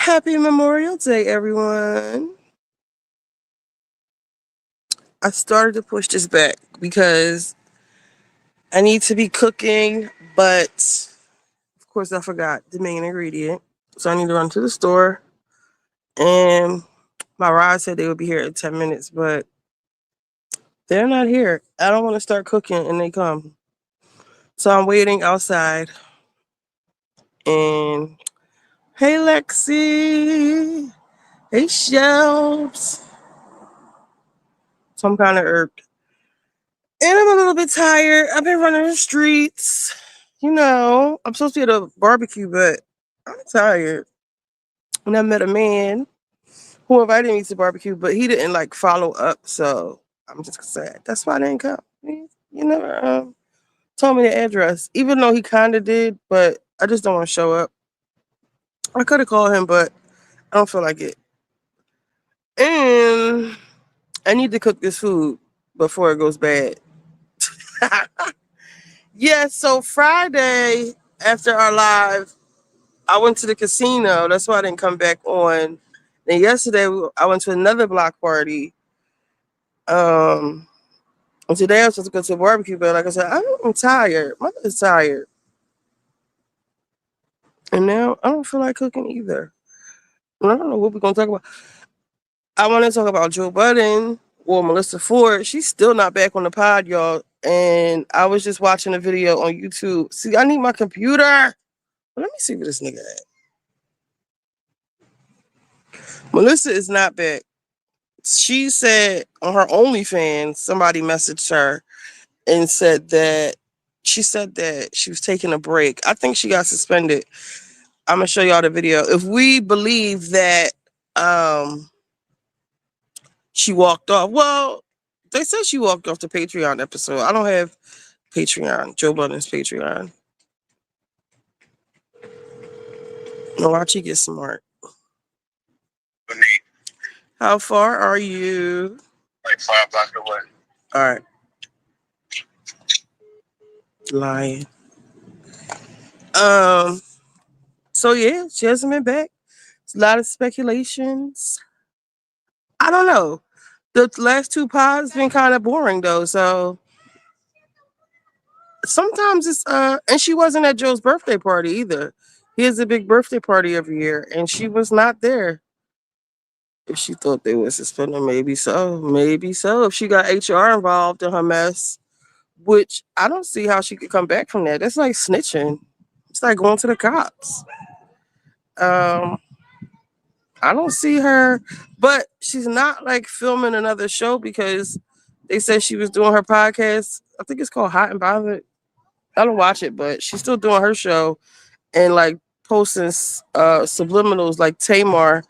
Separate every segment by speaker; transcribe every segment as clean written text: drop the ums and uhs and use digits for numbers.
Speaker 1: Happy Memorial Day, everyone. I started to push this back because I need to be cooking, but of course I forgot the main ingredient. So I need to run to the store. And my ride said they would be here in 10 minutes, but they're not here. I don't want to start cooking and they come. So I'm waiting outside. And hey, Lexi. Hey, Shelves. So I'm kind of irked. And I'm a little bit tired. I've been running the streets. I'm supposed to be at a barbecue, but I'm tired. And I met a man who invited me to barbecue, but he didn't like follow up. So I'm just sad. That's why I didn't come. He never told me the address, even though he kind of did, but I just don't want to show up. I could have called him, but I don't feel like it. And I need to cook this food before it goes bad. Yeah, so Friday after our live, I went to the casino. That's why I didn't come back on. Then yesterday I went to another block party. Um, and today I was supposed to go to a barbecue, but like I said, I'm tired. My is tired, and now I don't feel like cooking either. And I don't know what we're gonna talk about. I want to talk about Joe Budden or Melissa Ford. She's still not back on the pod, y'all. And I was just watching a video on YouTube. See, I need my computer. Let me see where this nigga at. Melissa is not back. She said on her OnlyFans, somebody messaged her and said that she was taking a break. I think she got suspended. I'm gonna show y'all the video. If we believe that she walked off, well, they said she walked off the Patreon episode. I don't have Patreon, Joe Budden's Patreon. No, watch he get smart. How far are you?
Speaker 2: Like 5 blocks away.
Speaker 1: All right. Lying. So yeah, she hasn't been back. It's a lot of speculations. I don't know. The last two pods been kind of boring though, so sometimes it's and she wasn't at Joe's birthday party either. He has a big birthday party every year, and she was not there. If she thought they were suspended, maybe so. Maybe so. If she got HR involved in her mess, which I don't see how she could come back from that. That's like snitching. It's like going to the cops. Um, I don't see her, but she's not like filming another show because they said she was doing her podcast. I think it's called Hot and Bothered. I don't watch it, but she's still doing her show and like posting subliminals like Tamar.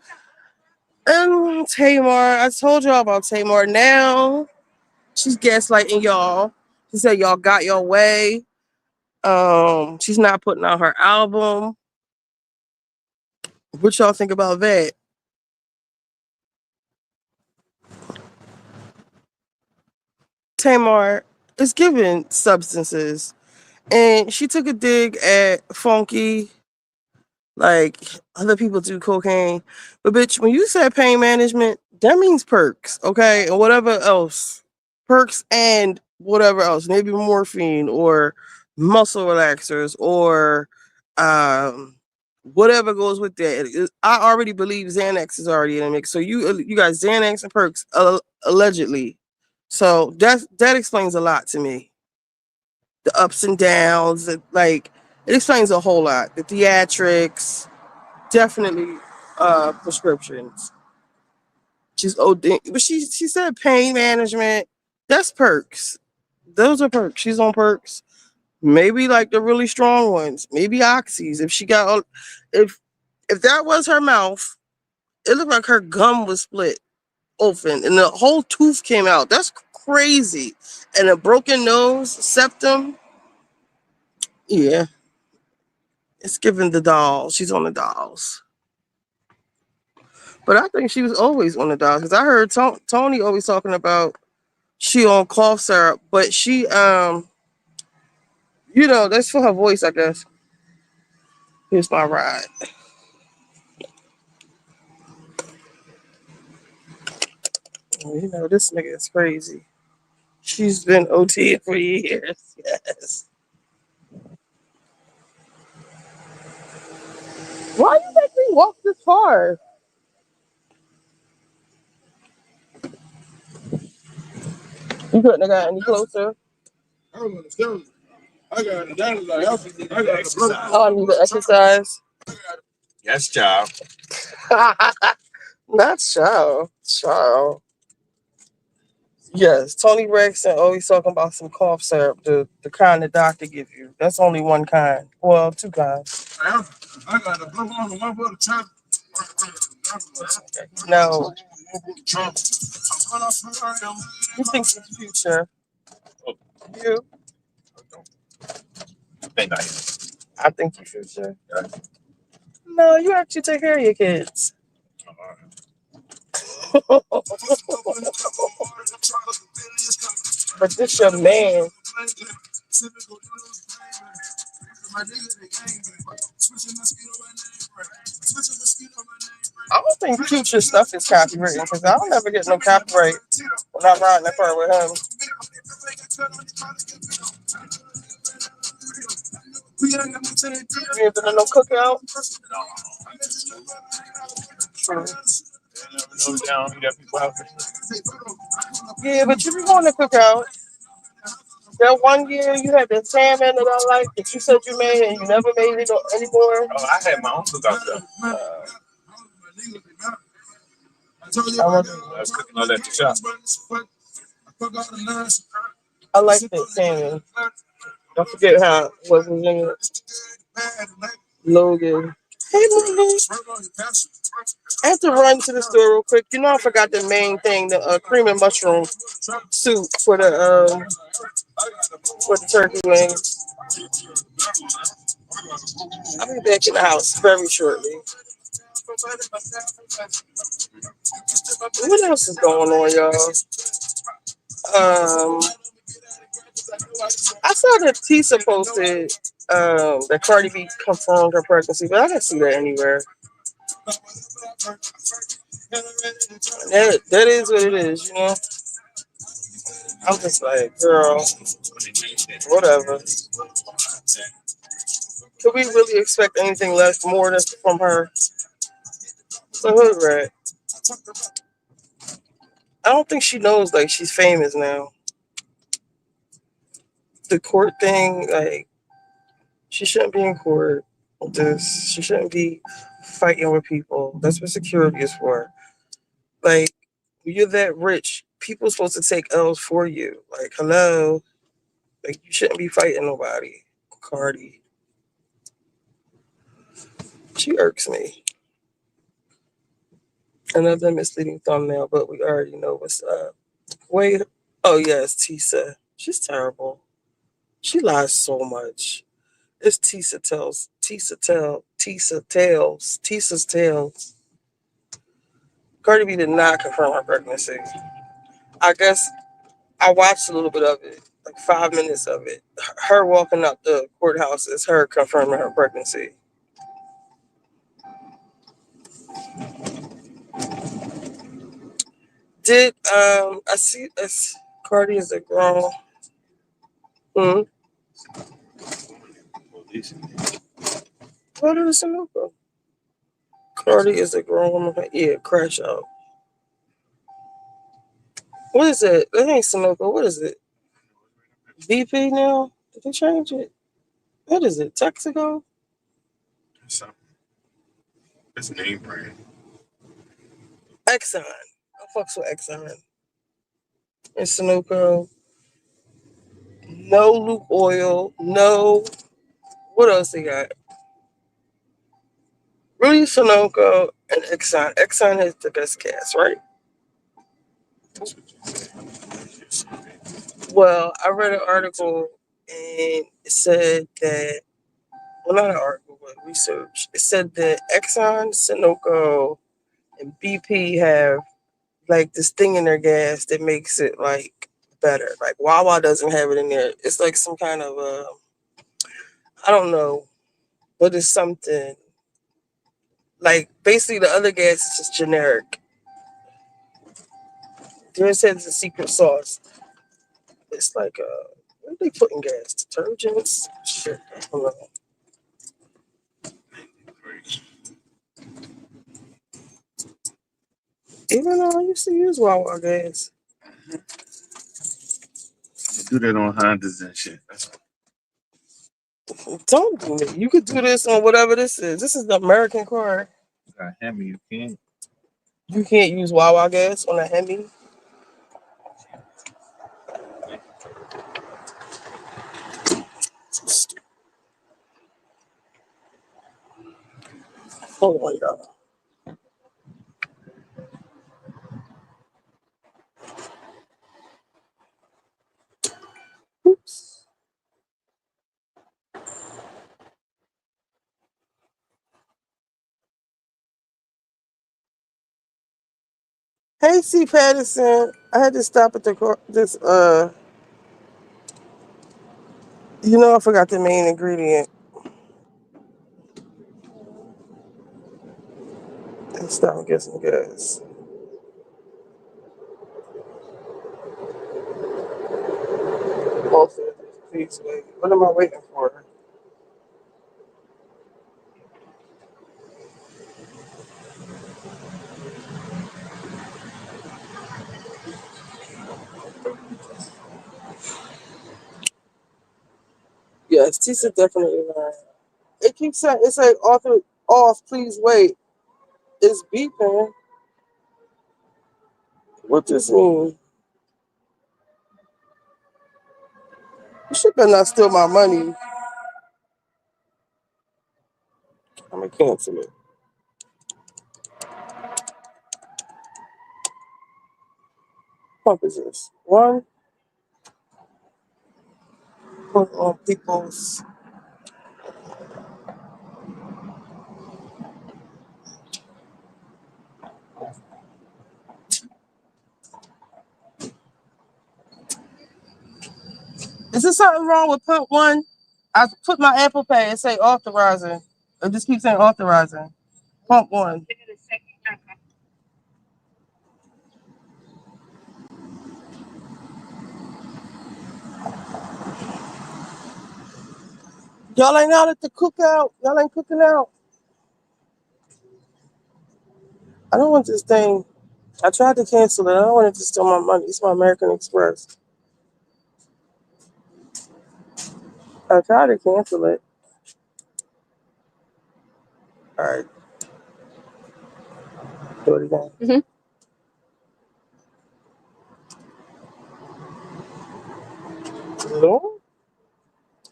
Speaker 1: And Tamar, I told y'all about Tamar. Now she's gaslighting y'all. She said y'all got your way. She's not putting out her album. What y'all think about that? Tamar is giving substances. And she took a dig at Funky, like other people do cocaine. But bitch, when you said pain management, that means perks, okay? And whatever else. Perks and whatever else. Maybe morphine or muscle relaxers or whatever goes with that. I already believe Xanax is already in the mix. So you got Xanax and perks allegedly. So that explains a lot to me. The ups and downs, like it explains a whole lot. The theatrics, definitely prescriptions. She's OD, but she said pain management. That's perks. Those are perks. She's on perks. Maybe like the really strong ones. Maybe oxys. If she got, if that was her mouth, it looked like her gum was split open and the whole tooth came out. That's crazy. And a broken nose, septum. Yeah, it's giving the dolls. She's on the dolls. But I think she was always on the dolls because I heard Tony always talking about she on cough syrup, but she that's for her voice, I guess. Here's my ride. You know, this nigga is crazy. She's been OT for years. Yes. Why you make me walk this far? You couldn't have got any closer. I got it. Oh, I need to exercise.
Speaker 2: Yes, child.
Speaker 1: Not child. Child. Yes, Tony Braxton always talking about some cough syrup, the kind the doctor give you. That's only one kind. Well, two kinds. I got the blue one, the one for the top. No. You think it's future? You? I think you future. No, you actually take care of your kids. But this your man. I don't think future stuff is copywritten because I don't ever get no copyright when I'm riding the car with him. You ain't been to no cookout? True. Yeah, but you be going to cookout. That one year you had the salmon that I liked that you said you made and you never made it anymore.
Speaker 2: Oh, I had my own cookout though. I was cooking all that to shop.
Speaker 1: I like that salmon. I forget how what was in it. Logan. Hey, Logan. I have to run to the store real quick. You know, I forgot the main thing, the cream and mushroom soup for the turkey wings. I'll be back in the house very shortly. What else is going on, y'all? I saw that Tisa posted that Cardi B confirmed her pregnancy, but I didn't see that anywhere. That is what it is, you know. I'm just like, girl, whatever. Could we really expect anything less more than from her? It's a hood rat. I don't think she knows like she's famous now. The court thing, like she shouldn't be in court. This she shouldn't be fighting with people. That's what security is for. Like when you're that rich, people supposed to take L's for you. Like hello, like you shouldn't be fighting nobody. Cardi, she irks me. Another misleading thumbnail, but we already know what's up. Wait, oh yes, Tisa. She's terrible. She lies so much. It's Tisa's tales. Cardi B did not confirm her pregnancy. I guess I watched a little bit of it, like 5 minutes of it. Her walking up the courthouse is her confirming her pregnancy. Did I see as Cardi is a grown hmm? What is it? Cardi is a grown woman. Yeah, crash out. What is it? That ain't Sunoco. What is it? BP now? Did they change it? What is it? Texaco?
Speaker 2: It's a name brand.
Speaker 1: Exxon. I fucks with Exxon. And Sunoco. No Luke oil. No. What else they got? Really Sunoco and Exxon. Exxon has the best gas, right? Well, I read an article and it said that, well, not an article, but research. It said that Exxon, Sunoco, and BP have like this thing in their gas that makes it like better. Like Wawa doesn't have it in there. It's like some kind of I don't know, but it's something like basically the other gas is just generic. Yours says a secret sauce. It's like what are they putting gas? Detergents? Shit. I don't know. Even though I used to use Wawa gas.
Speaker 2: Do that on Hondas and shit. That's
Speaker 1: Don't do it. You could do this on whatever this is. This is the American car.
Speaker 2: got Hemi. You can't.
Speaker 1: You can't use Wawa gas on a Hemi. Hold on, y'all. Oops. Hey, C. Patterson. I had to stop at the this. I forgot the main ingredient. And stop and get some gas. Also, please wait. What am I waiting for? Yes, Tisa definitely lying. It keeps saying it's like author off. Please wait. It's beeping. What this mean? You should better not steal my money. I'm gonna cancel it. What is this? One put on people's. Is there something wrong with pump one? I put my Apple Pay and say authorizing. It just keeps saying authorizing. Pump one. Y'all ain't out at the cookout. Y'all ain't cooking out. I don't want this thing. I tried to cancel it. I don't want it to steal my money. It's my American Express. I tried to cancel it. All right, do it again. No,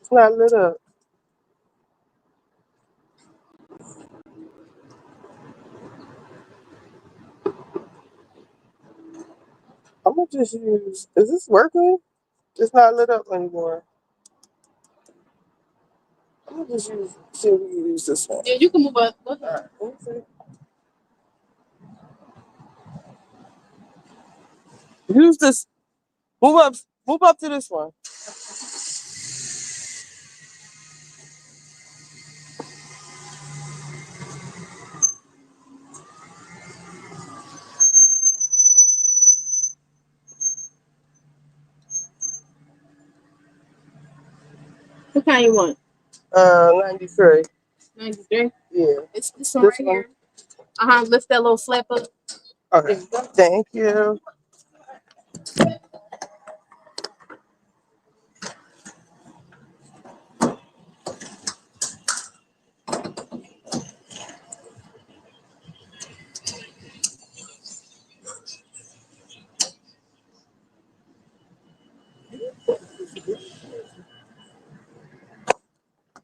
Speaker 1: it's not lit up. I'm gonna just use. Is this working? It's not lit up anymore. I'm gonna just use. See if we can use this one. Yeah, you can move up. All right, let me see. Use this. Move up. Move up to this one. What kind you want? 93. 93? Yeah. It's this one right here. Lift that little flap up. Okay. Thank you.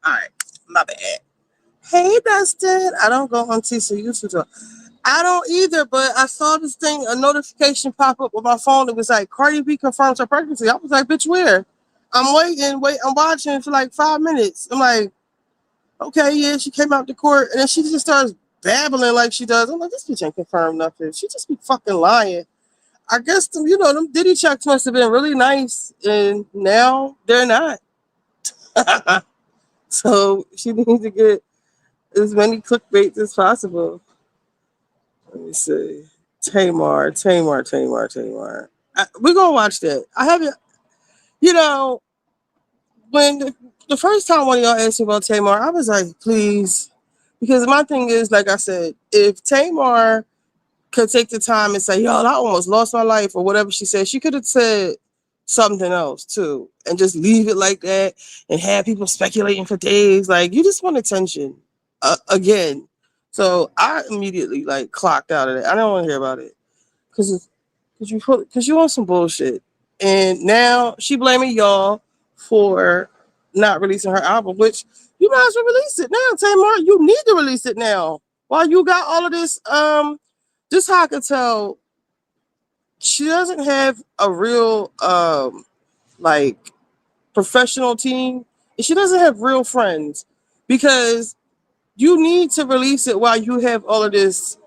Speaker 1: All right. My bad. Hey, Dustin. I don't go on TC YouTube. I don't either, but I saw this thing, a notification pop up with my phone. It was like, Cardi B confirms her pregnancy. I was like, bitch, where? I'm waiting, I'm watching for like 5 minutes. I'm like, okay, yeah, she came out to court, and then she just starts babbling like she does. I'm like, this bitch ain't confirmed nothing. She just be fucking lying. I guess them Diddy checks must have been really nice, and now they're not. So she needs to get as many clickbaits as possible. Let me see. Tamar. We're gonna watch that. I haven't, you know, when the first time one of y'all asked me about Tamar, I was like, please, because my thing is, like I said, if Tamar could take the time and say, yo, I almost lost my life or whatever she said, she could have said something else too and just leave it like that and have people speculating for days. Like, you just want attention again. So I immediately like clocked out of it. I don't want to hear about it because you want some bullshit. And now she blaming y'all for not releasing her album, which you might as well release it now, Tamar. You need to release it now. While you got all of this, this how I can tell she doesn't have a real like professional team, and she doesn't have real friends because you need to release it while you have all of this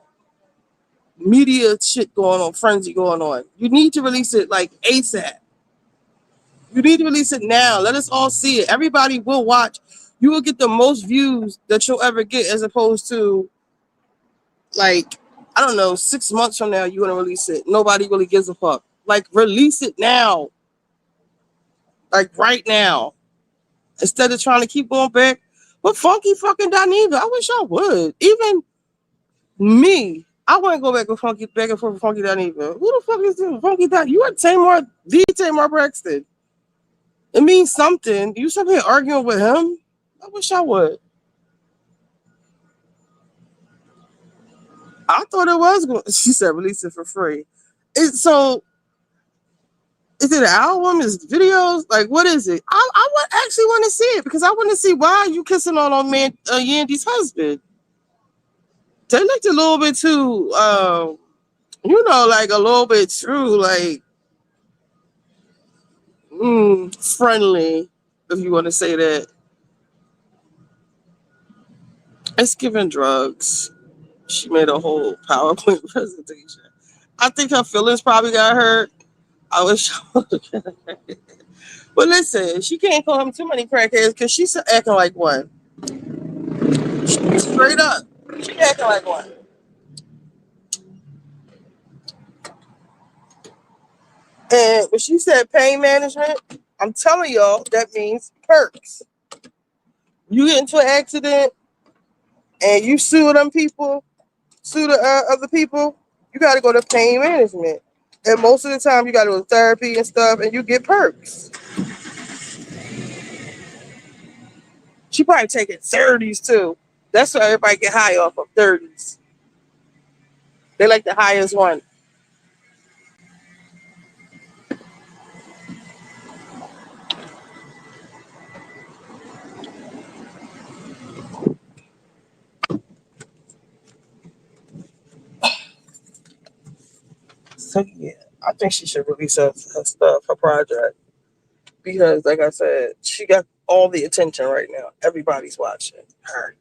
Speaker 1: media shit going on, frenzy going on. You need to release it like ASAP. You need to release it now. Let us all see it. Everybody will watch. You will get the most views that you'll ever get, as opposed to like, I don't know, 6 months from now you're gonna release it. Nobody really gives a fuck. Like, release it now. Like, right now. Instead of trying to keep going back. But Funky fucking Dineva, I wish I would. Even me, I want to go back with Funky, back and forth with Funky Dineva. Who the fuck is this Funky Dineva? You are Tamar, the Tamar Braxton. It means something. You sitting here arguing with him? I wish I would. I thought it was going. She said release it for free. So is it an album? Is it videos? Like, what is it? I would actually want to see it because I want to see why you kissing on man Yandy's husband. They looked a little bit too, like a little bit too like friendly, if you want to say that. It's giving drugs. She made a whole PowerPoint presentation. I think her feelings probably got hurt. I wish. But listen, she can't call him too many crackheads because she's acting like one. Straight up, she acting like one. And when she said pain management, I'm telling y'all that means perks. You get into an accident and you sue them people, sue the other people, you got to go to pain management. And most of the time, you got to go to therapy and stuff, and you get perks. She probably taking 30s too. That's why everybody get high off of 30s. They like the highest one. So yeah, I think she should release her stuff, her project, because like I said, she got all the attention right now. Everybody's watching her.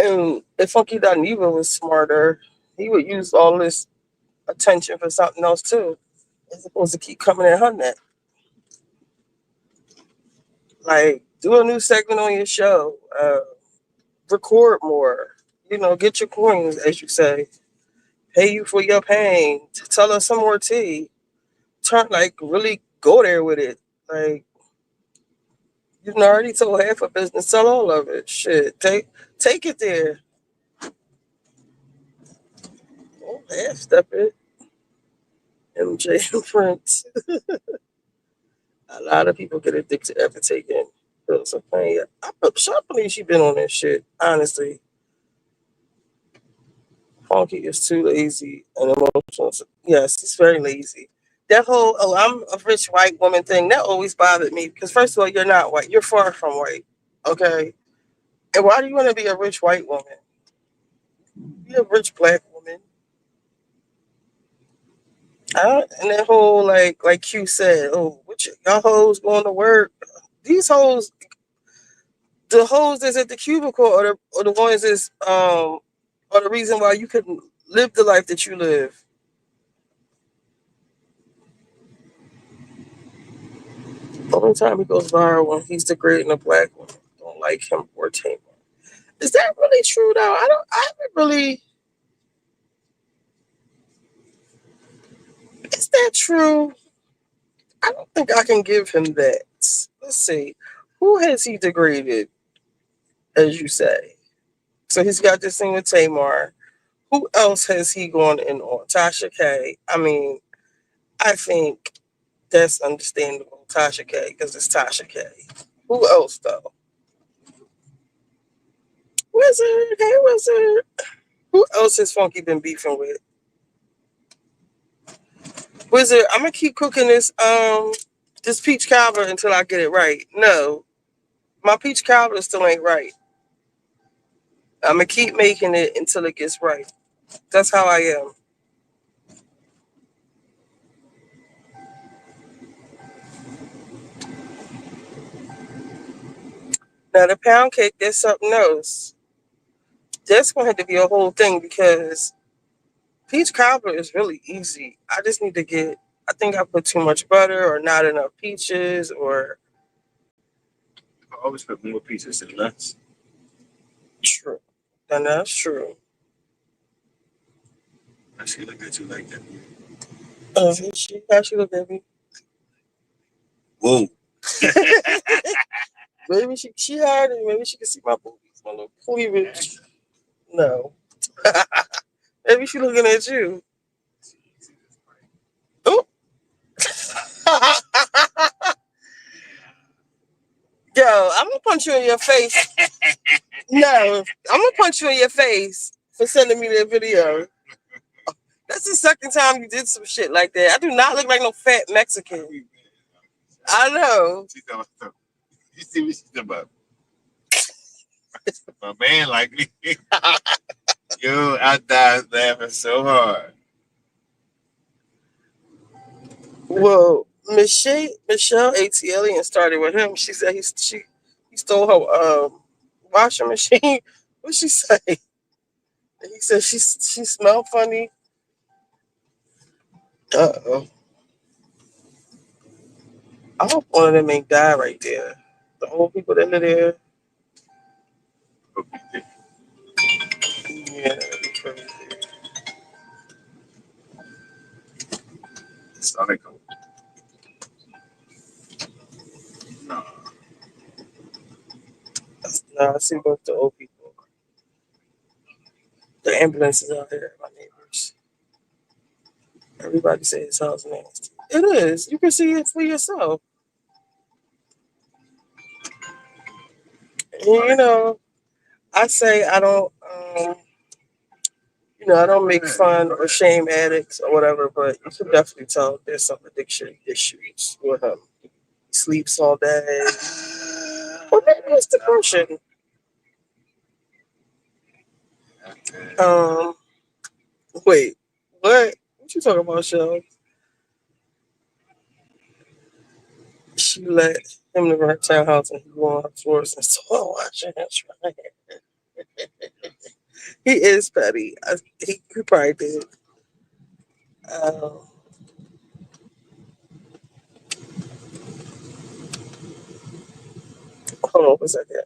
Speaker 1: And if Funky Dineva was smarter, he would use all this attention for something else too, as opposed to keep coming at her neck. Like, do a new segment on your show, record more, get your coins, as you say, pay you for your pain, tell us some more tea, turn like really go there with it. Like, you've already told half a business, sell all of it. Shit, take it there. Don't half step it. MJ and Prince. A lot of people get addicted after taking pills of pain. I believe she been on that shit. Honestly, Funky is too lazy and emotional. Yes, he's very lazy. That whole I'm a rich white woman thing that always bothered me because first of all, you're not white. You're far from white. Okay, and why do you want to be a rich white woman? Be a rich black woman. And that whole like Q said, oh, what y'all hoes going to work? These hoes, the hoes that's at the cubicle, or the ones that's are the reason why you couldn't live the life that you live. The only time he goes viral when he's degrading a black woman. Don't like him or Tamar. Is that really true though? I don't. I haven't really. that true? I don't think I can give him that. Let's see. Who has he degraded, as you say? So he's got this thing with Tamar. Who else has he gone in on? Tasha K. I mean, I think that's understandable. Tasha K, because it's Tasha K. Who else though? Wizard, hey Wizard. Who else has Funky been beefing with? Wizard, I'm gonna keep cooking this peach cobbler until I get it right. No, my peach cobbler still ain't right. I'm gonna keep making it until it gets right. That's how I am. Now the pound cake, that's something else. That's gonna have to be a whole thing because peach cobbler is really easy. I just need to get. I think I put too much butter or not enough peaches or
Speaker 2: I always put more pieces than less.
Speaker 1: true. And that's true.
Speaker 2: I should look at you like that.
Speaker 1: How she look at me?
Speaker 2: Whoa.
Speaker 1: Maybe she hired it. Maybe she can see my boobies, my little cleavage. No. Maybe she looking at you. Oh. Yo, I'm gonna punch you in your face. No, I'm gonna punch you in your face for sending me that video. That's the second time you did some shit like that. I do not look like no fat Mexican. I know.
Speaker 2: You see what she's about? My man like me. Yo, I died laughing so hard.
Speaker 1: Well, Michelle ATL and started with him. She said he stole her washing machine. What she say? He said she smelled funny. Uh-oh. I hope one of them ain't die right there. The old people that live there. Yeah, that'd be crazy.
Speaker 2: Sonic. No.
Speaker 1: No, I see both the old people. The ambulances out here, my neighbors. Everybody say his house nasty. It is. You can see it for yourself. And, I say I don't. I don't make fun or shame addicts or whatever, but you can definitely tell there's some addiction issues with him. He sleeps all day. Or maybe it's depression. Um, wait, what? What you talking about, Shell? She let him live in her townhouse and he go on her floors and start watching her try. He is petty. He probably did. Um, hold on for a second.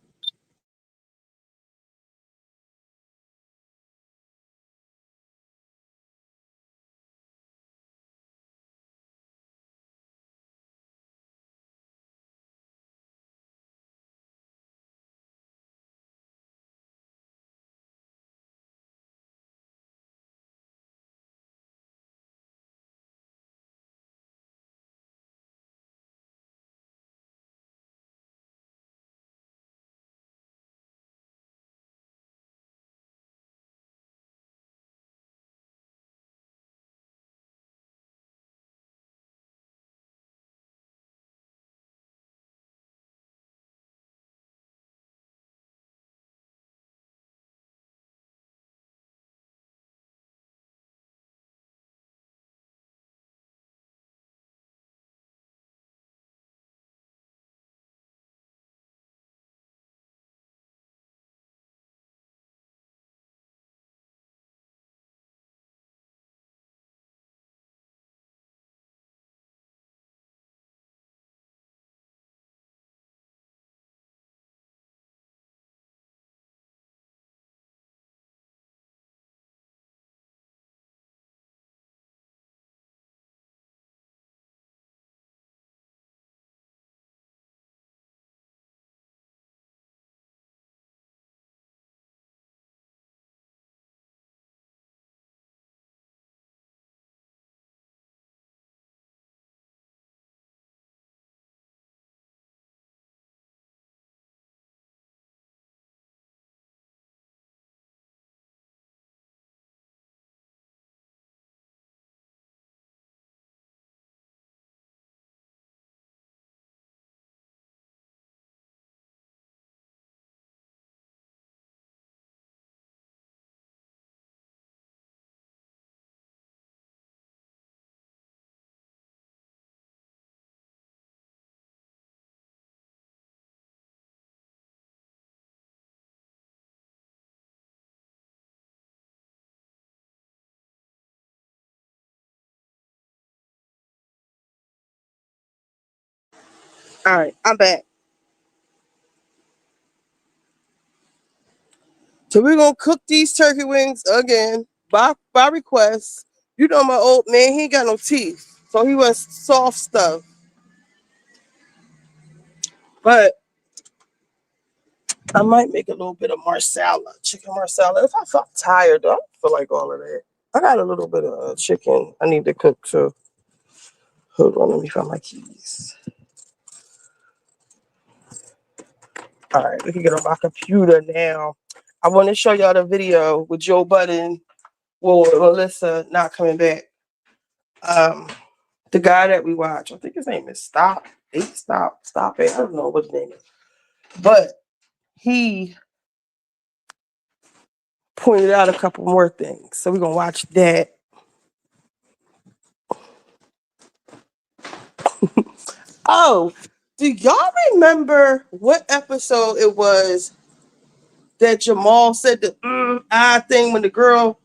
Speaker 1: All right, I'm back. So we're gonna cook these turkey wings again by request. You know my old man, he ain't got no teeth. So he wants soft stuff. But I might make a little bit of marsala, chicken marsala. If I felt tired, though, I don't feel like all of that. I got a little bit of chicken I need to cook too. Hold on, let me find my keys. All right, we can get on my computer now. I want to show y'all the video with Joe Budden, well, with Melissa not coming back. Um, the guy that we watch, I think his name is Stop It. I don't know what his name is, but he pointed out a couple more things. So we're gonna watch that. Oh, do y'all remember what episode it was that Jamal said the thing when the girl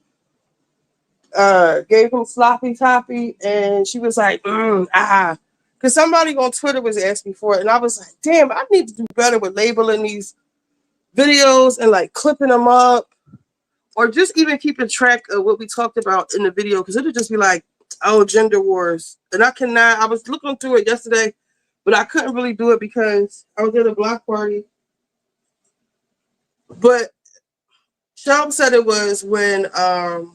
Speaker 1: gave him sloppy toppy and she was like because somebody on Twitter was asking for it and I was like, damn, I need to do better with labeling these videos and like clipping them up or just even keeping track of what we talked about in the video because it'll just be like, oh, gender wars. And I was looking through it yesterday, but I couldn't really do it because I was at a block party. But Shelb said it was when the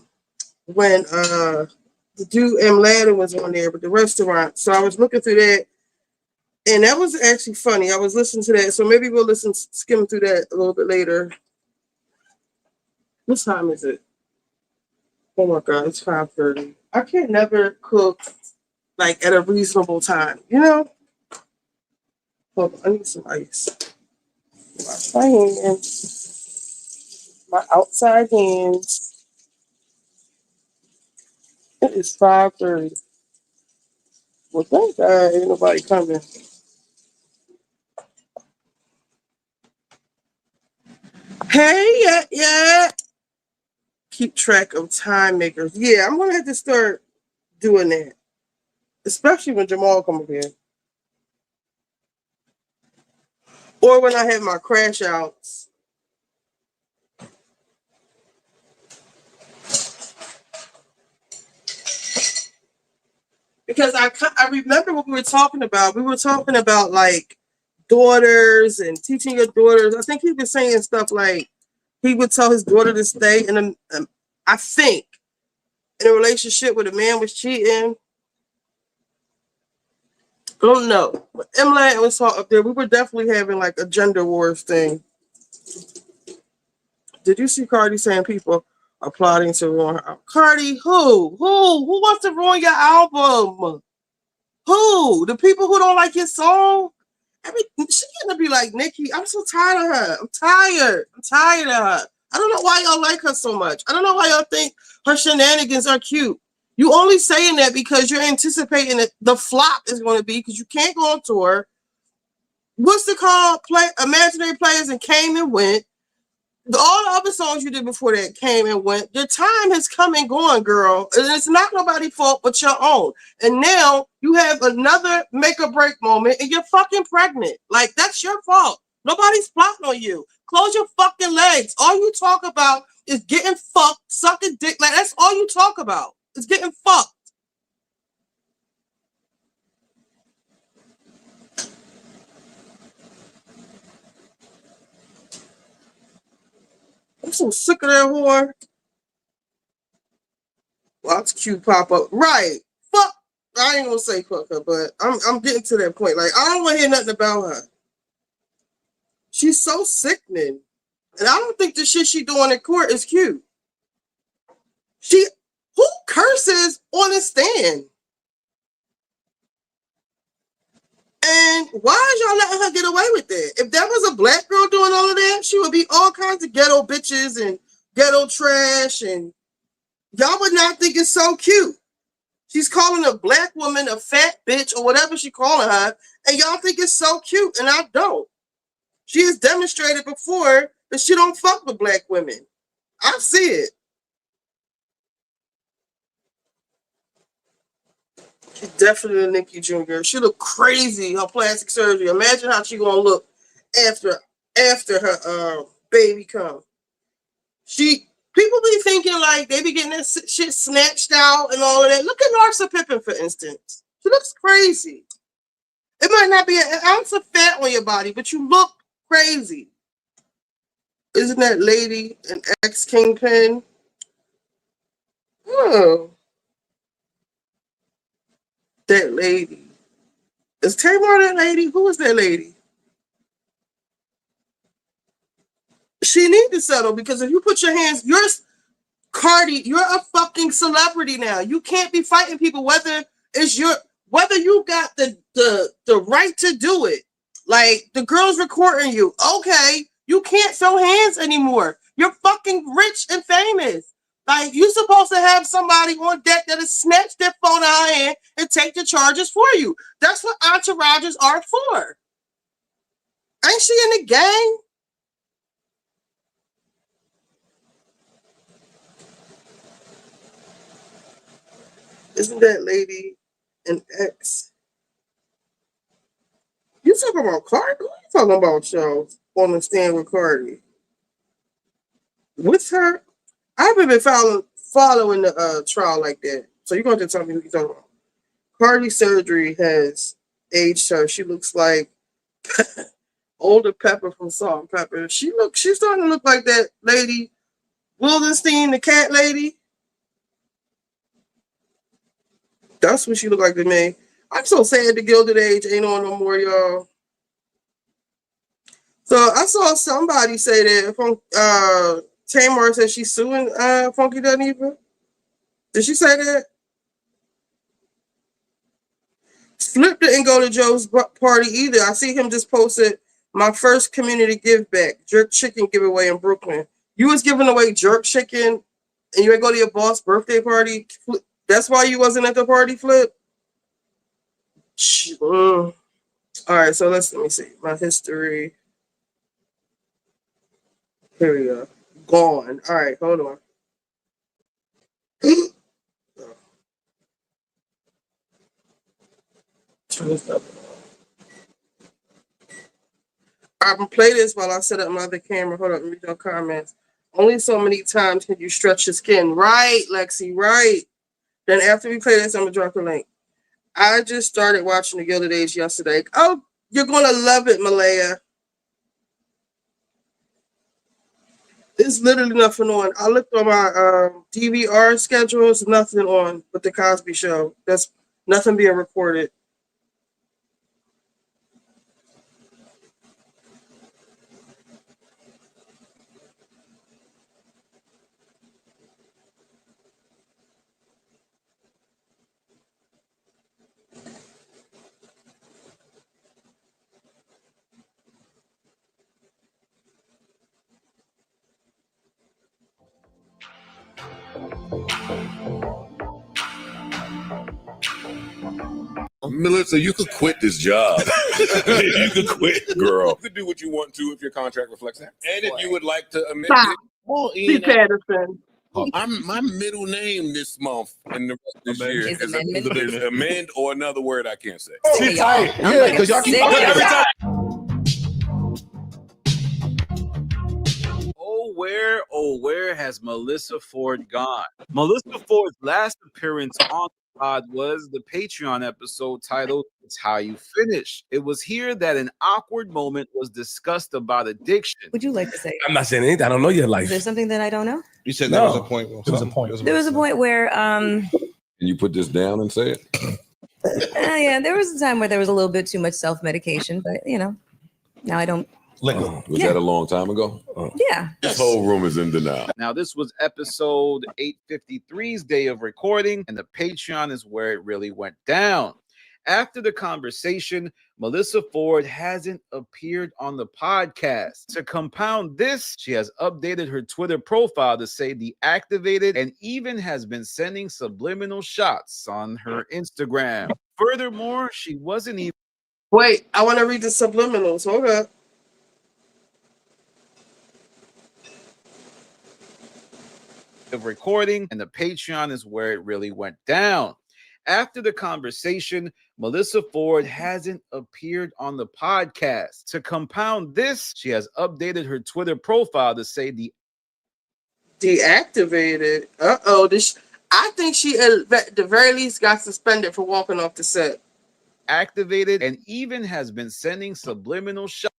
Speaker 1: dude M. Ladder was on there with the restaurant. So I was looking through that, and that was actually funny. I was listening to that, so maybe we'll skim through that a little bit later. What time is it? Oh my god, it's 5:30. I can't never cook like at a reasonable time, you know? Hold on, I need some ice. Wash my hands, my outside hands. It is 5:30. Well, thank God ain't nobody coming. Hey, yeah. Keep track of time makers. Yeah, I'm gonna have to start doing that, especially when Jamal comes here or when I have my crash outs. Because I remember what we were talking about. We were talking about like daughters and teaching your daughters. I think he was saying stuff like he would tell his daughter to stay in I think in a relationship where the man was cheating. I don't know. But Emily and was up there. We were definitely having like a gender wars thing. Did you see Cardi saying people are plotting to ruin her? Cardi, who? Who wants to ruin your album? Who? The people who don't like your song? She gonna be like, Nikki, I'm so tired of her. I'm tired. I'm tired of her. I don't know why y'all like her so much. I don't know why y'all think her shenanigans are cute. You only saying that because you're anticipating that the flop is going to be because you can't go on tour. What's the call? Imaginary players and came and went. All the other songs you did before that came and went. Your time has come and gone, girl. And it's not nobody's fault but your own. And now you have another make or break moment and you're fucking pregnant. Like, that's your fault. Nobody's plotting on you. Close your fucking legs. All you talk about is getting fucked, sucking dick. Like, that's all you talk about. It's getting fucked. I'm so sick of that whore. Watch Q pop up. Right. Fuck. I ain't gonna say fuck her, but I'm getting to that point. Like, I don't want to hear nothing about her. She's so sickening. And I don't think the shit she doing in court is cute. Who curses on a stand? And why is y'all letting her get away with that? If that was a black girl doing all of that, she would be all kinds of ghetto bitches and ghetto trash, and y'all would not think it's so cute. She's calling a black woman a fat bitch or whatever she calling her, and y'all think it's so cute, and I don't. She has demonstrated before that she don't fuck with black women. I see it. She's definitely a Nikki Jr. She look crazy. Her plastic surgery. Imagine how she gonna look after her baby come. She People be thinking like they be getting that shit snatched out and all of that. Look at Larsa Pippen, for instance. She looks crazy. It might not be an ounce of fat on your body, but you look crazy. Isn't that lady an ex-kingpin? Oh, that lady. Is Tamar that lady? Who is that lady? She need to settle because if you put your hands, you're Cardi, you're a fucking celebrity now. You can't be fighting people whether you got the right to do it. Like the girl's recording you. Okay, you can't throw hands anymore. You're fucking rich and famous. Like you supposed to have somebody on deck that'll snatch their phone out of hand and take the charges for you. That's what entourages are for. Ain't she in the gang? Isn't that lady an ex? You talking about Cardi? Who you talking about, y'all? On the stand with Cardi. With her? I haven't been following the trial like that. So you're going to tell me who you're talking about. Cardi surgery has aged her. She looks like older Pepper from Salt and Pepper. She's starting to look like that lady, Wildenstein, the cat lady. That's what she looked like to me. I'm so sad the Gilded Age ain't on no more, y'all. So I saw somebody say that Tamar said she's suing Funky Duneva. Did she say that? Flip didn't go to Joe's party either. I see him just posted my first community give back, jerk chicken giveaway in Brooklyn. You was giving away jerk chicken and you ain't go to your boss' birthday party. That's why you wasn't at the party, Flip? All right, so let me see. My history. Here we go. Gone. All right, hold on. Turn this up. I'm gonna play this while I set up my other camera. Hold up, read your comments. Only so many times can you stretch your skin. Right, Lexi, right. Then after we play this, I'm gonna drop the link. I just started watching The Gilded Age yesterday. Oh, you're gonna love it, Malaya. There's literally nothing on. I looked on my DVR schedule. There's nothing on but The Cosby Show. That's nothing being recorded.
Speaker 3: Melissa, you could quit this job. You could quit, girl. You could do what you want to if your contract reflects that. And if you would like to amend it.
Speaker 1: Oh, P. Patterson.
Speaker 3: My middle name this month and the rest of this year is amend or another word I can't say.
Speaker 4: Sit tight. Yeah, because y'all keep every time.
Speaker 5: Oh, where has Melissa Ford gone? Melissa Ford's last appearance on the pod was the Patreon episode titled It's How You Finish. It was here that an awkward moment was discussed about addiction.
Speaker 6: Would you like to say?
Speaker 4: I'm not saying anything. I don't know your
Speaker 6: Is
Speaker 4: life.
Speaker 6: there something that I don't know?
Speaker 3: You said
Speaker 4: No.
Speaker 3: there was a point.
Speaker 4: There was a point.
Speaker 6: There was a point where,
Speaker 3: Can you put this down and say it?
Speaker 6: yeah, there was a time where there was a little bit too much self-medication, but now I don't.
Speaker 3: Was that a long time ago?
Speaker 6: Yeah.
Speaker 3: This whole room is in denial.
Speaker 5: Now, this was episode 853's day of recording, and the Patreon is where it really went down. After the conversation, Melissa Ford hasn't appeared on the podcast. To compound this, she has updated her Twitter profile to say deactivated and even has been sending subliminal shots on her Instagram. Furthermore, she wasn't even...
Speaker 1: Wait, I want to read the subliminals. Hold up.
Speaker 5: of recording, and the Patreon is where it really went down. After the conversation, Melissa Ford hasn't appeared on the podcast. To compound this, she has updated her Twitter profile to say
Speaker 1: Deactivated. Uh-oh. I think she, at the very least, got suspended for walking off the set.
Speaker 5: activated and even has been sending subliminal shots.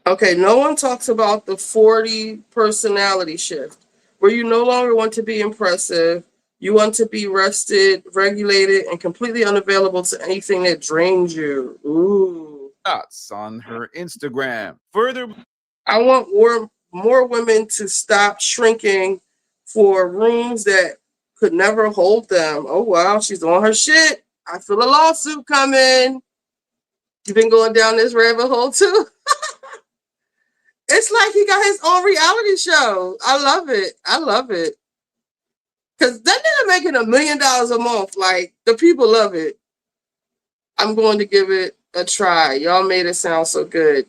Speaker 1: Okay, no one talks about the 40 personality shift, where you no longer want to be impressive. You want to be rested, regulated, and completely unavailable to anything that drains you. Ooh.
Speaker 5: On her Instagram. Further,
Speaker 1: I want more women to stop shrinking for rooms that could never hold them. Oh, wow, she's on her shit. I feel a lawsuit coming. You've been going down this rabbit hole, too? It's like he got his own reality show. I love it. I love it. Because that nigga making $1 million a month. Like, the people love it. I'm going to give it a try. Y'all made it sound so good.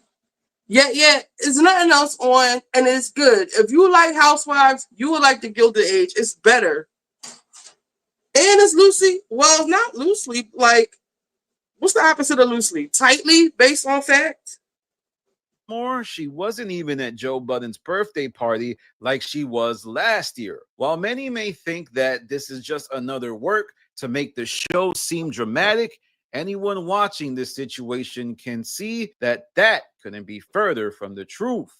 Speaker 1: Yeah, there's nothing else on, and it's good. If you like Housewives, you would like the Gilded Age. It's better. And it's loosely, well, not loosely, like, what's the opposite of loosely? Tightly, based on fact?
Speaker 5: more, she wasn't even at Joe Budden's birthday party like she was last year. While many may think that this is just another work to make the show seem dramatic, anyone watching this situation can see that that couldn't be further from the truth.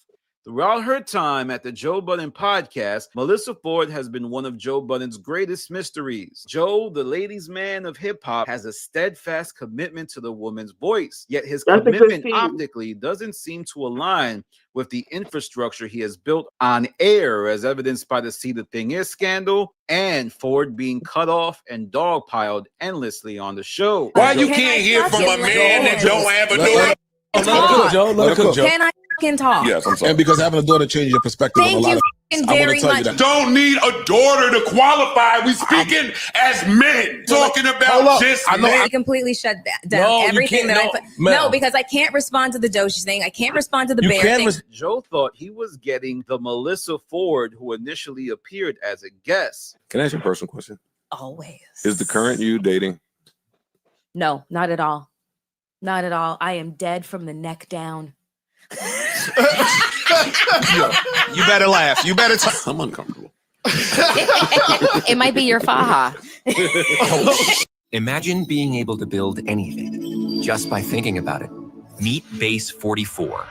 Speaker 5: Throughout her time at the Joe Budden podcast, Melissa Ford has been one of Joe Budden's greatest mysteries. Joe, the ladies' man of hip-hop, has a steadfast commitment to the woman's voice, yet his commitment optically doesn't seem to align with the infrastructure he has built on air, as evidenced by the See the Thing Is scandal and Ford being cut off and dogpiled endlessly on the show.
Speaker 3: Why you can't hear from a man that don't have a daughter?
Speaker 4: Let her cook, Joe. Let her cook, Joe.
Speaker 6: Can I fucking talk?
Speaker 3: Yes, I'm sorry.
Speaker 4: And because having a daughter changes your perspective on a lot of
Speaker 6: Thank
Speaker 4: I
Speaker 6: you
Speaker 4: want
Speaker 6: very
Speaker 4: to tell you
Speaker 6: much.
Speaker 4: that.
Speaker 3: Don't need a daughter to qualify. We speaking as men, talking
Speaker 4: Hold
Speaker 3: about
Speaker 4: up.
Speaker 3: just
Speaker 4: I know
Speaker 3: men.
Speaker 6: I completely shut down
Speaker 4: No, you
Speaker 6: everything
Speaker 4: can't.
Speaker 6: that I put.
Speaker 4: No,
Speaker 6: No,
Speaker 4: ma'am.
Speaker 6: because I can't respond to the Doshi thing. I can't respond to the
Speaker 4: You
Speaker 6: bear
Speaker 4: can
Speaker 6: thing.
Speaker 5: Joe thought he was getting the Melissa Ford who initially appeared as a guest.
Speaker 3: Can I ask you a personal question?
Speaker 6: Always.
Speaker 3: Is the current you dating?
Speaker 6: No, not at all. Not at all. I am dead from the neck down.
Speaker 7: You better laugh. You better talk.
Speaker 3: I'm uncomfortable.
Speaker 6: It might be your faha.
Speaker 8: Imagine being able to build anything just by thinking about it. Meet Base 44,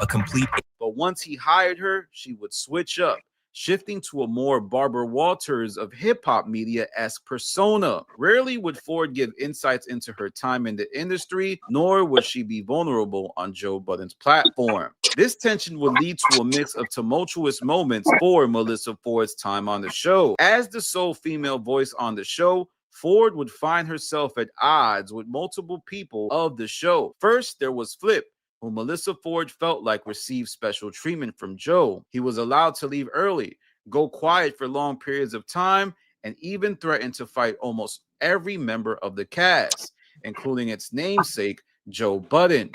Speaker 8: a complete.
Speaker 5: But once he hired her, she would switch up, shifting to a more Barbara Walters of hip-hop media-esque persona. Rarely would Ford give insights into her time in the industry, nor would she be vulnerable on Joe Budden's platform. This tension would lead to a mix of tumultuous moments for Melissa Ford's time on the show. As the sole female voice on the show, Ford would find herself at odds with multiple people of the show. First, there was Flip, who Melissa Ford felt like received special treatment from Joe. He was allowed to leave early, go quiet for long periods of time, and even threaten to fight almost every member of the cast, including its namesake, Joe Budden.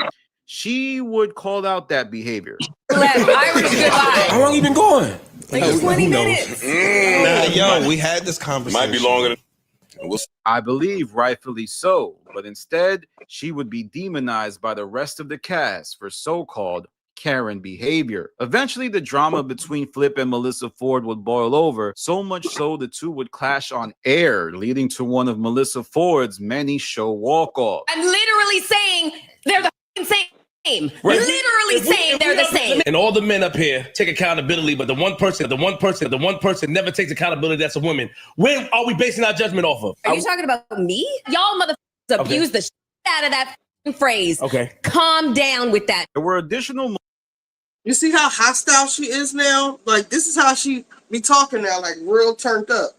Speaker 5: She would call out that behavior.
Speaker 4: How long you been going?
Speaker 6: Like 20 minutes.
Speaker 7: Nah, yo, we had this conversation.
Speaker 3: Might be longer than.
Speaker 5: I believe rightfully so, but instead, she would be demonized by the rest of the cast for so-called Karen behavior. Eventually, the drama between Flip and Melissa Ford would boil over, so much so the two would clash on air, leading to one of Melissa Ford's many show walk-offs.
Speaker 6: I'm literally saying they're the same. Literally saying they're the same.
Speaker 4: And all the men up here take accountability, but the one person never takes accountability. That's a woman. When are we basing our judgment off of?
Speaker 6: Are you talking about me? Y'all motherfuckers abuse the shit out of that phrase.
Speaker 4: Okay.
Speaker 6: Calm down with that.
Speaker 5: There were additional
Speaker 1: You see how hostile she is now? Like, this is how she be talking now, like real turned up.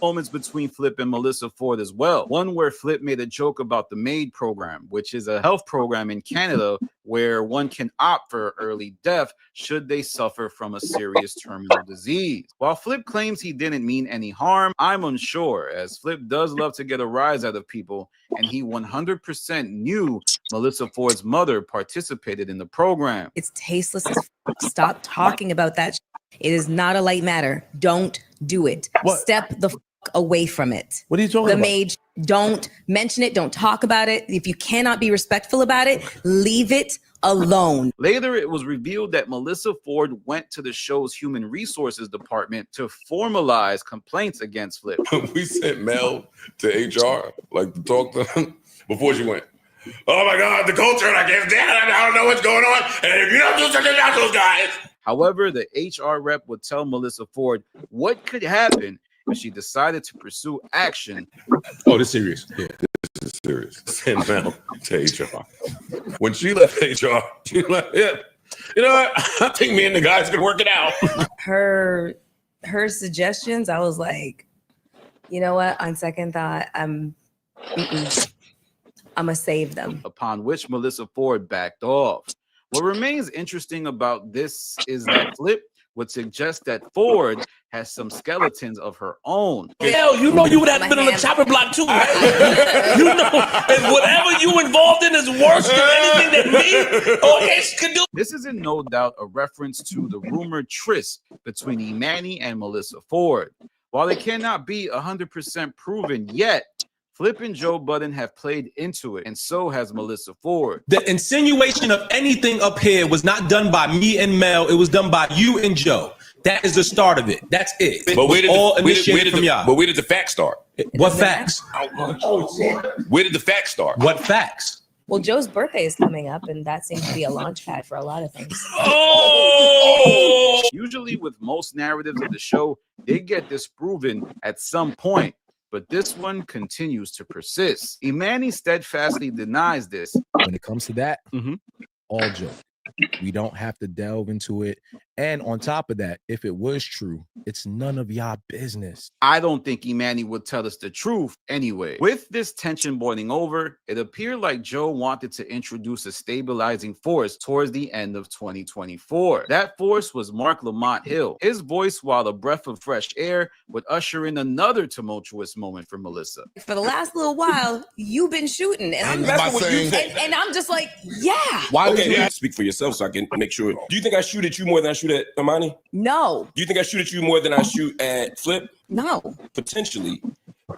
Speaker 5: moments between Flip and Melissa Ford as well. One where Flip made a joke about the MAID program, which is a health program in Canada where one can opt for early death should they suffer from a serious terminal disease. While Flip claims he didn't mean any harm, I'm unsure, as Flip does love to get a rise out of people, and he 100% knew Melissa Ford's mother participated in the program.
Speaker 6: It's tasteless as f. Stop talking about that. It is not a light matter. Don't do it.
Speaker 4: What?
Speaker 6: Step the fuck away from it.
Speaker 4: What are you talking
Speaker 6: The
Speaker 4: about?
Speaker 6: mage, don't mention it. Don't talk about it. If you cannot be respectful about it, leave it alone.
Speaker 5: Later, it was revealed that Melissa Ford went to the show's human resources department to formalize complaints against Flip.
Speaker 3: We sent Mel to HR, like to talk to them before she went. Oh my God, the culture, I guess, I don't know what's going on. And if you don't do something about those guys.
Speaker 5: However, the HR rep would tell Melissa Ford what could happen if she decided to pursue action.
Speaker 3: Oh, this is serious. Yeah, this is serious. Send Mel to HR. When she left HR, she was like, yeah, you know what? I think me and the guys could work it out.
Speaker 6: Her suggestions, I was like, you know what? On second thought, I'm gonna save them.
Speaker 5: Upon which Melissa Ford backed off. What remains interesting about this is that Flip would suggest that Ford has some skeletons of her own.
Speaker 4: Hell, you know you would have been on the chopping block too, right? You know, and whatever you involved in is worse than anything that me or Ish could do.
Speaker 5: This is in no doubt a reference to the rumored tryst between Imani and Melissa Ford. While it cannot be 100% proven yet, Flip and Joe Budden have played into it, and so has Melissa Ford.
Speaker 9: The insinuation of anything up here was not done by me and Mel. It was done by you and Joe. That is the start of it. That's it.
Speaker 3: But where did
Speaker 9: all
Speaker 3: the,
Speaker 9: initiated from y'all.
Speaker 3: But where did the facts start?
Speaker 9: What facts?
Speaker 3: Where did the facts start?
Speaker 9: What facts?
Speaker 6: Well, Joe's birthday is coming up, and that seems to be a launch pad for a lot of things.
Speaker 5: Oh! Usually with most narratives of the show, they get disproven at some point, but this one continues to persist. Imani steadfastly denies this.
Speaker 10: When it comes to that, all joke. We don't have to delve into it. And on top of that, if it was true, it's none of y'all business.
Speaker 5: I don't think Imani would tell us the truth anyway. With this tension boiling over, it appeared like Joe wanted to introduce a stabilizing force towards the end of 2024. That force was Mark Lamont Hill. His voice, while a breath of fresh air, would usher in another tumultuous moment for Melissa.
Speaker 6: For the last little while, you've been shooting, and I'm
Speaker 3: That's what you think.
Speaker 6: and I'm just like, yeah.
Speaker 3: Why would you speak for yourself so I can make sure? Do you think I shoot at you more than I shoot at Imani?
Speaker 6: No.
Speaker 3: Do you think I shoot at you more than I shoot at Flip?
Speaker 6: No.
Speaker 3: Potentially.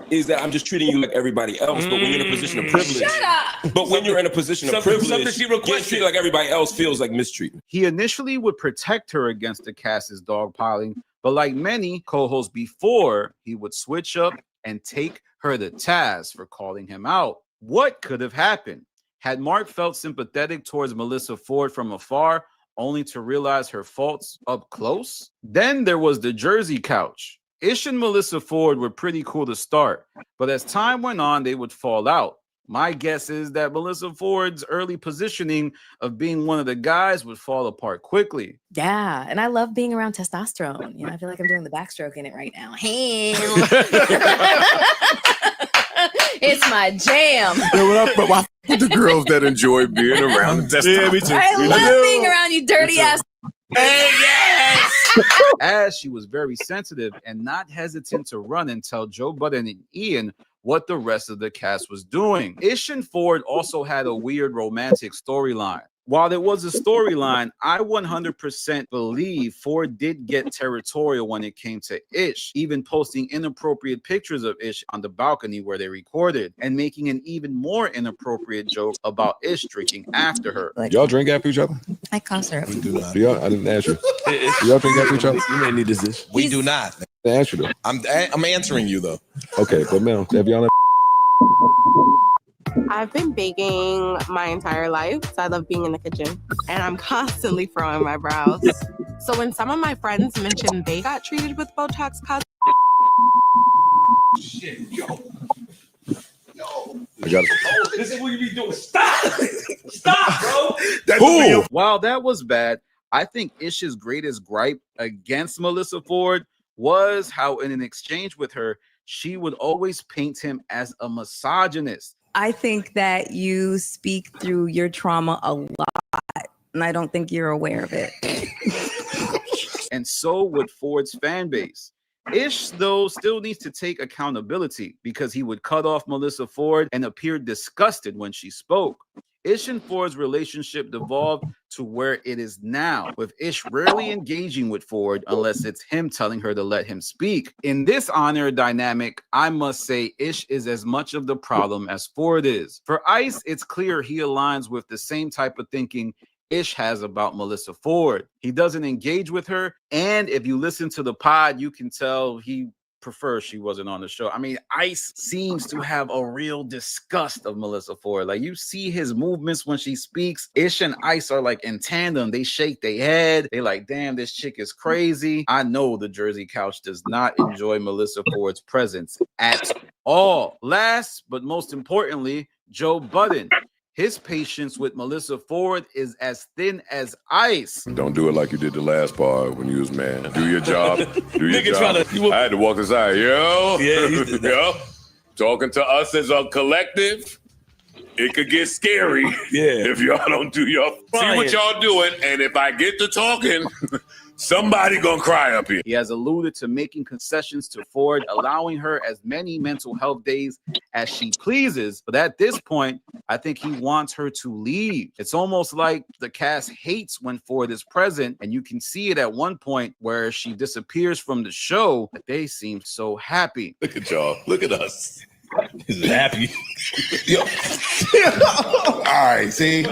Speaker 3: Is that I'm just treating you like everybody else, but when you're in a position of privilege.
Speaker 6: Shut up.
Speaker 3: But when you're in a position of privilege,
Speaker 4: something she
Speaker 3: getting
Speaker 4: requested.
Speaker 3: treated like everybody else feels like mistreatment.
Speaker 5: He initially would protect her against the cast's dogpiling, but like many co-hosts before, he would switch up and take her to task for calling him out. What could have happened? Had Mark felt sympathetic towards Melissa Ford from afar, only to realize her faults up close? Then there was the Jersey couch. Ish and Melissa Ford were pretty cool to start, but as time went on, they would fall out. My guess is that Melissa Ford's early positioning of being one of the guys would fall apart quickly.
Speaker 6: Yeah, and I love being around testosterone. You know, I feel like I'm doing the backstroke in it right now. It's my jam.
Speaker 3: Why the girls that enjoy being around?
Speaker 7: Yeah, me too.
Speaker 6: I love being around you dirty ass.
Speaker 5: Hey, yes! As she was very sensitive and not hesitant to run and tell Joe Budden and Ian what the rest of the cast was doing. Ish and Ford also had a weird romantic storyline. While it was a storyline, I 100% believe Ford did get territorial when it came to Ish, even posting inappropriate pictures of Ish on the balcony where they recorded, and making an even more inappropriate joke about Ish drinking after her.
Speaker 3: Do y'all drink after each other?
Speaker 6: I cough syrup.
Speaker 3: Do y'all? I didn't ask you. Do y'all drink after each other?
Speaker 7: You may need this.
Speaker 10: We do not.
Speaker 3: I asked you though.
Speaker 7: I'm answering you though.
Speaker 3: Okay, but Mel, have y'all?
Speaker 11: I've been baking my entire life, so I love being in the kitchen. And I'm constantly furrowing my brows. So when some of my friends mentioned they got treated with Botox cosmetics,
Speaker 4: Shit, yo.
Speaker 3: I got it.
Speaker 4: This is what you be doing. Stop! Stop, bro.
Speaker 3: Who?
Speaker 5: While that was bad, I think Ish's greatest gripe against Melissa Ford was how in an exchange with her, she would always paint him as a misogynist.
Speaker 6: I think that you speak through your trauma a lot, and I don't think you're aware of it.
Speaker 5: And so would Ford's fan base. Ish, though, still needs to take accountability because he would cut off Melissa Ford and appeared disgusted when she spoke. Ish and Ford's relationship devolved to where it is now, with Ish rarely engaging with Ford unless it's him telling her to let him speak. In this on-air dynamic, I must say Ish is as much of the problem as Ford is. For Ice, it's clear he aligns with the same type of thinking Ish has about Melissa Ford. He doesn't engage with her, and if you listen to the pod, you can tell he prefers she wasn't on the show. I mean, Ice seems to have a real disgust of Melissa Ford. Like, you see his movements when she speaks. Ish and Ice are like in tandem. They shake their head. They like, damn, this chick is crazy. I know the Jersey Couch does not enjoy Melissa Ford's presence at all. Last but most importantly, Joe Budden. His patience with Melissa Ford is as thin as ice.
Speaker 3: Don't do it like you did the last part when you was mad. Do your job. Do your job. I had to walk aside. Yo.
Speaker 4: Yeah,
Speaker 3: yo. Talking to us as a collective, it could get scary if y'all don't do your see what y'all doing. And if I get to talking, somebody gonna cry up here.
Speaker 5: He has alluded to making concessions to Ford, allowing her as many mental health days as she pleases. But at this point, I think he wants her to leave. It's almost like the cast hates when Ford is present, and you can see it at one point where she disappears from the show, but they seem so happy.
Speaker 3: Look at y'all. Look at us.
Speaker 4: He's happy.
Speaker 7: All right, see?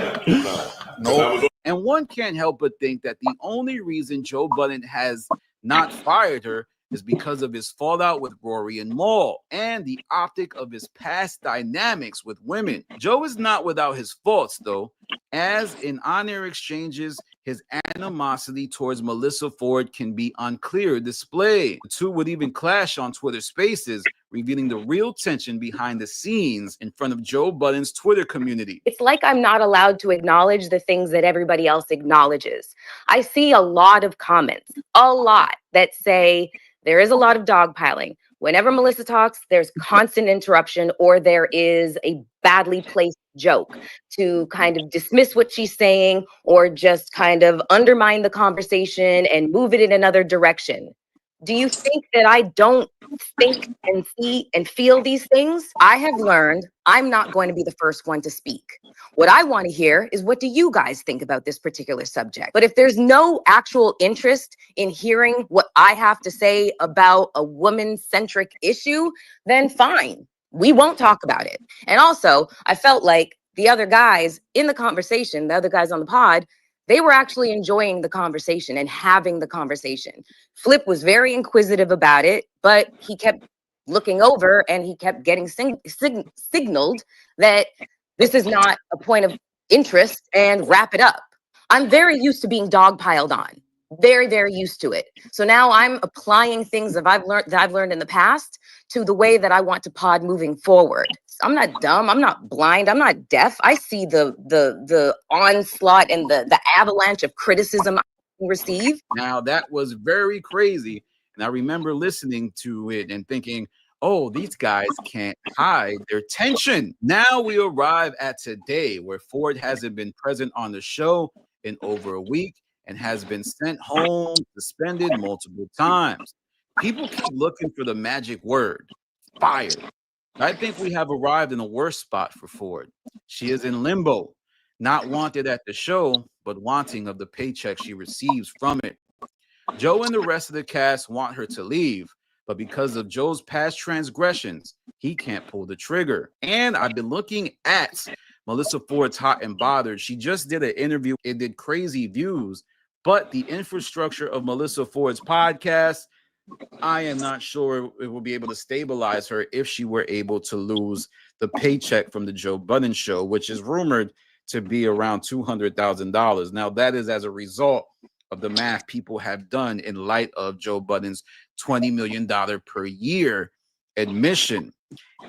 Speaker 7: No.
Speaker 5: And one can't help but think that the only reason Joe Budden has not fired her is because of his fallout with Rory and Maul and the optic of his past dynamics with women. Joe is not without his faults, though, as in on-air exchanges, his animosity towards Melissa Ford can be on clear display. The two would even clash on Twitter Spaces, revealing the real tension behind the scenes in front of Joe Budden's Twitter community.
Speaker 12: It's like I'm not allowed to acknowledge the things that everybody else acknowledges. I see a lot of comments, a lot, that say there is a lot of dogpiling. Whenever Melissa talks, there's constant interruption, or there is a badly placed joke to kind of dismiss what she's saying or just kind of undermine the conversation and move it in another direction. Do you think that I don't think and see and feel these things? I have learned I'm not going to be the first one to speak. What I want to hear is, what do you guys think about this particular subject? But if there's no actual interest in hearing what I have to say about a woman-centric issue, then fine. We won't talk about it. And also, I felt like the other guys in the conversation, the other guys on the pod, they were actually enjoying the conversation and having the conversation. Flip was very inquisitive about it, but he kept looking over and he kept getting signaled that this is not a point of interest and wrap it up. I'm very used to being dogpiled on. Very, very used to it. So now I'm applying things that I've learned in the past to the way that I want to pod moving forward. I'm not dumb. I'm not blind. I'm not deaf. I see the onslaught and the avalanche of criticism I receive.
Speaker 5: Now, that was very crazy. And I remember listening to it and thinking, oh, these guys can't hide their tension. Now we arrive at today, where Ford hasn't been present on the show in over a week and has been sent home, suspended multiple times. People keep looking for the magic word, fired. I think we have arrived in a worse spot for Ford. She is in limbo, not wanted at the show, but wanting of the paycheck she receives from it. Joe and the rest of the cast want her to leave, but because of Joe's past transgressions, he can't pull the trigger. And I've been looking at Melissa Ford's Hot and Bothered. She just did an interview. It did crazy views, but the infrastructure of Melissa Ford's podcast, I am not sure it will be able to stabilize her if she were able to lose the paycheck from the Joe Budden show, which is rumored to be around $200,000. Now, that is as a result of the math people have done in light of Joe Budden's $20 million per year admission.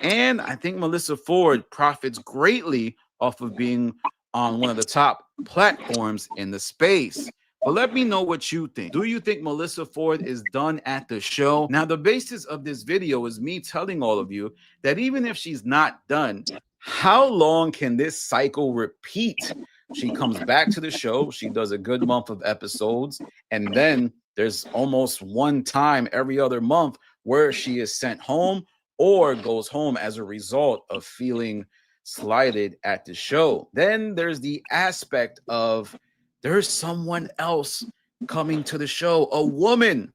Speaker 5: And I think Melissa Ford profits greatly off of being on one of the top platforms in the space. But let me know what you think. Do you think Melissa Ford is done at the show? Now, the basis of this video is me telling all of you that even if she's not done, how long can this cycle repeat? She comes back to the show, she does a good month of episodes, and then there's almost one time every other month where she is sent home or goes home as a result of feeling slighted at the show. Then there's the aspect of there's someone else coming to the show, a woman.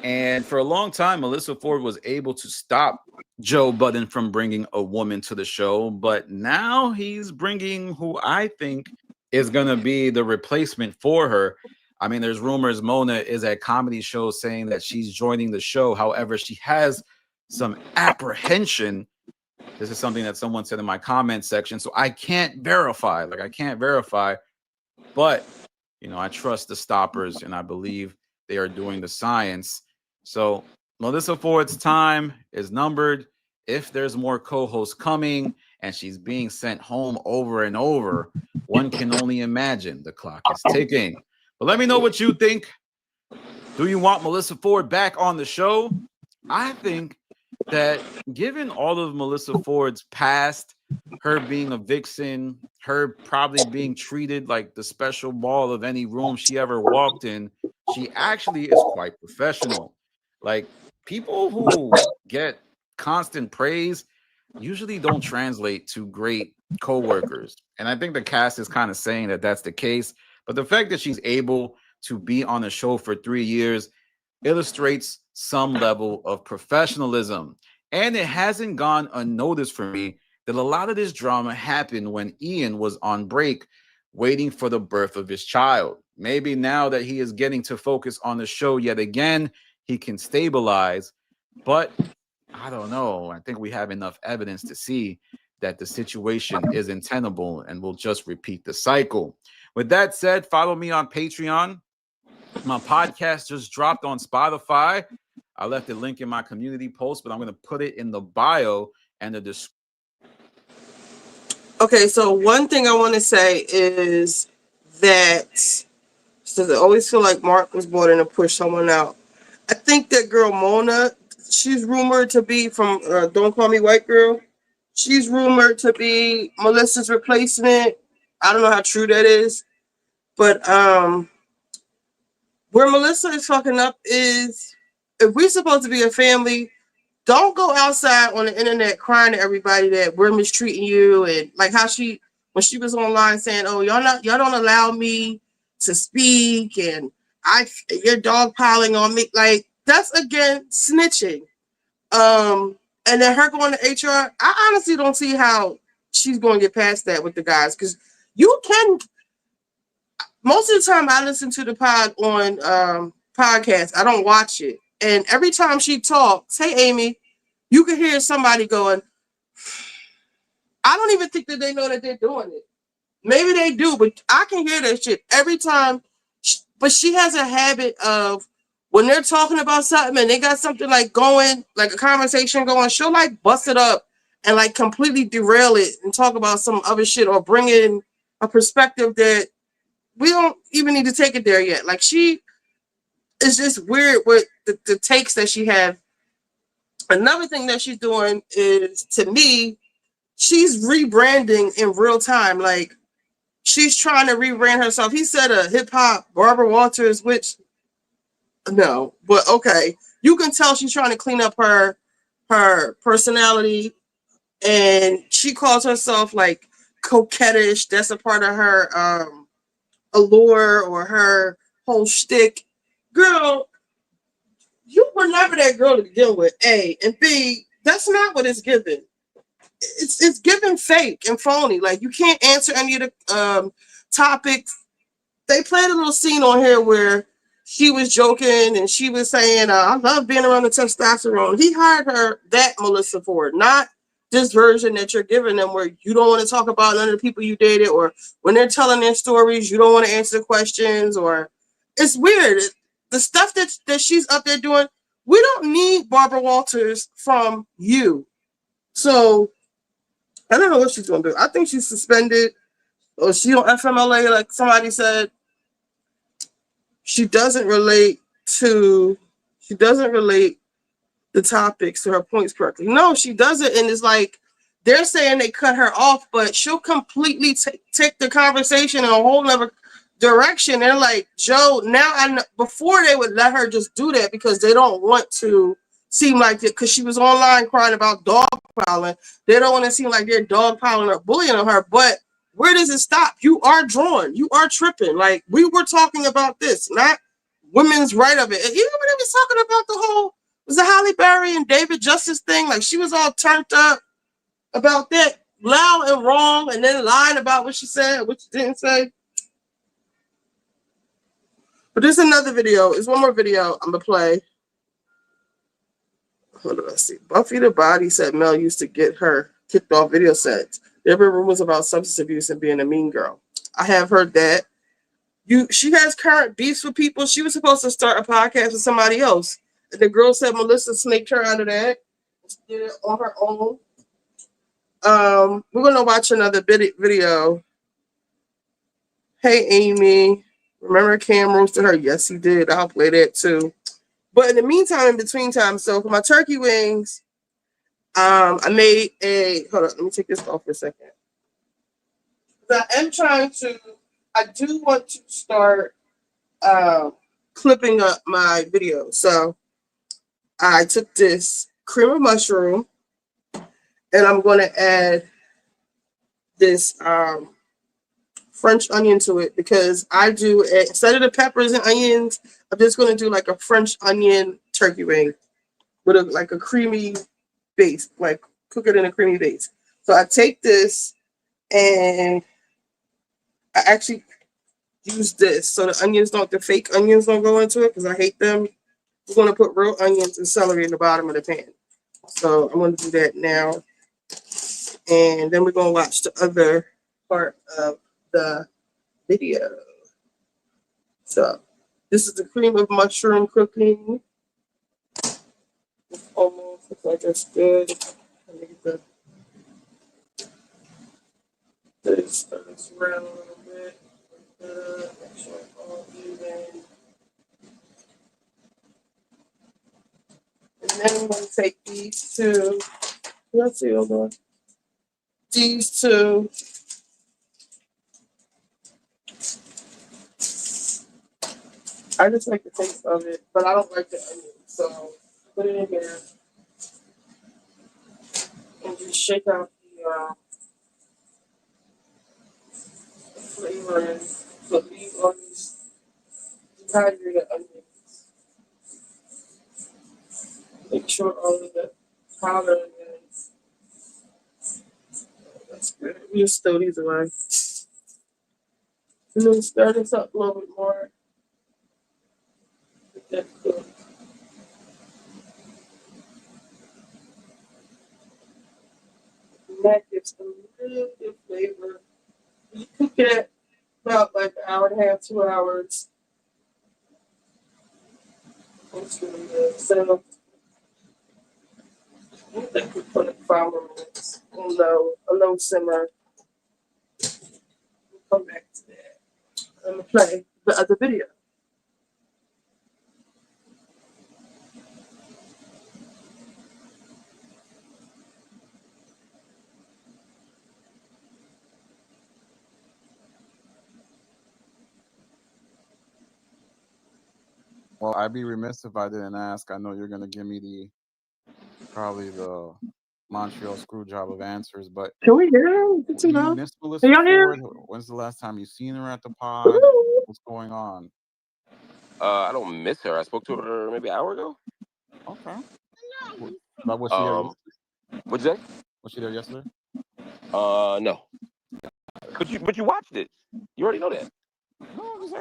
Speaker 5: And for a long time, Melissa Ford was able to stop Joe Budden from bringing a woman to the show. But now he's bringing who I think is going to be the replacement for her. I mean, there's rumors Mona is at comedy shows saying that she's joining the show. However, she has some apprehension. This is something that someone said in my comment section. So I can't verify. But, you know, I trust the stoppers and I believe they are doing the science. So Melissa Ford's time is numbered. If there's more co-hosts coming and she's being sent home over and over, one can only imagine the clock is ticking. But let me know what you think. Do you want Melissa Ford back on the show? I think that given all of Melissa Ford's past, her being a vixen, her probably being treated like the special ball of any room she ever walked in, she actually is quite professional. Like, people who get constant praise usually don't translate to great co-workers. And I think the cast is kind of saying that that's the case. But the fact that she's able to be on the show for 3 years illustrates some level of professionalism. And it hasn't gone unnoticed for me that a lot of this drama happened when Ian was on break waiting for the birth of his child. Maybe now that he is getting to focus on the show yet again, he can stabilize. But I don't know. I think we have enough evidence to see that the situation is untenable and will just repeat the cycle. With that said, follow me on Patreon. My podcast just dropped on Spotify. I left a link in my community post, but I'm going to put it in the bio and the description.
Speaker 1: Okay, so one thing I want to say is that, so I always feel like Mark was brought in to push someone out. I think that girl Mona, she's rumored to be from Don't Call Me White Girl. She's rumored to be Melissa's replacement. I don't know how true that is, but where Melissa is fucking up is, if we're supposed to be a family, don't go outside on the internet crying to everybody that we're mistreating you, and like how she, when she was online saying, "Oh, y'all don't allow me to speak, and you're dogpiling on me," like that's again snitching. And then her going to HR, I honestly don't see how she's going to get past that with the guys, because you can. Most of the time, I listen to the pod on podcast. I don't watch it. And every time she talks, "Hey, Amy," you can hear somebody going, I don't even think that they know that they're doing it. Maybe they do, but I can hear that shit every time. But she has a habit of, when they're talking about something and they got something like going, like a conversation going, she'll like bust it up and like completely derail it and talk about some other shit, or bring in a perspective that we don't even need to take it there yet. Like, she is just weird with the takes that she has. Another thing that she's doing is, to me, she's rebranding in real time. Like, she's trying to rebrand herself. He said a hip hop Barbara Walters, which no, but okay. You can tell she's trying to clean up her personality, and she calls herself like coquettish. That's a part of her allure or her whole shtick. Girl, you were never that girl to begin with, A. And B, that's not what it's given. It's given fake and phony. Like, you can't answer any of the topics. They played a little scene on here where she was joking and she was saying, I love being around the testosterone. He hired her, that Melissa Ford, not this version that you're giving them where you don't want to talk about none of the people you dated, or when they're telling their stories, you don't want to answer the questions, or it's weird. The stuff that she's up there doing, we don't need Barbara Walters from you. So I don't know what she's going to do. I think she's suspended, or she on FMLA, like somebody said. She doesn't relate the topics to her points correctly. No, she doesn't. And it's like, they're saying they cut her off, but she'll completely take the conversation in a whole other direction. They're like, Joe, now I know, before they would let her just do that because they don't want to seem like it because she was online crying about dog piling. They don't want to seem like they're dog piling or bullying on her. But where does it stop? You are drawn. You are tripping. Like, we were talking about this, not women's right of it. And even when they was talking about the whole, was the Halle Berry and David Justice thing, like she was all turned up about that, loud and wrong, and then lying about what she said, what she didn't say. But there's another video. It's one more video I'm gonna play. What did I see? Buffy the Body said Mel used to get her kicked off video sets. There were rumors about substance abuse and being a mean girl. I have heard that. She has current beefs with people. She was supposed to start a podcast with somebody else. And the girl said Melissa snaked her out of that. She did it on her own. We're gonna watch another video. Hey Amy, remember Cam roasted her? Yes, he did. I'll play that too. But in the meantime, in between time, so for my turkey wings, I made hold on, let me take this off for a second. I do want to start clipping up my videos. So I took this cream of mushroom and I'm going to add this French onion to it because I do, instead of the peppers and onions, I'm just going to do like a French onion turkey wing with like a creamy base, like cook it in a creamy base. So I take this and I actually use this so the fake onions don't go into it because I hate them. We're going to put real onions and celery in the bottom of the pan. So I'm going to do that now. And then we're going to watch the other part of the video. So this is the cream of mushroom cooking. It's almost looks like it's good. Let me get this around a little bit. Make sure it's all even. And then I'm going to take these two. Let's see, hold on. These two. I just like the taste of it, but I don't like the onion. So put it in there and just shake out the flavor and so leave all these dehydrated onions. Make sure all of the powder is. That's good. We just throw these away. And then stir this up a little bit more. That's good. And that gives a really good flavor. You cook it about like an hour and a half, 2 hours. It's really good. So I think we put it 5 more minutes. A low simmer. We'll come back to that. I'm gonna play the other video.
Speaker 5: Well, I'd be remiss if I didn't ask. I know you're gonna give me probably the Montreal screw job of answers, but
Speaker 1: Can we hear him?
Speaker 5: do you miss Melissa Ford? When's the last time you seen her at the pod? What's going on?
Speaker 13: I don't miss her. I spoke to her maybe an hour ago.
Speaker 5: Okay. But was she there yesterday?
Speaker 13: What'd you say?
Speaker 5: Was she there yesterday?
Speaker 13: No. But you watched it. You already know that.
Speaker 5: No, I'm just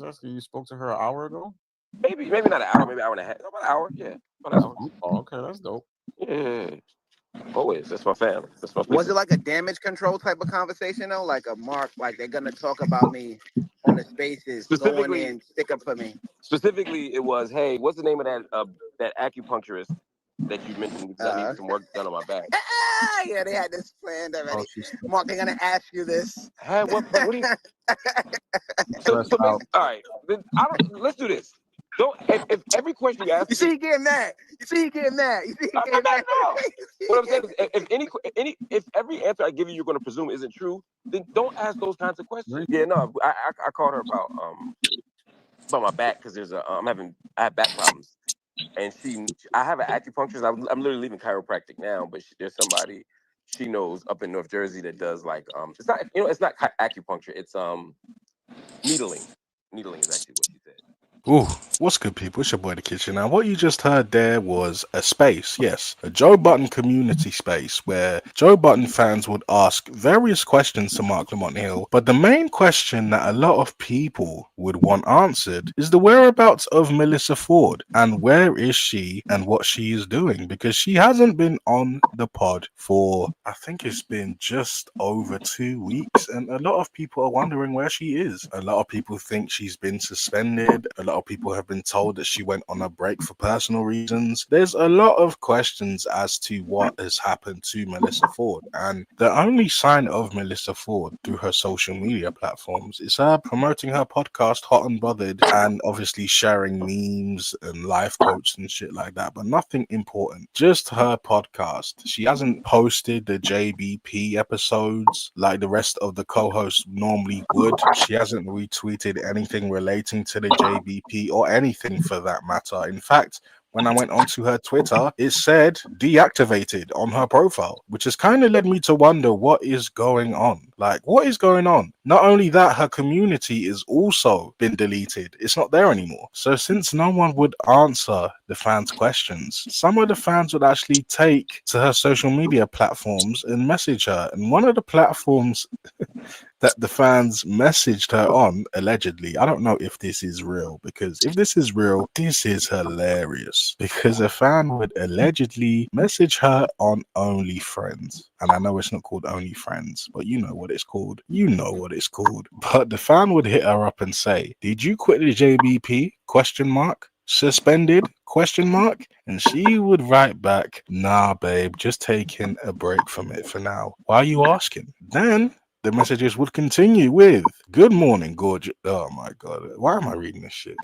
Speaker 5: asking. You spoke to her an hour ago?
Speaker 13: Maybe not an hour, maybe an hour and a half. About an hour, yeah. About an hour.
Speaker 5: Oh, okay, that's dope.
Speaker 13: Yeah. Always. That's my family. That's my
Speaker 14: Was it like a damage control type of conversation though? Like a mark, like they're gonna talk about me on the spaces, going in, stick up for me.
Speaker 13: Specifically, it was, hey, what's the name of that acupuncturist that you mentioned because I need some work done on my back?
Speaker 14: Yeah, they had this planned already. Mark, they're gonna ask you this.
Speaker 13: Hey, what do you... so all right, let's do this. If every question you ask,
Speaker 14: you see, he getting mad.
Speaker 13: I'm not, no. What I'm saying is, if every answer I give you, you're going to presume isn't true, then don't ask those kinds of questions. Yeah, no, I called her about my back because I have back problems. and I have an acupuncturist. I'm literally leaving chiropractic now, but there's somebody she knows up in North Jersey that does like it's not it's not acupuncture. It's needling. Needling is actually what she said.
Speaker 15: Ooh, what's good, people? It's your boy, The Kitchen. Now, what you just heard there was a space, yes, a Joe Button community space where Joe Button fans would ask various questions to Mark Lamont Hill. But the main question that a lot of people would want answered is the whereabouts of Melissa Ford and where is she and what she is doing, because she hasn't been on the pod for, I think it's been just over 2 weeks, and a lot of people are wondering where she is. A lot of people think she's been suspended. A lot of people have been told that she went on a break for personal reasons. There's a lot of questions as to what has happened to Melissa Ford, and the only sign of Melissa Ford through her social media platforms is her promoting her podcast Hot and Bothered, and obviously sharing memes and life quotes and shit like that, but nothing important, just her podcast. She hasn't posted the JBP episodes like the rest of the co-hosts normally would. She hasn't retweeted anything relating to the JBP or anything for that matter. In fact, when I went onto her Twitter, it said deactivated on her profile, which has kind of led me to wonder what is going on. Like, what is going on? Not only that, her community is also been deleted. It's not there anymore. So since no one would answer the fans' questions, some of the fans would actually take to her social media platforms and message her. And one of the platforms that the fans messaged her on, allegedly, I don't know if this is real, because if this is real, this is hilarious, because a fan would allegedly message her on OnlyFriends. And I know it's not called OnlyFriends, but you know what it's called. You know what it's called. But the fan would hit her up and say, "Did you quit the JBP? Question mark. Suspended? Question mark." And she would write back, "Nah, babe, just taking a break from it for now. Why are you asking?" Then the messages would continue with, "Good morning, gorgeous." Oh my God, why am I reading this shit?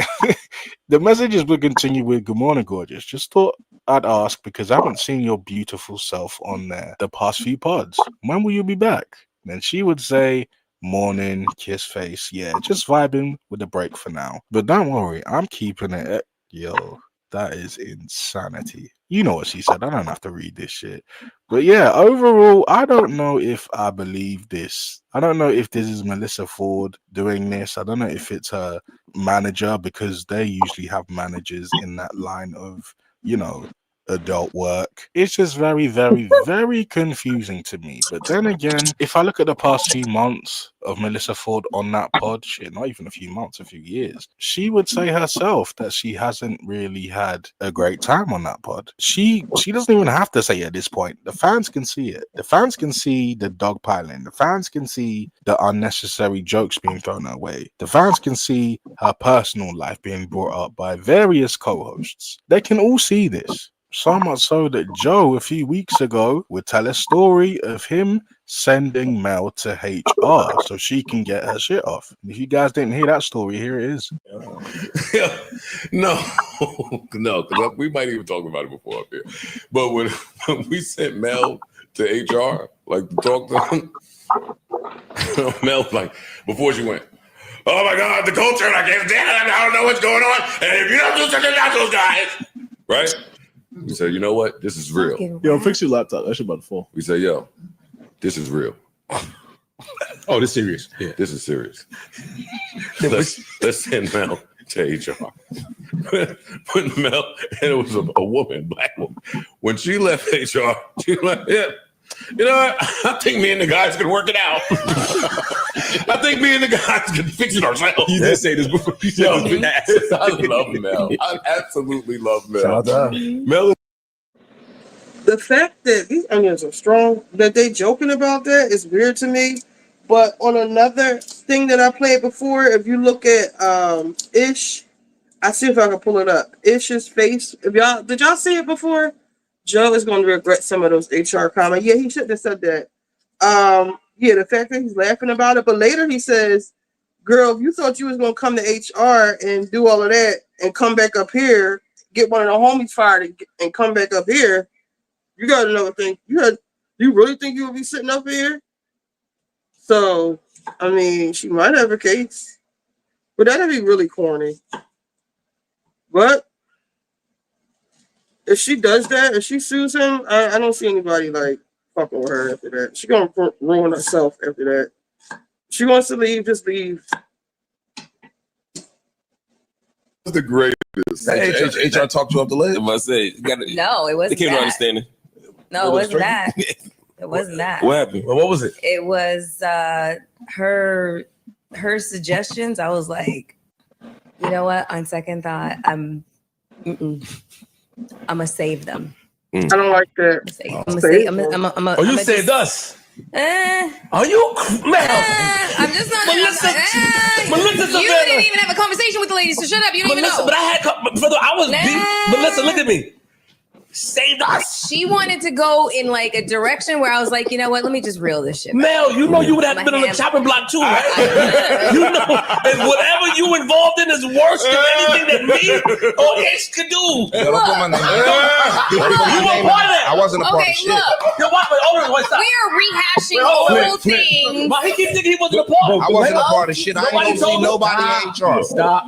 Speaker 15: The messages would continue with, "Good morning, gorgeous. Just thought I'd ask because I haven't seen your beautiful self on there the past few pods. When will you be back?" Then she would say, "Morning, kiss face. Yeah, just vibing with the break for now. But don't worry, I'm keeping it." Yo, that is insanity. You know what she said. I don't have to read this shit. But yeah, overall, I don't know if I believe this. I don't know if this is Melissa Ford doing this. I don't know if it's her manager, because they usually have managers in that line of, you know, adult work. It's just very, very, very confusing to me. But then again, if I look at the past few months of Melissa Ford on that pod, shit, not even a few months, a few years, she would say herself that she hasn't really had a great time on that pod. She doesn't even have to say it at this point. The fans can see it. The fans can see the dogpiling. The fans can see the unnecessary jokes being thrown her way. The fans can see her personal life being brought up by various co-hosts. They can all see this. So much so that Joe, a few weeks ago, would tell a story of him sending Mel to HR so she can get her shit off. If you guys didn't hear that story, here it is.
Speaker 3: No, because we might even talk about it before up here. But when we sent Mel to HR, like to talk to him, Mel, like, before she went, "Oh my God, the culture, I can't stand it. I don't know what's going on. And if you don't do something about those guys," right? We said, "You know what? This is real."
Speaker 4: Yo, fix your laptop. That shit about to fall.
Speaker 3: We say, "Yo, this is real."
Speaker 9: Oh, this serious. Yeah.
Speaker 3: This is serious. Let's send Mel to HR. When Mel, and it was a woman, black woman. When she left HR, she was like, "Yeah, you know what? I think me and the guys can work it out. I think me and the guys can fix it ourselves."
Speaker 9: You did say this before. You said
Speaker 3: I love Mel. I absolutely love Mel. Mel.
Speaker 1: The fact that these onions are strong, that they joking about that is weird to me. But on another thing that I played before, if you look at Ish, I see if I can pull it up. Ish's face. Did y'all see it before? Joe is going to regret some of those HR comments. Yeah, he shouldn't have said that. Yeah, the fact that he's laughing about it, but later he says, "Girl, if you thought you was gonna come to HR and do all of that and come back up here, get one of the homies fired and come back up here, you got another thing. You really think you would be sitting up here?" So, I mean, she might have a case, but that'd be really corny. But if she does that, if she sues him, I don't see anybody like fucking with her after that. She gonna ruin herself after that. She wants to leave, just leave.
Speaker 3: The greatest.
Speaker 4: HR talked you off the ledge.
Speaker 16: I say,
Speaker 6: No, it wasn't
Speaker 16: They came to
Speaker 6: that.
Speaker 16: understanding.
Speaker 6: No, it wasn't that. It wasn't that.
Speaker 16: What happened?
Speaker 4: Well, what was it?
Speaker 6: It was her suggestions. I was like, you know what? On second thought, I'm gonna save them.
Speaker 1: I don't like that.
Speaker 6: Oh,
Speaker 4: you saved us. Are you
Speaker 6: I'm just not.
Speaker 4: Melissa,
Speaker 6: You didn't even have a conversation with the lady, so shut up. You don't even know.
Speaker 4: But I was deep. Melissa, look at me. Saved us.
Speaker 6: She wanted to go in like a direction where I was like, you know what? Let me just reel this shit.
Speaker 4: Mel, you know you would have been on the chopping block too, right? You know, and whatever you involved in is worse than anything that me or Ish could do.
Speaker 6: Look,
Speaker 4: you were part of that.
Speaker 17: I wasn't a part of
Speaker 6: okay,
Speaker 17: shit.
Speaker 6: look.
Speaker 4: Yo, wait, stop.
Speaker 6: We are rehashing old things.
Speaker 4: Why he keep thinking he wasn't a part?
Speaker 17: I wasn't a part of shit. I ain't see nobody in HR.
Speaker 4: Stop.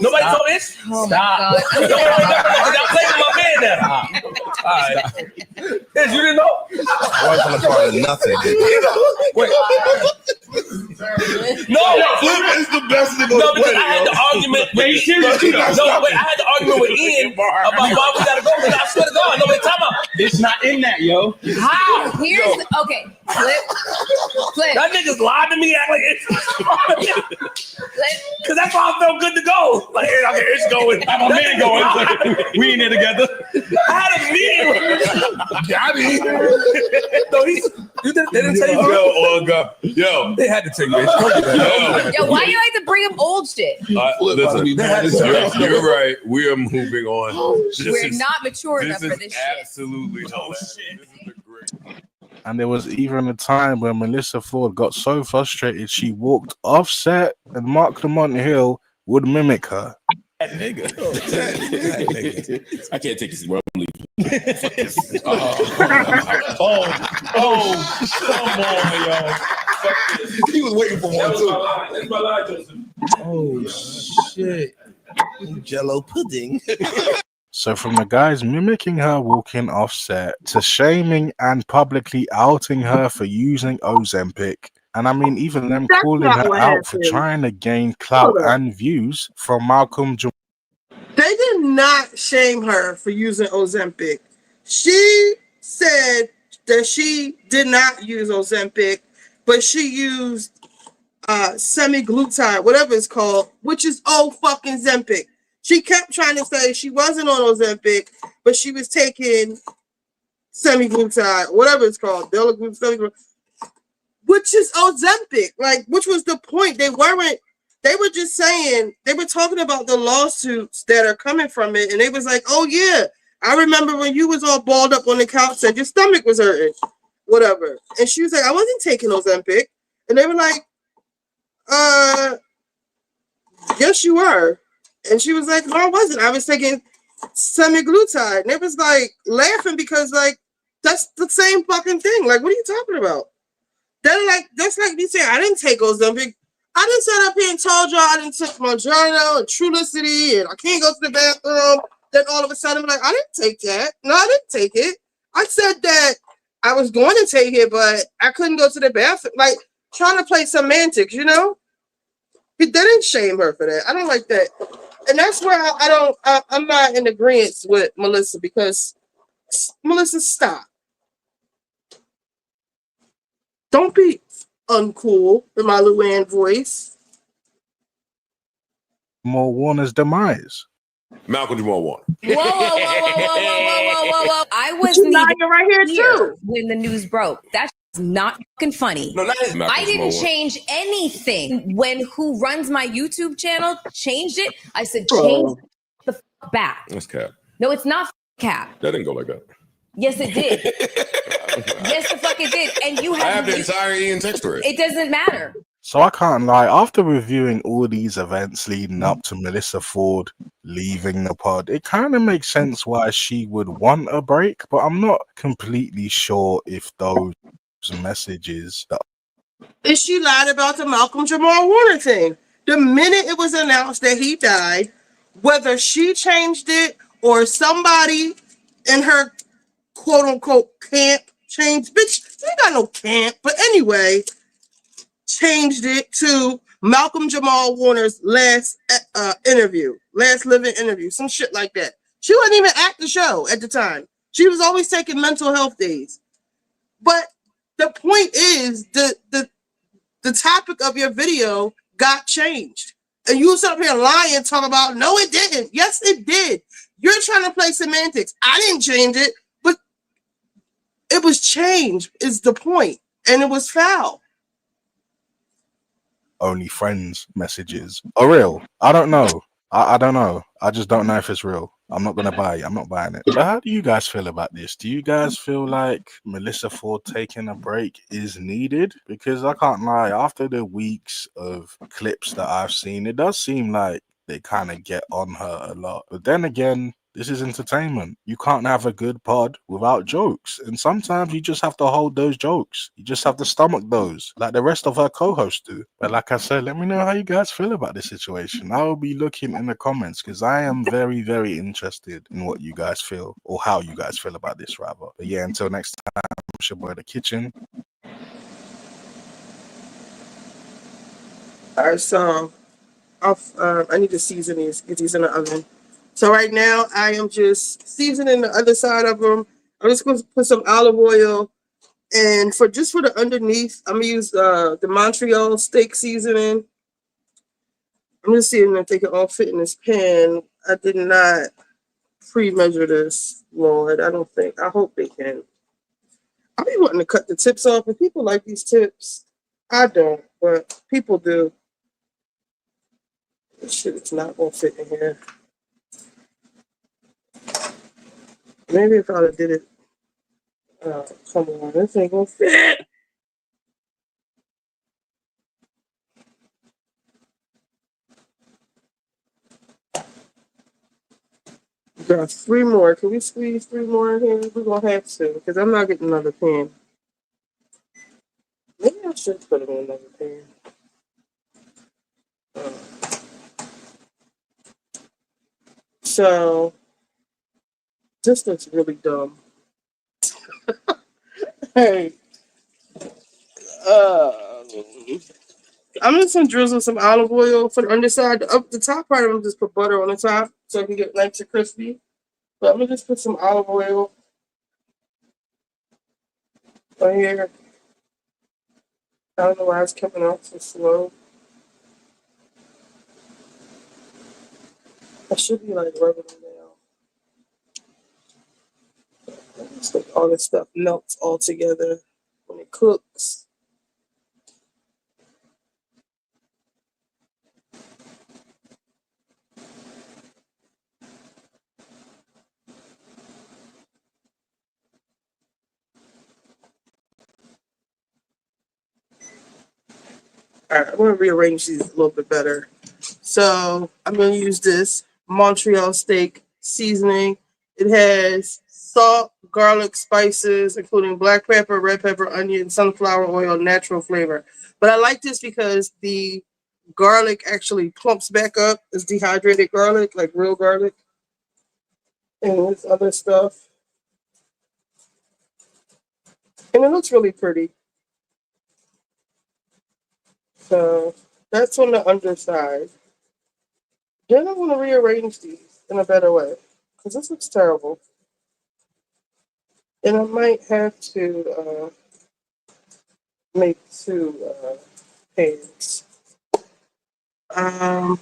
Speaker 4: Nobody told Ish?
Speaker 6: Oh
Speaker 4: Stop. Y'all playing my man now. All right. Ish, you didn't know?
Speaker 17: I wasn't a part of nothing.
Speaker 4: Wait. No,
Speaker 17: Flip is the best nigga.
Speaker 4: No, because I had the argument with I had the argument with Ian about why we gotta go. Because I swear to God, nobody talking about.
Speaker 18: It's not in that, yo.
Speaker 6: How? Okay. Flip.
Speaker 4: That nigga's lied to me, act like it's because that's why I felt good to go. Like, okay, it's going.
Speaker 18: I'm a man going. We in there together.
Speaker 4: I had a meeting.
Speaker 17: Got me.
Speaker 4: No, they didn't tell you. Yo, they had to tell you.
Speaker 6: Yo, why you like to bring up old shit?
Speaker 3: Listen, you're right. We are moving on.
Speaker 6: We're not mature enough for this shit.
Speaker 3: Absolutely hilarious.
Speaker 15: And there was even a time when Melissa Ford got so frustrated she walked off set and Mark Lamont Hill would mimic her.
Speaker 16: I can't take this. Bro. I'm leaving.
Speaker 18: Come on, yo.
Speaker 17: He was waiting for one too.
Speaker 18: It's my lie, Joseph.
Speaker 4: Oh shit!
Speaker 18: Jello pudding.
Speaker 15: So from the guys mimicking her walking off set to shaming and publicly outing her for using Ozempic, and I mean even them
Speaker 1: That's
Speaker 15: calling
Speaker 1: not
Speaker 15: her
Speaker 1: what
Speaker 15: out for
Speaker 1: happened.
Speaker 15: trying to gain clout
Speaker 1: Hold on.
Speaker 15: and views from Malcolm Jamal.
Speaker 1: They did not shame her for using Ozempic. She said that she did not use Ozempic, but she used semaglutide, whatever it's called, which is fucking Zempic. She kept trying to say she wasn't on Ozempic, but she was taking semaglutide, whatever it's called, semaglutide, which is Ozempic. Like, which was the point? They were just saying, they were talking about the lawsuits that are coming from it, and they was like, oh yeah, I remember when you was all balled up on the couch, said your stomach was hurting, whatever. And she was like, I wasn't taking Ozempic. And they were like, yes, you were. And she was like, no, I wasn't. I was taking semaglutide. And it was like laughing because like that's the same fucking thing. Like, what are you talking about? That's like me saying I didn't take Ozempic. I didn't sit up here and told y'all I didn't take Mounjaro and Trulicity and I can't go to the bathroom. Then all of a sudden I'm like, I didn't take that. No, I didn't take it. I said that I was going to take it, but I couldn't go to the bathroom. Like trying to play semantics, you know? They didn't shame her for that. I don't like that. And that's where I'm not in agreement with Melissa because Melissa, stop. Don't be uncool with my Luann voice.
Speaker 15: Jamal Warner's demise.
Speaker 3: Malcolm Jamal Warner.
Speaker 6: Whoa. I wasn't even
Speaker 1: right here too
Speaker 6: when the news broke. That's not fucking funny.
Speaker 16: No, not his Malcolm
Speaker 6: I didn't
Speaker 16: Jamal Warner.
Speaker 6: change anything. When who runs my YouTube channel changed it, I said change the fuck back.
Speaker 3: That's cap.
Speaker 6: No, it's not cap.
Speaker 3: That didn't go like that.
Speaker 6: Yes, it did. Yes, the fuck it did. And you
Speaker 3: I
Speaker 6: have
Speaker 3: have the entire Ian text for it.
Speaker 6: It doesn't matter.
Speaker 15: So I can't lie, after reviewing all these events leading up to Melissa Ford leaving the pod, it kind of makes sense why she would want a break, but I'm not completely sure if those messages that
Speaker 1: is she lied about the Malcolm Jamal Warner thing. The minute it was announced that he died, whether she changed it or somebody in her quote unquote camp changed. Bitch, you ain't got no camp. But anyway, changed it to Malcolm Jamal Warner's last interview, last living interview, some shit like that. She wasn't even at the show at the time. She was always taking mental health days. But the point is, the topic of your video got changed. And you sit up here lying, talking about, no, it didn't. Yes, it did. You're trying to play semantics. I didn't change it, but it was changed, is the point. And it was foul.
Speaker 15: Only friends messages are real. I don't know. I don't know. I just don't know if it's real. I'm not gonna buy it. I'm not buying it. But how do you guys feel about this? Do you guys feel like Melissa Ford taking a break is needed? Because I can't lie, after the weeks of clips that I've seen, it does seem like they kind of get on her a lot. But then again, this is entertainment. You can't have a good pod without jokes. And sometimes you just have to hold those jokes. You just have to stomach those, like the rest of her co-hosts do. But like I said, let me know how you guys feel about this situation. I will be looking in the comments because I am very, very interested in what you guys feel, or how you guys feel about this, rather. But yeah, until next time, it's your boy, The Kitchen.
Speaker 1: All right, so I need to season these, get these in the oven. So right now I am just seasoning the other side of them. I'm just going to put some olive oil, and for the underneath, I'm gonna use the Montreal steak seasoning. I'm just seeing if they can all fit in this pan. I did not pre-measure this, Lord. I don't think. I hope they can. I be wanting to cut the tips off, and people like these tips. I don't, but people do. This shit is not gonna fit in here. Maybe if I did it. Come on, this ain't gonna fit. Got three more. Can we squeeze three more in here? We're gonna have to, because I'm not getting another pan. Maybe I should put them in another pan. So this looks really dumb. Hey, uh, I'm just gonna drizzle some olive oil for the underside. Up the top part, I'm gonna just put butter on the top so it can get nice and crispy. But I'm gonna just put some olive oil right here. I don't know why it's coming out so slow. I should be like rubbing it now. It's like all this stuff melts all together when it cooks. All right, I'm gonna rearrange these a little bit better. So I'm gonna use this Montreal steak seasoning. It has salt, garlic, spices, including black pepper, red pepper, onion, sunflower oil, natural flavor. But I like this because the garlic actually plumps back up. It's dehydrated garlic, like real garlic. And this other stuff. And it looks really pretty. So that's on the underside. Then I'm gonna rearrange these in a better way. Because this looks terrible. And I might have to make two pans. Um,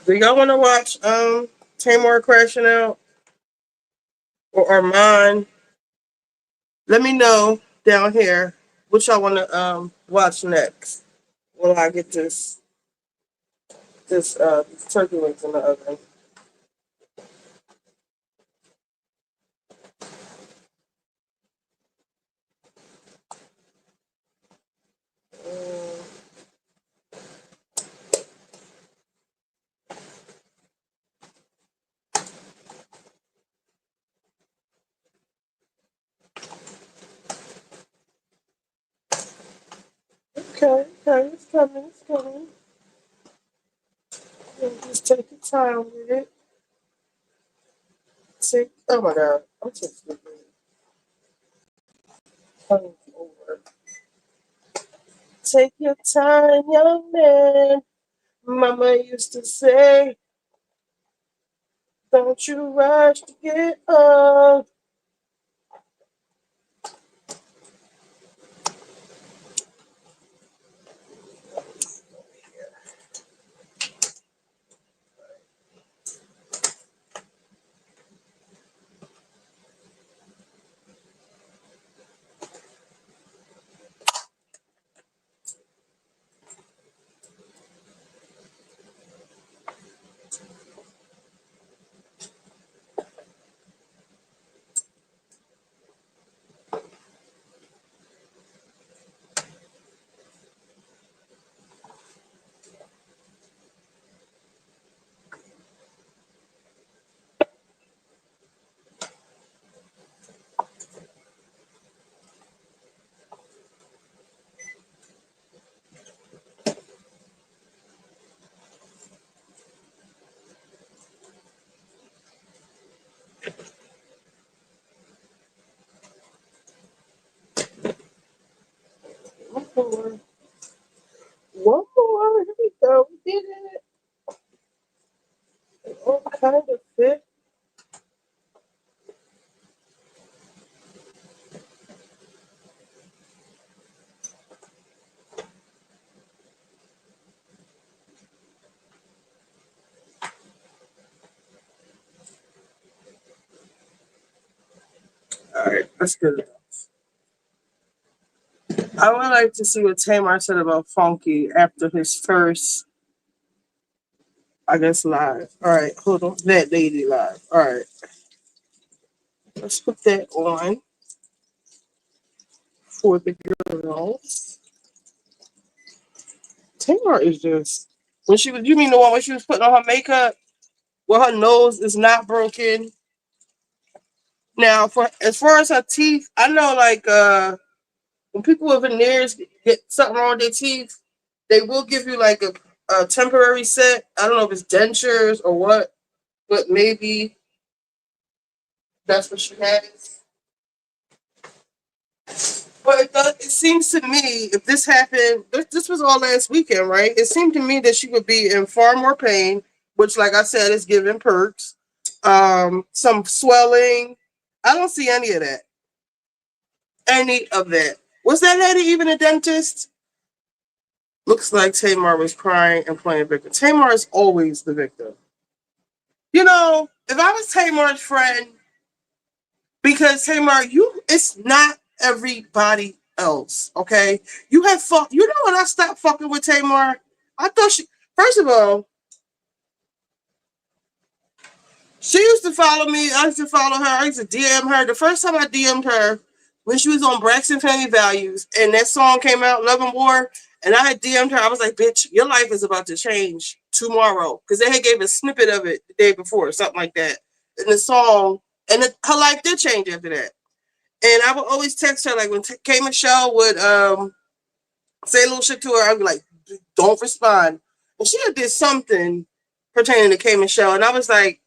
Speaker 1: do y'all want to watch Tamar crashing out or Armand? Let me know down here what y'all want to watch next when I get these turkey wings in the oven. Okay, okay, it's coming, it's coming. Just take your time with it. Take, oh my god, I'm so stupid. Coming over. Take your time, young man. Mama used to say, don't you rush to get up. One more. One more. Here we go. We did it. It all kind of fit. Alright, that's good enough. I would like to see what Tamar said about Funky after his first, I guess, live. Alright, hold on. That lady live. Alright. Let's put that on for the girls. Tamar is just when she was you mean the one when she was putting on her makeup where her nose is not broken. Now for as far as her teeth, I know like when people with veneers get something wrong with their teeth, they will give you like a temporary set. I don't know if it's dentures or what, but maybe that's what she has. But it seems to me, if this happened, this was all last weekend, right? It seemed to me that she would be in far more pain, which, like I said, is giving perks. Some swelling. I don't see any of that. Any of that. Was that lady even a dentist? Looks like Tamar was crying and playing victim. Tamar is always the victim. You know, if I was Tamar's friend, because Tamar, it's not everybody else, okay? You have fuck. You know when I stopped fucking with Tamar? I thought first of all, she used to follow me. I used to follow her. I used to DM her. The first time I DM'd her when she was on Braxton Family Values and that song came out, Love and War, and I had DM'd her. I was like, bitch, your life is about to change tomorrow. Because they had gave a snippet of it the day before, something like that. In the song, and her life did change after that. And I would always text her, like when K Michelle would say a little shit to her, I'd be like, don't respond. And she had did something pertaining to K Michelle, and I was like,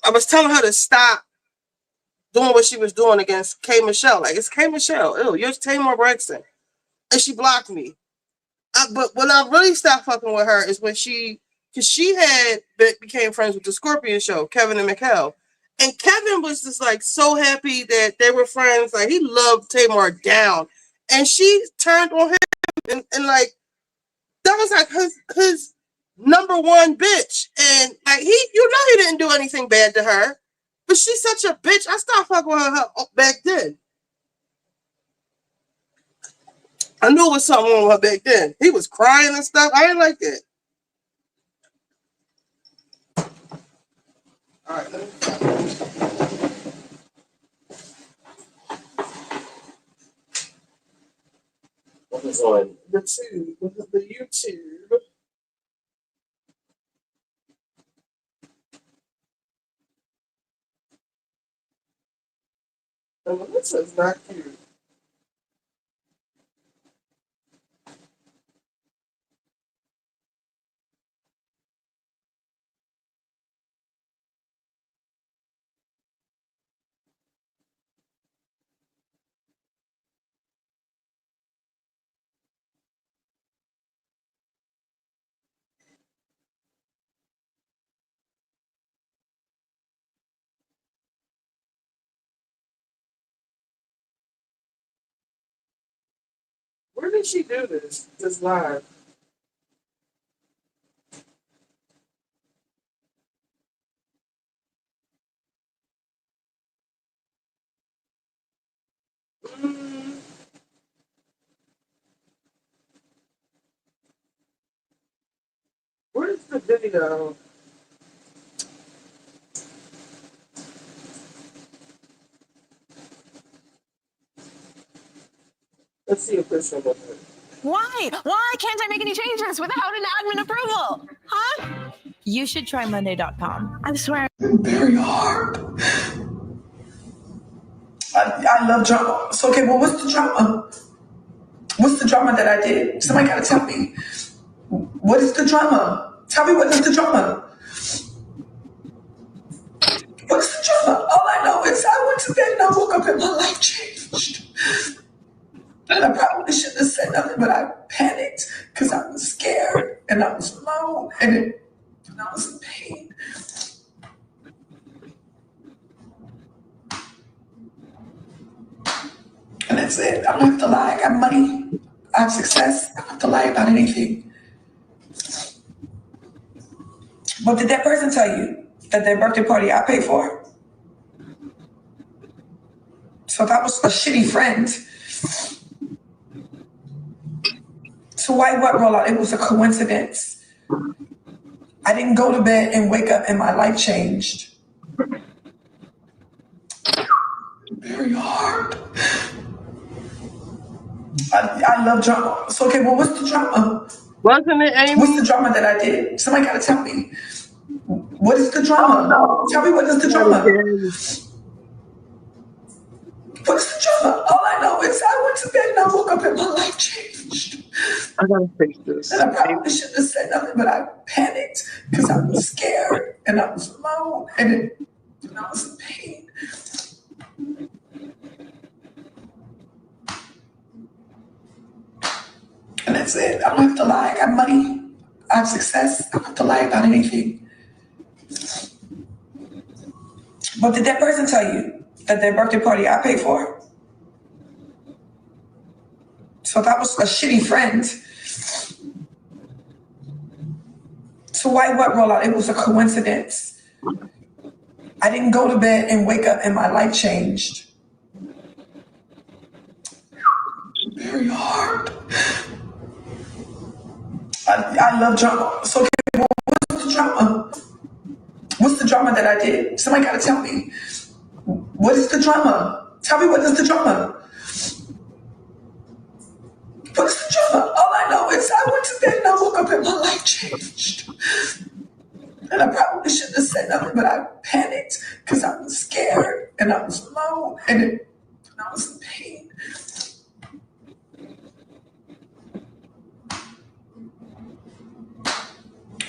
Speaker 1: I was telling her to stop doing what she was doing against K Michelle. Like, it's K Michelle. Ew, you're Tamar Braxton. And she blocked me. But when I really stopped fucking with her is when because she had became friends with the Scorpion Show, Kevin and Mikkel. And Kevin was just like so happy that they were friends. Like, he loved Tamar down. And she turned on him and like, that was like his number one bitch. And like, he didn't do anything bad to her. But she's such a bitch. I stopped fucking with her back then. I knew it was something wrong with her back then. He was crying and stuff. I didn't like it. All right, what was on the tube? The YouTube. And this is not cute. Where did she do this? This live? Where's the video? Let's see if this one will work.
Speaker 19: Why? Why can't I make any changes without an admin approval? Huh? You should try Monday.com. I swear.
Speaker 20: Very hard. I love drama. So, okay, well, what's the drama? What's the drama that I did? Somebody gotta tell me. What is the drama? Tell me what is the drama? What is the drama? All I know is I went to bed and I woke up and my life changed. And I probably shouldn't have said nothing, but I panicked because I was scared and I was alone and I was in pain. And that's it. I don't have to lie. I got money. I have success. I don't have to lie about anything. But did that person tell you that their birthday party I paid for? So that was a shitty friend. So why what roll out? It was a coincidence. I didn't go to bed and wake up and my life changed. Very hard. I love drama. So, okay, well, what's the drama?
Speaker 1: Wasn't it Amy?
Speaker 20: What's the drama that I did? Somebody gotta tell me. What is the drama? Oh, no. Tell me what is the drama? What is the drama? All I know is I went to bed and I woke up and my life changed.
Speaker 1: I gotta fix this.
Speaker 20: And I probably shouldn't have said nothing, but I panicked because I was scared and I was alone and I was in pain. And that's it. I don't have to lie. I got money. I have success. I don't have to lie about anything. But did that person tell you that their birthday party I paid for? So that was a shitty friend. So why what roll out? It was a coincidence. I didn't go to bed and wake up and my life changed. Very hard. I love drama. So, okay, well, what's the drama? What's the drama that I did? Somebody gotta tell me. What is the drama? Tell me what is the drama? What is the drama? All I know is I went to bed and I woke up and my life changed. And I probably shouldn't have said nothing, but I panicked because I was scared and I was alone and I was in pain.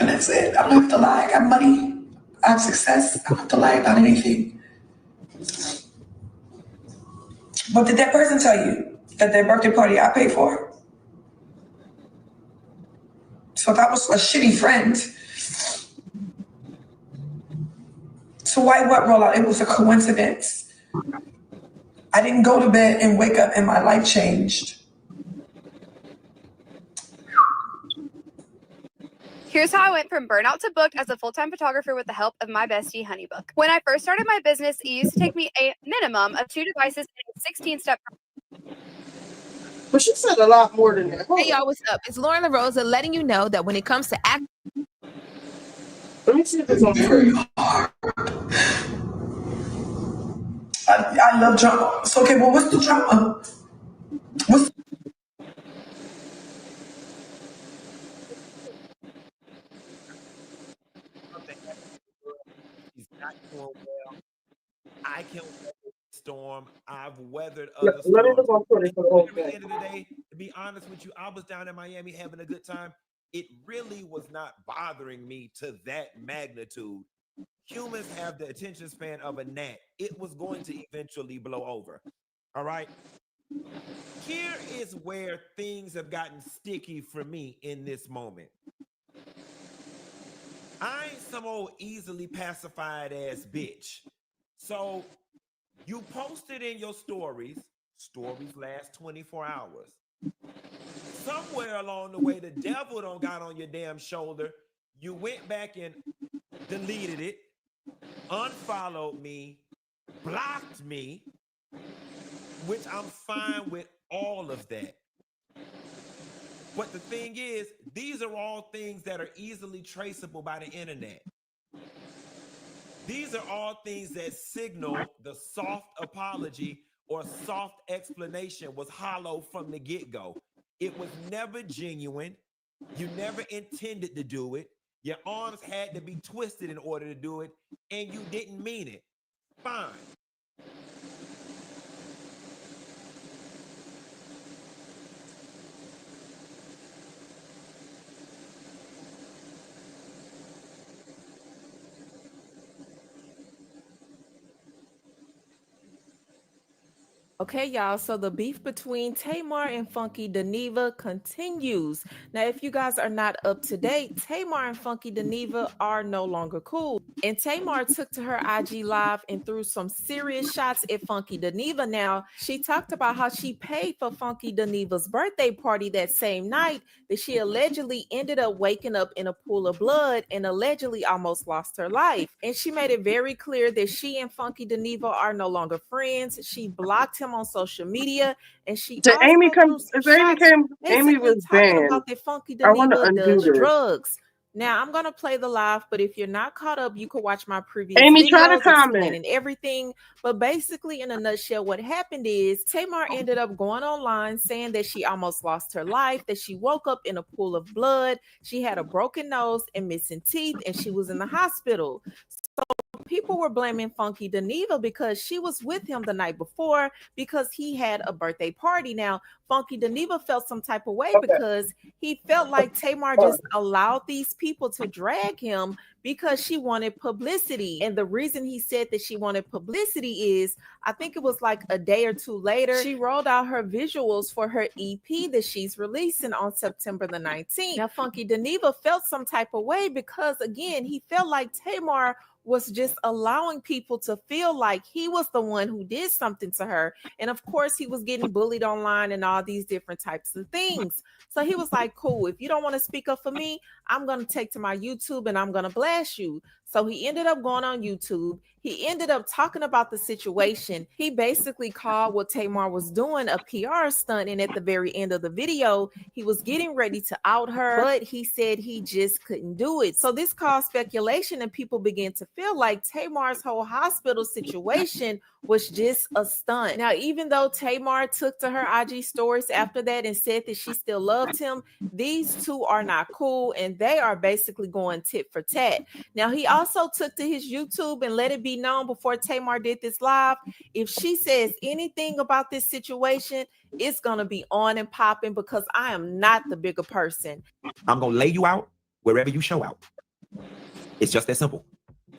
Speaker 20: And that's it. I don't have to lie. I got money. I have success. I don't have to lie about anything. But did that person tell you that their birthday party I paid for? So that was a shitty friend. So why what roll out? It was a coincidence. I didn't go to bed and wake up and my life changed.
Speaker 21: Here's how I went from burnout to booked as a full-time photographer with the help of my bestie, Honeybook. When I first started my business, it used to take me a minimum of 2 devices and a 16-step.
Speaker 1: But she said a lot more than that.
Speaker 19: Hey, y'all, what's up? It's Lauren LaRosa letting you know that when it comes to act.
Speaker 1: Let me see if it's on
Speaker 20: very hard. I love drama. So, okay, well, what's the drama? What's
Speaker 22: He's not doing well. I can weather the storm. I've weathered
Speaker 1: Let
Speaker 22: other
Speaker 1: me look
Speaker 22: storms.
Speaker 1: on Twitter for the whole
Speaker 22: At the
Speaker 1: thing.
Speaker 22: end of the day, to be honest with you, I was down in Miami having a good time. It really was not bothering me to that magnitude. Humans have the attention span of a gnat. It was going to eventually blow over. All right. Here is where things have gotten sticky for me in this moment. I ain't some old easily pacified ass bitch. So you posted in your stories last 24 hours. along the way the devil don't got on your damn shoulder, you went back and deleted it, unfollowed me, blocked me, which I'm fine with all of that. But the thing is, these are all things that are easily traceable by the internet. These are all things that signal the soft apology or soft explanation was hollow from the get-go. It was never genuine. You never intended to do it. Your arms had to be twisted in order to do it, and you didn't mean it. Fine.
Speaker 2: Okay, y'all, so the beef between Tamar and Funky Dineva continues. Now, if you guys are not up to date, Tamar and Funky Dineva are no longer cool. And Tamar took to her IG Live and threw some serious shots at Funky Dineva. Now, she talked about how she paid for Funky Dineva's birthday party that same night, that she allegedly ended up waking up in a pool of blood and allegedly almost lost her life. And she made it very clear that she and Funky Dineva are no longer friends. She blocked him on social media, and she
Speaker 1: So
Speaker 2: also
Speaker 1: Amy
Speaker 2: threw
Speaker 1: come.
Speaker 2: some
Speaker 1: If Amy
Speaker 2: shots
Speaker 1: came, Amy
Speaker 2: basically
Speaker 1: was
Speaker 2: talking
Speaker 1: banned.
Speaker 2: about that Funky
Speaker 1: I want to
Speaker 2: Dineva
Speaker 1: undo
Speaker 2: does
Speaker 1: this.
Speaker 2: drugs. Now, I'm going to play the live, but if you're not caught up, you can watch my previous
Speaker 1: Amy, try to
Speaker 2: videos
Speaker 1: comment.
Speaker 2: explaining everything. But basically, in a nutshell, what happened is Tamar ended up going online saying that she almost lost her life, that she woke up in a pool of blood, she had a broken nose and missing teeth, and she was in the hospital. So people were blaming Funky Dineva because she was with him the night before because he had a birthday party. Now, Funky Dineva felt some type of way because he felt like Tamar just allowed these people to drag him because she wanted publicity. And the reason he said that she wanted publicity is, I think it was like a day or two later, she rolled out her visuals for her EP that she's releasing on September the 19th. Now, Funky Dineva felt some type of way because, again, he felt like Tamar was just allowing people to feel like he was the one who did something to her. And of course, he was getting bullied online and all these different types of things. So he was like, cool, if you don't want to speak up for me, I'm going to take to my YouTube and I'm going to blast you. So he ended up going on YouTube. He ended up talking about the situation. He basically called what Tamar was doing a PR stunt. And at the very end of the video, he was getting ready to out her, but he said he just couldn't do it. So this caused speculation, and people began to feel like Tamar's whole hospital situation was just a stunt. Now, even though Tamar took to her IG stories after that and said that she still loved him, these two are not cool, and they are basically going tit for tat. Now, he also took to his YouTube and let it be known before Tamar did this live, if she says anything about this situation, it's going to be on and popping because I am not the bigger person.
Speaker 8: I'm going to lay you out wherever you show out. It's just that simple.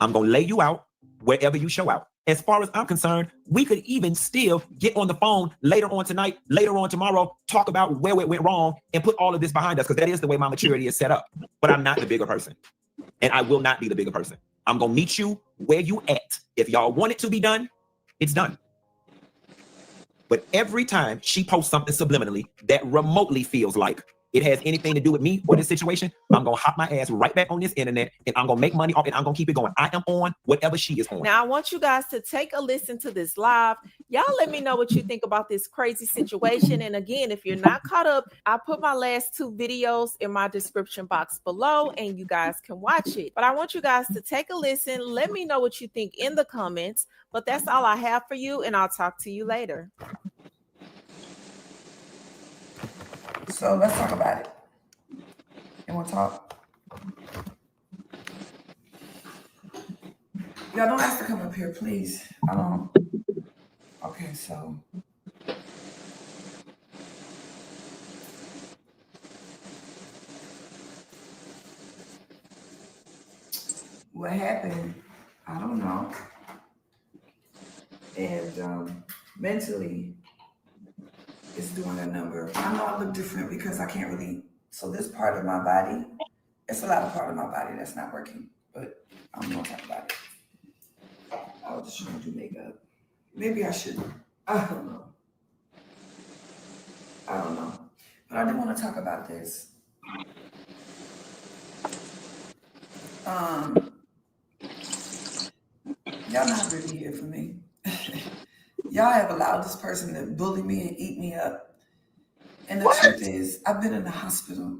Speaker 8: I'm going to lay you out wherever you show out. As far as I'm concerned, we could even still get on the phone later on tonight, later on tomorrow, talk about where it went wrong and put all of this behind us, because that is the way my maturity is set up. But I'm not the bigger person, and I will not be the bigger person. I'm going to meet you where you at. If y'all want it to be done, it's done. But every time she posts something subliminally that remotely feels like it has anything to do with me or this situation, I'm going to hop my ass right back on this internet and I'm going to make money off it. I'm going to keep it going. I am on whatever she is on.
Speaker 2: Now, I want you guys to take a listen to this live. Y'all let me know what you think about this crazy situation. And again, if you're not caught up, I put my last two videos in my description box below and you guys can watch it. But I want you guys to take a listen. Let me know what you think in the comments. But that's all I have for you, and I'll talk to you later.
Speaker 20: So let's talk about it. You want to talk? Y'all don't ask to come up here, please. I don't. Okay, so. What happened? I don't know. And mentally, it's doing a number. I know I look different because I can't really. So this part of my body, it's a lot of part of my body that's not working, but I'm gonna talk about it. I was just trying to do makeup. Maybe I shouldn't. I don't know. But I do want to talk about this. Y'all not really here for me. Y'all have allowed this person to bully me and eat me up. And the truth is, I've been in the hospital.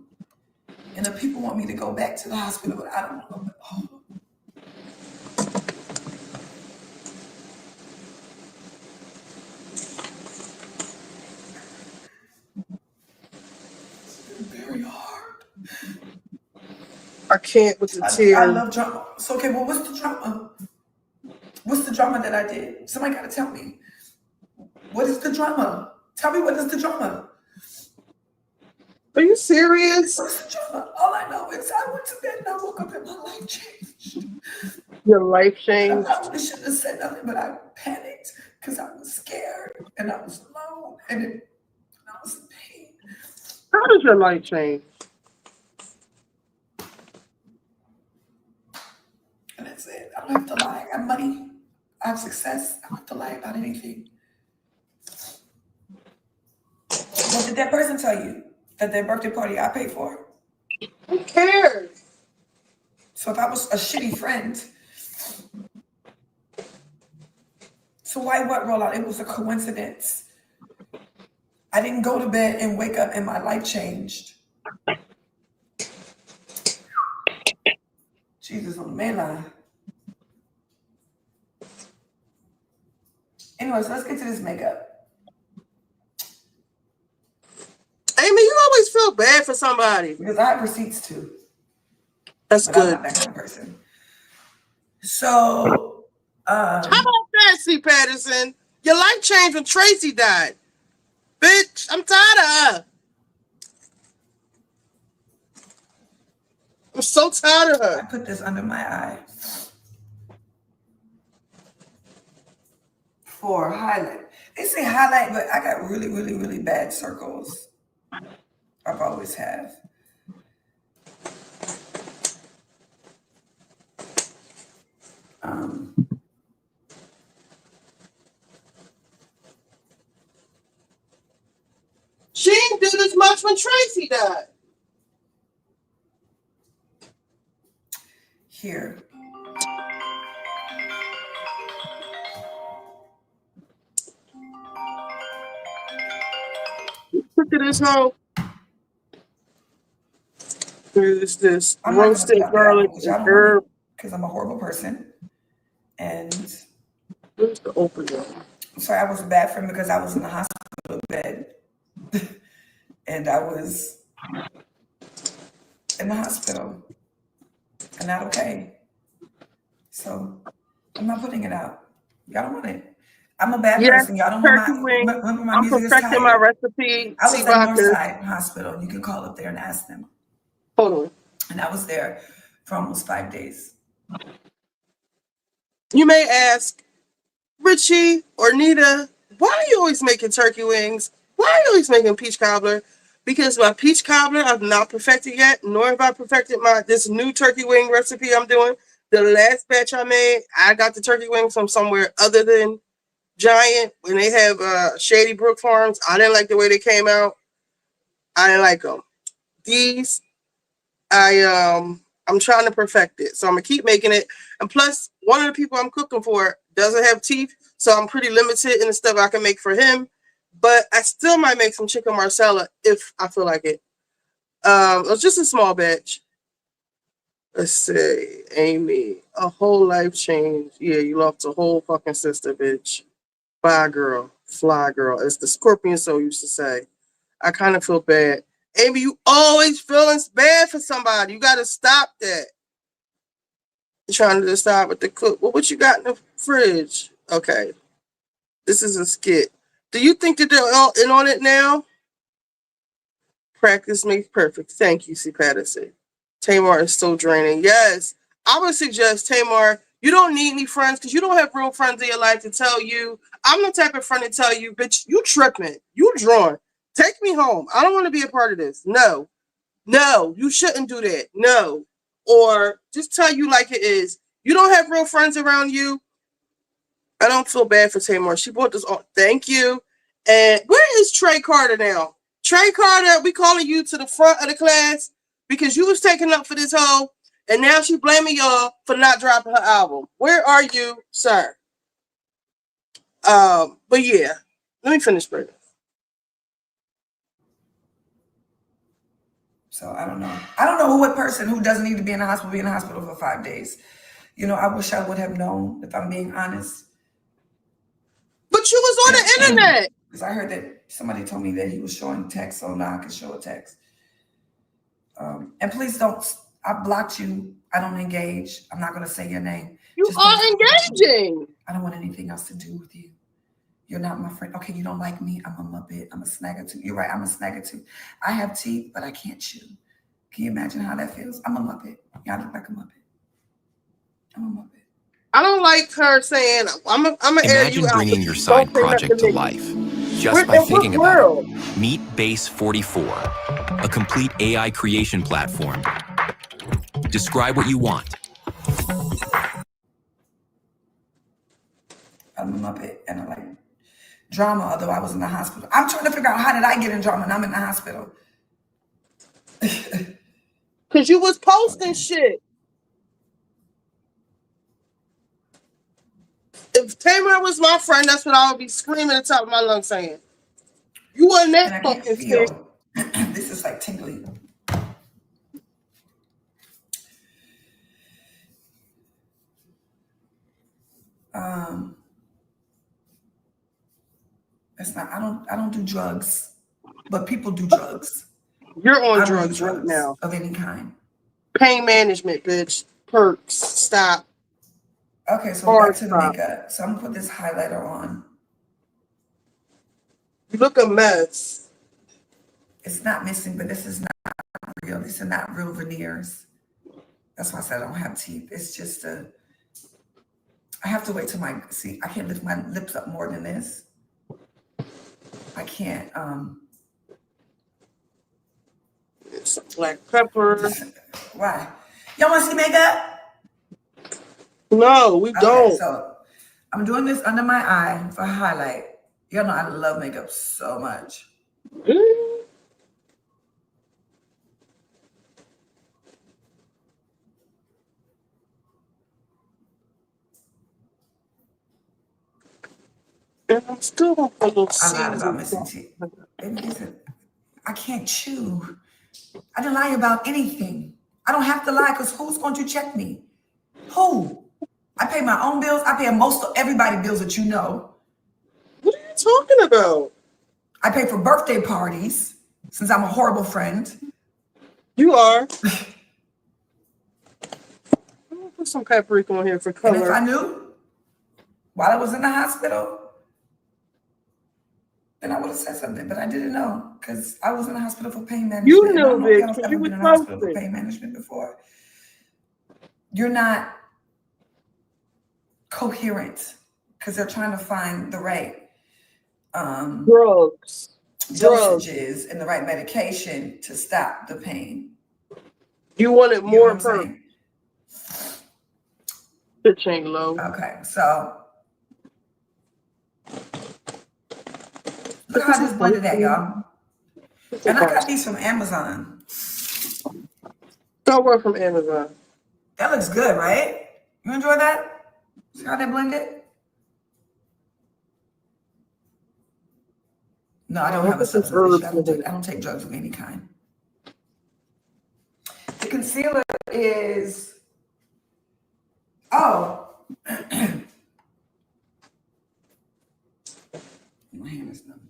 Speaker 20: And the people want me to go back to the hospital, but I don't want to go back home. It's been very hard.
Speaker 1: I can't with the tears.
Speaker 20: I love drama. So, okay, well, what's the drama? What's the drama that I did? Somebody got to tell me. What is the drama? Tell me what is the drama?
Speaker 1: Are you serious?
Speaker 20: What's the drama? All I know is I went to bed and I woke up and my life changed.
Speaker 1: Your life changed?
Speaker 20: I probably shouldn't have said nothing, but I panicked because I was scared and I was alone and I was in pain.
Speaker 1: How does your life change?
Speaker 20: And that's it. I don't have to lie. I have money. I have success. I don't have to lie about anything. What did that person tell you? That their birthday party I paid for?
Speaker 1: Who cares?
Speaker 20: So if I was a shitty friend, so why what roll out? It was a coincidence. I didn't go to bed and wake up and my life changed. Jesus on the main line. Anyways, let's get to this makeup.
Speaker 1: Amy, you always feel bad for somebody.
Speaker 20: Because I have receipts too.
Speaker 1: That's
Speaker 20: but
Speaker 1: good.
Speaker 20: I'm not that kind of person. So,
Speaker 1: how about that, C. Patterson? Your life changed when Tracy died. Bitch, I'm tired of her. I'm so tired of her.
Speaker 20: I put this under my eye for highlight. They say highlight, but I got really, really, really bad circles. I've always have.
Speaker 1: She didn't do this much when Tracy died.
Speaker 20: Here.
Speaker 1: Look at this hoe. Here's this
Speaker 20: I'm not
Speaker 1: roasted
Speaker 20: gonna
Speaker 1: garlic and herb.
Speaker 20: Because I'm a horrible person. And
Speaker 1: where's the opener?
Speaker 20: I'm sorry, I was a bad friend because I was in the hospital bed. And I was in the hospital and not okay. So I'm not putting it out. Y'all don't want it. I'm a bad person. Y'all don't want my
Speaker 1: I'm
Speaker 20: music is
Speaker 1: perfecting my
Speaker 20: tired.
Speaker 1: recipe.
Speaker 20: I was at Northside Hospital. You can call up there and ask them.
Speaker 1: Hold on.
Speaker 20: And I was there for almost 5 days.
Speaker 1: You may ask, Richie or Nita, why are you always making turkey wings? Why are you always making peach cobbler? Because my peach cobbler I've not perfected yet, nor have I perfected this new turkey wing recipe I'm doing. The last batch I made, I got the turkey wings from somewhere other than Giant. When they have Shady Brook Farms, I didn't like the way they came out. I didn't like them. These, I'm trying to perfect it, so I'm gonna keep making it. And plus, one of the people I'm cooking for doesn't have teeth, so I'm pretty limited in the stuff I can make for him. But I still might make some chicken marsala if I feel like it. It's just a small batch. Let's see, Amy, a whole life change. Yeah, you lost a whole fucking sister, bitch. Bye, girl. Fly, girl. As the Scorpion soul used to say. I kind of feel bad. Amy, you always feeling bad for somebody. You got to stop that. You're trying to decide what to cook. Well, what you got in the fridge? Okay. This is a skit. Do you think that they're all in on it now? Practice makes perfect. Thank you, C. Patterson. Tamar is so draining. Yes. I would suggest, Tamar, you don't need any friends because you don't have real friends in your life to tell you. I'm the type of friend to tell you, bitch, you tripping. You drawn. Take me home. I don't want to be a part of this. No. No, you shouldn't do that. No. Or just tell you like it is. You don't have real friends around you. I don't feel bad for Tamar. She bought this on. Thank you. And where is Trey Carter now? Trey Carter, we calling you to the front of the class because you was taking up for this hoe, and now she blaming y'all for not dropping her album. Where are you, sir? But yeah, let me finish, Brandon.
Speaker 20: So I don't know. I don't know what person who doesn't need to be in the hospital be in the hospital for 5 days. You know, I wish I would have known, if I'm being honest.
Speaker 1: But you was on the internet.
Speaker 20: Because I heard that somebody told me that he was showing text, so now I can show a text. And please don't. I blocked you. I don't engage. I'm not going to say your name.
Speaker 1: You are engaging.
Speaker 20: I don't want anything else to do with you. You're not my friend. Okay, you don't like me. I'm a Muppet. I'm a snagger too. You're right. I'm a snagger too. I have teeth, but I can't chew. Can you imagine how that feels? I'm a Muppet. Y'all look like a Muppet. I'm a Muppet.
Speaker 1: I don't like her saying, I'm gonna air you
Speaker 10: Imagine
Speaker 1: out.
Speaker 10: bringing your side project to life just by thinking about it. Meet Base 44, a complete AI creation platform. Describe what you want.
Speaker 20: I'm a Muppet, and I like drama, although I was in the hospital. I'm trying to figure out how did I get in drama and I'm in the hospital.
Speaker 1: Because you was posting shit. If Tamar was my friend, that's what I would be screaming at the top of my lungs saying. You wasn't that
Speaker 20: And I can't
Speaker 1: fucking
Speaker 20: feel.
Speaker 1: sick.
Speaker 20: This is like tingly. It's not. I don't do drugs, but people do drugs.
Speaker 1: You're on drugs right now.
Speaker 20: Of any kind.
Speaker 1: Pain management, bitch. Perks. Stop.
Speaker 20: Okay, so
Speaker 1: Hard
Speaker 20: back to the
Speaker 1: stop.
Speaker 20: makeup. So I'm gonna put this highlighter on.
Speaker 1: You look a mess.
Speaker 20: It's not missing, but this is not real. These are not real veneers. That's why I said I don't have teeth. It's just I have to wait till see, I can't lift my lips up more than this. I can't,
Speaker 1: It's black pepper.
Speaker 20: Why? Y'all want to see makeup?
Speaker 1: No, we don't.
Speaker 20: So I'm doing this under my eye for highlight. Y'all know I love makeup so much.
Speaker 1: And I'm still gonna put a little
Speaker 20: I lied about
Speaker 1: season.
Speaker 20: missing teeth. Baby, listen, I can't chew. I didn't lie about anything. I don't have to lie because who's going to check me? Who? I pay my own bills. I pay most of everybody's bills that you know.
Speaker 1: What are you talking about?
Speaker 20: I pay for birthday parties since I'm a horrible friend.
Speaker 1: You are. I'm gonna put some paprika on here for color.
Speaker 20: And if I knew while I was in the hospital, then I would have said something, but I didn't know because I was in the hospital for pain management.
Speaker 1: You knew,
Speaker 20: I don't know if y'all
Speaker 1: bitch,
Speaker 20: have
Speaker 1: you
Speaker 20: ever
Speaker 1: was
Speaker 20: been in the hospital for
Speaker 1: posted.
Speaker 20: pain management before. You're not coherent because they're trying to find the right dosages and the right medication to stop the pain.
Speaker 1: You wanted
Speaker 20: You know
Speaker 1: more
Speaker 20: what I'm
Speaker 1: perk.
Speaker 20: saying?
Speaker 1: Bitch ain't low.
Speaker 20: Okay, so look how I just blended that, y'all. And I got these from Amazon.
Speaker 1: Got one from Amazon.
Speaker 20: That looks good, right? You enjoy that? See how they blended? No, I don't have a substance issue. I don't take drugs of any kind. The concealer is, my hand is numb.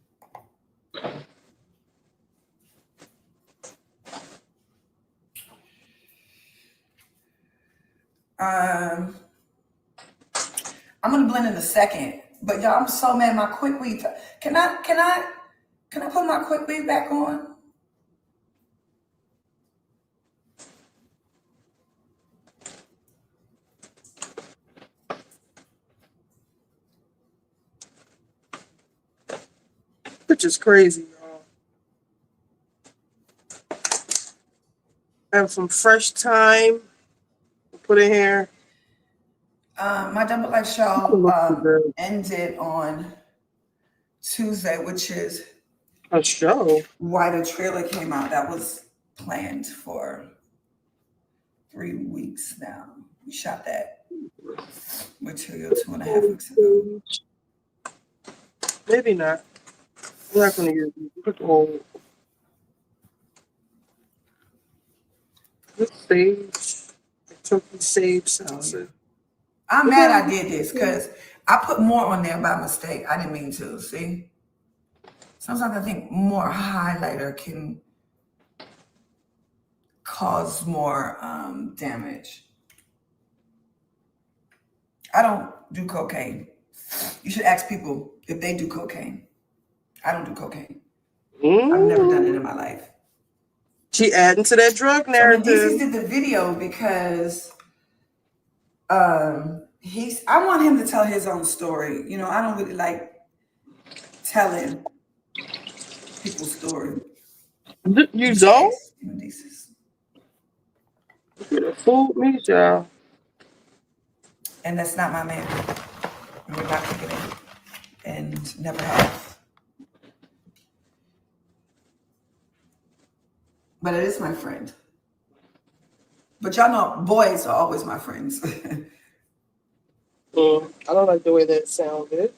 Speaker 20: I'm gonna blend in a second, but y'all, I'm so mad. My quick weave. Can I put my quick weave back on?
Speaker 1: Which is crazy, y'all. I have some fresh thyme. Put in here.
Speaker 20: My Double Life show ended on Tuesday, which is
Speaker 1: A show?
Speaker 20: Why the trailer came out. That was planned for 3 weeks now. We shot that material 2.5 weeks ago.
Speaker 1: Maybe not. We're not going to use it. Old. This sage. Turkey sage salsa.
Speaker 20: I'm mad I did this because I put more on there by mistake. I didn't mean to. See? Sometimes I think more highlighter can cause more damage. I don't do cocaine. You should ask people if they do cocaine. I don't do cocaine. I've never done it in my life.
Speaker 1: She adding to that drug narrative.
Speaker 20: So Medicis did the video because I want him to tell his own story. You know, I don't really like telling people's story.
Speaker 1: You don't?
Speaker 20: Medicis.
Speaker 1: Fool me, y'all.
Speaker 20: And that's not my man. And we're not kicking it. And never have. But it is my friend. But y'all know boys are always my friends.
Speaker 1: I don't like the way that sounded.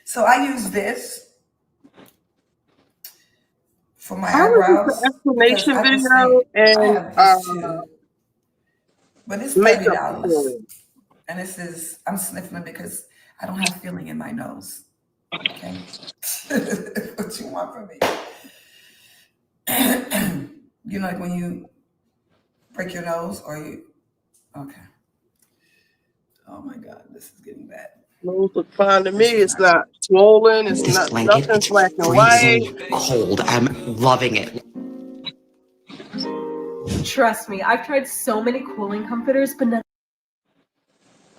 Speaker 20: So I use this for my eyebrows.
Speaker 1: Explanation video and
Speaker 20: but it's
Speaker 1: makeup
Speaker 20: $30.
Speaker 1: tutorial.
Speaker 20: And this is, I'm sniffing it because I don't have feeling in my nose. Okay. What you want from me? You know, like when you break your nose or you, okay. Oh my God, this is getting bad.
Speaker 1: Nose look fine to me. It's not swollen. It's
Speaker 7: This
Speaker 1: not
Speaker 7: blanket,
Speaker 1: nothing
Speaker 7: it's
Speaker 1: black and white.
Speaker 7: freezing cold. I'm loving it.
Speaker 11: Trust me, I've tried so many cooling comforters, but none.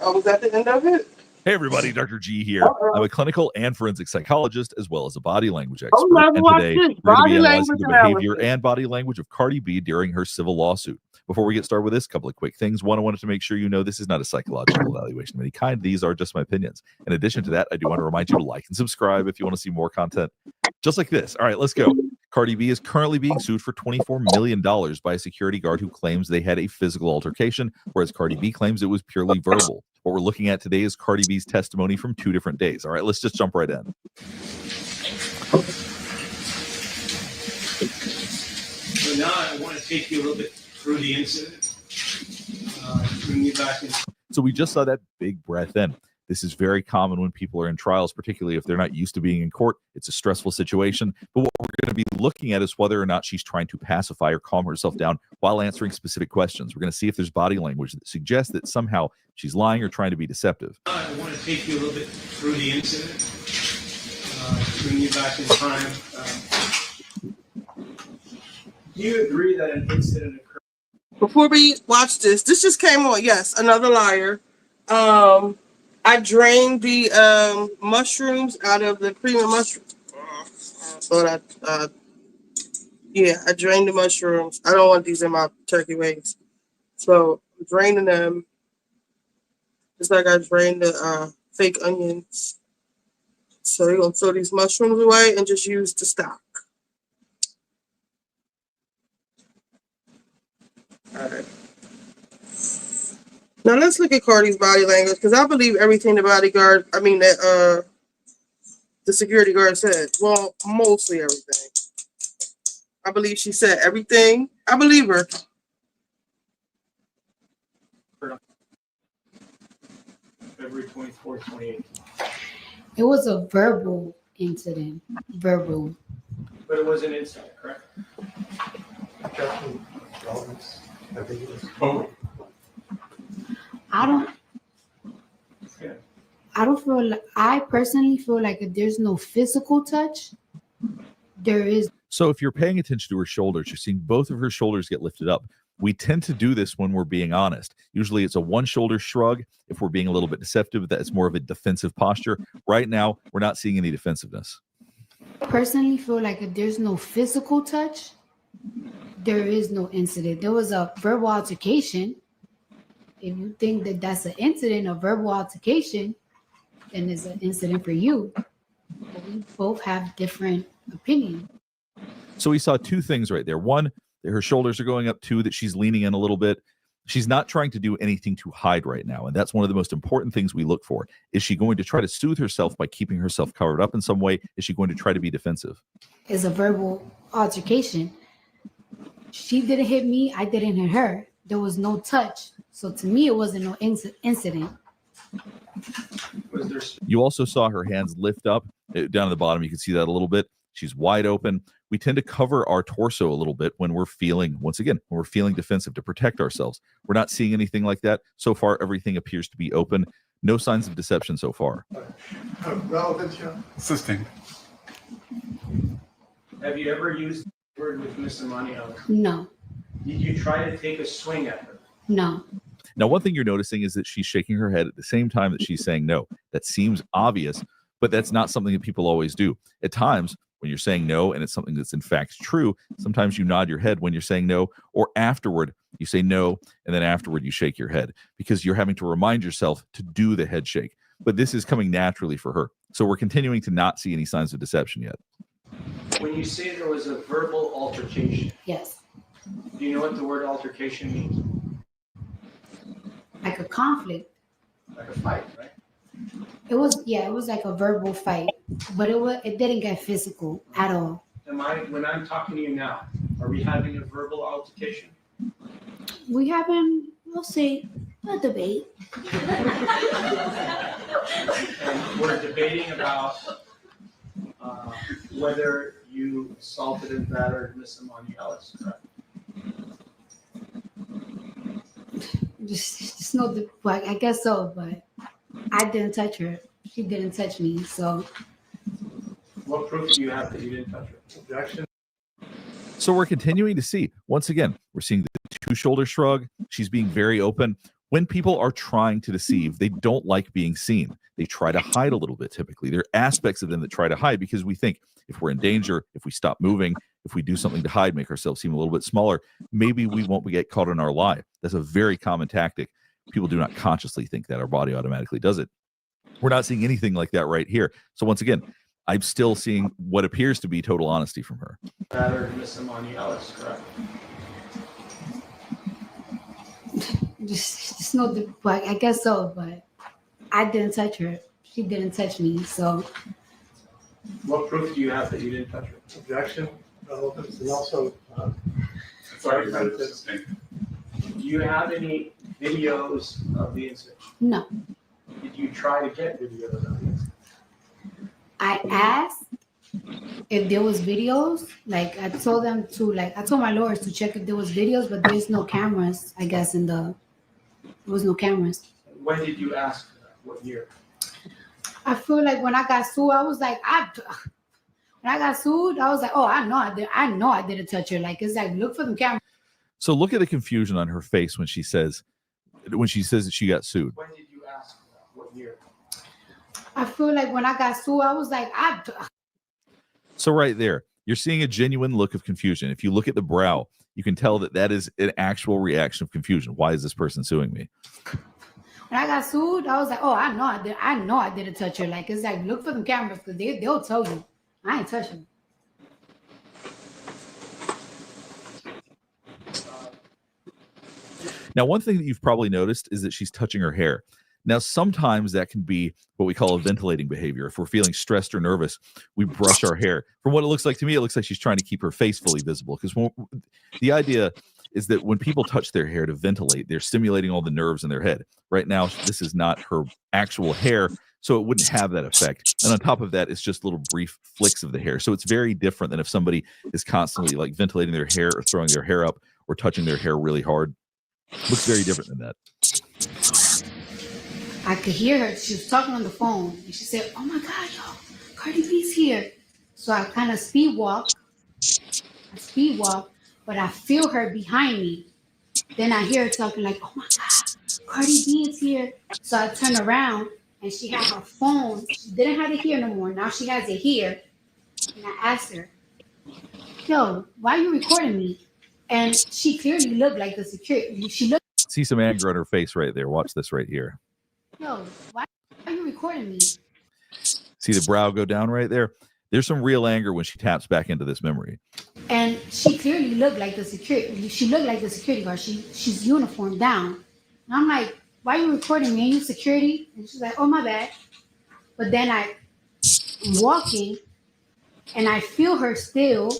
Speaker 1: Oh, was that the end of it?
Speaker 23: Hey everybody, Dr. G here. I'm a clinical and forensic psychologist as well as a body language expert.
Speaker 1: Oh,
Speaker 23: And
Speaker 1: watch
Speaker 23: today
Speaker 1: this.
Speaker 23: we're going to
Speaker 1: Body
Speaker 23: be analyzing
Speaker 1: language
Speaker 23: the behavior
Speaker 1: analysis.
Speaker 23: and body language of Cardi B during her civil lawsuit. Before we get started with this, couple of quick things. One, I wanted to make sure you know this is not a psychological evaluation of any kind. These are just my opinions. In addition to that, I do want to remind you to like and subscribe if you want to see more content just like this. All right, let's go. Cardi B is currently being sued for $24 million by a security guard who claims they had a physical altercation, whereas Cardi B claims it was purely verbal. What we're looking at today is Cardi B's testimony from 2 different days. All right, let's just jump right in.
Speaker 24: So now I want to take you a little bit through the incident, bring you back in.
Speaker 23: So we just saw that big breath in. This is very common when people are in trials, particularly if they're not used to being in court. It's a stressful situation. But what we're going to be looking at is whether or not she's trying to pacify or calm herself down while answering specific questions. We're going to see if there's body language that suggests that somehow she's lying or trying to be deceptive.
Speaker 24: I want to take you a little bit through the incident, bring you back in time. Do you agree that an incident occurred?
Speaker 1: Before we watch this just came on. Yes, another liar. I drained the mushrooms out of the premium mushrooms. So that I drained the mushrooms. I don't want these in my turkey wings. So I'm draining them. Just like I drained the fake onions. So we're gonna throw these mushrooms away and just use the stock. All right. Now let's look at Cardi's body language because I believe everything the security guard said. Well, mostly everything. I believe she said everything. I believe her.
Speaker 24: February 24th, 2018.
Speaker 25: It was a verbal incident. Verbal.
Speaker 24: But it was an incident, correct?
Speaker 25: I don't feel like, I personally feel like if there's no physical touch, there is.
Speaker 23: So if you're paying attention to her shoulders, you're seeing both of her shoulders get lifted up. We tend to do this when we're being honest. Usually it's a one shoulder shrug. If we're being a little bit deceptive, that's more of a defensive posture. Right now, we're not seeing any defensiveness.
Speaker 25: I personally feel like if there's no physical touch, there is no incident. There was a verbal altercation, If you think that that's an incident, a verbal altercation, then it's an incident for you. But we both have different opinions.
Speaker 23: So we saw two things right there. One, that her shoulders are going up. Two, that she's leaning in a little bit. She's not trying to do anything to hide right now. And that's one of the most important things we look for. Is she going to try to soothe herself by keeping herself covered up in some way? Is she going to try to be defensive?
Speaker 25: It's a verbal altercation. She didn't hit me. I didn't hit her. There was no touch. So to me, it wasn't no incident.
Speaker 23: You also saw her hands lift up down at the bottom. You can see that a little bit. She's wide open. We tend to cover our torso a little bit when we're feeling, once again, when we're feeling defensive to protect ourselves. We're not seeing anything like that. So far, everything appears to be open. No signs of deception so far.
Speaker 5: Sustained.
Speaker 24: Have you ever used the word with Miss Amaniel?
Speaker 25: No.
Speaker 24: Did you try to take a swing at her?
Speaker 25: No.
Speaker 23: Now, one thing you're noticing is that she's shaking her head at the same time that she's saying no. That seems obvious, but that's not something that people always do. At times, when you're saying no and it's something that's in fact true, sometimes you nod your head when you're saying no, or afterward you say no, and then afterward you shake your head because you're having to remind yourself to do the head shake. But this is coming naturally for her. So we're continuing to not see any signs of deception yet.
Speaker 24: When you say there was a verbal altercation,
Speaker 25: Yes.
Speaker 24: do you know what the word altercation means?
Speaker 25: Like a conflict.
Speaker 24: Like a fight, right?
Speaker 25: It was like a verbal fight, but it didn't get physical at all.
Speaker 24: When I'm talking to you now, are we having a verbal altercation?
Speaker 25: We having, we'll say, a debate.
Speaker 24: And we're debating about whether you assaulted and battered Miss Amani Ellis, correct?
Speaker 25: Just no, like I guess so, but I didn't touch her. She didn't touch me. So,
Speaker 24: What proof do you have that you didn't touch her? Objection.
Speaker 23: So we're continuing to see, once again, we're seeing the two shoulder shrug. She's being very open. When people are trying to deceive, they don't like being seen. They try to hide a little bit typically. There are aspects of them that try to hide because we think if we're in danger, if we stop moving, if we do something to hide, make ourselves seem a little bit smaller, maybe we won't get caught in our lie. That's a very common tactic. People do not consciously think that. Our body automatically does it. We're not seeing anything like that right here. So once again, I'm still seeing what appears to be total honesty from her.
Speaker 24: Battered Miss Amani Ellis, correct?
Speaker 25: just no, like I guess so, but I didn't touch her. She didn't touch me. So,
Speaker 24: What proof do you have that you didn't touch her? Objection. And also, sorry, do you have any videos of the incident?
Speaker 25: no.
Speaker 24: Did you try to get videos of the incident?
Speaker 25: I asked if there was videos. Like I told my lawyers to check if there was videos, but there's no cameras. I guess there was no cameras.
Speaker 24: When did you ask for that? What year?
Speaker 25: I feel like when I got sued, I was like, when I got sued, I was like, oh, I know I didn't touch her. Like it's like look for the camera.
Speaker 23: So look at the confusion on her face when she says that she got sued.
Speaker 24: When did you ask for that? What year?
Speaker 25: I feel like when I got sued, I was like,
Speaker 23: So right there, you're seeing a genuine look of confusion. If you look at the brow, you can tell that is an actual reaction of confusion. Why is this person suing me?
Speaker 25: When I got sued, I was like, oh, I know I didn't touch her. Like it's like look for the cameras because they'll tell you I ain't touching.
Speaker 23: Now, one thing that you've probably noticed is that she's touching her hair. Now, sometimes that can be what we call a ventilating behavior. If we're feeling stressed or nervous, we brush our hair. From what it looks like to me, it looks like she's trying to keep her face fully visible. Because the idea is that when people touch their hair to ventilate, they're stimulating all the nerves in their head. Right now, this is not her actual hair, so it wouldn't have that effect. And on top of that, it's just little brief flicks of the hair. So it's very different than if somebody is constantly like ventilating their hair or throwing their hair up or touching their hair really hard. It looks very different than that.
Speaker 25: I could hear her. She was talking on the phone, and she said, "Oh my God, yo, Cardi B's here." So I kind of speed walk, but I feel her behind me. Then I hear her talking like, "Oh my God, Cardi B is here." So I turn around, and she had her phone. She didn't have it here no more. Now she has it here. And I asked her, "Yo, why are you recording me?" And she clearly looked like the security. She looked.
Speaker 23: see some anger on her face right there. Watch this right here.
Speaker 25: Yo, why are you recording me?
Speaker 23: See the brow go down right there? There's some real anger when she taps back into this memory.
Speaker 25: And she clearly looked like the security. She looked like the security guard. She's uniformed down. And I'm like, why are you recording me? Are you security? And she's like, oh, my bad. But then I'm walking, and I feel her still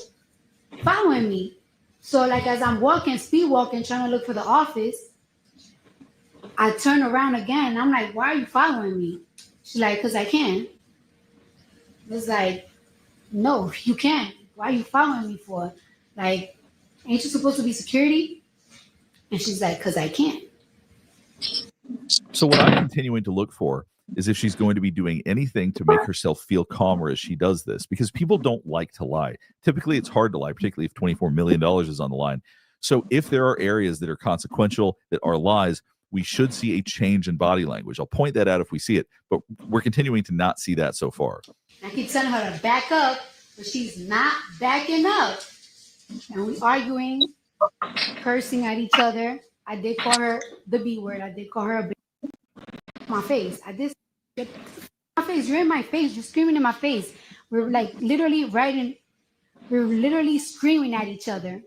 Speaker 25: following me. So, like, as I'm walking, speed walking, trying to look for the office, I turn around again. I'm like, why are you following me? She's like, because I can. It's like, no, you can't. Why are you following me for? Like, ain't you supposed to be security? And she's like, because I can't.
Speaker 23: So what I'm continuing to look for is if she's going to be doing anything to make herself feel calmer as she does this, because people don't like to lie. Typically, it's hard to lie, particularly if $24 million is on the line. So if there are areas that are consequential, that are lies, we should see a change in body language. I'll point that out if we see it, but we're continuing to not see that so far.
Speaker 25: I keep telling her to back up, but she's not backing up. And we arguing, cursing at each other. I did call her the B word. I did call her a bitch. My face. I did my face. You're in my face. You're screaming in my face. We're like literally we're literally screaming at each other.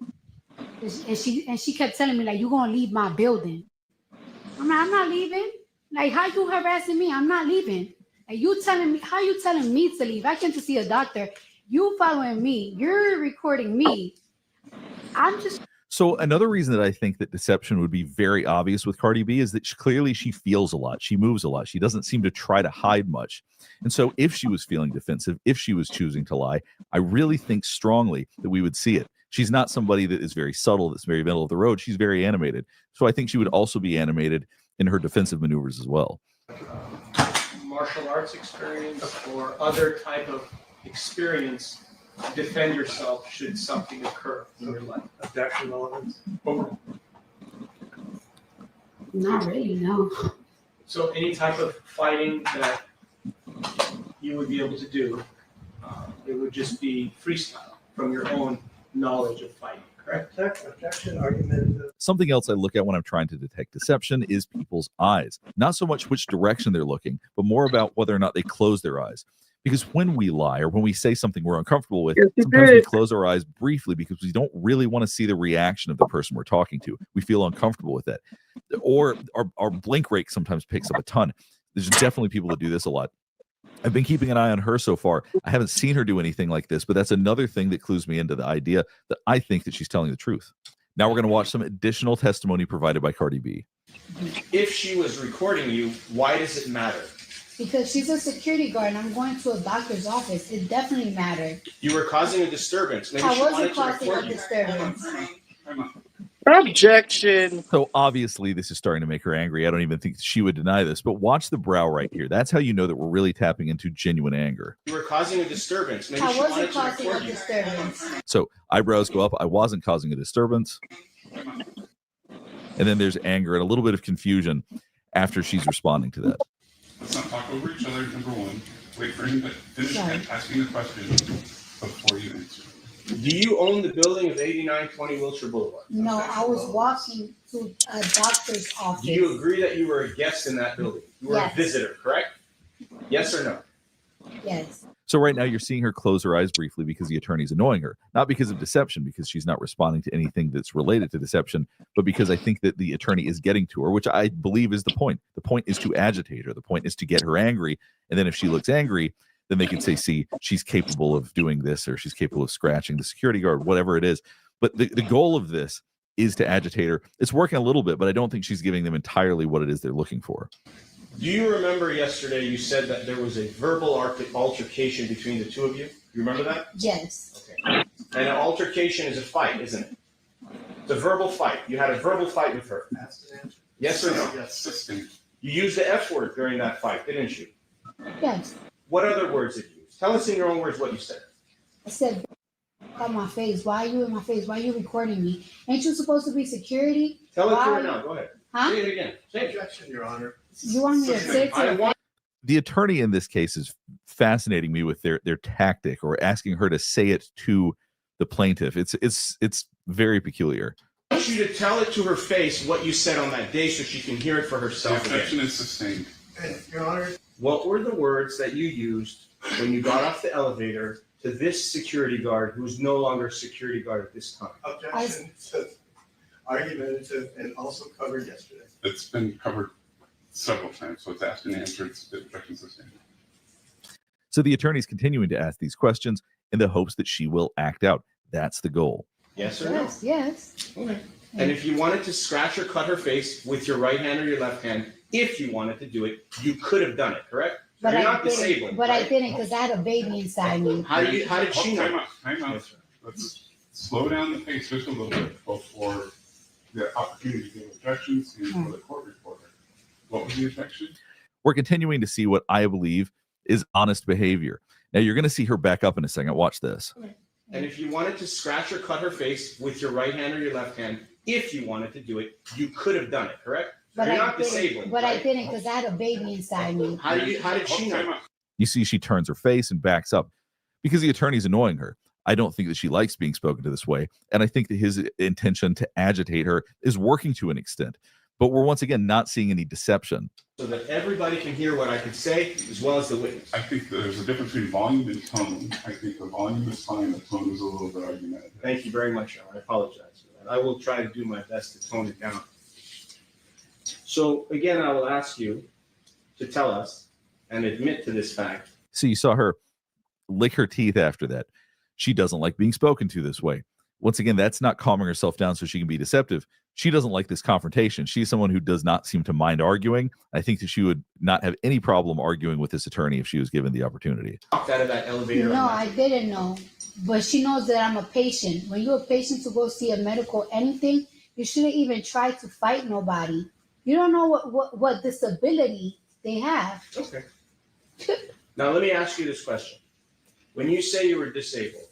Speaker 25: And she kept telling me, like, you're gonna leave my building. I'm not leaving. Like, how you harassing me? I'm not leaving. And you telling me, how you telling me to leave? I came to see a doctor. You following me. You're recording me. I'm just.
Speaker 23: So another reason that I think that deception would be very obvious with Cardi B is that clearly she feels a lot. She moves a lot. She doesn't seem to try to hide much. And so if she was feeling defensive, if she was choosing to lie, I really think strongly that we would see it. She's not somebody that is very subtle, that's very middle of the road. She's very animated. So I think she would also be animated in her defensive maneuvers as well.
Speaker 24: Martial arts experience or other type of experience to defend yourself should something occur in your life. Objection elements. Over.
Speaker 25: Not really, no.
Speaker 24: So any type of fighting that you would be able to do, it would just be freestyle from your own knowledge of fighting, correct? Objection, argument.
Speaker 23: Something else I look at when I'm trying to detect deception is people's eyes. Not so much which direction they're looking, but more about whether or not they close their eyes. Because when we lie or when we say something we're uncomfortable with, sometimes we close our eyes briefly because we don't really want to see the reaction of the person we're talking to. We feel uncomfortable with that. Or our blink rate sometimes picks up a ton. There's definitely people that do this a lot. I've been keeping an eye on her so far. I haven't seen her do anything like this, but that's another thing that clues me into the idea that I think that she's telling the truth. Now we're going to watch some additional testimony provided by Cardi B.
Speaker 24: If she was recording you, why does it matter?
Speaker 25: Because she's a security guard and I'm going to a doctor's office. It definitely mattered.
Speaker 24: You were causing a disturbance. Maybe
Speaker 25: I
Speaker 24: she
Speaker 25: wasn't
Speaker 24: wanted to
Speaker 25: causing
Speaker 24: record
Speaker 25: a
Speaker 24: you.
Speaker 25: disturbance.
Speaker 1: Objection.
Speaker 23: So obviously this is starting to make her angry. I don't even think she would deny this, but watch the brow right here. That's how you know that we're really tapping into genuine anger.
Speaker 24: You were causing a disturbance. Maybe
Speaker 25: I
Speaker 24: she
Speaker 25: wasn't
Speaker 24: wanted to
Speaker 25: causing a
Speaker 24: record you.
Speaker 25: disturbance.
Speaker 23: So eyebrows go up. I wasn't causing a disturbance. And then there's anger and a little bit of confusion after she's responding to that.
Speaker 5: Let's not talk over each other, number one. Wait for him to finish asking the question before you answer.
Speaker 24: Do you own the building of 8920 Wilshire Boulevard?
Speaker 25: No, I was walking to a doctor's office.
Speaker 24: Do you agree that you were a guest in that building? You were
Speaker 25: Yes.
Speaker 24: a visitor, correct? Yes or no?
Speaker 25: Yes.
Speaker 23: So right now you're seeing her close her eyes briefly because the attorney's annoying her, not because of deception, because she's not responding to anything that's related to deception, but because I think that the attorney is getting to her, which I believe is the point. The point is to agitate her. The point is to get her angry. And then if she looks angry, then they can say, see, she's capable of doing this, or she's capable of scratching the security guard, whatever it is. But the goal of this is to agitate her. It's working a little bit, but I don't think she's giving them entirely what it is they're looking for.
Speaker 24: Do you remember yesterday you said that there was a verbal altercation between the two of you? You remember that?
Speaker 25: Yes.
Speaker 24: Okay. And an altercation is a fight, isn't it? It's a verbal fight. You had a verbal fight with her. That's the answer. Yes or no?
Speaker 5: Yes.
Speaker 24: You used the F word during that fight, didn't you?
Speaker 25: Yes.
Speaker 24: What other words did you use? Tell us in your own words what you said.
Speaker 25: I said, on my face. Why are you in my face? Why are you recording me? Ain't you supposed to be security?
Speaker 24: Tell it to
Speaker 25: Why?
Speaker 24: her now. Go ahead.
Speaker 25: Huh?
Speaker 24: Say it again. Say objection, Your Honor.
Speaker 25: You want me to say it to her?
Speaker 23: The attorney in this case is fascinating me with their tactic, or asking her to say it to the plaintiff. It's very peculiar.
Speaker 25: Ain't
Speaker 24: want you to tell it to her face what you said on that day so she can hear it for herself
Speaker 5: The objection
Speaker 24: again.
Speaker 5: is sustained.
Speaker 24: Your Honor. What were the words that you used when you got off the elevator to this security guard who's no longer a security guard at this time?
Speaker 9: Objection to argumentative and also covered yesterday.
Speaker 5: It's been covered several times, so it's asked and answered. It's the objection sustained.
Speaker 23: So the attorney's continuing to ask these questions in the hopes that she will act out. That's the goal.
Speaker 24: Yes or no?
Speaker 25: Yes.
Speaker 24: Okay. And if you wanted to scratch or cut her face with your right hand or your left hand, if you wanted to do it, you could have done it, correct?
Speaker 25: But
Speaker 24: You're
Speaker 25: I
Speaker 24: not
Speaker 25: didn't.
Speaker 24: disabled.
Speaker 25: But
Speaker 24: right?
Speaker 25: I didn't because I had a baby inside me.
Speaker 24: How did she know?
Speaker 5: Time out. Let's slow down the pace just a little bit before the opportunity to give objections and for the court reporter. What was the objection?
Speaker 23: We're continuing to see what I believe is honest behavior. Now, you're going to see her back up in a second. Watch this.
Speaker 24: And if you wanted to scratch or cut her face with your right hand or your left hand, if you wanted to do it, you could have done it, correct?
Speaker 25: But
Speaker 24: You're
Speaker 25: I
Speaker 24: not
Speaker 25: didn't.
Speaker 24: disabled.
Speaker 25: But
Speaker 24: right?
Speaker 25: I didn't because I had a baby inside me.
Speaker 24: How did she know?
Speaker 23: You see she turns her face and backs up because the attorney's annoying her. I don't think that she likes being spoken to this way. And I think that his intention to agitate her is working to an extent. But we're once again not seeing any deception.
Speaker 24: So that everybody can hear what I could say as well as the witness.
Speaker 5: I think there's a difference between volume and tone. I think the volume is fine, the tone is a little bit argumentative.
Speaker 24: Thank you very much, Your Honor. I apologize for that. I will try to do my best to tone it down. So again, I will ask you to tell us and admit to this fact.
Speaker 23: So you saw her lick her teeth after that. She doesn't like being spoken to this way. Once again, that's not calming herself down so she can be deceptive. She doesn't like this confrontation. She's someone who does not seem to mind arguing. I think that she would not have any problem arguing with this attorney if she was given the opportunity.
Speaker 24: Walked out of that elevator.
Speaker 25: No, I didn't know. But she knows that I'm a patient. When you're a patient to go see a medical anything, you shouldn't even try to fight nobody. You don't know what disability they have.
Speaker 24: Okay. Now let me ask you this question. When you say you were disabled,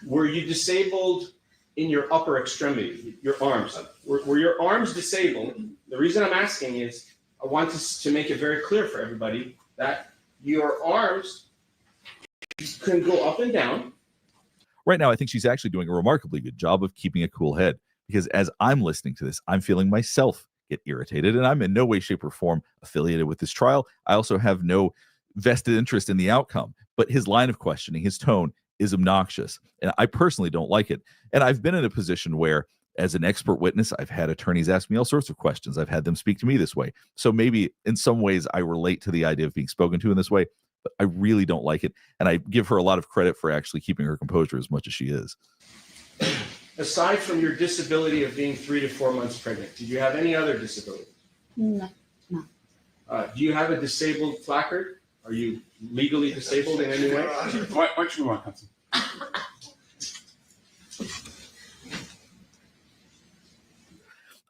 Speaker 24: were you disabled in your upper extremity, your arms? Were your arms disabled? The reason I'm asking is I want to make it very clear for everybody that your arms can go up and down.
Speaker 23: Right now, I think she's actually doing a remarkably good job of keeping a cool head because as I'm listening to this, I'm feeling myself get irritated, and I'm in no way, shape, or form affiliated with this trial. I also have no vested interest in the outcome, but his line of questioning, his tone is obnoxious, and I personally don't like it. And I've been in a position where, as an expert witness, I've had attorneys ask me all sorts of questions. I've had them speak to me this way. So maybe in some ways I relate to the idea of being spoken to in this way, but I really don't like it. And I give her a lot of credit for actually keeping her composure as much as she is.
Speaker 24: Aside from your disability of being 3 to 4 months pregnant, did you have any other disability?
Speaker 25: No.
Speaker 24: Do you have a disabled placard? Are you legally disabled in any way?
Speaker 5: Why don't you want Hudson?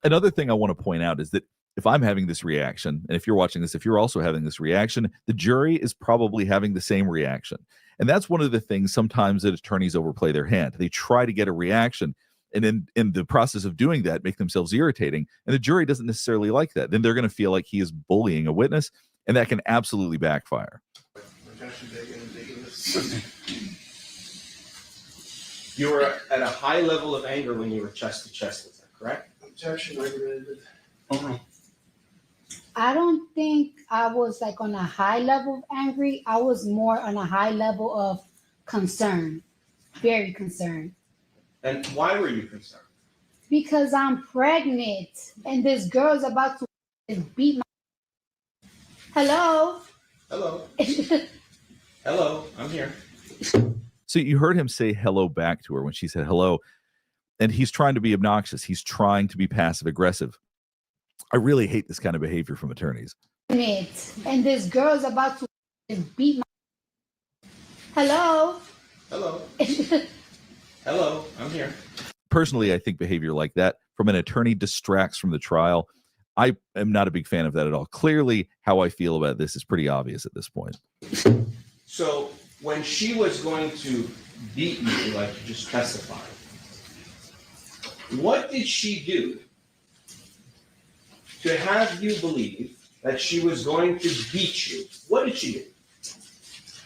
Speaker 23: Another thing I want to point out is that if I'm having this reaction, and if you're watching this, if you're also having this reaction, the jury is probably having the same reaction. And that's one of the things sometimes that attorneys overplay their hand. They try to get a reaction, and in the process of doing that, make themselves irritating. And the jury doesn't necessarily like that. Then they're going to feel like he is bullying a witness, and that can absolutely backfire.
Speaker 24: You were at a high level of anger when you were chest to chest, is that correct?
Speaker 9: Objection argumentative.
Speaker 5: Overall.
Speaker 25: I don't think I was like on a high level of angry. I was more on a high level of concern, very concerned.
Speaker 24: And why were you concerned?
Speaker 25: Because I'm pregnant and this girl's about to beat my. Hello?
Speaker 24: Hello. Hello, I'm here.
Speaker 23: So you heard him say hello back to her when she said hello, and he's trying to be obnoxious. He's trying to be passive aggressive. I really hate this kind of behavior from attorneys.
Speaker 25: And this girl's about to beat my. Hello?
Speaker 24: Hello. Hello, I'm here.
Speaker 23: Personally, I think behavior like that from an attorney distracts from the trial. I am not a big fan of that at all. Clearly, how I feel about this is pretty obvious at this point.
Speaker 24: So when she was going to beat you, like you just testified, what did she do to have you believe that she was going to beat you? What did she do?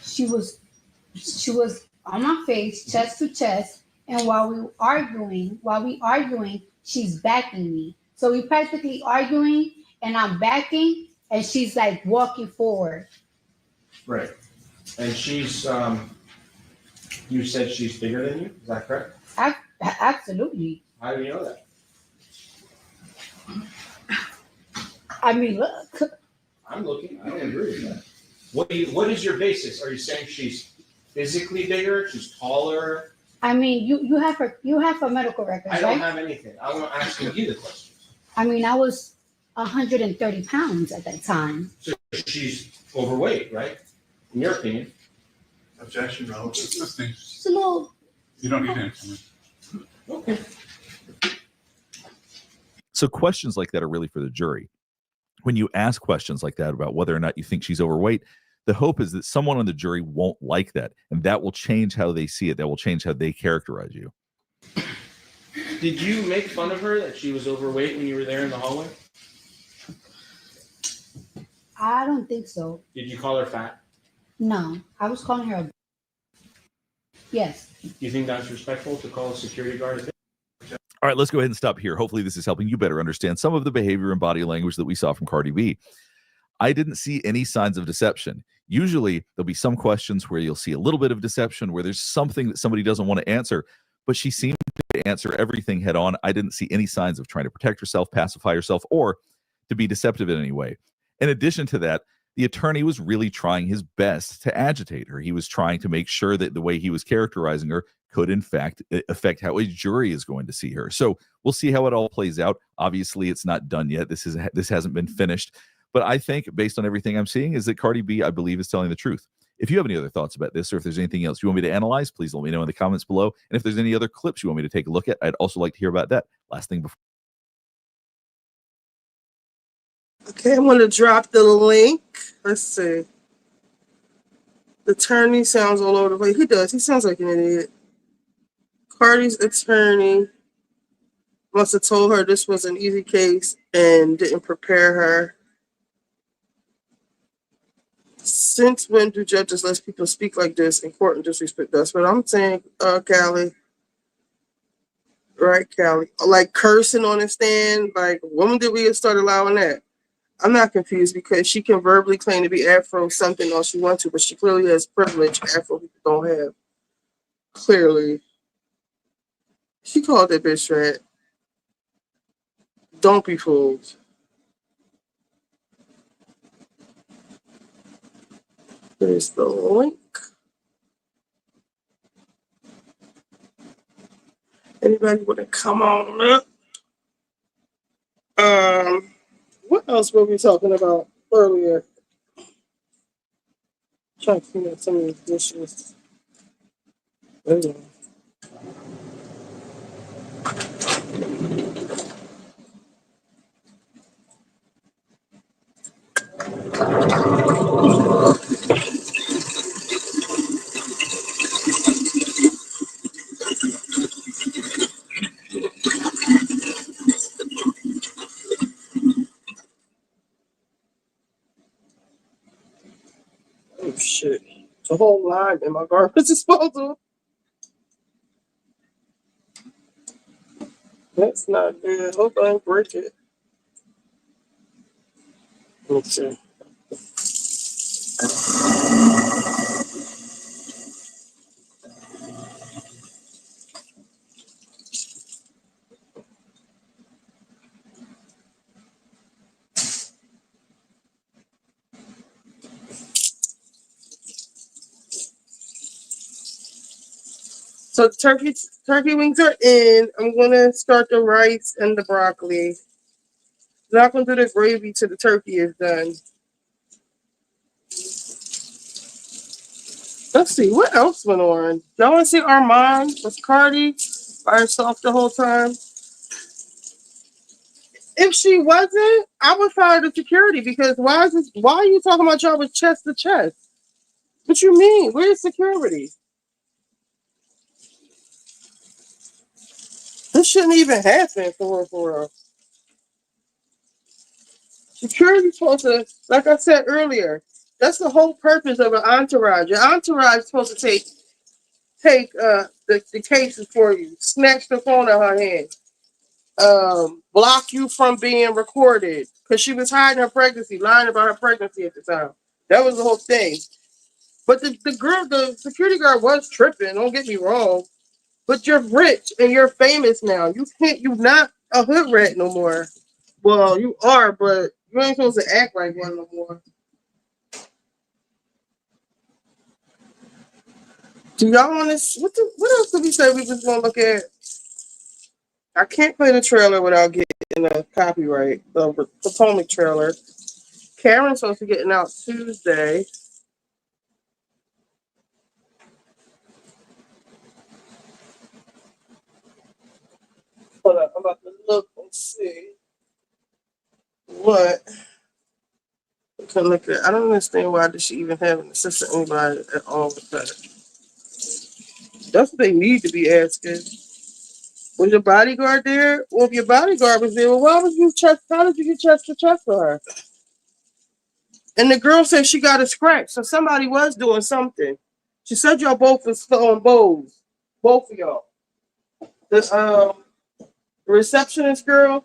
Speaker 25: She was on my face, chest to chest, And while we arguing, she's backing me. So we practically arguing, and I'm backing, and she's like walking forward.
Speaker 24: Right. And she's, you said she's bigger than you? Is that correct?
Speaker 25: Absolutely.
Speaker 24: How do you know that?
Speaker 25: I mean, look.
Speaker 24: I'm looking. I don't agree with that. What is your basis? Are you saying she's physically bigger? She's taller?
Speaker 25: I mean, you have her medical records,
Speaker 24: I don't
Speaker 25: right?
Speaker 24: have anything. I'm asking you the question.
Speaker 25: I mean, I was 130 pounds at that time.
Speaker 24: So she's overweight, right? In your opinion.
Speaker 5: Objection, relevant.
Speaker 25: She's a little.
Speaker 5: You don't need to answer me.
Speaker 24: Okay.
Speaker 23: So questions like that are really for the jury. When you ask questions like that about whether or not you think she's overweight, the hope is that someone on the jury won't like that, and that will change how they see it. That will change how they characterize you.
Speaker 24: Did you make fun of her that she was overweight when you were there in the hallway?
Speaker 25: I don't think so.
Speaker 24: Did you call her fat?
Speaker 25: No, I was calling her a. Yes.
Speaker 24: Do you think that's respectful to call a security guard a bitch?
Speaker 23: All right, let's go ahead and stop here. Hopefully this is helping you better understand some of the behavior and body language that we saw from Cardi B. I didn't see any signs of deception. Usually there'll be some questions where you'll see a little bit of deception, where there's something that somebody doesn't want to answer, but she seemed to answer everything head on. I didn't see any signs of trying to protect herself, pacify herself, or to be deceptive in any way. In addition to that, the attorney was really trying his best to agitate her. He was trying to make sure that the way he was characterizing her could, in fact, affect how a jury is going to see her. So we'll see how it all plays out. Obviously, it's not done yet. This hasn't been finished. But I think, based on everything I'm seeing, is that Cardi B, I believe, is telling the truth. If you have any other thoughts about this, or if there's anything else you want me to analyze, please let me know in the comments below. And if there's any other clips you want me to take a look at, I'd also like to hear about that. Last thing before.
Speaker 1: Okay, I'm going to drop the link. Let's see. The attorney sounds all over the place. He does. He sounds like an idiot. Cardi's attorney must have told her this was an easy case and didn't prepare her. Since when do judges let people speak like this in court and disrespect us? But I'm saying, Callie. Right, Callie. Like cursing on the stand. Like, when did we start allowing that? I'm not confused because she can verbally claim to be Afro something all she wants to, but she clearly has privilege Afro people don't have. Clearly. She called that bitch fat. Don't be fooled. There's the link. Anybody want to come on up? What else were we talking about earlier? Trying to clean up some of these dishes. There you go. Oh shit. It's a whole line in my garbage disposal. That's not good. Hope I don't break it. Let's see. So turkey wings are in. I'm gonna start the rice and the broccoli. Not gonna do the gravy till the turkey is done. Let's see what else went on. Y'all want to see Armand? Was Cardi by herself the whole time? If she wasn't, I would fire the security because why are you talking about y'all with chest to chest? What you mean? Where's security? This shouldn't even happen for real. Security's supposed to, like I said earlier, that's the whole purpose of an entourage. Your entourage is supposed to take take the cases for you, snatch the phone out of her hand, block you from being recorded because she was hiding her pregnancy, lying about her pregnancy at the time. That was the whole thing. But the security guard was tripping. Don't get me wrong. But you're rich and you're famous now. You're not a hood rat no more. Well, you are, but you ain't supposed to act like one no more. Do y'all want to? What else did we say we just want to look at? I can't play the trailer without getting a copyright. The Potomac trailer. Karen's supposed to be getting out Tuesday. Hold up, I'm about to look and see what. I don't understand why does she even have an assistant anybody at all with that. That's what they need to be asking. Was your bodyguard there? Well, if your bodyguard was there, well, why would you chest? How did you get chest to chest for her? And the girl said she got a scratch, so somebody was doing something. She said y'all both was throwing bows, both of y'all. The receptionist girl.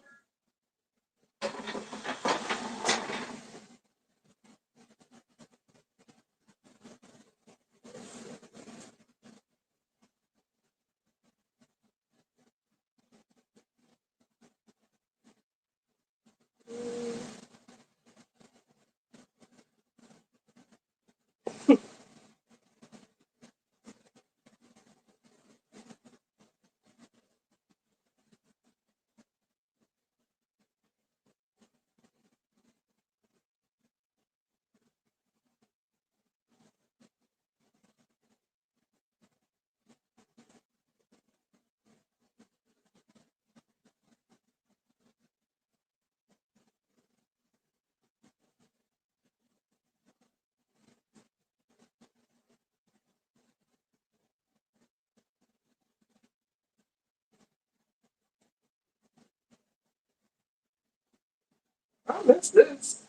Speaker 1: I missed this.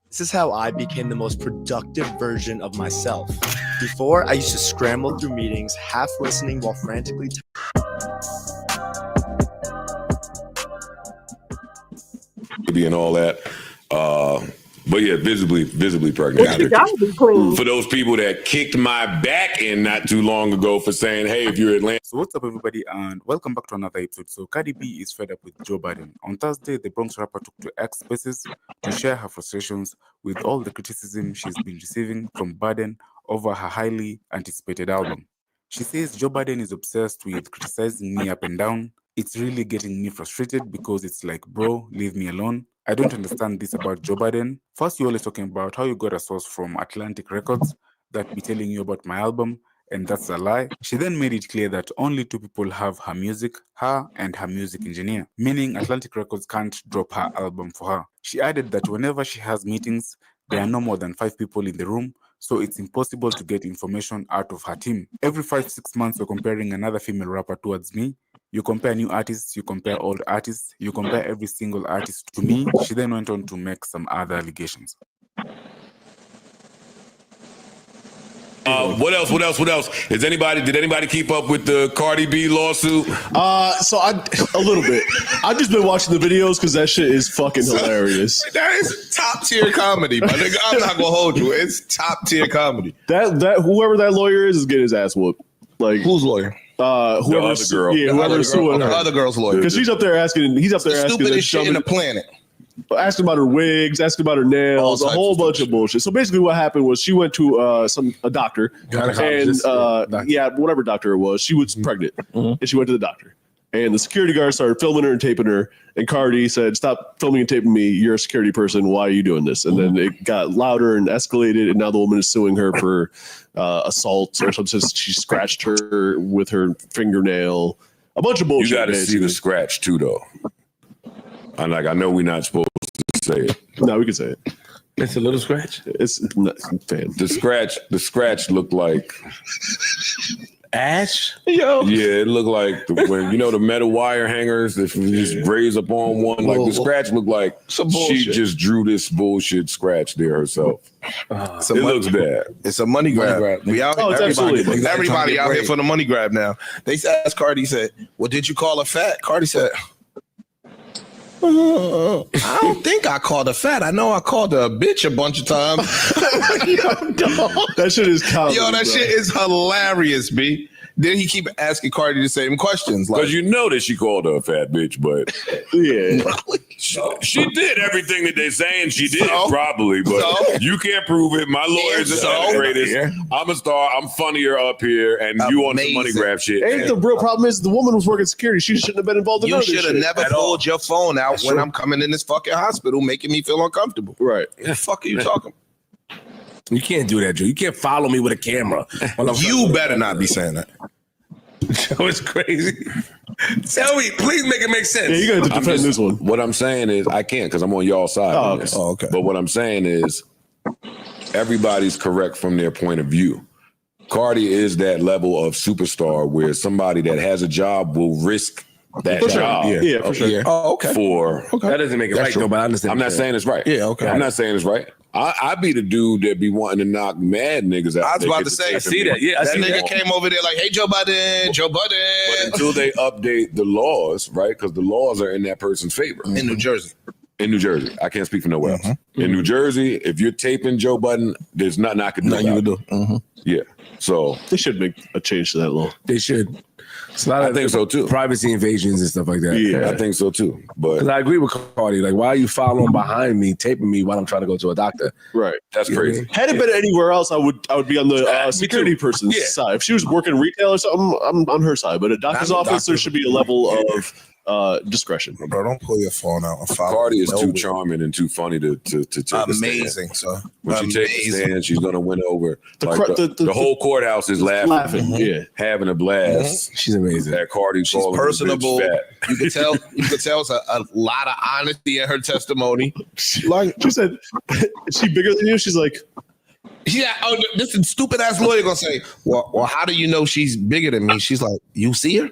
Speaker 4: This is how I became the most productive version of myself. Before, I used to scramble through meetings, half listening while frantically
Speaker 3: and all that. But yeah, visibly pregnant. For those people that kicked my back in not too long ago for saying, hey, if you're Atlanta.
Speaker 12: So what's up, everybody, and welcome back to another episode. So Cardi B is fed up with Joe Biden. On Thursday, the Bronx rapper took to X Spaces to share her frustrations with all the criticism she's been receiving from Biden over her highly anticipated album. She says Joe Biden is obsessed with criticizing me up and down. It's really getting me frustrated because it's like, bro, leave me alone. I don't understand this about Joe Biden. First, you're always talking about how you got a source from Atlantic Records that be telling you about my album, and that's a lie. She then made it clear that only two people have her music, her and her music engineer, meaning Atlantic Records can't drop her album for her. She added that whenever she has meetings, there are no more than 5 people in the room, so it's impossible to get information out of her team. Every 5-6 months, you're comparing another female rapper towards me. You compare new artists, you compare old artists, you compare every single artist to me. She then went on to make some other allegations.
Speaker 3: What else? Did anybody keep up with the Cardi B lawsuit?
Speaker 13: So a little bit. I've just been watching the videos because that shit is fucking hilarious.
Speaker 16: That is top tier comedy, my nigga. I'm not gonna hold you. It's top tier comedy.
Speaker 13: That whoever that lawyer is getting his ass whooped. Like
Speaker 16: whose lawyer?
Speaker 13: Whoever's
Speaker 16: girl.
Speaker 13: Yeah, whoever's suing her.
Speaker 16: The other girl's lawyer.
Speaker 13: Because he's up there asking. He's up there asking.
Speaker 16: Stupidest shit in the planet.
Speaker 13: Asking about her wigs, asking about her nails, a whole bunch of bullshit. So basically, what happened was she went to a doctor, and whatever doctor it was, she was pregnant, and she went to the doctor, and the security guard started filming her and taping her, and Cardi said, "Stop filming and taping me. You're a security person. Why are you doing this?" And then it got louder and escalated, and now the woman is suing her for assault or something. She scratched her with her fingernail. A bunch of bullshit.
Speaker 3: You got to see the scratch too, though. I know we're not supposed to say it.
Speaker 13: No, we can say it.
Speaker 16: It's a little scratch.
Speaker 13: It's not, fan.
Speaker 3: The scratch looked like
Speaker 6: Ash?
Speaker 3: Yeah, it looked like when the metal wire hangers that you just raise up on one. Like the scratch looked like she just drew this bullshit scratch there herself. It looks bad.
Speaker 16: It's a money grab. We out. Everybody out here for the money grab now. They asked Cardi, said, "Well, did you call her fat?" Cardi said, "I don't think I called her fat. I know I called her a bitch a bunch of times."
Speaker 13: That shit is comedy.
Speaker 16: Yo, that shit is hilarious, B. Then he keep asking Cardi the same questions.
Speaker 3: Because that she called her a fat bitch, but she did everything that they're saying she did, probably, but you can't prove it. My lawyers are the greatest. I'm a star. I'm funnier up here, and you on the money grab shit.
Speaker 13: And the real problem is the woman was working security. She shouldn't have been involved in
Speaker 16: You
Speaker 13: none of this
Speaker 16: should have
Speaker 13: shit.
Speaker 16: never pulled your phone out when I'm coming in this fucking hospital, making me feel uncomfortable.
Speaker 13: Right.
Speaker 16: What the fuck are you talking?
Speaker 6: You can't do that, Joe. You can't follow me with a camera.
Speaker 16: You better not be saying that.
Speaker 6: Joe, it's crazy. Tell me, please make it make sense.
Speaker 13: Yeah, you got to defend this one.
Speaker 3: What I'm saying is, I can't because I'm on y'all side. on this.
Speaker 16: Okay.
Speaker 3: But what I'm saying is, everybody's correct from their point of view. Cardi is that level of superstar where somebody that has a job will risk that job.
Speaker 13: Yeah, for sure.
Speaker 16: Oh, okay.
Speaker 6: That doesn't make it right, though, but I understand.
Speaker 3: I'm not saying it's right.
Speaker 16: Yeah, okay.
Speaker 3: I'm not saying it's right. I be the dude that be wanting to knock mad niggas out.
Speaker 16: I was about to say,
Speaker 6: I see that. Yeah,
Speaker 16: that nigga came over there like, "Hey, Joe Budden."
Speaker 3: But until they update the laws, right? Because the laws are in that person's favor.
Speaker 16: In New Jersey.
Speaker 3: I can't speak for nowhere else. In New Jersey, if you're taping Joe Budden, there's nothing I can do.
Speaker 16: Nothing you can do.
Speaker 3: Yeah. So
Speaker 13: they should make a change to that law.
Speaker 6: They should. I
Speaker 3: think so too.
Speaker 6: Privacy invasions and stuff like that.
Speaker 3: Yeah, I think so too. But
Speaker 6: I agree with Cardi. Like, why are you following behind me, taping me while I'm trying to go to a doctor?
Speaker 13: Right.
Speaker 3: That's crazy.
Speaker 13: Had it been anywhere else, I would be on the security person's side. If she was working retail or something, I'm on her side. But a doctor's office, there should be a level of discretion.
Speaker 16: Bro, don't pull your phone out and follow.
Speaker 3: Cardi is too charming and too funny to take
Speaker 16: amazing. So
Speaker 3: when she takes a stand, she's gonna win over. The whole courthouse is laughing, having a blast.
Speaker 6: She's amazing.
Speaker 3: That Cardi,
Speaker 16: she's personable. You could tell it's a lot of honesty in her testimony.
Speaker 13: Like she said, is she bigger than you? She's like,
Speaker 16: yeah. Oh, this stupid ass lawyer gonna say, well, how do you know she's bigger than me? She's like, you see her?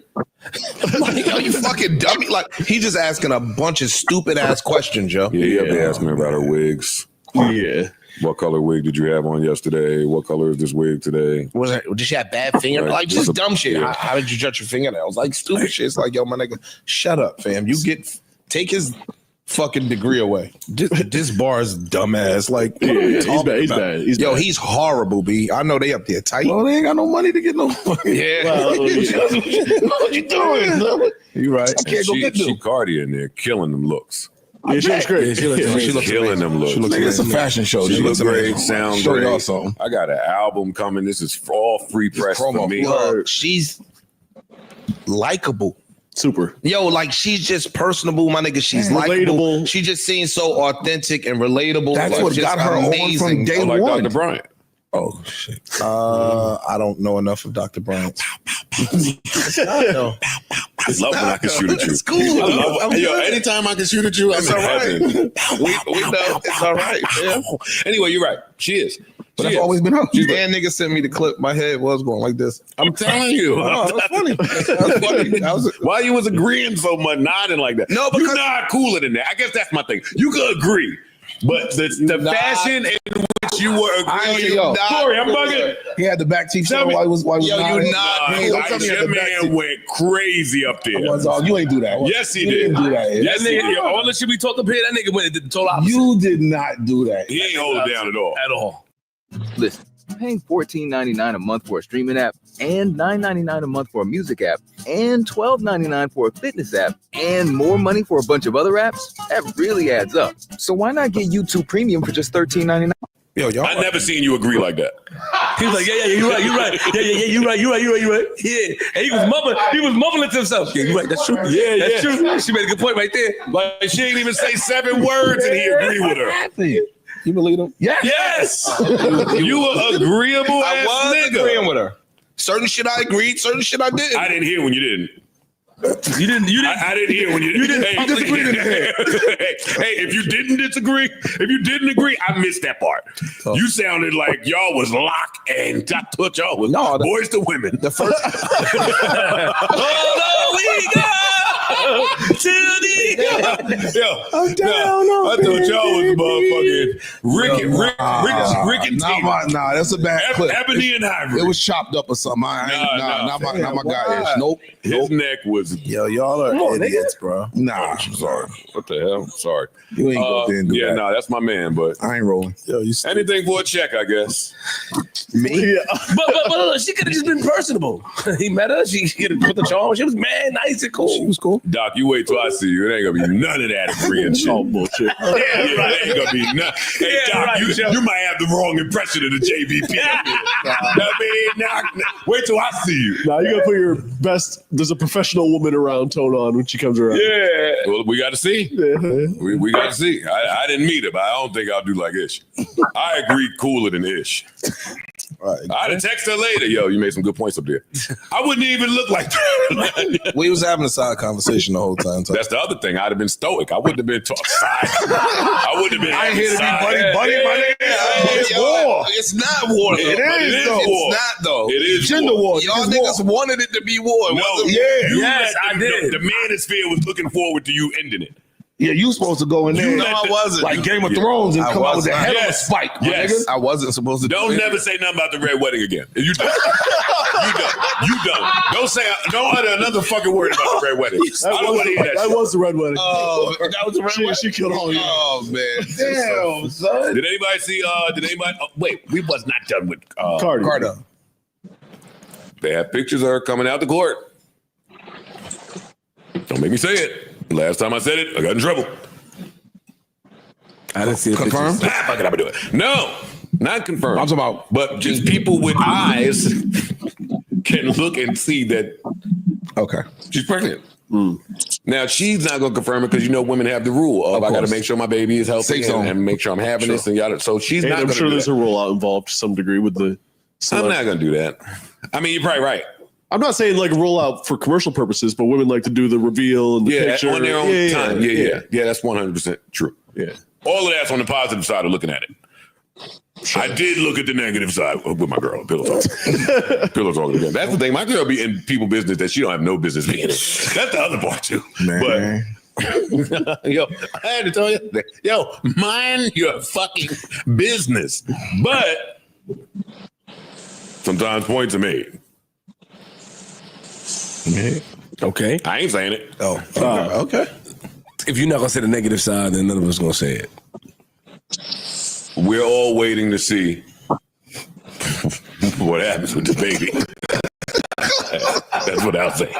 Speaker 16: Like, are you fucking dummy? Like, he just asking a bunch of stupid ass questions, Joe.
Speaker 3: Yeah, you have asking her about her wigs.
Speaker 13: Yeah.
Speaker 3: What color wig did you have on yesterday? What color is this wig today?
Speaker 16: Did she have bad fingernails? Like, just dumb shit.
Speaker 3: Yeah.
Speaker 16: How did you judge your fingernails? Like, stupid shit. It's like, yo, my nigga, shut up, fam. Take his fucking degree away. This bar is dumbass. Like,
Speaker 13: he's bad.
Speaker 16: He's horrible, B. I know they up there tight.
Speaker 6: Well, they ain't got no money to get no.
Speaker 16: Yeah.
Speaker 13: Well,
Speaker 16: what you doing? You right. I can't go get them.
Speaker 3: She Cardi in there killing them looks.
Speaker 13: Yeah, she looks great.
Speaker 16: She looks
Speaker 3: killing them looks.
Speaker 16: It's a fashion show.
Speaker 3: She looks great. Sound
Speaker 16: Show
Speaker 3: great.
Speaker 16: y'all something.
Speaker 3: I got an album coming. This is all free press for me.
Speaker 16: She's likable.
Speaker 13: Super.
Speaker 16: Yo, like, she's just personable, my nigga. She's relatable. She just seems so authentic and relatable.
Speaker 6: That's
Speaker 16: like,
Speaker 6: what got her on from day
Speaker 3: like
Speaker 6: one.
Speaker 3: Dr. Bryant.
Speaker 16: Oh shit. I don't know enough of Dr. Bryant.
Speaker 3: I love when I can shoot at you.
Speaker 16: It's cool.
Speaker 3: Anytime I can shoot at you, I'm
Speaker 16: It's all right. We know it's all right. Yeah.
Speaker 3: Anyway, you're right. She is.
Speaker 16: But that's always been her. And nigga sent me the clip. My head was going like this.
Speaker 3: I'm telling you.
Speaker 16: Oh, that's funny. That's funny.
Speaker 3: Why you was agreeing so much, nodding like that?
Speaker 16: No, because
Speaker 3: you're not cooler than that. I guess that's my thing. You could agree, but the fashion in which you were agreeing. Corey, I'm bugging.
Speaker 16: He had the back teeth. Why was
Speaker 3: you not? Your man went crazy up there.
Speaker 16: You ain't do that.
Speaker 3: Yes, he
Speaker 16: You
Speaker 3: did.
Speaker 16: didn't do that.
Speaker 3: Yes, he did.
Speaker 6: All the shit we talked up here, that nigga went and did the total opposite.
Speaker 16: You did not do that.
Speaker 3: He ain't hold it down at all.
Speaker 6: At all.
Speaker 14: Listen, paying $14.99 a month for a streaming app and $9.99 a month for a music app and $12.99 for a fitness app and more money for a bunch of other apps, that really adds up. So why not get YouTube Premium for just $13.99?
Speaker 16: Yo, y'all.
Speaker 3: I never seen you agree like that.
Speaker 6: He was like, yeah, you're right. You're right. Yeah. And he was mumbling to himself. Yeah, you're right, that's true. That's true. She made a good point right there.
Speaker 3: Like, she ain't even say 7 words and he agreed with her.
Speaker 16: You believe him?
Speaker 3: Yes. You were agreeable ass nigga.
Speaker 16: Agreeing with her. Certain shit I agreed, certain shit I didn't.
Speaker 3: I didn't hear when you didn't.
Speaker 6: You didn't.
Speaker 3: I didn't hear when you
Speaker 6: didn't.
Speaker 3: Hey,
Speaker 6: I disagreed in the head.
Speaker 3: hey, if you didn't agree, I missed that part. You sounded like y'all was locked, and I thought y'all was boys to women.
Speaker 16: The first.
Speaker 6: We go to the
Speaker 3: I thought y'all was motherfucking Rick and Tina.
Speaker 16: Nah, that's a bad clip.
Speaker 3: Ebony and Ivory.
Speaker 16: It was chopped up or something. Not my guy. Nope.
Speaker 3: His neck was.
Speaker 16: Yo, y'all are idiots, bro. Nah,
Speaker 3: I'm sorry. What the hell? I'm sorry.
Speaker 16: You ain't go there and do that.
Speaker 3: No, that's my man. But
Speaker 16: I ain't rolling. Yo,
Speaker 3: anything for a check, I guess.
Speaker 16: Me?
Speaker 13: Yeah.
Speaker 6: But look, she could have just been personable. He met her. She could have put the charm. She was mad, nice, and cool.
Speaker 16: She was cool.
Speaker 3: Doc, you wait till I see you. It ain't gonna be none of that agreeing shit.
Speaker 13: Oh, bullshit.
Speaker 3: It ain't gonna be none. Hey, Doc, you might have the wrong impression of the JVP. Wait till I see you.
Speaker 13: Now you gotta put your best. There's a professional woman around tone on when she comes around.
Speaker 3: Yeah. Well, we got to see. We got to see. I didn't meet her, but I don't think I'll do like Ish. I agree cooler than Ish.
Speaker 16: Right.
Speaker 3: I'd have texted her later. Yo, you made some good points up there. I wouldn't even look like that.
Speaker 16: We was having a side conversation the whole time.
Speaker 3: That's the other thing. I'd have been stoic. I wouldn't have been talking side. I wouldn't have been.
Speaker 16: I ain't here to be buddy, my nigga. It's war. It's not war.
Speaker 3: It is though.
Speaker 16: It's not though.
Speaker 3: It is
Speaker 16: gender war. Y'all niggas
Speaker 3: war.
Speaker 16: wanted it to be war.
Speaker 3: No,
Speaker 16: Yes,
Speaker 3: I did. The manosphere was looking forward to you ending it.
Speaker 15: Yeah, you supposed to go in there.
Speaker 16: No, I wasn't.
Speaker 15: Like Game of Thrones and come out with the head on a spike.
Speaker 3: Yes.
Speaker 16: I wasn't supposed to.
Speaker 3: Don't never say nothing about the red wedding again. You done. You done. Don't utter another fucking word about the red wedding. I don't want to hear that.
Speaker 13: That was the red wedding.
Speaker 16: Oh, that was the red wedding.
Speaker 13: She killed all you.
Speaker 16: Oh man.
Speaker 15: Damn, son.
Speaker 3: Did anybody see? Wait, we was not done with
Speaker 13: Carter.
Speaker 3: They have pictures of her coming out the court. Don't make me say it. Last time I said it, I got in trouble.
Speaker 15: I didn't see it.
Speaker 16: Confirmed?
Speaker 3: Fuck it, I'm gonna do it. No, not confirmed.
Speaker 15: I'm talking about,
Speaker 3: but just people with eyes can look and see that.
Speaker 16: Okay,
Speaker 3: she's pregnant. Now she's not gonna confirm it because women have the rule of I got to make sure my baby is healthy and make sure I'm having this and yada. So she's
Speaker 13: And
Speaker 3: not.
Speaker 13: I'm
Speaker 3: gonna
Speaker 13: sure
Speaker 3: do
Speaker 13: there's
Speaker 3: that.
Speaker 13: a rollout involved to some degree with the.
Speaker 3: I'm not gonna do that. I mean, you're probably right.
Speaker 13: I'm not saying like a rollout for commercial purposes, but women like to do the reveal and the picture
Speaker 3: on their own time. Yeah, that's 100% true.
Speaker 13: Yeah,
Speaker 3: all of that's on the positive side of looking at it. Sure. I did look at the negative side with my girl. Pillow talk. Pillow talk again. That's the thing. My girl be in people business that she don't have no business being in. That's the other part too.
Speaker 16: Man.
Speaker 3: But yo, I had to tell you, yo, mind your fucking business. But sometimes points are made.
Speaker 15: Okay.
Speaker 3: I ain't saying it.
Speaker 15: Oh,
Speaker 16: okay.
Speaker 15: If you're not gonna say the negative side, then none of us gonna say it.
Speaker 3: We're all waiting to see what happens with the baby. That's what I'll say.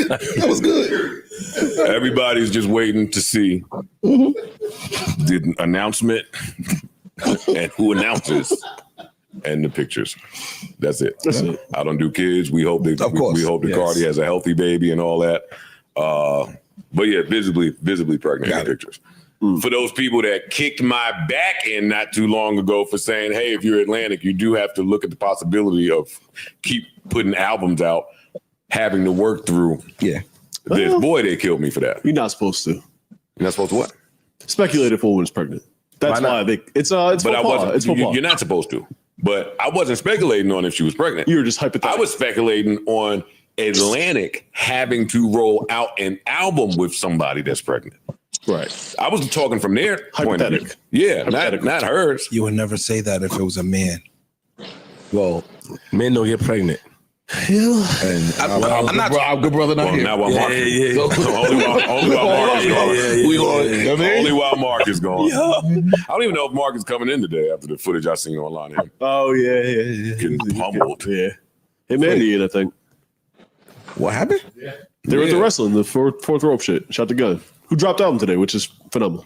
Speaker 16: That was good.
Speaker 3: Everybody's just waiting to see the announcement and who announces and the pictures. That's it. I don't do kids. We hope that we hope that Cardi has a healthy baby and all that. But yeah, visibly pregnant in pictures. For those people that kicked my back in not too long ago for saying, hey, if you're Atlantic, you do have to look at the possibility of keep putting albums out, having to work through.
Speaker 16: Yeah.
Speaker 3: This boy, they killed me for that.
Speaker 13: You're not supposed to.
Speaker 3: You're not supposed to what?
Speaker 13: Speculate if a woman's pregnant. That's why it's
Speaker 3: but I wasn't.
Speaker 13: It's
Speaker 3: You're not supposed to. But I wasn't speculating on if she was pregnant.
Speaker 13: You were just hypothetical.
Speaker 3: I was speculating on Atlantic having to roll out an album with somebody that's pregnant.
Speaker 13: Right.
Speaker 3: I was talking from their point of view. Yeah, not hers.
Speaker 16: You would never say that if it was a man.
Speaker 15: Well, men don't get pregnant.
Speaker 16: I'm not.
Speaker 15: Our good brother not here.
Speaker 3: Now while Mark, only while Mark is gone. I don't even know if Mark is coming in today after the footage I seen online.
Speaker 13: Oh yeah.
Speaker 3: Getting pummeled.
Speaker 13: Yeah. Him and Ian, I think.
Speaker 16: What happened?
Speaker 13: They were at the wrestling, the fourth rope shit. Shot the gun. Who dropped album today, which is phenomenal.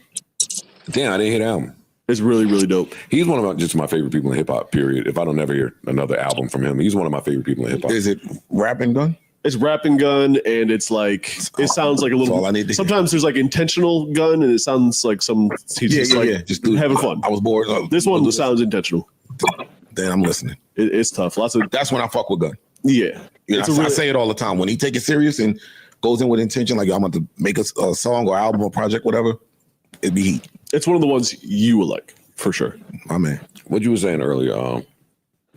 Speaker 3: Damn, I didn't hear the album.
Speaker 13: It's really, really dope.
Speaker 3: He's one of just my favorite people in hip hop, period. If I don't ever hear another album from him, he's one of my favorite people in hip hop.
Speaker 16: Is it Rapping Gun?
Speaker 13: It's Rapping Gun, and it's like, it sounds like a little,
Speaker 16: all I need to
Speaker 13: sometimes there's like intentional gun, and it sounds like he's just having fun.
Speaker 16: I was bored.
Speaker 13: This one sounds intentional.
Speaker 16: Then I'm listening.
Speaker 13: It's tough. That's
Speaker 16: when I fuck with Gun.
Speaker 13: Yeah.
Speaker 16: I say it all the time. When he take it serious and goes in with intention, like I'm about to make a song or album or project, whatever, it'd be heat.
Speaker 13: It's one of the ones you will like, for sure.
Speaker 16: My man.
Speaker 17: What you were saying earlier,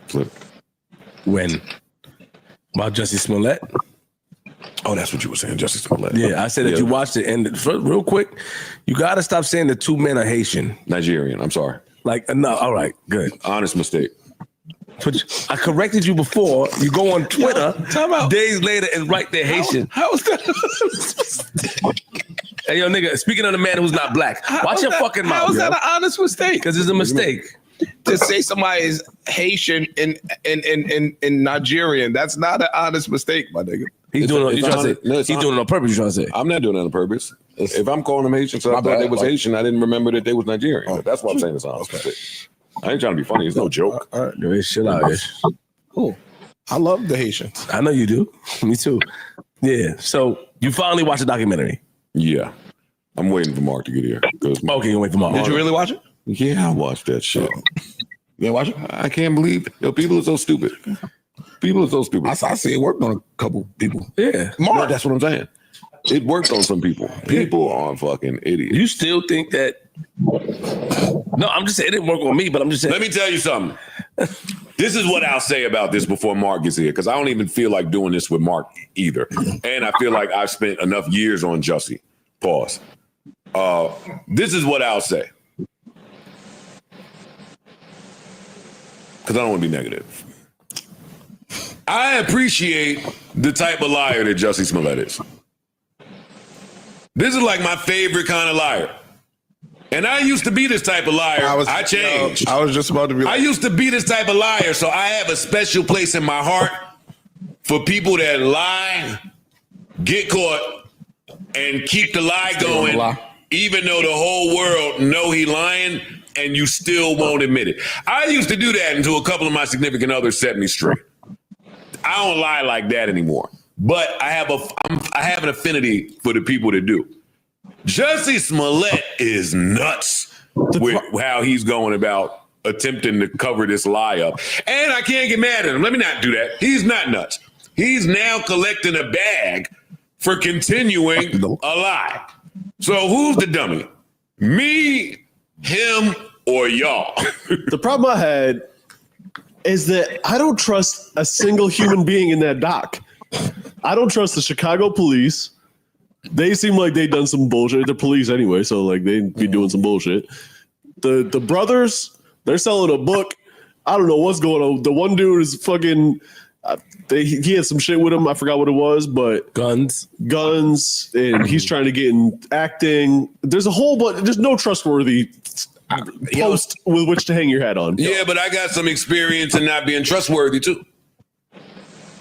Speaker 17: Flip.
Speaker 15: When? About Jussie Smollett?
Speaker 17: Oh, that's what you were saying, Jussie Smollett.
Speaker 15: Yeah, I said that you watched it. And real quick, you got to stop saying the two men are Haitian.
Speaker 17: Nigerian, I'm sorry.
Speaker 15: Like, no, all right, good.
Speaker 17: Honest mistake.
Speaker 15: I corrected you before. You go on Twitter days later and write they're Haitian.
Speaker 6: How was that?
Speaker 15: Hey, yo, nigga, speaking of the man who's not black, watch your fucking mouth.
Speaker 6: How is that an honest mistake?
Speaker 15: Because it's a mistake.
Speaker 16: To say somebody is Haitian in Nigerian, that's not an honest mistake, my nigga.
Speaker 15: He's doing it on purpose, you trying to say.
Speaker 17: I'm not doing it on purpose. If I'm calling them Haitian, so I thought they was Haitian, I didn't remember that they was Nigerian. That's what I'm saying. It's honest mistake. I ain't trying to be funny. It's no joke.
Speaker 15: All right, chill out.
Speaker 16: Cool. I love the Haitians.
Speaker 15: I know you do. Me too. Yeah. So you finally watched the documentary.
Speaker 17: Yeah. I'm waiting for Mark to get here.
Speaker 15: Okay, you wait for Mark.
Speaker 16: Did you really watch it?
Speaker 17: Yeah, I watched that shit.
Speaker 16: You didn't watch it?
Speaker 17: I can't believe people are so stupid. People are so stupid.
Speaker 16: I see it worked on a couple people.
Speaker 15: Yeah.
Speaker 17: No, that's what I'm saying. It worked on some people. People are fucking idiots.
Speaker 15: You still think that? No, I'm just saying it didn't work on me, but I'm just saying.
Speaker 3: Let me tell you something. This is what I'll say about this before Mark gets here, because I don't even feel like doing this with Mark either. And I feel like I've spent enough years on Jussie. Pause. This is what I'll say. Because I don't want to be negative. I appreciate the type of liar that Jussie Smollett is. This is like my favorite kind of liar. And I used to be this type of liar. I changed.
Speaker 16: I was just about to be
Speaker 3: I used to be this type of liar, so I have a special place in my heart for people that lie, get caught, and keep the lie going, even though the whole world know he lying, and you still won't admit it. I used to do that until a couple of my significant others set me straight. I don't lie like that anymore. But I have an affinity for the people that do. Jussie Smollett is nuts with how he's going about attempting to cover this lie up. And I can't get mad at him. Let me not do that. He's not nuts. He's now collecting a bag for continuing a lie. So who's the dummy? Me, him, or y'all?
Speaker 13: The problem I had is that I don't trust a single human being in that doc. I don't trust the Chicago police. They seem like they done some bullshit. They're police anyway, so like they be doing some bullshit. The brothers, they're selling a book. I don't know what's going on. The one dude is fucking. He had some shit with him. I forgot what it was, but guns, and he's trying to get in acting. There's a whole bunch. There's no trustworthy post with which to hang your hat on.
Speaker 3: Yeah, but I got some experience in not being trustworthy too.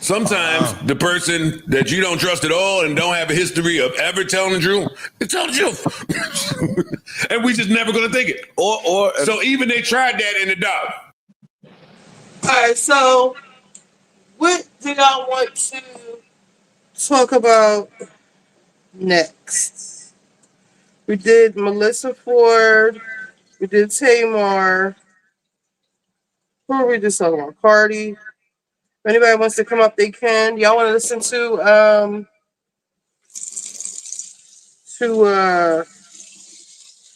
Speaker 3: Sometimes the person that you don't trust at all and don't have a history of ever telling the truth, they tell the truth. And we just never gonna take it. Or so even they tried that in the dog.
Speaker 1: All right, so what do y'all want to talk about next? We did Melissa Ford. We did Tamar. Who are we just talking about? Cardi. If anybody wants to come up, they can. Y'all want to listen to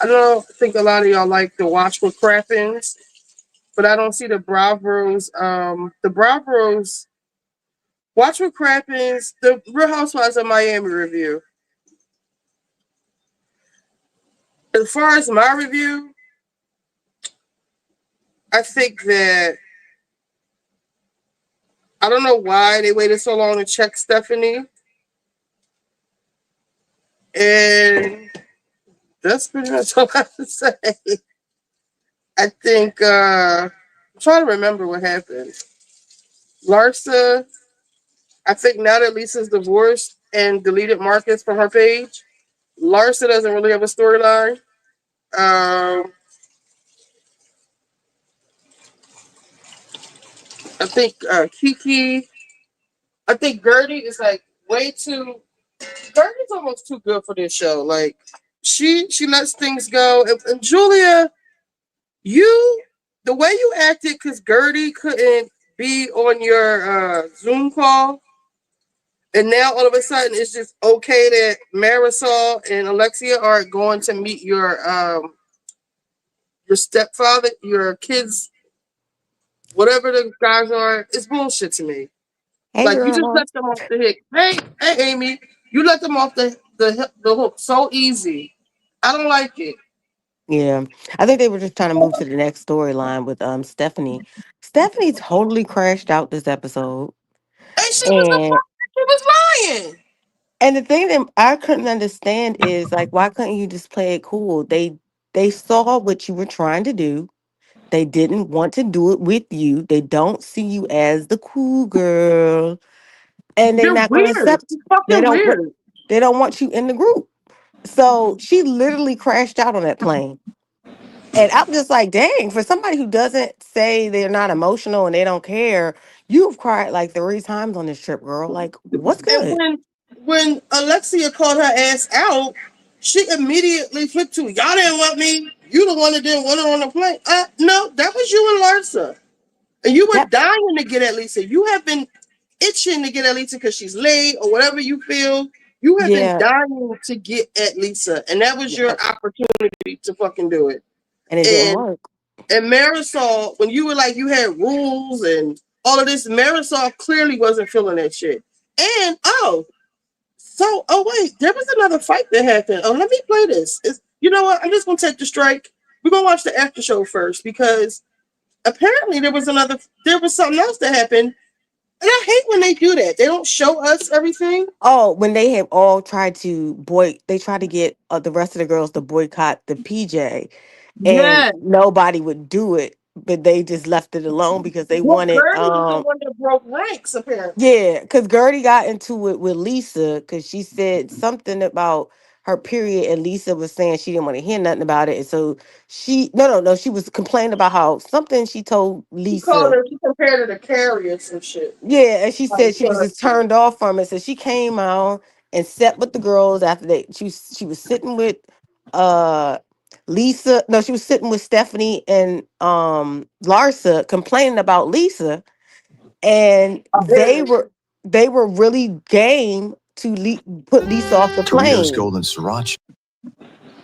Speaker 1: I don't think a lot of y'all like the Watch What Crappens, but I don't see the Bravos. The Bravos, Watch What Crappens, the Real Housewives of Miami review. As far as my review, I think that I don't know why they waited so long to check Stephanie. And that's pretty much all I have to say. I think, I'm trying to remember what happened. Larsa, I think now that Lisa's divorced and deleted Marcus from her page, Larsa doesn't really have a storyline. I think Kiki, I think Gertie is like way too, Gertie's almost too good for this show. Like she lets things go. And Julia, the way you acted, because Gertie couldn't be on your Zoom call, and now all of a sudden it's just okay that Marisol and Alexia are going to meet your stepfather, your kids, whatever the guys are. It's bullshit to me.
Speaker 8: Hey,
Speaker 1: Like you just
Speaker 8: girl.
Speaker 1: let them off the hook. Hey, Amy, you let them off the hook so easy. I don't like it.
Speaker 8: Yeah, I think they were just trying to move to the next storyline with Stephanie. Stephanie totally crashed out this episode,
Speaker 1: And she was
Speaker 8: and
Speaker 1: she was lying.
Speaker 8: and the thing that I couldn't understand is like, why couldn't you just play it cool? They saw what you were trying to do. They didn't want to do it with you. They don't see you as the cool girl, and they're
Speaker 1: You're
Speaker 8: not going to
Speaker 1: weird.
Speaker 8: accept.
Speaker 1: You're
Speaker 8: They
Speaker 1: fucking
Speaker 8: don't.
Speaker 1: weird.
Speaker 8: They don't want you in the group. So she literally crashed out on that plane. And I'm just like, dang, for somebody who doesn't say they're not emotional and they don't care, you've cried like 3 times on this trip, girl. Like, what's
Speaker 1: And
Speaker 8: good?
Speaker 1: when Alexia called her ass out, she immediately flipped to y'all didn't want me. You the one that didn't want her on the plane. No, that was you and Larsa. And you were dying to get at Lisa. You have been itching to get at Lisa because she's late or whatever you feel. You have been
Speaker 8: Yeah.
Speaker 1: dying to get at Lisa. And that was your opportunity to fucking do it.
Speaker 8: And it didn't work.
Speaker 1: And Marisol, when you were like you had rules and all of this, Marisol clearly wasn't feeling that shit. And wait, there was another fight that happened. Oh, let me play this. You know what? I'm just gonna take the strike. We're gonna watch the after show first because apparently there was something else that happened. And I hate when they do that. They don't show us everything.
Speaker 8: Oh, when they have all tried to they tried to get the rest of the girls to boycott the PJ, and
Speaker 1: Yes.
Speaker 8: nobody would do it, but they just left it alone because they
Speaker 1: Well,
Speaker 8: wanted
Speaker 1: Gertie was the one that broke ranks, apparently.
Speaker 8: yeah, because Gertie got into it with Lisa because she said something about her period, and Lisa was saying she didn't want to hear nothing about it. And so no, she was complaining about how something she told Lisa.
Speaker 1: She compared her to Carrie or some shit.
Speaker 8: Yeah, and she
Speaker 1: Like,
Speaker 8: said she was just turned off from it. So she came out and sat with the girls after they she was sitting with Lisa. No, she was sitting with Stephanie and Larsa complaining about Lisa, and they were really game to put Lisa off the
Speaker 18: Doritos
Speaker 8: plane.
Speaker 18: Golden Sriracha.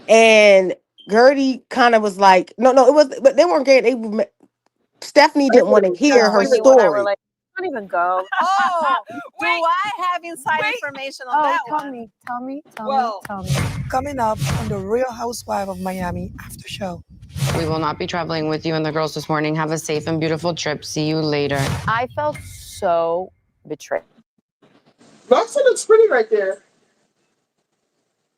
Speaker 8: And Gertie kind of was like, no, it was, but they weren't game. Stephanie didn't want to hear her story.
Speaker 19: Don't even go. Oh, do I have inside information on that one?
Speaker 21: Tell me.
Speaker 19: Coming up on the Real Housewife of Miami after show.
Speaker 22: We will not be traveling with you and the girls this morning. Have a safe and beautiful trip. See you later.
Speaker 19: I felt so betrayed.
Speaker 1: Larsa looks pretty right there.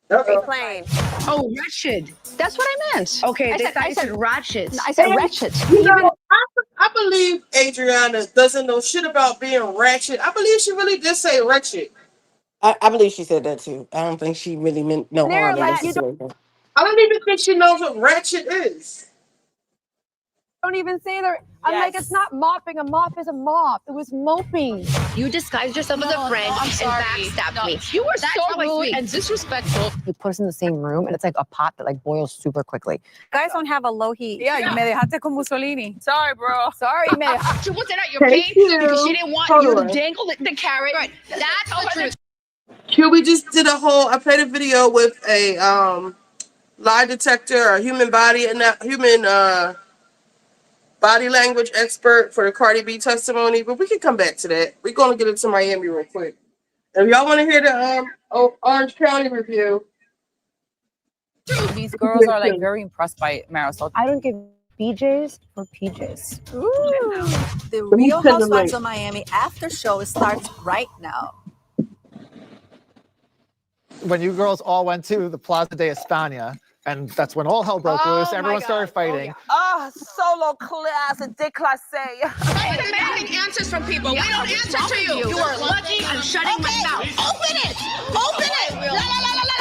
Speaker 19: Plane.
Speaker 21: Oh, wretched.
Speaker 19: That's what I meant.
Speaker 21: Okay,
Speaker 19: I said
Speaker 21: ratchet.
Speaker 19: I said wretched.
Speaker 1: You know, I believe Adriana doesn't know shit about being ratchet. I believe she really did say wretched.
Speaker 8: I believe she said that too. I don't think she really meant no harm in that situation.
Speaker 1: I don't even think she knows what ratchet is.
Speaker 21: Don't even say that. I'm like, it's not mopping. A mop is a mop. It was moping.
Speaker 26: You disguised yourself as a friend and backstabbed me.
Speaker 21: You were
Speaker 26: That's
Speaker 21: so
Speaker 26: how I
Speaker 21: rude
Speaker 26: speak.
Speaker 21: and disrespectful.
Speaker 19: You put us in the same room, and it's like a pot that like boils super quickly. Guys don't have a low heat.
Speaker 21: Yeah, you me dejaste con Mussolini.
Speaker 19: Sorry, bro.
Speaker 21: Sorry, me dejaste.
Speaker 26: She wasn't at your
Speaker 1: Thank
Speaker 26: game
Speaker 1: you.
Speaker 26: because she didn't want
Speaker 1: Hold
Speaker 26: you
Speaker 1: on.
Speaker 26: to dangle the carrot. Right. That's the truth.
Speaker 1: Q, we just did I played a video with a lie detector, a human body and body language expert for the Cardi B testimony, but we can come back to that. We're gonna get into Miami real quick. If y'all want to hear the Orange County review,
Speaker 21: These girls are like very impressed by Marisol.
Speaker 19: I don't give BJs for PJs.
Speaker 27: The Real Housewives of Miami after show starts right now.
Speaker 28: When you girls all went to the Plaza de España, and that's when all hell broke loose, everyone started fighting.
Speaker 19: Solo class and déclassé.
Speaker 26: Stop demanding answers from people. We don't answer to you. You are lucky I'm shutting my mouth. Open it. Open it.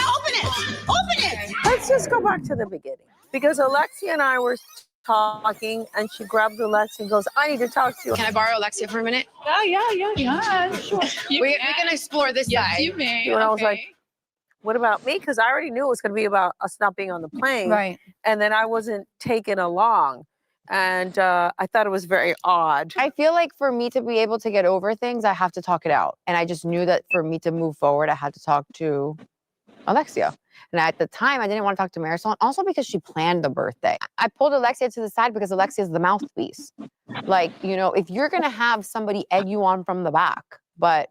Speaker 26: Open it. Open it.
Speaker 19: Let's just go back to the beginning. Because Alexia and I were talking, and she grabbed Alexia and goes, I need to talk to you.
Speaker 22: Can I borrow Alexia for a minute?
Speaker 21: Yeah, sure.
Speaker 22: We can explore this side.
Speaker 21: You may.
Speaker 19: And I was like, what about me? Because I already knew it was going to be about us not being on the plane.
Speaker 21: Right.
Speaker 19: And then I wasn't taken along. and I thought it was very odd.
Speaker 22: I feel like for me to be able to get over things, I have to talk it out. And I just knew that for me to move forward, I had to talk to Alexia. And at the time, I didn't want to talk to Marisol, also because she planned the birthday. I pulled Alexia to the side because Alexia is the mouthpiece. Like, you know, if you're going to have somebody egg you on from the back, but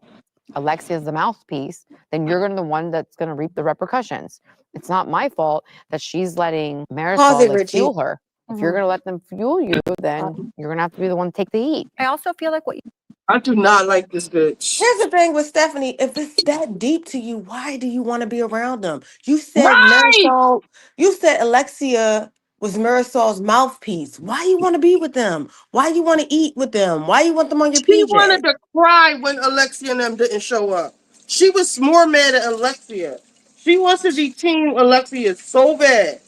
Speaker 22: Alexia is the mouthpiece, then you're going to be the one that's going to reap the repercussions. It's not my fault that she's letting Marisol like, fuel her. If you're going to let them fuel you, then you're going to have to be the one to take the heat.
Speaker 19: I also feel like
Speaker 1: I do not like this bitch.
Speaker 8: Here's the thing with Stephanie. If it's that deep to you, why do you want to be around them? You said
Speaker 1: Right!
Speaker 8: Marisol, you said Alexia was Marisol's mouthpiece. Why you want to be with them? Why you want to eat with them? Why you want them on your
Speaker 1: She wanted
Speaker 8: PJ?
Speaker 1: to cry when Alexia and them didn't show up. She was more mad at Alexia. She wants to be team Alexia so bad.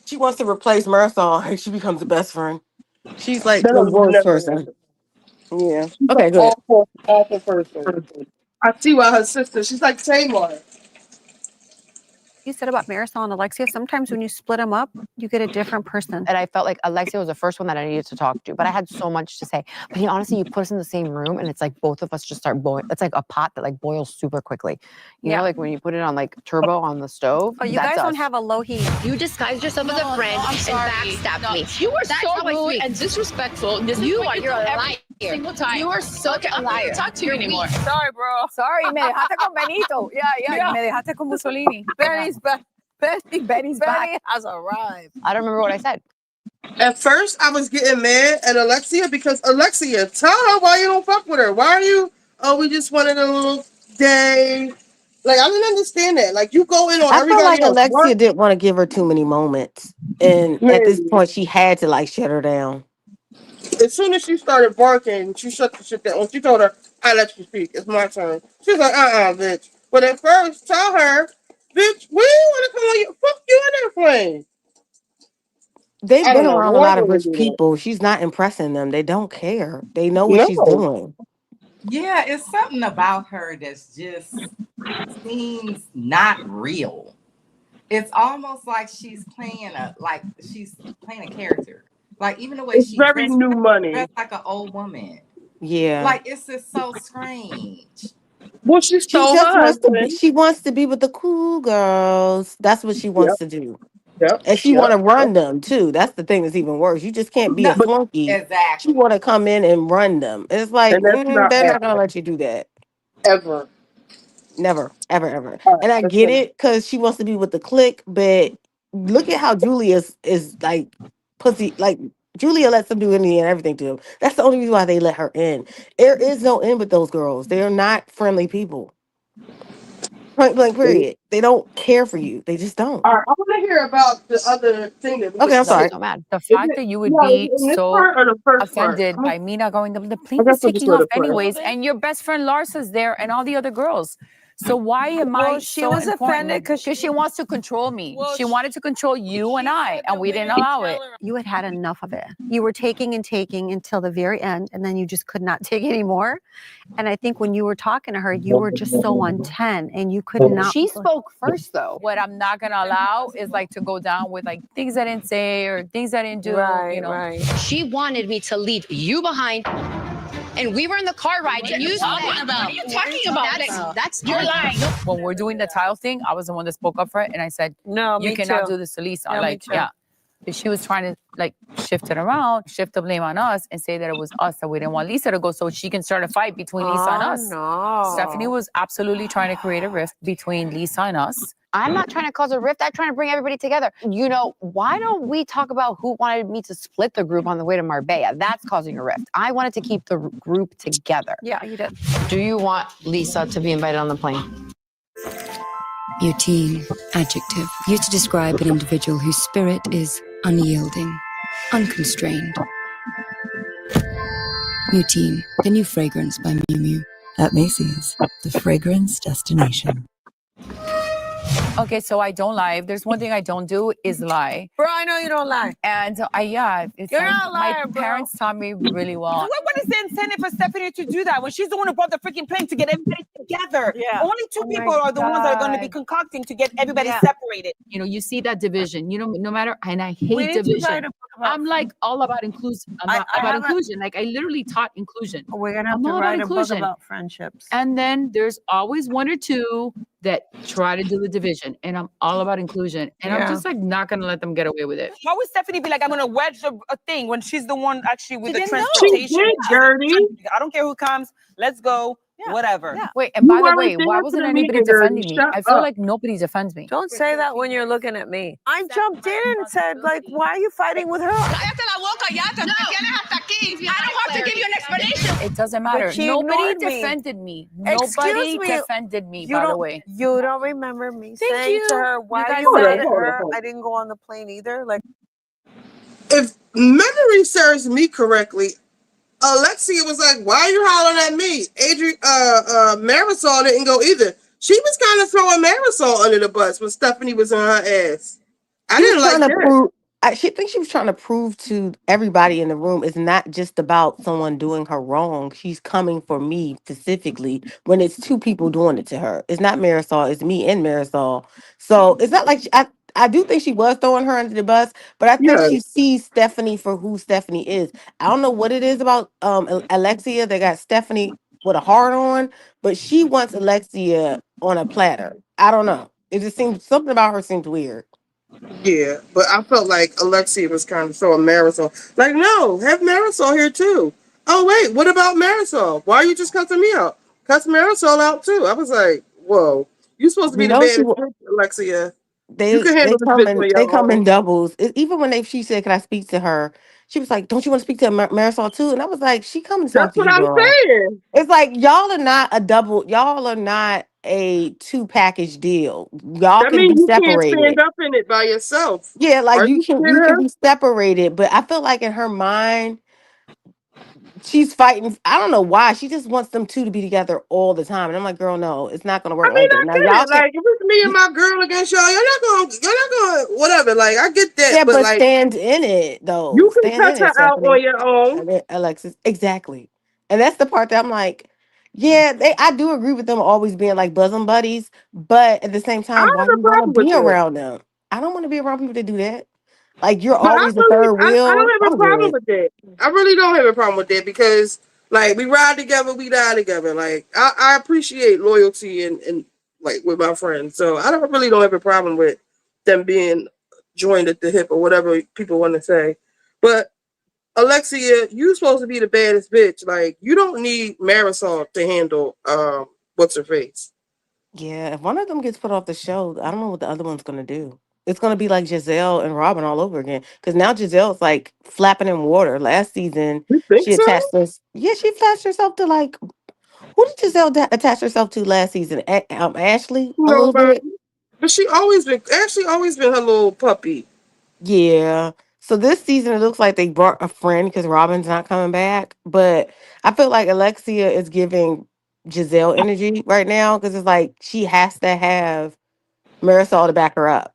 Speaker 8: She wants to replace Marisol and she becomes the best friend. She's like the
Speaker 1: That'll
Speaker 8: worst
Speaker 1: never
Speaker 8: person.
Speaker 1: happen.
Speaker 8: Yeah.
Speaker 1: She's
Speaker 8: Okay,
Speaker 1: an
Speaker 8: good.
Speaker 1: awful, awful person. I see why her sister, she's like Tamar.
Speaker 19: you said about Marisol and Alexia, sometimes when you split them up, you get a different person.
Speaker 22: And I felt like Alexia was the first one that I needed to talk to, but I had so much to say. But you know, honestly, you put us in the same room and it's like both of us just start boiling. It's like a pot that like boils super quickly. You know, like when you put it on like turbo on the stove.
Speaker 19: Oh, you guys don't have a low heat.
Speaker 26: You disguised yourself as a friend and backstabbed me.
Speaker 2: You were
Speaker 26: That's
Speaker 2: so
Speaker 26: how I
Speaker 2: rude
Speaker 26: speak.
Speaker 2: and disrespectful. This is
Speaker 26: You
Speaker 2: what
Speaker 26: are,
Speaker 2: you
Speaker 26: you're
Speaker 2: do
Speaker 22: a
Speaker 2: every
Speaker 22: liar.
Speaker 2: single time.
Speaker 26: You are such a liar.
Speaker 2: Talk to you anymore.
Speaker 19: Sorry, bro. Sorry, me dejaste con Benito. Yeah. Me dejaste con Mussolini. Benny's back. Benny has arrived.
Speaker 22: I don't remember what I said.
Speaker 1: At first, I was getting mad at Alexia because Alexia, tell her why you don't fuck with her. Why are you? Oh, we just wanted a little day. Like I didn't understand that. Like you go in on
Speaker 8: I felt
Speaker 1: everybody
Speaker 8: like
Speaker 1: else.
Speaker 8: Alexia didn't want to give her too many moments. And at this point, she had to like shut her down.
Speaker 1: As soon as she started barking, she shut the shit down. When she told her, I let you speak. It's my turn. She's like, bitch. But at first, tell her, bitch, we didn't want to come on you. Fuck you in that plane.
Speaker 8: They've
Speaker 1: I don't
Speaker 8: been
Speaker 1: know
Speaker 8: around a
Speaker 1: why
Speaker 8: lot
Speaker 1: they
Speaker 8: of
Speaker 1: would
Speaker 8: rich
Speaker 1: do that.
Speaker 8: people. She's not impressing them. They don't care. They know what
Speaker 1: No.
Speaker 8: she's doing.
Speaker 5: Yeah, it's something about her that's just seems not real. It's almost like she's playing a character. Like even the way
Speaker 1: It's
Speaker 5: she
Speaker 1: very new money.
Speaker 5: dressed like an old woman.
Speaker 8: Yeah.
Speaker 5: Like it's just so strange.
Speaker 1: Well, she
Speaker 8: She
Speaker 1: stole
Speaker 8: just
Speaker 1: her
Speaker 8: wants to be,
Speaker 1: husband.
Speaker 8: she wants to be with the cool girls. That's what she wants to do.
Speaker 1: Yep.
Speaker 8: And she want to run them too. That's the thing that's even worse. You just can't be a flunky.
Speaker 5: Exactly.
Speaker 8: She want to come in and run them. It's like
Speaker 1: And that's not
Speaker 8: they're not
Speaker 1: happening.
Speaker 8: gonna let you do that.
Speaker 1: Ever.
Speaker 8: Never, ever, ever.
Speaker 1: All right,
Speaker 8: And I
Speaker 1: let's
Speaker 8: get
Speaker 1: finish.
Speaker 8: it because she wants to be with the clique, but look at how Julia is like pussy. Like Julia lets them do anything and everything to him. That's the only reason why they let her in. There is no end with those girls. They are not friendly people. Point blank. Period. They don't care for you. They just don't.
Speaker 1: All right, I want to hear about the other thing that we
Speaker 8: Okay, I'm
Speaker 1: just
Speaker 8: sorry.
Speaker 1: said.
Speaker 22: mad.
Speaker 19: The fact that you would be
Speaker 1: in this
Speaker 19: so
Speaker 1: part or the first part?
Speaker 19: offended by me not going, the plane
Speaker 1: I guess
Speaker 19: is
Speaker 1: we'll just
Speaker 19: taking
Speaker 1: go to
Speaker 19: off
Speaker 1: the first.
Speaker 19: anyways, and your best friend Larsa's there and all the other girls. So why am I
Speaker 27: She
Speaker 19: so
Speaker 27: was
Speaker 19: important?
Speaker 27: offended because
Speaker 19: she wants to control me. She wanted to control you and I, and we didn't allow it. You had had enough of it. You were taking and taking until the very end, and then you just could not take anymore. And I think when you were talking to her, you were just so on 10, and you could not.
Speaker 22: She spoke first, though.
Speaker 19: What I'm not gonna allow is like to go down with like things I didn't say or things I didn't do. You know.
Speaker 26: She wanted me to leave you behind, and we were in the car ride. And you
Speaker 2: talking about? What are you talking about?
Speaker 26: That's
Speaker 2: You're lying.
Speaker 19: When we're doing the tile thing, I was the one that spoke up for it, and I said,
Speaker 27: No,
Speaker 19: you
Speaker 27: me
Speaker 19: cannot
Speaker 27: too.
Speaker 19: do this to Lisa.
Speaker 27: No, me
Speaker 19: Like,
Speaker 27: too.
Speaker 19: yeah. But she was trying to like shift it around, shift the blame on us, and say that it was us that we didn't want Lisa to go, so she can start a fight between Lisa and us.
Speaker 27: No.
Speaker 19: Stephanie was absolutely trying to create a rift between Lisa and us.
Speaker 22: I'm not trying to cause a rift. I'm trying to bring everybody together. You know, why don't we talk about who wanted me to split the group on the way to Marbella? That's causing a rift. I wanted to keep the group together.
Speaker 19: Yeah, you did.
Speaker 22: Do you want Lisa to be invited on the plane?
Speaker 7: Mutine, adjective, used to describe an individual whose spirit is unyielding, unconstrained. Mutine, the new fragrance by Miu Miu.
Speaker 9: At Macy's, the fragrance destination.
Speaker 2: Okay, so I don't lie. If there's one thing I don't do is lie.
Speaker 9: Bro, I know you don't lie.
Speaker 2: And it's
Speaker 9: You're
Speaker 2: like
Speaker 9: not a liar,
Speaker 2: my
Speaker 9: bro.
Speaker 2: parents taught me really well.
Speaker 10: So what is the incentive for Stephanie to do that when she's the one who brought the freaking plane to get everybody together?
Speaker 9: Yeah.
Speaker 10: Only two
Speaker 2: Oh my
Speaker 10: people are the ones that are going to be
Speaker 2: God.
Speaker 10: concocting to get everybody
Speaker 9: Yeah.
Speaker 10: separated.
Speaker 2: You know, you see that division. You know, no matter, and I
Speaker 9: We
Speaker 2: hate
Speaker 9: need to
Speaker 2: division.
Speaker 9: write a book about.
Speaker 2: I'm like all about inclusion. I'm
Speaker 9: I
Speaker 2: about
Speaker 9: have a-
Speaker 2: inclusion. Like I literally taught inclusion.
Speaker 9: We're gonna have
Speaker 2: I'm
Speaker 9: to
Speaker 2: all about
Speaker 9: write a book
Speaker 2: inclusion.
Speaker 9: about friendships.
Speaker 2: And then there's always one or two that try to do the division, and I'm all about inclusion. And I'm
Speaker 9: Yeah.
Speaker 2: just like not gonna let them get away with it.
Speaker 10: Why would Stephanie be like, I'm going to wedge a thing when she's the one actually with
Speaker 2: She
Speaker 10: the
Speaker 2: didn't know.
Speaker 10: transportation?
Speaker 1: She did, Gertie.
Speaker 10: I don't care who comes. Let's go. Whatever.
Speaker 9: Yeah.
Speaker 2: Wait, and
Speaker 1: You
Speaker 2: by the
Speaker 1: weren't
Speaker 2: way,
Speaker 1: there
Speaker 2: why
Speaker 1: for
Speaker 2: wasn't
Speaker 1: the
Speaker 2: anybody
Speaker 1: meeting, Gertie.
Speaker 2: defending me?
Speaker 1: Shut
Speaker 2: I feel
Speaker 1: up.
Speaker 2: like nobody defends me.
Speaker 9: Don't say that when you're looking at me. I jumped in and said, like, why are you fighting with her?
Speaker 26: Cállate la boca ya, te tienes hasta aquí. I don't have to give you an explanation.
Speaker 2: It doesn't matter.
Speaker 9: she
Speaker 2: Nobody
Speaker 9: ignored me.
Speaker 2: defended me.
Speaker 9: Excuse
Speaker 2: Nobody
Speaker 9: me.
Speaker 2: defended me,
Speaker 9: You
Speaker 2: by the
Speaker 9: don't,
Speaker 2: way.
Speaker 9: you don't remember me
Speaker 2: Thank
Speaker 9: saying
Speaker 2: you.
Speaker 9: to her,
Speaker 2: You
Speaker 9: why are
Speaker 2: guys
Speaker 9: you
Speaker 2: said
Speaker 9: mad
Speaker 2: it.
Speaker 9: at her? I didn't go on the plane either. Like,
Speaker 1: If memory serves me correctly, Alexia was like, "Why are you hollering at me?" Marisol didn't go either. She was kind of throwing Marisol under the bus when Stephanie was on her ass. I
Speaker 8: She was
Speaker 1: didn't like
Speaker 8: trying to
Speaker 1: that.
Speaker 8: prove. She thinks she was trying to prove to everybody in the room it's not just about someone doing her wrong. She's coming for me specifically when it's two people doing it to her. It's not Marisol. It's me and Marisol. So it's not like I do think she was throwing her under the bus, but I think
Speaker 1: Yeah,
Speaker 8: she sees Stephanie for who Stephanie is. I don't know what it is about Alexia that got Stephanie with a heart on, but she wants Alexia on a platter. I don't know. It just seems something about her seems weird.
Speaker 1: yeah, but I felt like Alexia was kind of throwing Marisol. Like, no, have Marisol here too. Oh wait, what about Marisol? Why are you just cussing me out? Cuss Marisol out too. I was like, whoa, you supposed to be
Speaker 8: You
Speaker 1: the
Speaker 8: know she
Speaker 1: baddest bitch, Alexia. You
Speaker 8: they
Speaker 1: can
Speaker 8: they
Speaker 1: handle this
Speaker 8: come
Speaker 1: bitch
Speaker 8: in
Speaker 1: on
Speaker 8: they
Speaker 1: your
Speaker 8: come
Speaker 1: own.
Speaker 8: in doubles. Even when she said, "Can I speak to her?" She was like, "Don't you want to speak to Marisol too?" And I was like, "She come to talk
Speaker 1: That's
Speaker 8: to
Speaker 1: what
Speaker 8: you,
Speaker 1: I'm
Speaker 8: girl."
Speaker 1: saying.
Speaker 8: It's like y'all are not a double. Y'all are not a two package deal. Y'all
Speaker 1: That
Speaker 8: can be
Speaker 1: means you can't
Speaker 8: separated.
Speaker 1: stand up in it by yourself.
Speaker 8: Yeah, like
Speaker 1: Are you
Speaker 8: you
Speaker 1: kidding
Speaker 8: can
Speaker 1: her?
Speaker 8: be separated. But I feel like in her mind, she's fighting. I don't know why. She just wants them two to be together all the time. And I'm like, girl, no, it's not gonna
Speaker 1: I
Speaker 8: work
Speaker 1: mean,
Speaker 8: like that.
Speaker 1: I
Speaker 8: Now
Speaker 1: get
Speaker 8: y'all
Speaker 1: it.
Speaker 8: can.
Speaker 1: Like, if it's me and my girl against y'all, you're not gonna, whatever. Like, I get that,
Speaker 8: Yeah,
Speaker 1: but
Speaker 8: but
Speaker 1: like,
Speaker 8: stand in it though.
Speaker 1: you can
Speaker 8: Stand in
Speaker 1: cuss
Speaker 8: it,
Speaker 1: her out
Speaker 8: Stephanie.
Speaker 1: on your own.
Speaker 8: Alexis. Exactly. And that's the part that I'm like, yeah, I do agree with them always being like bosom buddies, but at the same
Speaker 1: I
Speaker 8: time,
Speaker 1: don't
Speaker 8: why
Speaker 1: have
Speaker 8: do
Speaker 1: a
Speaker 8: you want to
Speaker 1: problem with
Speaker 8: be
Speaker 1: that.
Speaker 8: around them? I don't want to be around people that do that. Like you're
Speaker 1: But
Speaker 8: always the third
Speaker 1: I
Speaker 8: wheel.
Speaker 1: don't have a
Speaker 8: I'm
Speaker 1: problem
Speaker 8: good.
Speaker 1: with that. I really don't have a problem with that because, like, we ride together, we die together. Like, I appreciate loyalty and like with my friends, so I don't have a problem with them being joined at the hip or whatever people want to say. But Alexia, you supposed to be the baddest bitch. Like, you don't need Marisol to handle what's her face.
Speaker 8: Yeah, if one of them gets put off the show, I don't know what the other one's gonna do. It's gonna be like Giselle and Robin all over again. Because now Giselle's like flapping in water. Last season,
Speaker 1: You think
Speaker 8: she
Speaker 1: so?
Speaker 8: attached this. Yeah, she attached herself to like who did Giselle attach herself to last season? Ashley a little
Speaker 1: Nobody.
Speaker 8: bit.
Speaker 1: But Ashley always been her little puppy.
Speaker 8: Yeah. So this season it looks like they brought a friend because Robin's not coming back. But I feel like Alexia is giving Giselle energy right now because it's like she has to have Marisol to back her up.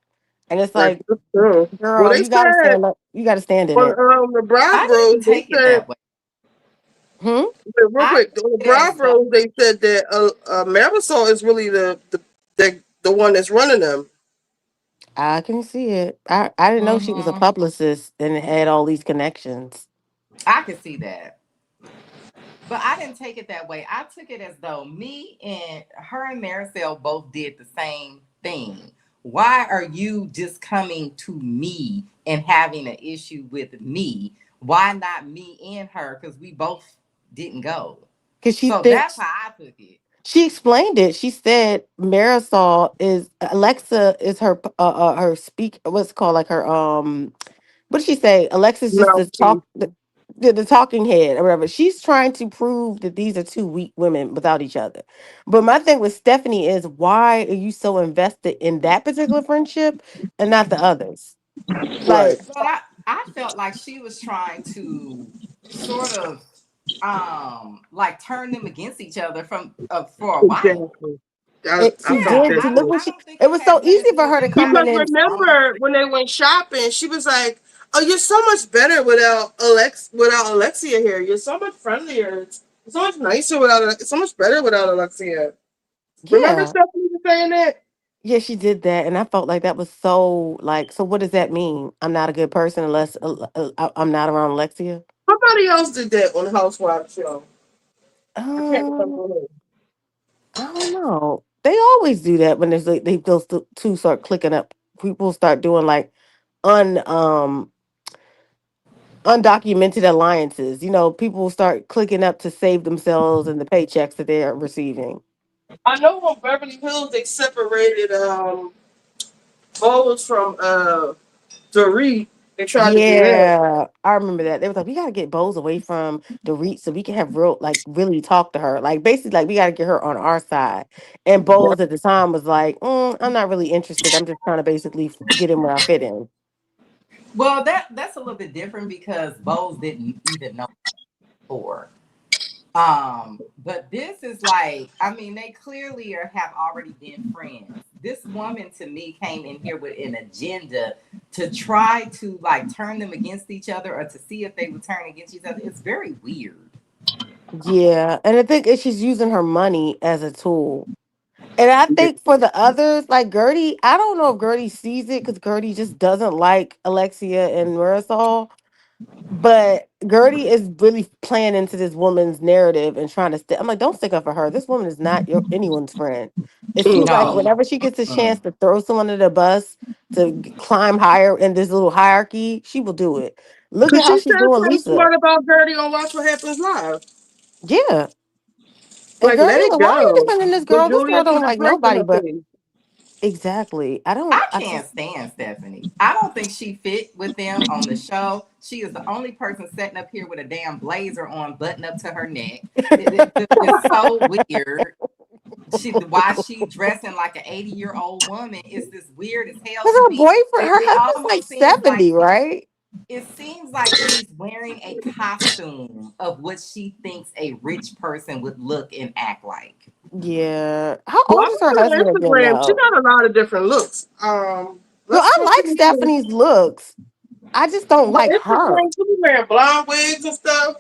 Speaker 8: And it's
Speaker 1: That's
Speaker 8: like,
Speaker 1: true. Well,
Speaker 8: girl,
Speaker 1: they
Speaker 8: you gotta
Speaker 1: said
Speaker 8: stand up. You gotta stand in
Speaker 1: on
Speaker 8: it.
Speaker 1: the Bride
Speaker 5: I
Speaker 1: Bros,
Speaker 5: didn't
Speaker 1: they
Speaker 5: take it
Speaker 1: said
Speaker 5: that way.
Speaker 1: real
Speaker 5: I
Speaker 1: quick
Speaker 5: took
Speaker 1: on the
Speaker 5: it as
Speaker 1: Bride Bros, they said that Marisol is really the one that's running them.
Speaker 8: I can see it. I didn't know she was a publicist and had all these connections.
Speaker 5: I could see that. But I didn't take it that way. I took it as though me and her and Maricel both did the same thing. Why are you just coming to me and having an issue with me? Why not me and her? Because we both didn't go.
Speaker 8: Because she
Speaker 5: So that's
Speaker 8: thinks
Speaker 5: how I took it.
Speaker 8: she explained it. She said Marisol is Alexa is her speak what's it called like her what did she say? Alexa's just this
Speaker 1: Mouthpiece.
Speaker 8: the talking head or whatever. She's trying to prove that these are two weak women without each other. But my thing with Stephanie is why are you so invested in that particular friendship and not the others?
Speaker 1: Right.
Speaker 8: Like
Speaker 5: But I felt like she was trying to sort of like turn them against each other from for a while.
Speaker 1: Exactly.
Speaker 8: She did. She look what she. It was so easy for her to come in
Speaker 1: Because
Speaker 8: and.
Speaker 1: remember when they went shopping, she was like, "Oh, you're so much better without Alexia here. You're so much friendlier. It's so much nicer it's so much better without Alexia." Remember
Speaker 8: Yeah,
Speaker 1: Stephanie was saying that?
Speaker 8: yeah, she did that, and I felt like that was so like. So what does that mean? I'm not a good person unless I'm not around Alexia.
Speaker 1: Somebody else did that on the Housewives show. I can't remember
Speaker 8: Um,
Speaker 1: who.
Speaker 8: I don't know. They always do that when there's like those two start clicking up. People start doing like un undocumented alliances. You know, people start clicking up to save themselves and the paychecks that they're receiving.
Speaker 1: I know on Beverly Hills they separated Bowles from Dorit. They tried to do that.
Speaker 8: Yeah, I remember that. They was like, we gotta get Bose away from the REIT so we can have really talk to her. Like basically, like we gotta get her on our side. And Bose at the time was like, I'm not really interested. I'm just trying to basically get in where I fit in.
Speaker 5: Well, that's a little bit different because Bose didn't even know before. But this is like, I mean, they clearly have already been friends. This woman to me came in here with an agenda to try to like turn them against each other or to see if they would turn against each other. It's very weird.
Speaker 8: Yeah, and I think she's using her money as a tool. And I think for the others, like Gertie, I don't know if Gertie sees it because Gertie just doesn't like Alexia and Marisol. But Gertie is really playing into this woman's narrative and trying to I'm like, don't stick up for her. This woman is not anyone's friend. It seems like
Speaker 5: No.
Speaker 8: whenever she gets a chance to throw someone under the bus to climb higher in this little hierarchy, she will do it. Look at
Speaker 1: Because
Speaker 8: how
Speaker 1: she
Speaker 8: she's
Speaker 1: said
Speaker 8: doing
Speaker 1: something
Speaker 8: Lisa.
Speaker 1: smart about Gertie on Watch What Happens Live.
Speaker 8: Yeah. And
Speaker 1: Like,
Speaker 8: Gertie,
Speaker 1: let it
Speaker 8: like, why are you
Speaker 1: go.
Speaker 8: defending this
Speaker 1: But
Speaker 8: girl? This
Speaker 1: Julia
Speaker 8: girl
Speaker 1: put
Speaker 8: don't
Speaker 1: a
Speaker 8: like
Speaker 1: snake in
Speaker 8: nobody
Speaker 1: her
Speaker 8: but
Speaker 1: face.
Speaker 8: exactly.
Speaker 5: I can't stand Stephanie. I don't think she fit with them on the show. She is the only person sitting up here with a damn blazer on, button up to her neck. It's so weird. Why she dressing like an 80-year-old woman is this weird as hell
Speaker 8: Because
Speaker 5: to
Speaker 8: her
Speaker 5: me.
Speaker 8: boyfriend, her
Speaker 5: It
Speaker 8: husband's like
Speaker 5: almost seems
Speaker 8: 70, right?
Speaker 5: it seems like she's wearing a costume of what she thinks a rich person would look and act like.
Speaker 8: Yeah. How
Speaker 1: Well, I
Speaker 8: old is her
Speaker 1: looked at her
Speaker 8: husband again
Speaker 1: Instagram. She
Speaker 8: now?
Speaker 1: got a lot of different looks.
Speaker 8: No,
Speaker 1: Let's
Speaker 8: I like
Speaker 1: continue.
Speaker 8: Stephanie's looks. I just don't like her.
Speaker 1: Instagram, she be wearing blonde wigs and stuff.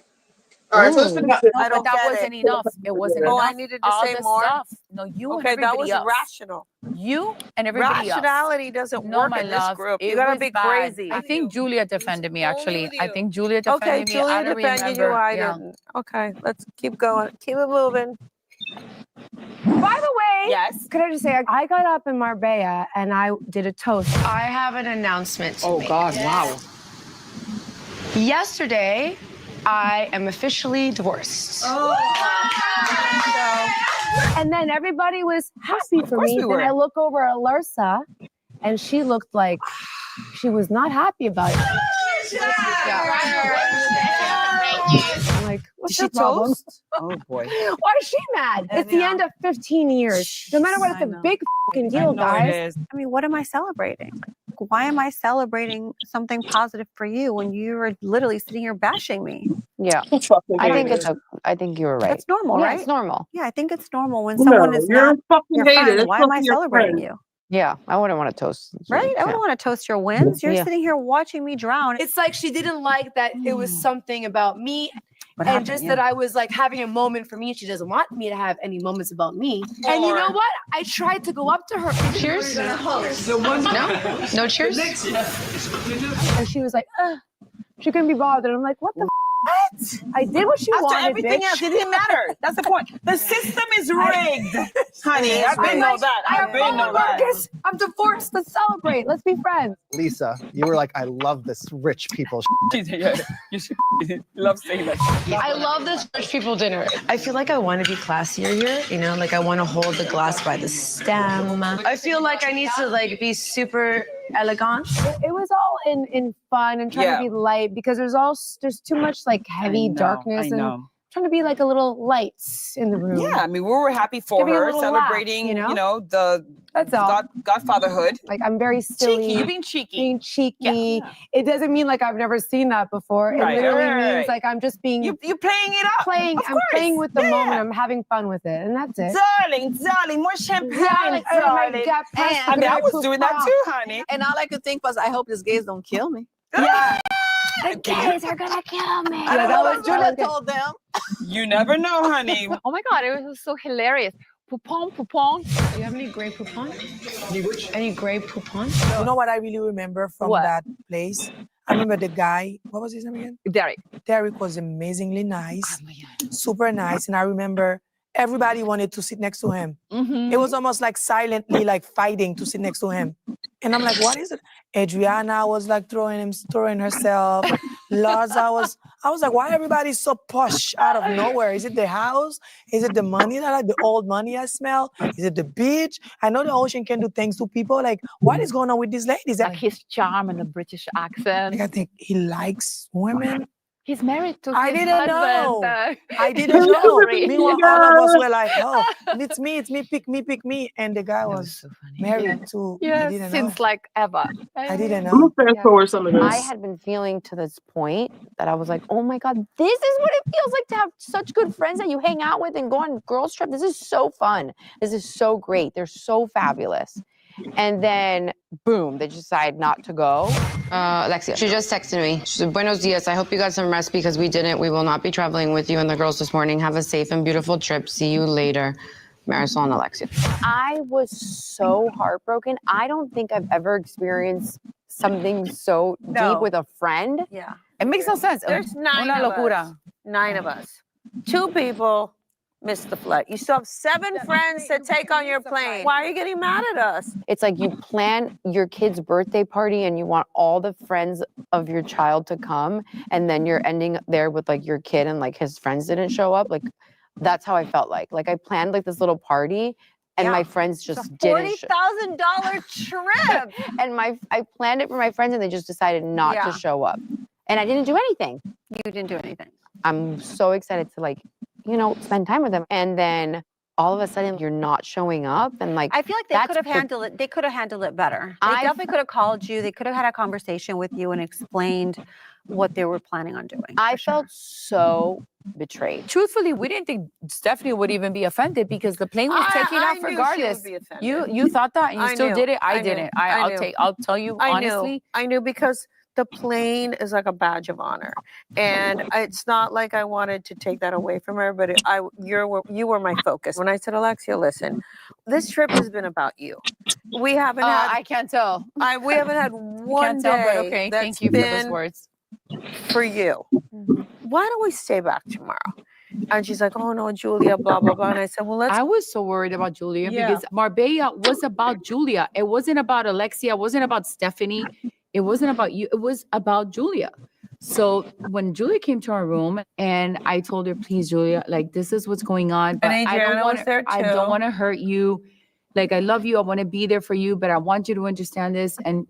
Speaker 1: All right, so let's finish
Speaker 22: No,
Speaker 1: this.
Speaker 22: but that wasn't enough. It wasn't enough.
Speaker 9: I needed to
Speaker 22: All
Speaker 9: say
Speaker 22: the
Speaker 9: more?
Speaker 22: stuff. No, you
Speaker 9: Okay,
Speaker 22: and
Speaker 9: that
Speaker 22: everybody
Speaker 9: was
Speaker 22: else.
Speaker 9: rational.
Speaker 22: You and everybody
Speaker 9: Rationality
Speaker 22: else.
Speaker 9: doesn't
Speaker 22: No,
Speaker 9: work
Speaker 22: my
Speaker 9: in this
Speaker 22: love.
Speaker 9: group. You
Speaker 22: It
Speaker 9: gotta
Speaker 22: was
Speaker 9: be
Speaker 22: bad.
Speaker 9: crazy.
Speaker 22: I think Julia defended me. Actually, I think Julia
Speaker 9: Okay,
Speaker 22: defended me. I
Speaker 9: Julia
Speaker 22: don't
Speaker 9: defended you.
Speaker 22: remember.
Speaker 9: I
Speaker 22: Yeah.
Speaker 9: didn't. Okay, let's keep going. Keep it moving.
Speaker 21: By the way,
Speaker 9: Yes.
Speaker 21: could I just say I got up in Marbella and I did a toast.
Speaker 4: I have an announcement to make.
Speaker 21: God, wow.
Speaker 4: Yesterday, I am officially divorced.
Speaker 21: And then everybody was happy for
Speaker 9: course
Speaker 21: me.
Speaker 9: we
Speaker 21: Then
Speaker 9: were.
Speaker 21: I look over at Larsa and she looked like she was not happy about it. I'm like, what's
Speaker 9: Did
Speaker 21: your
Speaker 9: she
Speaker 21: problem?
Speaker 9: toast? Oh boy.
Speaker 21: Why is she mad? It's the end of 15 years. No matter what, it's a big fucking deal, guys.
Speaker 9: I mean, what am I celebrating? Why am I celebrating something positive for you when you are literally sitting here bashing me?
Speaker 22: Yeah. I think you were right.
Speaker 9: That's normal,
Speaker 22: Yeah,
Speaker 9: right?
Speaker 22: it's normal.
Speaker 9: Yeah, I think it's normal when
Speaker 1: No,
Speaker 9: someone is
Speaker 1: you're
Speaker 9: not
Speaker 1: a fucking
Speaker 9: your
Speaker 1: hater.
Speaker 9: friend.
Speaker 1: That's
Speaker 9: Why am
Speaker 1: supposed
Speaker 9: I
Speaker 1: to be your
Speaker 9: celebrating
Speaker 1: friend.
Speaker 9: you?
Speaker 22: Yeah, I wouldn't want to toast.
Speaker 9: Right? I
Speaker 22: Yeah.
Speaker 9: wouldn't want to toast your wins. You're
Speaker 22: Yeah.
Speaker 9: sitting here watching me drown.
Speaker 21: It's like she didn't like that it was something about me.
Speaker 9: What
Speaker 21: And
Speaker 9: happened?
Speaker 21: just
Speaker 9: Yeah.
Speaker 21: that I was like having a moment for me. She doesn't want me to have any moments about me. And you know what? I tried to go up to her.
Speaker 4: Cheers? No cheers?
Speaker 21: And she was like, she couldn't be bothered. I'm like, what the what? I did what she
Speaker 10: After
Speaker 21: wanted,
Speaker 10: everything
Speaker 21: bitch.
Speaker 10: else, it didn't matter. That's the point. The system is rigged, honey. I've been know that. I've been know that.
Speaker 21: Marcus, I'm divorced. Let's celebrate. Let's be friends.
Speaker 28: Lisa, you were like, I love this rich people.
Speaker 10: Yeah, you should love saying that.
Speaker 4: I love this rich people dinner. I feel like I want to be classier here, you know, like I want to hold the glass by the stem. I feel like I need to like be super elegant.
Speaker 21: It was all in fun and trying to be light because there's too much like heavy darkness.
Speaker 10: I know.
Speaker 22: trying to be like a little lights in the room.
Speaker 10: Yeah, I mean, we were happy for
Speaker 22: Giving a
Speaker 10: her,
Speaker 22: little
Speaker 10: celebrating,
Speaker 22: laugh,
Speaker 10: the
Speaker 22: That's all.
Speaker 10: godfatherhood.
Speaker 22: Like I'm very silly.
Speaker 10: Cheeky, you're being cheeky.
Speaker 22: Being cheeky. It doesn't mean like I've never seen that before.
Speaker 10: Right,
Speaker 22: It literally
Speaker 10: right.
Speaker 22: means like I'm just being.
Speaker 10: You're playing it up.
Speaker 22: I'm playing with the moment. I'm having fun with it, and that's it.
Speaker 10: Darling, more champagne,
Speaker 22: Darling.
Speaker 10: I mean, I was doing that too, honey.
Speaker 27: And all I could think was, I hope these gays don't kill me.
Speaker 22: Yeah. The gays are gonna kill me.
Speaker 27: I don't know what Julia told them.
Speaker 10: You never know, honey.
Speaker 22: Oh my God, it was so hilarious. Poupon. Do you have any gray poupon? Any gray poupon?
Speaker 11: You know what I really remember from that place? I remember the guy, what was his name again?
Speaker 22: Derek.
Speaker 11: Derek was amazingly nice, super nice. And I remember everybody wanted to sit next to him.
Speaker 22: Mm-hmm.
Speaker 11: It was almost like silently like fighting to sit next to him. And I'm like, what is it? Adriana was like throwing herself. Larza I was like, why everybody so posh out of nowhere? Is it the house? Is it the money the old money I smell? Is it the beach? I know the ocean can do things to people. Like, what is going on with these ladies?
Speaker 22: Like his charm and the British accent.
Speaker 11: Like, I think he likes women.
Speaker 22: He's married to
Speaker 11: I
Speaker 22: his
Speaker 11: didn't know.
Speaker 22: husband.
Speaker 11: I didn't know. Meanwhile, all of us were like, oh, it's me, pick me. And the guy was married to, I
Speaker 22: Yes,
Speaker 11: didn't know.
Speaker 22: since like ever.
Speaker 11: I didn't
Speaker 1: I'm
Speaker 11: know.
Speaker 1: gonna fast forward some of this.
Speaker 22: I had been feeling to this point that I was like, oh my God, this is what it feels like to have such good friends that you hang out with and go on girls trip. This is so fun. This is so great. They're so fabulous. And then, boom, they decide not to go. Alexia, she just texted me. She said, buenos dias. I hope you got some rest because we didn't. We will not be traveling with you and the girls this morning. Have a safe and beautiful trip. See you later. Marisol and Alexia. I was so heartbroken. I don't think I've ever experienced something so deep with a friend.
Speaker 12: Yeah.
Speaker 22: It makes no sense.
Speaker 12: There's nine
Speaker 22: Una
Speaker 12: of
Speaker 22: locura.
Speaker 12: us. 9 of us. 2 people missed the flight. You still have 7 friends to take on your plane. Why are you getting mad at us?
Speaker 22: It's like you plan your kid's birthday party and you want all the friends of your child to come, and then you're ending there with like your kid and like his friends didn't show up. Like that's how I felt like. Like I planned like this little party and my friends just didn't.
Speaker 12: $40,000 trip.
Speaker 22: And I planned it for my friends and they just decided not to show up. And I didn't do anything.
Speaker 12: You didn't do anything.
Speaker 22: I'm so excited to like, spend time with them. And then all of a sudden you're not showing up and like
Speaker 19: I feel like they could have handled it. They could have handled it better. They definitely could have called you. They could have had a conversation with you and explained what they were planning on doing.
Speaker 22: I felt so betrayed.
Speaker 2: Truthfully, we didn't think Stephanie would even be offended because the plane was taking off
Speaker 12: knew she
Speaker 2: regardless.
Speaker 12: would be offended.
Speaker 2: You thought that and you
Speaker 12: I
Speaker 2: still
Speaker 12: knew.
Speaker 2: did it. I
Speaker 12: I knew.
Speaker 2: didn't.
Speaker 12: I knew.
Speaker 2: I'll tell you honestly.
Speaker 12: I knew because the plane is like a badge of honor, and it's not like I wanted to take that away from her. But you were my focus. When I said, Alexia, listen, this trip has been about you. We haven't had.
Speaker 2: I can't tell.
Speaker 12: We haven't had one
Speaker 2: can't tell, but
Speaker 12: day.
Speaker 2: okay.
Speaker 12: That's
Speaker 2: Thank you for those
Speaker 12: been
Speaker 2: words.
Speaker 12: For you. Why don't we stay back tomorrow? And she's like, oh no, Julia, blah, blah, blah. And I said, well, let's.
Speaker 2: I was so worried about Julia
Speaker 12: Yeah.
Speaker 2: because Marbella was about Julia. It wasn't about Alexia. It wasn't about Stephanie. It wasn't about you. It was about Julia. So when Julia came to our room and I told her, please, Julia, like this is what's going on. But
Speaker 12: And
Speaker 2: I don't
Speaker 12: Adriana
Speaker 2: want
Speaker 12: was there
Speaker 2: I
Speaker 12: too.
Speaker 2: don't want to hurt you. Like I love you. I want to be there for you, but I want you to understand this. And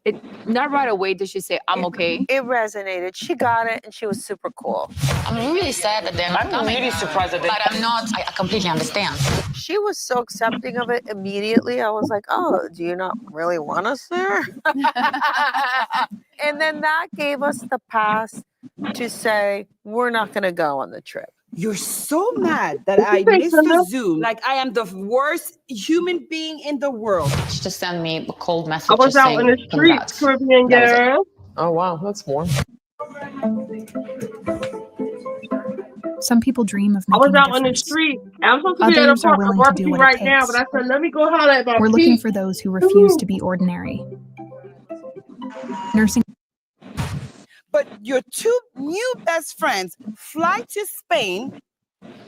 Speaker 2: it not right away did she say, I'm okay.
Speaker 12: It resonated. She got it, and she was super cool.
Speaker 14: I'm really sad that they're not coming.
Speaker 12: really surprised that they-
Speaker 14: But I'm not. I completely understand.
Speaker 12: She was so accepting of it immediately. I was like, oh, do you not really want us there? And then that gave us the pass to say, we're not going to go on the trip.
Speaker 10: You're so mad that I missed the Zoom. Like I am the worst human being in the world.
Speaker 14: She just sent me a cold message.
Speaker 1: I was
Speaker 14: just
Speaker 1: out
Speaker 14: saying,
Speaker 1: in the streets,
Speaker 14: "Congrats."
Speaker 1: Caribbean
Speaker 14: That was it.
Speaker 1: girl.
Speaker 16: Oh wow, that's warm.
Speaker 18: Some people dream of
Speaker 1: I
Speaker 18: making
Speaker 1: was
Speaker 18: a
Speaker 1: out on the
Speaker 18: difference.
Speaker 1: street. I'm supposed to be at a
Speaker 18: Others are
Speaker 1: park
Speaker 18: willing to do
Speaker 1: barbecue
Speaker 18: what it
Speaker 1: right now,
Speaker 18: takes.
Speaker 1: but I said, let me go holler at my
Speaker 18: We're looking
Speaker 1: feet.
Speaker 18: for those who refuse to be ordinary. Nursing.
Speaker 10: But your 2 new best friends fly to Spain,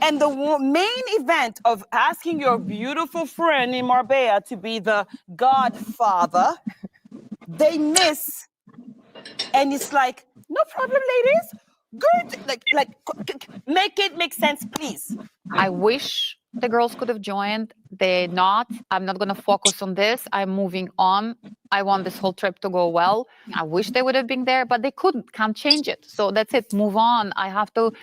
Speaker 10: and the main event of asking your beautiful friend in Marbella to be the godfather, they miss, and it's like, no problem, ladies. Good, make it make sense, please.
Speaker 22: I wish the girls could have joined they're not. I'm not going to focus on this. I'm moving on. I want this whole trip to go well. I wish they would have been there, but they can't change it. So that's it. Move on. I have to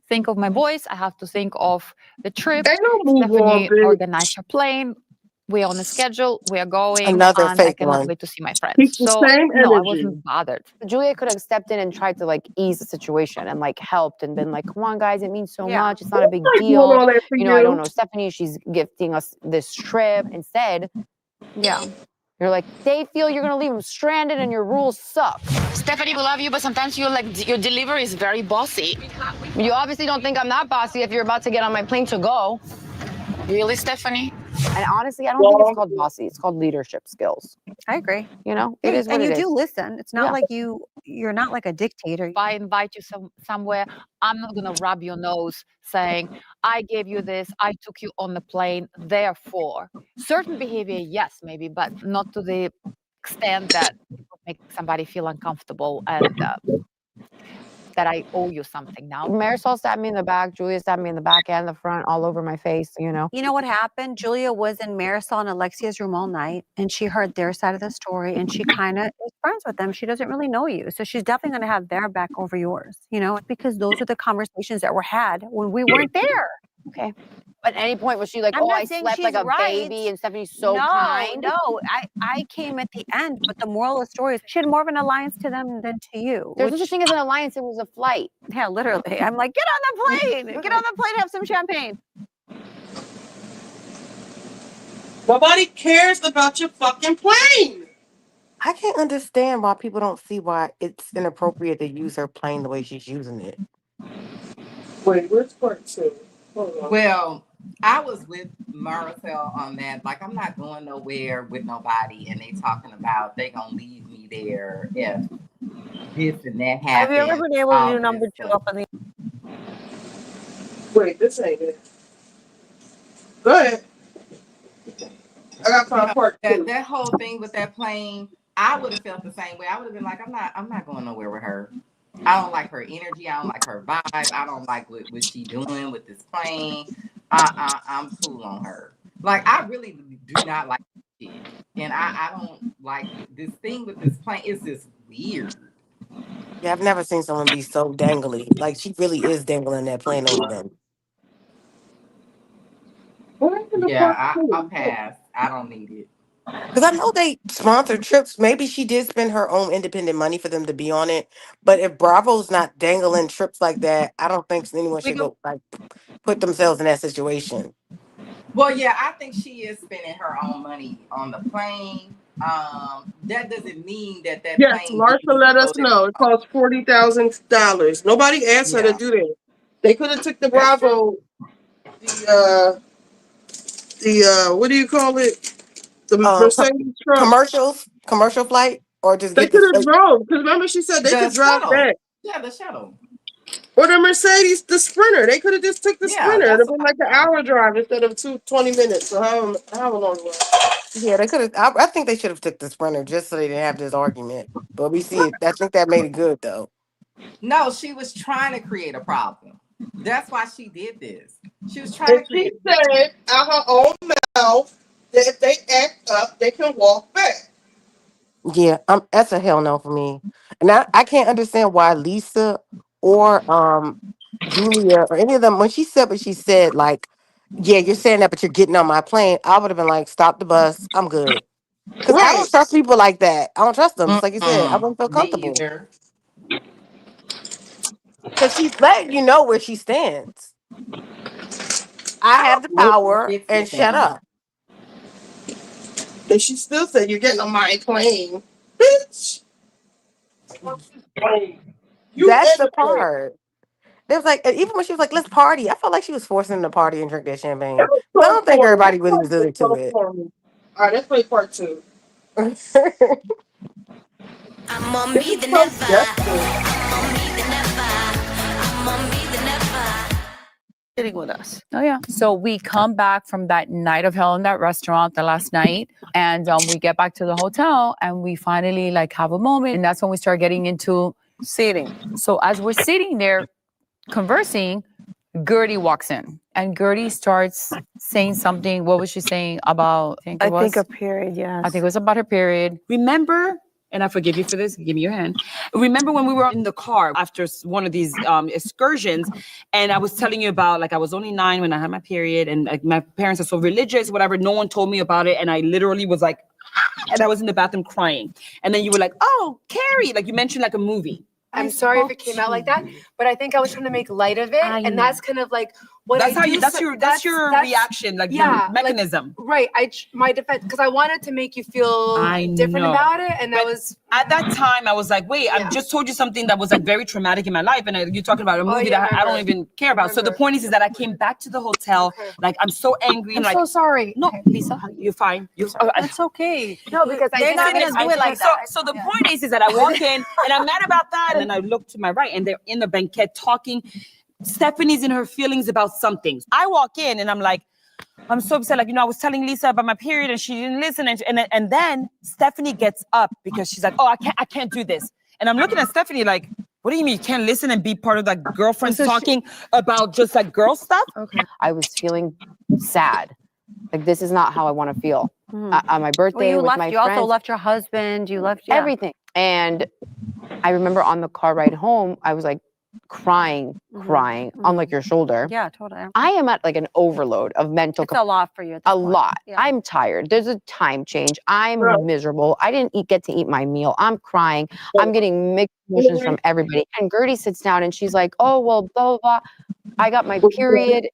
Speaker 22: think of my boys. I have to think of the trip.
Speaker 1: Ain't no move on,
Speaker 22: Stephanie
Speaker 1: bitch.
Speaker 22: organized her plane. We're on the schedule. We are going.
Speaker 8: Another
Speaker 22: And I
Speaker 8: fake
Speaker 22: cannot
Speaker 8: one.
Speaker 22: wait to see my friends.
Speaker 1: Keep the
Speaker 22: So
Speaker 1: same
Speaker 22: no, I
Speaker 1: energy.
Speaker 22: wasn't bothered. Julia could have stepped in and tried to like ease the situation and like helped and been like, come on, guys, it means so much. It's not a big
Speaker 1: I'm not doing
Speaker 22: deal.
Speaker 1: all that for
Speaker 22: You know, I don't
Speaker 1: you.
Speaker 22: know Stephanie. She's gifting us this trip. Instead, you're like, they feel you're going to leave them stranded and your rules suck.
Speaker 14: Stephanie, we love you, but sometimes you like your delivery is very bossy.
Speaker 22: You obviously don't think I'm that bossy if you're about to get on my plane to go.
Speaker 14: Really, Stephanie?
Speaker 22: And honestly, I don't think it's called bossy. It's called leadership skills.
Speaker 19: I agree.
Speaker 22: You know, it is what
Speaker 19: and
Speaker 22: it
Speaker 19: you
Speaker 22: is.
Speaker 19: do listen. It's not like you're not like a dictator.
Speaker 22: If I invite you somewhere, I'm not going to rub your nose saying, I gave you this, I took you on the plane, therefore. Certain behavior, yes, maybe, but not to the extent that it would make somebody feel uncomfortable and that I owe you something now. Marisol stabbed me in the back, Julia stabbed me in the back and the front, all over my face, you know.
Speaker 19: You know what happened? Julia was in Marisol and Alexia's room all night, and she heard their side of the story, and she kind of is friends with them. She doesn't really know you, so she's definitely going to have their back over yours, you know, because those are the conversations that were had when we weren't there.
Speaker 22: Okay. At any point was she like,
Speaker 19: I'm
Speaker 22: oh,
Speaker 19: not
Speaker 22: I
Speaker 19: saying
Speaker 22: slept like
Speaker 19: she's
Speaker 22: a baby and Stephanie's so
Speaker 19: no,
Speaker 22: kind?
Speaker 19: No, I came at the end, but the moral of the story is she had more of an alliance to them than to you.
Speaker 22: There's no such thing as an alliance. It was a flight.
Speaker 19: Yeah, literally. I'm like, get on the plane. Get on the plane, have some champagne.
Speaker 1: Nobody cares about your fucking plane.
Speaker 8: I can't understand why people don't see why it's inappropriate to use her plane the way she's using it.
Speaker 1: Wait, where's part two? Hold on.
Speaker 5: Well, I was with Maricel on that. Like, I'm not going nowhere with nobody, and they talking about they gonna leave me there if this and that happens.
Speaker 12: Have you ever been able to do number two up on the?
Speaker 1: Wait, this ain't it. Go ahead. I got part two.
Speaker 5: That whole thing with that plane, I would have felt the same way. I would have been like, I'm not going nowhere with her. I don't like her energy. I don't like her vibe. I don't like what she doing with this plane. I'm cool on her. Like, I really do not like this shit. And I don't like this thing with this plane. It's just weird.
Speaker 8: Yeah, I've never seen someone be so dangly. Like, she really is dangling that plane over them.
Speaker 5: Yeah, I'll pass. I don't need it.
Speaker 8: Because I know they sponsor trips. Maybe she did spend her own independent money for them to be on it. But if Bravo's not dangling trips like that, I don't think anyone should go like put themselves in that situation.
Speaker 5: Well, yeah, I think she is spending her own money on the plane. That doesn't mean that
Speaker 1: Yes,
Speaker 5: plane.
Speaker 1: Martha let us know. It costs $40,000. Nobody asked her to do that. They could have took the Bravo, the what do you call it? The Mercedes truck.
Speaker 8: Commercial flight, or just
Speaker 1: They
Speaker 8: get
Speaker 1: could have
Speaker 8: the
Speaker 1: drove, because remember she said they could drive back.
Speaker 5: Yeah, the shuttle.
Speaker 1: Or the Mercedes, the Sprinter. They could have just took the Sprinter. It would have been like an hour drive instead of 20 minutes. So how long it was?
Speaker 8: Yeah, they could have. I think they should have took the Sprinter just so they didn't have this argument. But we see it. I think that made it good though.
Speaker 5: No, she was trying to create a problem. That's why she did this. She was trying to create.
Speaker 1: She said out her own mouth that if they act up, they can walk back.
Speaker 8: Yeah, that's a hell no for me. And I can't understand why Lisa or Julia or any of them, when she said what she said, like, yeah, you're saying that, but you're getting on my plane, I would have been like, stop the bus, I'm good. Because I don't trust people like that. I don't trust them. Just like you said, I wouldn't feel comfortable. Because she's letting you know where she stands. I have the power, and shut up.
Speaker 1: And she still said, you're getting on my plane. Bitch.
Speaker 8: That's the part. It was like, even when she was like, let's party, I felt like she was forcing them to party and drink that champagne. I don't think everybody really was into it.
Speaker 1: All right, let's play part two.
Speaker 6: I'm on me the never. I'm on me the never. I'm on me the never.
Speaker 12: Sitting with us.
Speaker 2: Oh yeah. So we come back from that night of hell in that restaurant, the last night, and we get back to the hotel, and we finally like have a moment, and that's when we start getting into
Speaker 12: seating.
Speaker 2: So as we're sitting there conversing, Gertie walks in. And Gertie starts saying something. What was she saying about?
Speaker 12: I think a period, yes.
Speaker 2: I think it was about her period.
Speaker 10: Remember, and I forgive you for this, give me your hand. Remember when we were in the car after one of these excursions, and I was telling you about, like, I was only 9 when I had my period, and like my parents are so religious, whatever, no one told me about it, and I literally was like, and I was in the bathroom crying. And then you were like, oh, Carrie, like you mentioned like a movie.
Speaker 21: I'm sorry if it came out like that, but I think I was trying to make light of it, and that's kind of like what
Speaker 10: That's
Speaker 21: I
Speaker 10: how
Speaker 21: do.
Speaker 10: you. That's your reaction, like your mechanism.
Speaker 21: Like, right. My defense, because I wanted to make you feel different about it, and that was
Speaker 10: at that time. I was like, wait, I just told you something that was like very traumatic in my life, and you're talking about a movie that I don't even care about. So the point is that I came back to the hotel, like I'm so angry.
Speaker 21: I'm
Speaker 10: like,
Speaker 21: so sorry.
Speaker 10: No, Lisa, you're fine.
Speaker 12: That's okay.
Speaker 21: No, because
Speaker 12: they're not gonna do it like that.
Speaker 10: So the point is that I walk in and I'm mad about that, and then I look to my right, and they're in the banquet talking. Stephanie's in her feelings about something. I walk in and I'm like, I'm so upset. Like, I was telling Lisa about my period and she didn't listen. And then Stephanie gets up because she's like, oh, I can't do this. And I'm looking at Stephanie like, what do you mean you can't listen and be part of that girlfriends talking about just like girl stuff?
Speaker 22: Okay. I was feeling sad. Like, this is not how I want to feel. On my birthday with my friends.
Speaker 19: You also left your husband. You left
Speaker 22: everything. And I remember on the car ride home, I was like, crying on like your shoulder.
Speaker 19: Yeah, totally.
Speaker 22: I am at like an overload of mental.
Speaker 19: It's a lot for you.
Speaker 22: A lot. Yeah. I'm tired. There's a time change. I'm miserable. I didn't get to eat my meal. I'm crying. I'm getting mixed emotions from everybody. And Gertie sits down and she's like, oh, well, blah, blah, blah. I got my period.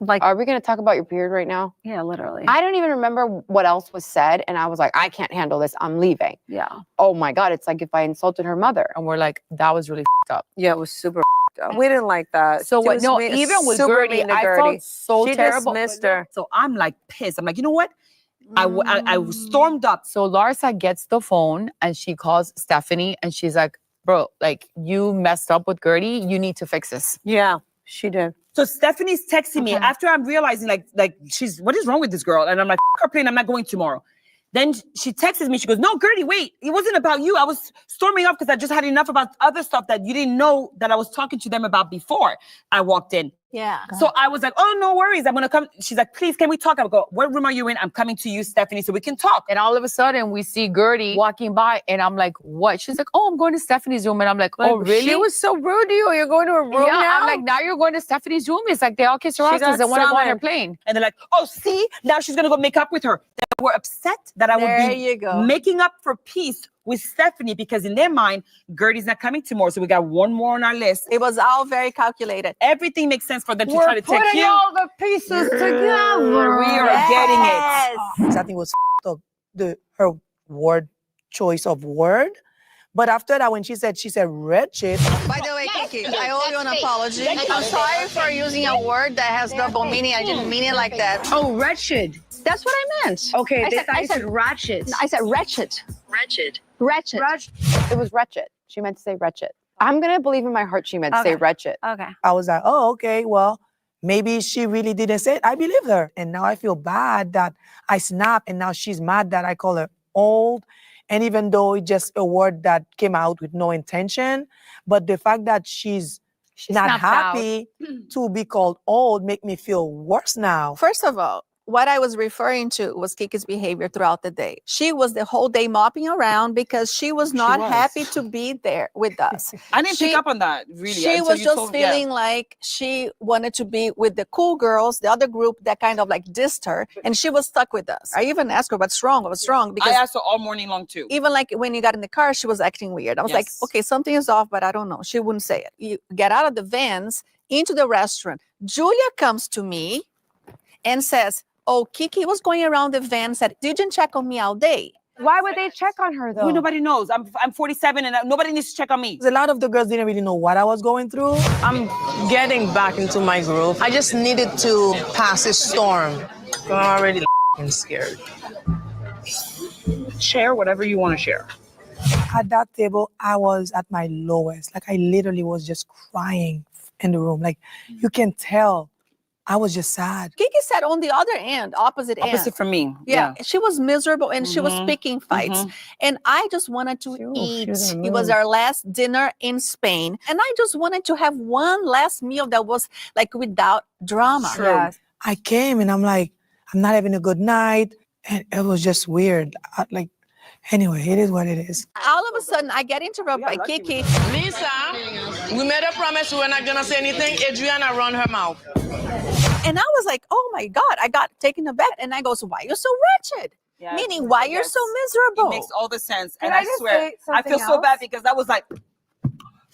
Speaker 22: Like, are we going to talk about your period right now?
Speaker 19: Yeah, literally.
Speaker 22: I don't even remember what else was said. And I was like, I can't handle this. I'm leaving.
Speaker 19: Yeah.
Speaker 22: Oh my God. It's like if I insulted her mother.
Speaker 2: And we're like, that was really f***ed up.
Speaker 12: Yeah, it was super up. We didn't like that.
Speaker 2: So what? No, even with Gertie, I felt so terrible.
Speaker 12: She dismissed her.
Speaker 10: So I'm like pissed. I'm like, you know what? I stormed up.
Speaker 2: So Larsa gets the phone and she calls Stephanie and she's like, bro, like you messed up with Gertie. You need to fix this.
Speaker 12: Yeah, she did.
Speaker 10: So Stephanie's texting me after I'm realizing like what is wrong with this girl? And I'm like, her plane, I'm not going tomorrow. Then she texts me, she goes, no, Gertie, wait, it wasn't about you. I was storming up because I just had enough about other stuff that you didn't know that I was talking to them about before I walked in.
Speaker 19: Yeah.
Speaker 10: So I was like, oh, no worries. I'm going to come. She's like, please, can we talk? I go, what room are you in? I'm coming to you, Stephanie, so we can talk.
Speaker 2: And all of a sudden we see Gertie walking by and I'm like, what? She's like, oh, I'm going to Stephanie's room. And I'm like, oh, really?
Speaker 19: She was so rude to you. You're going to a room now?
Speaker 2: I'm like, now you're going to Stephanie's room? It's like they all kiss her ass because they want to go on her plane.
Speaker 10: And they're like, oh, see, now she's going to go make up with her. They were upset that I would be making up for peace with Stephanie because in their mind, Gertie's not coming tomorrow. So we got one more on our list.
Speaker 27: It was all very calculated.
Speaker 10: Everything makes sense for them to try to take you.
Speaker 19: We're putting all the pieces together.
Speaker 10: We are getting it.
Speaker 11: I think it was up, her word choice of word. But after that, when she said wretched.
Speaker 27: By the way, Kiki, I owe you an apology. I'm sorry for using a word that has double meaning. I didn't mean it like that.
Speaker 21: Oh, wretched.
Speaker 27: That's what I meant.
Speaker 21: Okay, I said ratchet.
Speaker 27: I said wretched.
Speaker 21: Wretched.
Speaker 22: It was wretched. She meant to say wretched. I'm going to believe in my heart she meant to say wretched.
Speaker 19: Okay.
Speaker 11: I was like, oh, okay, well, maybe she really didn't say it. I believe her. And now I feel bad that I snapped and now she's mad that I call her old. And even though it's just a word that came out with no intention, but the fact that she's not happy to be called old make me feel worse now.
Speaker 27: First of all, what I was referring to was Kiki's behavior throughout the day. She was the whole day mopping around because she was not happy to be there with us.
Speaker 10: I didn't pick up on that, really.
Speaker 27: She was just feeling like she wanted to be with the cool girls, the other group that kind of like dissed her, and she was stuck with us. I even asked her, what's wrong? Because
Speaker 10: I asked her all morning long too.
Speaker 27: Even like when you got in the car, she was acting weird. I was like, okay, something is off, but I don't know. She wouldn't say it. You get out of the vans into the restaurant. Julia comes to me and says, oh, Kiki was going around the van and said, you didn't check on me all day.
Speaker 22: Why would they check on her, though?
Speaker 10: Well, nobody knows. I'm 47 and nobody needs to check on me.
Speaker 11: A lot of the girls didn't really know what I was going through.
Speaker 3: I'm getting back into my groove. I just needed to pass this storm. I'm already scared.
Speaker 10: Share whatever you want to share.
Speaker 11: At that table, I was at my lowest. Like, I literally was just crying in the room. Like, you can tell I was just sad.
Speaker 27: Kiki said on the other end, opposite end.
Speaker 10: from me.
Speaker 27: Yeah, she was miserable and she was
Speaker 10: Mhm.
Speaker 27: picking fights. And I just wanted to eat.
Speaker 22: was in a
Speaker 27: It was
Speaker 22: mood.
Speaker 27: our last dinner in Spain. And I just wanted to have one last meal that was like without drama.
Speaker 11: True. I came and I'm like, I'm not having a good night. And it was just weird. Anyway, it is what it is.
Speaker 27: All of a sudden, I get interrupted by Kiki.
Speaker 3: Lisa, we made a promise we were not gonna say anything. Adriana run her mouth.
Speaker 27: And I was like, oh my God, I got taken aback. And I go, so why you're so wretched? Meaning, why you're so miserable?
Speaker 10: It makes all the sense.
Speaker 27: Can
Speaker 10: And
Speaker 27: I
Speaker 10: I
Speaker 27: just
Speaker 10: swear,
Speaker 27: say
Speaker 10: I feel
Speaker 27: something
Speaker 10: so bad
Speaker 27: else?
Speaker 10: because I was like,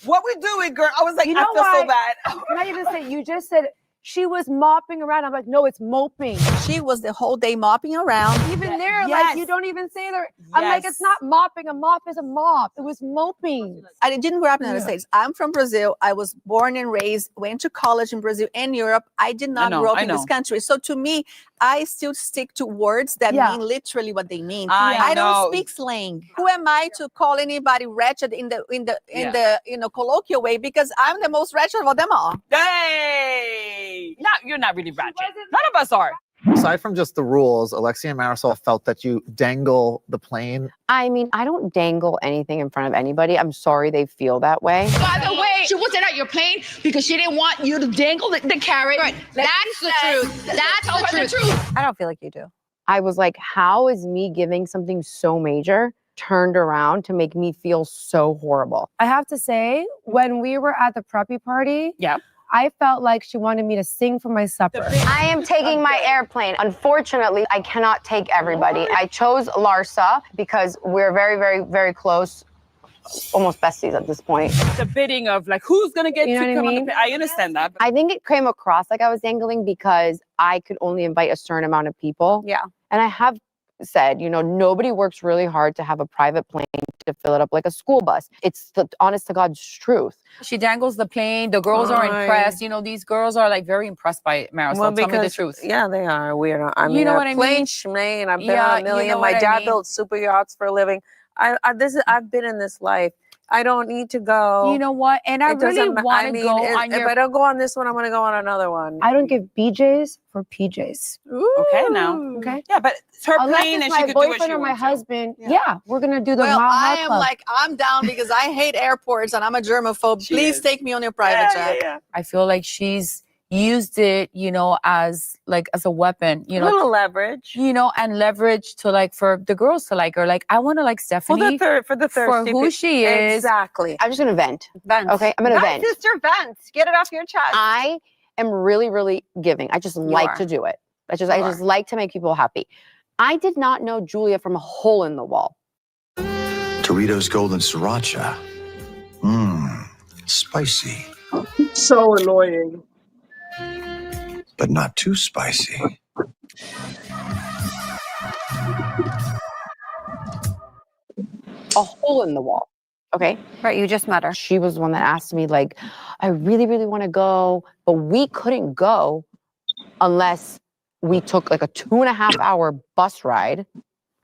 Speaker 10: what we doing, girl? I was like,
Speaker 21: You know
Speaker 10: I feel so
Speaker 21: why?
Speaker 10: bad.
Speaker 21: Can I even say, you just said she was mopping around. I'm like, no, it's moping.
Speaker 27: She was the whole day mopping around.
Speaker 21: Even there, like,
Speaker 27: Yes.
Speaker 21: you don't even say there. I'm like, it's not mopping. A mop is a mop. It was moping.
Speaker 27: I didn't grow up in the United States. I'm from Brazil. I was born and raised, went to college in Brazil and Europe. I did not grow up in this country. So to me, I still stick to words that mean literally what they mean.
Speaker 10: I
Speaker 27: don't
Speaker 10: know.
Speaker 27: speak slang. Who am I to call anybody wretched in the colloquial way? Because I'm the most wretched of them all.
Speaker 10: Hey! You're not really ratchet. None of us are.
Speaker 28: Aside from just the rules, Alexia and Marisol felt that you dangle the plane.
Speaker 22: I mean, I don't dangle anything in front of anybody. I'm sorry they feel that way.
Speaker 14: By the way, she wasn't at your plane because she didn't want you to dangle the carrot. Right. That's the truth. That's the truth.
Speaker 19: I don't feel like you do.
Speaker 22: I was like, how is me giving something so major turned around to make me feel so horrible?
Speaker 21: I have to say, when we were at the preppy party, I felt like she wanted me to sing for my supper.
Speaker 22: I am taking my airplane. Unfortunately, I cannot take everybody. I chose Larsa because we're very, very, very close. Almost besties at this point.
Speaker 10: The bidding of like, who's going to get
Speaker 22: You know
Speaker 10: to
Speaker 22: what I
Speaker 10: come on
Speaker 22: mean?
Speaker 10: the I understand that.
Speaker 22: I think it came across like I was dangling because I could only invite a certain amount of people.
Speaker 27: Yeah.
Speaker 22: And I have said, nobody works really hard to have a private plane to fill it up like a school bus. It's the honest to God's truth.
Speaker 2: She dangles the plane. The girls are impressed. These girls are like very impressed by Marisol. Tell me the truth.
Speaker 12: Yeah, they are weird. I mean,
Speaker 2: You know what I
Speaker 12: plane
Speaker 2: mean?
Speaker 12: schmane. I've been
Speaker 2: Yeah,
Speaker 12: on a million.
Speaker 2: you know
Speaker 12: My
Speaker 2: what I
Speaker 12: dad
Speaker 2: mean?
Speaker 12: built super yachts for a living. I've been in this life. I don't need to go.
Speaker 2: You know what? And I
Speaker 12: It doesn't
Speaker 2: really
Speaker 12: ma-
Speaker 2: want
Speaker 12: I
Speaker 2: to
Speaker 12: mean,
Speaker 2: go
Speaker 12: if,
Speaker 2: on
Speaker 12: if
Speaker 2: your.
Speaker 12: I don't go on this one, I'm going to go on another one.
Speaker 21: I don't give BJs for PJs.
Speaker 10: Okay, now.
Speaker 21: Okay.
Speaker 10: Yeah, but it's her
Speaker 21: Unless
Speaker 10: plane
Speaker 21: it's
Speaker 10: and
Speaker 21: my
Speaker 10: she could do what
Speaker 21: boyfriend
Speaker 10: she
Speaker 21: or my
Speaker 10: wants.
Speaker 21: husband. Yeah, we're gonna do the
Speaker 27: Well,
Speaker 21: Mile
Speaker 27: I
Speaker 21: High
Speaker 27: am
Speaker 21: Club.
Speaker 27: like, I'm down because I hate airports and I'm a germaphobe. Please take me on your private jet.
Speaker 2: I feel like she's used it, as a weapon,
Speaker 12: A little leverage.
Speaker 2: and leverage to for the girls to like her. Like, I want to like Stephanie
Speaker 12: for the
Speaker 2: for
Speaker 12: thirsty
Speaker 2: who
Speaker 12: pe-
Speaker 2: she is.
Speaker 12: Exactly.
Speaker 22: I'm just going to vent.
Speaker 27: Vent.
Speaker 22: Okay, I'm going to
Speaker 27: Vent,
Speaker 22: vent.
Speaker 27: sister, vent. Get it off your chest.
Speaker 22: I am really, really giving. I just like
Speaker 27: are.
Speaker 22: to do it. I just like to make people happy. I did not know Julia from a hole in the wall.
Speaker 7: Doritos Golden Sriracha. Spicy,
Speaker 1: So annoying.
Speaker 7: but not too spicy.
Speaker 22: A hole in the wall. Okay.
Speaker 19: Right, you just met her.
Speaker 22: She was the one that asked me, I really, really want to go, but we couldn't go unless we took a 2.5 hour bus ride.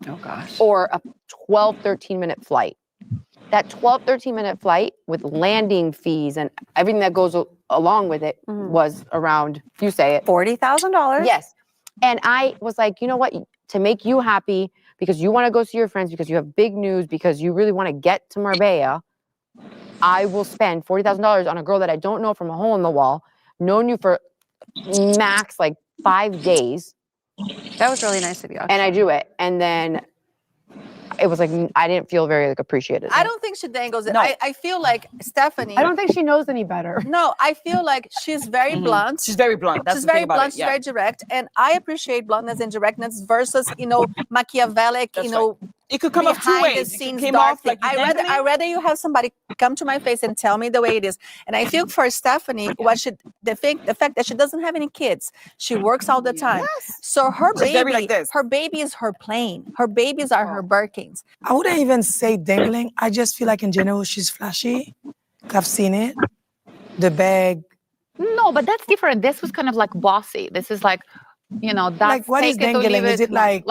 Speaker 2: Oh gosh.
Speaker 22: Or a 12, 13-minute flight. That 12, 13-minute flight with landing fees and everything that goes along with it was around, you say it,
Speaker 19: $40,000.
Speaker 22: Yes. And I was like, you know what? To make you happy, because you want to go see your friends, because you have big news, because you really want to get to Marbella, I will spend $40,000 on a girl that I don't know from a hole in the wall, known you for max 5 days.
Speaker 19: That was really nice of you.
Speaker 22: And I do it. And then it was I didn't feel very appreciated.
Speaker 27: I don't think she dangles it.
Speaker 22: No.
Speaker 27: I feel like Stephanie.
Speaker 21: I don't think she knows any better.
Speaker 27: No, I feel like she's very blunt.
Speaker 10: She's very blunt. That's
Speaker 27: She's
Speaker 10: the thing
Speaker 27: very
Speaker 10: about
Speaker 27: blunt.
Speaker 10: it.
Speaker 27: She's
Speaker 10: Yeah.
Speaker 27: very direct, and I appreciate bluntness and directness versus Machiavellic.
Speaker 10: That's right. It could come off two
Speaker 27: behind
Speaker 10: ways.
Speaker 27: the
Speaker 10: It could
Speaker 27: scenes
Speaker 10: came
Speaker 27: dark
Speaker 10: off
Speaker 27: thing.
Speaker 10: like you
Speaker 27: I rather you have somebody come to my face and tell me the way it is. And I feel for Stephanie, the fact that she doesn't have any kids, she works all the time. So her
Speaker 10: She's very
Speaker 27: baby,
Speaker 10: like this.
Speaker 27: her baby is her plane. Her babies are her Birkins.
Speaker 11: I wouldn't even say dangling. I just feel like in general she's flashy. I've seen it. The bag.
Speaker 14: No, but that's different. This was kind of bossy. This is that's
Speaker 11: what is
Speaker 14: take it or
Speaker 11: dangling?
Speaker 14: leave
Speaker 11: Is it like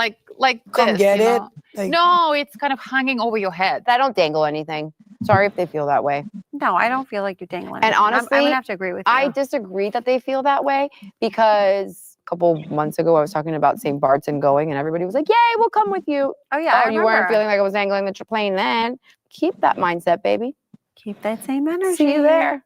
Speaker 11: come
Speaker 14: this,
Speaker 11: get
Speaker 14: you
Speaker 11: it?
Speaker 14: know?
Speaker 11: Like-
Speaker 14: No, it's kind of hanging over your head.
Speaker 22: I don't dangle anything. Sorry if they feel that way.
Speaker 9: No, I don't feel like you're dangling.
Speaker 22: And
Speaker 9: I'm
Speaker 22: honestly,
Speaker 9: gonna have to agree with you.
Speaker 22: I disagree that they feel that way because a couple months ago I was talking about St. Bart's and going, and everybody was like, "Yay, we'll come with you."
Speaker 9: Oh yeah, I
Speaker 22: you weren't
Speaker 9: remember.
Speaker 22: feeling like I was angling the plane then. Keep that mindset, baby.
Speaker 9: Keep that same energy.
Speaker 22: See you there.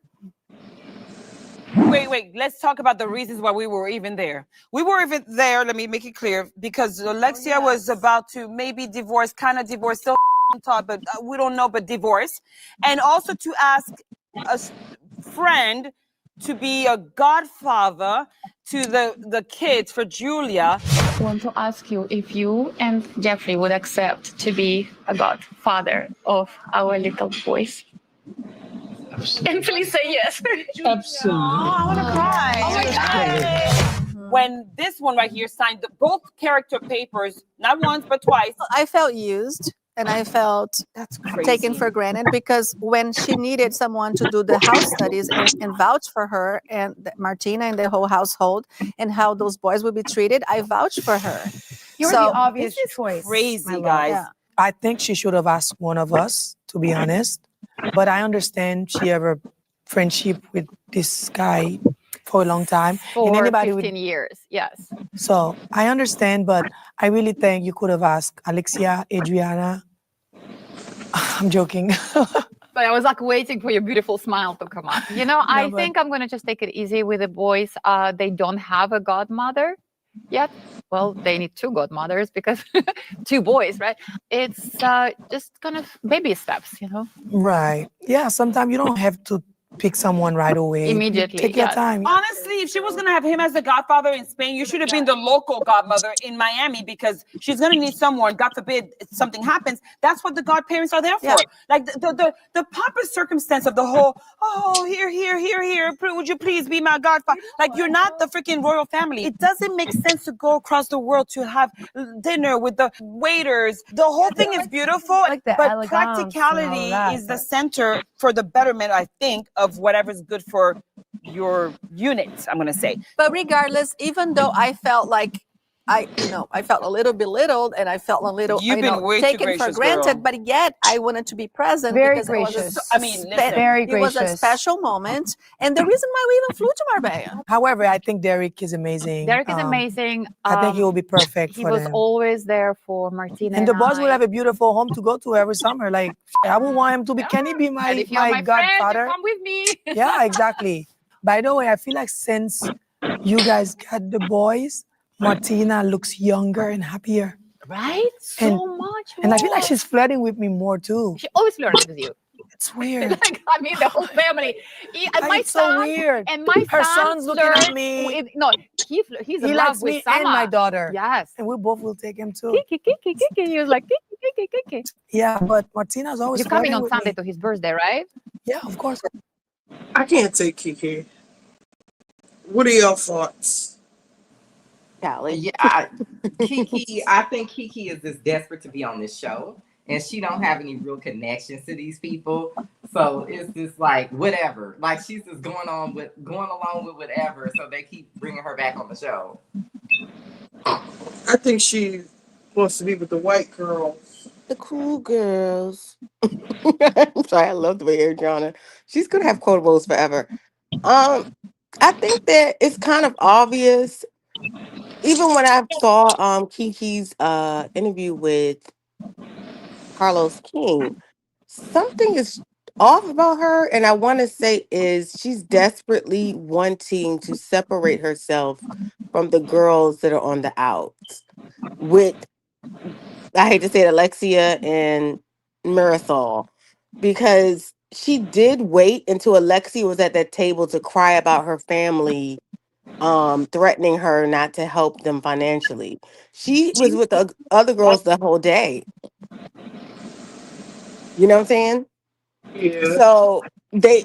Speaker 10: Wait. Let's talk about the reasons why we were even there. We were even there, let me make it clear, because Alexia was about to maybe divorce, kind of divorce, still talk, but we don't know, but divorce. And also to ask a friend to be a godfather to the kids for Julia.
Speaker 13: I want to ask you if you and Jeffrey would accept to be a godfather of our little boys. And please say yes.
Speaker 10: Absolutely. Oh, I want to cry. Oh my God. When this one right here signed both character papers, not once but twice.
Speaker 27: I felt used and I felt taken for granted because when she needed someone to do the house studies and vouch for her and Martina and the whole household and how those boys would be treated, I vouched for her.
Speaker 2: You're
Speaker 27: So-
Speaker 2: the obvious
Speaker 27: This is
Speaker 2: choice.
Speaker 10: Crazy,
Speaker 2: my
Speaker 10: guys.
Speaker 2: love.
Speaker 11: I think she should have asked one of us, to be honest. But I understand she have a friendship with this guy for a long time.
Speaker 22: For
Speaker 11: and anybody
Speaker 22: 15 years, yes.
Speaker 11: So I understand, but I really think you could have asked Alexia, Adriana. I'm joking.
Speaker 22: But I was like waiting for your beautiful smile to come up. You know, I
Speaker 11: but-
Speaker 22: think I'm going to just take it easy with the boys. They don't have a godmother yet. Well, they need two godmothers because two boys, right? It's just kind of baby steps, you know?
Speaker 11: Right. Yeah, sometimes you don't have to pick someone right away.
Speaker 22: Immediately,
Speaker 11: Take your
Speaker 22: yes.
Speaker 11: time.
Speaker 10: Honestly, if she was gonna have him as the godfather in Spain, you should have been the local godmother in Miami because she's gonna need someone. God forbid something happens. That's what the godparents are there for. Like the proper circumstance of the whole. Oh, here. Would you please be my godfather? Like you're not the freaking royal family. It doesn't make sense to go across the world to have dinner with the waiters. The whole thing is beautiful,
Speaker 2: Like the
Speaker 10: but
Speaker 2: elegance and all
Speaker 10: practicality
Speaker 2: that,
Speaker 10: is the center for the betterment, I think, of whatever's good for your unit, I'm gonna say.
Speaker 27: But regardless, even though I felt like I felt a little belittled and I felt a little
Speaker 10: You've been way too
Speaker 27: taken for
Speaker 10: gracious,
Speaker 27: granted,
Speaker 10: girl.
Speaker 27: but yet I wanted to be present
Speaker 2: Very
Speaker 27: because
Speaker 2: gracious.
Speaker 27: it was
Speaker 2: Very
Speaker 27: it was a
Speaker 2: gracious.
Speaker 27: special moment and the reason why we even flew to Marbella.
Speaker 11: However, I think Derek is amazing.
Speaker 22: Derek is amazing.
Speaker 11: I think he will be perfect
Speaker 22: He
Speaker 11: for
Speaker 22: was
Speaker 11: them.
Speaker 22: always there for Martina
Speaker 11: And the boys
Speaker 22: I.
Speaker 11: will have a beautiful home to go to every summer. Like I would want him to be. Can he be
Speaker 22: And
Speaker 11: my
Speaker 22: if you're my friend,
Speaker 11: godfather?
Speaker 22: you come with me.
Speaker 11: Yeah, exactly. By the way, I feel like since you guys got the boys, Martina looks younger and happier.
Speaker 22: Right? So
Speaker 11: And-
Speaker 22: much more.
Speaker 11: And I feel like she's flirting with me more too.
Speaker 22: She always flirts with you.
Speaker 11: It's weird.
Speaker 22: Like, I mean, the whole family. And my
Speaker 11: It's so
Speaker 22: son,
Speaker 11: weird.
Speaker 22: And my
Speaker 11: Her
Speaker 22: son
Speaker 11: son's looking at
Speaker 22: flirts
Speaker 11: me.
Speaker 22: no, he's
Speaker 11: He
Speaker 22: in love
Speaker 11: likes
Speaker 22: with
Speaker 11: me
Speaker 22: Sama.
Speaker 11: and my daughter.
Speaker 22: Yes.
Speaker 11: And we both will take him too.
Speaker 22: Kiki. He was like, Kiki.
Speaker 11: Yeah, but Martina's always
Speaker 22: You're coming
Speaker 11: flirting
Speaker 22: on
Speaker 11: with
Speaker 22: Sunday
Speaker 11: me.
Speaker 22: to his birthday, right?
Speaker 11: Yeah, of course.
Speaker 1: I can't take Kiki. What are your thoughts?
Speaker 5: Yeah, Kiki. I think Kiki is just desperate to be on this show, and she don't have any real connections to these people. So it's just like whatever. Like she's just going along with whatever. So they keep bringing her back on the show.
Speaker 1: I think she wants to be with the white girls.
Speaker 8: The cool girls. I'm sorry, I love the way Adriana. She's gonna have quotables forever. I think that it's kind of obvious. Even when I saw Kiki's interview with Carlos King, something is off about her, and I want to say is she's desperately wanting to separate herself from the girls that are on the outs. With I hate to say it, Alexia and Marisol, because she did wait until Alexia was at that table to cry about her family threatening her not to help them financially. She was with the other girls the whole day. You know what I'm saying?
Speaker 1: Yeah.
Speaker 8: So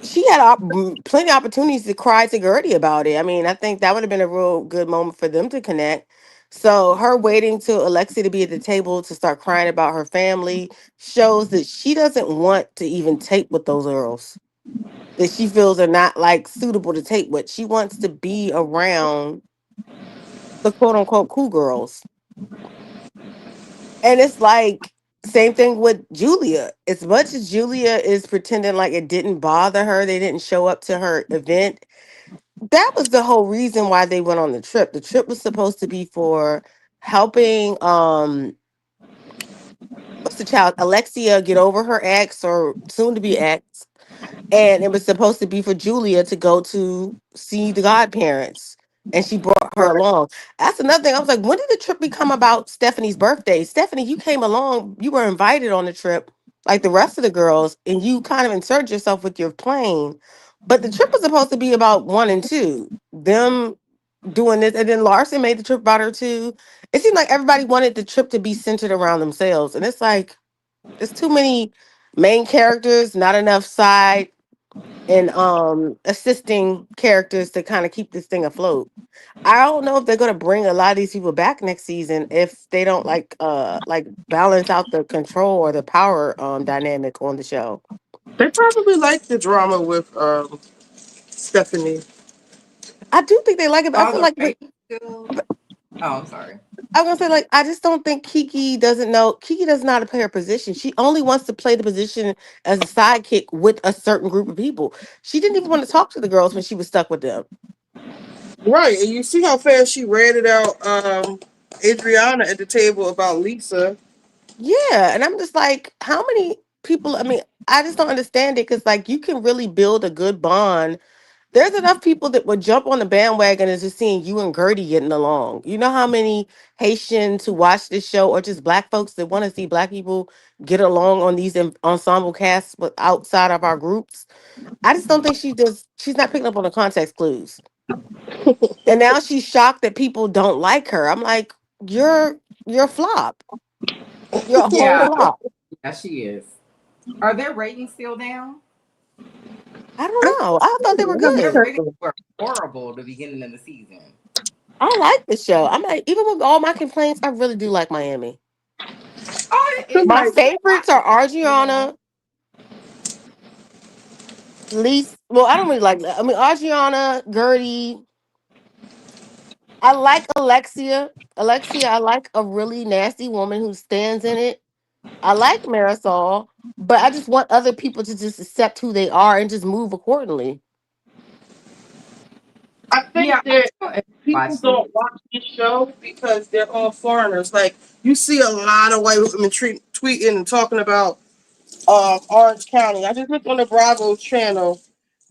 Speaker 8: she had plenty of opportunities to cry to Gertie about it. I mean, I think that would have been a real good moment for them to connect. So her waiting till Alexia to be at the table to start crying about her family shows that she doesn't want to even tape with those girls that she feels are not like suitable to tape with. She wants to be around the quote unquote cool girls. And it's like Same thing with Julia. As much as Julia is pretending like it didn't bother her, they didn't show up to her event. That was the whole reason why they went on the trip. The trip was supposed to be for helping what's the child, Alexia, get over her ex or soon to be ex. And it was supposed to be for Julia to go to see the godparents. And she brought her along. That's another thing. I was like, when did the trip become about Stephanie's birthday? Stephanie, you came along, you were invited on the trip, like the rest of the girls, and you kind of inserted yourself with your plane. But the trip was supposed to be about 1 and 2. Them doing this. And then Larson made the trip about her too. It seemed like everybody wanted the trip to be centered around themselves. And it's like, there's too many main characters, not enough side and assisting characters to kind of keep this thing afloat. I don't know if they're gonna bring a lot of these people back next season if they don't like balance out the control or the power dynamic on the show.
Speaker 1: They probably like the drama with Stephanie.
Speaker 8: I do think they like it, but I
Speaker 5: All
Speaker 8: feel
Speaker 5: the
Speaker 8: like
Speaker 5: ratings still. Oh, I'm sorry.
Speaker 8: I was gonna say, like, I just don't think Kiki doesn't know. Kiki doesn't know how to play her position. She only wants to play the position as a sidekick with a certain group of people. She didn't even want to talk to the girls when she was stuck with them.
Speaker 1: Right, and you see how fast she ratted out Adriana at the table about Lisa.
Speaker 8: Yeah, and I'm just like, how many people? I mean, I just don't understand it because, like, you can really build a good bond. There's enough people that would jump on the bandwagon and just seeing you and Gertie getting along. You know how many Haitians who watch this show, or just Black folks that want to see Black people get along on these ensemble casts with outside of our groups? I just don't think she does. She's not picking up on the context clues. And now she's shocked that people don't like her. I'm like, you're a flop. You're a whole
Speaker 5: Yeah,
Speaker 8: flop.
Speaker 5: yeah, she is. Are their ratings still down?
Speaker 8: I don't know. I thought they were
Speaker 5: Because their
Speaker 8: good.
Speaker 5: ratings were horrible at the beginning of the season.
Speaker 8: I like the show. I'm like, even with all my complaints, I really do like Miami.
Speaker 5: Oh,
Speaker 8: My
Speaker 5: it's
Speaker 8: favorites are
Speaker 5: you know.
Speaker 8: Argiana, least. Well, I don't really like that. I mean, Argiana, Gertie. I like Alexia. Alexia, I like a really nasty woman who stands in it. I like Marisol, but I just want other people to just accept who they are and just move accordingly.
Speaker 1: I
Speaker 5: Yeah,
Speaker 1: think that
Speaker 5: I
Speaker 1: people
Speaker 5: watched it.
Speaker 1: don't watch this show because they're all foreigners. Like you see a lot of white women tweeting and talking about Orange County. I just looked on the Bravo channel.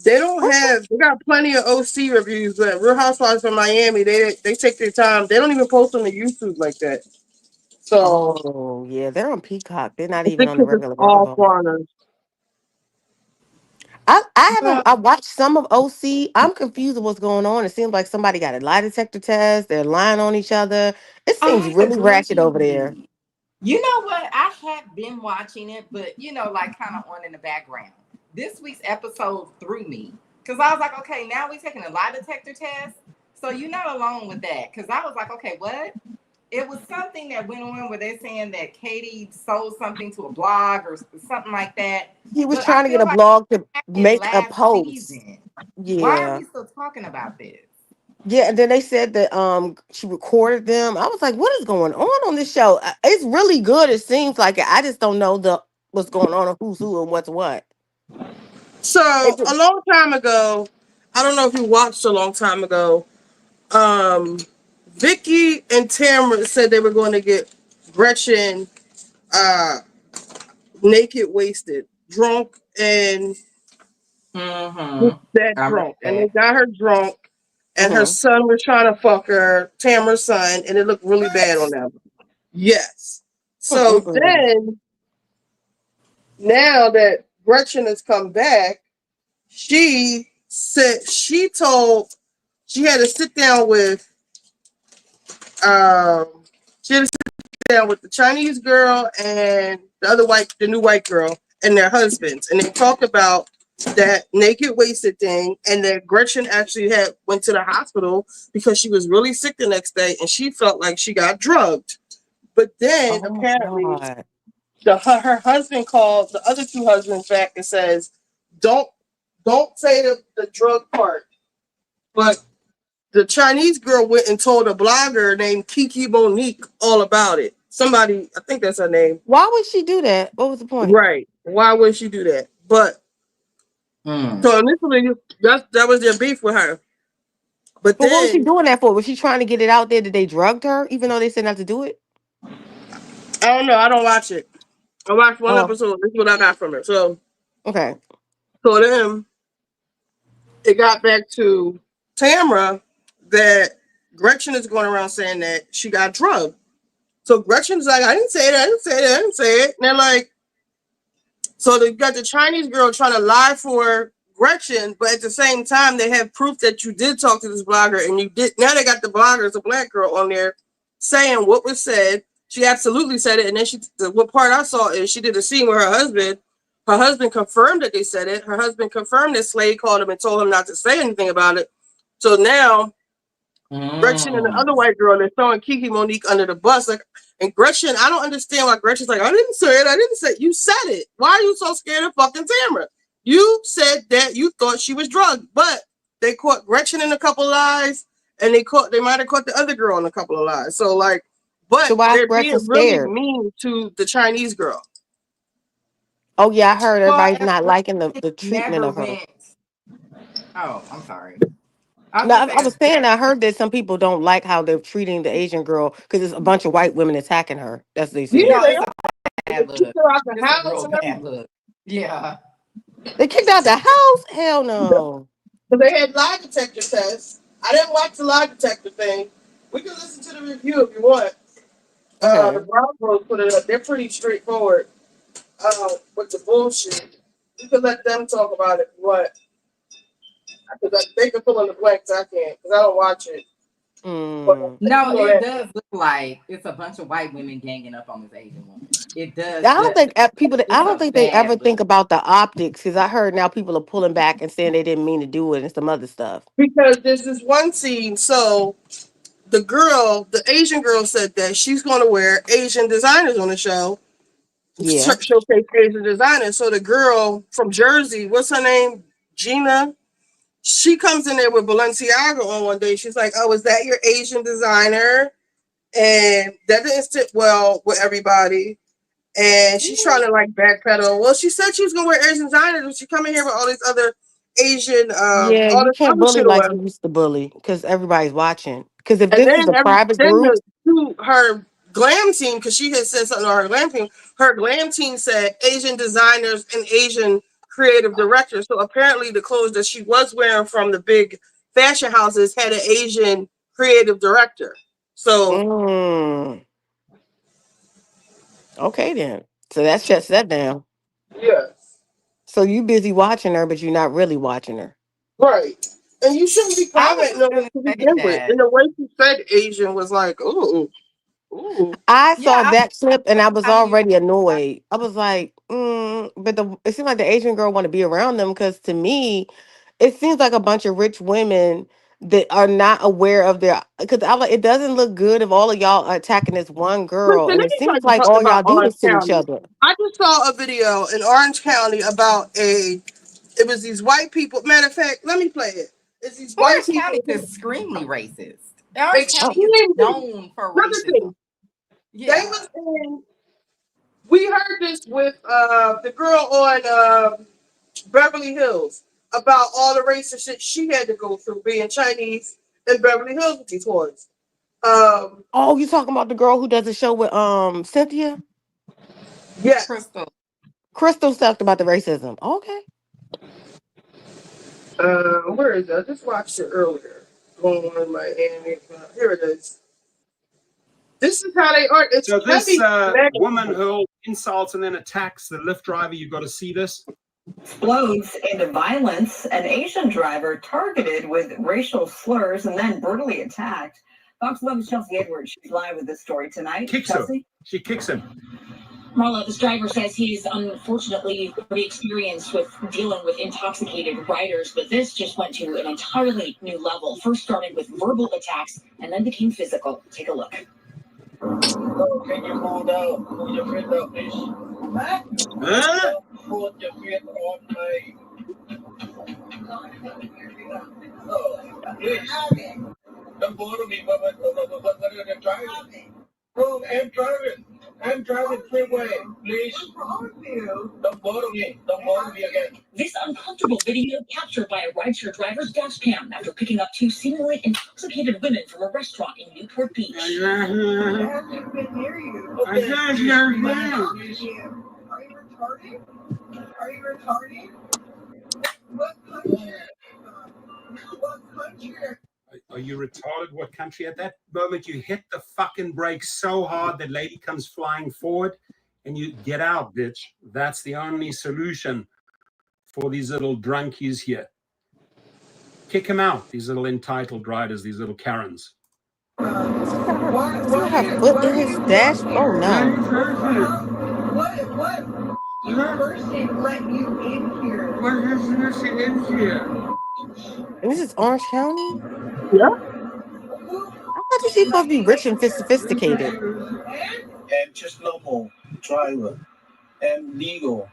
Speaker 1: They don't have. They got plenty of OC reviews, but Real Housewives of Miami, they take their time. They don't even post on the YouTube like that. So
Speaker 8: Oh yeah, they're on Peacock. They're not
Speaker 1: I
Speaker 8: even
Speaker 1: think
Speaker 8: on the
Speaker 1: 'cause it's
Speaker 8: regular
Speaker 1: all
Speaker 8: Bravo.
Speaker 1: foreigners.
Speaker 8: I haven't.
Speaker 1: Well,
Speaker 8: I watched some of OC. I'm confused with what's going on. It seems like somebody got a lie detector test. They're lying on each other. It seems
Speaker 5: I
Speaker 8: really ratchet over there.
Speaker 5: agree. You know what? I had been watching it, but like kind of on in the background. This week's episode threw me because I was like, okay, now we're taking a lie detector test. So you're not alone with that. Because I was like, okay, what? It was something that went on where they're saying that Katie sold something to a blog or something like that.
Speaker 8: He was
Speaker 5: But I
Speaker 8: trying to get
Speaker 5: feel
Speaker 8: a
Speaker 5: like
Speaker 8: blog to
Speaker 5: that happened
Speaker 8: make a
Speaker 5: last
Speaker 8: post.
Speaker 5: season. Why are
Speaker 8: Yeah.
Speaker 5: we still talking about this?
Speaker 8: Yeah, and then they said that she recorded them. I was like, what is going on this show? It's really good. It seems like it. I just don't know the what's going on or who's who and what's what.
Speaker 1: so
Speaker 8: It
Speaker 1: a
Speaker 8: just,
Speaker 1: long time ago, I don't know if you watched a long time ago. Um, Vicky and Tamara said they were going to get Gretchen uh, naked, wasted, drunk, and
Speaker 5: Mm-hmm.
Speaker 1: that
Speaker 5: I remember
Speaker 1: drunk. And they
Speaker 5: that.
Speaker 1: got her drunk, and her
Speaker 8: mhm.
Speaker 1: son was trying to fuck her, Tamara's son, and it looked really bad on them. Yes. So
Speaker 8: Mm-mm-mm.
Speaker 1: then, now that Gretchen has come back, she said she had to sit down with um she had to sit down with the Chinese girl and the new white girl and their husbands, and they talked about that naked wasted thing, and that Gretchen actually had went to the hospital because she was really sick the next day, and she felt like she got drugged. But then
Speaker 8: Oh my
Speaker 1: apparently
Speaker 8: god.
Speaker 1: her husband called the other two husbands back and says, "Don't say the drug part." But the Chinese girl went and told a blogger named Kiki Monique all about it. somebody, I think that's her name.
Speaker 8: Why would she do that? What was the point?
Speaker 1: Right. Why would she do that? But so initially that was their beef with her. But
Speaker 8: But what was she
Speaker 1: then
Speaker 8: doing that for? Was she trying to get it out there that they drugged her, even though they said not to do it?
Speaker 1: I don't know. I don't watch it. I watched one
Speaker 8: Oh,
Speaker 1: episode. This is what I got from it. So
Speaker 8: okay.
Speaker 1: then it got back to Tamra that Gretchen is going around saying that she got drugged. So Gretchen's like, I didn't say that. I didn't say that. I didn't say it. And they're like, so they got the Chinese girl trying to lie for Gretchen, but at the same time, they have proof that you did talk to this blogger and you did. Now they got the blogger, it's a black girl on there saying what was said. She absolutely said it. And then what part I saw is she did a scene with her husband. Her husband confirmed that they said it. Her husband confirmed that Slade called him and told him not to say anything about it. So now Gretchen and the other white girl, they're throwing Kiki Monique under the bus. Like, and Gretchen, I don't understand why Gretchen's like, I didn't say it. I didn't say it. You said it. Why are you so scared of fucking Tamra? You said that you thought she was drugged, but they caught Gretchen in a couple lies, and they might have caught the other girl in a couple of lies. So like, but
Speaker 8: So why is
Speaker 1: they're
Speaker 8: Gretchen
Speaker 1: being really
Speaker 8: scared?
Speaker 1: mean to the Chinese girl.
Speaker 8: Oh yeah, I heard
Speaker 5: Well,
Speaker 8: everybody's
Speaker 5: and
Speaker 8: not liking the treatment
Speaker 5: never
Speaker 8: of her.
Speaker 5: went. Oh, I'm sorry.
Speaker 8: No, I was saying I heard that some people don't like how they're treating the Asian girl because it's a bunch of white women attacking her. That's what they said.
Speaker 1: Yeah, they
Speaker 5: it's
Speaker 1: are.
Speaker 5: a bad
Speaker 1: They
Speaker 5: look.
Speaker 1: kicked her out the
Speaker 5: It's a
Speaker 1: house
Speaker 5: real
Speaker 1: and
Speaker 5: bad
Speaker 1: everything.
Speaker 5: look. Yeah.
Speaker 8: They kicked out the house? Hell no.
Speaker 1: But they had lie detector tests. I didn't watch the lie detector thing. We can listen to the review if you want.
Speaker 8: Okay.
Speaker 1: The Broncos put it up. They're pretty straightforward with the bullshit. You can let them talk about it if you want. Because they can fill in the blanks. I can't because I don't watch it. But
Speaker 5: No, it does look like it's a bunch of white women ganging up on this Asian woman. It does.
Speaker 8: I don't think I don't think they ever
Speaker 5: bad
Speaker 8: think about the optics because I heard now people are pulling back and saying they didn't mean to do it and some other stuff.
Speaker 1: because there's this one scene. So the Asian girl said that she's going to wear Asian designers on the show.
Speaker 8: Yeah.
Speaker 1: Showcase Asian designers. So the girl from Jersey, what's her name? Gina. She comes in there with Balenciaga on one day. She's like, "Oh, is that your Asian designer?" And that didn't sit well with everybody. And she's trying to like backpedal. Well, she said she was gonna wear Asian designers, but she come in here with all these other Asian,
Speaker 8: Yeah,
Speaker 1: all
Speaker 8: you
Speaker 1: this
Speaker 8: can't
Speaker 1: other
Speaker 8: bully
Speaker 1: shit
Speaker 8: like
Speaker 1: away.
Speaker 8: you used to bully because everybody's watching. Because if
Speaker 1: And
Speaker 8: this is a private group,
Speaker 1: her glam team, because she had said something on her glam team. Her glam team said Asian designers and Asian creative directors. So apparently, the clothes that she was wearing from the big fashion houses had an Asian creative director. So
Speaker 8: okay then. So that shuts that down.
Speaker 1: yeah,
Speaker 8: So you busy watching her, but you're not really watching her.
Speaker 1: right. And you shouldn't be commenting on it to begin with. And the way she said Asian was like, ooh, ooh.
Speaker 8: I saw that clip and I was already annoyed. I was like, but it seemed like the Asian girl want to be around them because to me, it seems like a bunch of rich women that are not aware of their. Because I like it doesn't look good if all of y'all are attacking this one girl,
Speaker 1: Listen,
Speaker 8: and
Speaker 1: let
Speaker 8: it
Speaker 1: me tell
Speaker 8: seems
Speaker 1: you
Speaker 8: like
Speaker 1: something
Speaker 8: all y'all
Speaker 1: about
Speaker 8: do
Speaker 1: Orange
Speaker 8: this to each
Speaker 1: County.
Speaker 8: other.
Speaker 1: I just saw a video in Orange County about it was these white people. Matter of fact, let me play it. It's these white
Speaker 5: Orange
Speaker 1: people.
Speaker 5: County is extremely racist.
Speaker 1: They
Speaker 5: Orange County is
Speaker 1: screamed.
Speaker 5: known for racism. Yeah.
Speaker 1: They was in. We heard this with the girl on Beverly Hills about all the racist shit she had to go through being Chinese in Beverly Hills with these horns.
Speaker 8: Oh, you talking about the girl who does a show with Cynthia?
Speaker 1: Yes.
Speaker 8: Crystal talked about the racism. Okay.
Speaker 1: Where is it? I just watched it earlier. Going on in Miami. Here it is. This is how they are. It's
Speaker 4: So this
Speaker 1: heavy.
Speaker 4: woman hurls insults and then attacks the Lyft driver. You've got to see this.
Speaker 15: Explodes into violence. An Asian driver targeted with racial slurs and then brutally attacked. Fox 11's Chelsea Edwards. She's live with this story tonight.
Speaker 4: Kicks
Speaker 15: Chelsea?
Speaker 4: him. She kicks him.
Speaker 17: Marla, this driver says he's unfortunately pretty experienced with dealing with intoxicated riders, but this just went to an entirely new level. First started with verbal attacks and then became physical. Take a look.
Speaker 20: Can you hold out? Put your feet up, please.
Speaker 4: Huh?
Speaker 20: Put your feet on my. Don't bother me, but try. Bro, I'm driving freeway. Please. What's wrong with you? Don't bother me. Don't bother me again.
Speaker 17: This uncomfortable video captured by a rideshare driver's dash cam after picking up two seemingly intoxicated women from a restaurant in Newport Beach.
Speaker 20: I can't hear you. Okay. I can't hear you. Are you retarded? Are you retarded? What country? What country?
Speaker 4: Are you retarded? What country? At that moment, you hit the fucking brake so hard that lady comes flying forward and you get out, bitch. That's the only solution for these little drunkies here. Kick them out, these little entitled riders, these little Karens.
Speaker 8: Still have foot in his dash? Oh no.
Speaker 20: What person let you in here? What person in here?
Speaker 8: And this is Orange County?
Speaker 1: Yeah.
Speaker 8: I thought these people supposed to be rich and sophisticated.
Speaker 20: And just normal driver and legal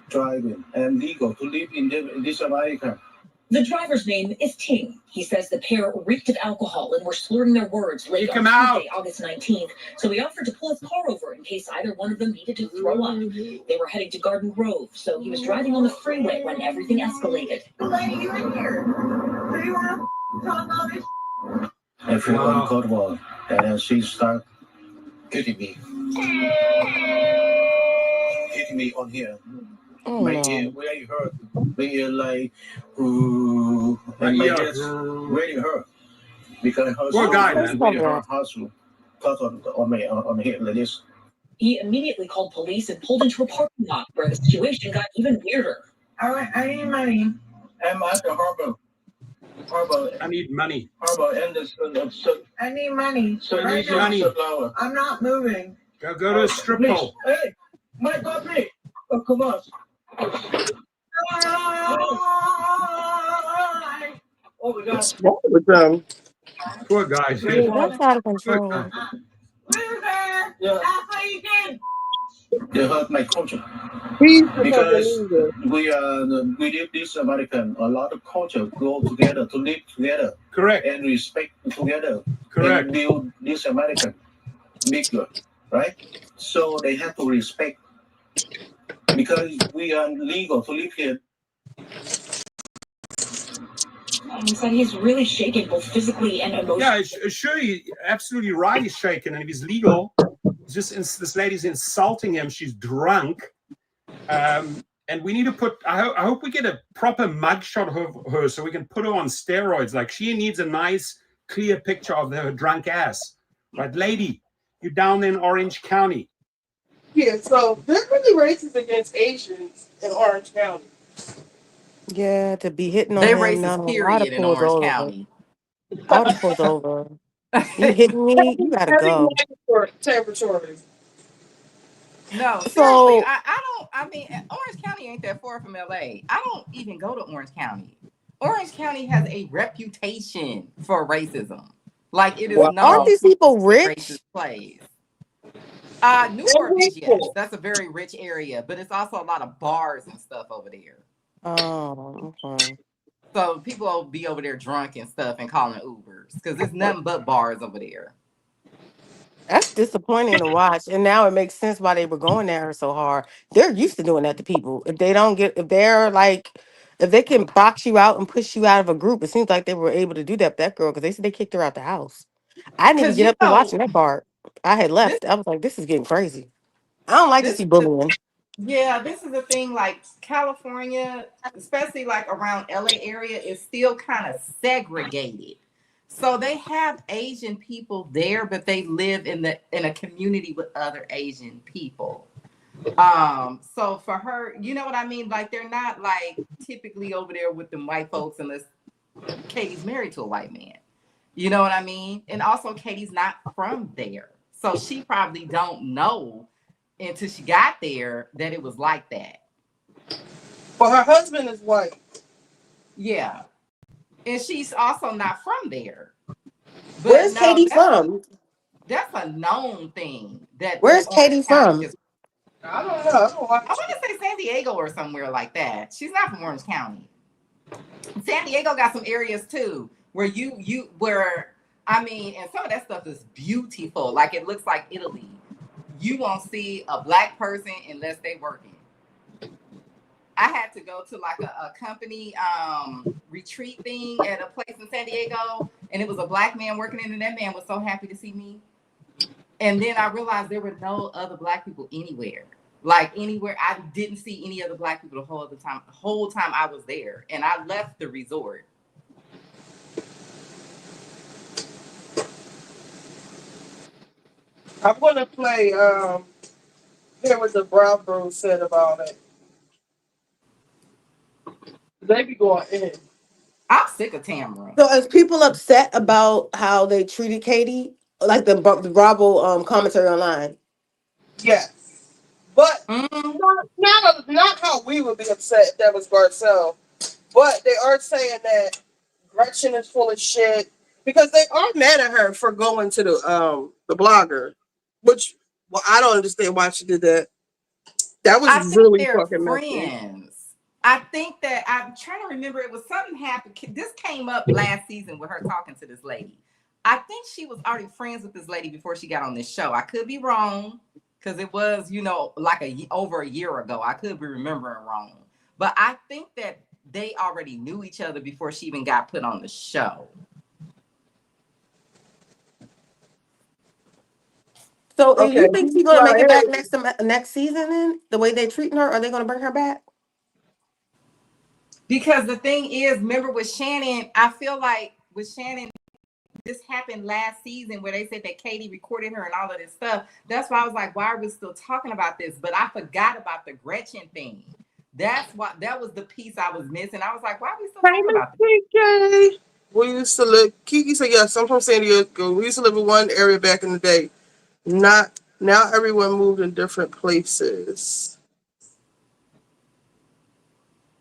Speaker 20: driving and legal to live in this America.
Speaker 17: The driver's name is Ting. He says the pair reeked of alcohol and were slurring their words late on Tuesday, August 19th. So he offered to pull his car over in case either one of them needed to throw up. They were heading to Garden Grove, so he was driving on the freeway when everything escalated.
Speaker 20: Who let you in here? Do you want to talk about this? I feel uncomfortable, and then she started hitting me. Hitting me on here.
Speaker 8: Oh,
Speaker 20: my
Speaker 8: no.
Speaker 20: ear, where you hurt? My ear like, ooh, and my ears really hurt. Because her
Speaker 4: Poor guy,
Speaker 20: really
Speaker 4: man.
Speaker 20: hurt hustle. Cut on my head like this.
Speaker 17: He immediately called police and pulled into a parking lot where the situation got even weirder.
Speaker 20: I need money. I'm at the harbor.
Speaker 4: I need money.
Speaker 20: Harbor and I need money. So
Speaker 4: I need money.
Speaker 20: I'm not moving.
Speaker 4: Go to a strip club.
Speaker 20: Hey, my puppy. Oh, come on. Oh my God.
Speaker 1: What's wrong with them?
Speaker 4: Poor guys.
Speaker 8: Yeah, that's out of control.
Speaker 20: Yeah. That's what you did. They hurt my culture.
Speaker 1: Because
Speaker 20: we live this American, a lot of culture go together to live together.
Speaker 4: Correct.
Speaker 20: And respect together.
Speaker 4: Correct.
Speaker 20: And build this American bigger, right? So they have to respect because we are legal to live here.
Speaker 17: He said he's really shaken, both physically and emotionally.
Speaker 4: Yeah, sure, absolutely right. He's shaken, and if he's legal, this lady's insulting him. She's drunk, and we need to put. I hope we get a proper mugshot of her so we can put her on steroids. Like she needs a nice, clear picture of her drunk ass. Right, lady, you're down in Orange County.
Speaker 1: yeah, so they're really racist against Asians in Orange County.
Speaker 8: Yeah, to be hitting on
Speaker 5: They
Speaker 8: him.
Speaker 5: racist,
Speaker 8: No, I'd
Speaker 5: period,
Speaker 8: have
Speaker 5: in
Speaker 8: pulled
Speaker 5: Orange
Speaker 8: over.
Speaker 5: County.
Speaker 8: I would have pulled over. You hitting me? You gotta go.
Speaker 1: Territories.
Speaker 5: No, seriously,
Speaker 8: So
Speaker 5: I mean, Orange County ain't that far from LA. I don't even go to Orange County. Orange County has a reputation for racism. Like it is
Speaker 1: Wow.
Speaker 5: known
Speaker 8: aren't these people rich?
Speaker 5: racist place. Newport Beach, yes, that's a very rich area, but it's also a lot of bars and stuff over there.
Speaker 8: Oh, okay.
Speaker 5: So people will be over there drunk and stuff and calling Ubers because there's nothing but bars over there.
Speaker 8: That's disappointing to watch. And now it makes sense why they were going at her so hard. They're used to doing that to people. If they can box you out and push you out of a group, it seems like they were able to do that with that girl because they said they kicked her out the house. I didn't even
Speaker 5: Because
Speaker 8: get
Speaker 5: you
Speaker 8: up to
Speaker 5: know,
Speaker 8: watching that part. I had left. I was like, this is getting crazy. I don't like to see bullying.
Speaker 5: yeah, this is the thing. Like California, especially like around LA area, is still kind of segregated. So they have Asian people there, but they live in a community with other Asian people. So for her, you know what I mean? Like they're not like typically over there with the white folks unless Katie's married to a white man. You know what I mean? And also Katie's not from there. So she probably don't know until she got there that it was like that.
Speaker 1: Well, her husband is white.
Speaker 5: Yeah. And she's also not from there. But
Speaker 8: Where's Katie from?
Speaker 5: That's a known thing.
Speaker 8: Where's Katie from?
Speaker 1: I don't know.
Speaker 5: I want to say San Diego or somewhere like that. She's not from Orange County. San Diego got some areas too where I mean, and some of that stuff is beautiful. Like it looks like Italy. You won't see a black person unless they working. I had to go to like a company retreat thing at a place in San Diego, and it was a black man working in, and that man was so happy to see me. And then I realized there were no other black people anywhere. Like anywhere, I didn't see any other black people the whole time I was there, and I left the resort.
Speaker 1: I'm gonna play. Hear what the Brown Bros said about it. They be going in.
Speaker 5: I'm sick of Tamara.
Speaker 8: So, is people upset about how they treated Katie, like the Bravo commentary online?
Speaker 1: Yes, but not how we would be upset if that was Garcelle. But they are saying that Gretchen is full of shit because they are mad at her for going to the blogger, which I don't understand why she did that. That was really fucking
Speaker 5: friends. Messy. I think that I'm trying to remember. It was something happened. This came up last season with her talking to this lady. I think she was already friends with this lady before she got on this show. I could be wrong because it was, like over a year ago. I could be remembering wrong, but I think that they already knew each other before she even got put on the show.
Speaker 8: So, okay. You think she's gonna make it back next season? Then the way they're treating her, are they gonna bring her back?
Speaker 5: Because the thing is, remember with Shannon, I feel like with Shannon, this happened last season where they said that Katie recorded her and all of this stuff. That's why I was like, why are we still talking about this? But I forgot about the Gretchen thing. That was the piece I was missing. I was like, why are we still talking about this?
Speaker 1: We used to live, Kiki said, yes, I'm from San Diego. We used to live in one area back in the day. Now everyone moved in different places.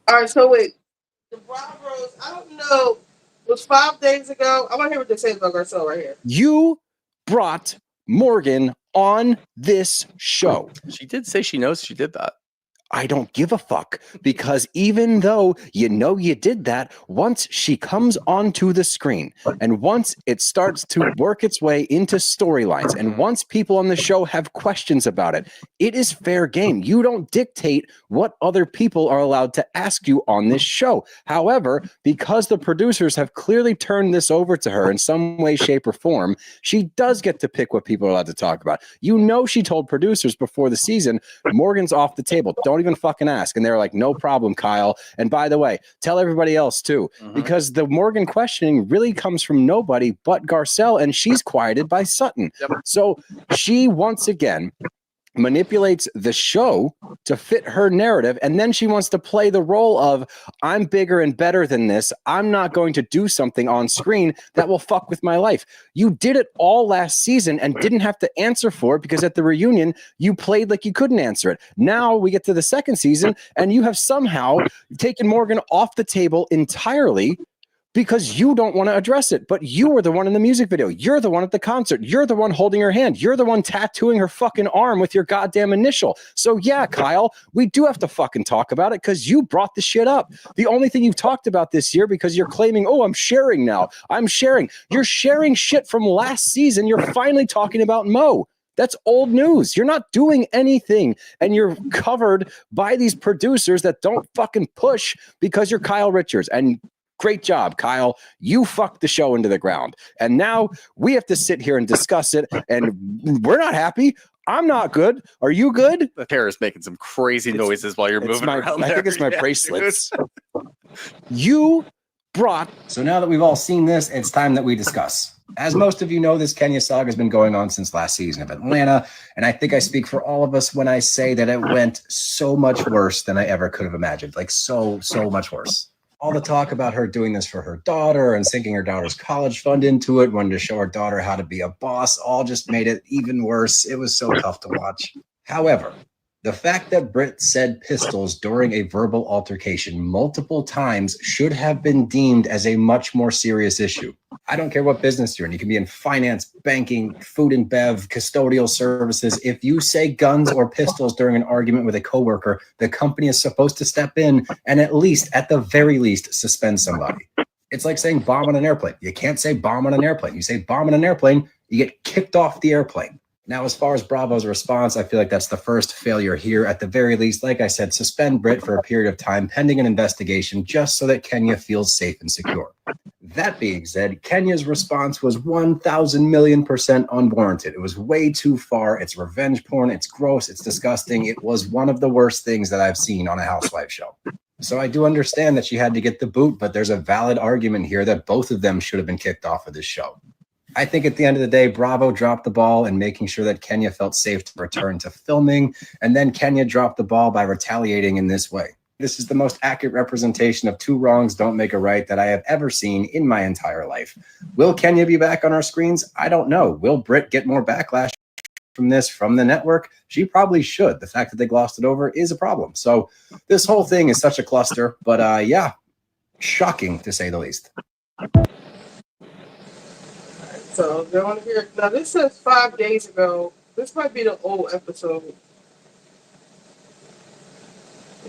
Speaker 1: All right, so wait. The Brown Bros, I don't know. It was 5 days ago. I want to hear what they say about Garcelle right here.
Speaker 3: You brought Morgan on this show.
Speaker 6: She did say she knows she did that.
Speaker 3: I don't give a fuck, because even though you know you did that, once she comes onto the screen and once it starts to work its way into storylines and once people on the show have questions about it, it is fair game. You don't dictate what other people are allowed to ask you on this show. However, because the producers have clearly turned this over to her in some way, shape, or form, she does get to pick what people are allowed to talk about. You know, she told producers before the season, Morgan's off the table. Don't even fucking ask. And they're like, no problem, Kyle. And by the way, tell everybody else too, because the Morgan questioning really comes from nobody but Garcelle, and she's quieted by Sutton. So she once again manipulates the show to fit her narrative, and then she wants to play the role of, I'm bigger and better than this. I'm not going to do something on screen that will fuck with my life. You did it all last season and didn't have to answer for it because at the reunion you played like you couldn't answer it. Now we get to the second season and you have somehow taken Morgan off the table entirely because you don't want to address it. But you were the one in the music video. You're the one at the concert. You're the one holding her hand. You're the one tattooing her fucking arm with your goddamn initial. So yeah, Kyle, we do have to fucking talk about it because you brought the shit up. The only thing you've talked about this year, because you're claiming, oh, I'm sharing now. I'm sharing. You're sharing shit from last season. You're finally talking about Mo. That's old news. You're not doing anything, and you're covered by these producers that don't fucking push because you're Kyle Richards. And great job, Kyle. You fucked the show into the ground. And now we have to sit here and discuss it, and we're not happy. I'm not good. Are you good?
Speaker 6: The hair is making some crazy noises while you're moving around.
Speaker 3: I think it's my bracelets. You brought...
Speaker 16: So now that we've all seen this, it's time that we discuss. As most of you know, this Kenya saga has been going on since last season of Atlanta, and I think I speak for all of us when I say that it went so much worse than I ever could have imagined. Like so much worse. All the talk about her doing this for her daughter and sinking her daughter's college fund into it, wanting to show her daughter how to be a boss, all just made it even worse. It was so tough to watch. However, the fact that Britt said pistols during a verbal altercation multiple times should have been deemed as a much more serious issue. I don't care what business you're in. You can be in finance, banking, food and bev, custodial services. If you say guns or pistols during an argument with a coworker, the company is supposed to step in and at the very least, suspend somebody. It's like saying bomb on an airplane. You can't say bomb on an airplane. You say bomb on an airplane, you get kicked off the airplane. Now, as far as Bravo's response, I feel like that's the first failure here. At the very least, like I said, suspend Britt for a period of time pending an investigation just so that Kenya feels safe and secure. That being said, Kenya's response was 1,000,000,000% unwarranted. It was way too far. It's revenge porn. It's gross. It's disgusting. It was one of the worst things that I've seen on a housewife show. So I do understand that she had to get the boot, but there's a valid argument here that both of them should have been kicked off of this show. I think at the end of the day, Bravo dropped the ball in making sure that Kenya felt safe to return to filming, and then Kenya dropped the ball by retaliating in this way. This is the most accurate representation of two wrongs don't make a right that I have ever seen in my entire life. Will Kenya be back on our screens? I don't know. Will Britt get more backlash from this from the network? She probably should. The fact that they glossed it over is a problem. So this whole thing is such a cluster, but yeah, shocking to say the least.
Speaker 1: So they want to hear. Now this says 5 days ago. This might be the old episode.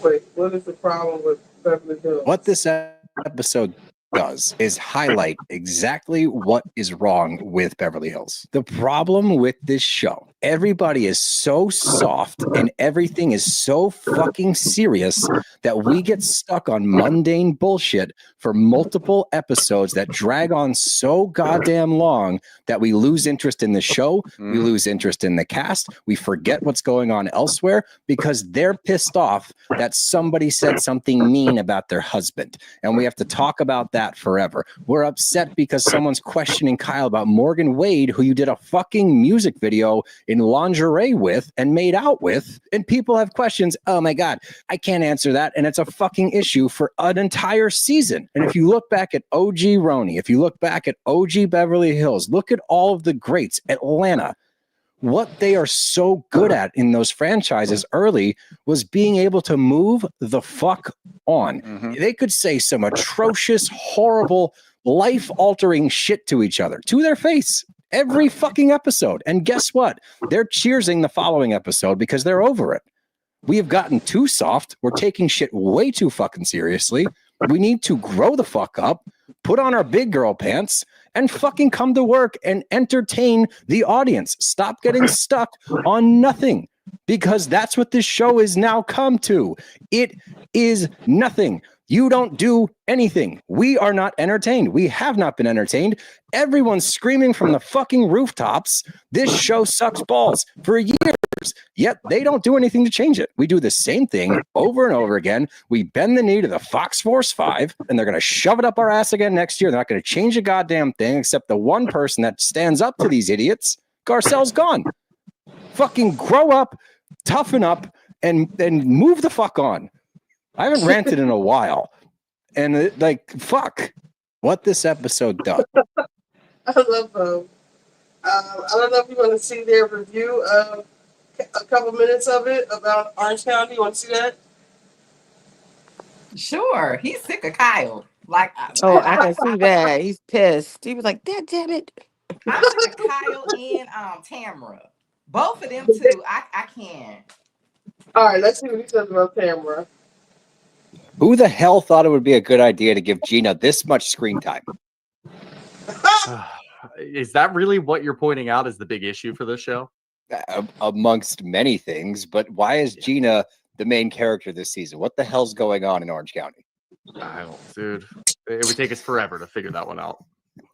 Speaker 1: Wait, what is the problem with Beverly Hills?
Speaker 3: What this episode does is highlight exactly what is wrong with Beverly Hills. The problem with this show, everybody is so soft and everything is so fucking serious that we get stuck on mundane bullshit for multiple episodes that drag on so goddamn long that we lose interest in the show, we lose interest in the cast, we forget what's going on elsewhere because they're pissed off that somebody said something mean about their husband. And we have to talk about that forever. We're upset because someone's questioning Kyle about Morgan Wade, who you did a fucking music video in lingerie with and made out with, and people have questions. Oh my God, I can't answer that. And it's a fucking issue for an entire season. And if you look back at OG Roni, if you look back at OG Beverly Hills, look at all of the greats, Atlanta, what they are so good at in those franchises early was being able to move the fuck on. They could say some atrocious, horrible, life-altering shit to each other, to their face, every fucking episode. And guess what? They're cheersing the following episode because they're over it. We have gotten too soft. We're taking shit way too fucking seriously. We need to grow the fuck up, put on our big girl pants, and fucking come to work and entertain the audience. Stop getting stuck on nothing, because that's what this show is now come to. It is nothing. You don't do anything. We are not entertained. We have not been entertained. Everyone's screaming from the fucking rooftops, this show sucks balls for years, yet they don't do anything to change it. We do the same thing over and over again. We bend the knee to the Fox Force 5, and they're going to shove it up our ass again next year. They're not going to change a goddamn thing except the one person that stands up to these idiots. Garcelle's gone. Fucking grow up, toughen up, and move the fuck on. I haven't ranted in a while. And fuck what this episode does.
Speaker 1: I love them. I don't know if you want to see their review of a couple minutes of it about Orange County. You want to see that?
Speaker 5: Sure. He's sick of Kyle. Like,
Speaker 8: Oh, I can see that. He's pissed. He was like, "Dad, damn it."
Speaker 5: I'm sick of Kyle and Tamara. Both of them two. I can't.
Speaker 1: All right, let's see what he says about Tamara.
Speaker 7: Who the hell thought it would be a good idea to give Gina this much screen time?
Speaker 12: Is that really what you're pointing out as the big issue for this show?
Speaker 7: Amongst many things, but why is Gina the main character this season? What the hell's going on in Orange County?
Speaker 12: I don't, dude. It would take us forever to figure that one out.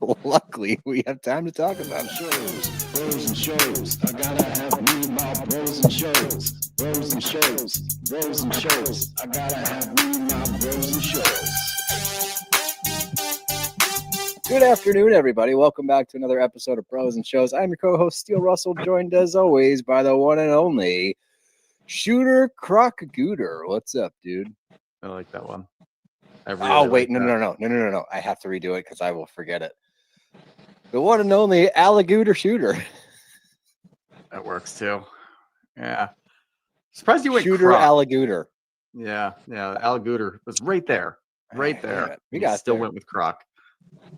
Speaker 7: Well, luckily, we have time to talk about
Speaker 18: shows. Bros and shows. I gotta have me my bros and shows. Bros and shows. Bros and shows. I gotta have me my bros and shows.
Speaker 7: Good afternoon, everybody. Welcome back to another episode of Bros and Shows. I'm your co-host, Steele Russell, joined as always by the one and only Shooter Croc-Gooter. What's up, dude?
Speaker 12: I like that one.
Speaker 7: Oh, wait, no. I have to redo it because I will forget it. The one and only Alligooter Shooter.
Speaker 12: That works too. Yeah. Surprised you went
Speaker 7: Shooter
Speaker 12: Croc.
Speaker 7: Alligooter.
Speaker 12: Yeah. Alligooter was right there. Right there.
Speaker 7: We got
Speaker 12: still
Speaker 7: there.
Speaker 12: went with Croc.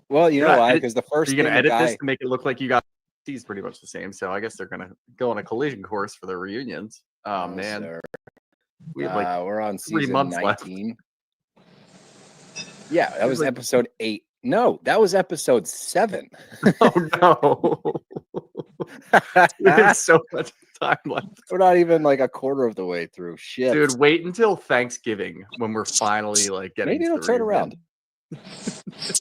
Speaker 7: Well, you know why? Because the first
Speaker 12: you're gonna
Speaker 7: thing
Speaker 12: edit this to make it look like you got these pretty much the same. So I guess they're gonna go on a collision course for their reunions. Oh man.
Speaker 7: Sir.
Speaker 12: We have
Speaker 7: we're on
Speaker 12: 3
Speaker 7: season
Speaker 12: months
Speaker 7: 19. Left. Yeah, that was episode 8 No, that was episode 7.
Speaker 12: Oh no. It's so much time left.
Speaker 7: We're not even like a quarter of the way through. Shit.
Speaker 12: Dude, wait until Thanksgiving when we're finally like getting
Speaker 7: Maybe
Speaker 12: to
Speaker 7: it'll
Speaker 12: the
Speaker 7: turn
Speaker 12: reunion.
Speaker 7: around.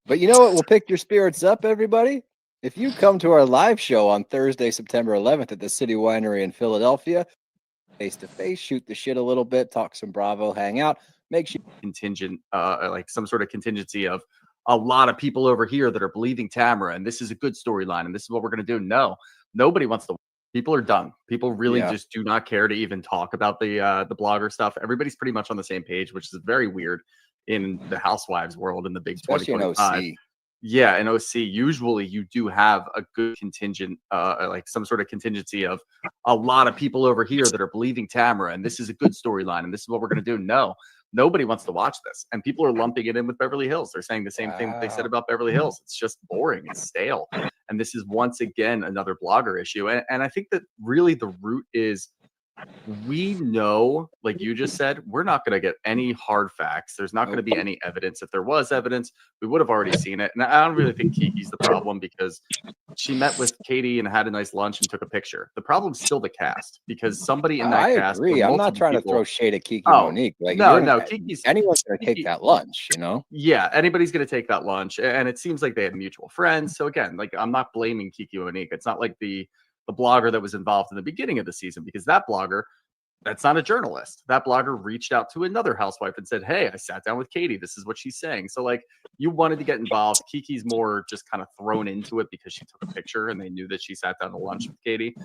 Speaker 7: But you know what will pick your spirits up, everybody? If you come to our live show on Thursday, September 11th at the City Winery in Philadelphia, face to face, shoot the shit a little bit, talk some Bravo, hang out, make sure
Speaker 12: contingent, like some sort of contingency of a lot of people over here that are believing Tamara, and this is a good storyline, and this is what we're going to do. No, nobody wants to. People are done. People really just do not care to even talk about the blogger stuff. Everybody's pretty much on the same page, which is very weird in the Housewives world in the big
Speaker 7: especially in
Speaker 12: 2025.
Speaker 7: OC.
Speaker 12: Yeah, in OC, usually you do have a good contingent, like some sort of contingency of a lot of people over here that are believing Tamara, and this is a good storyline, and this is what we're going to do. No, nobody wants to watch this, and people are lumping it in with Beverly Hills. They're saying the same thing that they said about Beverly Hills. It's just boring, it's stale, and this is once again another blogger issue. And I think that really the root is, we know, like you just said, we're not going to get any hard facts. There's not going to be any evidence. If there was evidence, we would have already seen it. And I don't really think Kiki's the problem, because she met with Katie and had a nice lunch and took a picture. The problem's still the cast, because somebody in that
Speaker 7: I
Speaker 12: cast,
Speaker 7: agree.
Speaker 12: with
Speaker 7: I'm not
Speaker 12: multiple
Speaker 7: trying to
Speaker 12: people-
Speaker 7: throw shade at Kiki
Speaker 12: Oh,
Speaker 7: Monique. Like,
Speaker 12: no, Kiki's
Speaker 7: anyone's going to take that lunch, you know?
Speaker 12: Yeah, anybody's going to take that lunch, and it seems like they had mutual friends. So again, like, I'm not blaming Kiki Monique. It's not like the blogger that was involved in the beginning of the season, because that blogger, that's not a journalist. That blogger reached out to another housewife and said, "Hey, I sat down with Katie. This is what she's saying." So like, you wanted to get involved. Kiki's more just kind of thrown into it because she took a picture and they knew that she sat down to lunch with Katie.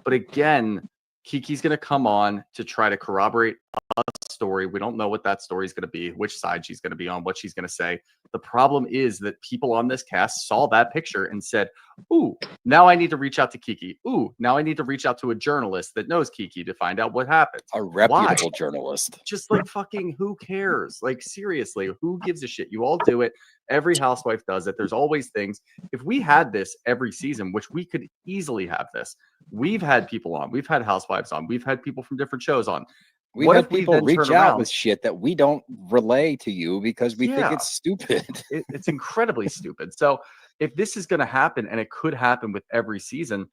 Speaker 12: But again, Kiki's going to come on to try to corroborate a story. We don't know what that story is going to be, which side she's going to be on, what she's going to say. The problem is that people on this cast saw that picture and said, "Ooh, now I need to reach out to Kiki. Ooh, now I need to reach out to a journalist that knows Kiki to find out what happened."
Speaker 7: A reputable
Speaker 12: Why?
Speaker 7: journalist.
Speaker 12: Just like, fucking who cares? Like, seriously, who gives a shit? You all do it. Every housewife does it. There's always things. If we had this every season, which we could easily have this, we've had people on, we've had housewives on, we've had people from different shows on.
Speaker 7: We've
Speaker 12: What
Speaker 7: had
Speaker 12: if we
Speaker 7: people
Speaker 12: then
Speaker 7: reach
Speaker 12: turn
Speaker 7: out
Speaker 12: around?
Speaker 7: with shit that we don't relay to you because we think
Speaker 12: Yeah.
Speaker 7: it's stupid.
Speaker 12: It's incredibly stupid. So if this is going to happen, and it could happen with every season,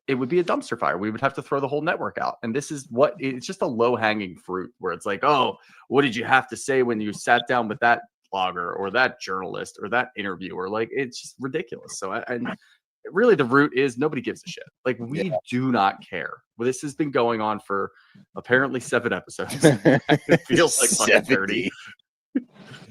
Speaker 12: it would be a dumpster fire. We would have to throw the whole network out. And this is what, it's just a low hanging fruit where it's like, "Oh, what did you have to say when you sat down with that blogger or that journalist or that interviewer?" Like, it's just ridiculous. So, and really the root is nobody gives a shit. Like, we do not care. Well, this has been going on for apparently 7 episodes. It feels like fucking 30.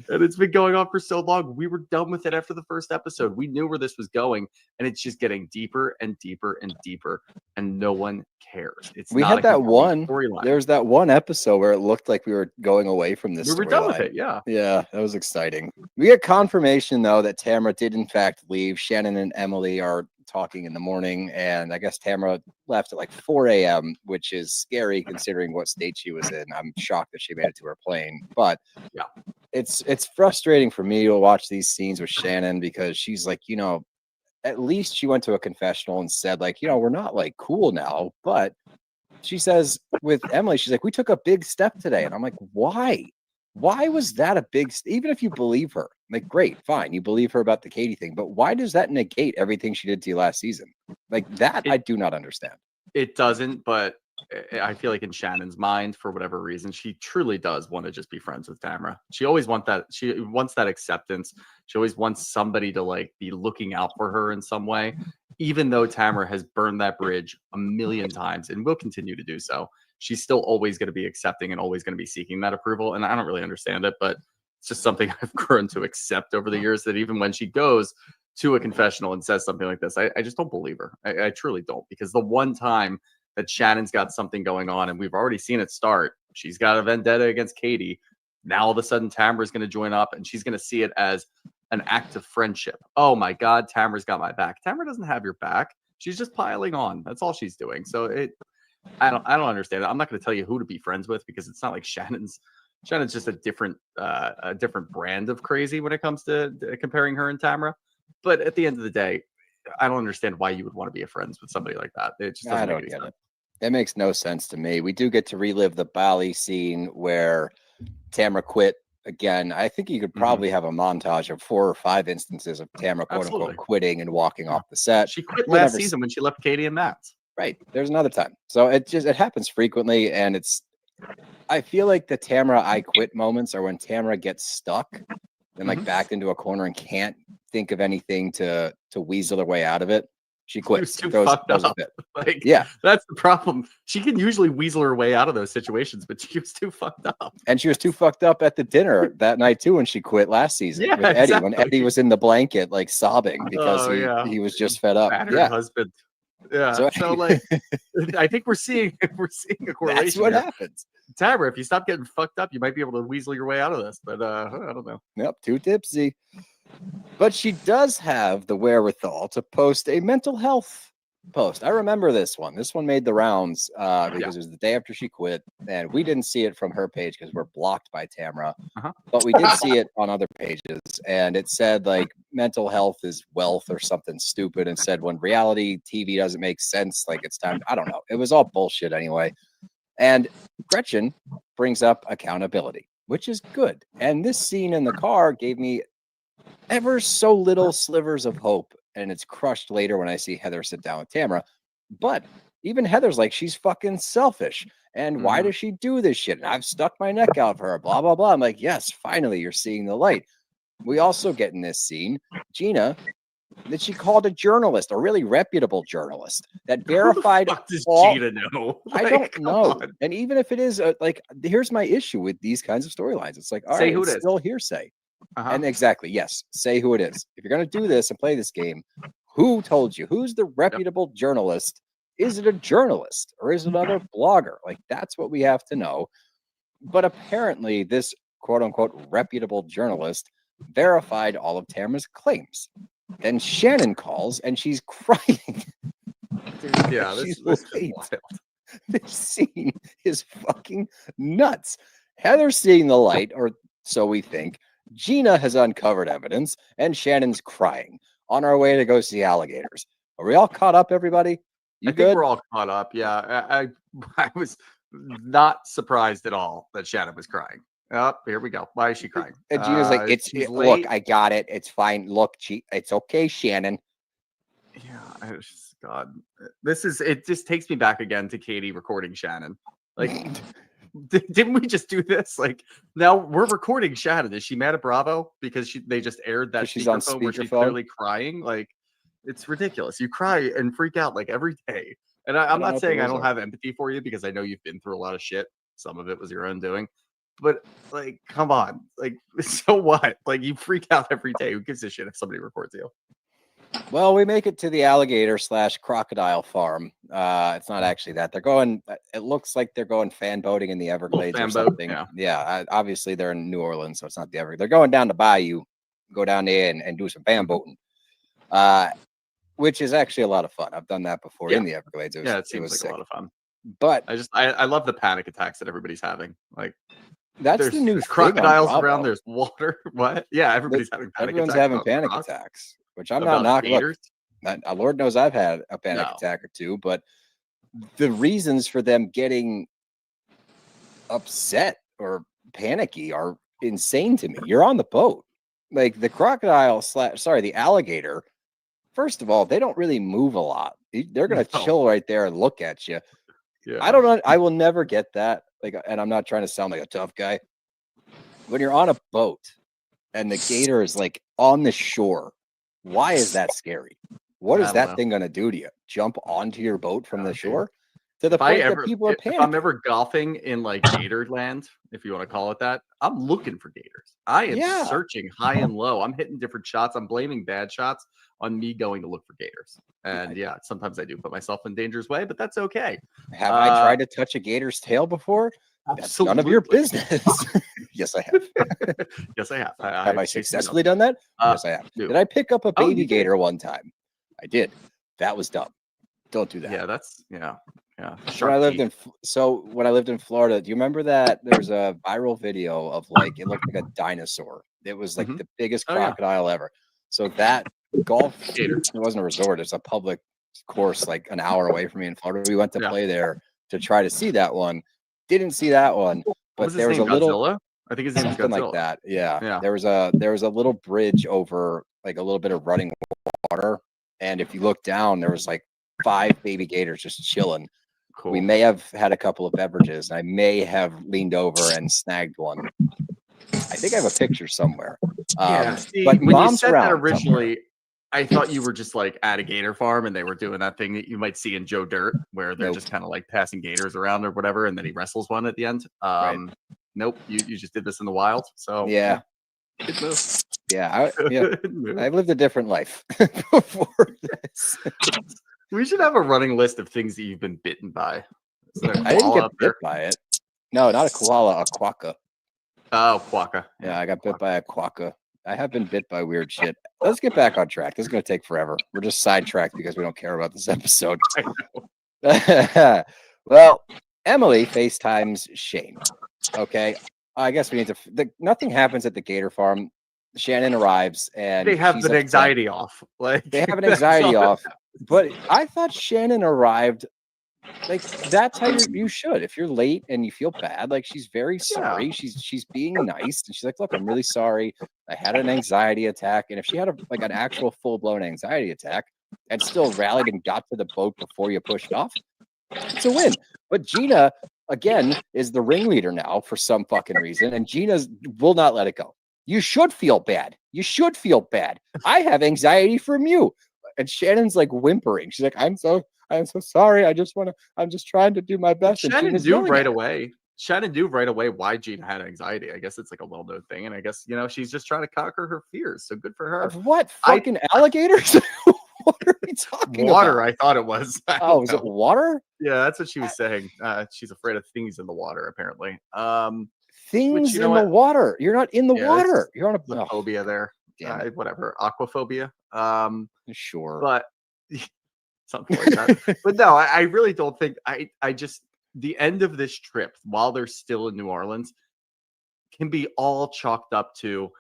Speaker 12: And it's been going on for so long. We were done with it after the first episode. We knew where this was going, and it's just getting deeper and deeper and deeper, and no one cares. It's
Speaker 7: We
Speaker 12: not
Speaker 7: had
Speaker 12: a
Speaker 7: that
Speaker 12: complete
Speaker 7: one.
Speaker 12: storyline.
Speaker 7: There was that one episode where it looked like we were going away from this.
Speaker 12: We were done with
Speaker 7: storyline.
Speaker 12: it, yeah.
Speaker 7: Yeah, that was exciting. We get confirmation though that Tamara did in fact leave. Shannon and Emily are talking in the morning, and I guess Tamara left at like 4 a.m., which is scary considering what state she was in. I'm shocked that she made it to her plane, but
Speaker 12: yeah,
Speaker 7: it's frustrating for me to watch these scenes with Shannon because she's like, you know, at least she went to a confessional and said, like, you know, we're not like cool now. But she says with Emily, she's like, we took a big step today. And I'm like, why? Why was that a big even if you believe her? Like, great, fine, you believe her about the Katie thing, but why does that negate everything she did to you last season? Like that, I do not understand.
Speaker 12: It doesn't, but I feel like in Shannon's mind, for whatever reason, she truly does want to just be friends with Tamara. She always wants that. She wants that acceptance. She always wants somebody to like be looking out for her in some way, even though Tamara has burned that bridge a million times and will continue to do so. She's still always going to be accepting and always going to be seeking that approval. And I don't really understand it, but it's just something I've grown to accept over the years, that even when she goes to a confessional and says something like this, I just don't believe her. I truly don't, because the one time that Shannon's got something going on, and we've already seen it start, she's got a vendetta against Katie. Now all of a sudden Tamara's going to join up, and she's going to see it as an act of friendship. Oh my God, Tamara's got my back. Tamara doesn't have your back. She's just piling on. That's all she's doing. So I don't understand it. I'm not going to tell you who to be friends with, because it's not like Shannon's just a different brand of crazy when it comes to comparing her and Tamara. But at the end of the day, I don't understand why you would want to be friends with somebody like that. It just doesn't
Speaker 7: I
Speaker 12: make
Speaker 7: don't
Speaker 12: any
Speaker 7: get
Speaker 12: sense.
Speaker 7: it. It makes no sense to me. We do get to relive the Bali scene where Tamara quit again, I think you could probably have a montage of 4 or 5 instances of Tamara, quote
Speaker 12: Absolutely.
Speaker 7: unquote, quitting and walking off the set.
Speaker 12: She quit
Speaker 7: You'll
Speaker 12: last
Speaker 7: never
Speaker 12: season when she left Katie and Matt.
Speaker 7: Right. There's another time. So it happens frequently, and I feel like the Tamara I quit moments are when Tamara gets stuck and like backed into a corner and can't think of anything to weasel her way out of it. She quits.
Speaker 12: Too
Speaker 7: Goes
Speaker 12: fucked
Speaker 7: with
Speaker 12: up.
Speaker 7: it.
Speaker 12: Like,
Speaker 7: Yeah.
Speaker 12: that's the problem. She can usually weasel her way out of those situations, but she was too fucked up.
Speaker 7: And she was too fucked up at the dinner that night too when she quit last season
Speaker 12: Yeah,
Speaker 7: with Eddie. When
Speaker 12: exactly.
Speaker 7: Eddie was in the blanket like sobbing because he was just fed up.
Speaker 12: Battered
Speaker 7: Yeah.
Speaker 12: husband. Yeah.
Speaker 7: So-
Speaker 12: So, like, I think we're seeing a correlation.
Speaker 7: That's what
Speaker 12: here.
Speaker 7: happens.
Speaker 12: Tamara, if you stop getting fucked up, you might be able to weasel your way out of this. But I don't know.
Speaker 7: Yep, too tipsy. But she does have the wherewithal to post a mental health post. I remember this one. This one made the rounds because it was the day after she quit, and we didn't see it from her page because we're blocked by Tamara. But we did see it on other pages, and it said like mental health is wealth or something stupid, and said when reality TV doesn't make sense, like it's time. I don't know. It was all bullshit anyway. And Gretchen brings up accountability, which is good. And this scene in the car gave me ever so little slivers of hope, and it's crushed later when I see Heather sit down with Tamara. But even Heather's like, she's fucking selfish, and why does she do this shit? And I've stuck my neck out for her, blah blah blah. I'm like, yes, finally you're seeing the light. We also get in this scene Gina that she called a journalist, a really reputable journalist that verified
Speaker 12: does
Speaker 7: all.
Speaker 12: Gina know?
Speaker 7: I
Speaker 12: Like,
Speaker 7: don't
Speaker 12: come
Speaker 7: know.
Speaker 12: on.
Speaker 7: And even if it is like, here's my issue with these kinds of storylines. It's like, all
Speaker 12: Say
Speaker 7: right,
Speaker 12: who
Speaker 7: it's
Speaker 12: it is.
Speaker 7: still hearsay. And exactly, yes, say who it is. If you're going to do this and play this game, who told you? Who's the reputable journalist? Is it a journalist or is it another blogger? Like, that's what we have to know. But apparently, this quote unquote reputable journalist verified all of Tamara's claims. Then Shannon calls and she's crying.
Speaker 12: Yeah, this
Speaker 7: She's
Speaker 12: is
Speaker 7: late.
Speaker 12: wild.
Speaker 7: This scene is fucking nuts. Heather's seeing the light, or so we think. Gina has uncovered evidence, and Shannon's crying on our way to go see alligators. Are we all caught up, everybody? You
Speaker 12: I think
Speaker 7: good?
Speaker 12: we're all caught up. Yeah, I was not surprised at all that Shannon was crying. Oh, here we go. Why is she crying?
Speaker 7: And Gina's like,
Speaker 12: She's
Speaker 7: look,
Speaker 12: late.
Speaker 7: I got it. It's fine. Look, it's okay, Shannon.
Speaker 12: Yeah, God, it just takes me back again to Katie recording Shannon. Like, didn't we just do this? Like, now we're recording Shannon. Is she mad at Bravo because they just aired that
Speaker 7: She's on
Speaker 12: speakerphone where she's
Speaker 7: speakerphone?
Speaker 12: clearly crying? Like, it's ridiculous. You cry and freak out like every day. And I'm
Speaker 7: don't know
Speaker 12: not
Speaker 7: what
Speaker 12: saying
Speaker 7: the
Speaker 12: I
Speaker 7: rules
Speaker 12: don't
Speaker 7: are.
Speaker 12: have empathy for you because I know you've been through a lot of shit. Some of it was your own doing. But like, come on. Like, so what? Like, you freak out every day. Who gives a shit if somebody records you?
Speaker 7: Well, we make it to the alligator / crocodile farm. It's not actually that. They're going, it looks like they're going fan boating in the Everglades or
Speaker 12: fan boat,
Speaker 7: something.
Speaker 12: yeah.
Speaker 7: Obviously they're in New Orleans, so it's not the Everglades. They're going down to Bayou, go down there and do some fan boating, which is actually a lot of fun. I've done that before in the Everglades.
Speaker 12: It seems
Speaker 7: was
Speaker 12: like
Speaker 7: sick.
Speaker 12: a lot of fun.
Speaker 7: But
Speaker 12: I love the panic attacks that everybody's having. Like,
Speaker 7: that's
Speaker 12: there's
Speaker 7: the new thing on
Speaker 12: crocodiles
Speaker 7: Bravo.
Speaker 12: around. There's water. What? Yeah, everybody's having panic
Speaker 7: Everyone's
Speaker 12: attacks.
Speaker 7: having
Speaker 12: about
Speaker 7: panic
Speaker 12: crocs.
Speaker 7: attacks, which I'm
Speaker 12: About
Speaker 7: not knocking.
Speaker 12: gators?
Speaker 7: Look, Lord knows I've had a panic attack or two, but the reasons for them getting upset or panicky are insane to me. You're on the boat. Like the the alligator, first of all, they don't really move a lot. They're going to chill right there and look at you.
Speaker 12: Yeah.
Speaker 7: I don't know. I will never get that. Like, and I'm not trying to sound like a tough guy. When you're on a boat and the gator is like on the shore, why is that scary? What is
Speaker 12: I don't
Speaker 7: that
Speaker 12: know.
Speaker 7: thing going to do to you? Jump onto your boat from the shore? To the
Speaker 12: If I
Speaker 7: point
Speaker 12: ever,
Speaker 7: that people are
Speaker 12: if
Speaker 7: panicking.
Speaker 12: I'm ever golfing in like gator land, if you want to call it that, I'm looking for gators. I am searching high and low. I'm hitting different shots. I'm blaming bad shots on me going to look for gators. And yeah, sometimes I do put myself in danger's way, but that's okay.
Speaker 7: Have I tried to touch a gator's tail before? That's none of your business. Yes, I have.
Speaker 12: Yes, I have.
Speaker 7: Have I successfully done that? Yes, I have.
Speaker 12: no.
Speaker 7: Did I pick up a
Speaker 12: Oh,
Speaker 7: baby
Speaker 12: you did.
Speaker 7: gator one time? I did. That was dumb. Don't do that.
Speaker 12: Yeah, that's yeah.
Speaker 7: When I lived in Florida, do you remember that there's a viral video of like it looked like a dinosaur? It was like the biggest
Speaker 12: Oh, yeah.
Speaker 7: crocodile ever. So that golf it wasn't a resort, it's a public course like an hour away from me in Florida. We went to play there to try to see that one. Didn't see that one,
Speaker 12: What
Speaker 7: but
Speaker 12: was his
Speaker 7: there was
Speaker 12: name?
Speaker 7: a little
Speaker 12: Godzilla? I think his name was
Speaker 7: something like
Speaker 12: Godzilla.
Speaker 7: that. Yeah.
Speaker 12: Yeah.
Speaker 7: There was a little bridge over like a little bit of running water, and if you look down, there was like 5 baby gators just chilling.
Speaker 12: Cool.
Speaker 7: We may have had a couple of beverages, and I may have leaned over and snagged one. I think I have a picture somewhere.
Speaker 12: Yeah. See,
Speaker 7: But
Speaker 12: when you
Speaker 7: mom's
Speaker 12: said that
Speaker 7: around
Speaker 12: originally, I thought you were just like at a gator farm and they were doing that thing that you might see in Joe Dirt, where they're just kind of like passing gators around or whatever, and then he wrestles one at the end. Nope, you just did this in the wild. So
Speaker 7: Yeah.
Speaker 12: good move.
Speaker 7: Yeah,
Speaker 12: Good move.
Speaker 7: I've lived a different life before this.
Speaker 12: We should have a running list of things that you've been bitten by. Is there a
Speaker 7: I didn't
Speaker 12: koala
Speaker 7: get
Speaker 12: up
Speaker 7: bit
Speaker 12: there?
Speaker 7: by it. No, not a koala, a quokka.
Speaker 12: Oh, quokka.
Speaker 7: Yeah, I got bit by a quokka. I have been bit by weird shit. Let's get back on track. This is going to take forever. We're just sidetracked because we don't care about this episode. Well, Emily FaceTimes Shane. Okay. I guess we need to. Nothing happens at the gator farm. Shannon arrives and
Speaker 12: They have
Speaker 7: she's
Speaker 12: an
Speaker 7: upset.
Speaker 12: anxiety off. Like
Speaker 7: They have an
Speaker 12: that's
Speaker 7: anxiety
Speaker 12: all.
Speaker 7: off. But I thought Shannon arrived like that's how you should. If you're late and you feel bad, like she's very sorry. She's being nice and she's like, look, I'm really sorry. I had an anxiety attack. And if she had an actual full-blown anxiety attack and still rallied and got to the boat before you pushed off, it's a win. But Gina, again, is the ringleader now for some fucking reason, and Gina will not let it go. You should feel bad. You should feel bad. I have anxiety from you. And Shannon's like whimpering. She's like, I'm so sorry. I'm just trying to do my best. And
Speaker 12: Shannon
Speaker 7: Gina's
Speaker 12: knew
Speaker 7: yelling
Speaker 12: right
Speaker 7: at her.
Speaker 12: away. Shannon knew right away why Gina had anxiety. I guess it's like a well-known thing, and I guess she's just trying to conquer her fears. So good for her.
Speaker 7: Of what? Fucking alligators? What are we talking
Speaker 12: Water,
Speaker 7: about?
Speaker 12: I thought it was. I
Speaker 7: Oh,
Speaker 12: don't
Speaker 7: is it
Speaker 12: know.
Speaker 7: water?
Speaker 12: Yeah, that's what she was saying. She's afraid of things in the water, apparently.
Speaker 7: Things
Speaker 12: you know
Speaker 7: in the
Speaker 12: what?
Speaker 7: water. You're not in the
Speaker 12: Yeah,
Speaker 7: water. You're on
Speaker 12: the phobia there. Whatever, aquaphobia.
Speaker 7: Sure,
Speaker 12: but something like that. But no, I really don't think. I just the end of this trip, while they're still in New Orleans, can be all chalked up to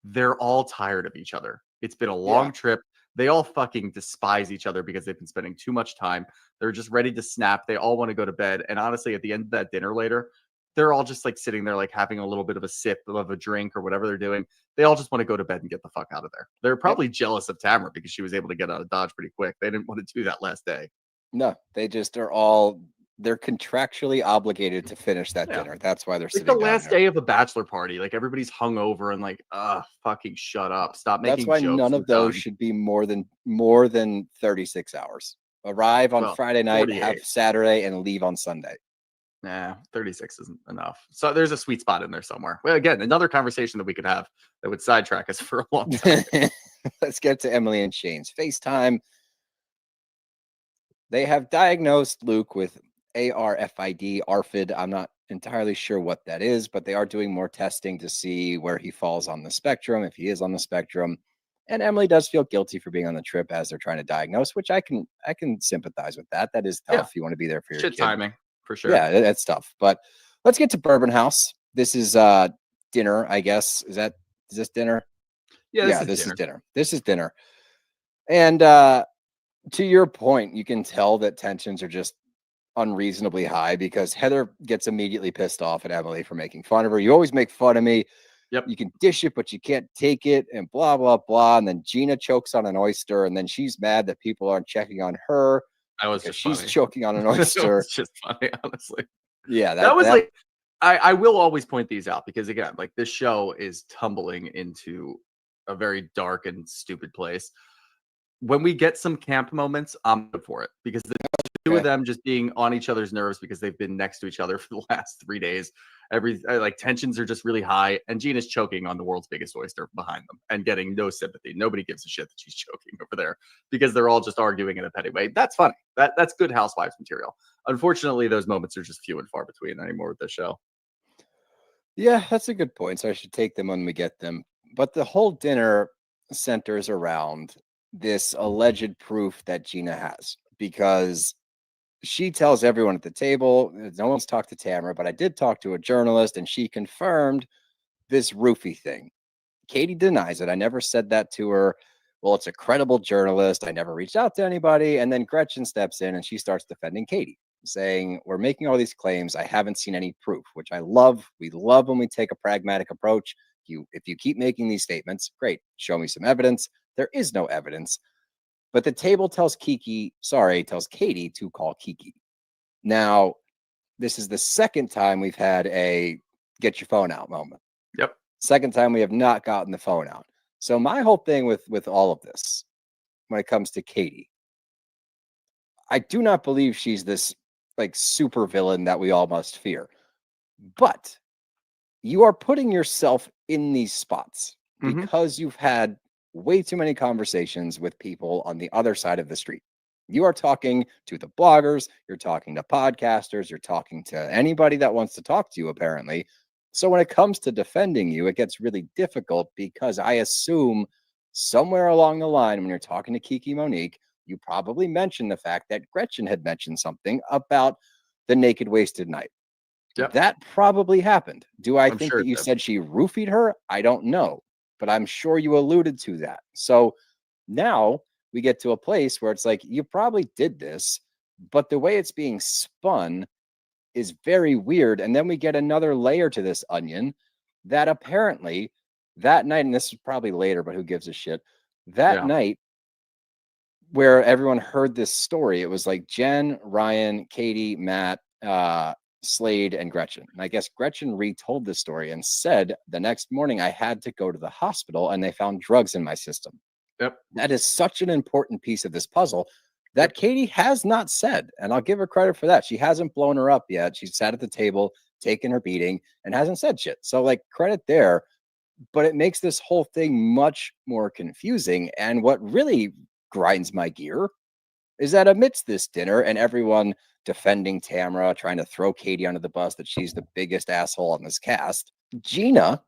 Speaker 12: they're all tired of each other. It's been a long trip. They all fucking despise each other because they've been spending too much time. They're just ready to snap. They all want to go to bed. And honestly, at the end of that dinner later, they're all just like sitting there, like having a little bit of a sip of a drink or whatever they're doing. They all just want to go to bed and get the fuck out of there. They're probably jealous of Tamara because she was able to get out of Dodge pretty quick. They didn't want to do that last day.
Speaker 7: No, they just are all. They're contractually obligated to finish that dinner. That's why they're
Speaker 12: Like
Speaker 7: sitting
Speaker 12: the
Speaker 7: down
Speaker 12: last
Speaker 7: there.
Speaker 12: day of a bachelor party. Like everybody's hungover and like, fucking shut up. Stop making
Speaker 7: That's why
Speaker 12: jokes.
Speaker 7: none
Speaker 12: We're
Speaker 7: of those
Speaker 12: done.
Speaker 7: should be more than 36 hours. Arrive on
Speaker 12: Well,
Speaker 7: Friday night,
Speaker 12: 48.
Speaker 7: have Saturday, and leave on Sunday.
Speaker 12: Nah, 36 isn't enough. So there's a sweet spot in there somewhere. Well, again, another conversation that we could have that would sidetrack us for a long time.
Speaker 7: Let's get to Emily and Shane's FaceTime. They have diagnosed Luke with ARFID. I'm not entirely sure what that is, but they are doing more testing to see where he falls on the spectrum, if he is on the spectrum. And Emily does feel guilty for being on the trip as they're trying to diagnose, which I can sympathize with that. That is tough. You want to be there for your
Speaker 12: Shit
Speaker 7: kid.
Speaker 12: timing, for sure.
Speaker 7: Yeah, that's tough. But let's get to Bourbon House. This is dinner, I guess. Is this dinner?
Speaker 12: Yeah,
Speaker 7: this is dinner. This is dinner. And to your point, you can tell that tensions are just unreasonably high because Heather gets immediately pissed off at Emily for making fun of her. You always make fun of me.
Speaker 12: Yep.
Speaker 7: You can dish it, but you can't take it, and blah, blah, blah. And then Gina chokes on an oyster, and then she's mad that people aren't checking on her.
Speaker 12: That was
Speaker 7: because
Speaker 12: just
Speaker 7: she's
Speaker 12: funny.
Speaker 7: choking on an
Speaker 12: That
Speaker 7: oyster.
Speaker 12: was just funny, honestly.
Speaker 7: Yeah,
Speaker 12: that was like I will always point these out because again, like this show is tumbling into a very dark and stupid place. When we get some camp moments, I'm good for it because the two of them just being on each other's nerves because they've been next to each other for the last 3 days. Like tensions are just really high, and Gina's choking on the world's biggest oyster behind them and getting no sympathy. Nobody gives a shit that she's choking over there because they're all just arguing in a petty way. That's funny. That's good housewives material. Unfortunately, those moments are just few and far between anymore with this show.
Speaker 7: Yeah, that's a good point. So I should take them when we get them. But the whole dinner centers around this alleged proof that Gina has because she tells everyone at the table, no one's talked to Tamara, but I did talk to a journalist and she confirmed this roofie thing. Katie denies it. I never said that to her. Well, it's a credible journalist. I never reached out to anybody. And then Gretchen steps in and she starts defending Katie. saying, we're making all these claims. I haven't seen any proof, which I love. We love when we take a pragmatic approach. If you keep making these statements, great. Show me some evidence. There is no evidence. But the table tells Katie to call Kiki. Now, this is the second time we've had a get your phone out moment.
Speaker 12: Yep.
Speaker 7: Second time we have not gotten the phone out. So my whole thing with all of this, when it comes to Katie, I do not believe she's this like super villain that we all must fear. But you are putting yourself in these spots because you've had way too many conversations with people on the other side of the street. You are talking to the bloggers, you're talking to podcasters, you're talking to anybody that wants to talk to you, apparently. So when it comes to defending you, it gets really difficult because I assume somewhere along the line, when you're talking to Kiki Monique, you probably mentioned the fact that Gretchen had mentioned something about the naked wasted night.
Speaker 12: Yep.
Speaker 7: That probably happened. Do I
Speaker 12: I'm
Speaker 7: think
Speaker 12: sure
Speaker 7: that
Speaker 12: it
Speaker 7: you
Speaker 12: did.
Speaker 7: said she roofied her? I don't know, but I'm sure you alluded to that. So now we get to a place where it's like, you probably did this, but the way it's being spun is very weird. And then we get another layer to this onion that apparently that night, and this is probably later, but who gives a shit? That night where everyone heard this story, it was like Jen, Ryan, Katie, Matt, Slade, and Gretchen. And I guess Gretchen retold this story and said the next morning I had to go to the hospital and they found drugs in my system.
Speaker 12: Yep.
Speaker 7: That is such an important piece of this puzzle that Katie has not said. And I'll give her credit for that. She hasn't blown her up yet. She sat at the table, taken her beating, and hasn't said shit. So, like, credit there. But it makes this whole thing much more confusing. And what really grinds my gear is that amidst this dinner and everyone defending Tamara, trying to throw Katie under the bus, that she's the biggest asshole on this cast, Gina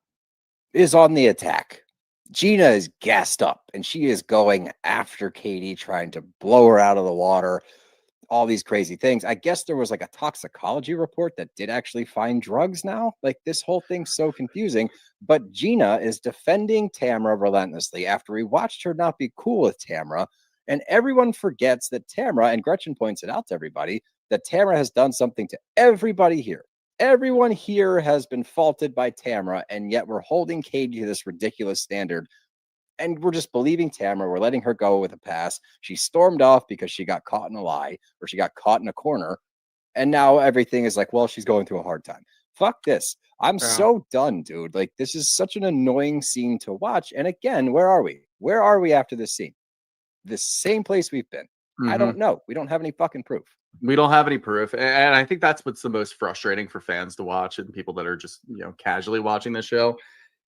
Speaker 7: is on the attack. Gina is gassed up and she is going after Katie, trying to blow her out of the water, all these crazy things. I guess there was like a toxicology report that did actually find drugs now. Like, this whole thing's so confusing. But Gina is defending Tamara relentlessly after we watched her not be cool with Tamara. And everyone forgets that Tamara, and Gretchen points it out to everybody, that Tamara has done something to everybody here. Everyone here has been faulted by Tamara, and yet we're holding Katie to this ridiculous standard. And we're just believing Tamara. We're letting her go with a pass. She stormed off because she got caught in a lie, or she got caught in a corner. And now everything is like, well, she's going through a hard time. Fuck this. I'm so done, dude. Like, this is such an annoying scene to watch. And again, where are we? Where are we after this scene? The same place we've been. I don't know. We don't have any fucking proof.
Speaker 12: We don't have any proof. And I think that's what's the most frustrating for fans to watch and people that are just, casually watching the show,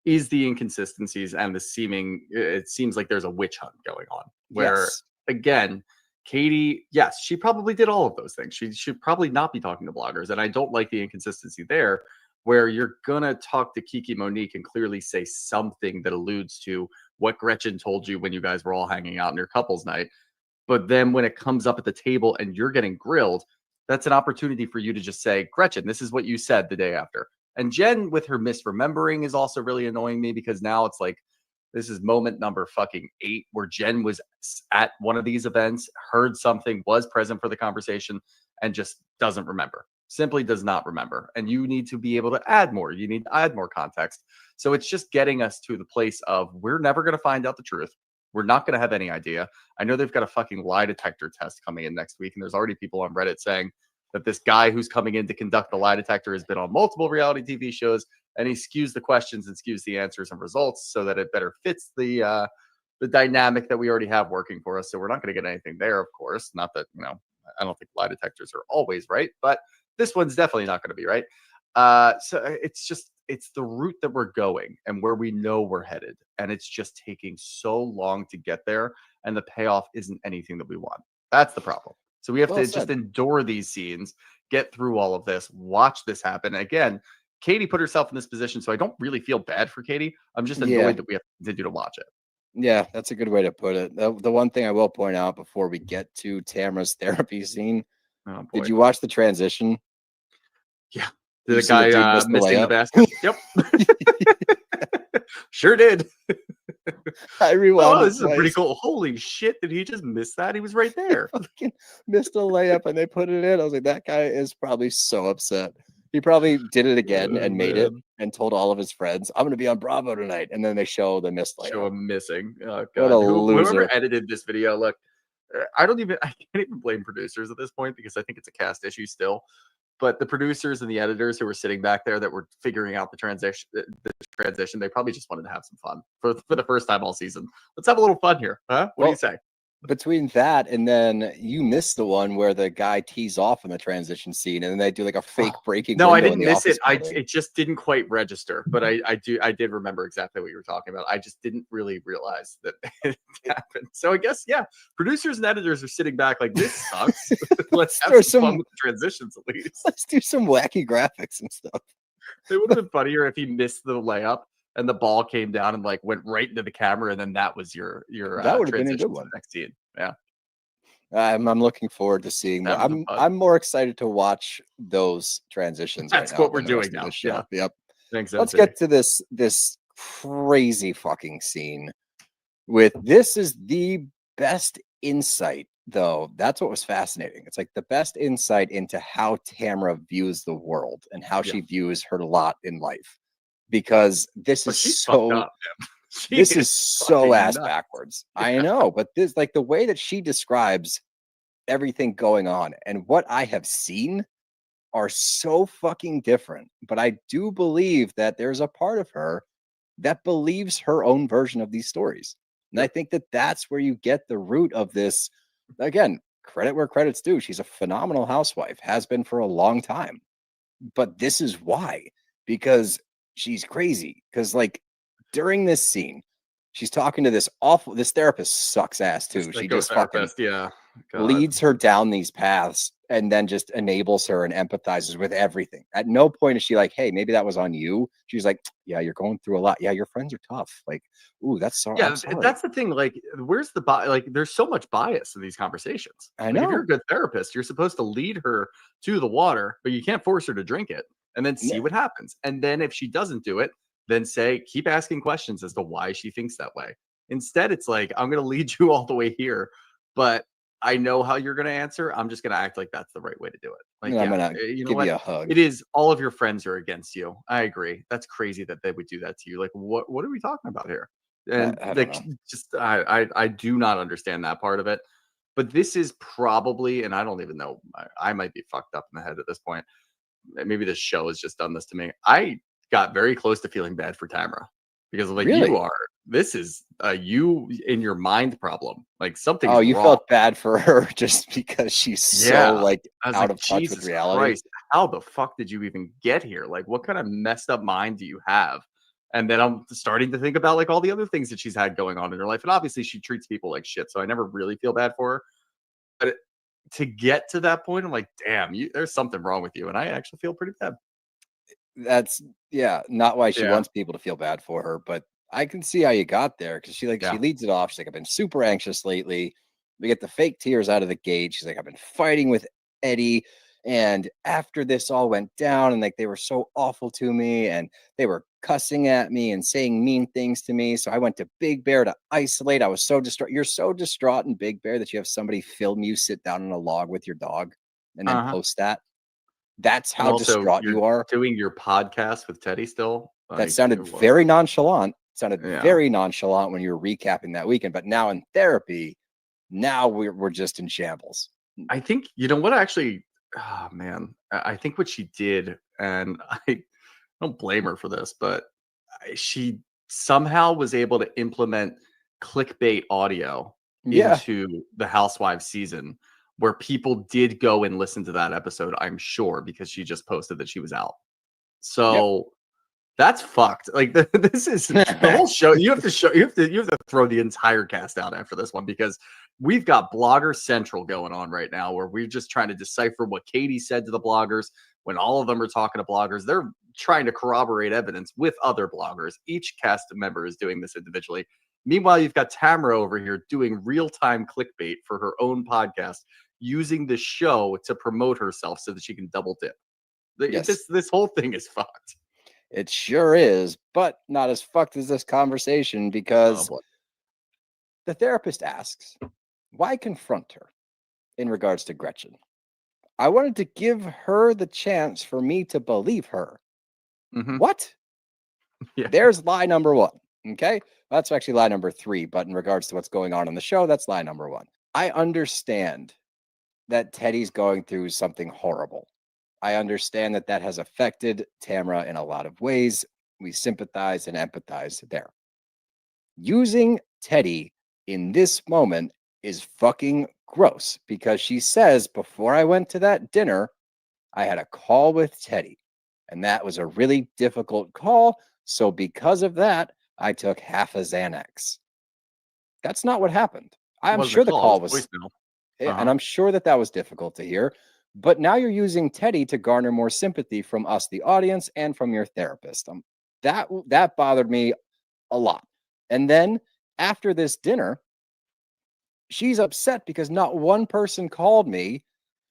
Speaker 12: is the inconsistencies and the it seems like there's a witch hunt going on where, again, Katie, yes, she probably did all of those things. She should probably not be talking to bloggers. And I don't like the inconsistency there, where you're going to talk to Kiki Monique and clearly say something that alludes to what Gretchen told you when you guys were all hanging out in your couples night. But then when it comes up at the table and you're getting grilled, that's an opportunity for you to just say, Gretchen, this is what you said the day after. And Jen, with her misremembering, is also really annoying me, because now it's like, this is moment number fucking 8 where Jen was at one of these events, heard something, was present for the conversation, and just doesn't remember. Simply does not remember. And you need to be able to add more. You need to add more context. So it's just getting us to the place of, we're never going to find out the truth. We're not going to have any idea. I know they've got a fucking lie detector test coming in next week. And there's already people on Reddit saying that this guy who's coming in to conduct the lie detector has been on multiple reality TV shows, and he skews the questions and skews the answers and results so that it better fits the dynamic that we already have working for us. So we're not going to get anything there, of course. Not that, I don't think lie detectors are always right, but this one's definitely not going to be right. So it's the route that we're going and where we know we're headed. And it's just taking so long to get there. And the payoff isn't anything that we want. That's the problem. So we have to just endure these scenes, get through all of this, watch this happen. Again, Katie put herself in this position, so I don't really feel bad for Katie. I'm just annoyed that we have to continue to watch it.
Speaker 7: Yeah, that's a good way to put it. The one thing I will point out before we get to Tamara's therapy scene, did you watch the transition?
Speaker 12: Yeah. The guy missing the basket. Yep. Sure did.
Speaker 3: I rewound
Speaker 12: Oh,
Speaker 3: it
Speaker 12: this is a pretty
Speaker 3: twice.
Speaker 12: cool. Holy shit! Did he just miss that? He was right there.
Speaker 3: Fucking missed a layup and they put it in. I was like, that guy is probably so upset. He probably did it again
Speaker 12: Oh,
Speaker 3: and made it
Speaker 12: man.
Speaker 3: and told all of his friends, I'm going to be on Bravo tonight. And then they show the missed
Speaker 12: Show
Speaker 3: layup.
Speaker 12: him missing. Oh
Speaker 3: What
Speaker 12: god.
Speaker 3: a
Speaker 12: Whoever
Speaker 3: loser.
Speaker 12: edited this video, look, I can't even blame producers at this point because I think it's a cast issue still. But the producers and the editors who were sitting back there that were figuring out the transition, they probably just wanted to have some fun for the first time all season. Let's have a little fun here, huh? What do you say?
Speaker 3: Between that and then you missed the one where the guy tees off in the transition scene and then they do like a fake breaking
Speaker 12: No, I
Speaker 3: window in
Speaker 12: didn't
Speaker 3: the
Speaker 12: miss
Speaker 3: office
Speaker 12: it.
Speaker 3: building.
Speaker 12: It just didn't quite register, but I did remember exactly what you were talking about. I just didn't really realize that it happened. So I guess producers and editors are sitting back like this sucks. Let's have some fun with the transitions at least.
Speaker 3: Let's do some wacky graphics and stuff.
Speaker 12: It would have been funnier if he missed the layup and the ball came down and like went right into the camera, and then that was your
Speaker 3: that would have been a
Speaker 12: transition
Speaker 3: good
Speaker 12: to
Speaker 3: one.
Speaker 12: the next scene. Yeah.
Speaker 3: I'm looking forward to seeing more.
Speaker 12: Having some fun.
Speaker 3: I'm more excited to watch those transitions
Speaker 12: That's
Speaker 3: right now.
Speaker 12: what we're
Speaker 3: than the rest
Speaker 12: doing
Speaker 3: of
Speaker 12: now.
Speaker 3: the show.
Speaker 12: Yeah.
Speaker 3: Yep.
Speaker 12: Thanks,
Speaker 3: Let's
Speaker 12: MC.
Speaker 3: get to this crazy fucking scene. This is the best insight, though. That's what was fascinating. It's like the best insight into how Tamra views the world and how she views her lot in life. Because this is
Speaker 12: she's
Speaker 3: so
Speaker 12: fucked up, man.
Speaker 3: this
Speaker 12: She
Speaker 3: is so
Speaker 12: fucking
Speaker 3: ass
Speaker 12: nuts.
Speaker 3: backwards. I know, but this like the way that she describes everything going on and what I have seen are so fucking different. But I do believe that there's a part of her that believes her own version of these stories. And I think that that's where you get the root of this. Again, credit where credit's due. She's a phenomenal housewife, has been for a long time. But this is why, because she's crazy. Because like during this scene, she's talking to this therapist sucks ass too. She just fucking leads her down these paths and then just enables her and empathizes with everything. At no point is she like, hey, maybe that was on you. She's like, yeah, you're going through a lot. Yeah, your friends are tough. Like, ooh, that's sorry.
Speaker 12: Yeah,
Speaker 3: I'm sorry.
Speaker 12: that's the thing. Like, where's the like? There's so much bias in these conversations.
Speaker 3: I
Speaker 12: Like,
Speaker 3: know.
Speaker 12: if you're a good therapist, you're supposed to lead her to the water, but you can't force her to drink it, and then see what happens. And then if she doesn't do it, then keep asking questions as to why she thinks that way. Instead, it's like, I'm going to lead you all the way here, but I know how you're going to answer. I'm just going to act like that's the right way to do it. Like,
Speaker 3: I'm gonna
Speaker 12: you know
Speaker 3: give
Speaker 12: what?
Speaker 3: you a hug.
Speaker 12: It is all of your friends are against you. I agree. That's crazy that they would do that to you. Like, what are we talking about here? And
Speaker 3: I don't know.
Speaker 12: just I do not understand that part of it. But this is probably, and I don't even know. I might be fucked up in the head at this point. Maybe this show has just done this to me. I got very close to feeling bad for Tamra because like
Speaker 3: Really?
Speaker 12: you are. This is a you in your mind problem. Like something.
Speaker 3: Oh, you
Speaker 12: wrong.
Speaker 3: felt bad for her just because she's so like
Speaker 12: I was
Speaker 3: out
Speaker 12: like,
Speaker 3: of touch
Speaker 12: Jesus
Speaker 3: with reality.
Speaker 12: Christ, how the fuck did you even get here? Like, what kind of messed up mind do you have? And then I'm starting to think about like all the other things that she's had going on in her life. And obviously she treats people like shit. So I never really feel bad for her. But to get to that point, I'm like, damn, there's something wrong with you. And I actually feel pretty bad.
Speaker 3: That's not why she wants people to feel bad for her, but I can see how you got there because she leads it off. She's like, I've been super anxious lately. We get the fake tears out of the gate. She's like, I've been fighting with Eddie. And after this all went down and like they were so awful to me and they were cussing at me and saying mean things to me. So I went to Big Bear to isolate. I was so distraught. You're so distraught in Big Bear that you have somebody film you sit down on a log with your dog and then post that. That's
Speaker 12: And
Speaker 3: how
Speaker 12: also,
Speaker 3: distraught
Speaker 12: you're
Speaker 3: you are.
Speaker 12: doing your podcast with Teddy still.
Speaker 3: That sounded very nonchalant. Very nonchalant when you were recapping that weekend. But now in therapy, now we're just in shambles.
Speaker 12: I think, you know what, actually, oh man, I think what she did, and I don't blame her for this, but she somehow was able to implement clickbait audio into the Housewives season where people did go and listen to that episode, I'm sure, because she just posted that she was out. So that's fucked. Like this is the whole show. You have to throw the entire cast out after this one because we've got Blogger Central going on right now where we're just trying to decipher what Katie said to the bloggers when all of them are talking to bloggers. They're trying to corroborate evidence with other bloggers. Each cast member is doing this individually. Meanwhile, you've got Tamra over here doing real-time clickbait for her own podcast, using the show to promote herself so that she can double dip. This whole thing is fucked.
Speaker 7: It sure is, but not as fucked as this conversation because the therapist asks, why confront her in regards to Gretchen? I wanted to give her the chance for me to believe her. What?
Speaker 12: Yeah.
Speaker 7: There's lie number one. Okay. That's actually lie number 3. But in regards to what's going on in the show, that's lie number 1. I understand that Teddy's going through something horrible. I understand that that has affected Tamra in a lot of ways. We sympathize and empathize there. Using Teddy in this moment is fucking gross because she says, before I went to that dinner, I had a call with Teddy, and that was a really difficult call. So because of that, I took half a Xanax. That's not what happened. I'm
Speaker 12: Wasn't
Speaker 7: sure
Speaker 12: a
Speaker 7: the
Speaker 12: call,
Speaker 7: call
Speaker 12: it was
Speaker 7: was,
Speaker 12: voicemail.
Speaker 7: and I'm sure that that was difficult to hear. But now you're using Teddy to garner more sympathy from us, the audience, and from your therapist. That bothered me a lot. And then after this dinner, she's upset because not one person called me,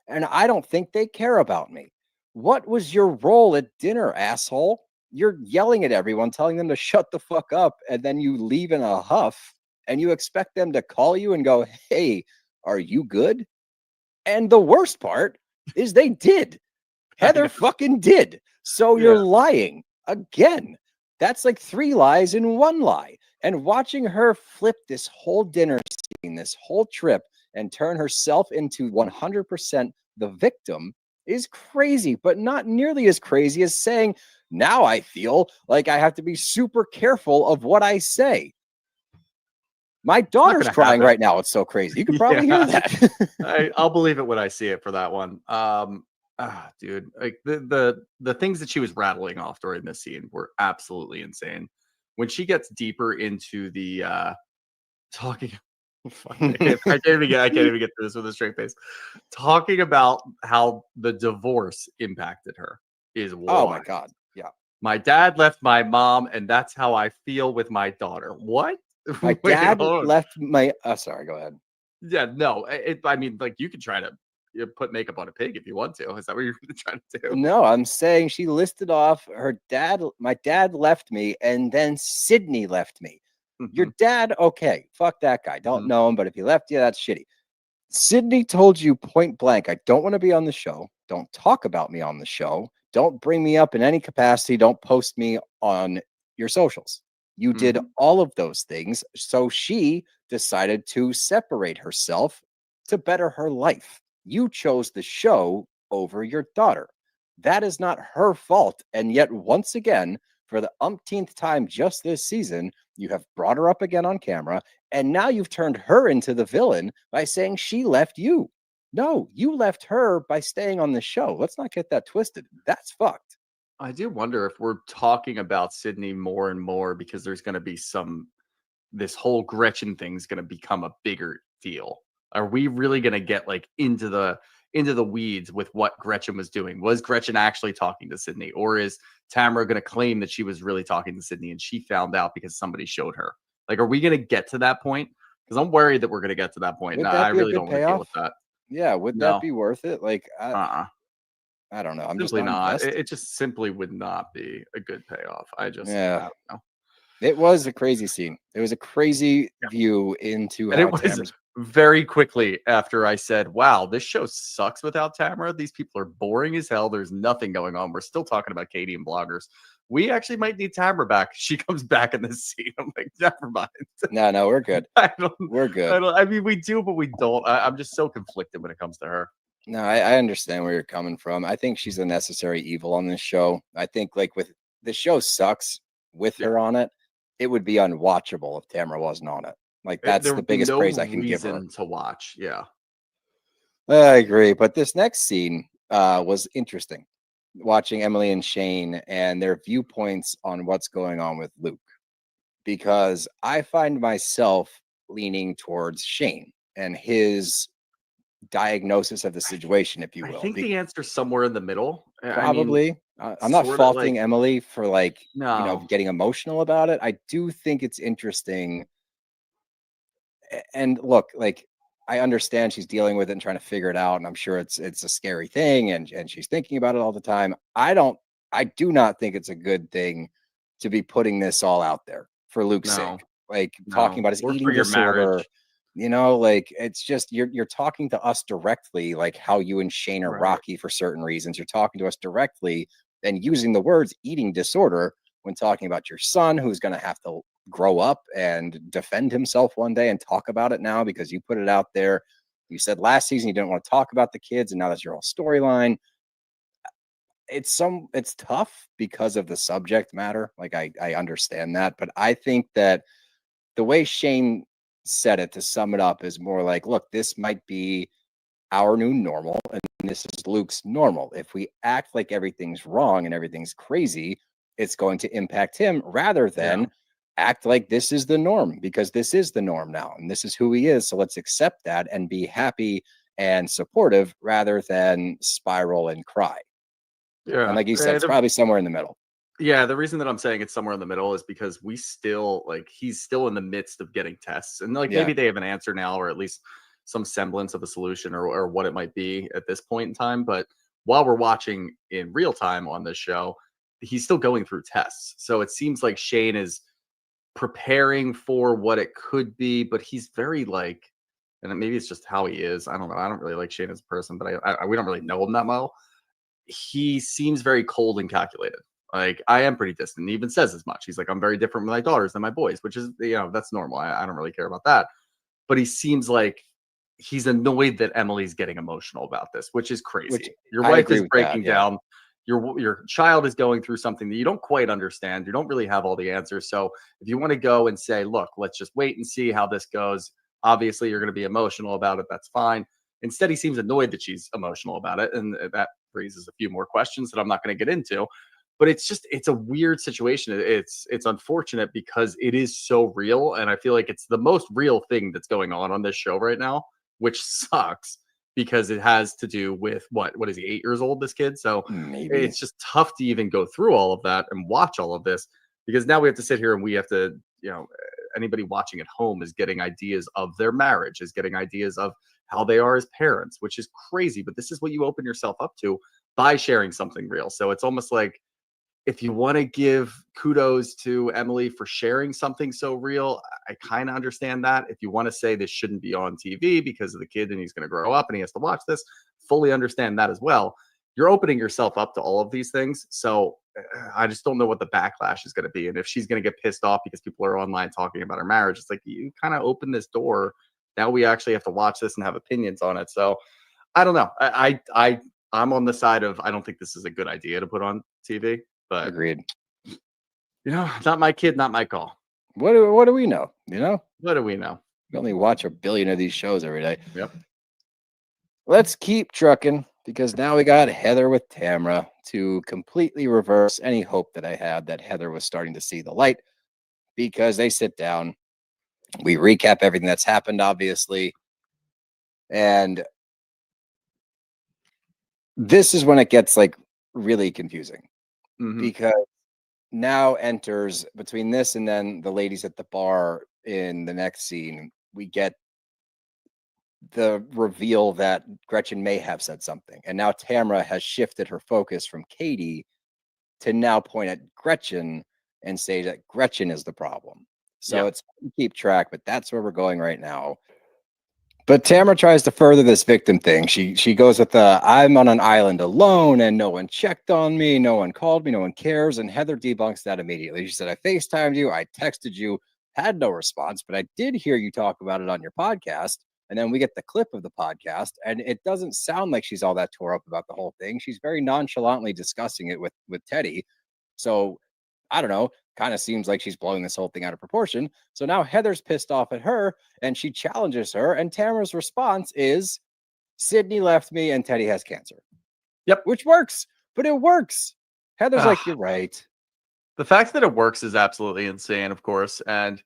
Speaker 7: and I don't think they care about me. What was your role at dinner, asshole? You're yelling at everyone, telling them to shut the fuck up, and then you leave in a huff, and you expect them to call you and go, hey, are you good? And the worst part is they did. Heather fucking did. So you're lying again. That's like 3 lies in 1 lie. And watching her flip this whole dinner scene, this whole trip, and turn herself into 100% the victim is crazy, but not nearly as crazy as saying, now I feel like I have to be super careful of what I say. My daughter's crying right now. It's so crazy. You can probably hear that.
Speaker 12: I'll believe it when I see it for that one. Dude, like the things that she was rattling off during this scene were absolutely insane. When she gets deeper into the talking, I can't even get through this with a straight face. Talking about how the divorce impacted her is wild.
Speaker 7: Oh my God. Yeah.
Speaker 12: My dad left my mom, and that's how I feel with my daughter. What?
Speaker 7: My
Speaker 12: Wait,
Speaker 7: dad
Speaker 12: hold on.
Speaker 7: left my. Sorry, go ahead.
Speaker 12: Yeah, no. I mean, like you can try to put makeup on a pig if you want to. Is that what you're trying to do?
Speaker 7: No, I'm saying she listed off her dad. My dad left me, and then Sydney left me. Your dad, okay, fuck that guy. Don't know him, but if he left you, that's shitty. Sydney told you point blank, I don't want to be on the show. Don't talk about me on the show. Don't bring me up in any capacity. Don't post me on your socials. You did all of those things. So she decided to separate herself to better her life. You chose the show over your daughter. That is not her fault. And yet, once again, for the umpteenth time just this season, you have brought her up again on camera. And now you've turned her into the villain by saying she left you. No, you left her by staying on the show. Let's not get that twisted. That's fucked.
Speaker 12: I do wonder if we're talking about Sydney more and more because there's going to be this whole Gretchen thing's going to become a bigger deal. Are we really going to get like into the weeds with what Gretchen was doing? Was Gretchen actually talking to Sydney, or is Tamra going to claim that she was really talking to Sydney and she found out because somebody showed her? Like, are we going to get to that point? Because I'm worried that we're going to get to that point.
Speaker 7: Would
Speaker 12: And
Speaker 7: that
Speaker 12: I
Speaker 7: be a
Speaker 12: really
Speaker 7: good
Speaker 12: don't want to deal with
Speaker 7: payoff?
Speaker 12: that.
Speaker 7: Yeah, would that be worth it? Like, I don't know. I'm
Speaker 12: Simply
Speaker 7: just
Speaker 12: not.
Speaker 7: invested.
Speaker 12: It just simply would not be a good payoff. I don't know.
Speaker 7: It was a crazy scene. It was a crazy view into
Speaker 12: And
Speaker 7: how
Speaker 12: it was
Speaker 7: Tamra's.
Speaker 12: very quickly after I said, wow, this show sucks without Tamra. These people are boring as hell. There's nothing going on. We're still talking about Katie and bloggers. We actually might need Tamra back. She comes back in this scene. I'm like, never mind.
Speaker 7: No, we're good. We're good.
Speaker 12: I mean, we do, but we don't. I'm just so conflicted when it comes to her.
Speaker 7: No, I understand where you're coming from. I think she's a necessary evil on this show. I think like with the show sucks with her on it. It would be unwatchable if Tamra wasn't on it. Like that's
Speaker 12: There
Speaker 7: the
Speaker 12: would be
Speaker 7: biggest
Speaker 12: no
Speaker 7: praise I can give her.
Speaker 12: reason to watch. Yeah.
Speaker 7: I agree, but this next scene was interesting. Watching Emily and Shane and their viewpoints on what's going on with Luke, because I find myself leaning towards Shane and his diagnosis of the situation, if you will.
Speaker 12: I think the answer's somewhere in the middle.
Speaker 7: Probably.
Speaker 12: I mean,
Speaker 7: I'm not
Speaker 12: sorta
Speaker 7: faulting
Speaker 12: like-
Speaker 7: Emily for like,
Speaker 12: No.
Speaker 7: getting emotional about it. I do think it's interesting. And look, like I understand she's dealing with it and trying to figure it out, and I'm sure it's a scary thing, and she's thinking about it all the time. I don't I do not think it's a good thing to be putting this all out there for Luke's sake. Like talking about his
Speaker 12: Or
Speaker 7: eating
Speaker 12: for your
Speaker 7: disorder.
Speaker 12: marriage.
Speaker 7: You know, like it's just you're talking to us directly, like how you and Shane are
Speaker 12: Right.
Speaker 7: rocky for certain reasons. You're talking to us directly and using the words eating disorder when talking about your son who's going to have to grow up and defend himself one day and talk about it now because you put it out there. You said last season you didn't want to talk about the kids, and now that's your whole storyline. It's tough because of the subject matter. Like I understand that, but I think that the way Shane said it, to sum it up, is more like, look, this might be our new normal, and this is Luke's normal. If we act like everything's wrong and everything's crazy, it's going to impact him rather than act like this is the norm, because this is the norm now and this is who he is. So let's accept that and be happy and supportive rather than spiral and cry.
Speaker 12: Yeah.
Speaker 7: And like you said, it's probably somewhere in the middle.
Speaker 12: Yeah, the reason that I'm saying it's somewhere in the middle is because we still he's still in the midst of getting tests, and maybe they have an answer now, or at least some semblance of a solution, or what it might be at this point in time. But while we're watching in real time on this show, he's still going through tests. So it seems like Shane is preparing for what it could be, but he's very and maybe it's just how he is. I don't know. I don't really like Shane as a person, but we don't really know him that well. He seems very cold and calculated. Like, I am pretty distant. He even says as much. He's like, I'm very different with my daughters than my boys, which is, that's normal. I don't really care about that. But he seems like he's annoyed that Emily's getting emotional about this, which is crazy. Your wife is breaking down. Your child is going through something that you don't quite understand. You don't really have all the answers. So if you want to go and say, look, let's just wait and see how this goes. Obviously, you're going to be emotional about it. That's fine. Instead, he seems annoyed that she's emotional about it. And that raises a few more questions that I'm not going to get into. But it's a weird situation. It's unfortunate because it is so real. And I feel like it's the most real thing that's going on this show right now, which sucks because it has to do with what is he, 8 years old, this kid? So
Speaker 7: maybe
Speaker 12: it's just tough to even go through all of that and watch all of this, because now we have to sit here and we have to, anybody watching at home is getting ideas of their marriage, is getting ideas of how they are as parents, which is crazy. But this is what you open yourself up to by sharing something real. So it's almost like, if you want to give kudos to Emily for sharing something so real, I kind of understand that. If you want to say this shouldn't be on TV because of the kid and he's going to grow up and he has to watch this, fully understand that as well. You're opening yourself up to all of these things. So I just don't know what the backlash is going to be. And if she's going to get pissed off because people are online talking about her marriage, it's like, you kind of open this door. Now we actually have to watch this and have opinions on it. So I don't know. I'm on the side of, I don't think this is a good idea to put on TV. But
Speaker 7: agreed.
Speaker 12: Not my kid, not my call.
Speaker 7: What do we know?
Speaker 12: What do we know?
Speaker 7: We only watch a billion of these shows every day.
Speaker 12: Yep.
Speaker 7: Let's keep trucking, because now we got Heather with Tamra to completely reverse any hope that I had that Heather was starting to see the light, because they sit down. We recap everything that's happened, obviously. And this is when it gets really confusing. Because now enters, between this and then the ladies at the bar in the next scene, we get the reveal that Gretchen may have said something. And now Tamra has shifted her focus from Katie to now point at Gretchen and say that Gretchen is the problem. So it's hard to keep track, but that's where we're going right now. But Tamra tries to further this victim thing. She goes with I'm on an island alone and no one checked on me, no one called me, no one cares. And Heather debunks that immediately. She said, I FaceTimed you, I texted you, had no response, but I did hear you talk about it on your podcast. And then we get the clip of the podcast, and it doesn't sound like she's all that tore up about the whole thing. She's very nonchalantly discussing it with Teddy. So I don't know, kind of seems like she's blowing this whole thing out of proportion. So now Heather's pissed off at her and she challenges her. And Tamara's response is, Sydney left me and Teddy has cancer.
Speaker 12: Yep.
Speaker 7: Which works, but it works. Heather's like, you're right.
Speaker 12: The fact that it works is absolutely insane, of course. And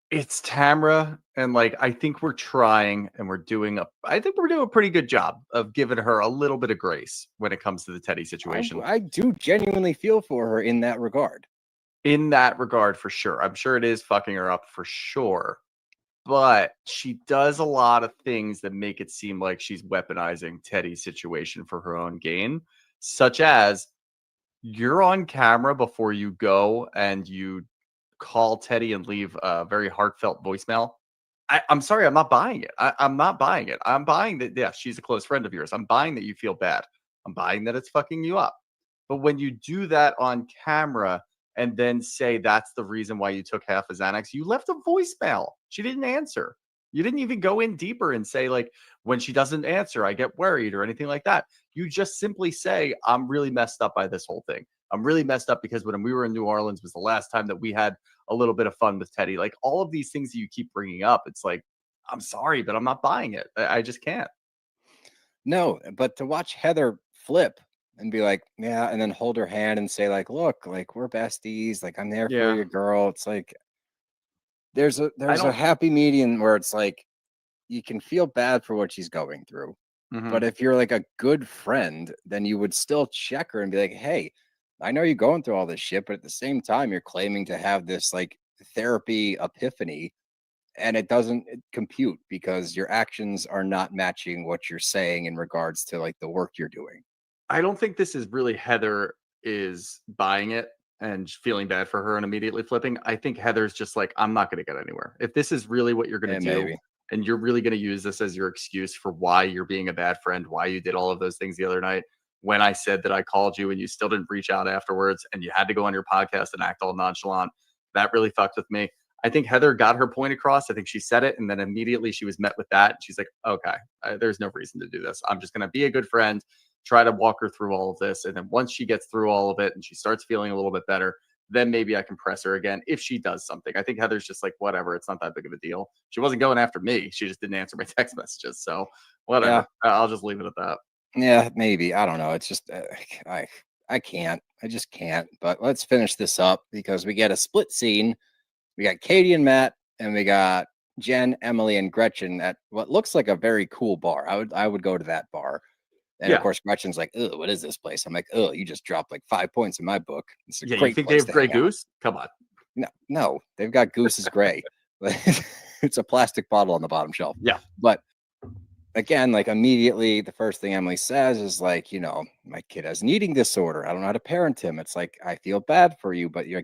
Speaker 12: it's Tamra. And I think we're trying and we're doing a pretty good job of giving her a little bit of grace when it comes to the Teddy situation.
Speaker 7: I do genuinely feel for her in that regard.
Speaker 12: In that regard, for sure. I'm sure it is fucking her up for sure. But she does a lot of things that make it seem like she's weaponizing Teddy's situation for her own gain, such as you're on camera before you go and you call Teddy and leave a very heartfelt voicemail. I'm sorry, I'm not buying it. I'm not buying it. I'm buying that, yeah, she's a close friend of yours. I'm buying that you feel bad. I'm buying that it's fucking you up. But when you do that on camera and then say that's the reason why you took half a Xanax, you left a voicemail. She didn't answer. You didn't even go in deeper and say, like, when she doesn't answer, I get worried or anything like that. You just simply say, I'm really messed up by this whole thing. I'm really messed up because when we were in New Orleans was the last time that we had a little bit of fun with Teddy. Like all of these things that you keep bringing up, it's like, I'm sorry, but I'm not buying it. I just can't.
Speaker 7: No, but to watch Heather flip and be like, yeah, and then hold her hand and say, like, look, like we're besties, like I'm there for
Speaker 12: Yeah.
Speaker 7: your girl. It's like there's a
Speaker 12: don't-
Speaker 7: happy median where it's like you can feel bad for what she's going through.
Speaker 12: Mhm.
Speaker 7: But if you're like a good friend, then you would still check her and be like, hey, I know you're going through all this shit, but at the same time, you're claiming to have this like therapy epiphany, and it doesn't compute because your actions are not matching what you're saying in regards to like the work you're doing.
Speaker 12: I don't think this is really Heather is buying it and feeling bad for her and immediately flipping. I think Heather's just like, I'm not going to get anywhere. If this is really what you're going to do,
Speaker 7: Maybe.
Speaker 12: and you're really going to use this as your excuse for why you're being a bad friend, why you did all of those things the other night, when I said that I called you and you still didn't reach out afterwards and you had to go on your podcast and act all nonchalant, that really fucked with me. I think Heather got her point across. I think she said it, and then immediately she was met with that. She's like, okay, there's no reason to do this. I'm just going to be a good friend, try to walk her through all of this. And then once she gets through all of it and she starts feeling a little bit better, then maybe I can press her again if she does something. I think Heather's just like, whatever, it's not that big of a deal. She wasn't going after me. She just didn't answer my text messages. So whatever. I'll just leave it at that.
Speaker 7: Yeah, maybe. I don't know. It's just I can't. I just can't. But let's finish this up because we get a split scene. We got Katie and Matt, and we got Jen, Emily, and Gretchen at what looks like a very cool bar. I would go to that bar. And of course, Gretchen's like, "Oh, what is this place?" I'm like, "Oh, you just dropped like 5 points in my book. It's a
Speaker 12: Yeah, you
Speaker 7: great
Speaker 12: think they
Speaker 7: place
Speaker 12: have
Speaker 7: to
Speaker 12: Grey
Speaker 7: hang out."
Speaker 12: Goose? Come on.
Speaker 7: No, they've got Goose's Gray. It's a plastic bottle on the bottom shelf.
Speaker 12: Yeah.
Speaker 7: But again, like immediately, the first thing Emily says is like, my kid has an eating disorder. I don't know how to parent him. It's like, I feel bad for you, but you're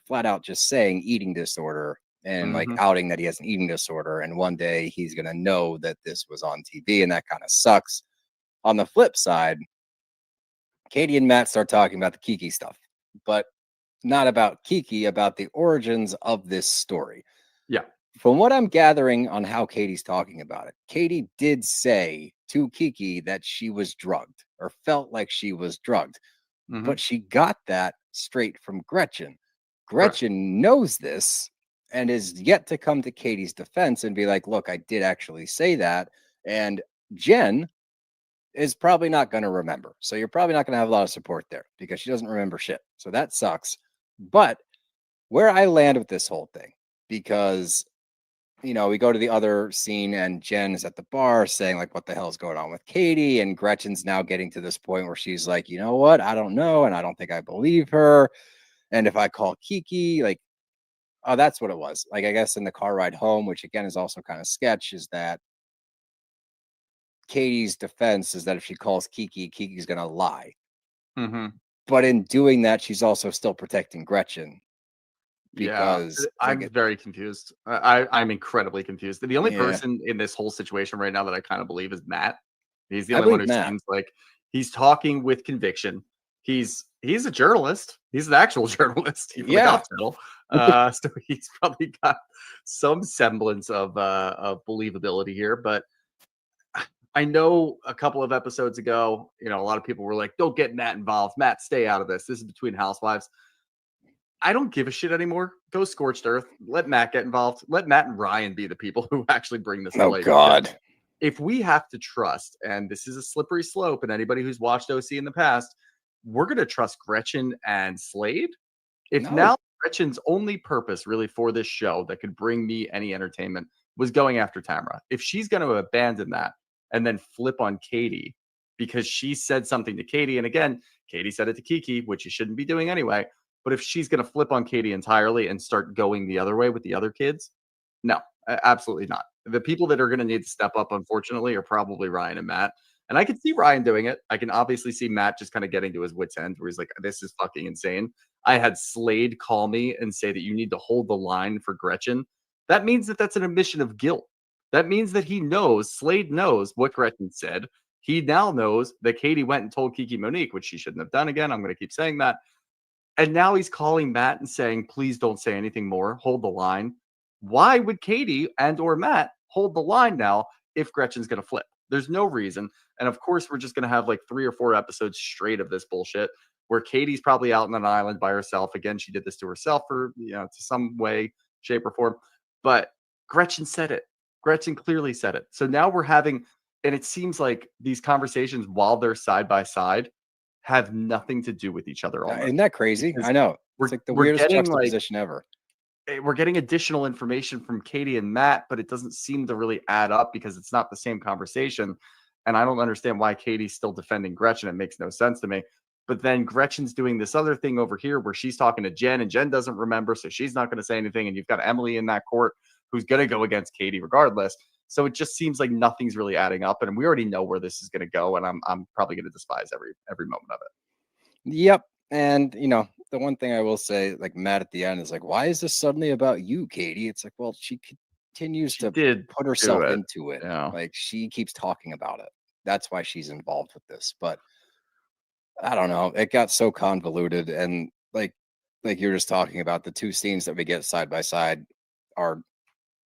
Speaker 7: flat out just saying eating disorder and like
Speaker 12: Mhm.
Speaker 7: outing that he has an eating disorder. And one day he's going to know that this was on TV, and that kind of sucks. On the flip side, Katie and Matt start talking about the Kiki stuff, but not about Kiki, about the origins of this story.
Speaker 12: Yeah.
Speaker 7: From what I'm gathering on how Katie's talking about it, Katie did say to Kiki that she was drugged or felt like she was drugged, but she got that straight from Gretchen. Gretchen knows this and is yet to come to Katie's defense and be like, look, I did actually say that. And Jen is probably not going to remember. So you're probably not going to have a lot of support there because she doesn't remember shit. So that sucks. But where I land with this whole thing, because we go to the other scene and Jen is at the bar saying like, what the hell is going on with Katie? And Gretchen's now getting to this point where she's like, you know what? I don't know. And I don't think I believe her. And if I call Kiki, like, oh, that's what it was. Like, I guess in the car ride home, which again is also kind of sketch, is that Katie's defense is that if she calls Kiki, Kiki's going to lie.
Speaker 12: Mhm.
Speaker 7: But in doing that, she's also still protecting Gretchen.
Speaker 12: Yeah,
Speaker 7: Because
Speaker 12: I'm very confused. I'm incredibly confused. The only
Speaker 7: Yeah.
Speaker 12: person in this whole situation right now that I kind of believe is Matt. He's the
Speaker 7: I
Speaker 12: only one
Speaker 7: believe
Speaker 12: who
Speaker 7: Matt.
Speaker 12: seems like he's talking with conviction. He's a journalist. He's an actual journalist. He
Speaker 7: Yeah.
Speaker 12: got title. So he's probably got some semblance of believability here. But I know a couple of episodes ago, a lot of people were like, "Don't get Matt involved. Matt, stay out of this. This is between housewives." I don't give a shit anymore. Go scorched earth. Let Matt get involved. Let Matt and Ryan be the people who actually bring this to
Speaker 7: Oh,
Speaker 12: light.
Speaker 7: God.
Speaker 12: If we have to trust, and this is a slippery slope, and anybody who's watched OC in the past, we're going to trust Gretchen and Slade. If
Speaker 7: No.
Speaker 12: now Gretchen's only purpose really for this show that could bring me any entertainment was going after Tamara, if she's going to abandon that and then flip on Katie because she said something to Katie, and again, Katie said it to Kiki, which you shouldn't be doing anyway. But if she's going to flip on Katie entirely and start going the other way with the other kids, no, absolutely not. The people that are going to need to step up, unfortunately, are probably Ryan and Matt. And I can see Ryan doing it. I can obviously see Matt just kind of getting to his wits' end where he's like, this is fucking insane. I had Slade call me and say that you need to hold the line for Gretchen. That means that that's an admission of guilt. That means that he knows, Slade knows what Gretchen said. He now knows that Katie went and told Kiki Monique, which she shouldn't have done again. I'm going to keep saying that. And now he's calling Matt and saying, please don't say anything more. Hold the line. Why would Katie and or Matt hold the line now if Gretchen's going to flip? There's no reason. And of course, we're just going to have like 3 or 4 episodes straight of this bullshit where Katie's probably out on an island by herself. Again, she did this to herself for, to some way, shape, or form. But Gretchen said it. Gretchen clearly said it. So now we're having, and it seems like these conversations while they're side by side have nothing to do with each other. Almost.
Speaker 7: Isn't that crazy?
Speaker 12: Because
Speaker 7: I know. It's like the weirdest
Speaker 12: getting,
Speaker 7: juxtaposition ever.
Speaker 12: We're getting additional information from Katie and Matt, but it doesn't seem to really add up because it's not the same conversation. And I don't understand why Katie's still defending Gretchen. It makes no sense to me. But then Gretchen's doing this other thing over here where she's talking to Jen and Jen doesn't remember. So she's not going to say anything. And you've got Emily in that court who's going to go against Katie regardless. So it just seems like nothing's really adding up. And we already know where this is going to go. And I'm probably going to despise every moment of it.
Speaker 7: Yep. And, the one thing I will say, like Matt at the end is like, why is this suddenly about you, Katie? It's like, well, she continues to put herself into it.
Speaker 12: Yeah.
Speaker 7: Like she keeps talking about it. That's why she's involved with this. But I don't know. It got so convoluted. And like you're just talking about, the 2 scenes that we get side by side are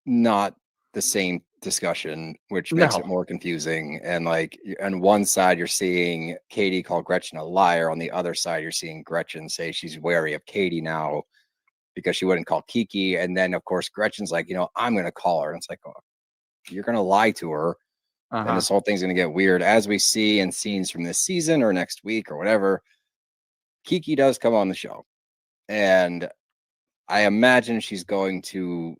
Speaker 7: not the same discussion, which makes it more confusing. And like on one side, you're seeing Katie call Gretchen a liar. On the other side, you're seeing Gretchen say she's wary of Katie now because she wouldn't call Kiki. And then, of course, Gretchen's like, I'm going to call her. And it's like, oh, you're going to lie to her. And this whole thing's going to get weird. As we see in scenes from this season or next week or whatever, Kiki does come on the show. And I imagine she's going to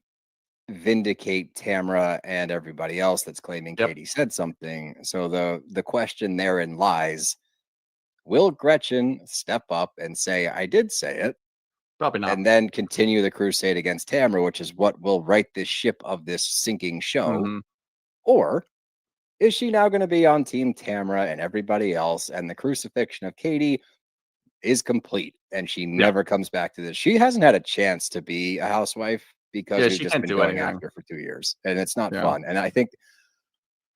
Speaker 7: vindicate Tamra and everybody else that's claiming Katie said something. So the question therein lies, will Gretchen step up and say, I did say it?
Speaker 12: Probably not.
Speaker 7: And then continue the crusade against Tamra, which is what will right this ship of this sinking show. Or is she now going to be on Team Tamra and everybody else, and the crucifixion of Katie is complete and she never comes back to this? She hasn't had a chance to be a housewife because we've just been going after her for 2 years, and it's not fun. And I think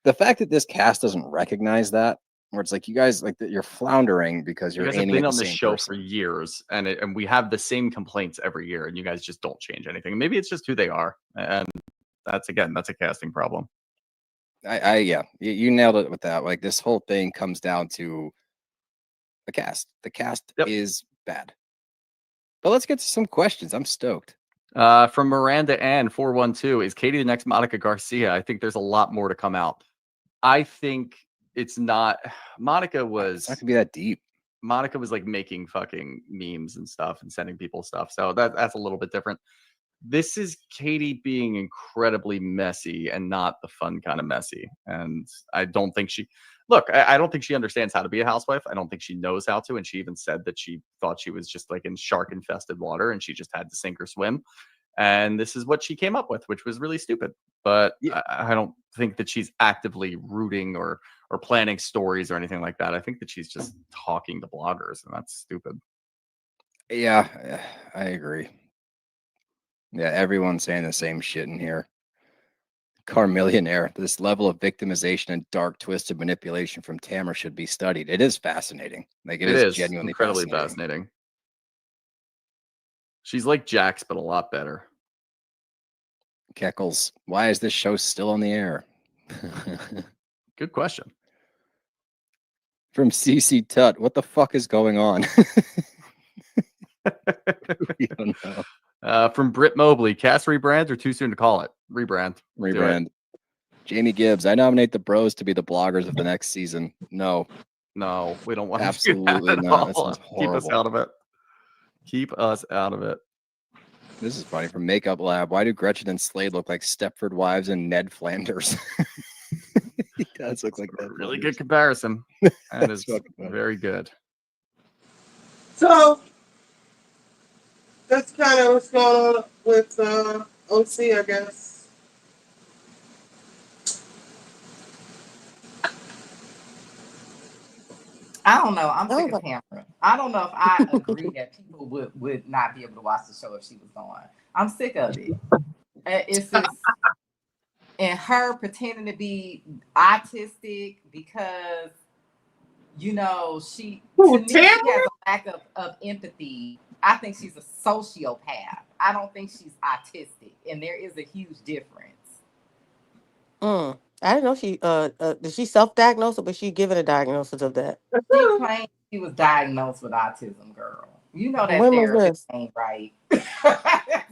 Speaker 7: the fact that this cast doesn't recognize that, where it's like, you guys, like, that you're floundering because you're
Speaker 12: have
Speaker 7: aiming
Speaker 12: been
Speaker 7: at
Speaker 12: on
Speaker 7: the
Speaker 12: this
Speaker 7: same
Speaker 12: show
Speaker 7: person.
Speaker 12: for years, and we have the same complaints every year, and you guys just don't change anything. Maybe it's just who they are, and that's a casting problem.
Speaker 7: Yeah, you nailed it with that. Like, this whole thing comes down to the cast. The cast is bad. But let's get to some questions. I'm stoked.
Speaker 12: From Miranda Ann 412, is Katie the next Monica Garcia? I think there's a lot more to come out. I think it's not. Monica was.
Speaker 7: It's not gonna be that deep.
Speaker 12: Monica was like making fucking memes and stuff and sending people stuff. So that's a little bit different. This is Katie being incredibly messy and not the fun kind of messy. And I don't think I don't think she understands how to be a housewife. I don't think she knows how to. And she even said that she thought she was just like in shark infested water and she just had to sink or swim. And this is what she came up with, which was really stupid. But I don't think that she's actively rooting or planning stories or anything like that. I think that she's just talking to bloggers, and that's stupid.
Speaker 7: Yeah, I agree. Yeah, everyone's saying the same shit in here. Carmillionaire, this level of victimization and dark twisted manipulation from Tamra should be studied. It is fascinating. Like, it is genuinely
Speaker 12: incredibly fascinating. She's like Jax, but a lot better.
Speaker 7: Keckles, why is this show still on the air?
Speaker 12: Good question.
Speaker 7: From CC Tut, what the fuck is going on? We don't know.
Speaker 12: From Britt Mobley, cast rebrand or too soon to call it? Rebrand.
Speaker 7: Jamie Gibbs, I nominate the bros to be the bloggers of the next season. No,
Speaker 12: we don't want
Speaker 7: absolutely
Speaker 12: to do that at
Speaker 7: not. That
Speaker 12: all.
Speaker 7: sounds horrible.
Speaker 12: Keep us out of it. Keep us out of it.
Speaker 7: This is funny. From Makeup Lab, why do Gretchen and Slade look like Stepford Wives and Ned Flanders? He does look like that.
Speaker 12: Really good comparison. That is very good.
Speaker 1: So that's kind of what's going on with OC, I guess.
Speaker 5: I don't know. I'm
Speaker 8: I
Speaker 5: sick
Speaker 8: was
Speaker 5: of
Speaker 8: like,
Speaker 5: Tamara. I don't know if I agree that people would not be able to watch the show if she was gone. I'm sick of it. It's just and her pretending to be autistic because she
Speaker 1: Who,
Speaker 5: to me she
Speaker 1: Tamara?
Speaker 5: has a lack of empathy. I think she's a sociopath. I don't think she's autistic, and there is a huge difference.
Speaker 8: I didn't know she did she self-diagnose or was she given a diagnosis of that?
Speaker 5: She claimed she was diagnosed with autism, girl. You know that
Speaker 8: When was
Speaker 5: therapist
Speaker 8: this?
Speaker 5: ain't right.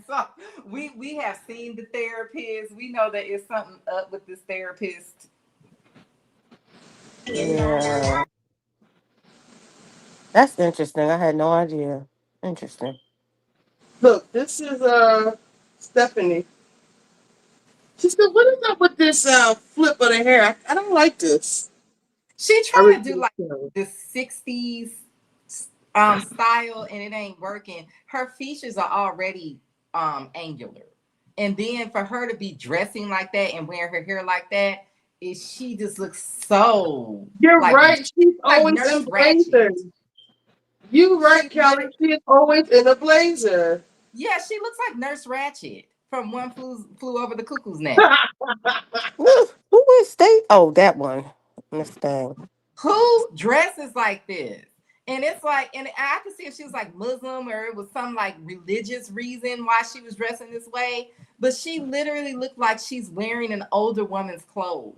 Speaker 5: So we have seen the therapist. We know that it's something up with this therapist.
Speaker 8: Yeah. That's interesting. I had no idea. Interesting.
Speaker 1: Look, this is Stephanie. She said, "What is up with this flip of the hair? I don't like this."
Speaker 5: She
Speaker 1: I
Speaker 5: trying to do
Speaker 1: refuse
Speaker 5: like
Speaker 1: to.
Speaker 5: the 60s style and it ain't working. Her features are already angular. And then for her to be dressing like that and wearing her hair like that, she just looks so
Speaker 1: You're
Speaker 5: like
Speaker 1: right. She's
Speaker 5: like
Speaker 1: always
Speaker 5: Nurse
Speaker 1: in
Speaker 5: Ratched.
Speaker 1: blazers. You right, Kelly. She is always in a blazer.
Speaker 5: Yeah, she looks like Nurse Ratched from One Flew Over the Cuckoo's Nest.
Speaker 8: Who is state? Oh, that one. Miss Thing.
Speaker 5: Who dresses like this? And it's like, and I could see if she was like Muslim or it was some like religious reason why she was dressing this way. But she literally looked like she's wearing an older woman's clothes.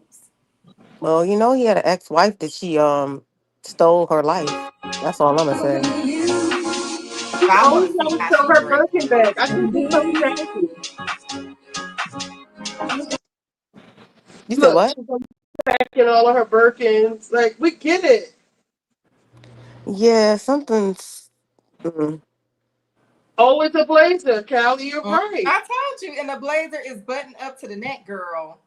Speaker 8: Well, he had an ex-wife that she stole her life. That's all I'm gonna say.
Speaker 1: She
Speaker 5: I want
Speaker 1: always
Speaker 5: to see
Speaker 1: got to
Speaker 5: how
Speaker 1: show
Speaker 5: she
Speaker 1: her
Speaker 5: dresses.
Speaker 1: Birkin bag. I think it's so nasty.
Speaker 8: You said
Speaker 1: Look,
Speaker 8: what?
Speaker 1: she's packing all of her Birkins. Like, we get it.
Speaker 8: Yeah, something's. Mm.
Speaker 1: Always a blazer, Callie. You're right.
Speaker 5: I told you, and the blazer is buttoned up to the neck, girl.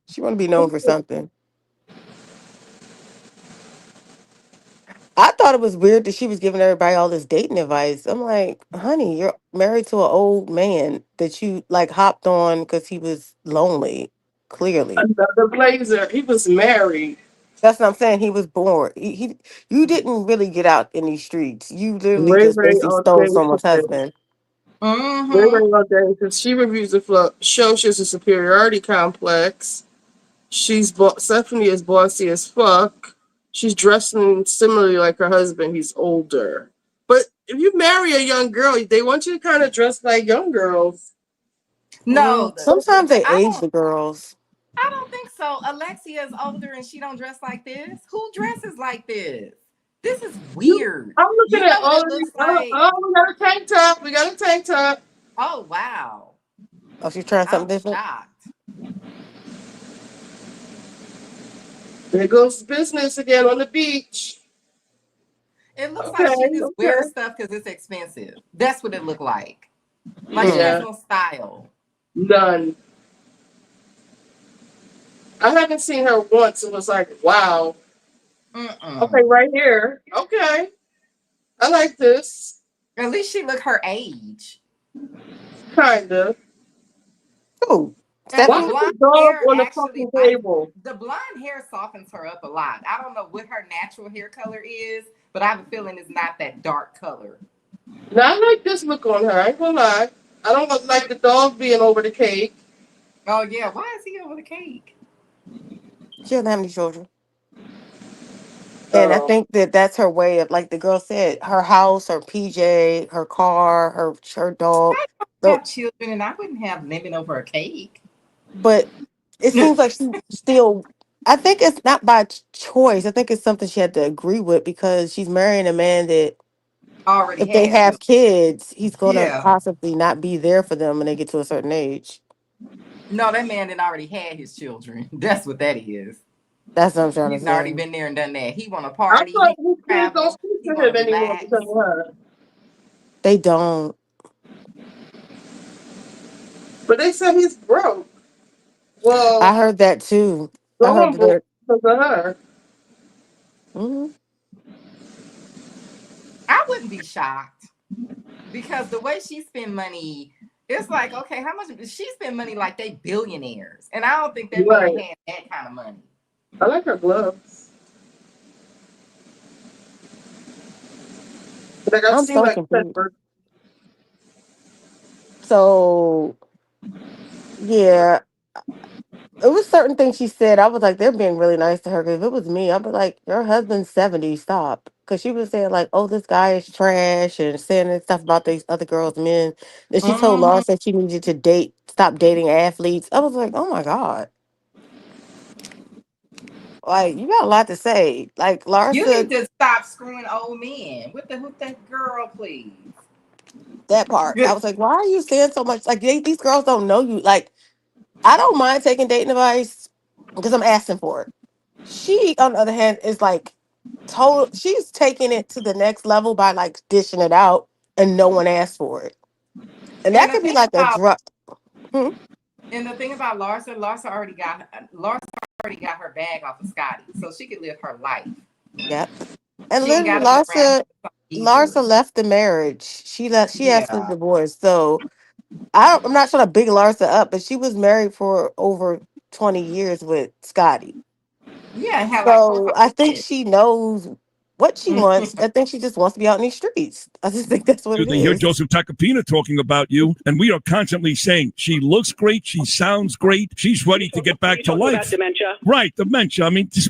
Speaker 8: She want to be known for something. I thought it was weird that she was giving everybody all this dating advice. I'm like, honey, you're married to an old man that you like hopped on because he was lonely. Clearly,
Speaker 1: Another blazer. He was married.
Speaker 8: that's what I'm saying. He was bored. You didn't really get out in these streets. You literally
Speaker 1: Ray
Speaker 8: just
Speaker 1: Ray
Speaker 8: basically stole someone's
Speaker 1: audacious.
Speaker 8: husband.
Speaker 1: Ray Ray audacious. She reviews the flow. Shows she has a superiority complex. Stephanie is bossy as fuck. She's dressing similarly like her husband. He's older. But if you marry a young girl, they want you to kind of dress like young girls.
Speaker 5: No,
Speaker 8: Sometimes they
Speaker 5: I
Speaker 8: age
Speaker 5: don't.
Speaker 8: the girls.
Speaker 5: I don't think so. Alexia is older and she don't dress like this. Who dresses like this? This is weird.
Speaker 1: I'm looking
Speaker 5: You
Speaker 1: at
Speaker 5: know what
Speaker 1: all
Speaker 5: it
Speaker 1: of these.
Speaker 5: looks like?
Speaker 1: We got a tank top. We got a tank top.
Speaker 5: Oh wow.
Speaker 8: Oh, she's trying
Speaker 5: I'm
Speaker 8: something different.
Speaker 5: shocked.
Speaker 1: There goes business again on the beach.
Speaker 5: It looks
Speaker 1: Okay,
Speaker 5: like she just wears
Speaker 1: okay.
Speaker 5: stuff because it's expensive. That's what it looked like. Like she
Speaker 1: Yeah,
Speaker 5: has no style.
Speaker 1: none. I haven't seen her once. It was like, wow. Okay, right here. Okay, I like this.
Speaker 5: At least she look her age.
Speaker 1: Kinda.
Speaker 8: Oh,
Speaker 5: And
Speaker 1: Why
Speaker 5: the
Speaker 8: Stephanie.
Speaker 1: is the
Speaker 5: blonde
Speaker 1: dog
Speaker 5: hair
Speaker 1: on the
Speaker 5: actually
Speaker 1: fucking
Speaker 5: like
Speaker 1: table?
Speaker 5: the blonde hair softens her up a lot. I don't know what her natural hair color is, but I have a feeling it's not that dark color.
Speaker 1: Now I like this look on her. I ain't gonna lie. I don't like the dog being over the cake.
Speaker 5: Oh yeah, why is he over the cake?
Speaker 8: She doesn't have any children. And I
Speaker 1: Oh,
Speaker 8: think that that's her way of, like the girl said, her house, her PJ, her car, her dog.
Speaker 5: I don't
Speaker 8: So,
Speaker 5: have children, and I wouldn't have lemon over a cake.
Speaker 8: but it seems like she still. I think it's not by choice. I think it's something she had to agree with because she's marrying a man that,
Speaker 5: Already
Speaker 8: if they
Speaker 5: has them.
Speaker 8: have kids, he's gonna
Speaker 5: Yeah.
Speaker 8: possibly not be there for them when they get to a certain age.
Speaker 5: No, that man didn't already had his children. That's what that is.
Speaker 8: That's what I'm trying to
Speaker 5: He's already
Speaker 8: say.
Speaker 5: been there and done that. He want to
Speaker 1: I
Speaker 5: party.
Speaker 1: thought
Speaker 5: He
Speaker 1: his kids don't
Speaker 5: travel.
Speaker 1: speak
Speaker 5: He
Speaker 1: to
Speaker 5: want to
Speaker 1: him anymore
Speaker 5: relax.
Speaker 1: because of her.
Speaker 8: They don't.
Speaker 1: But they said he's broke. Well,
Speaker 8: I heard that too. I heard
Speaker 1: going
Speaker 8: that.
Speaker 1: broke because of her.
Speaker 8: Mhm.
Speaker 5: I wouldn't be shocked because the way she spend money, It's like, okay, how much she spend money like they billionaires, and I don't think that
Speaker 1: Right.
Speaker 5: man had that kind of money.
Speaker 1: I like her gloves. Like I've
Speaker 8: I'm
Speaker 1: seen
Speaker 8: so
Speaker 1: like
Speaker 8: confused. So yeah, it was certain things she said. I was like, they're being really nice to her. Because if it was me, I'd be like, your husband's 70, stop. Because she was saying like, oh, this guy is trash and saying this stuff about these other girls' men. Then she told
Speaker 5: Mhm.
Speaker 8: Larsa she needed to stop dating athletes. I was like, oh my God. Like, you got a lot to say. Like,
Speaker 5: You
Speaker 8: Larsa,
Speaker 5: need to stop screwing old men. What the hoop that girl, please?
Speaker 8: that part. I was like, why are you saying so much? Like, these girls don't know you. Like, I don't mind taking dating advice because I'm asking for it. She, on the other hand, is like, she's taking it to the next level by like dishing it out and no one asked for it. And that
Speaker 5: And the
Speaker 8: could be
Speaker 5: thing
Speaker 8: like a
Speaker 5: about
Speaker 8: drug. Hmm?
Speaker 5: Larsa already got her bag off of Scotty, so she could live her life.
Speaker 8: Yep. And
Speaker 5: She ain't
Speaker 8: literally,
Speaker 5: got to be around him
Speaker 8: Larsa
Speaker 5: easily.
Speaker 8: left the marriage. She asked for
Speaker 5: Yeah,
Speaker 8: divorce. So I'm not trying to big Larsa up, but she was married for over 20 years with Scotty.
Speaker 5: yeah, and had like 4 or
Speaker 8: So
Speaker 5: 5
Speaker 8: I think
Speaker 5: kids.
Speaker 8: she knows what she wants. I think she just wants to be out in these streets. I just think that's what it
Speaker 14: They hear
Speaker 8: is.
Speaker 14: Joseph Tacopina talking about you, and we are constantly saying she looks great, she sounds great, she's ready to get back to
Speaker 19: talking about
Speaker 14: life.
Speaker 19: dementia?
Speaker 14: Right, dementia. I mean, just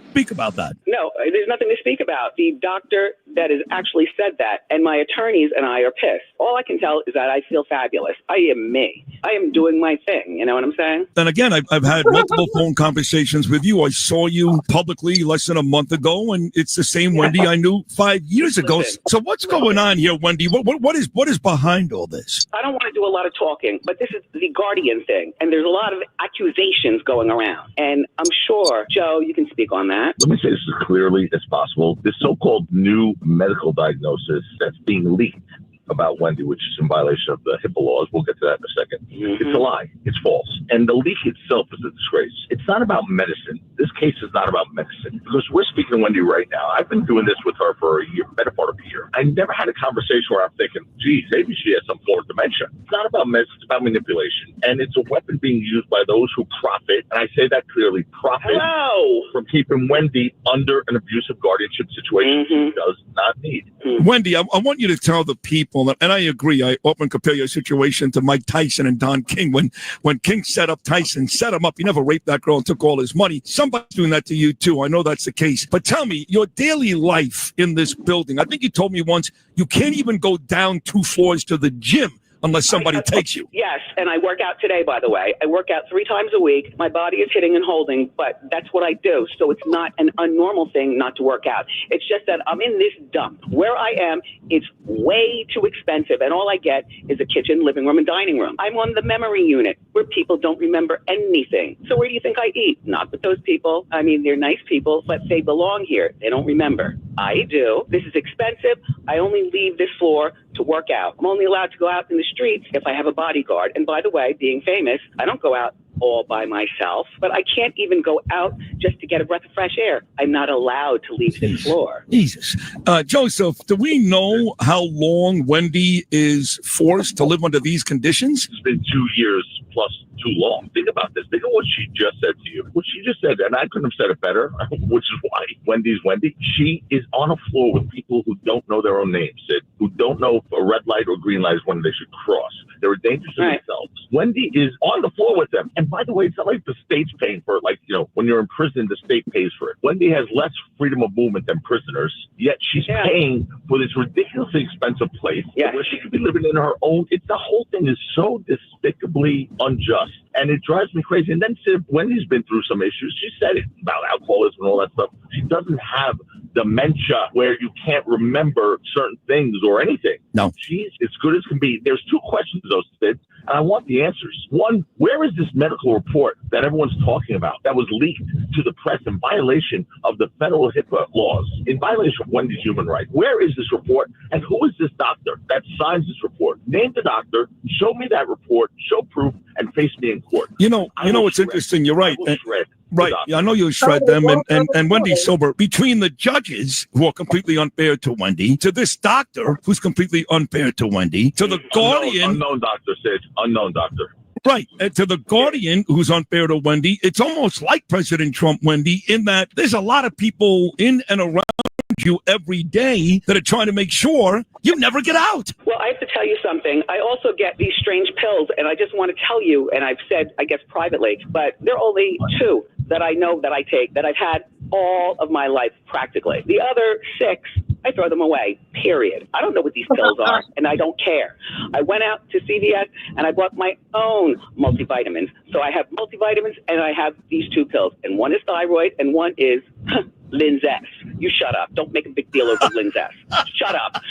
Speaker 14: speak about that.
Speaker 19: No, there's nothing to speak about. The doctor that has actually said that, and my attorneys and I are pissed. All I can tell is that I feel fabulous. I am me. I am doing my thing. You know what I'm saying?
Speaker 14: And again, I've had multiple phone conversations with you. I saw you publicly less than a month ago, and it's the same Wendy I knew 5 years ago.
Speaker 19: Listen.
Speaker 14: So what's going on here, Wendy? What is behind all this?
Speaker 19: I don't want to do a lot of talking, but this is the Guardian thing, and there's a lot of accusations going around. And I'm sure, Joe, you can speak on that.
Speaker 21: Let me say this as clearly as possible. This so-called new medical diagnosis that's being leaked about Wendy, which is in violation of the HIPAA laws. We'll get to that in a second.
Speaker 19: Mm-hmm.
Speaker 21: It's a lie. It's false. And the leak itself is a disgrace. It's not about medicine. This case is not about medicine. Because we're speaking to Wendy right now. I've been doing this with her for a year, better part of a year. I never had a conversation where I'm thinking, geez, maybe she has some form of dementia. It's not about medicine. It's about manipulation. And it's a weapon being used by those who profit, and I say that clearly, profit from keeping Wendy under an abusive guardianship situation she does not need.
Speaker 14: Wendy, I want you to tell the people, and I agree, I often compare your situation to Mike Tyson and Don King. When King set up Tyson, set him up, he never raped that girl and took all his money. Somebody's doing that to you too. I know that's the case. But tell me, your daily life in this building, I think you told me once, you can't even go down 2 floors to the gym unless somebody takes you.
Speaker 19: Yes, and I work out today, by the way. I work out 3 times a week. My body is hitting and holding, but that's what I do. So it's not an unnormal thing not to work out. It's just that I'm in this dump. Where I am, it's way too expensive, and all I get is a kitchen, living room, and dining room. I'm on the memory unit where people don't remember anything. So where do you think I eat? Not with those people. I mean, they're nice people, but they belong here. They don't remember. I do. This is expensive. I only leave this floor to work out. I'm only allowed to go out in the streets if I have a bodyguard. And by the way, being famous, I don't go out all by myself, but I can't even go out just to get a breath of fresh air. I'm not allowed to leave this floor.
Speaker 14: Jesus. Joseph, do we know how long Wendy is forced to live under these conditions?
Speaker 21: It's been 2 years plus too long. Think about this. Think of what she just said to you. What she just said, and I couldn't have said it better, which is why Wendy's Wendy. She is on a floor with people who don't know their own names, Sid, who don't know if a red light or green light is when they should cross. They're dangerous to themselves. Wendy is on the floor with them. And by the way, it's not like the state's paying for it. Like, you know, when you're in prison, the state pays for it. Wendy has less freedom of movement than prisoners, yet she's paying for this ridiculously expensive place where she could be living in her own. The whole thing is so despicably unjust. And it drives me crazy. And then Wendy's been through some issues. She said it about alcoholism and all that stuff. She doesn't have dementia where you can't remember certain things or anything.
Speaker 14: No.
Speaker 21: She's as good as can be. There's 2 questions, though, Sid, and I want the answers. One, where is this medical report that everyone's talking about that was leaked to the press in violation of the federal HIPAA laws, in violation of Wendy's human rights? Where is this report, and who is this doctor that signs this report? Name the doctor, show me that report, show proof, and face me in court.
Speaker 14: You know, it's interesting. You're right. Right. Yeah, I know you'll shred them. And Wendy's sober. Between the judges who are completely unfair to Wendy, to this doctor who's completely unfair to Wendy, to the guardian.
Speaker 21: Unknown doctor, Sid. Unknown doctor.
Speaker 14: Right. And to the guardian who's unfair to Wendy, it's almost like President Trump, Wendy, in that there's a lot of people in and around you every day that are trying to make sure you never get out.
Speaker 19: Well, I have to tell you something. I also get these strange pills, and I just want to tell you, and I've said, I guess, privately, but there are only 2 that I know that I take that I've had all of my life practically. The other 6, I throw them away, period. I don't know what these pills are, and I don't care. I went out to CVS, and I bought my own multivitamins. So I have multivitamins, and I have these 2 pills, and one is thyroid, and one is Linzess. You shut up. Don't make a big deal over Linzess. Shut up.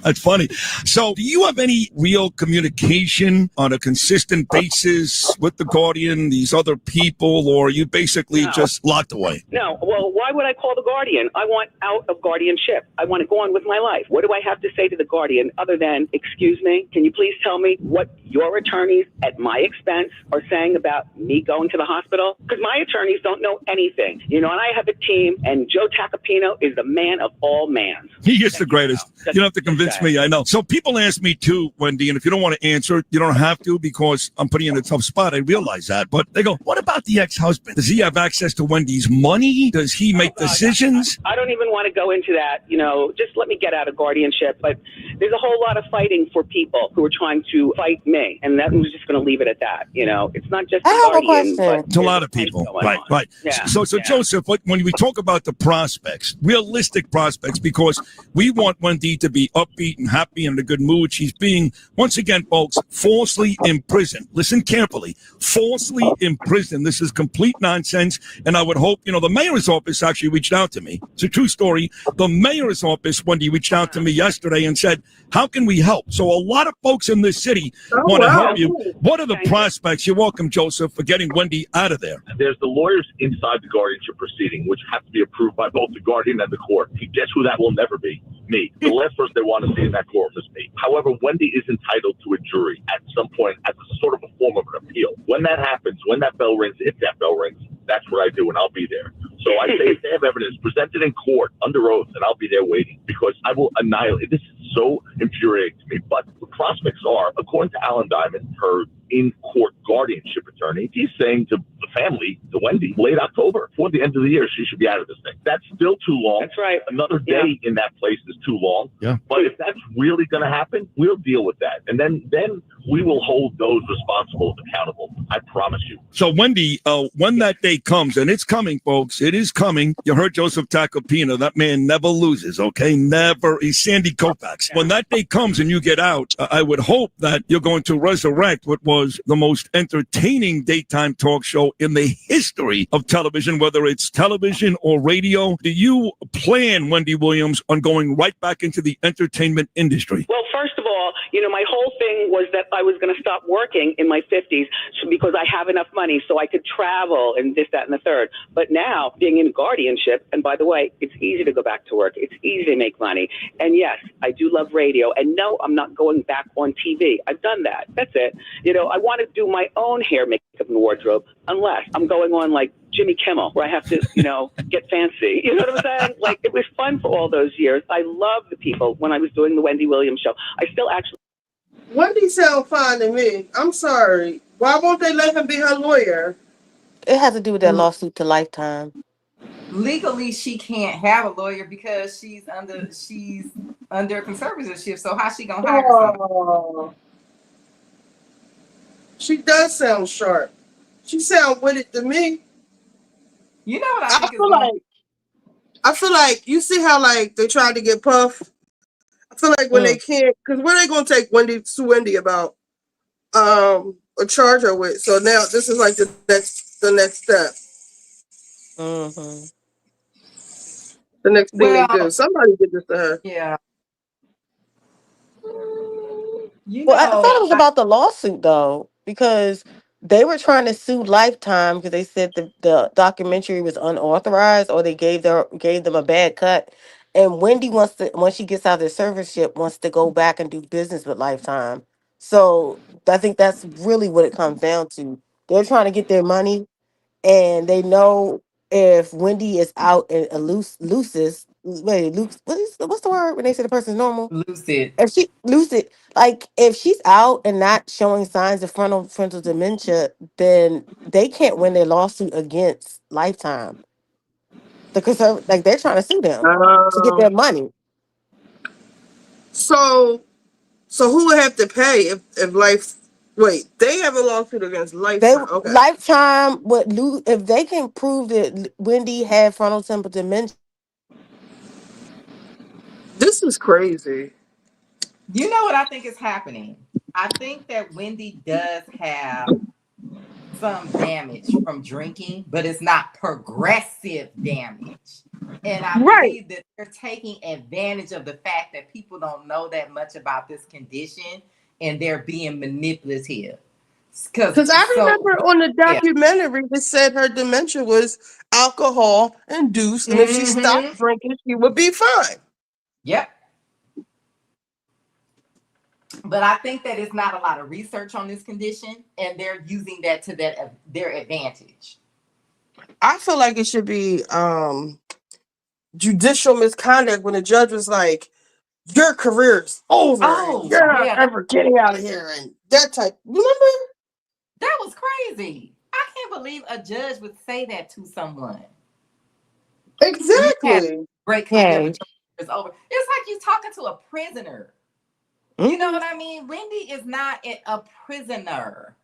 Speaker 14: That's funny. So do you have any real communication on a consistent basis with the guardian, these other people, or are you basically just locked away?
Speaker 19: No. Well, why would I call the guardian? I want out of guardianship. I want to go on with my life. What do I have to say to the guardian other than, excuse me, can you please tell me what your attorneys at my expense are saying about me going to the hospital? Because my attorneys don't know anything. You know, and I have a team, and Joe Tacopino is the man of all mans.
Speaker 14: He is the greatest. You don't have to convince me. I know. So people ask me too, Wendy, and if you don't want to answer, you don't have to because I'm putting you in a tough spot. I realize that. But they go, what about the ex-husband? Does he have access to Wendy's money? Does he make decisions?
Speaker 19: I don't even want to go into that. You know, just let me get out of guardianship. But there's a whole lot of fighting for people who are trying to fight me. And that was just going to leave it at that. You know, it's not just the guardian. But
Speaker 14: it's a lot of people. Right, right.
Speaker 19: Yeah.
Speaker 14: So Joseph, when we talk about the prospects, realistic prospects, because we want Wendy to be upbeat and happy and in a good mood. She's being, once again, folks, falsely imprisoned. Listen carefully. Falsely imprisoned. This is complete nonsense. And I would hope, you know, the mayor's office actually reached out to me. It's a true story. The mayor's office, Wendy, reached out to me yesterday and said, how can we help? So a lot of folks in this city want to help you. What are the prospects? You're welcome, Joseph, for getting Wendy out of there.
Speaker 21: There's the lawyers inside the guardianship proceeding, which have to be approved by both the guardian and the court. Guess who that will never be? Me. The last person they want to see in that court is me. However, Wendy is entitled to a jury at some point as a sort of a form of an appeal. When that happens, when that bell rings, if that bell rings, that's what I do, and I'll be there. So I say if they have evidence, present it in court under oath, and I'll be there waiting because I will annihilate. This is so infuriating to me. But the prospects are, according to Alan Diamond, her in-court guardianship attorney, he's saying to the family, to Wendy, late October, before the end of the year, she should be out of this thing. That's still too long.
Speaker 19: That's right.
Speaker 21: Another day in that place is too long.
Speaker 14: Yeah.
Speaker 21: But if that's really going to happen, we'll deal with that. And then we will hold those responsible accountable. I promise you.
Speaker 14: So, Wendy, when that day comes, and it's coming, folks, it is coming. You heard Joseph Tacopino. That man never loses, okay? Never. He's Sandy Koufax. When that day comes and you get out, I would hope that you're going to resurrect what was the most entertaining daytime talk show in the history of television, whether it's television or radio. Do you plan, Wendy Williams, on going right back into the entertainment industry?
Speaker 19: Well, first of all, you know, my whole thing was that I was going to stop working in my 50s because I have enough money so I could travel and this, that, and the third. But now, being in guardianship, and by the way, it's easy to go back to work. It's easy to make money. And yes, I do love radio. And no, I'm not going back on TV. I've done that. That's it. You know, I want to do my own hair, makeup, and wardrobe, unless I'm going on like Jimmy Kimmel, where I have to, you know, get fancy. You know what I'm saying? Like, it was fun for all those years. I love the people when I was doing the Wendy Williams show. I still actually.
Speaker 1: Wendy sound fine to me. I'm sorry. Why won't they let him be her lawyer?
Speaker 8: It has to do with that lawsuit to Lifetime.
Speaker 5: Legally, she can't have a lawyer because she's under conservatorship. So how's she gonna hire someone?
Speaker 1: She does sound sharp. She sound with it to me.
Speaker 5: You know what I think?
Speaker 1: I feel like you see how like they tried to get Puff. I feel like when they can't, because what are they gonna take sue Wendy about? Or charge her with. So now this is like the next step.
Speaker 8: Mm-hmm.
Speaker 1: The next thing they do. Somebody did this to her.
Speaker 5: Yeah.
Speaker 8: I thought it was about the lawsuit though, because they were trying to sue Lifetime because they said the documentary was unauthorized or they gave them a bad cut. And Wendy wants to, once she gets out of the serviceship, wants to go back and do business with Lifetime. So I think that's really what it comes down to. They're trying to get their money, and they know if Wendy is out and a lucis, wait, what's the word when they say the person's normal?
Speaker 5: Lucid.
Speaker 8: If she lucid, like if she's out and not showing signs of frontal dementia, then they can't win their lawsuit against Lifetime. The like they're trying to sue them to get their
Speaker 1: Um,
Speaker 8: money.
Speaker 1: so so who would have to pay if life? Wait, they have a lawsuit against
Speaker 8: They
Speaker 1: Lifetime. Okay,
Speaker 8: Lifetime would lose if they can prove that Wendy had frontal temporal dementia.
Speaker 1: this is crazy.
Speaker 5: You know what I think is happening? I think that Wendy does have some damage from drinking, but it's not progressive damage. And I
Speaker 1: Right.
Speaker 5: believe that they're taking advantage of the fact that people don't know that much about this condition and they're being manipulative.
Speaker 1: Because I
Speaker 5: So
Speaker 1: remember on the
Speaker 5: yeah.
Speaker 1: documentary, it said her dementia was alcohol induced, and if she stopped drinking, she would be fine.
Speaker 5: Yep. But I think that it's not a lot of research on this condition, and they're using that to their advantage.
Speaker 1: I feel like it should be judicial misconduct when the judge was like, "Your career is over, and you're not
Speaker 5: Yeah,
Speaker 1: ever getting out of here," and that type. Remember?
Speaker 5: that was crazy. I can't believe a judge would say that to someone.
Speaker 1: Exactly.
Speaker 5: Break
Speaker 8: Hey.
Speaker 5: is over. It's like you talking to a prisoner. You know what I mean? Wendy is not a prisoner.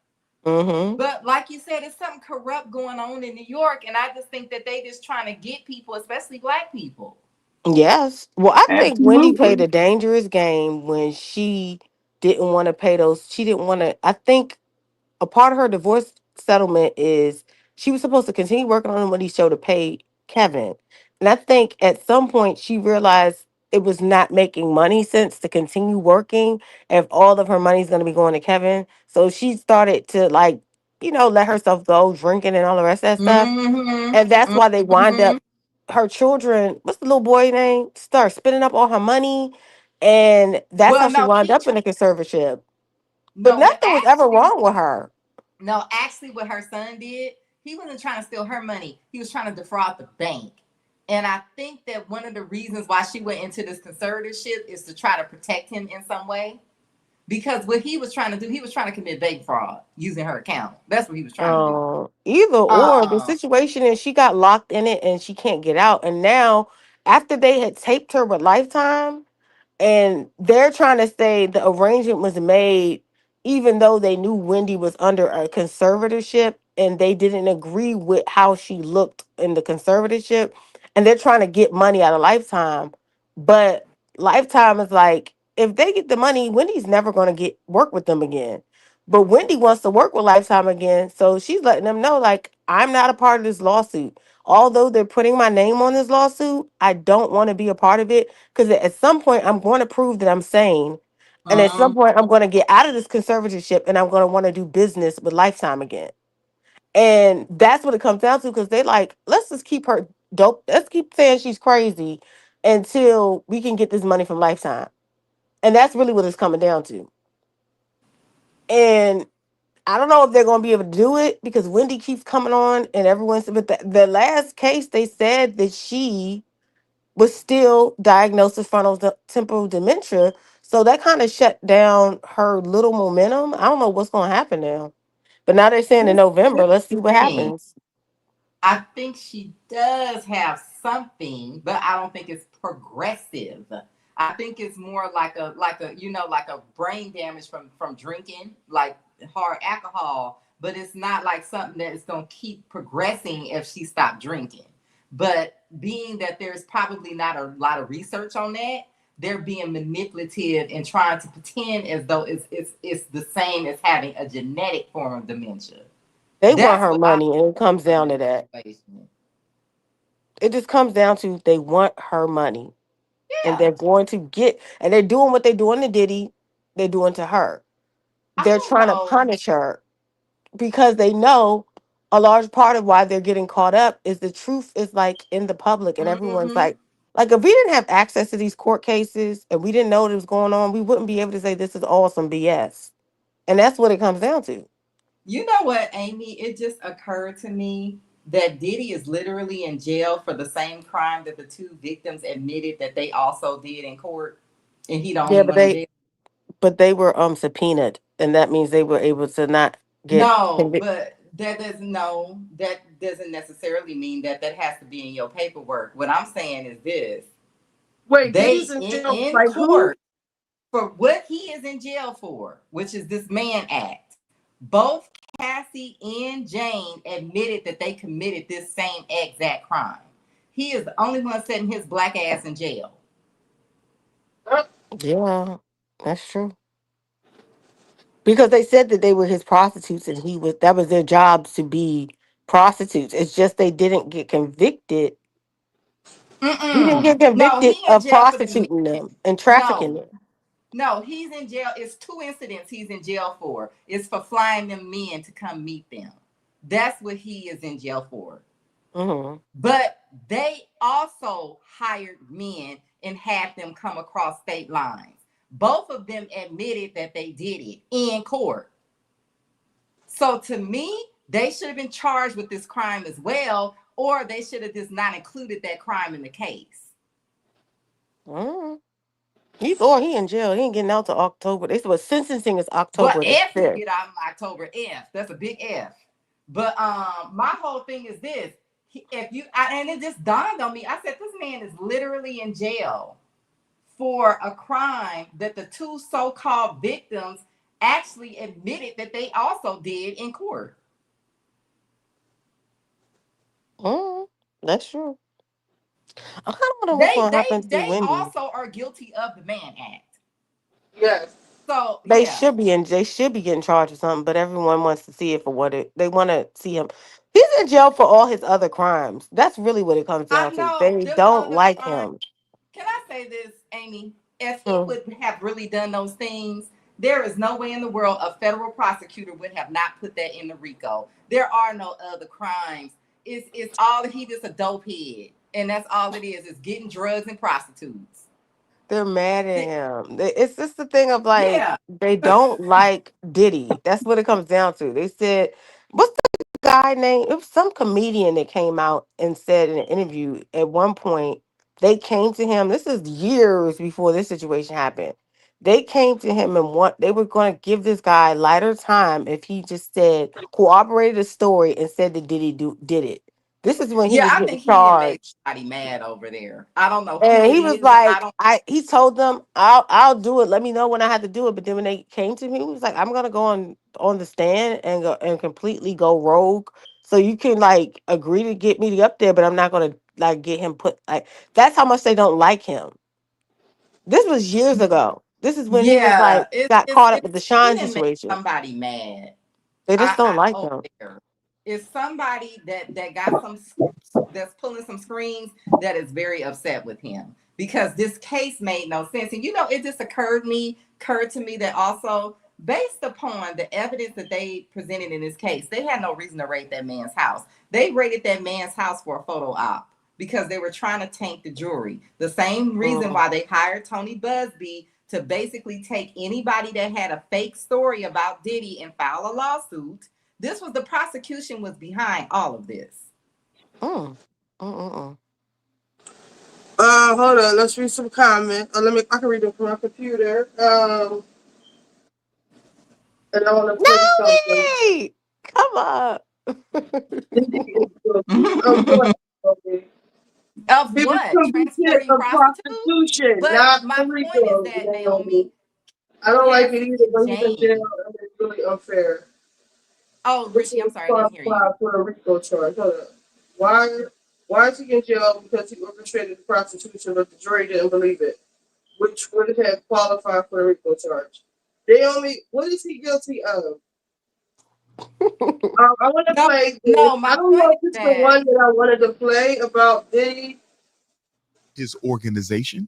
Speaker 8: Mm-hmm.
Speaker 5: But like you said, it's something corrupt going on in New York, and I just think that they just trying to get people, especially Black people.
Speaker 8: Yes. Well, I think Wendy played
Speaker 1: Absolutely.
Speaker 8: a dangerous game when she didn't want to pay those. She didn't want to. I think a part of her divorce settlement is she was supposed to continue working on the Wendy show to pay Kevin. And I think at some point she realized it was not making money sense to continue working if all of her money is going to be going to Kevin. So she started to like, let herself go drinking and all the rest of that stuff. And that's why they wind up her children, what's the little boy name? Start spending up all her money. And that's how
Speaker 5: Well,
Speaker 8: she
Speaker 5: no,
Speaker 8: wound up in a conservatorship. But nothing was ever wrong with her.
Speaker 5: No, actually, what her son did, he wasn't trying to steal her money. He was trying to defraud the bank. And I think that one of the reasons why she went into this conservatorship is to try to protect him in some way. Because what he was trying to do, he was trying to commit bank fraud using her account. That's what he was trying to do.
Speaker 8: Either or the situation is she got locked in it and she can't get out. And now, after they had taped her with Lifetime, and they're trying to say the arrangement was made even though they knew Wendy was under a conservatorship and they didn't agree with how she looked in the conservatorship, and they're trying to get money out of Lifetime. But Lifetime is like, if they get the money, Wendy's never going to get work with them again. But Wendy wants to work with Lifetime again, so she's letting them know, like, I'm not a part of this lawsuit. Although they're putting my name on this lawsuit, I don't want to be a part of it because at some point I'm going to prove that I'm sane. And at some point I'm going to get out of this conservatorship and I'm going to want to do business with Lifetime again. And that's what it comes down to because they like, let's just keep her dope. Let's keep saying she's crazy until we can get this money from Lifetime. And that's really what it's coming down to. And I don't know if they're going to be able to do it because Wendy keeps coming on and everyone's, but the last case they said that she was still diagnosed with frontal temporal dementia. So that kind of shut down her little momentum. I don't know what's going to happen now. But now they're saying in November, let's see what happens.
Speaker 5: I think she does have something, but I don't think it's progressive. I think it's more like a like a brain damage from drinking like hard alcohol, but it's not like something that is going to keep progressing if she stopped drinking. But being that there's probably not a lot of research on that, they're being manipulative and trying to pretend as though it's the same as having a genetic form of dementia.
Speaker 8: They want her money, and it comes down to that. It just comes down to they want her money. And they're going to get, and they're doing what they're doing to Diddy, they're doing to her. They're trying to punish her because they know a large part of why they're getting caught up is the truth is like in the public, and everyone's like if we didn't have access to these court cases and we didn't know what was going on, we wouldn't be able to say this is all some BS. And that's what it comes down to.
Speaker 5: You know what, Amy? It just occurred to me that Diddy is literally in jail for the same crime that the two victims admitted that they also did in court, and he the
Speaker 8: Yeah,
Speaker 5: only one in jail.
Speaker 8: but they were subpoenaed, and that means they were able to not get
Speaker 5: No,
Speaker 8: convicted.
Speaker 5: but that doesn't necessarily mean that has to be in your paperwork. What I'm saying is this:
Speaker 1: Wait,
Speaker 5: they
Speaker 1: Diddy's in jail.
Speaker 5: in
Speaker 1: Like who?
Speaker 5: court for what he is in jail for, which is this Mann Act. Both Cassie and Jane admitted that they committed this same exact crime. He is the only one setting his black ass in jail.
Speaker 8: Yeah, that's true. Because they said that they were his prostitutes, and that was their jobs to be prostitutes. It's just they didn't get convicted. He didn't get
Speaker 5: No,
Speaker 8: convicted
Speaker 5: he in
Speaker 8: of
Speaker 5: jail for the
Speaker 8: prostituting them and trafficking them.
Speaker 5: No, he's in jail. It's 2 incidents he's in jail for. It's for flying them men to come meet them. That's what he is in jail for.
Speaker 8: Mm-hmm.
Speaker 5: But they also hired men and had them come across state lines. Both of them admitted that they did it in court. So to me, they should have been charged with this crime as well, or they should have just not included that crime in the case.
Speaker 8: Mm-hmm. He in jail. He ain't getting out to October. They said sentencing is October
Speaker 5: But
Speaker 8: the
Speaker 5: if you
Speaker 8: 5th.
Speaker 5: get out in October, that's a big F. But my whole thing is this: and it just dawned on me. I said this man is literally in jail for a crime that the two so-called victims actually admitted that they also did in court.
Speaker 8: That's true. I kind of wonder what's going to happen to
Speaker 5: They
Speaker 8: Wendy.
Speaker 5: also are guilty of the Mann Act.
Speaker 1: Yes.
Speaker 5: So
Speaker 8: They should be getting charged with something, but everyone wants to see it for what they want to see him. He's in jail for all his other crimes. That's really what it comes down to. They don't like him.
Speaker 5: Can I say this, Amy? If he would have really done those things, there is no way in the world a federal prosecutor would have not put that in the RICO. There are no other crimes. It's all he just a dope head, and that's all it is getting drugs and prostitutes.
Speaker 8: They're mad at him. It's just the thing of they don't like Diddy. That's what it comes down to. They said, what's the guy name? It was some comedian that came out and said in an interview at one point, they came to him. This is years before this situation happened. They came to him and they were going to give this guy lighter time if he just corroborated the story and said that Diddy did it. This is when he was getting charged.
Speaker 5: He made somebody mad over there. I don't know.
Speaker 8: And he was like, he told them, I'll do it. Let me know when I have to do it. But then when they came to me, he was like, I'm gonna go on the stand and go and completely go rogue. So you can agree to get me up there, but I'm not gonna get him put that's how much they don't like him. This was years ago. This is when he was got caught up with the Shine situation.
Speaker 5: Somebody mad.
Speaker 8: They just don't like him.
Speaker 5: It's somebody that got that's pulling some screens that is very upset with him because this case made no sense. And it just occurred to me that also based upon the evidence that they presented in this case, they had no reason to raid that man's house. They raided that man's house for a photo op because they were trying to taint the jury. The same reason why they hired Tony Busby to basically take anybody that had a fake story about Diddy and file a lawsuit. This was the prosecution was behind all of this.
Speaker 1: Hold on. Let's read some comments. I can read them from my computer. And I want to play something.
Speaker 8: Come on.
Speaker 5: Of what? Transporting
Speaker 1: prostitution, not
Speaker 5: my point is that, Naomi,
Speaker 1: I don't like it either, but he's in jail and it's really unfair.
Speaker 5: Oh, Richie, I'm sorry, I didn't hear you.
Speaker 1: For a RICO charge. Hold up. Why is he in jail? Because he orchestrated the prostitution, but the jury didn't believe it, which would have qualified for a RICO charge. What is he guilty of? I want to play this. I don't know if it's the one that I wanted to play about Diddy.
Speaker 9: His organization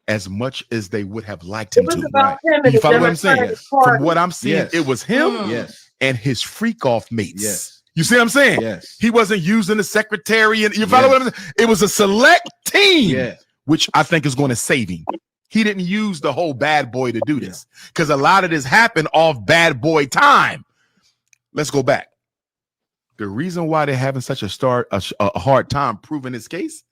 Speaker 9: as much as they would have liked him to.
Speaker 1: You
Speaker 9: follow what I'm saying? From what I'm seeing, it was him and his freak off mates.
Speaker 10: Yes.
Speaker 9: You see what I'm saying?
Speaker 10: Yes.
Speaker 9: He wasn't using the secretary, and you follow what I'm saying? It was a select team, which I think is going to save him. He didn't use the whole bad boy to do this because a lot of this happened off bad boy time. let's go back. The reason why they're having such a hard time proving his case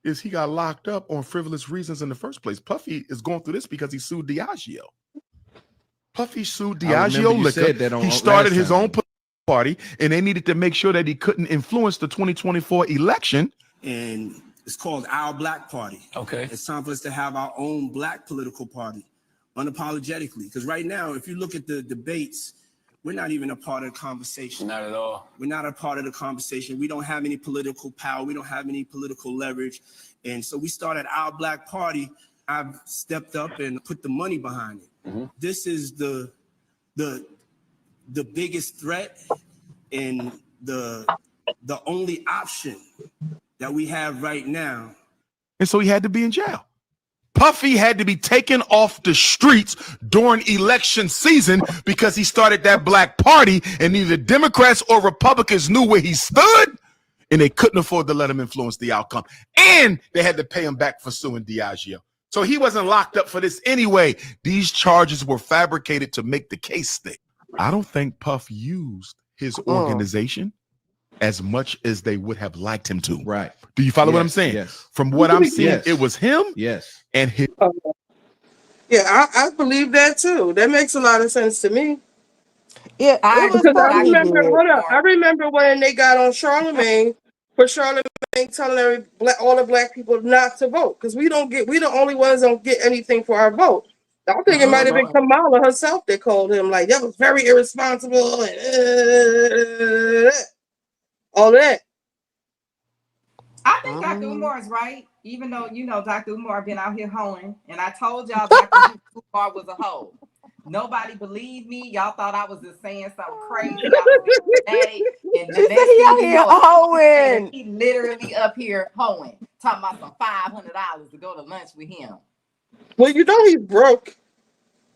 Speaker 9: is he got locked up on frivolous reasons in the first place. Puffy is going through this because he sued Diageo. Puffy sued Diageo Liquor. He started his own political party, and they needed to make sure that he couldn't influence the 2024 election.
Speaker 2: And it's called Our Black Party. Okay. It's time for us to have our own black political party, unapologetically. Because right now, if you look at the debates, we're not even a part of the conversation. Not at all. We're not a part of the conversation. We don't have any political power. We don't have any political leverage. And so we started Our Black Party. I've stepped up and put the money behind it. Mm-hmm. This is the biggest threat and the only option that we have right now.
Speaker 9: And so he had to be in jail. Puffy had to be taken off the streets during election season because he started that black party, and neither Democrats or Republicans knew where he stood, and they couldn't afford to let him influence the outcome. And they had to pay him back for suing Diageo. So he wasn't locked up for this anyway. These charges were fabricated to make the case stick. I don't think Puff used his organization as much as they would have liked him to.
Speaker 10: Right.
Speaker 9: Do you follow what I'm saying?
Speaker 10: Yes.
Speaker 9: From what I'm seeing, it was him.
Speaker 10: Yes.
Speaker 9: And his.
Speaker 1: Yeah, I believe that too. That makes a lot of sense to me.
Speaker 8: Yeah,
Speaker 1: because I remember when they got on Charlemagne for Charlemagne telling all the black people not to vote because we the only ones that don't get anything for our vote. I think it might have been Kamala herself that called him like that was very irresponsible and all that.
Speaker 5: I think Dr. Umar is right, even though Dr. Umar been out here hoeing, and I told y'all Dr. Umar was a hoe. Nobody believed me. Y'all thought I was just saying something crazy. And the next thing you know,
Speaker 8: hoeing.
Speaker 5: He literally up here hoeing, talking about some $500 to go to lunch with him.
Speaker 1: Well, he's broke.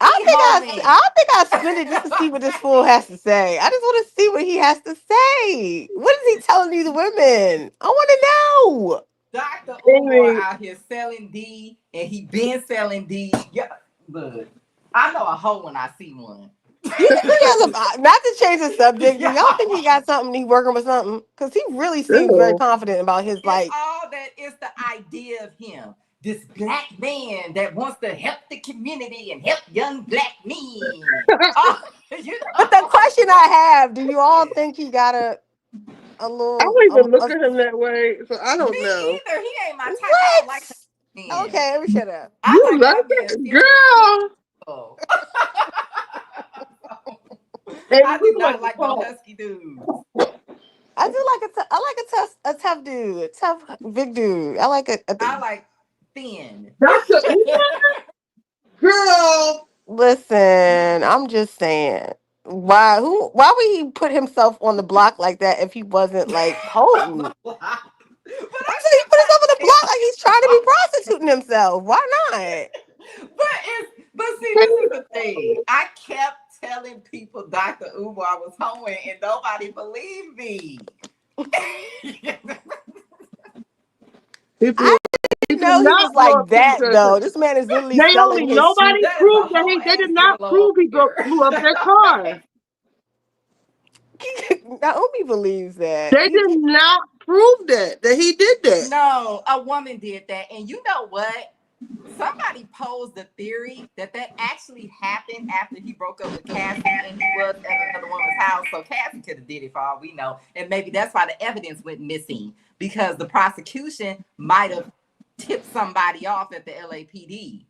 Speaker 8: I think I spend it just to see what this fool has to say. I just want to see what he has to say. What is he telling these women? I want to know.
Speaker 5: Dr. Umar out here selling D, and he been selling D. Yeah, look, I know a hoe when I see one.
Speaker 8: Not to change the subject, do y'all think he got something? He working with something? Because he really seems very confident about his life.
Speaker 5: All that is the idea of him. This black man that wants to help the community and help young black men.
Speaker 8: But the question I have, do you all think he got a little...
Speaker 1: I don't even look at him that way, so I don't know.
Speaker 5: Either. He ain't my type. I don't like him.
Speaker 8: Okay, let me shut up.
Speaker 1: You like it, girl.
Speaker 5: I do not like no husky dudes.
Speaker 8: I like a tough dude, a tough big dude. I like
Speaker 5: I like thin.
Speaker 1: Girl,
Speaker 8: listen, I'm just saying. Why would he put himself on the block like that if he wasn't like potent? He put himself on the block like he's trying to be prostituting himself. Why not?
Speaker 5: But see, this is the thing. I kept telling people Dr. Umar was hoeing and nobody believed me.
Speaker 8: I didn't know he was like that though. This man is literally selling his
Speaker 1: nobody proved that they did not prove he blew up their car.
Speaker 8: Naomi believes that.
Speaker 1: They did not prove that he did that.
Speaker 5: No, a woman did that. And you know what? Somebody posed the theory that actually happened after he broke up with Cassie and he was at another woman's house. So Cassie could have did it for all we know. And maybe that's why the evidence went missing, because the prosecution might have tipped somebody off at the LAPD.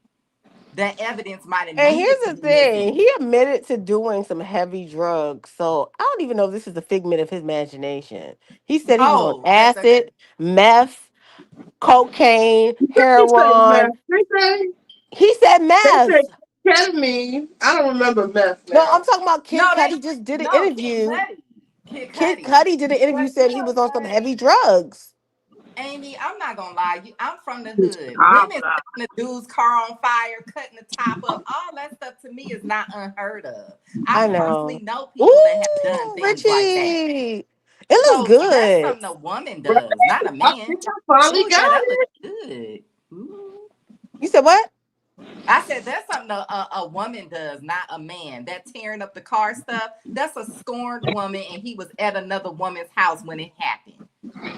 Speaker 5: That evidence might have.
Speaker 8: And here's the thing. He admitted to doing some heavy drugs. So I don't even know if this is a figment of his imagination. He said he was on acid, meth, cocaine, heroin. He said meth.
Speaker 1: Ketamine. I don't remember meth.
Speaker 8: No, I'm talking about Kid Cudi just did an interview. Kid Cudi did an interview, said he was on some heavy drugs.
Speaker 5: Amy, I'm not gonna lie, I'm from the hood. Women setting the dude's car on fire, cutting the top up, all that stuff to me is not unheard of. I personally know people that have done things like that.
Speaker 8: It looks good.
Speaker 5: That's something a woman does, not a man.
Speaker 1: Finally got
Speaker 5: it. Good.
Speaker 8: You said what?
Speaker 5: I said that's something a woman does, not a man. That tearing up the car stuff, that's a scorned woman, and he was at another woman's house when it happened.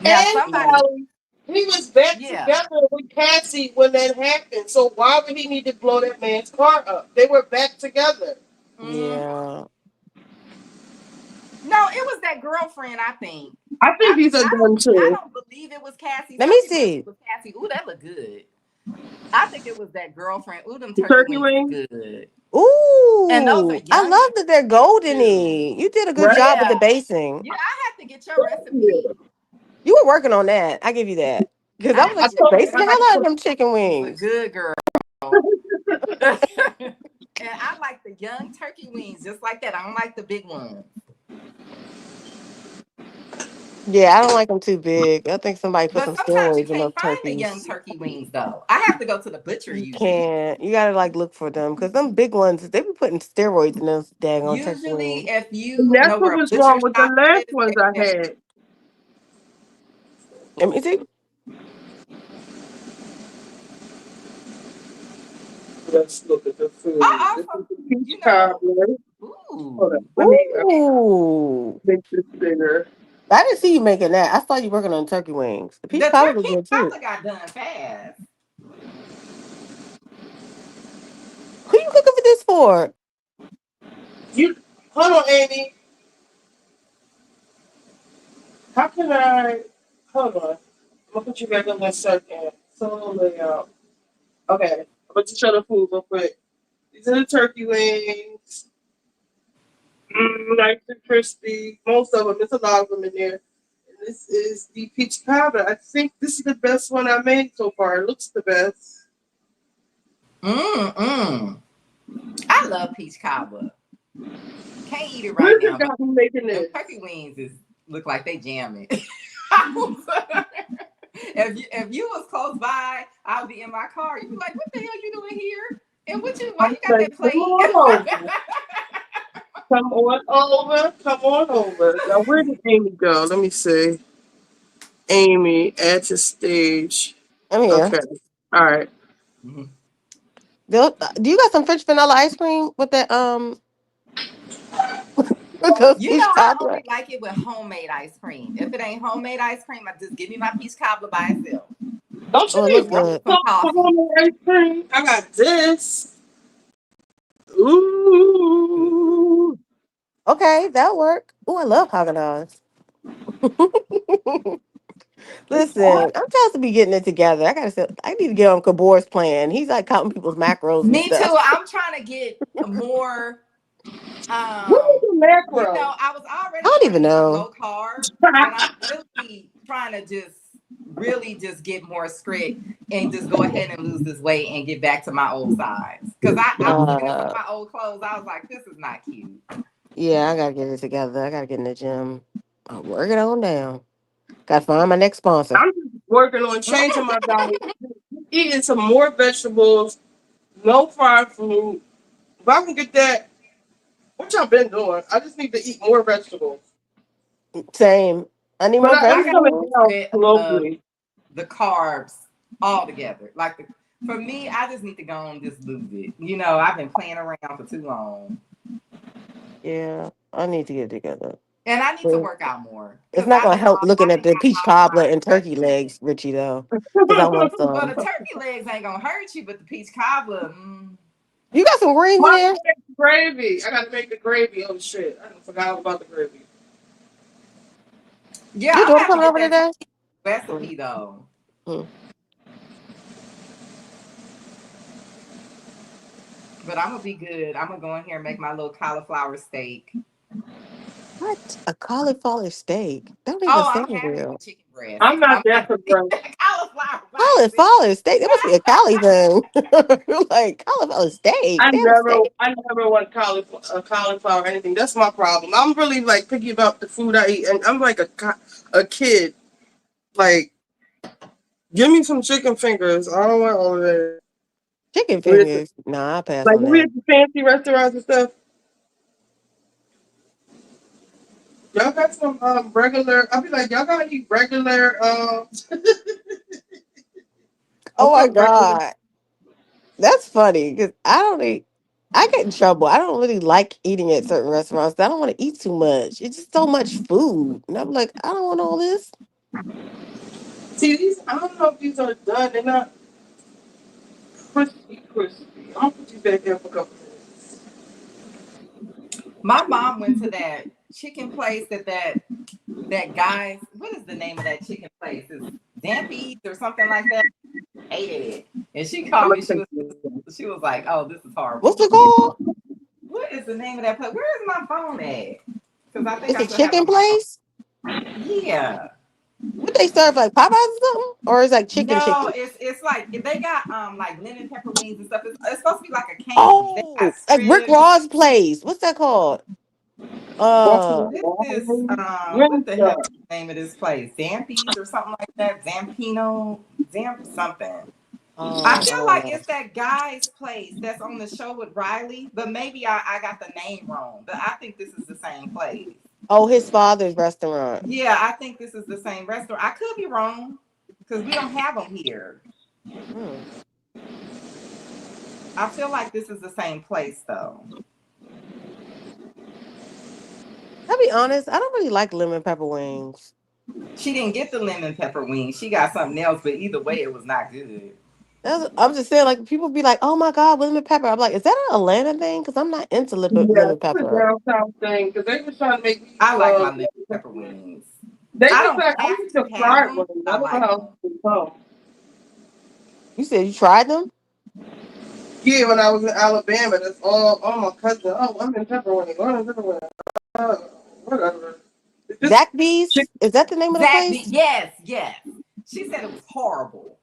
Speaker 5: Now
Speaker 1: And
Speaker 5: somebody,
Speaker 1: Callie, he was back
Speaker 5: yeah.
Speaker 1: together with Cassie when that happened. So why would he need to blow that man's car up? They were back together.
Speaker 8: Yeah.
Speaker 5: No, it was that girlfriend, I think.
Speaker 1: I think these are done
Speaker 5: I
Speaker 1: too.
Speaker 5: don't believe it was Cassie.
Speaker 8: Let me
Speaker 5: Some people
Speaker 8: see.
Speaker 5: It was Cassie. Ooh, that looked good. I think it was that girlfriend. Ooh, them
Speaker 1: Turkey
Speaker 5: wings
Speaker 1: wings?
Speaker 5: good.
Speaker 8: Ooh,
Speaker 5: And those are
Speaker 8: I
Speaker 5: young
Speaker 8: love that they're goldeny. You did a good
Speaker 1: Right?
Speaker 8: job with the
Speaker 5: Yeah.
Speaker 8: basing.
Speaker 5: Yeah, I have to get your recipe.
Speaker 8: You were working on that. I give you that. Because I was
Speaker 1: I
Speaker 8: like, she's
Speaker 1: told
Speaker 8: basing the
Speaker 1: you,
Speaker 8: hell out of them chicken
Speaker 5: She's a
Speaker 8: wings.
Speaker 5: good girl. And I like the young turkey wings, just like that. I don't like the big ones.
Speaker 8: Yeah, I don't like them too big. I think somebody put
Speaker 5: But
Speaker 8: some
Speaker 5: sometimes you
Speaker 8: steroids in
Speaker 5: can't
Speaker 8: those
Speaker 5: find the young
Speaker 8: turkeys.
Speaker 5: turkey wings, though. I have to go to the butcher
Speaker 8: You
Speaker 5: usually.
Speaker 8: can't. You gotta like look for them because them big ones they be putting steroids in those daggone turkey
Speaker 5: Usually,
Speaker 8: wings.
Speaker 5: if
Speaker 1: and
Speaker 5: you
Speaker 1: that's
Speaker 5: know
Speaker 1: what
Speaker 5: where a
Speaker 1: was
Speaker 5: butcher
Speaker 1: wrong with the
Speaker 5: shop
Speaker 1: last
Speaker 5: is,
Speaker 1: ones I had.
Speaker 8: Let me see.
Speaker 1: Let's look at the food.
Speaker 5: I
Speaker 1: This
Speaker 5: also,
Speaker 1: is the peach
Speaker 5: you know,
Speaker 1: cobbler. Hold
Speaker 5: ooh.
Speaker 1: on. Let me
Speaker 8: Ooh,
Speaker 1: make this bigger.
Speaker 8: I didn't see you making that. I saw you working on turkey wings. The peach
Speaker 5: The
Speaker 8: cobbler was
Speaker 5: turkey
Speaker 8: good too.
Speaker 5: cobbler got done fast.
Speaker 8: Who you cooking for this for?
Speaker 1: You hold on, Amy. How can I hold on? I'm gonna put you back on that second. So layout. Okay. I'm gonna show the food real quick. These are the turkey wings. Nice and crispy. Most of them. There's a lot of them in there. And this is the peach cobbler. I think this is the best one I made so far. It looks the best.
Speaker 5: I love peach cobbler. Can't eat it right
Speaker 1: Where's the
Speaker 5: now,
Speaker 1: guy
Speaker 5: but
Speaker 1: who making
Speaker 5: them
Speaker 1: this?
Speaker 5: turkey wings look like they jamming. if you was close by, I'll be in my car. You'd be like, "What the hell you doing here? And why
Speaker 1: I'm
Speaker 5: you got
Speaker 1: like,
Speaker 5: that
Speaker 1: come
Speaker 5: plate?"
Speaker 1: on over. Come on over. Come on over. Now, where did Amy go? Let me see. Amy, add to stage.
Speaker 8: I'm here.
Speaker 1: Okay. All right.
Speaker 8: Do you got some French vanilla ice cream with that with those
Speaker 5: You
Speaker 8: peach
Speaker 5: know, I
Speaker 8: cobbler?
Speaker 5: only like it with homemade ice cream. If it ain't homemade ice cream, I just give me my peach cobbler by itself.
Speaker 1: Don't you
Speaker 8: Oh, it
Speaker 1: need
Speaker 8: looks good.
Speaker 5: Some
Speaker 1: some
Speaker 5: coffee.
Speaker 1: ice cream? I got this. Ooh.
Speaker 8: Okay, that'll work. Oh, I love Haagen-Dazs. Listen, I'm supposed to be getting it together. I need to get on Kabor's plan. He's like counting people's macros and
Speaker 5: Me too.
Speaker 8: stuff.
Speaker 5: I'm trying to get more.
Speaker 1: What is the macro?
Speaker 5: You know, I was already
Speaker 8: I don't
Speaker 5: trying
Speaker 8: even
Speaker 5: to get
Speaker 8: know.
Speaker 5: low carb, but I'm really trying to really get more strict and just go ahead and lose this weight and get back to my old size. Because I was looking at some of my old clothes. I was like, this is not cute.
Speaker 8: Yeah, I gotta get it together. I gotta get in the gym. I'll work it on down. Gotta find my next sponsor.
Speaker 1: I'm just working on changing my diet. Eating some more vegetables, no fried food. If I can get that, what y'all been doing? I just need to eat more vegetables.
Speaker 8: Same. I need
Speaker 1: But
Speaker 8: more
Speaker 1: I'm coming
Speaker 8: vegetables.
Speaker 1: down slowly.
Speaker 5: The carbs all together. For me, I just need to go and just lose it. You know, I've been playing around for too long.
Speaker 8: Yeah, I need to get it together.
Speaker 5: And I need to work out more.
Speaker 8: It's not gonna help looking at the peach cobbler and turkey legs, Richie, though. Because I want
Speaker 5: Well, the
Speaker 8: some.
Speaker 5: turkey legs ain't gonna hurt you, but the peach cobbler.
Speaker 8: You got some greens in there?
Speaker 1: Gravy. I gotta make the gravy. Oh shit. I forgot about the gravy.
Speaker 5: Yeah,
Speaker 8: Your
Speaker 5: I'm
Speaker 8: daughter
Speaker 5: gonna
Speaker 8: coming
Speaker 5: have
Speaker 8: over
Speaker 5: to get
Speaker 8: today?
Speaker 5: that recipe though. But I'm gonna be good. I'm gonna go in here and make my little cauliflower steak.
Speaker 8: What? A cauliflower steak? Don't even
Speaker 5: I'm
Speaker 8: sound
Speaker 5: having
Speaker 8: real.
Speaker 5: chicken breast.
Speaker 1: I'm not that surprised.
Speaker 5: Cauliflower.
Speaker 8: Cauliflower steak? That must be a Cali thing. You're like, cauliflower steak?
Speaker 1: I
Speaker 8: Damn steak.
Speaker 1: never want cauliflower or anything. That's my problem. I'm really like picky about the food I eat, and I'm like a kid. Like, give me some chicken fingers. I don't want all of that.
Speaker 8: Chicken fingers? Nah, I pass
Speaker 1: Like
Speaker 8: on
Speaker 1: when we
Speaker 8: that.
Speaker 1: at the fancy restaurants and stuff. Y'all got some regular. I'll be like, y'all gotta eat regular.
Speaker 8: Oh my God. That's funny because I don't eat. I get in trouble. I don't really like eating at certain restaurants. I don't want to eat too much. It's just so much food, and I'm like, I don't want all this.
Speaker 1: See, these, I don't know if these are done. They're not crispy. I'll put these back there for a couple minutes.
Speaker 5: My mom went to that chicken place that guy's. What is the name of that chicken place? It's Zampies or something like that. Hated it, and she called me. She was like, "Oh, this is horrible."
Speaker 8: What's it called?
Speaker 5: What is the name of that place? Where is my phone at? Because I think
Speaker 8: It's
Speaker 5: I
Speaker 8: a
Speaker 5: still have
Speaker 8: chicken
Speaker 5: it on my
Speaker 8: place.
Speaker 5: phone. Yeah.
Speaker 8: What they serve like Popeyes or something, or is like chicken?
Speaker 5: No, it's like they got like lemon pepper wings and stuff. It's supposed to be like a cane. They
Speaker 8: Oh,
Speaker 5: got
Speaker 8: like Rick
Speaker 5: strips.
Speaker 8: Ross place. What's that called?
Speaker 5: This is what the hell is the name of this place? Zampies or something like that. Zamp something. I feel like it's that guy's place that's on the show with Riley, but maybe I got the name wrong. But I think this is the same place.
Speaker 8: Oh, his father's restaurant.
Speaker 5: Yeah, I think this is the same restaurant. I could be wrong because we don't have them here. I feel like this is the same place though.
Speaker 8: I'll be honest, I don't really like lemon pepper wings.
Speaker 5: She didn't get the lemon pepper wings. She got something else, but either way, it was not good.
Speaker 8: I'm just saying, like, people be like, "Oh my God, lemon pepper." I'm like, is that an Atlanta thing? Because I'm not into lemon
Speaker 1: It's a
Speaker 8: pepper.
Speaker 1: downtown thing because they were trying to make.
Speaker 5: I like my lemon pepper wings.
Speaker 1: They
Speaker 5: I
Speaker 1: just
Speaker 5: don't
Speaker 1: like I
Speaker 5: have
Speaker 1: used
Speaker 5: to
Speaker 1: to
Speaker 5: have
Speaker 1: fry
Speaker 5: them.
Speaker 1: one. I don't know how else to come.
Speaker 8: You said you tried them?
Speaker 1: Yeah, when I was in Alabama, that's all my cousins. Oh, I'm in pepper wings. Whatever.
Speaker 8: Zaxby's? Is that the name of the place?
Speaker 5: Yes. She said it was horrible.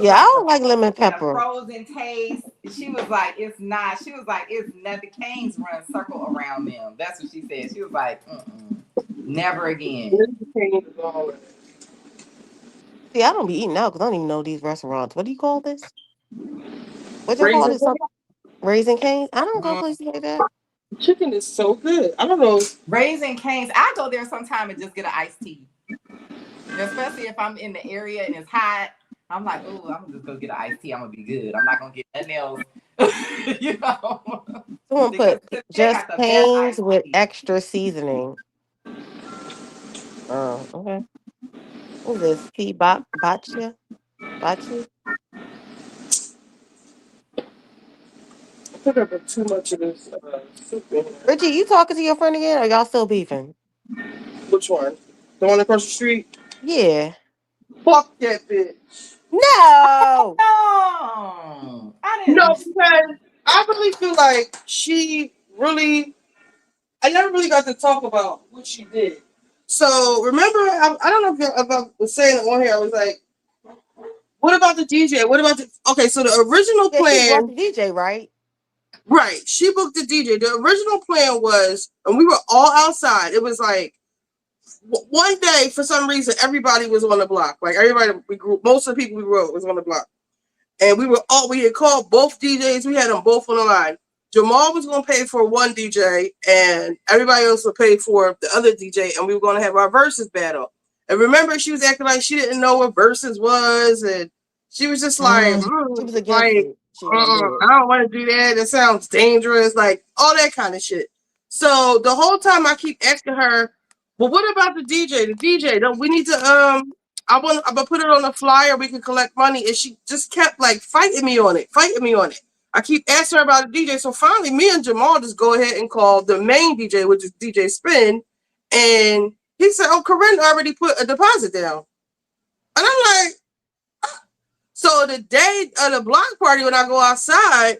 Speaker 8: Yeah, I don't like lemon
Speaker 5: A
Speaker 8: pepper.
Speaker 5: frozen taste. She was like, it's not. She was like, it's not. The canes run a circle around them. That's what she said. She was like, never again.
Speaker 8: See, I don't be eating out because I don't even know these restaurants. What do you call this? What you call this? Raising Cane's? I don't go places like that.
Speaker 1: Chicken is so good. I don't know.
Speaker 5: Raising Cane's. I go there sometime and just get an iced tea. Especially if I'm in the area and it's hot. I'm like, oh, I'm just gonna get an iced tea. I'm gonna be good. I'm not gonna get nothing else. You know.
Speaker 8: Someone put just Cane's with extra seasoning. Oh, okay. What's this? Tea Bachi?
Speaker 1: I think I put too much of this soup in here.
Speaker 8: Richie, you talking to your friend again, or y'all still beefing?
Speaker 1: Which one? The one across the street?
Speaker 8: Yeah.
Speaker 1: Fuck that bitch.
Speaker 8: No.
Speaker 5: I didn't.
Speaker 1: No, because I really feel like I never really got to talk about what she did. So remember, I don't know if I was saying it on here. I was like, what about the DJ? What about okay, so the original plan.
Speaker 8: She brought the DJ, right?
Speaker 1: Right. She booked the DJ. The original plan was, and we were all outside. It was like one day, for some reason, everybody was on the block. Like most of the people we wrote was on the block. And we had called both DJs. We had them both on the line. Jamal was going to pay for one DJ and everybody else would pay for the other DJ. And we were going to have our versus battle. And remember, she was acting like she didn't know what versus was. And she was just like,
Speaker 8: she was against it.
Speaker 1: I don't want to do that. It sounds dangerous. Like all that kind of shit. So the whole time I keep asking her, well, what about the DJ? The DJ, we need to, I'm gonna put it on the flyer. We can collect money. And she just kept like fighting me on it. I keep asking her about the DJ. So finally, me and Jamal just go ahead and call the main DJ, which is DJ Spin. And he said, oh, Corinne already put a deposit down. And I'm like, ah. So the day of the block party, when I go outside,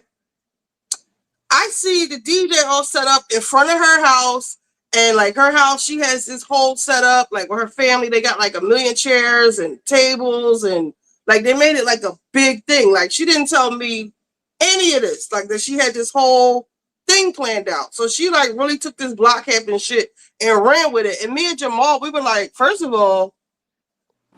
Speaker 1: I see the DJ all set up in front of her house. And like her house, she has this whole setup, like with her family, they got like a million chairs and tables, and like they made it like a big thing. Like she didn't tell me any of this, like that she had this whole thing planned out. So she like really took this block camping shit and ran with it. And me and Jamal, we were like, first of all,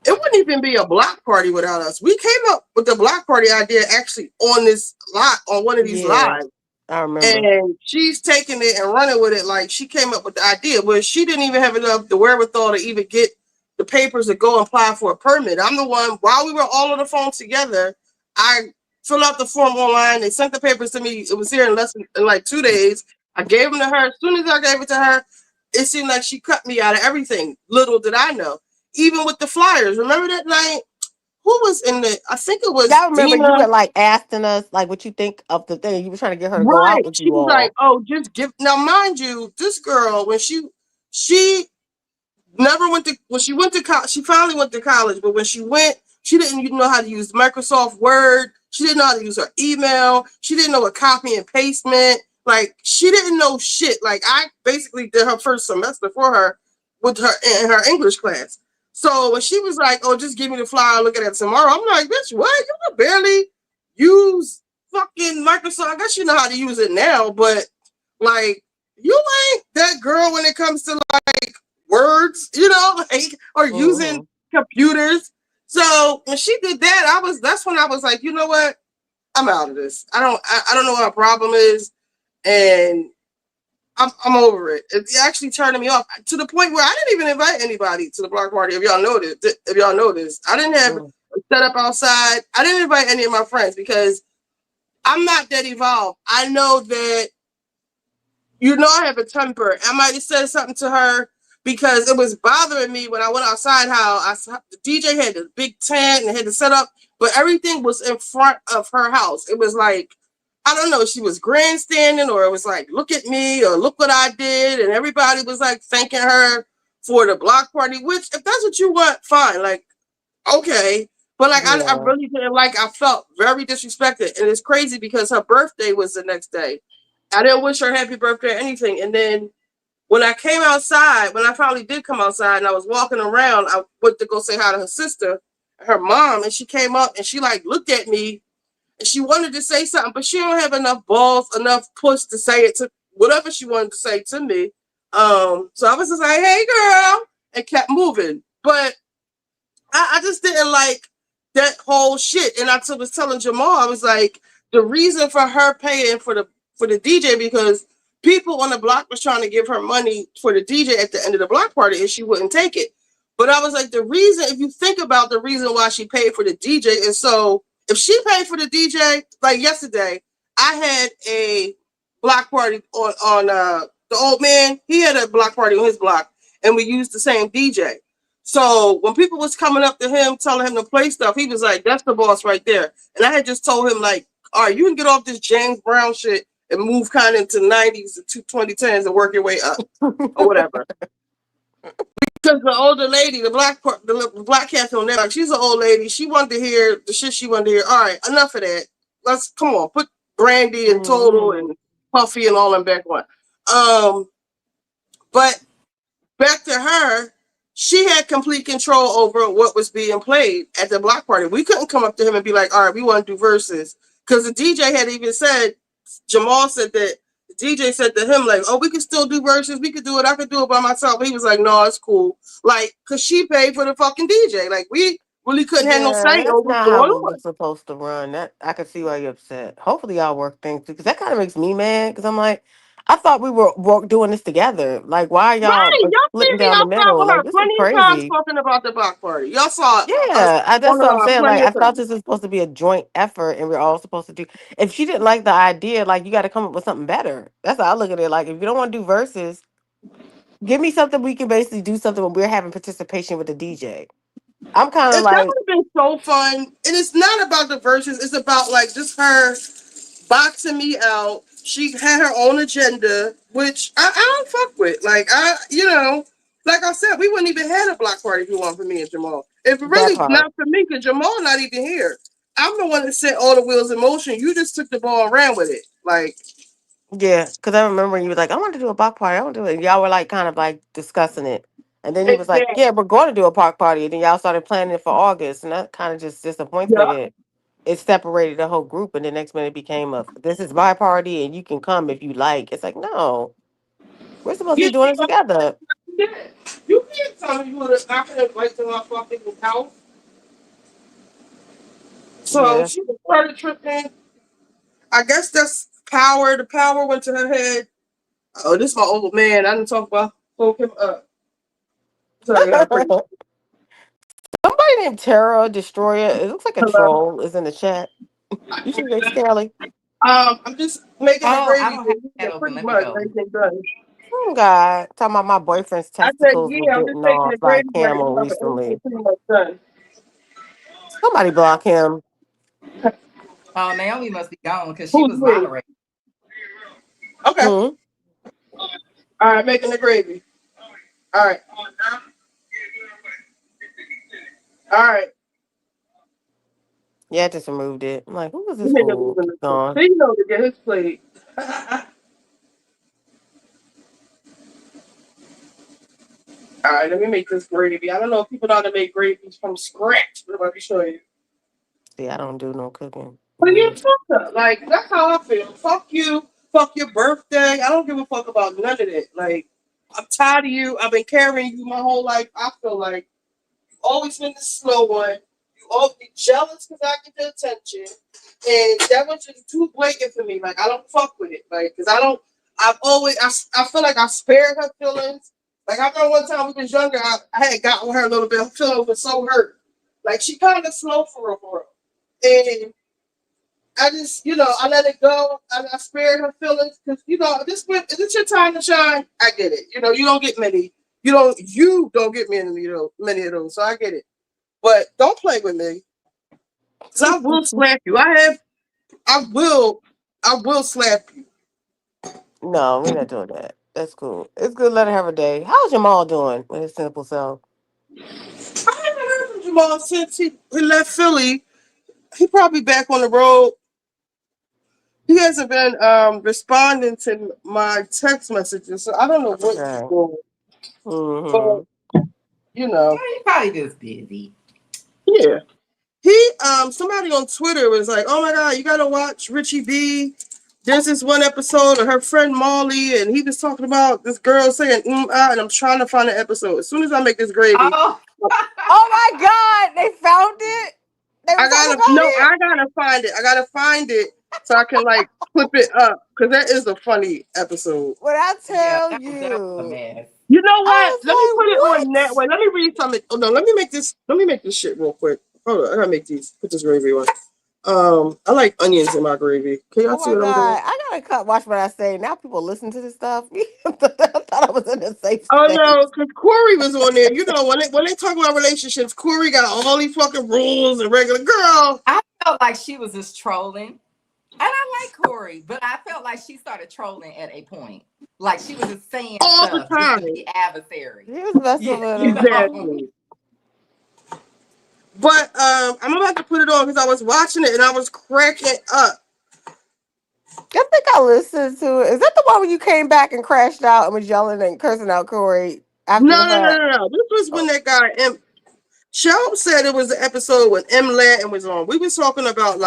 Speaker 1: it wouldn't even be a block party without us. We came up with the block party idea actually on this lot, on one of these lives.
Speaker 8: I remember.
Speaker 1: And she's taking it and running with it like she came up with the idea, but she didn't even have enough the wherewithal to even get the papers to go and apply for a permit. I'm the one, while we were all on the phone together, I filled out the form online. They sent the papers to me. It was here in like 2 days. I gave them to her. As soon as I gave it to her, it seemed like she cut me out of everything. Little did I know. Even with the flyers. Remember that night? Who was in the? I think it was
Speaker 8: Y'all remember you
Speaker 1: Dina.
Speaker 8: were like asking us like what you think of the thing. You were trying to get her to go
Speaker 1: Right.
Speaker 8: out with
Speaker 1: She
Speaker 8: you
Speaker 1: was like,
Speaker 8: all.
Speaker 1: "Oh, just give." Now, mind you, this girl when she never went to when she went to college. She finally went to college, but when she went, she didn't even know how to use Microsoft Word. She didn't know how to use her email. She didn't know what copy and paste meant. Like she didn't know shit. Like I basically did her first semester for her with her in her English class. So when she was like, "Oh, just give me the flyer, I'll look at it tomorrow," I'm like, "Bitch, what? You can barely use fucking Microsoft. I guess you know how to use it now, but like you ain't that girl when it comes to like words, you know, like or using computers." So when she did that, that's when I was like, you know what? I'm out of this. I don't know what our problem is, and I'm over it. It's actually turning me off to the point where I didn't even invite anybody to the block party. If y'all noticed, I didn't have a setup outside. I didn't invite any of my friends because I'm not that evolved. I know that I have a temper. I might have said something to her because it was bothering me when I went outside how the DJ had the big tent and had to set up, but everything was in front of her house. It was like, I don't know, she was grandstanding or it was like, look at me or look what I did. And everybody was like thanking her for the block party, which if that's what you want, fine. Like, okay. But like, I really didn't like, I felt very disrespected. And it's crazy because her birthday was the next day. I didn't wish her happy birthday or anything. And then when I came outside, when I finally did come outside and I was walking around, I went to go say hi to her sister, her mom, and she came up and she like looked at me and she wanted to say something, but she don't have enough balls, enough push to say it to whatever she wanted to say to me. So I was just like, "Hey girl," and kept moving. But I just didn't like that whole shit. And I was telling Jamal, I was like, the reason for her paying for the DJ because people on the block was trying to give her money for the DJ at the end of the block party and she wouldn't take it. But I was like, the reason, if you think about the reason why she paid for the DJ is so if she paid for the DJ, like yesterday, I had a block party on the old man, he had a block party on his block and we used the same DJ. So when people was coming up to him, telling him to play stuff, he was like, "That's the boss right there." And I had just told him like, "All right, you can get off this James Brown shit and move kind of into 90s to 2010s and work your way up or whatever." Because the older lady, the black cat on there, like she's an old lady. She wanted to hear the shit she wanted to hear. All right, enough of that. Let's come on, put Brandy and Total and Puffy and all them back on. But back to her, she had complete control over what was being played at the block party. We couldn't come up to him and be like, "All right, we want to do verses." Because the DJ had even said, Jamal said that the DJ said to him, like, "Oh, we can still do verses. We could do it. I could do it by myself." He was like, "No, it's cool." Like, because she paid for the fucking DJ. Like, we really couldn't have no
Speaker 8: Yeah,
Speaker 1: say
Speaker 8: that's
Speaker 1: over what's
Speaker 8: not
Speaker 1: going
Speaker 8: how it
Speaker 1: on.
Speaker 8: was supposed to run. That I can see why you're upset. Hopefully, y'all work things through because that kind of makes me mad. Because I'm like, I thought we were doing this together. Like, why are y'all
Speaker 1: Right. Y'all see
Speaker 8: splitting
Speaker 1: me
Speaker 8: down the
Speaker 1: outside
Speaker 8: middle?
Speaker 1: with her
Speaker 8: Like, this is
Speaker 1: plenty of times
Speaker 8: crazy.
Speaker 1: talking about the block party. Y'all saw us
Speaker 8: Yeah, that's
Speaker 1: on
Speaker 8: what I'm saying.
Speaker 1: plenty
Speaker 8: Like,
Speaker 1: of
Speaker 8: I thought
Speaker 1: times.
Speaker 8: this was supposed to be a joint effort, and we're all supposed to do. If she didn't like the idea, like, you got to come up with something better. That's how I look at it. Like, if you don't want to do verses, give me something we can basically do something when we're having participation with the DJ. I'm kind of
Speaker 1: That
Speaker 8: like,
Speaker 1: would have been so fun. And it's not about the verses, it's about like just her boxing me out. She had her own agenda, which I don't fuck with. Like like I said, we wouldn't even had a block party if you want for me and Jamal. If it
Speaker 8: that
Speaker 1: really
Speaker 8: part.
Speaker 1: not for me, because Jamal not even here. I'm the one that set all the wheels in motion. You just took the ball and ran with it. Like
Speaker 8: Yeah, because I remember you was like, I want to do a block party. I want to do it. And y'all were like kind of like discussing it. And then he was like,
Speaker 1: exactly.
Speaker 8: yeah, we're going to do a park party. And then y'all started planning it for August. And that kind of just disappoints me
Speaker 1: Yeah.
Speaker 8: that it separated the whole group. And the next minute it became this is my party and you can come if you like. It's like, no, we're supposed to
Speaker 1: Yeah,
Speaker 8: be doing it together.
Speaker 1: you can't tell me you would have not gonna invite to my fucking house. So
Speaker 8: Yeah.
Speaker 1: she started tripping. I guess that's power. The power went to her head. Oh, this is my old man. I didn't talk about woke him up. So I gotta pray.
Speaker 8: Somebody name Terra Destroyer? It looks like a troll is in the chat. You should say Skelly.
Speaker 1: I'm just making the
Speaker 5: Oh, I
Speaker 1: gravy.
Speaker 5: don't have that
Speaker 1: Yeah,
Speaker 5: open.
Speaker 1: pretty
Speaker 5: Let me
Speaker 1: much.
Speaker 5: go.
Speaker 1: Everything done.
Speaker 8: Oh God, talking about my boyfriend's
Speaker 1: I said,
Speaker 8: testicles were
Speaker 1: yeah, I'm just
Speaker 8: bitten
Speaker 1: making
Speaker 8: off
Speaker 1: the
Speaker 8: by a
Speaker 1: gravy right
Speaker 8: camel
Speaker 1: now, but everything
Speaker 8: recently.
Speaker 1: pretty much done.
Speaker 8: Somebody block him.
Speaker 5: Oh, Naomi must be gone because she
Speaker 1: Who's
Speaker 5: was
Speaker 1: me?
Speaker 5: moderating.
Speaker 1: Okay.
Speaker 8: Hmm?
Speaker 1: All right, making the gravy. All right. All right.
Speaker 8: Yeah, I just removed it. I'm like, who was this
Speaker 1: You nigga
Speaker 8: fool?
Speaker 1: moving the plate.
Speaker 8: Gone.
Speaker 1: So you know to get his plate. All right, let me make this gravy. I don't know if people know how to make gravies from scratch, but I'm about to show you.
Speaker 8: See, I don't do no cooking.
Speaker 1: But yeah, fuck her. Like, that's how I feel. Fuck you. Fuck your birthday. I don't give a fuck about none of that. Like, I'm tired of you. I've been carrying you my whole life. I feel like you always been the slow one. You always be jealous because I get the attention. And that was just too blatant for me. Like, I don't fuck with it. Like, because I feel like I spared her feelings. Like, I remember one time we was younger, I had gotten with her a little bit. Her feelings were so hurt. Like, she kind of slow for real. And I just, I let it go and I spared her feelings because, is this your time to shine? I get it. You don't get many. You don't get many of those. So I get it. But don't play with me. Because I will slap you. I will slap you.
Speaker 8: No, we're not doing that. That's cool. It's good. Let her have a day. How's Jamal doing with his simple self?
Speaker 1: I haven't heard from Jamal since he left Philly. He probably back on the road. He hasn't been responding to my text messages, so I don't know what he's doing.
Speaker 8: Mm-hmm.
Speaker 1: But
Speaker 5: He probably just busy.
Speaker 1: yeah. He somebody on Twitter was like, "Oh my God, you gotta watch Richie B." There's this one episode of her friend Molly, and he was talking about this girl saying and I'm trying to find the episode. As soon as I make this gravy,
Speaker 5: Oh,
Speaker 8: oh my God, they found it. They were talking about it.
Speaker 1: I gotta find it. I gotta find it so I can like clip it up because that is a funny episode.
Speaker 8: What I
Speaker 5: yeah,
Speaker 8: tell
Speaker 5: that was a
Speaker 8: you,
Speaker 5: mess.
Speaker 1: You know what?
Speaker 8: I
Speaker 1: Let me put it
Speaker 8: was
Speaker 1: on that way. Let me read something. Oh no, let me make this shit real quick. Hold on, I gotta make these. Put this gravy on. I like onions in my gravy. Can y'all
Speaker 8: Oh
Speaker 1: see
Speaker 8: my
Speaker 1: what I'm doing?
Speaker 8: God, I gotta watch what I say. Now people listen to this stuff. I thought I was in a safe
Speaker 1: Oh
Speaker 8: space.
Speaker 1: no, because Corey was on there. When they talk about relationships, Corey got all these fucking rules and regular girl.
Speaker 5: I felt like she was just trolling. And I like Corey, but I felt like she started trolling at a point. Like she was just saying
Speaker 1: All the
Speaker 5: stuff just
Speaker 1: time.
Speaker 5: to be adversary.
Speaker 8: He was messing with him.
Speaker 1: Exactly. But I'm about to put it on because I was watching it and I was cracking up.
Speaker 8: I think I listened to it. Is that the one where you came back and crashed out and was yelling and cursing out Corey after the fact?
Speaker 1: No. This was when that guy Shelb said it was the episode when M. Latin was on. We was talking about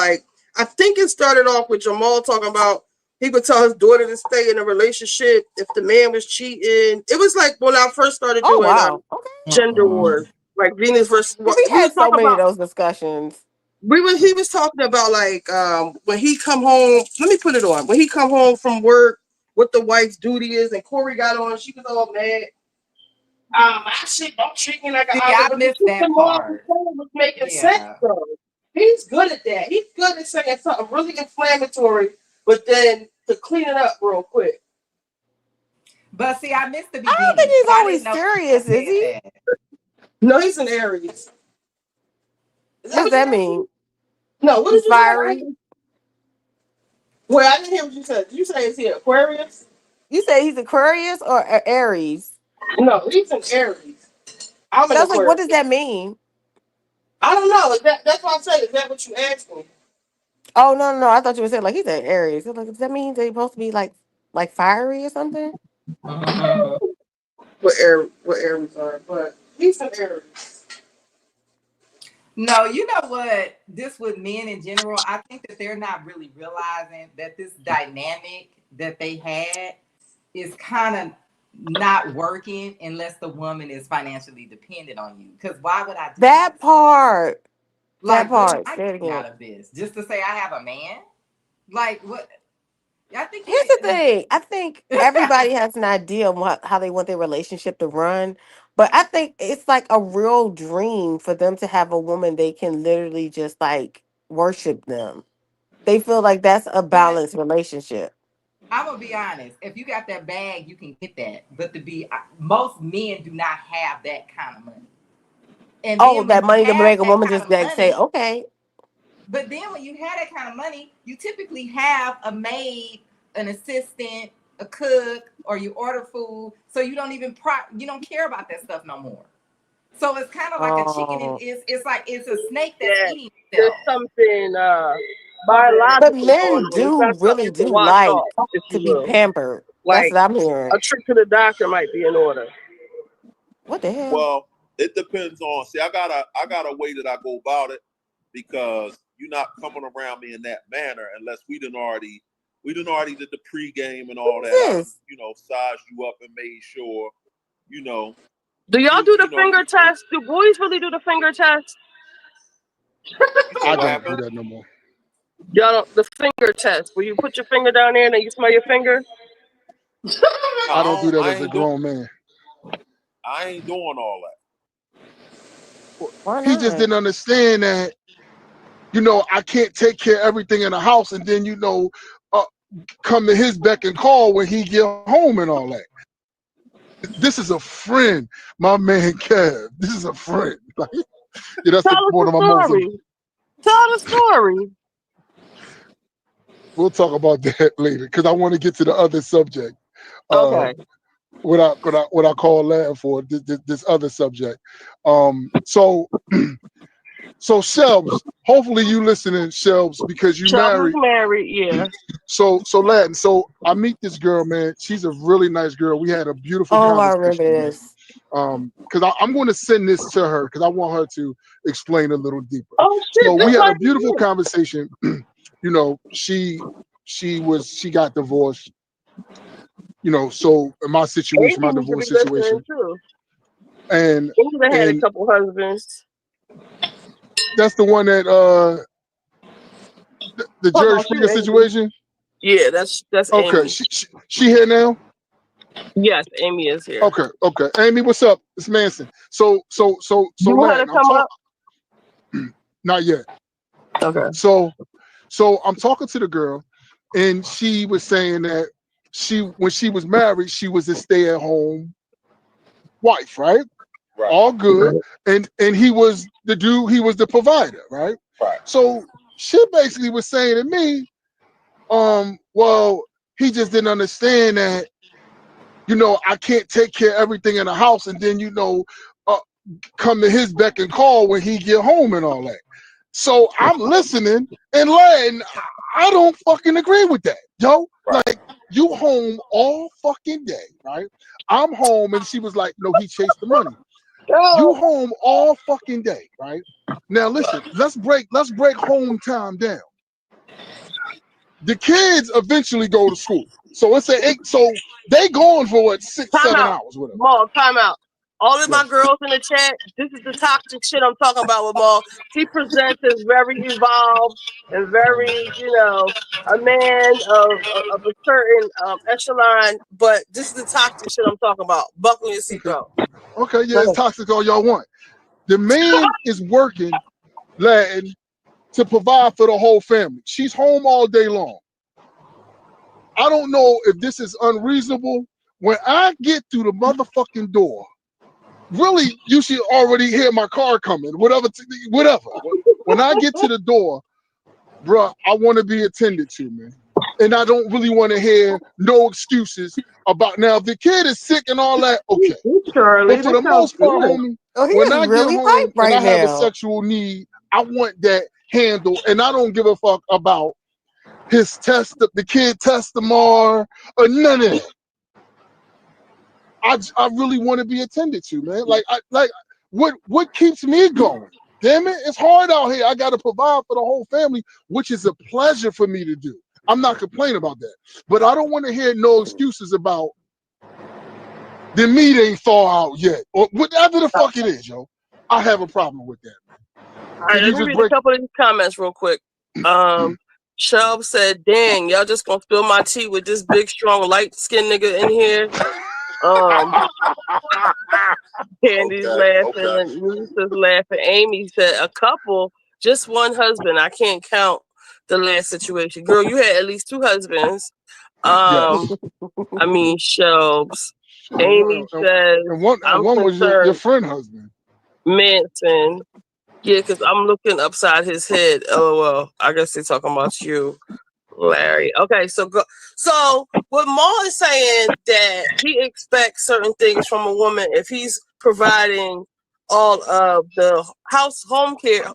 Speaker 1: I think it started off with Jamal talking about he would tell his daughter to stay in a relationship if the man was cheating. It was like when I first started
Speaker 8: Oh
Speaker 1: doing
Speaker 8: wow. Okay.
Speaker 1: gender wars, like Venus versus.
Speaker 8: We
Speaker 1: We was
Speaker 8: had so
Speaker 1: talking
Speaker 8: many of
Speaker 1: about.
Speaker 8: those discussions.
Speaker 1: He was talking about when he come home. Let me put it on. When he come home from work, what the wife's duty is, and Corey got on. She was all mad. I shit don't treat me like an
Speaker 5: See, I
Speaker 1: but
Speaker 5: missed that part.
Speaker 1: was making sense though. He's good at that. He's good at saying something really inflammatory, but then to clean it up real quick.
Speaker 5: But see, I missed the
Speaker 8: I
Speaker 5: beginning.
Speaker 8: don't think he's
Speaker 5: I
Speaker 8: always
Speaker 5: didn't know
Speaker 8: serious, is he?
Speaker 5: that.
Speaker 1: No, he's an Aries.
Speaker 8: What does that mean?
Speaker 1: No, what
Speaker 8: He's
Speaker 1: did you
Speaker 8: fiery.
Speaker 1: say? Well, I didn't hear what you said. Did you say is he Aquarius?
Speaker 8: You say he's Aquarius or Aries?
Speaker 1: No, he's an Aries. I'm an
Speaker 8: That's like, what
Speaker 1: Aquarius.
Speaker 8: does that mean?
Speaker 1: I don't know. That's what I said. Is that what you asked me?
Speaker 8: Oh no. I thought you were saying like he's an Aries. Like, does that mean they're supposed to be like fiery or something?
Speaker 1: What Aries are, but he's an Aries.
Speaker 5: No, you know what? This with men in general, I think that they're not really realizing that this dynamic that they had is kind of not working unless the woman is financially dependent on you. Because why would I do
Speaker 8: That part.
Speaker 5: Like,
Speaker 8: That part.
Speaker 5: what am I
Speaker 8: Say it
Speaker 5: getting
Speaker 8: again.
Speaker 5: out of this? Just to say I have a man? Like, what? I think
Speaker 8: Here's the thing. I think everybody has an idea of how they want their relationship to run, But I think it's like a real dream for them to have a woman they can literally just like worship them. They feel like that's a balanced relationship.
Speaker 5: I'm gonna be honest. If you got that bag, you can get that. But most men do not have that kind of money. And
Speaker 8: Oh,
Speaker 5: then when
Speaker 8: that
Speaker 5: you
Speaker 8: money to
Speaker 5: have
Speaker 8: make a
Speaker 5: that
Speaker 8: woman
Speaker 5: kind
Speaker 8: just
Speaker 5: of
Speaker 8: like say,
Speaker 5: money,
Speaker 8: okay.
Speaker 5: but then when you have that kind of money, you typically have a maid, an assistant, a cook, or you order food. So you don't even you don't care about that stuff no more. So it's kind of like a chicken.
Speaker 8: Oh.
Speaker 5: It's like it's a snake that's
Speaker 1: Yeah,
Speaker 5: eating
Speaker 1: there's
Speaker 5: itself.
Speaker 1: something
Speaker 8: But
Speaker 1: biological going
Speaker 8: men
Speaker 1: on. It's
Speaker 8: do
Speaker 1: not something
Speaker 8: really
Speaker 1: you can
Speaker 8: do
Speaker 1: wash
Speaker 8: like
Speaker 1: off, if
Speaker 8: to
Speaker 1: you
Speaker 8: be
Speaker 1: will.
Speaker 8: pampered. That's
Speaker 1: Like
Speaker 8: what I'm hearing.
Speaker 1: a trip to the doctor might be in order.
Speaker 8: What the hell?
Speaker 10: Well, it depends on. See, I got a way that I go about it because you're not coming around me in that manner unless we done already did the pregame and all that. I,
Speaker 8: Yes.
Speaker 10: sized you up and made sure,
Speaker 1: Do y'all do the finger test? Do boys really do the finger test?
Speaker 9: I don't do that no more.
Speaker 1: Y'all don't, the finger test where you put your finger down there and then you smell your finger?
Speaker 9: I don't do that as a grown man.
Speaker 10: I ain't doing all that.
Speaker 8: Why
Speaker 9: He just
Speaker 8: not?
Speaker 9: didn't understand that, I can't take care of everything in the house and then, come to his beck and call when he get home and all that. This is a friend, my man Kev. This is a friend. That's one of my most.
Speaker 1: Tell the story.
Speaker 9: We'll talk about that later because I want to get to the other subject.
Speaker 1: Okay.
Speaker 9: What I call Latin for this other subject. So Shelbs, hopefully you listening, Shelbs, because you
Speaker 1: Shelby
Speaker 9: married.
Speaker 1: yeah.
Speaker 9: So Latin. So I meet this girl, man. She's a really nice girl. We had a beautiful
Speaker 8: Oh, I remember
Speaker 9: conversation.
Speaker 8: this.
Speaker 9: Because I'm going to send this to her because I want her to explain a little deeper.
Speaker 1: Oh shit!
Speaker 9: So we
Speaker 1: This
Speaker 9: had a
Speaker 1: might be
Speaker 9: beautiful
Speaker 1: it.
Speaker 9: conversation. She got divorced. So in my situation, my
Speaker 1: Amy needs to be
Speaker 9: divorce
Speaker 1: listening
Speaker 9: situation,
Speaker 1: too.
Speaker 9: and
Speaker 1: Amy had a couple husbands.
Speaker 9: that's the one that the
Speaker 1: Talk
Speaker 9: Jerry
Speaker 1: about you,
Speaker 9: Springer
Speaker 1: Amy.
Speaker 9: situation.
Speaker 1: Yeah, that's
Speaker 9: Okay,
Speaker 1: Amy.
Speaker 9: she here now.
Speaker 1: Yes, Amy is here.
Speaker 9: Okay. Amy, what's up? It's Manson. So
Speaker 1: You want her
Speaker 9: Latin,
Speaker 1: to come up?
Speaker 9: not yet.
Speaker 1: Okay.
Speaker 9: So I'm talking to the girl, and she was saying that when she was married, she was a stay-at-home wife, right? All good. And he was the dude, he was the provider, right? So she basically was saying to me, well, he just didn't understand that, I can't take care of everything in the house and then, come to his beck and call when he get home and all that. So I'm listening and letting, I don't fucking agree with that, yo. Like, you home all fucking day, right? I'm home, and she was like, no, he chased the money. You home all fucking day, right? Now listen, let's break home time down. The kids eventually go to school. So it's so they going for what, 6, 7 hours, whatever.
Speaker 1: Maul, time out. All of my girls in the chat, this is the toxic shit I'm talking about with Maul. She presents as very evolved and very, a man of a certain echelon, but this is the toxic shit I'm talking about. Buckle your seatbelt.
Speaker 9: Okay, yeah, it's toxic all y'all want. The man is working, Latin, to provide for the whole family. She's home all day long. I don't know if this is unreasonable. When I get through the motherfucking door, really, you should already hear my car coming, whatever. When I get to the door, bruh, I want to be attended to, man. And I don't really want to hear no excuses about, now, if the kid is sick and all that, okay. But for the most part, homie,
Speaker 8: Oh, he
Speaker 9: when
Speaker 8: is
Speaker 9: I
Speaker 8: really
Speaker 9: get home
Speaker 8: hype right
Speaker 9: and I have a
Speaker 8: now.
Speaker 9: sexual need, I want that handled. And I don't give a fuck about his the kid test tomorrow or none of that. I really want to be attended to, man. What keeps me going? Damn it, it's hard out here. I got to provide for the whole family, which is a pleasure for me to do. I'm not complaining about that, but I don't want to hear no excuses about the meat ain't thaw out yet or whatever the fuck it is, yo. I have a problem with that, man.
Speaker 1: All right, let me read a couple of these comments real quick. Shelb said, dang, y'all just gonna spill my tea with this big, strong, light-skinned nigga in here. Candy's laughing, Lisa's laughing. Amy said, a couple, just one husband. I can't count the last situation. Girl, you had at least 2 husbands. I mean, Shelbs. Amy says,
Speaker 13: and one
Speaker 1: I'm
Speaker 13: was your
Speaker 1: concerned.
Speaker 13: friend husband.
Speaker 1: Manson. Yeah, because I'm looking upside his head. LOL. I guess they're talking about you, Larry. Okay, so what Maul is saying that he expects certain things from a woman if he's providing all of the home care,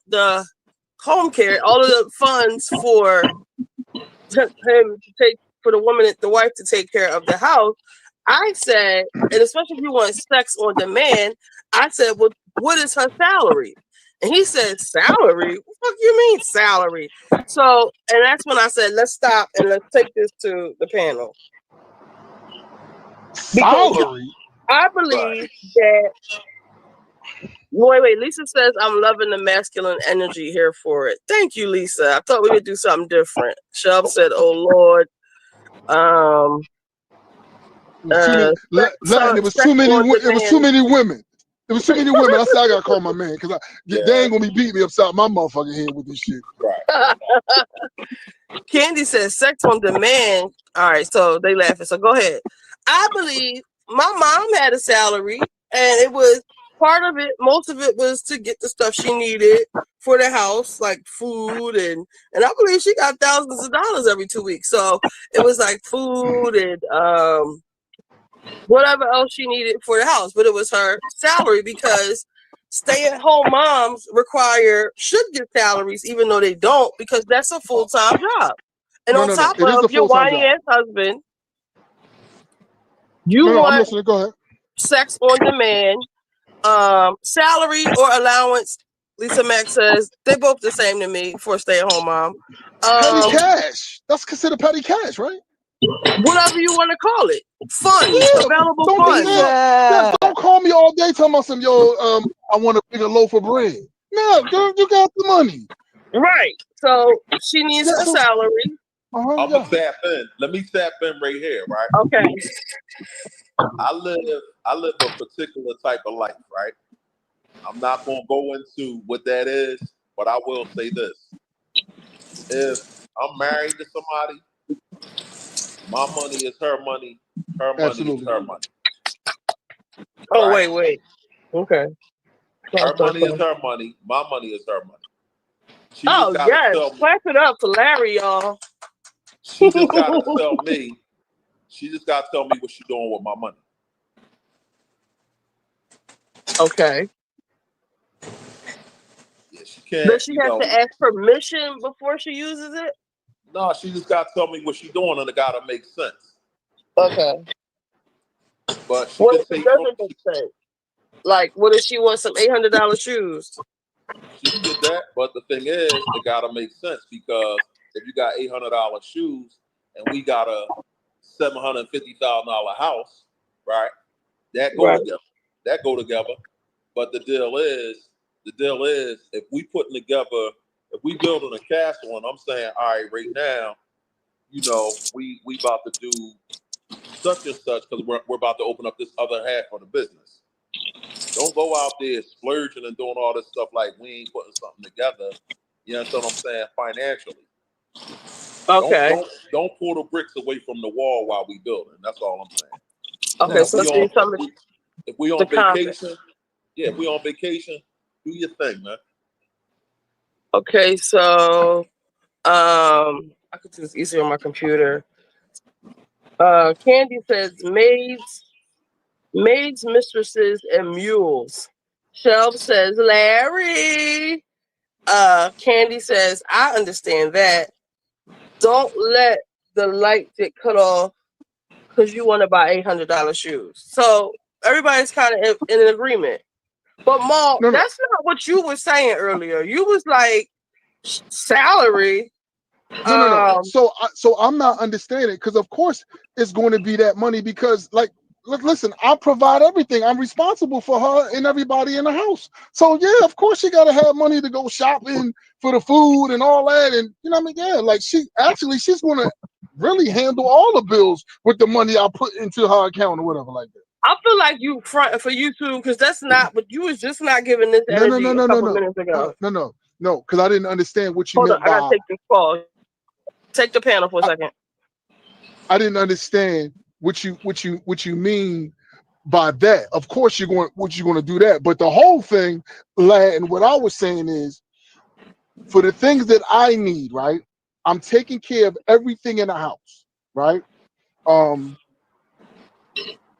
Speaker 1: all of the funds for him to take, for the woman, the wife to take care of the house. I said, and especially if you want sex on demand, I said, well, what is her salary? And he said, salary? What the fuck you mean salary? So, and that's when I said, let's stop and let's take this to the panel.
Speaker 13: Salary?
Speaker 1: I believe that. Wait. Lisa says, I'm loving the masculine energy here for it. Thank you, Lisa. I thought we would do something different. Shelb said, oh, Lord.
Speaker 13: It was too many women. It was too many women. I said, I gotta call my man because they ain't gonna be beating me upside my motherfucking head with this shit.
Speaker 10: Right.
Speaker 1: Candy says sex on demand. All right, so they laughing. So go ahead. I believe my mom had a salary, and it was part of it. Most of it was to get the stuff she needed for the house, like food, and I believe she got thousands of dollars every 2 weeks. So it was like food and whatever else she needed for the house, but it was her salary because stay-at-home moms should get salaries, even though they don't, because that's a full-time job. And on top of your whiny-ass husband, you want
Speaker 13: Go ahead.
Speaker 1: sex on demand, salary or allowance. Lisa Mack says they're both the same to me for a stay-at-home mom.
Speaker 13: Petty cash. That's considered petty cash, right?
Speaker 1: Whatever you want to call it. Funds, available funds.
Speaker 13: Don't call me all day talking about some, I want a bigger loaf of bread. No, girl, you got the money.
Speaker 1: Right. So she needs a salary.
Speaker 10: I'm gonna tap in. Let me tap in right here, right?
Speaker 1: Okay.
Speaker 10: I live a particular type of life, right? I'm not gonna go into what that is, but I will say this. If I'm married to somebody, my money is her money, her money is her money.
Speaker 1: Oh, right? Wait. Okay.
Speaker 10: Her money is her money, my money is her money. She
Speaker 1: yes. Clap it up for Larry, y'all.
Speaker 10: She just gotta tell me. She just gotta tell me what she's doing with my money.
Speaker 1: Okay.
Speaker 10: Yeah, she can't.
Speaker 1: Does she have to ask permission before she uses it?
Speaker 10: No, she just gotta tell me what she's doing, and it gotta make sense.
Speaker 1: Okay.
Speaker 10: But
Speaker 1: what if it doesn't make sense? Like, what if she wants some $800 shoes?
Speaker 10: She can get that, but the thing is, it gotta make sense because if you got $800 shoes and we got a $750,000 house, right? That go together. That go together. But the deal is, if we putting together, if we building a castle, and I'm saying, all right, right now, we about to do such and such because we're about to open up this other half of the business. Don't go out there splurging and doing all this stuff like we ain't putting something together. You understand what I'm saying? Financially.
Speaker 1: Okay.
Speaker 10: Don't pull the bricks away from the wall while we building. That's all I'm saying.
Speaker 1: Okay, so
Speaker 10: if we on vacation, if we on vacation, do your thing, man.
Speaker 1: Okay, so I could do this easier on my computer. Candy says maids, mistresses, and mules. Shelb says Larry. Candy says I understand that. Don't let the light get cut off because you want to buy $800 shoes. So everybody's kind of in an agreement. But Maul, that's not what you were saying earlier. You was like salary.
Speaker 13: No. So I'm not understanding because of course it's going to be that money because listen, I provide everything. I'm responsible for her and everybody in the house. So yeah, of course she got to have money to go shopping for the food and all that. And you know what I mean? Yeah, like she's going to really handle all the bills with the money I put into her account or whatever like that.
Speaker 1: I feel like you fronting for YouTube because that's not. But you was just not giving this
Speaker 13: No,
Speaker 1: energy a couple minutes ago.
Speaker 13: No, because I didn't understand what you
Speaker 1: Hold on,
Speaker 13: meant
Speaker 1: I gotta
Speaker 13: by.
Speaker 1: take this call. Take the panel for a second.
Speaker 13: I didn't understand what you mean by that. Of course, you're going to do that, but the whole thing, lad, and what I was saying is, for the things that I need, right? I'm taking care of everything in the house, right?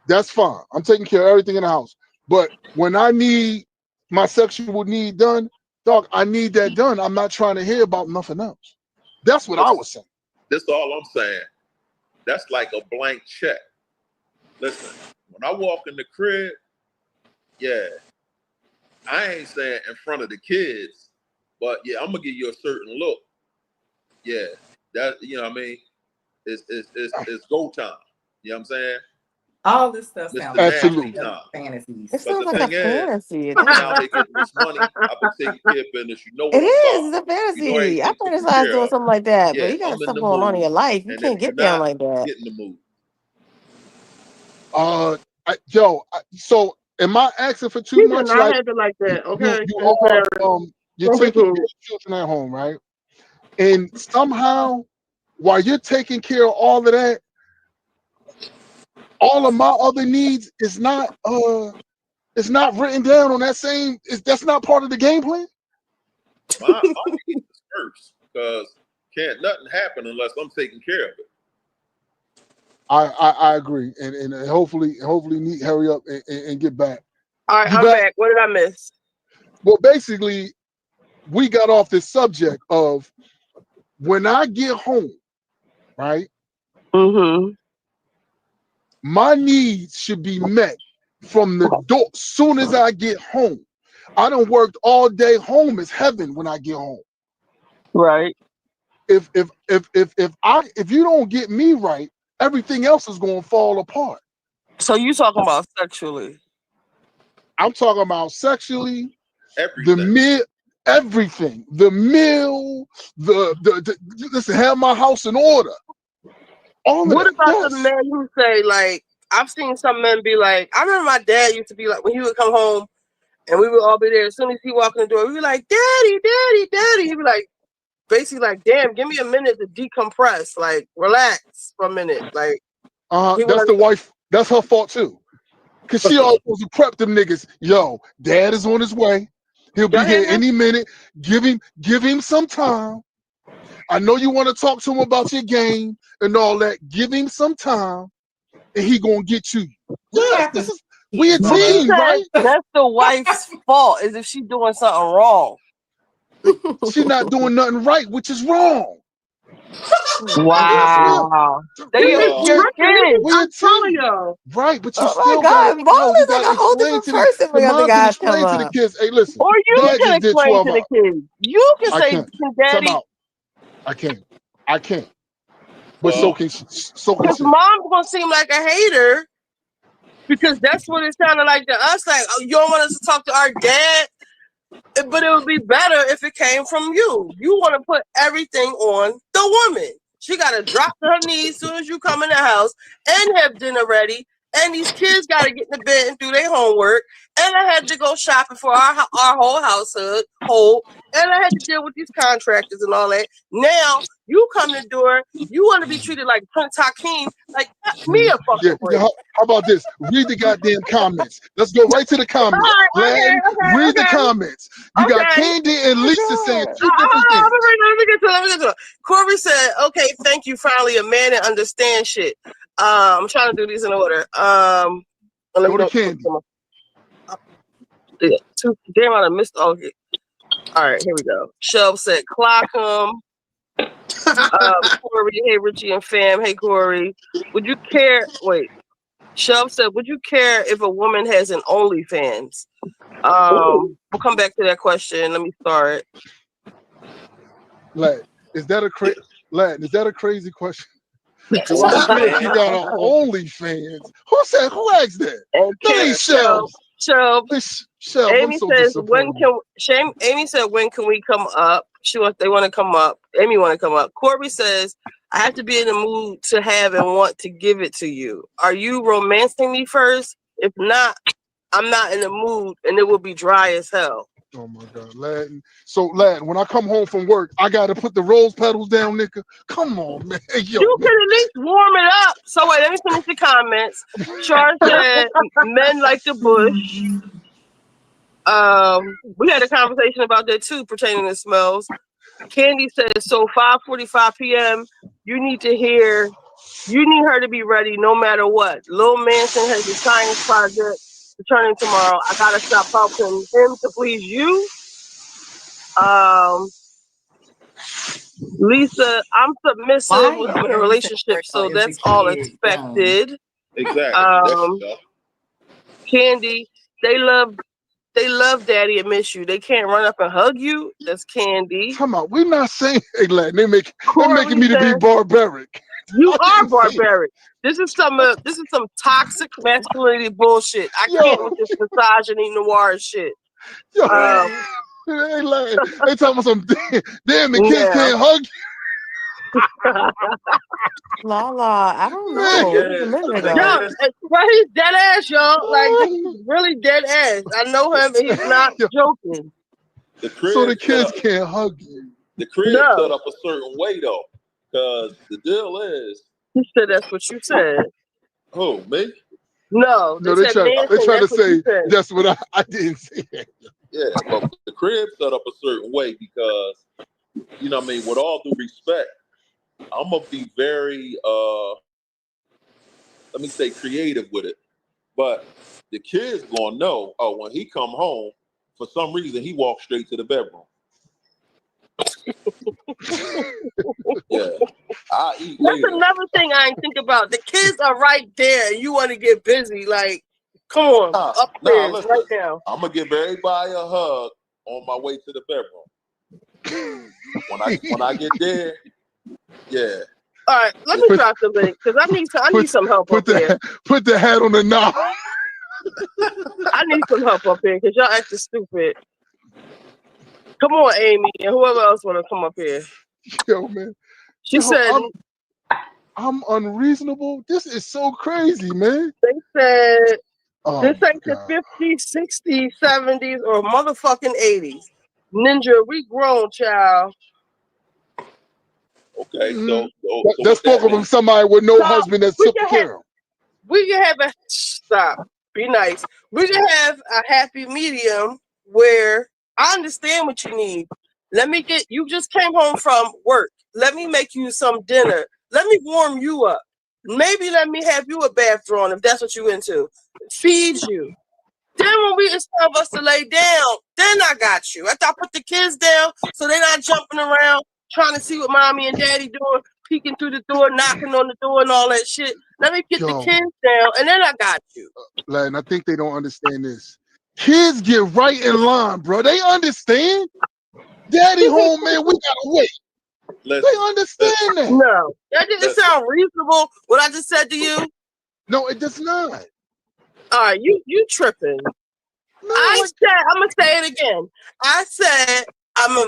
Speaker 13: That's fine. I'm taking care of everything in the house. But when I need my sexual need done, dog, I need that done. I'm not trying to hear about nothing else. That's what I was saying.
Speaker 10: That's all I'm saying. That's like a blank check. Listen, when I walk in the crib, yeah, I ain't saying in front of the kids, but yeah, I'm gonna give you a certain look. Yeah, that you know what I mean. It's go time. You know what I'm saying?
Speaker 5: All this stuff
Speaker 10: Mr.
Speaker 5: sounds
Speaker 10: Nasty
Speaker 5: like
Speaker 10: time.
Speaker 5: fantasies.
Speaker 8: It
Speaker 10: But
Speaker 8: sounds
Speaker 10: the
Speaker 8: like a
Speaker 10: thing is,
Speaker 8: fantasy. It
Speaker 10: now
Speaker 8: does.
Speaker 10: they getting this money. I've been taking care of business. You know
Speaker 8: It
Speaker 10: what I'm
Speaker 8: is.
Speaker 10: about.
Speaker 8: It's a
Speaker 10: You know
Speaker 8: fantasy. I
Speaker 10: everything taken
Speaker 8: fantasize
Speaker 10: care
Speaker 8: doing
Speaker 10: of.
Speaker 8: something like that, but
Speaker 10: Yeah,
Speaker 8: you got
Speaker 10: I'm in
Speaker 8: stuff
Speaker 10: the
Speaker 8: going on in your
Speaker 10: mood.
Speaker 8: life. You
Speaker 10: And if
Speaker 8: can't
Speaker 10: you're
Speaker 8: get down
Speaker 10: not,
Speaker 8: like that.
Speaker 10: get in the mood.
Speaker 13: So am I asking for too
Speaker 1: You did
Speaker 13: much?
Speaker 1: not
Speaker 13: Like
Speaker 1: have it like that, okay?
Speaker 13: you
Speaker 1: Miss
Speaker 13: are
Speaker 1: Harris?
Speaker 13: you're
Speaker 1: Don't get
Speaker 13: taking care
Speaker 1: cool.
Speaker 13: of children at home, right? And somehow, while you're taking care of all of that, all of my other needs is not written down on that same. That's not part of the game plan.
Speaker 10: My needs is first because can't nothing happen unless I'm taking care of it.
Speaker 13: I agree, and hopefully Neat hurry up and get back.
Speaker 1: All right,
Speaker 13: You
Speaker 1: I'm back. What did I miss?
Speaker 13: Well, basically, we got off this subject of when I get home, right?
Speaker 1: Mm-hmm.
Speaker 13: My needs should be met from the door soon as I get home. I done worked all day. Home is heaven when I get home.
Speaker 1: Right.
Speaker 13: If you don't get me right, everything else is going to fall apart.
Speaker 1: So you talking about sexually?
Speaker 13: I'm talking about sexually,
Speaker 10: everything.
Speaker 13: the meal, everything, the meal, the listen, have my house in order. All of
Speaker 1: What
Speaker 13: that.
Speaker 1: about
Speaker 13: Yes.
Speaker 1: the men who say, like, I've seen some men be like, I remember my dad used to be like, when he would come home and we would all be there, as soon as he walked in the door, we'd be like, Daddy, Daddy, Daddy. He'd be like, basically like, damn, give me a minute to decompress, like, relax for a minute. Like,
Speaker 13: That's the wife. That's her fault too. Cause she always supposed to prep them niggas. Yo, dad is on his way. He'll be here any minute. Give him some time. I know you want to talk to him about your game and all that. Give him some time, and he gonna get to you. Yes, this is we a
Speaker 1: But you
Speaker 13: team,
Speaker 1: said
Speaker 13: right?
Speaker 1: that's the wife's fault, is if she's doing something wrong.
Speaker 13: She's not doing nothing right, which is wrong.
Speaker 1: Wow. They your kids. I'm telling you.
Speaker 13: Right, but you
Speaker 8: Oh my
Speaker 13: still
Speaker 8: God,
Speaker 13: gotta
Speaker 8: Ball is
Speaker 13: you
Speaker 8: like
Speaker 13: gotta
Speaker 8: a whole
Speaker 13: explain
Speaker 8: different
Speaker 13: to the
Speaker 8: person when other
Speaker 13: mom can
Speaker 8: guys come
Speaker 13: explain to the
Speaker 8: up.
Speaker 13: kids, hey, listen,
Speaker 1: Or you
Speaker 13: dad
Speaker 1: can
Speaker 13: just did
Speaker 1: explain
Speaker 13: 12
Speaker 1: to the
Speaker 13: hours.
Speaker 1: kids. You can
Speaker 13: I
Speaker 1: say,
Speaker 13: can't. Time
Speaker 1: Daddy.
Speaker 13: out. I can't. But so can she.
Speaker 1: Because mom's gonna seem like a hater because that's what it sounded like to us. Like, oh, you don't want us to talk to our dad, but it would be better if it came from you. You want to put everything on the woman. She got to drop to her knees as soon as you come in the house and have dinner ready. And these kids got to get in the bed and do their homework. And I had to go shopping for our whole household. And I had to deal with these contractors and all that. Now you come to the door. You want to be treated like Prince Hakeem. Like, me a
Speaker 13: Yeah,
Speaker 1: fucking break.
Speaker 13: how about this? Read the goddamn comments. Let's go right to the comments. Gladden, read the comments. You got Candy and Lisa saying two different things.
Speaker 1: Let me get to it. Corey said, okay, thank you. Finally, a man that understands shit. I'm trying to do these in order. Let me
Speaker 13: go to Candy.
Speaker 1: Damn, I missed all of it. All right, here we go. Shelf said, clock him. Corey, hey, Richie and fam. Hey, Corey. Would you care? Wait. Shelf said, would you care if a woman has an OnlyFans? We'll come back to that question. Let me start.
Speaker 13: Is that a crazy question? Do I care if you got an OnlyFans? Who asked that? That ain't Shelf. Shelf, I'm
Speaker 1: Amy
Speaker 13: so
Speaker 1: says,
Speaker 13: disappointed.
Speaker 1: Amy said, when can we come up? They want to come up. Amy want to come up. Corey says, I have to be in the mood to have and want to give it to you. Are you romancing me first? If not, I'm not in the mood, and it will be dry as hell.
Speaker 13: Oh my God, Latin. So Latin, when I come home from work, I gotta put the rose petals down, nigga. Come on, man. Yo,
Speaker 1: You
Speaker 13: man.
Speaker 1: can at least warm it up. So wait, let me finish the comments. Char said men like the bush. We had a conversation about that too, pertaining to smells. Candy says, so 5:45 p.m. You need her to be ready no matter what. Lil Manson has a science project to turn in tomorrow. I gotta stop helping him to please you. Lisa, I'm submissive when I'm in a relationship, so that's all expected.
Speaker 10: Exactly.
Speaker 1: Candy, they love daddy and miss you. They can't run up and hug you. That's Candy.
Speaker 13: Come on, we're not saying, hey, Latin, they're making me to be
Speaker 1: says,
Speaker 13: barbaric.
Speaker 1: You are barbaric. This is some toxic masculinity bullshit. I can't with this misogyny noir shit.
Speaker 13: Yo, hey, Latin, they talking about some damn the kids can't hug you.
Speaker 8: Lala, I don't know. Wait a minute ago.
Speaker 1: Well, he's dead ass, y'all. Like, he's really dead ass. I know him, and he's not joking.
Speaker 13: So the kids can't hug you.
Speaker 10: The crib set up a certain way though, because the deal is.
Speaker 1: You said that's what you said.
Speaker 10: Who, me?
Speaker 1: No,
Speaker 13: they try to say that's what I didn't say that.
Speaker 10: Yeah, but the crib set up a certain way because, you know what I mean, with all due respect, I'm gonna be very let me say creative with it. But the kids gonna know, oh, when he come home, for some reason he walks straight to the bedroom. Yeah. I eat
Speaker 1: That's
Speaker 10: later.
Speaker 1: another thing I didn't think about. The kids are right there and you want to get busy. Like, come on, upstairs
Speaker 10: listen,
Speaker 1: right now.
Speaker 10: I'm gonna give everybody a hug on my way to the bedroom. when I get there, yeah.
Speaker 1: All right, let me drop the link because I need some help up here.
Speaker 13: Put the hat on the knob.
Speaker 1: I need some help up here because y'all acting stupid. Come on, Amy, and whoever else want to come up here.
Speaker 13: Yo, man.
Speaker 1: She said,
Speaker 13: I'm unreasonable. This is so crazy, man.
Speaker 1: They said this ain't
Speaker 13: God.
Speaker 1: the 50s, 60s, 70s, or motherfucking 80s. Ninja, we grown, child.
Speaker 10: Okay, so
Speaker 13: that spoke from somebody with no husband that took care of.
Speaker 1: We can have stop. Be nice. We can have a happy medium where I understand what you need. You just came home from work. Let me make you some dinner. Let me warm you up. Maybe let me have you a bath drawn if that's what you into. Feed you. Then when it's time for us to lay down, then I got you. After I put the kids down so they're not jumping around trying to see what mommy and daddy doing, peeking through the door, knocking on the door and all that shit. Let me get the kids down and then I got you.
Speaker 13: Latin, I think they don't understand this. Kids get right in line, bro. They understand. Daddy home, man, we gotta wait. They understand that.
Speaker 1: No, that didn't sound reasonable. What I just said to you.
Speaker 13: No, it does not.
Speaker 1: All right, you tripping.
Speaker 13: No,
Speaker 1: I'm gonna say it again. I said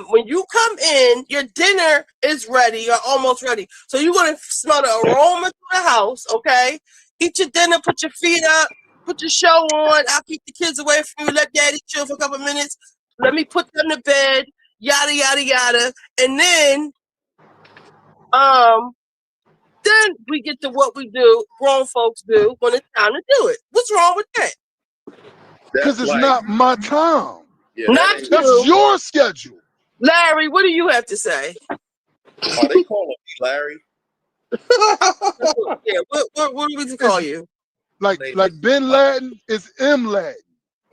Speaker 1: when you come in, your dinner is ready or almost ready. So you're gonna smell the aroma through the house, okay? Eat your dinner, put your feet up, put your show on. I'll keep the kids away from you. Let daddy chill for a couple minutes. Let me put them to bed. Yada yada yada, and then we get to what we do, grown folks do when it's time to do it. What's wrong with that?
Speaker 13: Because it's not my time.
Speaker 10: Yeah,
Speaker 13: that's your schedule.
Speaker 1: Larry, what do you have to say?
Speaker 10: Are they calling me Larry?
Speaker 1: Yeah, what do we call you?
Speaker 13: Like Ben Laden is M Laden.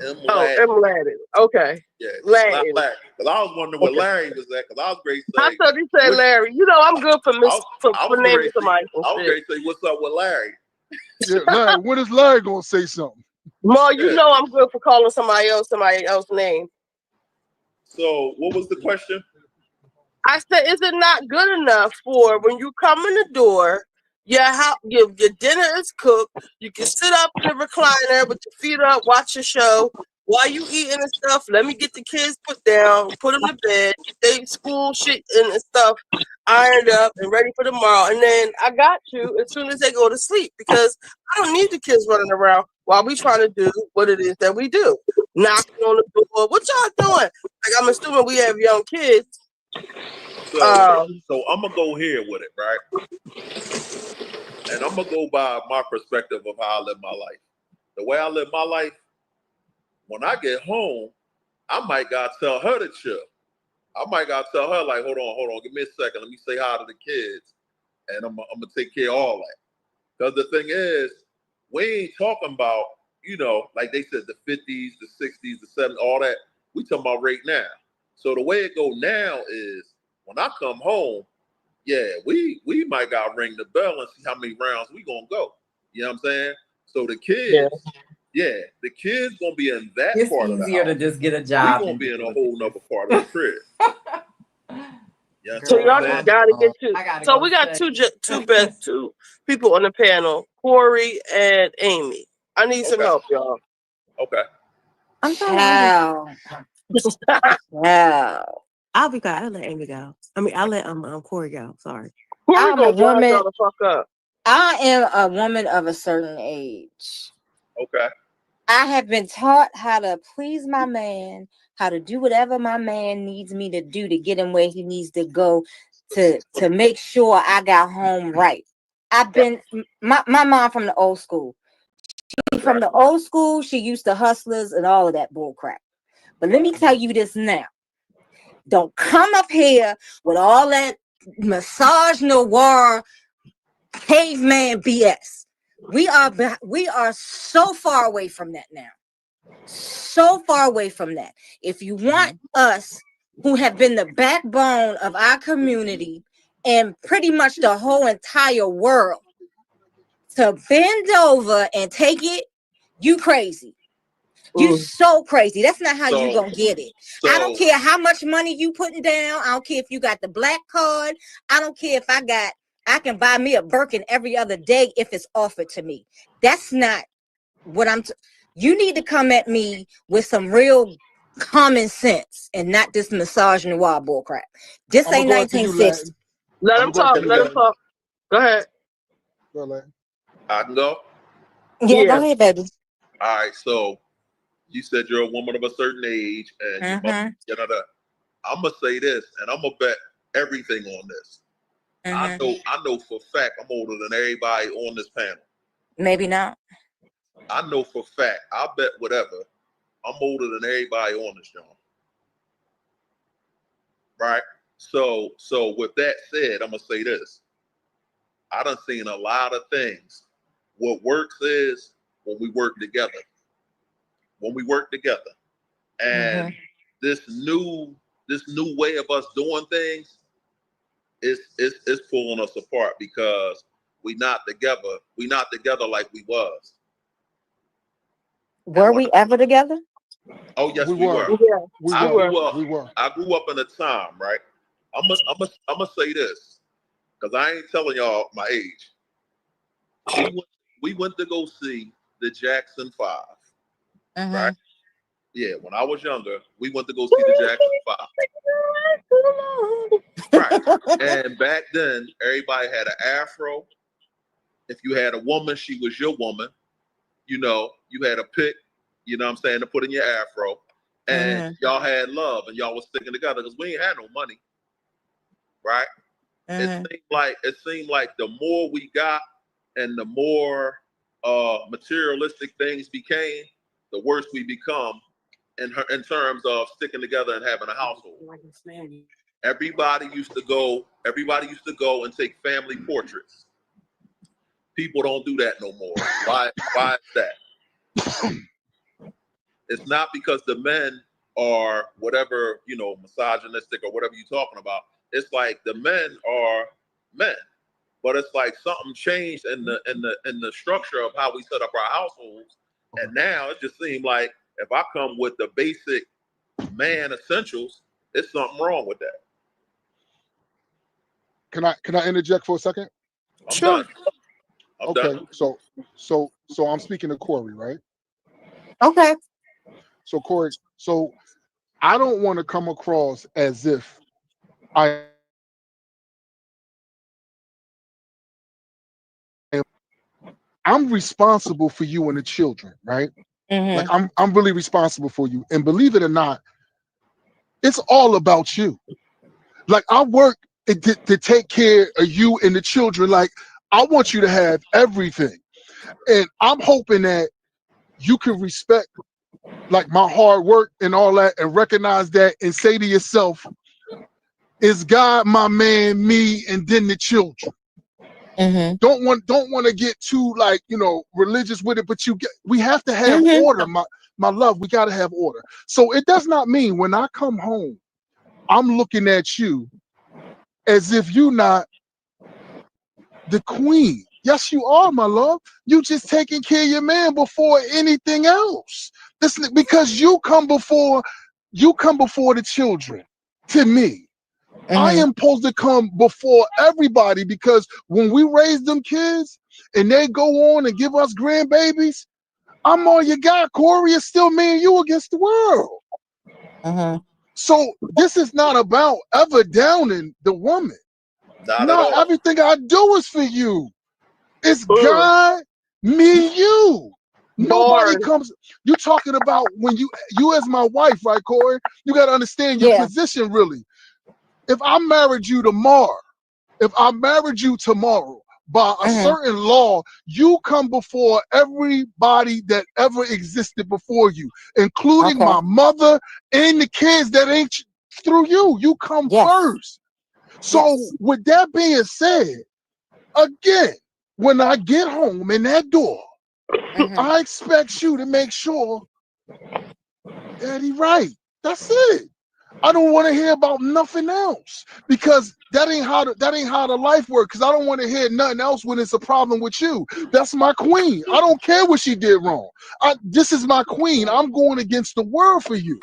Speaker 10: M
Speaker 1: Laden. Okay.
Speaker 10: Yeah,
Speaker 1: Laden.
Speaker 10: Because I was wondering what Larry was at. Because I was great.
Speaker 1: I thought you said Larry. You know I'm good for naming somebody.
Speaker 10: I was great to say what's up with Larry.
Speaker 13: Yeah, Larry. When is Larry gonna say something?
Speaker 1: Mo, you know I'm good for calling somebody else's name.
Speaker 10: So what was the question?
Speaker 1: I said, is it not good enough for when you come in the door, your dinner is cooked, you can sit up in the recliner with your feet up, watch your show while you eating and stuff. Let me get the kids put down, put them to bed, they school shit and stuff ironed up and ready for tomorrow. And then I got you as soon as they go to sleep because I don't need the kids running around. while we trying to do what it is that we do. Knocking on the door. What y'all doing? Like, I'm assuming we have young kids.
Speaker 10: So I'm gonna go here with it, right? And I'm gonna go by my perspective of how I live my life. The way I live my life, when I get home, I might gotta tell her to chill. I might gotta tell her, like, hold on, give me a second. Let me say hi to the kids, and I'm gonna take care of all that. Because the thing is, we ain't talking about, like they said, the 50s, the 60s, the 70s, all that. We talking about right now. So the way it go now is, when I come home, yeah, we might gotta ring the bell and see how many rounds we gonna go. You know what I'm saying? So the kids, the kids gonna be in that
Speaker 5: It's
Speaker 10: part of the
Speaker 5: easier
Speaker 10: house.
Speaker 5: to just get a job.
Speaker 10: We gonna be in a whole nother part of the crib. Yeah,
Speaker 1: So y'all
Speaker 10: saying?
Speaker 1: just gotta get to.
Speaker 5: gotta
Speaker 1: So
Speaker 5: go
Speaker 1: we got
Speaker 5: study.
Speaker 1: two people on the panel, Corey and Amy. I need some help, y'all.
Speaker 10: Okay.
Speaker 8: I'm sorry.
Speaker 11: Wow.
Speaker 8: I'll be quiet. I'll let Amy go. I mean, I'll let Corey go. Sorry.
Speaker 1: Corey
Speaker 11: I'm a
Speaker 1: gonna drive
Speaker 11: woman.
Speaker 1: y'all the fuck up.
Speaker 11: I am a woman of a certain age.
Speaker 10: Okay.
Speaker 11: I have been taught how to please my man, how to do whatever my man needs me to do to get him where he needs to go to make sure I got home right. I've been my mom from the old school. From the old school, she used to hustlers and all of that bull crap. But let me tell you this now. Don't come up here with all that massage noir caveman BS. We are so far away from that now. So far away from that. If you want us who have been the backbone of our community and pretty much the whole entire world to bend over and take it, you crazy. You so crazy. That's not how you gonna get it. I don't care how much money you putting down. I don't care if you got the black card. I don't care if I can buy me a Birkin every other day if it's offered to me. That's not what you need to come at me with some real common sense and not this massage noir bull crap. This ain't 1960.
Speaker 1: Let him talk. Let him talk. Go ahead.
Speaker 10: I can go?
Speaker 11: Yeah, go ahead, baby.
Speaker 10: All right, so you said you're a woman of a certain age and you must, I'm gonna say this, and I'm gonna bet everything on this. I know for a fact I'm older than everybody on this panel.
Speaker 11: Maybe not.
Speaker 10: I know for a fact, I bet whatever, I'm older than everybody on this joint. Right? So with that said, I'm gonna say this. I done seen a lot of things. What works is when we work together. When we work together. And this new way of us doing things is pulling us apart because we not together. We not together like we was.
Speaker 11: Were we ever together?
Speaker 10: Oh yes, we were.
Speaker 11: Yeah,
Speaker 10: We were. I grew up in a time, right? I'm gonna say this because I ain't telling y'all my age. We went to go see the Jackson 5, right? Yeah, when I was younger, we went to go see the Jackson 5. Right. And back then, everybody had an afro. If you had a woman, she was your woman. You know, you had a pick, you know what I'm saying, to put in your afro. And y'all had love and y'all was sticking together because we ain't had no money. Right? It seemed like the more we got and the more materialistic things became, the worse we become in terms of sticking together and having a household. Everybody used to go and take family portraits. People don't do that no more. Why is that? It's not because the men are whatever, misogynistic or whatever you're talking about. It's like the men are men. But it's like something changed in the structure of how we set up our households. And now it just seems like if I come with the basic man essentials, it's something wrong with that.
Speaker 13: Can I interject for a second?
Speaker 10: I'm done. I'm
Speaker 13: Okay,
Speaker 10: done.
Speaker 13: so I'm speaking to Corey, right?
Speaker 11: Okay.
Speaker 13: So Corey, I don't want to come across as if I am I'm responsible for you and the children, right? Like I'm really responsible for you. And believe it or not, it's all about you. Like I work to take care of you and the children. Like I want you to have everything. And I'm hoping that you can respect like my hard work and all that and recognize that and say to yourself, is God my man, me, and then the children. Don't want to get too like, you know, religious with it, but we have to have order, my love. We got to have order. So it does not mean when I come home, I'm looking at you as if you're not the queen. Yes, you are, my love. You just taking care of your man before anything else. This because you come before the children to me. I am supposed to come before everybody because when we raise them kids and they go on and give us grandbabies, I'm all you got, Corey. It's still me and you against the world. So this is not about ever downing the woman.
Speaker 10: Not
Speaker 13: everything I do is for you. It's God, me, you. Nobody comes. You talking about when you as my wife, right, Corey? You got to understand your position really. If I married you tomorrow, by a certain law, you come before everybody that ever existed before you, including my mother and the kids that ain't through you. You come first. So with that being said, again, when I get home in that door, I expect you to make sure Daddy right. That's it. I don't want to hear about nothing else because that ain't how the life works. Because I don't want to hear nothing else when it's a problem with you. That's my queen. I don't care what she did wrong. This is my queen. I'm going against the world for you.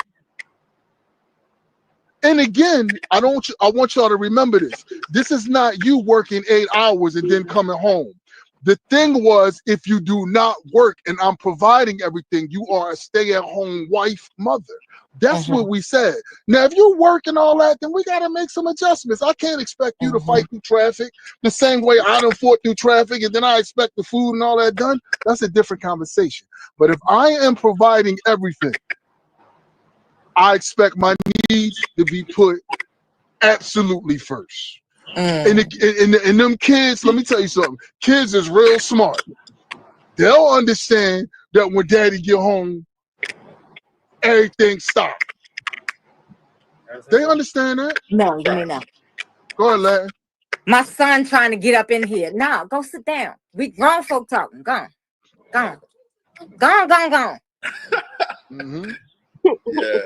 Speaker 13: And again, I want y'all to remember this. This is not you working 8 hours and then coming home. The thing was, if you do not work and I'm providing everything, you are a stay-at-home wife, mother. That's what we said. Now, if you work and all that, then we got to make some adjustments. I can't expect you to fight through traffic the same way I done fought through traffic and then I expect the food and all that done. That's a different conversation. But if I am providing everything, I expect my needs to be put absolutely first. And them kids, let me tell you something. Kids is real smart. They'll understand that when daddy get home, everything stops. They understand that.
Speaker 11: No, you mean no.
Speaker 13: Go ahead, Larry.
Speaker 11: My son trying to get up in here. No, go sit down. We grown folk talking. Go on.
Speaker 10: Yeah.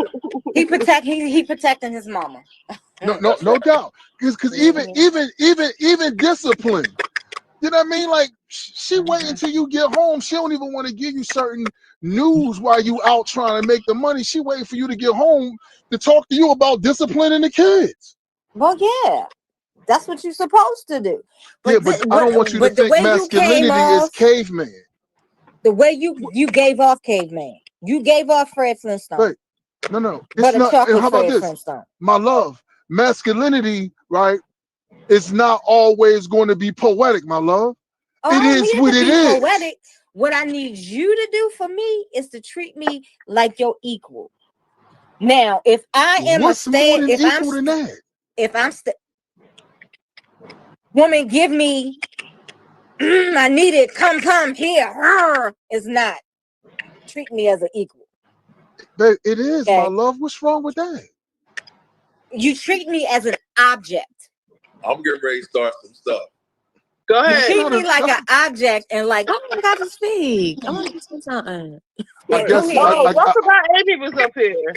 Speaker 11: He protecting his mama.
Speaker 13: No doubt. Because even discipline. You know what I mean? Like she wait until you get home. She don't even want to give you certain news while you out trying to make the money. She waiting for you to get home to talk to you about disciplining the kids.
Speaker 11: Well, yeah. That's what you're supposed to do.
Speaker 13: But I don't want you to think masculinity is caveman.
Speaker 11: The way you gave off caveman. You gave off Fred Flintstone.
Speaker 13: Wait, no.
Speaker 11: But
Speaker 13: It's not.
Speaker 11: chocolate
Speaker 13: How about
Speaker 11: Fred
Speaker 13: this?
Speaker 11: Flintstone.
Speaker 13: My love, masculinity, right? It's not always going to be poetic, my love.
Speaker 11: Oh,
Speaker 13: it is what it is.
Speaker 11: Poetic. What I need you to do for me is to treat me like your equal. Now, if I am
Speaker 13: What's more than equal than that?
Speaker 11: If I'm woman, give me. I need it. Come here. It's not. Treat me as an equal.
Speaker 13: But it is, my love. What's wrong with that?
Speaker 11: You treat me as an object.
Speaker 10: I'm getting ready to start some stuff.
Speaker 1: Go ahead.
Speaker 11: You treat me like an object and like,
Speaker 8: oh, I got to speak. I want to say something.
Speaker 1: What about Amy was up here?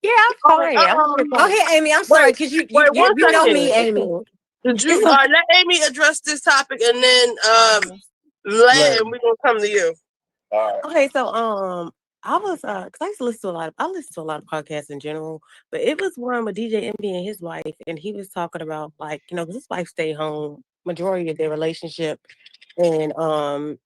Speaker 8: Yeah, I'm sorry.
Speaker 11: Go ahead, Amy. I'm sorry because you know me, Amy.
Speaker 1: Did you let Amy address this topic and then we're gonna come to you.
Speaker 10: All right.
Speaker 8: Okay, so I was because I used to listen to a lot of podcasts in general, but it was one with DJ Envy and his wife, and he was talking about like, you know, because his wife stayed home majority of their relationship, and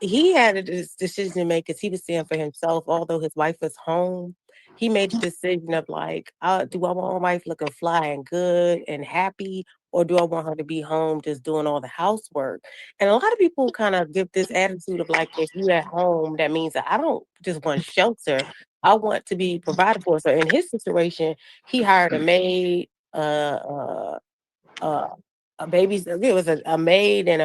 Speaker 8: he had a decision to make because he was seeing for himself, although his wife was home, he made the decision of like, do I want my wife looking fly and good and happy, or do I want her to be home just doing all the housework? And a lot of people kind of give this attitude of like, if you at home, that means that I don't just want shelter. I want to be provided for. So in his situation, he hired a maid, uh, a baby's. It was a maid and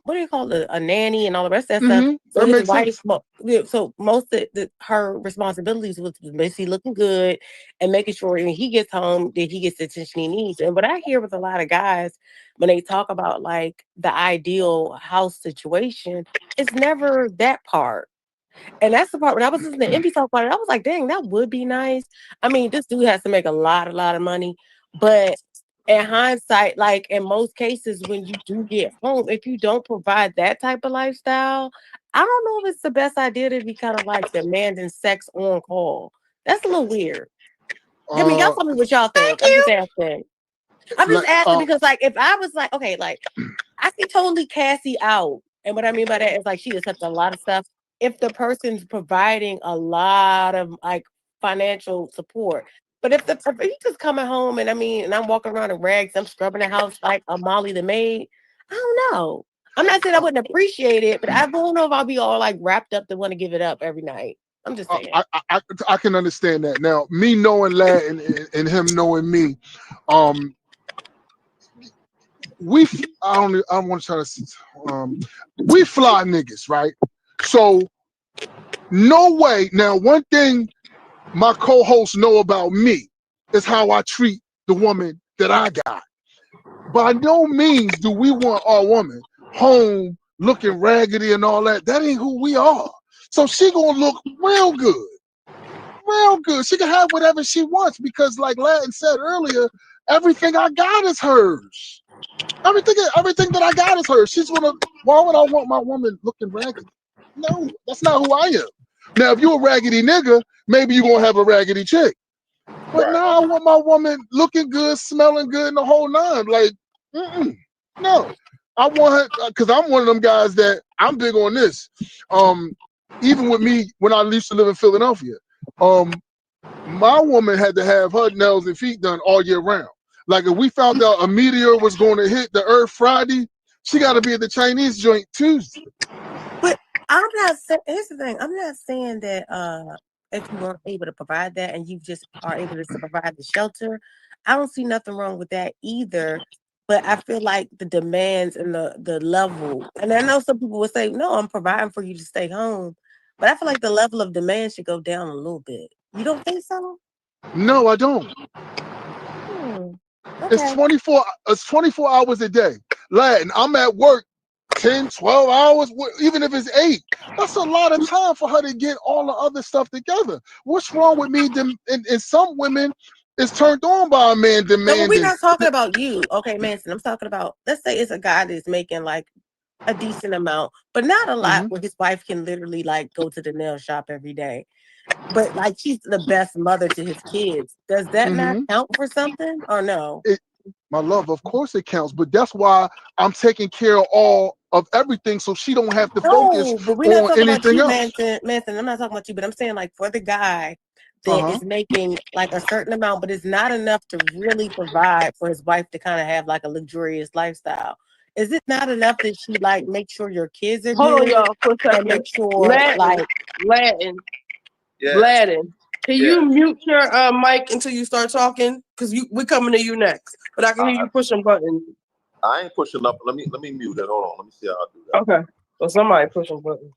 Speaker 8: what do you call it? A nanny and all the rest of that stuff. So
Speaker 13: That
Speaker 8: his
Speaker 13: makes
Speaker 8: wife,
Speaker 13: sense.
Speaker 8: so most of her responsibilities was basically looking good and making sure when he gets home that he gets the attention he needs. And what I hear with a lot of guys when they talk about like the ideal house situation, it's never that part. And that's the part when I was listening to Envy talk about it, I was like, dang, that would be nice. I mean, this dude has to make a lot of money. But in hindsight, like in most cases, when you do get home, if you don't provide that type of lifestyle, I don't know if it's the best idea to be kind of like demanding sex on call. That's a little weird. I mean, y'all tell me what y'all think. I'm just asking. I'm just
Speaker 13: Like,
Speaker 8: asking because, like, if I was like, okay, like, I can totally Cassie out. And what I mean by that is like she accepts a lot of stuff. If the person's providing a lot of like financial support. But if you just coming home and I mean, and I'm walking around in rags, I'm scrubbing the house like a Molly the maid, I don't know. I'm not saying I wouldn't appreciate it, but I don't know if I'll be all like wrapped up to want to give it up every night. I'm just saying.
Speaker 13: I can understand that. Now, me knowing Lad and him knowing me, I don't want to try to we fly niggas, right? So no way. Now, one thing my co-hosts know about me is how I treat the woman that I got. By no means do we want our woman home looking raggedy and all that. That ain't who we are. So she gonna look real good. Real good. She can have whatever she wants because like Latin said earlier, everything I got is hers. Everything that I got is hers. She's gonna, why would I want my woman looking raggedy? No, that's not who I am. Now, if you're a raggedy nigga, maybe you're gonna have a raggedy chick. But now I want my woman looking good, smelling good, and the whole nine. Like, no. I want her because I'm one of them guys that I'm big on this. Even with me when I used to live in Philadelphia, my woman had to have her nails and feet done all year round. Like if we found out a meteor was going to hit the Earth Friday, she got to be at the Chinese joint Tuesday.
Speaker 8: But I'm not saying. Here's the thing. I'm not saying that if you weren't able to provide that and you just are able to provide the shelter, I don't see nothing wrong with that either. But I feel like the demands and the level, and I know some people would say, "No, I'm providing for you to stay home," but I feel like the level of demand should go down a little bit. You don't think so?
Speaker 13: No, I don't. It's
Speaker 8: Okay.
Speaker 13: 24 hours a day. Latin, I'm at work 10, 12 hours, even if it's 8. That's a lot of time for her to get all the other stuff together. What's wrong with me? And some women is turned on by a man
Speaker 8: No, but we're
Speaker 13: demanding.
Speaker 8: not talking about you, okay, Manson. I'm talking about, let's say it's a guy that's making like a decent amount, but not a lot where his wife can literally like go to the nail shop every day. But like she's the best mother to his kids. Does that not count for something or no?
Speaker 13: My love, of course it counts, but that's why I'm taking care of all of everything so she don't have to focus
Speaker 8: No, but we're not
Speaker 13: on
Speaker 8: talking about
Speaker 13: anything
Speaker 8: you,
Speaker 13: else.
Speaker 8: Manson. I'm not talking about you, but I'm saying like for the guy that is making like a certain amount, but it's not enough to really provide for his wife to kind of have like a luxurious lifestyle. Is it not enough that she like make sure your kids are
Speaker 1: Hold on,
Speaker 8: good
Speaker 1: y'all, for a
Speaker 8: and
Speaker 1: second.
Speaker 8: make sure like
Speaker 1: Latin.
Speaker 10: Yeah.
Speaker 1: Latin. Can
Speaker 10: Yeah.
Speaker 1: you mute your mic until you start talking? Because we're coming to you next. But I can hear you pushing buttons.
Speaker 10: I ain't pushing up. Let me mute it. Hold on. Let me see how I do that.
Speaker 1: Okay. So somebody pushing buttons.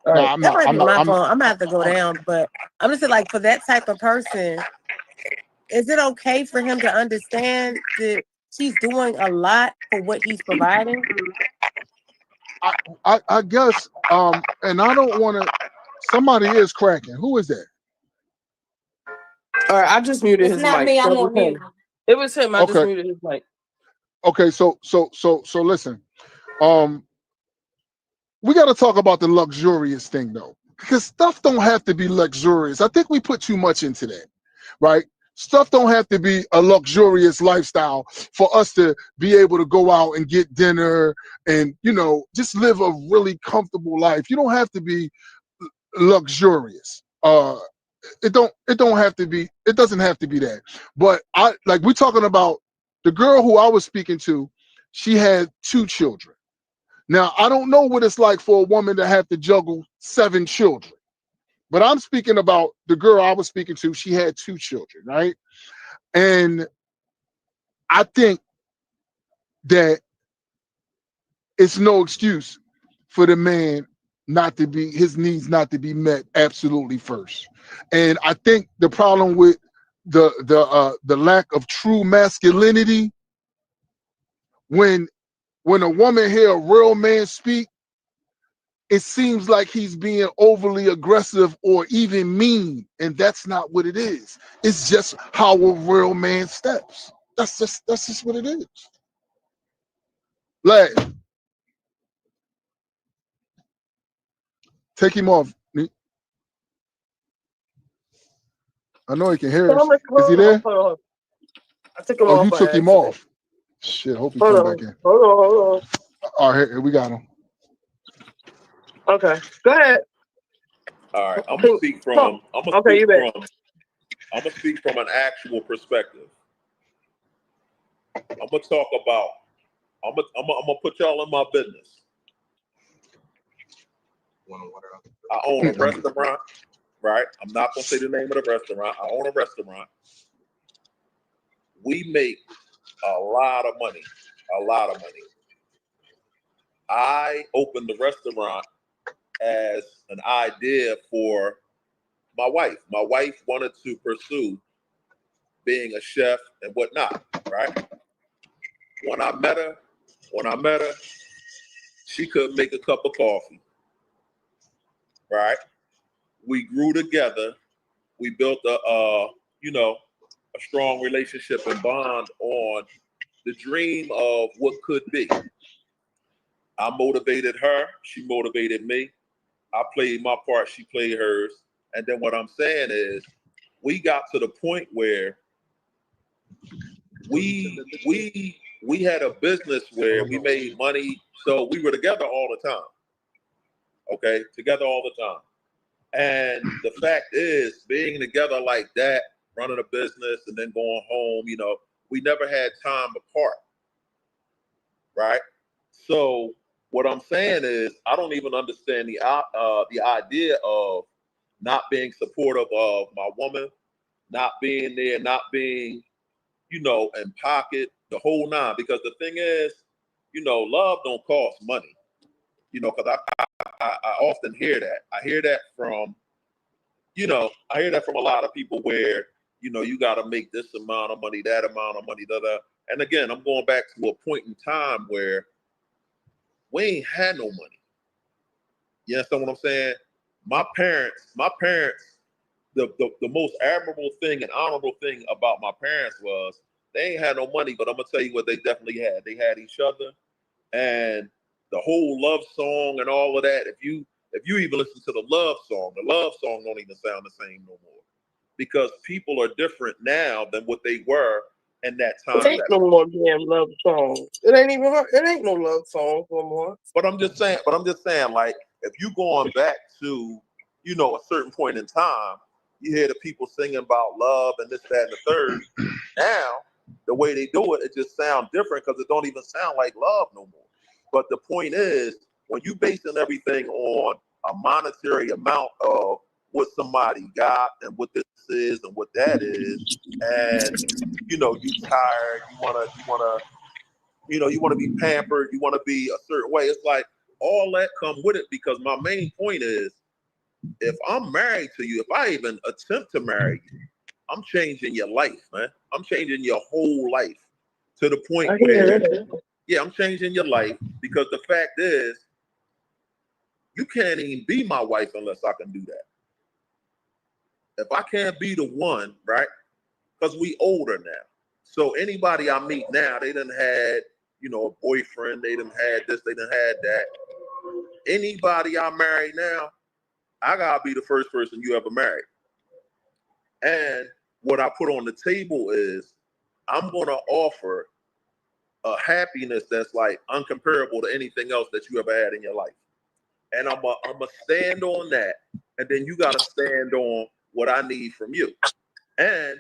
Speaker 1: All right.
Speaker 8: that might be my phone. I'm gonna have to go down, but I'm just saying like for that type of person, is it okay for him to understand that she's doing a lot for what he's providing?
Speaker 13: I guess, and I don't want to. Somebody is cracking. Who is that?
Speaker 1: All right, I just muted
Speaker 11: It's
Speaker 1: his
Speaker 11: not
Speaker 1: mic.
Speaker 11: me.
Speaker 1: So
Speaker 11: I'm on mute.
Speaker 1: it was him. I just
Speaker 13: Okay.
Speaker 1: muted his mic.
Speaker 13: Okay, so listen. We got to talk about the luxurious thing though, because stuff don't have to be luxurious. I think we put too much into that, right? Stuff don't have to be a luxurious lifestyle for us to be able to go out and get dinner and, you know, just live a really comfortable life. You don't have to be luxurious. it don't have to be. It doesn't have to be that. But we're talking about the girl who I was speaking to. She had 2 children. Now I don't know what it's like for a woman to have to juggle 7 children. But I'm speaking about the girl I was speaking to. She had 2 children, right? And I think that it's no excuse for the man not to be, his needs not to be met absolutely first. And I think the problem with the lack of true masculinity, when a woman hear a real man speak, it seems like he's being overly aggressive or even mean, and that's not what it is. It's just how a real man steps. That's just what it is. Lad, take him off. I know he can hear us. Is he there?
Speaker 1: Hold on. I took him
Speaker 13: Oh,
Speaker 1: off
Speaker 13: you
Speaker 1: by
Speaker 13: took him
Speaker 1: accident.
Speaker 13: off. Shit, hope he
Speaker 1: Hold
Speaker 13: come
Speaker 1: on.
Speaker 13: back in.
Speaker 1: Hold on.
Speaker 13: All right, here we got him.
Speaker 1: Okay, go ahead.
Speaker 10: All right, I'm gonna speak from. I'm gonna speak from an actual perspective. I'm gonna talk about. I'm gonna put y'all in my business. I own a restaurant, right? I'm not gonna say the name of the restaurant. I own a restaurant. We make a lot of money. I opened the restaurant as an idea for my wife. My wife wanted to pursue being a chef and whatnot, right? When I met her, she couldn't make a cup of coffee, right? We grew together. We built a strong relationship and bond on the dream of what could be. I motivated her. She motivated me. I played my part. She played hers. And then what I'm saying is, we got to the point where we had a business where we made money, so we were together all the time. Okay, together all the time. And the fact is, being together like that, running a business and then going home, we never had time apart, right? So what I'm saying is, I don't even understand the idea of not being supportive of my woman, not being there, not being, in pocket, the whole 9. Because the thing is, love don't cost money. Because I often hear that. I hear that from a lot of people where, you got to make this amount of money, that amount of money, da. And again, I'm going back to a point in time where we ain't had no money. You understand what I'm saying? My parents, the most admirable thing and honorable thing about my parents was they ain't had no money, but I'm gonna tell you what they definitely had. They had each other, and the whole love song and all of that. If you even listen to the love song don't even sound the same no more, because people are different now than what they were in that time.
Speaker 1: It ain't no more damn love songs. It ain't no love songs no more.
Speaker 10: But I'm just saying, like, if you going back to, a certain point in time, you hear the people singing about love and this, that, and the third. Now, the way they do it, it just sounds different because it don't even sound like love no more. But the point is, when you basing everything on a monetary amount of what somebody got and what this is and what that is, and you tired, you wanna be pampered, you wanna be a certain way. It's like all that come with it, because my main point is, if I'm married to you, if I even attempt to marry you, I'm changing your life, man. I'm changing your whole life to the point where, yeah, I'm changing your life, because the fact is, you can't even be my wife unless I can do that. If I can't be the one, right? Because we older now. So anybody I meet now, they done had, a boyfriend, they done had this, they done had that. Anybody I marry now, I gotta be the first person you ever married. And what I put on the table is, I'm gonna offer a happiness that's like uncomparable to anything else that you ever had in your life. And I'm a stand on that. And then you gotta stand on what I need from you. And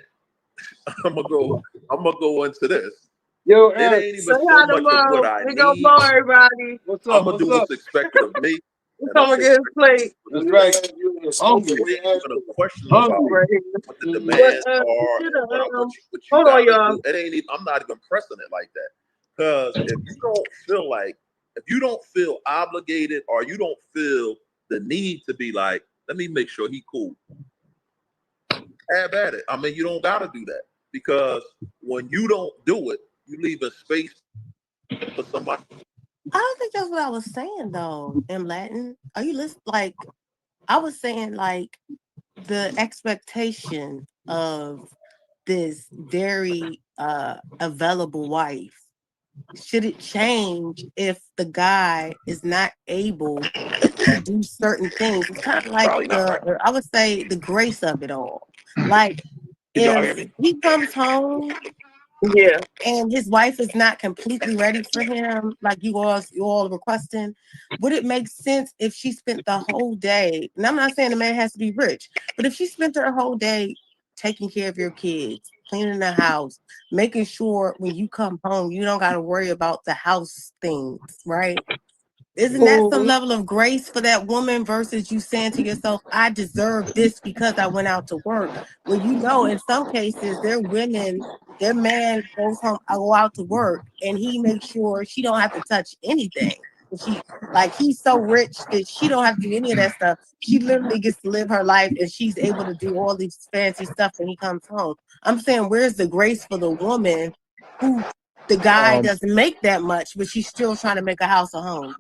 Speaker 10: I'm gonna go into this.
Speaker 1: Yo,
Speaker 10: It ain't
Speaker 1: say
Speaker 10: even
Speaker 1: hi
Speaker 10: so
Speaker 1: to
Speaker 10: much of what
Speaker 1: Mo.
Speaker 10: I
Speaker 1: He go
Speaker 10: need.
Speaker 1: Mo, everybody. What's
Speaker 10: I'm gonna do what's expected of me.
Speaker 1: He
Speaker 10: And
Speaker 1: come
Speaker 10: I'm
Speaker 1: and get his plate.
Speaker 10: That's right. Hungry. Gonna question about
Speaker 1: Hungry.
Speaker 10: what the demands are and what you
Speaker 1: hold
Speaker 10: gotta
Speaker 1: on, y'all.
Speaker 10: do. It ain't even, I'm not even pressing it like that. Because if you don't feel obligated or you don't feel the need to be like, let me make sure he cool. Have at it. I mean, you don't gotta do that. Because when you don't do it, you leave a space for somebody.
Speaker 8: I don't think that's what I was saying though. In Latin, are you listening? Like, I was saying like the expectation of this very available wife. Should it change if the guy is not able to do certain things? It's kind of like I would say the grace of it all. Like if he comes home,
Speaker 1: yeah,
Speaker 8: and his wife is not completely ready for him, like you all requesting, would it make sense if she spent the whole day? And I'm not saying the man has to be rich, but if she spent her whole day taking care of your kids, cleaning the house, making sure when you come home, you don't got to worry about the house things, right? Isn't that some level of grace for that woman versus you saying to yourself, I deserve this because I went out to work? When you know, in some cases, their man goes home, I go out to work, and he makes sure she don't have to touch anything. He's so rich that she don't have to do any of that stuff. She literally gets to live her life, and she's able to do all these fancy stuff when he comes home. I'm saying, where's the grace for the woman who the guy doesn't make that much, but she's still trying to make a house a home?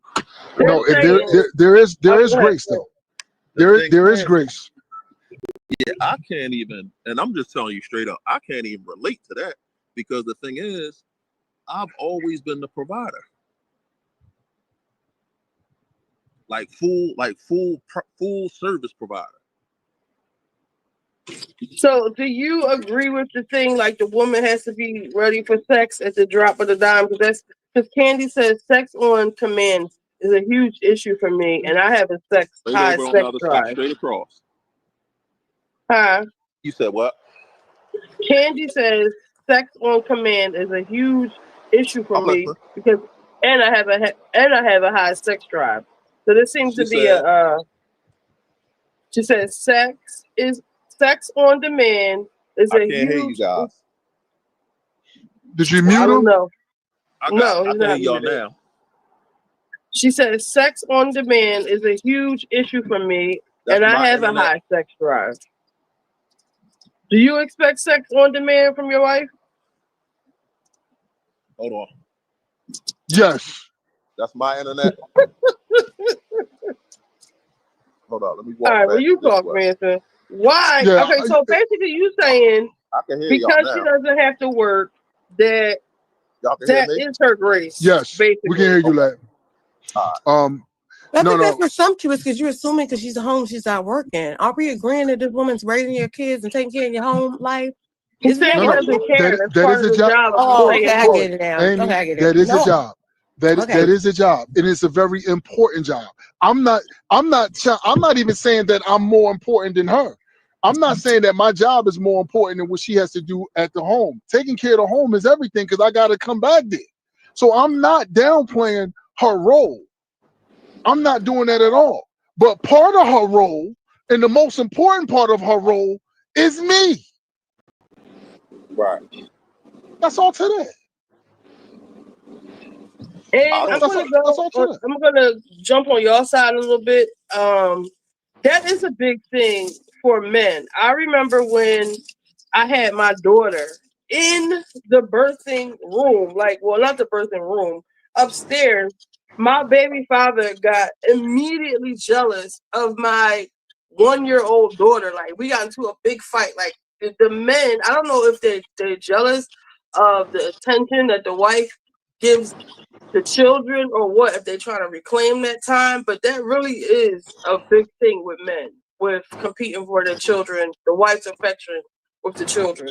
Speaker 13: No, there is grace though. There is grace.
Speaker 10: Yeah, I can't even, and I'm just telling you straight up, I can't even relate to that because the thing is, I've always been the provider, like full service provider.
Speaker 1: So, do you agree with the thing like the woman has to be ready for sex at the drop of the dime? Because Candy says sex on command is a huge issue for me, and I have a high sex drive.
Speaker 10: Straight across.
Speaker 1: Huh?
Speaker 10: You said what?
Speaker 1: Candy says sex on command is a huge issue for me because, and I have a high sex drive. So this seems to be She says sex on demand is
Speaker 10: I
Speaker 1: a
Speaker 10: can't
Speaker 1: huge.
Speaker 10: hear you guys.
Speaker 13: Did you mute
Speaker 1: I don't
Speaker 13: him?
Speaker 1: know.
Speaker 10: I
Speaker 1: he's
Speaker 10: can
Speaker 1: not
Speaker 10: hear y'all
Speaker 1: muted.
Speaker 10: now.
Speaker 1: She says sex on demand is a huge issue for me, and I have a high sex drive. Do you expect sex on demand from your wife?
Speaker 10: Hold on.
Speaker 13: Yes.
Speaker 10: That's my internet. Hold on. Let me walk.
Speaker 1: All right.
Speaker 10: Back
Speaker 1: Well, you
Speaker 10: this
Speaker 1: talk,
Speaker 10: way.
Speaker 1: Manson. Why?
Speaker 13: Yeah,
Speaker 1: Okay. So basically, you saying
Speaker 10: I can hear y'all
Speaker 1: because
Speaker 10: now.
Speaker 1: she doesn't have to work, that
Speaker 10: Y'all can hear
Speaker 1: that
Speaker 10: me?
Speaker 1: is her grace.
Speaker 13: Yes.
Speaker 1: Basically.
Speaker 13: We can hear you, Lat.
Speaker 8: I think that's presumptuous because you're assuming because she's at home, she's not working. Are we agreeing that this woman's raising your kids and taking care of your home life?
Speaker 1: He's saying he doesn't care. That's part of the job.
Speaker 8: Oh, okay, I get it now.
Speaker 13: Amy,
Speaker 8: Okay, I get it.
Speaker 13: that is a job. That
Speaker 8: Okay.
Speaker 13: is a job. It is a very important job. I'm not even saying that I'm more important than her. I'm not saying that my job is more important than what she has to do at the home. Taking care of the home is everything because I got to come back there. So I'm not downplaying her role. I'm not doing that at all. But part of her role, and the most important part of her role, is me.
Speaker 10: Right.
Speaker 13: That's all to that.
Speaker 1: And I'm gonna jump on your side a little bit. That is a big thing for men. I remember when I had my daughter in the birthing room, not the birthing room, upstairs. My baby father got immediately jealous of my 1-year-old daughter. Like we got into a big fight. Like the men, I don't know if they're jealous of the attention that the wife gives the children or what, if they're trying to reclaim that time, but that really is a big thing with men, with competing for their children, the wife's affection with the children.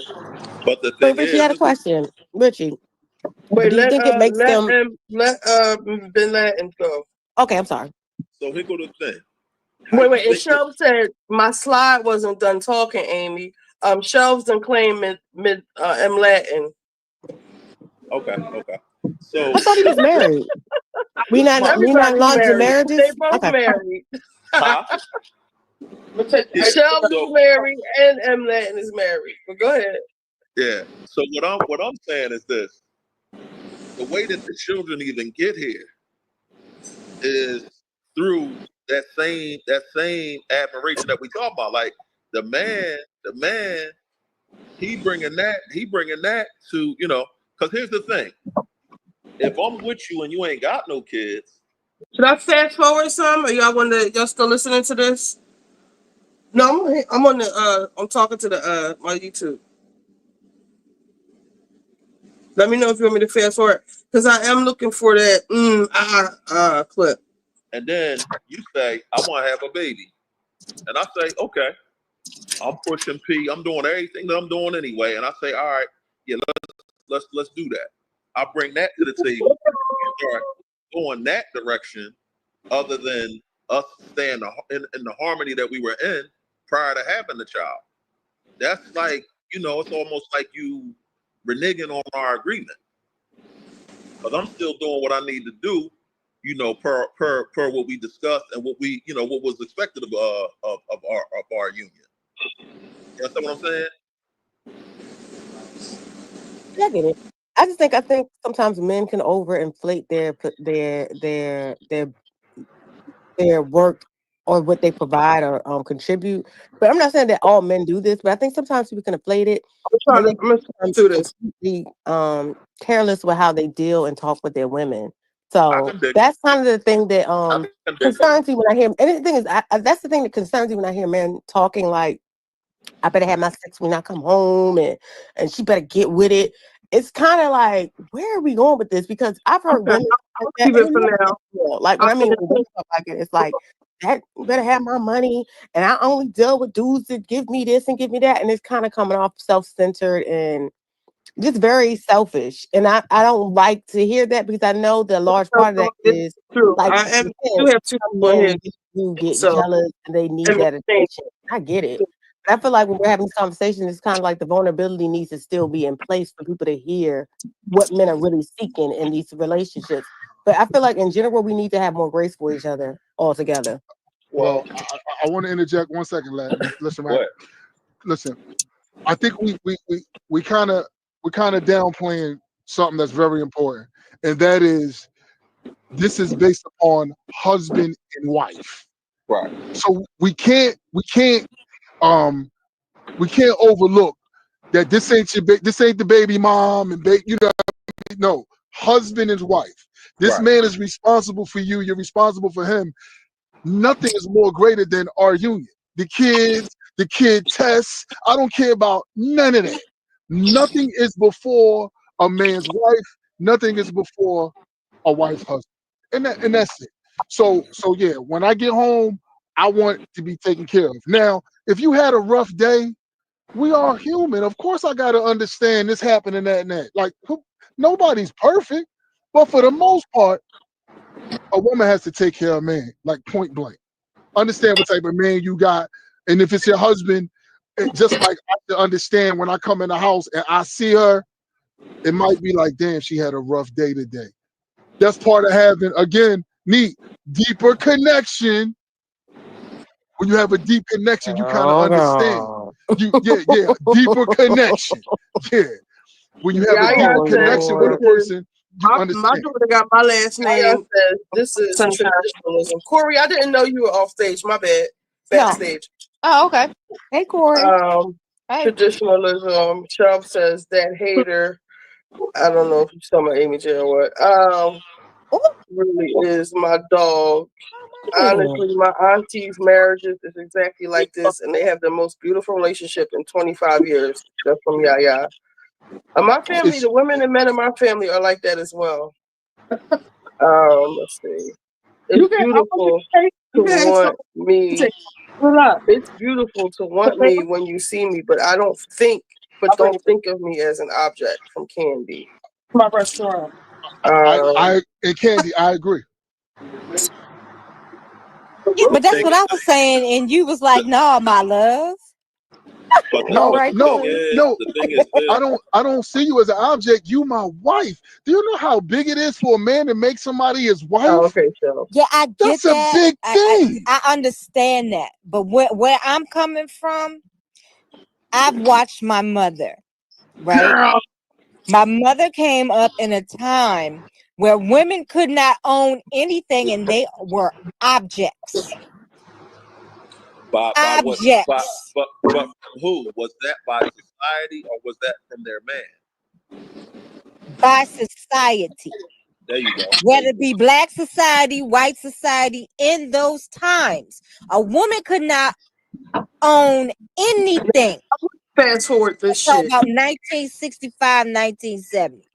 Speaker 10: But the
Speaker 8: So
Speaker 10: thing
Speaker 8: Richie had a question. Richie,
Speaker 1: wait,
Speaker 8: do you think it makes them?
Speaker 1: let Ben Laden go.
Speaker 8: Okay, I'm sorry.
Speaker 10: So here go the thing.
Speaker 1: Wait. And Shelves said my slide wasn't done talking, Amy. Shelves done claim M Latin.
Speaker 10: Okay. So
Speaker 8: I thought he was married. We not
Speaker 1: everybody
Speaker 8: launching
Speaker 1: married.
Speaker 8: marriages.
Speaker 1: They both
Speaker 8: Okay.
Speaker 1: married.
Speaker 10: huh?
Speaker 1: Shelves is married and M Latin is married. But go ahead.
Speaker 10: Yeah. So what I'm saying is this: the way that the children even get here is through that same admiration that we talk about. Like the man, he bringing that to, you know. Because here's the thing: if I'm with you and you ain't got no kids,
Speaker 1: should I fast forward some? Or y'all still listening to this? No, I'm on the I'm talking to the my YouTube. Let me know if you want me to fast forward, because I am looking for that clip.
Speaker 10: and then you say, I want to have a baby. And I say, okay, I'm pushing P. I'm doing everything that I'm doing anyway. And I say, all right, yeah, let's do that. I bring that to the table. Start going that direction, other than us staying in the harmony that we were in prior to having the child. That's like, you know, it's almost like you reneging on our agreement. Because I'm still doing what I need to do, you know, per what we discussed and what we, you know, what was expected of our union. You understand what I'm saying?
Speaker 8: Yeah, I get it. I think sometimes men can overinflate their work or what they provide or contribute. But I'm not saying that all men do this, but I think sometimes people can inflate it.
Speaker 1: I'm gonna do this.
Speaker 8: Completely careless with how they deal and talk with their women. So that's kind of the thing that concerns me when I hear. And the thing is, that's the thing that concerns me when I hear men talking like, I better have my sex when I come home, and she better get with it. It's kind of like, where are we going with this? Because I've heard women
Speaker 1: I'll keep it for now.
Speaker 8: like when I mean when women talk like it, it's like that you better have my money, and I only deal with dudes that give me this and give me that, and it's kind of coming off self-centered and just very selfish. And I don't like to hear that, because I know that a large part of that is
Speaker 1: true.
Speaker 8: like
Speaker 1: I
Speaker 8: you
Speaker 1: do
Speaker 8: said,
Speaker 1: have two
Speaker 8: some
Speaker 1: people in
Speaker 8: men
Speaker 1: here.
Speaker 8: do get
Speaker 1: So,
Speaker 8: jealous and they need that attention. I get it. But I feel like when we're having this conversation, it's kind of like the vulnerability needs to still be in place for people to hear what men are really seeking in these relationships. But I feel like in general, we need to have more grace for each other altogether.
Speaker 13: Well, I want to interject 1 second, lad. Listen, right? Listen, I think we kind of downplaying something that's very important, and that is this is based upon husband and wife.
Speaker 10: Right.
Speaker 13: So we can't overlook that this ain't this ain't the baby mom and you know, no, husband and wife. This man is responsible for you. You're responsible for him. Nothing is more greater than our union. The kids, the kid tests. I don't care about none of that. Nothing is before a man's wife. Nothing is before a wife's husband. And that's it. So yeah, when I get home, I want to be taken care of. Now, if you had a rough day, we are human. Of course, I got to understand this happening, that, and that. Like, nobody's perfect, but for the most part, a woman has to take care of a man, like point blank. Understand what type of man you got, and if it's your husband, just like I have to understand when I come in the house and I see her, it might be like, damn, she had a rough day today. That's part of having, again, deeper connection. When you have a deep connection, you kind of understand. Deeper connection. Yeah. When you have a deeper connection with a person, you understand.
Speaker 1: My daughter got my last name. Says this is traditionalism. Corey, I didn't know you were off stage. My bad. Backstage.
Speaker 8: Oh, okay. Hey, Corey. Hey.
Speaker 1: Traditionalism. Trump says that hater. I don't know if you're talking about Amy J or what. Really is my dog. Honestly, my auntie's marriages is exactly like this, and they have the most beautiful relationship in 25 years. That's from Yaya. My family, the women and men in my family are like that as well. Let's see. It's beautiful to want me. It's beautiful to want me when you see me, but don't think of me as an object. From Candy. My restaurant.
Speaker 13: And Candy, I agree.
Speaker 11: Yeah, but that's what I was saying, and you was like, "No, my love."
Speaker 10: But
Speaker 11: All
Speaker 13: No,
Speaker 11: right,
Speaker 13: no,
Speaker 11: then.
Speaker 13: no.
Speaker 10: the thing is this.
Speaker 13: I don't see you as an object. You my wife. Do you know how big it is for a man to make somebody his wife?
Speaker 1: Oh, okay, so
Speaker 11: Yeah, I get
Speaker 13: That's a
Speaker 11: that.
Speaker 13: big thing.
Speaker 11: I understand that, but where I'm coming from, I've watched my mother. Right,
Speaker 1: girl.
Speaker 11: my mother came up in a time where women could not own anything, and they were objects.
Speaker 10: By what?
Speaker 11: Objects.
Speaker 10: But from who? Was that by society or was that from their man?
Speaker 11: By society.
Speaker 10: There you go.
Speaker 11: Whether it be black society, white society, in those times, a woman could not own anything.
Speaker 1: Fast forward this
Speaker 11: Talk
Speaker 1: shit.
Speaker 11: about 1965, 1970.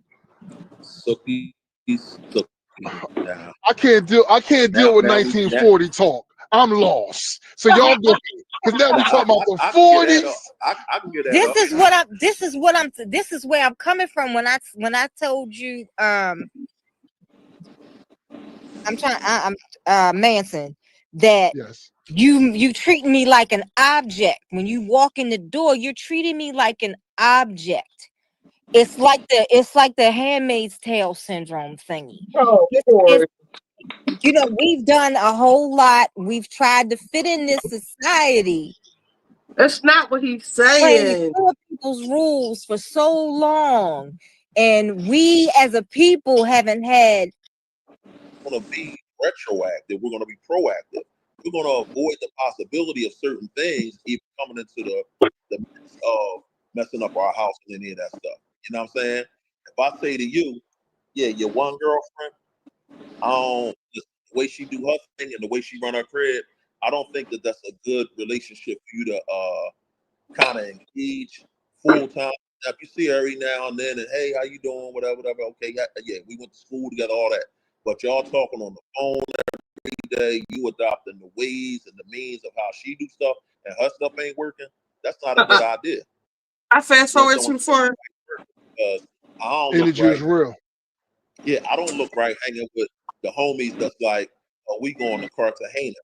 Speaker 13: I can't deal with 1940 talk. I'm lost. So y'all go because now we talking about the 40s.
Speaker 10: I can get that.
Speaker 11: This is where I'm coming from when I told you I'm Manson, that
Speaker 13: yes,
Speaker 11: you treat me like an object. When you walk in the door, you're treating me like an object. It's like the Handmaid's Tale syndrome thingy.
Speaker 1: Oh,
Speaker 11: You know, we've done a whole lot. We've tried to fit in this society.
Speaker 1: That's not what he's
Speaker 11: Playing
Speaker 1: saying.
Speaker 11: other people's rules for so long, and we as a people haven't had.
Speaker 10: We're going to be retroactive. We're going to be proactive. We're going to avoid the possibility of certain things even coming into the midst of messing up our house and any of that stuff. You know what I'm saying? If I say to you, yeah, your one girlfriend, the way she do her thing and the way she run her crib, I don't think that that's a good relationship for you to kind of engage full time. If you see her every now and then, and hey, how you doing? Whatever. Okay, yeah, we went to school together, all that. But y'all talking on the phone every day. You adopting the ways and the means of how she do stuff, and her stuff ain't working. That's not a good idea.
Speaker 1: I fast forward too far.
Speaker 10: Because I don't
Speaker 13: energy
Speaker 10: look
Speaker 13: is
Speaker 10: right.
Speaker 13: real.
Speaker 10: Yeah, I don't look right hanging with the homies that's like, oh, we going to Cartagena.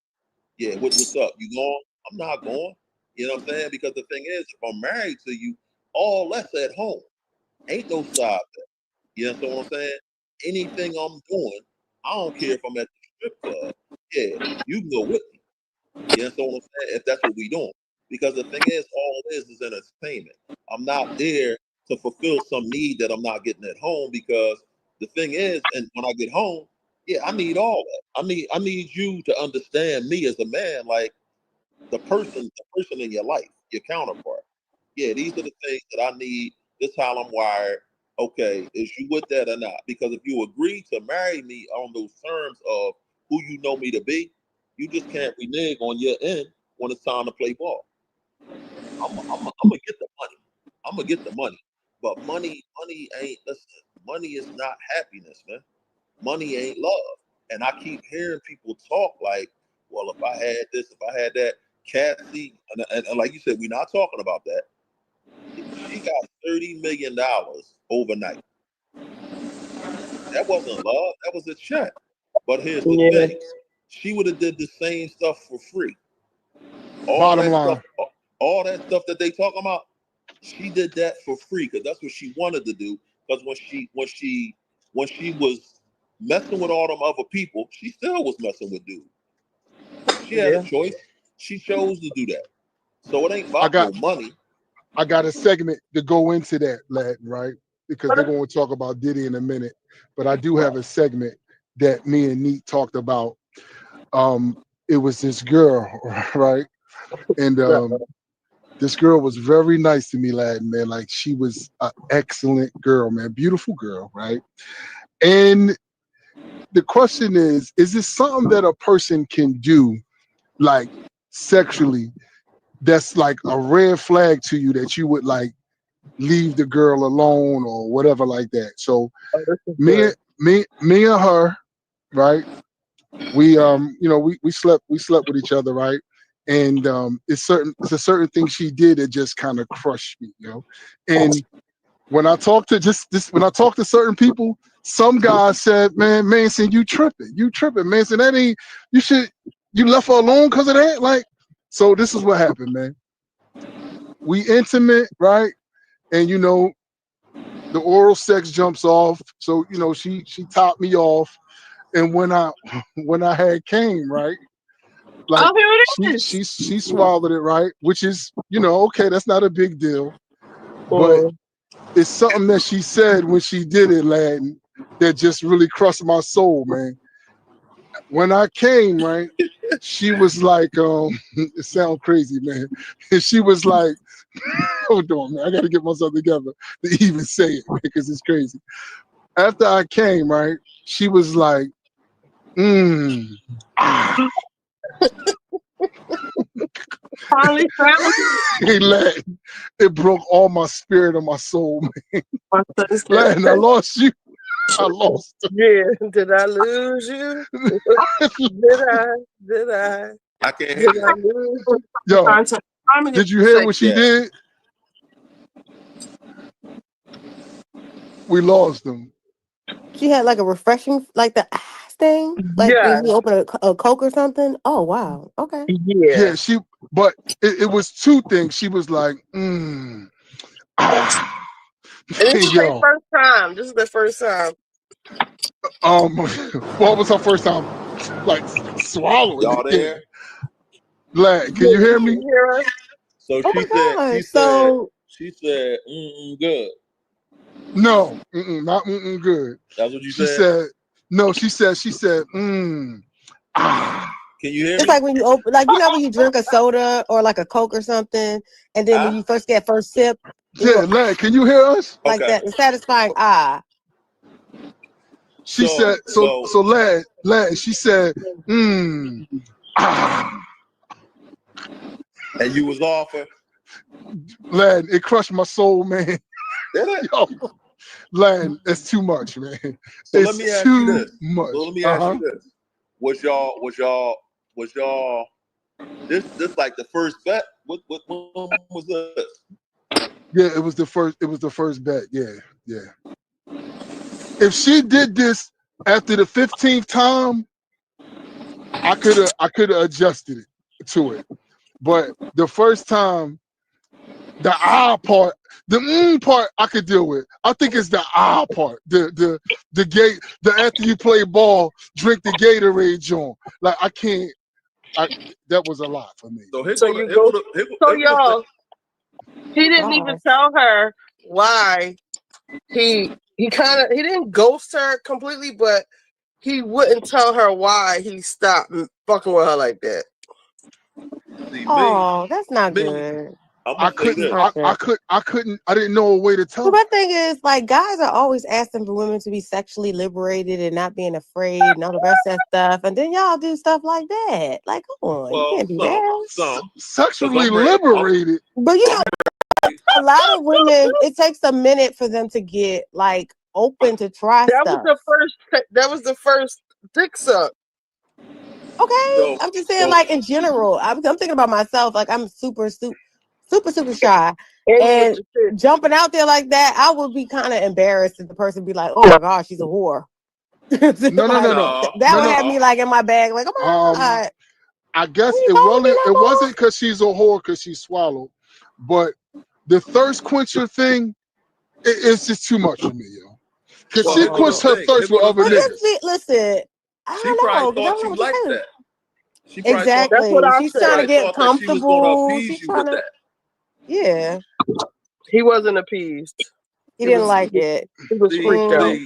Speaker 10: Yeah, what's up? You going? I'm not going. You know what I'm saying? Because the thing is, if I'm married to you, all that's at home. Ain't no side there. You know what I'm saying? Anything I'm doing, I don't care if I'm at the strip club. Yeah, you can go with me. You know what I'm saying? If that's what we doing. Because the thing is, all it is entertainment. I'm not there to fulfill some need that I'm not getting at home, because the thing is, and when I get home, yeah, I need all that. I need you to understand me as a man, like the person in your life, your counterpart. Yeah, these are the things that I need. This is how I'm wired. Okay, is you with that or not? Because if you agree to marry me on those terms of who you know me to be, you just can't renege on your end when it's time to play ball. I'm gonna get the money. I'm gonna get the money. But money ain't, listen, money is not happiness, man. Money ain't love. And I keep hearing people talk like, well, if I had this, if I had that, Cassie, and like you said, we're not talking about that. She got $30 million overnight. That wasn't love. That was a check. But here's the thing: she would have did the same stuff for free.
Speaker 13: Bottom line.
Speaker 10: All that stuff that they talking about, she did that for free because that's what she wanted to do. Because when she was messing with all them other people, she still was messing with dudes. She had a choice. She chose to do that. So it ain't about no money.
Speaker 13: I got a segment to go into that, lad, right? Because they're going to talk about Diddy in a minute. But I do have a segment that me and Neat talked about. It was this girl, right? And this girl was very nice to me, lad, man. Like, she was an excellent girl, man. Beautiful girl, right? And the question is this something that a person can do, like, sexually, that's like a red flag to you, that you would like leave the girl alone or whatever like that? So me and her, right? We we slept with each other, right? And it's a certain thing she did that just kind of crushed me, you know. And when I talk to certain people, some guys said, man, Manson, you tripping, Manson. That ain't, you You left her alone because of that? Like, so this is what happened, man. We intimate, right? And you know, the oral sex jumps off. So, you know, she topped me off. And when I had came, right? Like she swallowed it, right? Which is, you know, okay, that's not a big deal. But it's something that she said when she did it, lad, that just really crushed my soul, man. When I came, right, she was like, it sounds crazy, man. And she was like, hold on, man, I gotta get myself together to even say it, because it's crazy. After I came, right, she was like,
Speaker 1: Finally found
Speaker 13: Hey, Latin, it broke all my spirit and my soul, man. Latin, I lost you. I lost her.
Speaker 1: Yeah, did I lose you? Did I?
Speaker 10: I can't
Speaker 1: Did
Speaker 10: hear
Speaker 1: I
Speaker 10: you.
Speaker 1: lose you?
Speaker 13: Yo, did you hear what she did? We lost them.
Speaker 8: She had like a refreshing, like the thing, like when you open a Coke or something. Oh wow, okay.
Speaker 13: Yeah, but it was two things. She was like,
Speaker 1: And this is
Speaker 13: yo,
Speaker 1: their first time. This is the first time.
Speaker 13: what was her first time? Like swallowing
Speaker 10: Y'all
Speaker 13: it.
Speaker 10: there?
Speaker 13: Lad, can you hear me?
Speaker 10: So
Speaker 8: Oh
Speaker 10: she
Speaker 8: my
Speaker 10: said,
Speaker 8: God, so
Speaker 10: she said, good.
Speaker 13: No, not good.
Speaker 10: That's what you
Speaker 13: She
Speaker 10: said?
Speaker 13: said, no, she said,
Speaker 10: Can you hear
Speaker 8: it's
Speaker 10: me?
Speaker 8: like when you open, like you know when you drink a soda or like a Coke or something, and then when you first get first sip, you
Speaker 13: yeah,
Speaker 8: go,
Speaker 13: Lad, can you hear us?
Speaker 8: like that, the satisfying
Speaker 13: She said, so Lad, she said,
Speaker 10: And you was off her?
Speaker 13: Lad, it crushed my soul, man.
Speaker 10: Did it?
Speaker 13: Yo, Lad, it's too much, man.
Speaker 10: So
Speaker 13: It's
Speaker 10: let me ask
Speaker 13: too
Speaker 10: you this.
Speaker 13: much.
Speaker 10: So let me ask you this. Was y'all this like the first bet? What was this?
Speaker 13: Yeah, it was the first bet. Yeah. If she did this after the 15th time, I could have adjusted it to it. But the first time, the part, the part I could deal with. I think it's the part. The gate, the after you play ball, drink the Gatorade joint. Like I can't. That was a lot for me.
Speaker 1: So y'all, he didn't even tell her why he didn't ghost her completely, but he wouldn't tell her why he stopped fucking with her like that.
Speaker 8: Oh, that's not good.
Speaker 13: I couldn't. I didn't know a way to tell
Speaker 8: So
Speaker 13: her.
Speaker 8: my thing is, like, guys are always asking for women to be sexually liberated and not being afraid and all the rest of that stuff, and then y'all do stuff like that. Like, come on, you can't do that.
Speaker 13: Sexually liberated,
Speaker 8: but you know, a lot of women, it takes a minute for them to get like open to try stuff.
Speaker 1: That was the first dick suck.
Speaker 8: Okay, I'm just saying, like in general, I'm thinking about myself. Like I'm super shy, and jumping out there like that, I would be kind of embarrassed if the person be like, "Oh my gosh, she's a whore."
Speaker 13: No.
Speaker 8: That would have me like in my bag, like, "Oh my god."
Speaker 13: I guess it wasn't because she's a whore because she swallowed, but the thirst quencher thing, it's just too much for me, yo. Because she quenched her thirst with other niggas.
Speaker 8: Listen, I don't know.
Speaker 10: Probably thought you liked that. She
Speaker 8: probably exactly.
Speaker 1: That's what I
Speaker 8: She's
Speaker 1: said.
Speaker 8: trying to
Speaker 10: She
Speaker 8: get comfortable.
Speaker 10: appease
Speaker 8: She's
Speaker 10: you
Speaker 8: trying
Speaker 10: with
Speaker 8: to.
Speaker 10: that.
Speaker 8: Yeah.
Speaker 1: He wasn't appeased.
Speaker 8: He didn't like it.
Speaker 1: He was freaked out.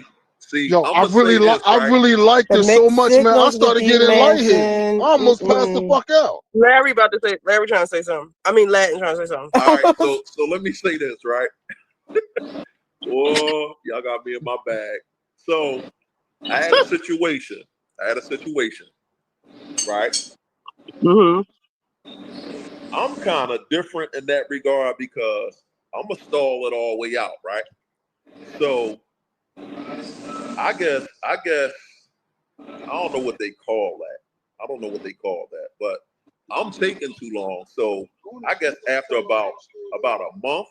Speaker 13: Yo, I really liked her so much, man. I started getting lightheaded. I almost passed the fuck out.
Speaker 1: Larry trying to say something. I mean, Latin trying to say something.
Speaker 10: All right, so let me say this, right? Oh, y'all got me in my bag. So I had a situation, right?
Speaker 1: Mm-hmm.
Speaker 10: I'm kind of different in that regard because I'm gonna stall it all the way out, right? So I guess I don't know what they call that. But I'm taking too long. So I guess after about a month,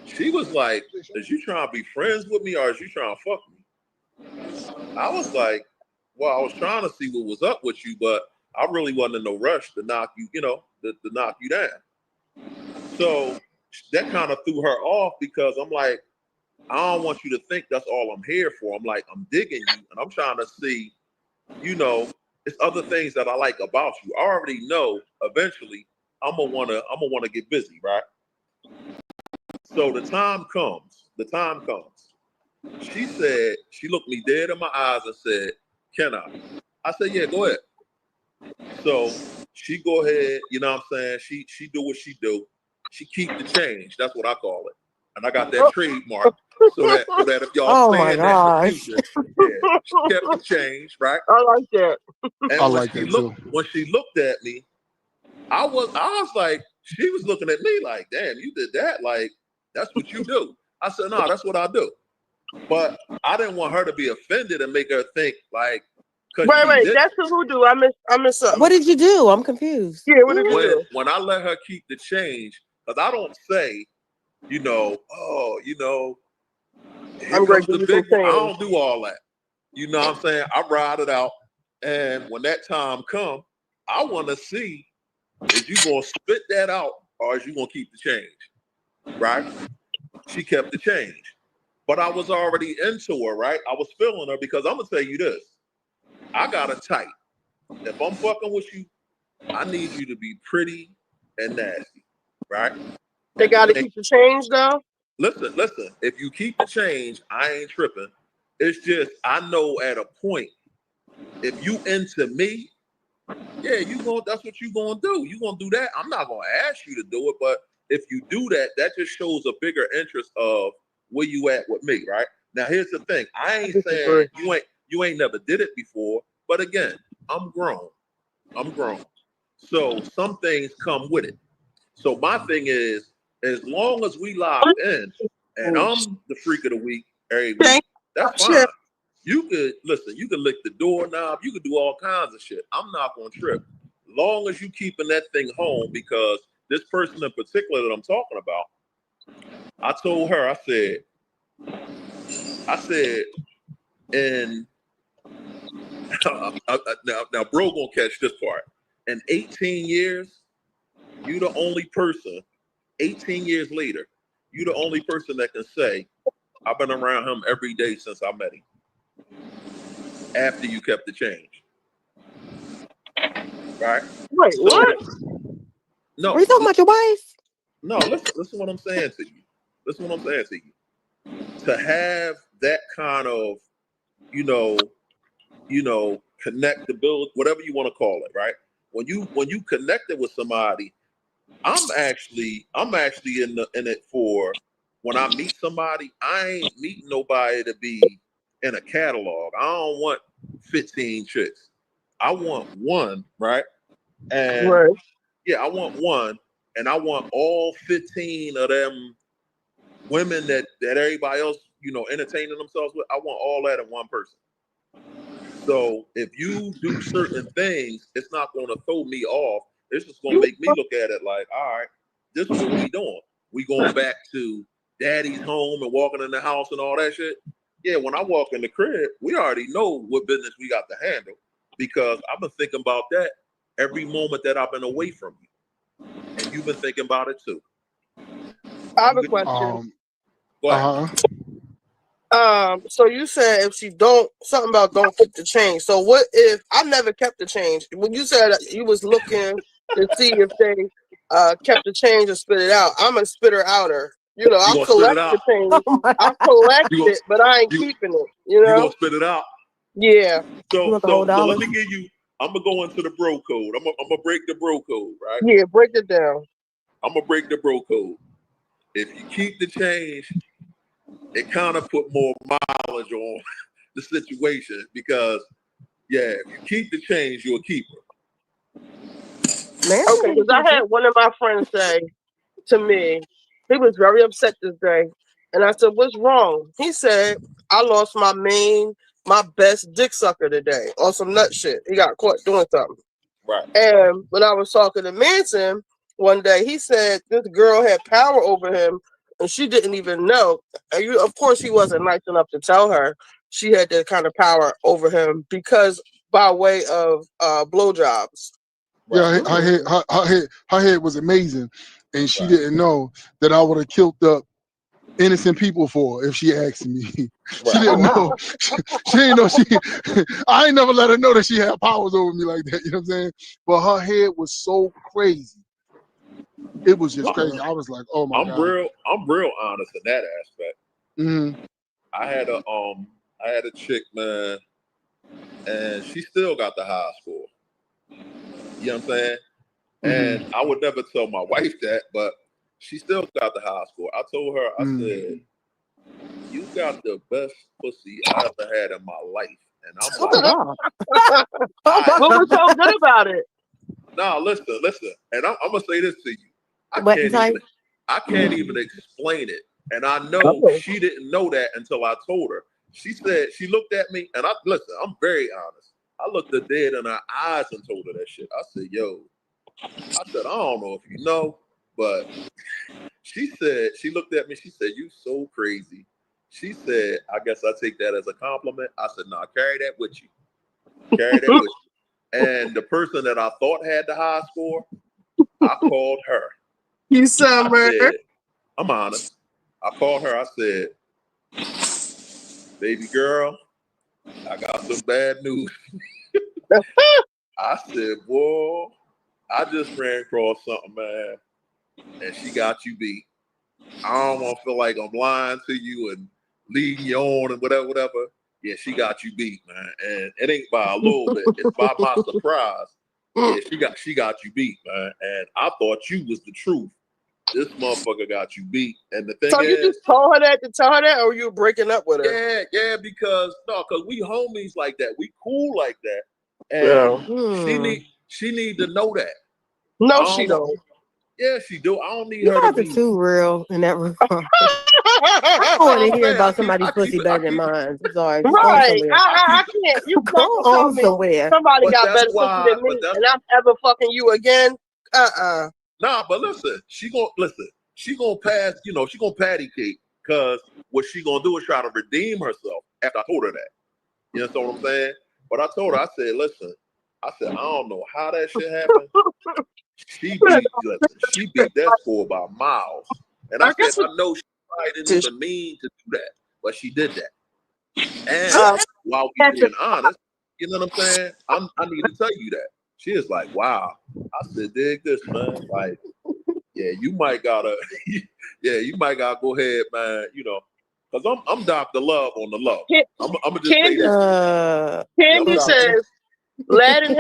Speaker 10: she was like, "Is you trying to be friends with me or is you trying to fuck me?" I was like, "Well, I was trying to see what was up with you, but I really wasn't in no rush to knock you, to knock you down. So that kind of threw her off because I'm like, I don't want you to think that's all I'm here for. I'm like, I'm digging you and I'm trying to see, it's other things that I like about you. I already know eventually I'm gonna wanna get busy, right? So the time comes. She said, she looked me dead in my eyes and said, "Can I?" I said, "Yeah, go ahead." So she go ahead, you know what I'm saying? She do what she do. She keep the change. That's what I call it. And I got that trademark so that if y'all
Speaker 8: Oh my
Speaker 10: saying that in the
Speaker 8: gosh.
Speaker 10: future, yeah, she kept the change, right?
Speaker 1: I like that.
Speaker 10: And
Speaker 9: I
Speaker 10: when
Speaker 9: like
Speaker 10: she
Speaker 9: that
Speaker 10: looked
Speaker 9: too.
Speaker 10: when she looked at me, I was like, she was looking at me like, damn, you did that? Like, that's what you do. I said, no, that's what I do. But I didn't want her to be offended and make her think like,
Speaker 1: Wait, that's the hoodoo. I miss something.
Speaker 8: What did you do? I'm confused.
Speaker 1: Yeah, what did you do?
Speaker 10: When I let her keep the change, because I don't say, here
Speaker 1: I'm
Speaker 10: comes
Speaker 1: gonna
Speaker 10: the
Speaker 1: give you
Speaker 10: big
Speaker 1: some
Speaker 10: one. I
Speaker 1: change.
Speaker 10: don't do all that. You know what I'm saying? I ride it out. And when that time comes, I want to see, is you going to spit that out or is you going to keep the change? Right? She kept the change. But I was already into her, right? I was feeling her because I'm going to tell you this. I got a type. If I'm fucking with you, I need you to be pretty and nasty, right?
Speaker 1: They got to keep the change though.
Speaker 10: Listen. If you keep the change, I ain't tripping. It's just I know at a point, if you into me, yeah, that's what you gonna do. You gonna do that. I'm not gonna ask you to do it, but if you do that, that just shows a bigger interest of where you at with me, right? Now here's the thing. I ain't saying you ain't never did it before, but again, I'm grown. So some things come with it. So my thing is, as long as we locked in and I'm the freak of the week every week, that's fine. You could lick the doorknob, you could do all kinds of shit. I'm not gonna trip. Long as you keeping that thing home, because this person in particular that I'm talking about, I told her, I said, and now bro gonna catch this part. In 18 years, you the only person, 18 years later, you the only person that can say, I've been around him every day since I met him. After you kept the change. Right?
Speaker 1: Wait,
Speaker 10: so
Speaker 1: what?
Speaker 10: No.
Speaker 8: Are you talking about your wife?
Speaker 10: No, listen what I'm saying to you. Listen what I'm saying to you. To have that kind of, connectability, whatever you want to call it, right? When you connected with somebody, I'm actually in it for when I meet somebody, I ain't meeting nobody to be in a catalog. I don't want 15 chicks. I want one, right? And
Speaker 1: Right.
Speaker 10: yeah, I want one, and I want all 15 of them women that everybody else, entertaining themselves with. I want all that in one person. So if you do certain things, it's not going to throw me off. It's just going to make me look at it like, all right, this is what we doing. We going back to daddy's home and walking in the house and all that shit. Yeah, when I walk in the crib, we already know what business we got to handle because I've been thinking about that every moment that I've been away from you. And you've been thinking about it too.
Speaker 1: I have a question.
Speaker 10: Go ahead.
Speaker 1: So you said if she don't keep the change. So what if I never kept the change? When you said you was looking to see if they kept the change and spit it out, I'm gonna spit her outer. I'll collect the change. I'll collect it, but I ain't keeping it.
Speaker 10: You gonna spit it out?
Speaker 1: Yeah.
Speaker 10: So let me give you. I'm gonna go into the bro code. I'm gonna break the bro code, right?
Speaker 1: Yeah, break it down.
Speaker 10: I'm gonna break the bro code. If you keep the change, it kind of put more mileage on the situation because, yeah, if you keep the change, you'll keep her.
Speaker 1: Okay, because I had one of my friends say to me, he was very upset this day, and I said, "What's wrong?" He said, "I lost my best dick sucker today on some nut shit. He got caught doing something."
Speaker 10: Right.
Speaker 1: And when I was talking to Manson one day, he said this girl had power over him, and she didn't even know. And of course, he wasn't nice enough to tell her she had that kind of power over him by way of blowjobs.
Speaker 13: Yeah, her head was amazing, and she didn't know that I would have killed up innocent people for her if she asked me. She didn't know. She didn't know I ain't never let her know that she had powers over me like that. You know what I'm saying? But her head was so crazy. It was just crazy. I was like, oh my
Speaker 10: I'm
Speaker 13: god.
Speaker 10: I'm real honest in that aspect.
Speaker 13: Mm-hmm.
Speaker 10: I had a chick, man, and she still got the high score. You know what I'm saying? And I would never tell my wife that, but she still got the high score. I told her, I said, you got the best pussy I ever had in my life. And I'm like,
Speaker 1: what was so good about it?
Speaker 10: No, listen. And I'm gonna say this to you. I can't even explain it. And I know she didn't know that until I told her. She said, she looked at me, and I'm very honest. I looked her dead in her eyes and told her that shit. I said, yo, I don't know if you know, but she said, she looked at me, she said, you so crazy. She said, I guess I take that as a compliment. I said, no, carry that with you. Carry that with you. And the person that I thought had the high score, I called her.
Speaker 1: You summer.
Speaker 10: I'm honest. I called her. I said, baby girl, I got some bad news. I said, boy, I just ran across something, man, and she got you beat. I don't want to feel like I'm lying to you and leading you on and whatever. Yeah, she got you beat, man. And it ain't by a little bit. It's by my surprise. Yeah, she got you beat, man. And I thought you was the truth. This motherfucker got you beat. And the thing
Speaker 1: So
Speaker 10: is,
Speaker 1: you just told her that to tell her that, or you were breaking up with her?
Speaker 10: Yeah, because we homies like that. We cool like that. And she need to know that.
Speaker 1: No, she don't.
Speaker 10: Yeah, she do. I don't need
Speaker 8: You
Speaker 10: her
Speaker 8: guys
Speaker 10: to
Speaker 8: are
Speaker 10: be.
Speaker 8: too real in that regard. I don't want to hear about somebody's pussy better than mine. I'm sorry. Just go on
Speaker 1: Right.
Speaker 8: somewhere.
Speaker 1: I can't. You
Speaker 8: Go
Speaker 1: can't tell
Speaker 8: on
Speaker 1: me
Speaker 8: somewhere.
Speaker 1: somebody
Speaker 10: But
Speaker 1: got
Speaker 10: that's
Speaker 1: better pussy
Speaker 10: why-
Speaker 1: than me,
Speaker 10: but that's-
Speaker 1: and I'm ever fucking you again.
Speaker 10: Nah, but listen, she gonna pass, she gonna patty cake, because what she gonna do is try to redeem herself after I told her that. You understand what I'm saying? But I told her, I said, listen, I don't know how that shit happened. She beat that score by miles. And I said, I know she probably didn't even mean to do that, but she did that. And while we being honest, you know what I'm saying? I need to tell you that. She is like, wow. I said, dig this, man. Like, yeah, you might gotta go ahead, man. Because I'm Dr. Love on the low. I'm gonna just say that.
Speaker 1: Candy says Ladin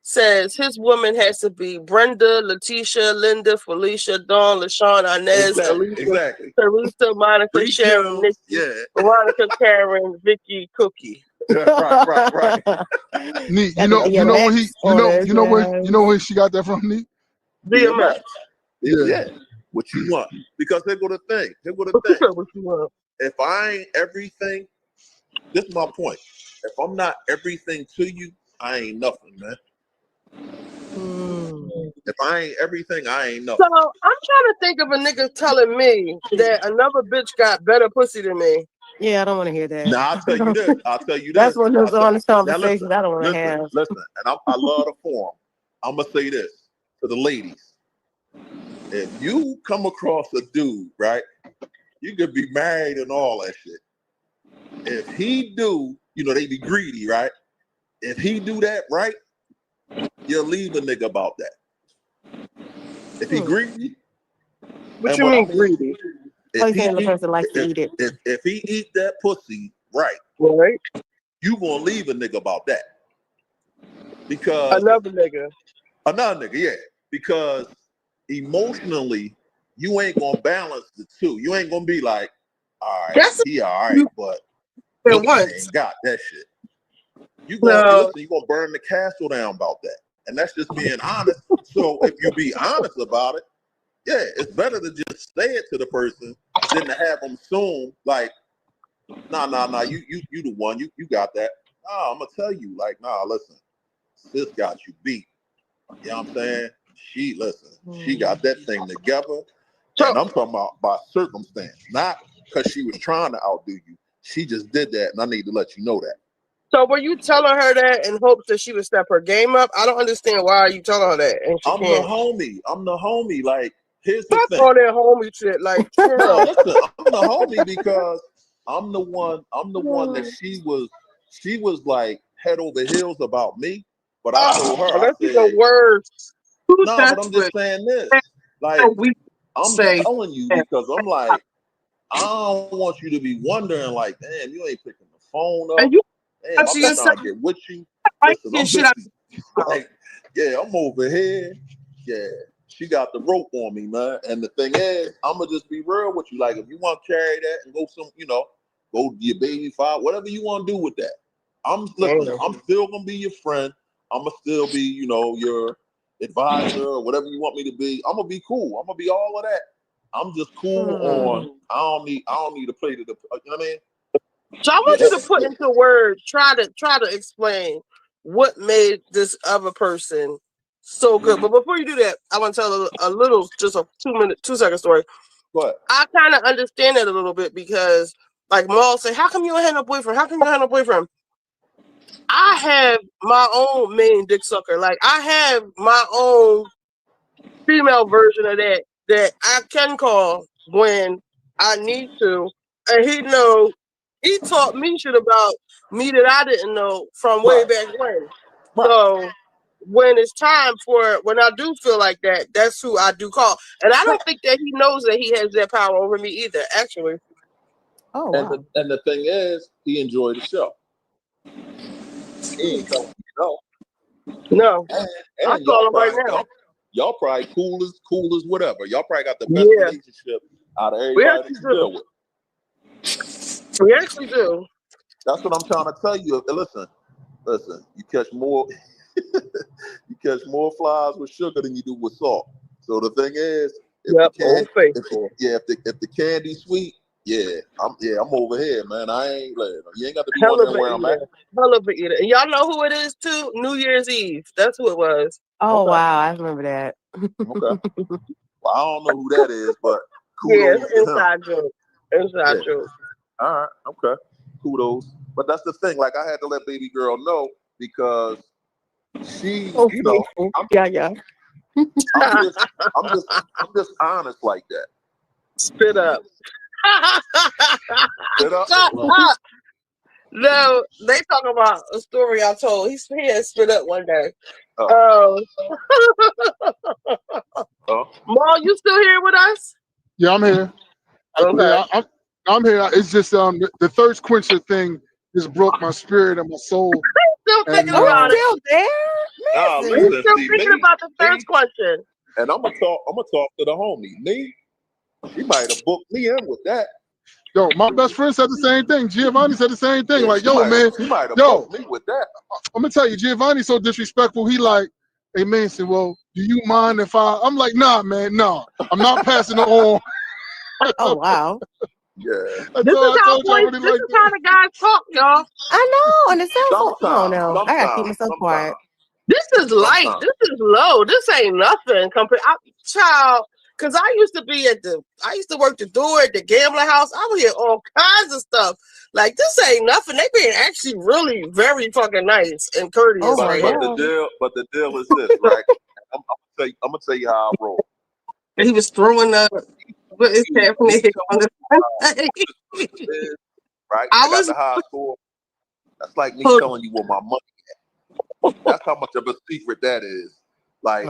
Speaker 1: says his woman has to be Brenda, Letitia, Linda, Felicia, Dawn, LaShawn, Inez, Alicia, Teresa, Monica, Sharon, Nikki, Veronica, Karen, Vicky, Cookie.
Speaker 10: Right.
Speaker 13: Neat. You know where she got that from, Neat?
Speaker 10: DMX. Yeah. What you want? Because here go the thing.
Speaker 1: What you want?
Speaker 10: If I ain't everything, this is my point. If I'm not everything to you, I ain't nothing, man. If I ain't everything, I ain't nothing.
Speaker 1: So I'm trying to think of a nigga telling me that another bitch got better pussy than me.
Speaker 8: Yeah, I don't want to hear that.
Speaker 10: Now I'll tell you this.
Speaker 8: That's one of those honest conversations I don't want to have.
Speaker 10: Listen, and I love the forum. I'm gonna say this to the ladies: if you come across a dude, right, you could be married and all that shit. If he do, they be greedy, right? If he do that, right, you'll leave a nigga about that. If he greedy,
Speaker 1: what you mean greedy?
Speaker 10: If
Speaker 8: the person likes to eat it.
Speaker 10: If he eat that pussy right, you gonna leave a nigga about that. Because
Speaker 1: another nigga,
Speaker 10: yeah. Because emotionally, you ain't gonna balance the two. You ain't gonna be like, all right, he all right, but he ain't got that shit. You gonna listen, you gonna burn the castle down about that. And that's just being honest. So if you be honest about it, yeah, it's better to just say it to the person than to have them assume like, nah, you the one, you got that. Nah, I'm gonna tell you, like, nah, listen, sis got you beat. You know what I'm saying? She got that thing together. And I'm talking about by circumstance, not because she was trying to outdo you. She just did that, and I need to let you know that.
Speaker 1: So were you telling her that in hopes that she would step her game up? I don't understand why you telling her that and she
Speaker 10: I'm
Speaker 1: can't.
Speaker 10: the homie. I'm the homie. Like, here's the
Speaker 1: Fuck
Speaker 10: thing.
Speaker 1: all that homie shit. Like, for
Speaker 10: No,
Speaker 1: real.
Speaker 10: listen, I'm the homie because I'm the one that she was like head over heels about me. But I told her,
Speaker 1: Oh,
Speaker 10: I
Speaker 1: that's
Speaker 10: said,
Speaker 1: even worse. Who
Speaker 10: no, but I'm just
Speaker 1: desperate?
Speaker 10: saying this.
Speaker 1: So
Speaker 10: Like,
Speaker 1: we
Speaker 10: I'm
Speaker 1: say
Speaker 10: telling you because I'm like, I don't want you to be wondering, like, damn, you ain't picking the phone up.
Speaker 1: and you
Speaker 10: Damn, I've
Speaker 1: to
Speaker 10: been
Speaker 1: yourself,
Speaker 10: trying to get with you.
Speaker 1: I
Speaker 10: Listen,
Speaker 1: get
Speaker 10: I'm
Speaker 1: shit out.
Speaker 10: busy. Like, yeah, I'm over here. Yeah, she got the rope on me, man. And the thing is, I'm gonna just be real with you. Like, if you want to carry that and go go to your baby father, whatever you want to do with that. Listen, I'm still gonna be your friend. I'm gonna still be, your advisor or whatever you want me to be. I'm gonna be cool. I'm gonna be all of that. I'm just cool on. I don't need to play to the. You know what I mean?
Speaker 1: So I want you to put into words, try to explain what made this other person so good. But before you do that, I want to tell a little, just a 2-second story.
Speaker 10: What?
Speaker 1: I kind of understand it a little bit because, like Maul said, how come you don't have no boyfriend? How come you don't have no boyfriend? I have my own main dick sucker. Like, I have my own female version of that I can call when I need to. And he taught me shit about me that I didn't know from way back when. So when it's time when I do feel like that, that's who I do call. And I don't think that he knows that he has that power over me either, actually.
Speaker 8: Oh, wow.
Speaker 10: And the thing is, he enjoyed the show. He ain't telling you
Speaker 1: no.
Speaker 10: And
Speaker 1: I call him right now.
Speaker 10: Y'all probably cool as whatever. Y'all probably got the best
Speaker 1: Yeah.
Speaker 10: relationship out of everybody that you deal with.
Speaker 1: We actually do.
Speaker 10: That's what I'm trying to tell you. Listen. You catch more flies with sugar than you do with salt. So the thing is, if the candy's sweet, I'm over here, man. You ain't got to be wondering where I'm at.
Speaker 1: Hell of an eater. And y'all know who it is too? New Year's Eve. That's who it was.
Speaker 8: Oh, wow. I remember that.
Speaker 10: Okay. Well, I don't know who that is, but
Speaker 1: yeah,
Speaker 10: kudos to him.
Speaker 1: inside joke. Inside joke.
Speaker 10: All right. Okay. Kudos. But that's the thing. Like, I had to let baby girl know because she, I'm just honest like that.
Speaker 1: Spit up.
Speaker 10: Spit up.
Speaker 1: Shut up. No, they talk about a story I told. He had spit up one day. Maul, you still here with us?
Speaker 13: Yeah, I'm here.
Speaker 1: Okay.
Speaker 13: Yeah, I'm here. It's just the thirst quencher thing just broke my spirit and my soul.
Speaker 1: Still thinking about it.
Speaker 8: Still there?
Speaker 10: Nah,
Speaker 1: He's
Speaker 10: listen,
Speaker 1: still
Speaker 10: see,
Speaker 1: thinking
Speaker 10: me,
Speaker 1: about the thirst question.
Speaker 10: And I'm gonna talk to the homie. Me, she might have booked me in with that.
Speaker 13: Yo, my best friend said the same thing. Giovanni said the same thing.
Speaker 10: Yeah,
Speaker 13: like,
Speaker 10: she
Speaker 13: yo, man,
Speaker 10: might have booked me with that.
Speaker 13: I'm gonna tell you, Giovanni's so disrespectful. He like, hey, Manson, well, do you mind if I'm like, nah, man, no. I'm not passing it on.
Speaker 8: Oh, wow.
Speaker 10: Yeah.
Speaker 1: This is how the guys talk, y'all.
Speaker 8: I know, and it sounds so. I don't know. I gotta keep myself quiet.
Speaker 1: This is light. This is low. This ain't nothing compared. Child, because I used to work the door at the gambling house. I would hear all kinds of stuff. Like, this ain't nothing. They being actually really very fucking nice and courteous right
Speaker 10: but
Speaker 1: now.
Speaker 10: the deal is this, right? I'm gonna tell you how I roll.
Speaker 1: And he was throwing up. What is happening on the
Speaker 10: right? I got the high score. That's like me telling you where my money at. That's how much of a secret that is. Like,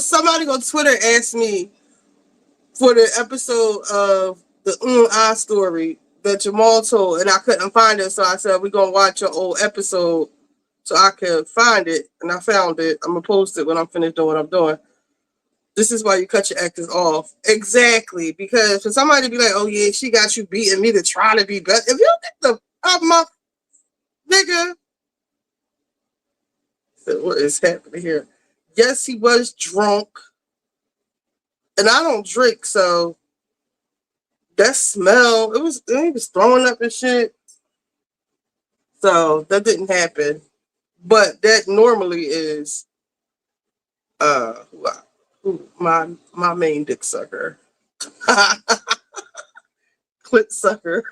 Speaker 1: somebody on Twitter asked me for the episode of the story that Jamal told, and I couldn't find it, so I said we're gonna watch an old episode so I could find it, and I found it. I'm gonna post it when I'm finished doing what I'm doing. This is why you cut your actors off. Exactly, because for somebody to be like, oh yeah, she got you beating me to try to be better. If you get the my nigga, what is happening here? Yes, he was drunk, and I don't drink, so that smell, he was throwing up and shit. So that didn't happen. But that normally is my main dick sucker. Clit sucker.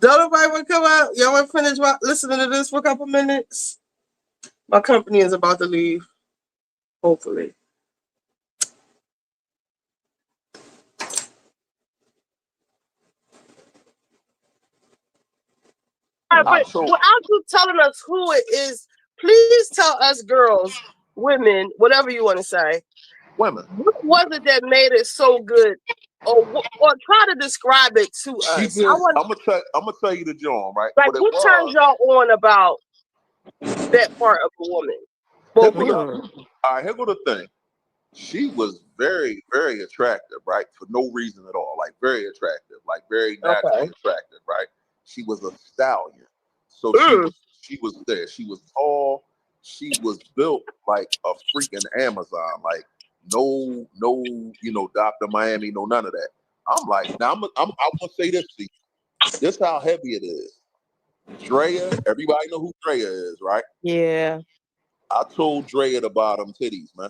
Speaker 1: Don't nobody want to come out? Y'all want to finish listening to this for a couple minutes? My company is about to leave. Hopefully. But without you telling us who it is, please tell us girls, women, whatever you want to say.
Speaker 10: Women.
Speaker 1: What was it that made it so good? Or try to describe it to
Speaker 10: She
Speaker 1: us.
Speaker 10: did. I'm gonna tell you the John, right?
Speaker 1: Like, what turns y'all on about that part of a woman?
Speaker 10: All right, here go the thing. She was very, very attractive, right? For no reason at all. Like very attractive, like very naturally attractive, right? She was a stallion. So she was there. She was tall. She was built like a freaking Amazon. Like no, Dr. Miami, no none of that. I'm like, now I'm gonna say this to you. This how heavy it is. Drea, everybody know who Drea is, right?
Speaker 8: Yeah.
Speaker 10: I told Drea to buy them titties, man.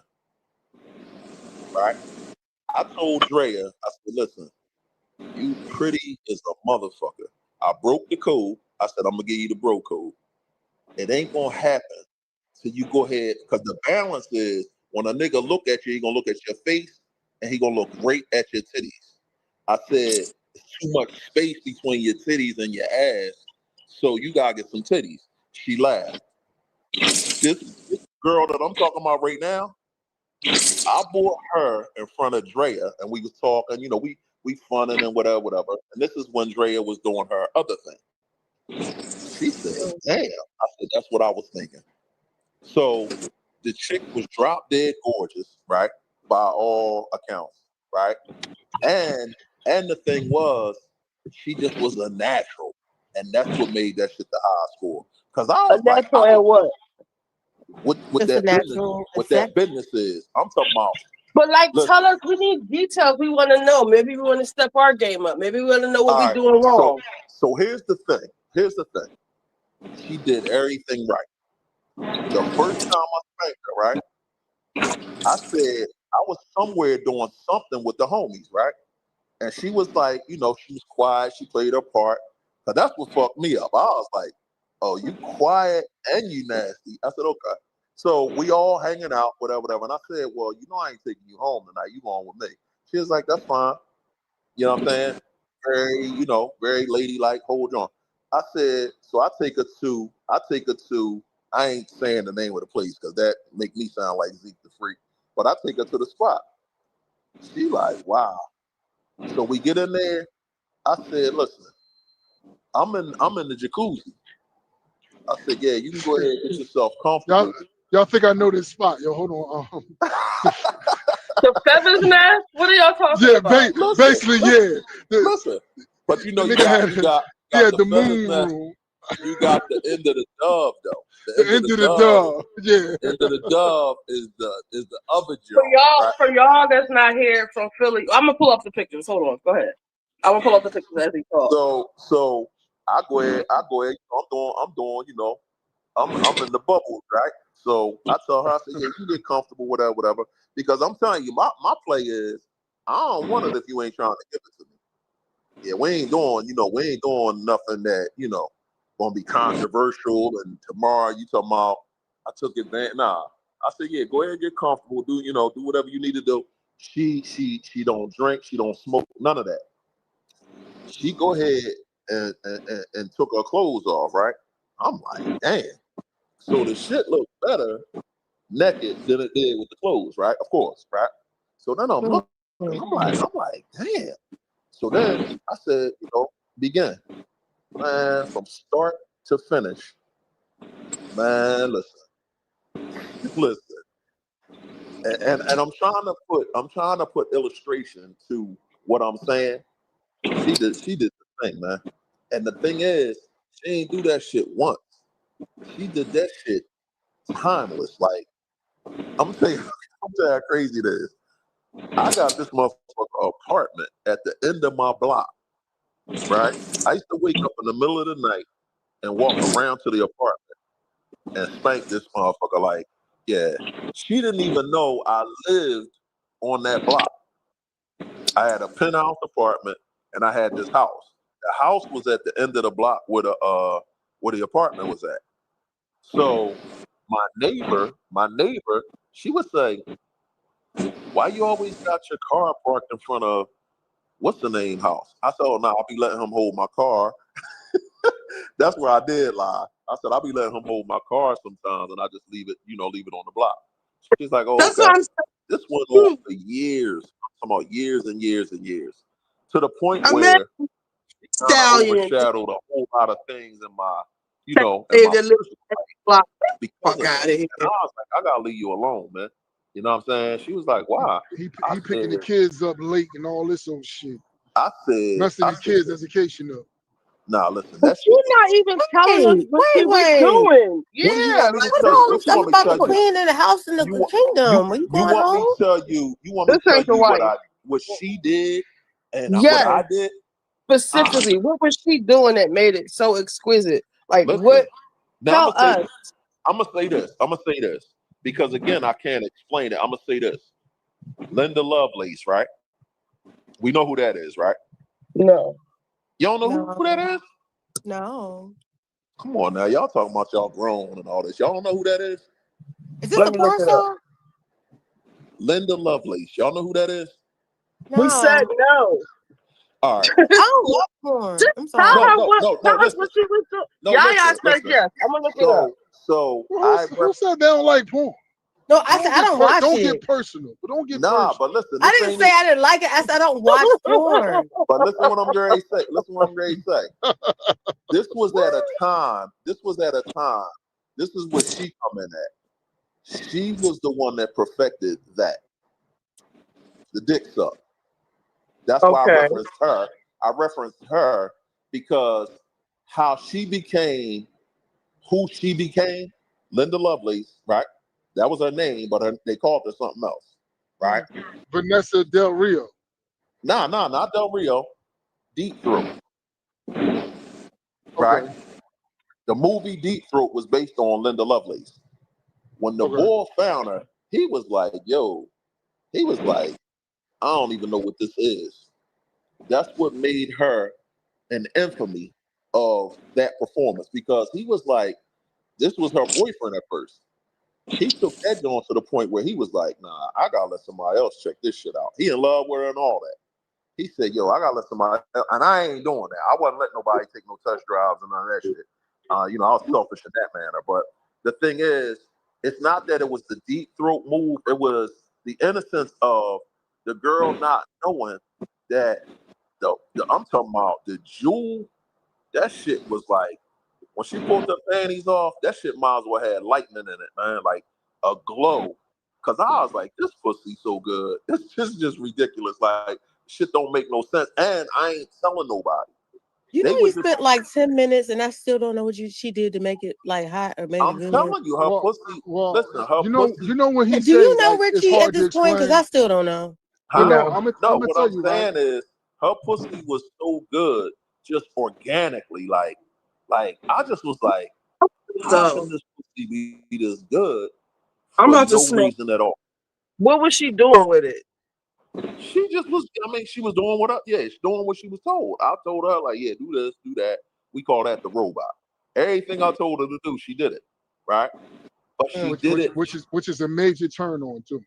Speaker 10: Right? I told Drea, I said, listen, you pretty as a motherfucker. I broke the code. I said, I'm gonna give you the bro code. It ain't gonna happen till you go ahead, because the balance is when a nigga look at you, he gonna look at your face and he gonna look right at your titties. I said, it's too much space between your titties and your ass, so you gotta get some titties. She laughed. This girl that I'm talking about right now, I bought her in front of Drea, and we was talking, we funning and whatever. And this is when Drea was doing her other thing. She said, damn. I said, that's what I was thinking. So the chick was drop dead gorgeous, right? By all accounts, right? And the thing was, she just was a natural. And that's what made that shit the high score. Because I was like, what that business is. I'm talking about.
Speaker 1: But tell us, we need details. We want to know. Maybe we want to step our game up. Maybe we want to know what we're doing wrong.
Speaker 10: So here's the thing. She did everything right. The first time I spanked her, right? I said I was somewhere doing something with the homies, right? And she was like, she was quiet. She played her part. But that's what fucked me up. I was like, oh, you quiet and you nasty. I said, okay. So we all hanging out, whatever. And I said, well, I ain't taking you home tonight. You going with me. She was like, that's fine. You know what I'm saying? Very, very ladylike, hold on. I said, so I take her to, I ain't saying the name of the place because that make me sound like Zeke the Freak. But I take her to the spot. She like, wow. So we get in there. I said, listen, I'm in the jacuzzi. I said, yeah, you can go ahead and get yourself comfortable.
Speaker 13: Y'all think I know this spot? Yo, hold on.
Speaker 1: The feathers nest? What are y'all talking about?
Speaker 13: Basically, yeah.
Speaker 10: Listen, but you got the moon room. You got the end of the dove though. The end of the dove,
Speaker 13: yeah.
Speaker 10: End of the dove is the other joint.
Speaker 1: For y'all that's not here from Philly, I'm gonna pull up the pictures. Hold on, go ahead. I'm gonna pull up the pictures as he talks.
Speaker 10: So I go ahead. I'm doing. I'm in the bubbles, right? So I tell her, I said, yeah, you get comfortable, whatever. Because I'm telling you, my play is, I don't want it if you ain't trying to give it to me. Yeah, we ain't doing nothing that, gonna be controversial. And tomorrow you talking about I took advantage. Nah. I said, yeah, go ahead and get comfortable. Do whatever you need to do. She don't drink, she don't smoke, none of that. She go ahead and took her clothes off, right? I'm like, damn. So the shit looked better naked than it did with the clothes, right? Of course, right? So then I'm looking, I'm like, damn. So then I said, begin. Man, from start to finish. Man, listen. And I'm trying to put illustration to what I'm saying. She did the thing, man. And the thing is, she ain't do that shit once. She did that shit timeless. Like, I'm tell you how crazy it is. I got this motherfucker apartment at the end of my block, right? I used to wake up in the middle of the night and walk around to the apartment and spank this motherfucker. Like, yeah, she didn't even know I lived on that block. I had a penthouse apartment and I had this house The house was at the end of the block where the apartment was at. So my neighbor, she would say, "Why you always got your car parked in front of what's the name house?" I said, "Oh no, I'll be letting him hold my car." That's where I did lie. I said, "I'll be letting him hold my car sometimes, and I just leave it on the block." She's like, "Oh,
Speaker 1: That's
Speaker 10: okay."
Speaker 1: what I'm
Speaker 10: This went on for years. I'm talking about years and years and years, to the point
Speaker 1: saying.
Speaker 10: where it kind of
Speaker 1: Stallion.
Speaker 10: overshadowed a whole lot of things in my, in
Speaker 1: Say
Speaker 10: my
Speaker 1: that little block.
Speaker 10: because
Speaker 1: Fuck
Speaker 10: of
Speaker 1: out
Speaker 10: that.
Speaker 1: of here.
Speaker 10: And I was like, I gotta leave you alone, man. You know what I'm saying? She was like, "Why?"
Speaker 13: He
Speaker 10: I
Speaker 13: picking the
Speaker 10: said,
Speaker 13: kids up late and all this old shit. Messing
Speaker 10: I
Speaker 13: the
Speaker 10: said,
Speaker 13: kids' education up.
Speaker 10: nah, listen, that shit.
Speaker 1: You're not even telling us what she was doing.
Speaker 10: What do you
Speaker 1: Yeah,
Speaker 10: want me
Speaker 1: like
Speaker 10: to
Speaker 8: What
Speaker 10: tell you?
Speaker 8: all
Speaker 10: What
Speaker 8: this
Speaker 10: you
Speaker 8: stuff
Speaker 10: want me to
Speaker 8: about the
Speaker 10: tell you?
Speaker 8: queen and the house and the
Speaker 10: You want
Speaker 8: kingdom? Are you
Speaker 10: you
Speaker 8: going
Speaker 10: want me
Speaker 8: home?
Speaker 10: to tell you? You want me
Speaker 1: this
Speaker 10: to tell
Speaker 1: ain't the
Speaker 10: you
Speaker 1: wife.
Speaker 10: what she did and what
Speaker 1: Yes,
Speaker 10: I did?
Speaker 1: specifically, what was she doing that made it so exquisite? Like
Speaker 10: Listen,
Speaker 1: what?
Speaker 10: now
Speaker 1: Tell us.
Speaker 10: I'm gonna say this because again, I can't explain it. I'm gonna say this. Linda Lovelace, right? We know who that is, right?
Speaker 1: No.
Speaker 10: You don't know who that is?
Speaker 8: No.
Speaker 10: Come on now, y'all talking about y'all grown and all this. Y'all don't know who that is?
Speaker 8: Is this a porn star?
Speaker 10: Linda Lovelace. Y'all know who that is?
Speaker 1: We said no.
Speaker 10: All right.
Speaker 8: I don't love porn.
Speaker 1: Just
Speaker 8: I'm
Speaker 1: tell
Speaker 8: sorry.
Speaker 1: her tell us what she was doing. Yaya said yes. I'm gonna look it up.
Speaker 10: So
Speaker 13: Who said they don't like porn?
Speaker 8: No, I said I don't watch
Speaker 13: Don't
Speaker 8: it.
Speaker 13: get personal, but don't get
Speaker 10: Nah,
Speaker 13: personal.
Speaker 10: but listen,
Speaker 8: I didn't say I didn't like it. I said I don't watch porn.
Speaker 10: But listen what I'm going to say. Listen what I'm going to say. This was at a time. This is what she come in at. She was the one that perfected that. The dick suck. That's why I referenced her. I referenced her because how she became who she became, Linda Lovelace, right? That was her name, but they called her something else, right?
Speaker 13: Vanessa Del Rio.
Speaker 10: Nah, not Del Rio. Deep Throat. Right? The movie Deep Throat was based on Linda Lovelace. When the boy found her, he was like, I don't even know what this is. That's what made her an infamy of that performance because he was like, this was her boyfriend at first. He took that on to the point where he was like, nah, I gotta let somebody else check this shit out. He in love with her and all that. He said, yo, I gotta let somebody else, and I ain't doing that. I wasn't letting nobody take no test drives and none of that shit. I was selfish in that manner. But the thing is, it's not that it was the deep throat move. It was the innocence of the girl not knowing that I'm talking about the jewel. That shit was like when she pulled the panties off. That shit might as well had lightning in it, man, like a glow. Cause I was like, this pussy so good. This is just ridiculous. Like shit don't make no sense, and I ain't telling nobody.
Speaker 8: You
Speaker 10: They
Speaker 8: know,
Speaker 10: would
Speaker 8: you spent like 10 minutes, and I still don't know what she did to make it like hot or make it
Speaker 10: I'm
Speaker 8: good.
Speaker 10: telling you, her pussy. Listen, her pussy.
Speaker 13: You know when he
Speaker 8: Do you
Speaker 13: say
Speaker 8: know
Speaker 13: like it's
Speaker 8: Richie at
Speaker 13: hard to
Speaker 8: this point? Because
Speaker 13: explain.
Speaker 8: I still don't know.
Speaker 10: Huh?
Speaker 13: I'm
Speaker 10: No,
Speaker 13: gonna
Speaker 10: what
Speaker 13: tell
Speaker 10: I'm
Speaker 13: you,
Speaker 10: saying
Speaker 13: right?
Speaker 10: is her pussy was so good, just organically. Like I just was like, how can this pussy be this good
Speaker 1: I'm
Speaker 10: for
Speaker 1: about to
Speaker 10: no
Speaker 1: smoke.
Speaker 10: reason at all?
Speaker 1: What was she doing with it?
Speaker 10: She just was. I mean, she was doing she's doing what she was told. I told her like, yeah, do this, do that. We call that the robot. Everything I told her to do, she did it, right? But she did it.
Speaker 13: Which is a major turn on too.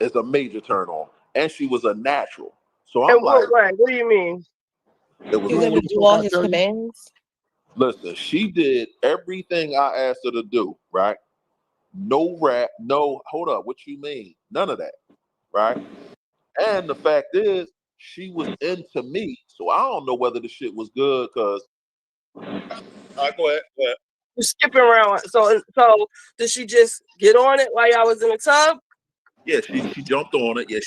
Speaker 10: It's a major turn on, and she was a natural. So
Speaker 1: And
Speaker 10: I'm like,
Speaker 1: what way? What do you mean?
Speaker 10: it was.
Speaker 8: He was able to do all his commands.
Speaker 10: Listen, she did everything I asked her to do, right? No rap, no, hold up, what you mean? None of that, right? And the fact is, she was into me, so I don't know whether the shit was good, because... All right, go ahead.
Speaker 1: You're skipping around. So did she just get on it while y'all was in the tub?
Speaker 10: Yeah, she jumped on it. Yeah,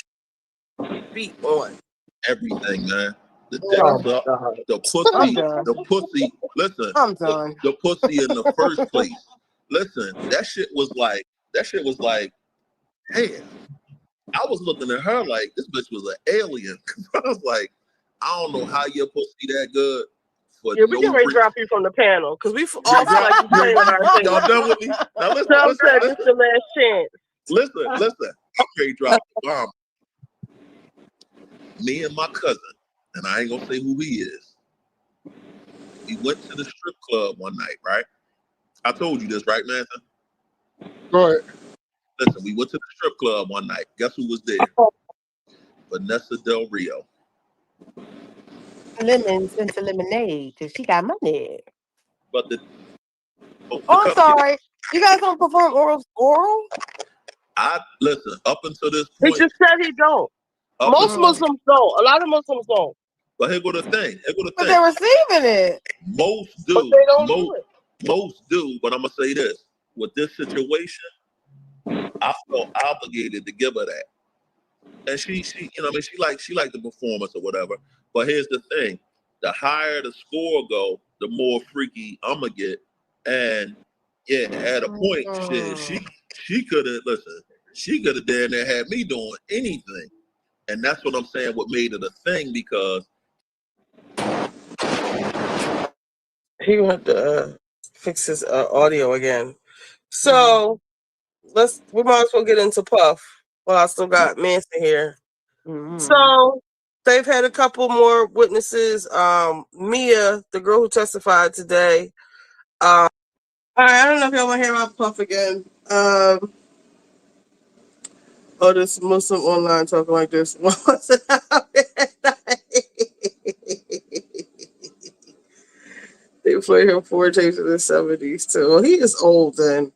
Speaker 10: she
Speaker 1: beat on
Speaker 10: everything, man. The
Speaker 1: Oh,
Speaker 10: dick suck,
Speaker 1: God.
Speaker 10: the
Speaker 1: I'm
Speaker 10: pussy,
Speaker 1: done.
Speaker 10: the pussy. Listen,
Speaker 1: I'm done.
Speaker 10: the pussy in the first place. Listen, that shit was like, damn. I was looking at her like this bitch was an alien. I was like, I don't know how your pussy that good.
Speaker 1: Yeah, we can ready to drop you from the panel because we all feel like we playing with our thing.
Speaker 10: Y'all done with me? Now listen,
Speaker 1: Trump
Speaker 10: listen,
Speaker 1: said
Speaker 10: listen.
Speaker 1: this the last chance.
Speaker 10: Listen. I'm ready to drop the bomb. Me and my cousin, and I ain't gonna say who he is. We went to the strip club one night, right? I told you this, right, Manson?
Speaker 13: Go ahead.
Speaker 10: Listen, we went to the strip club one night. Guess who was there? Vanessa Del Rio.
Speaker 8: Lemons into lemonade because she got money.
Speaker 10: But the
Speaker 8: Oh, I'm sorry. You guys don't perform oral?
Speaker 10: I listen up until this
Speaker 1: He
Speaker 10: point.
Speaker 1: just said he don't. Most Muslims don't. A lot of Muslims don't.
Speaker 10: But here go the thing.
Speaker 8: But they're receiving it.
Speaker 10: Most do.
Speaker 1: But they don't do it.
Speaker 10: Most do. But I'm gonna say this: with this situation, I felt obligated to give her that. And she, you know, I mean, she liked the performance or whatever. But here's the thing: the higher the score go, the more freaky I'ma get. And yeah, at a point, she could have she could have damn near had me doing anything. And that's what I'm saying. What made it a thing because
Speaker 1: he went to fix his audio again. So we might as well get into Puff while I still got Manson here. So they've had a couple more witnesses. Mia, the girl who testified today. All right, I don't know if y'all want to hear about Puff again. This Muslim online talking like this. They played him 4 tapes in the 70s too. Well, he is old then.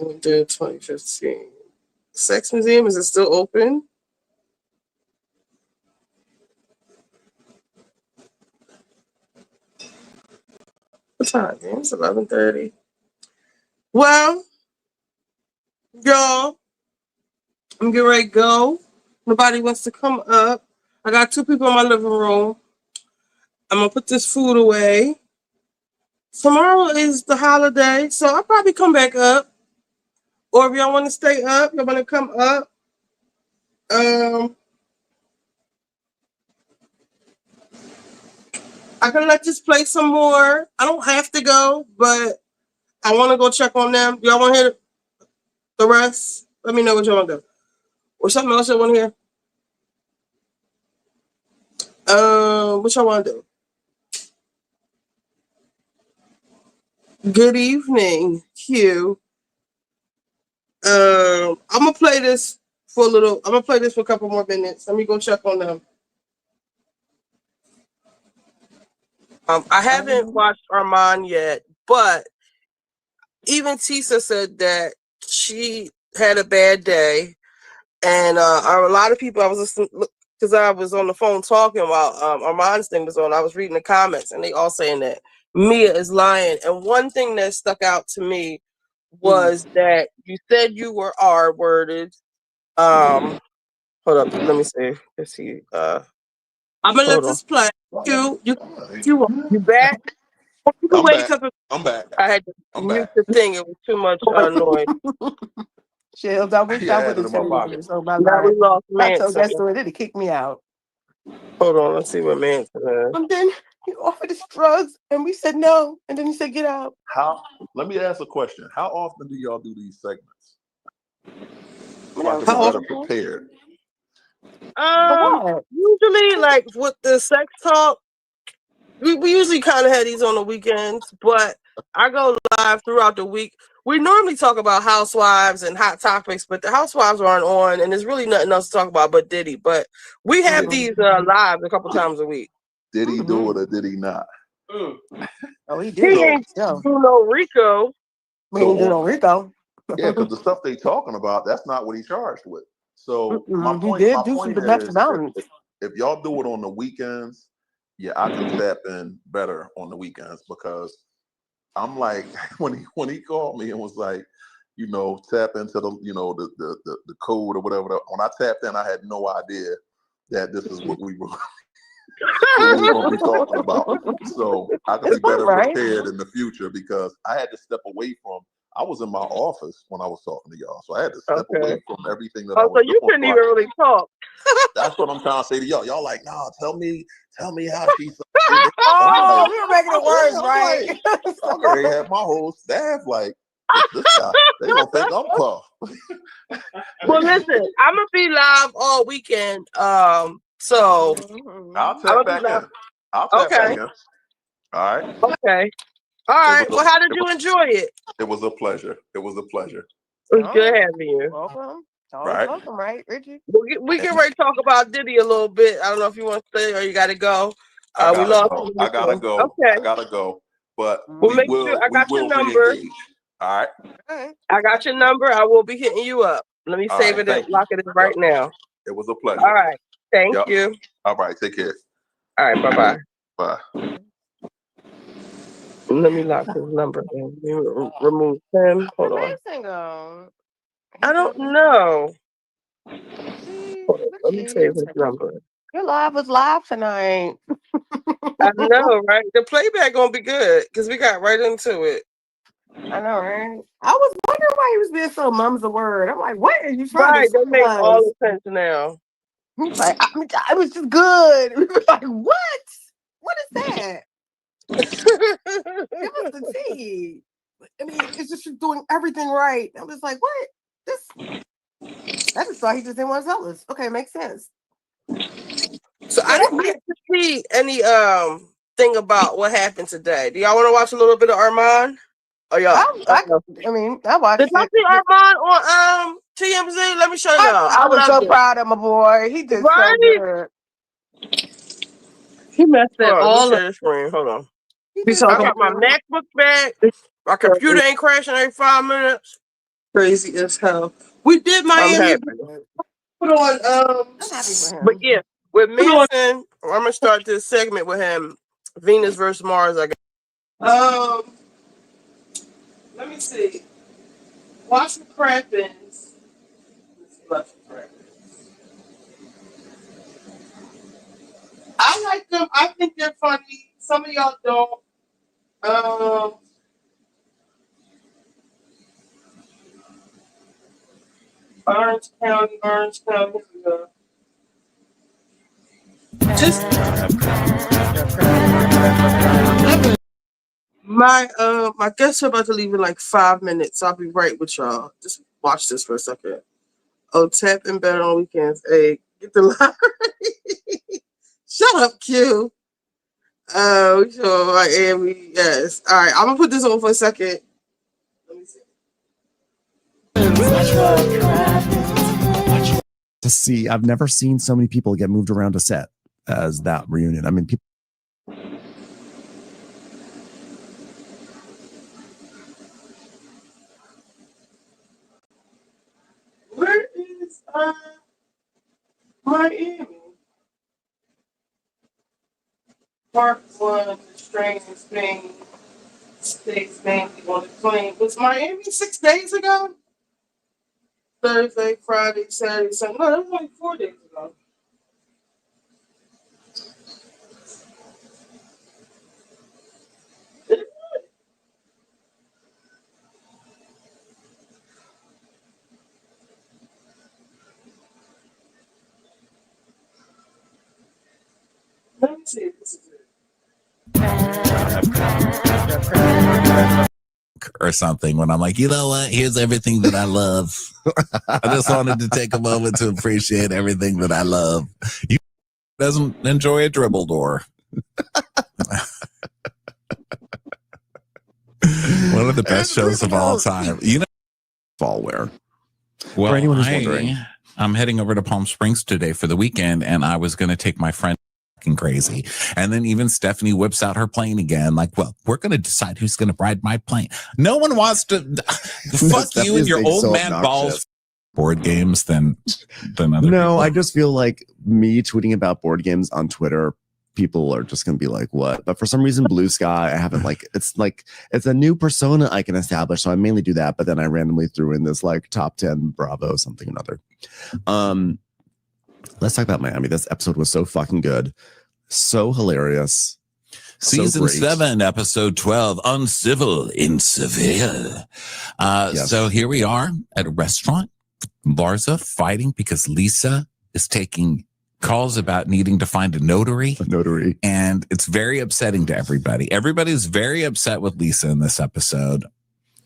Speaker 1: We did 2015. Sex Museum, is it still open? What time? It's 11:30. Well, y'all, I'm getting ready to go. Nobody wants to come up. I got 2 people in my living room. I'm gonna put this food away. Tomorrow is the holiday, so I'll probably come back up. Or if y'all want to stay up, y'all want to come up. I can let this play some more. I don't have to go, but I want to go check on them. Y'all want to hear the rest? Let me know what y'all want to do. Or something else y'all want to hear? What y'all want to do? Good evening, Q. I'm gonna play this for a little. I'm gonna play this for a couple more minutes. Let me go check on them. I haven't watched Armand yet, but even Tisa said that she had a bad day, and a lot of people I was listening because I was on the phone talking while Armand's thing was on. I was reading the comments, and they all saying that Mia is lying. And one thing that stuck out to me was that you said you were R-worded. Hold up, let me see. Let's see. I'm gonna let this play. You back? You can
Speaker 10: I'm
Speaker 1: wait
Speaker 10: back.
Speaker 1: because
Speaker 10: I'm back.
Speaker 1: I had to mute the thing. It was too much noise.
Speaker 8: Shells, I wish I would have
Speaker 10: in my
Speaker 8: told you
Speaker 10: pocket.
Speaker 8: so my
Speaker 1: Now we
Speaker 8: life.
Speaker 1: lost
Speaker 8: I told that
Speaker 1: Manson.
Speaker 8: story, they'd have kicked me out.
Speaker 1: Hold on, let's see what Manson is.
Speaker 8: And then he offered us drugs, and we said no. And then he said, "Get out."
Speaker 10: Let me ask a question. How often do y'all do these segments? So I can
Speaker 1: How
Speaker 10: be better
Speaker 1: often?
Speaker 10: prepared.
Speaker 1: Usually, like with the sex talk, we usually kind of have these on the weekends, but I go live throughout the week. We normally talk about housewives and hot topics, but the housewives aren't on, and there's really nothing else to talk about but Diddy. But we have these live a couple times a week.
Speaker 10: Did he do it or did he not?
Speaker 8: Oh, he
Speaker 1: He
Speaker 8: did.
Speaker 1: ain't do no Rico.
Speaker 8: We ain't do no Rico.
Speaker 10: Yeah, because the stuff they talking about, that's not what he charged with. So my
Speaker 8: He
Speaker 10: point,
Speaker 8: did do some domestic
Speaker 10: is,
Speaker 8: violence.
Speaker 10: if y'all do it on the weekends, yeah, I can tap in better on the weekends because I'm like when he called me and was like, you know, tap into the the code or whatever. When I tapped in, I had no idea that this is what we were going to be talking about. So I can be better prepared in the future because I had to step away from. I was in my office when I was talking to y'all, so I had to step away from everything that I was
Speaker 1: so
Speaker 10: doing.
Speaker 1: you couldn't even really talk.
Speaker 10: That's what I'm trying to say to y'all. Y'all like, nah, tell me how she's.
Speaker 8: Oh, we were making it worse, right?
Speaker 10: I already had my whole staff like, this guy, they don't think I'm Puff.
Speaker 1: Well, listen, I'm gonna be live all weekend. So
Speaker 10: I'll tap back in. I'll tap back in. All right.
Speaker 1: Okay. All right. Well, how did you enjoy it?
Speaker 10: It was a pleasure. It was a pleasure.
Speaker 1: It was good having you.
Speaker 8: Welcome. Always
Speaker 10: Right.
Speaker 8: welcome, right, Richie?
Speaker 1: We get ready to talk about Diddy a little bit. I don't know if you want to stay or you got to go.
Speaker 10: I
Speaker 1: We
Speaker 10: gotta
Speaker 1: lost.
Speaker 10: go. I gotta go.
Speaker 1: Okay.
Speaker 10: I gotta go. But
Speaker 1: Well, make sure I got your number.
Speaker 10: re-engage. All right.
Speaker 1: I got your number. I will be hitting you up. Let me
Speaker 10: All
Speaker 1: save
Speaker 10: right,
Speaker 1: it and
Speaker 10: thank you.
Speaker 1: lock it in right now.
Speaker 10: It was a pleasure.
Speaker 1: All right. Thank
Speaker 10: Yep.
Speaker 1: you.
Speaker 10: All right. Take care.
Speaker 1: All right. Bye-bye.
Speaker 10: Bye.
Speaker 1: Let me lock his number in. Remove him. Hold on.
Speaker 8: Amazing,
Speaker 1: I don't know. Hold on. Let me save his number.
Speaker 8: Your live was live tonight.
Speaker 1: I know, right? The playback gonna be good because we got right into it.
Speaker 8: I know, right? I was wondering why he was being so mum's the word. I'm like, what are you trying
Speaker 1: Right,
Speaker 8: to
Speaker 1: that makes
Speaker 8: say?
Speaker 1: all the sense now.
Speaker 8: He's like, I was just good. We were like, what? What is that? Give us the tea. I mean, it's just doing everything right. I'm just like, what? This? I just thought he just didn't want to tell us. Okay, makes sense.
Speaker 1: So I didn't get to see any thing about what happened today. Do y'all want to watch a little bit of Armand? Oh, y'all.
Speaker 8: I mean, I watched
Speaker 1: Did y'all
Speaker 8: it.
Speaker 1: see Armand on TMZ? Let me show y'all.
Speaker 8: I was so
Speaker 1: loved it.
Speaker 8: proud of my boy. He did so good.
Speaker 1: He messed it all up. Hold on. I got my MacBook back. My computer ain't crashing every 5 minutes. Crazy as hell. We did Miami. Put on but yeah, with Manson, I'm gonna start this segment with him. Venus versus Mars, I guess. Let me see. Watch the Kravitz. I like them. I think they're funny. Some of y'all don't. Orange County. Just my guests are about to leave in like 5 minutes. I'll be right with y'all. Just watch this for a second. Oh, tap in better on weekends. Hey, get the lottery. Shut up, Q. Oh, so Miami. Yes. All right. I'm gonna put this on for a second. Let me see.
Speaker 15: To see, I've never seen so many people get moved around a set as that reunion. I mean, people.
Speaker 1: Where is Miami? Part 1, the strangest thing. States mainly on the plane. Was Miami 6 days ago? Thursday, Friday, Saturday, Sunday. No, that was only 4 days ago. Let me see if this is it.
Speaker 22: Or something when I'm like, you know what? Here's everything that I love. I just wanted to take a moment to appreciate everything that I love. You doesn't enjoy a dribble door. One of the best shows of all time. You know,
Speaker 15: fall wear.
Speaker 22: Well,
Speaker 15: For anyone who's wondering.
Speaker 22: I'm heading over to Palm Springs today for the weekend, and I was going to take my friend crazy. And then even Stephanie whips out her plane again. Like, well, we're going to decide who's going to ride my plane. No one wants to fuck you and your old man balls. Board games than other
Speaker 15: No,
Speaker 22: people.
Speaker 15: I just feel like me tweeting about board games on Twitter, people are just going to be like, what? But for some reason, Blue Sky, I haven't it's a new persona I can establish. So I mainly do that. But then I randomly threw in this like top 10 Bravo something or another. Let's talk about Miami. This episode was so fucking good. So hilarious.
Speaker 22: Season 7, episode 12, Uncivil in Seville. So here we are at a restaurant. Larsa fighting because Lisa is taking calls about needing to find a notary. And it's very upsetting to everybody. Everybody's very upset with Lisa in this episode.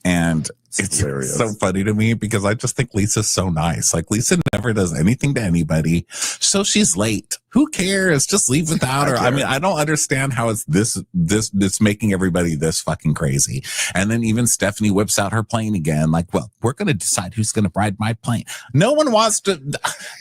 Speaker 22: And it's so funny to me because I just think Lisa's so nice. Like Lisa never does anything to anybody. So she's late. Who cares? Just leave without her. I mean, I don't understand how it's this making everybody this fucking crazy. And then even Stephanie whips out her plane again. Like, well, we're going to decide who's going to ride my plane. No one wants to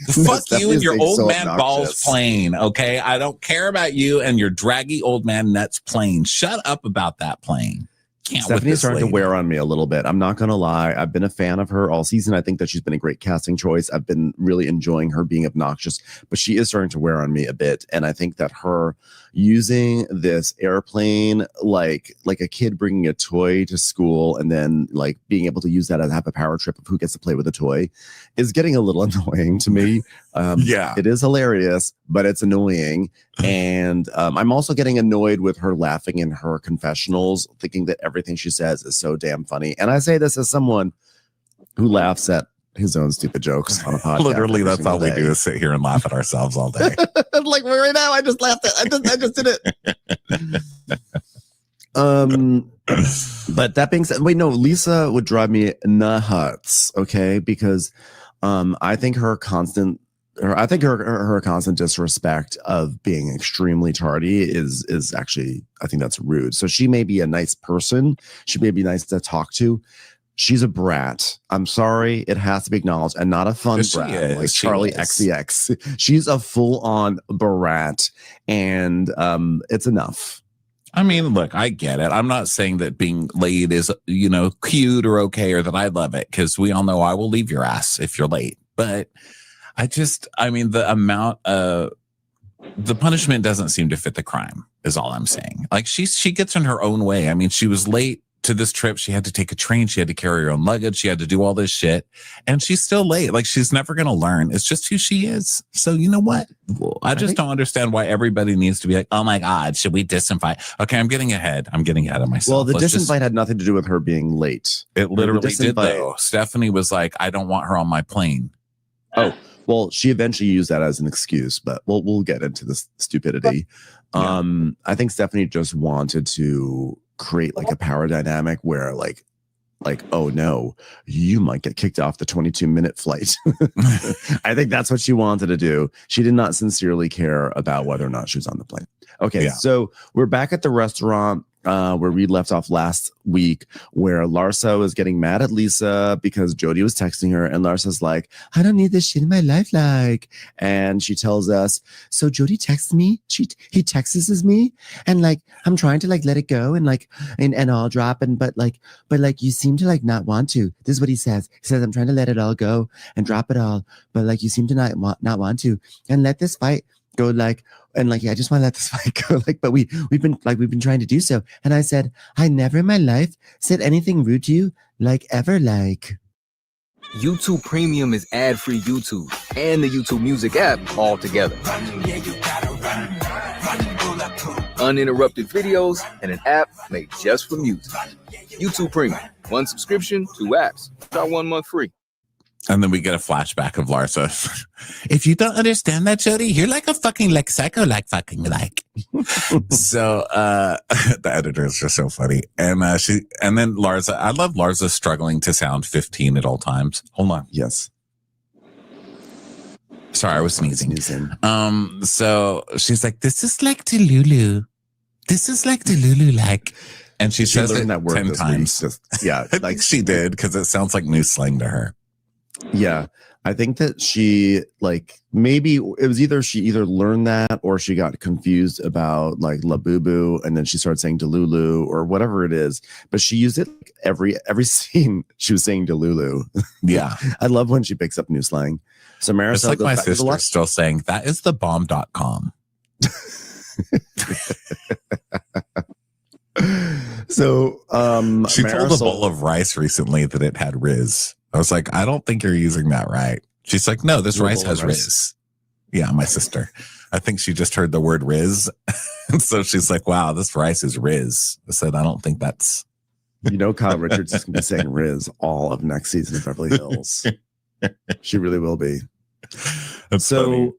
Speaker 22: fuck you and your old man balls plane. Okay. I don't care about you and your draggy old man nuts plane. Shut up about that plane.
Speaker 15: Stephanie's starting to wear on me a little bit. I'm not going to lie. I've been a fan of her all season. I think that she's been a great casting choice. I've been really enjoying her being obnoxious, but she is starting to wear on me a bit. And I think that her using this airplane like a kid bringing a toy to school and then like being able to use that and have a power trip of who gets to play with a toy is getting a little annoying to me. It is hilarious, but it's annoying. And I'm also getting annoyed with her laughing in her confessionals, thinking that everything she says is so damn funny. And I say this as someone who laughs at his own stupid jokes on a podcast.
Speaker 22: Literally, that's all we do is sit here and laugh at ourselves all day.
Speaker 15: Like right now, I just laughed at. I just did it. But that being said, wait, no, Lisa would drive me nuts. Okay, because I think her constant disrespect of being extremely tardy is actually, I think that's rude. So she may be a nice person. She may be nice to talk to. She's a brat. I'm sorry. It has to be acknowledged, and not a fun brat like Charlie XCX. She's a full-on brat, and it's enough.
Speaker 22: I mean, look, I get it. I'm not saying that being late is, cute or okay, or that I love it, because we all know I will leave your ass if you're late. But the amount of the punishment doesn't seem to fit the crime is all I'm saying. Like she gets in her own way. I mean, she was late to this trip. She had to take a train. She had to carry her own luggage. She had to do all this shit, and she's still late. Like she's never going to learn. It's just who she is. So you know what? I just don't understand why everybody needs to be like, oh my God, should we disinvite? Okay, I'm getting ahead of myself.
Speaker 15: Well, the disinvite had nothing to do with her being late.
Speaker 22: It literally did though. Stephanie was like, I don't want her on my plane.
Speaker 15: Oh, well, she eventually used that as an excuse, but we'll get into this stupidity. I think Stephanie just wanted to create like a power dynamic where like, oh no, you might get kicked off the 22-minute flight. I think that's what she wanted to do. She did not sincerely care about whether or not she was on the plane. Okay, so we're back at the restaurant where we left off last week, where Larsa was getting mad at Lisa because Jody was texting her, and Larsa's like, I don't need this shit in my life, and she tells us, so Jody texts me, he texts me, and like I'm trying to like let it go and like and all drop, and but you seem to like not want to. This is what he says. He says, I'm trying to let it all go and drop it all, but like you seem to not want to, and let this fight go like. And like, yeah, I just want to let this fight go. Like, but we've been trying to do so. And I said, I never in my life said anything rude to you, like ever, like.
Speaker 17: YouTube Premium is ad-free YouTube and the YouTube Music app all together. Uninterrupted videos and an app made just for music. YouTube Premium, 1 subscription, 2 apps. Try 1 month free.
Speaker 22: And then we get a flashback of Larsa. If you don't understand that, Jody, you're like a fucking like psycho like fucking like. So the editor is just so funny. And then Larsa, I love Larsa struggling to sound 15 at all times. Hold on.
Speaker 15: Yes.
Speaker 22: Sorry, I was sneezing. So she's like, this is like Delulu. This is like Delulu like. And she says it that 10 times.
Speaker 15: Yeah.
Speaker 22: Like she did, because it sounds like new slang to her.
Speaker 15: Yeah, I think that she like maybe it was either she learned that or she got confused about like La Boo Boo, and then she started saying Delulu or whatever it is. But she used it like, every scene. She was saying Delulu.
Speaker 22: Yeah,
Speaker 15: I love when she picks up new slang. So Marisol,
Speaker 22: it's like my sister still saying that is the bomb.com.
Speaker 15: So
Speaker 22: she told a bowl of rice recently that it had Riz. I was like, I don't think you're using that right. She's like, no, this rice has Riz. Yeah, my sister. I think she just heard the word Riz. And so she's like, wow, this rice is Riz. I said, I don't think that's.
Speaker 15: Kyle Richards is going to be saying Riz all of next season of Beverly Hills. She really will be.
Speaker 22: That's so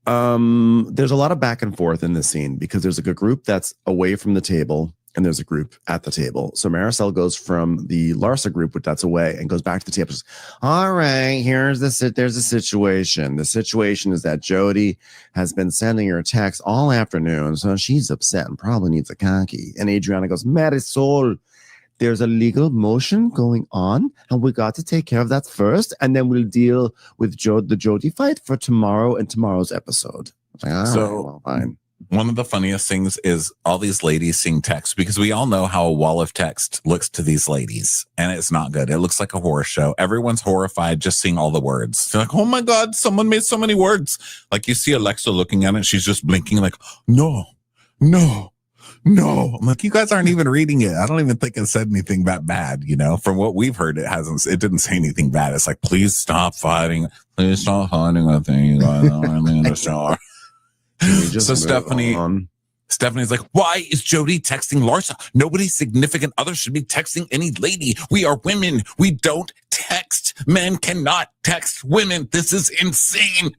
Speaker 15: funny. There's a lot of back and forth in this scene because there's like a group that's away from the table and there's a group at the table. So Maricel goes from the Larsa group, which that's away, and goes back to the table. Says, all right, there's a situation. The situation is that Jody has been sending her texts all afternoon, so she's upset and probably needs a khaki. And Adriana goes, Marisol, there's a legal motion going on, and we got to take care of that first, and then we'll deal with the Jody fight for tomorrow and tomorrow's episode. Like, all right, well, fine.
Speaker 22: One of the funniest things is all these ladies seeing text, because we all know how a wall of text looks to these ladies, and it's not good. It looks like a horror show. Everyone's horrified just seeing all the words. They're like, oh my God, someone made so many words. Like you see Alexa looking at it, she's just blinking like, no. I'm like, you guys aren't even reading it. I don't even think it said anything that bad, you know. From what we've heard, it didn't say anything bad. It's like, please stop fighting. Please stop fighting with me. You guys are really in the shower. So Stephanie's like, why is Jody texting Larsa? Nobody's significant other should be texting any lady. We are women. We don't text. Men cannot text women. This is insane.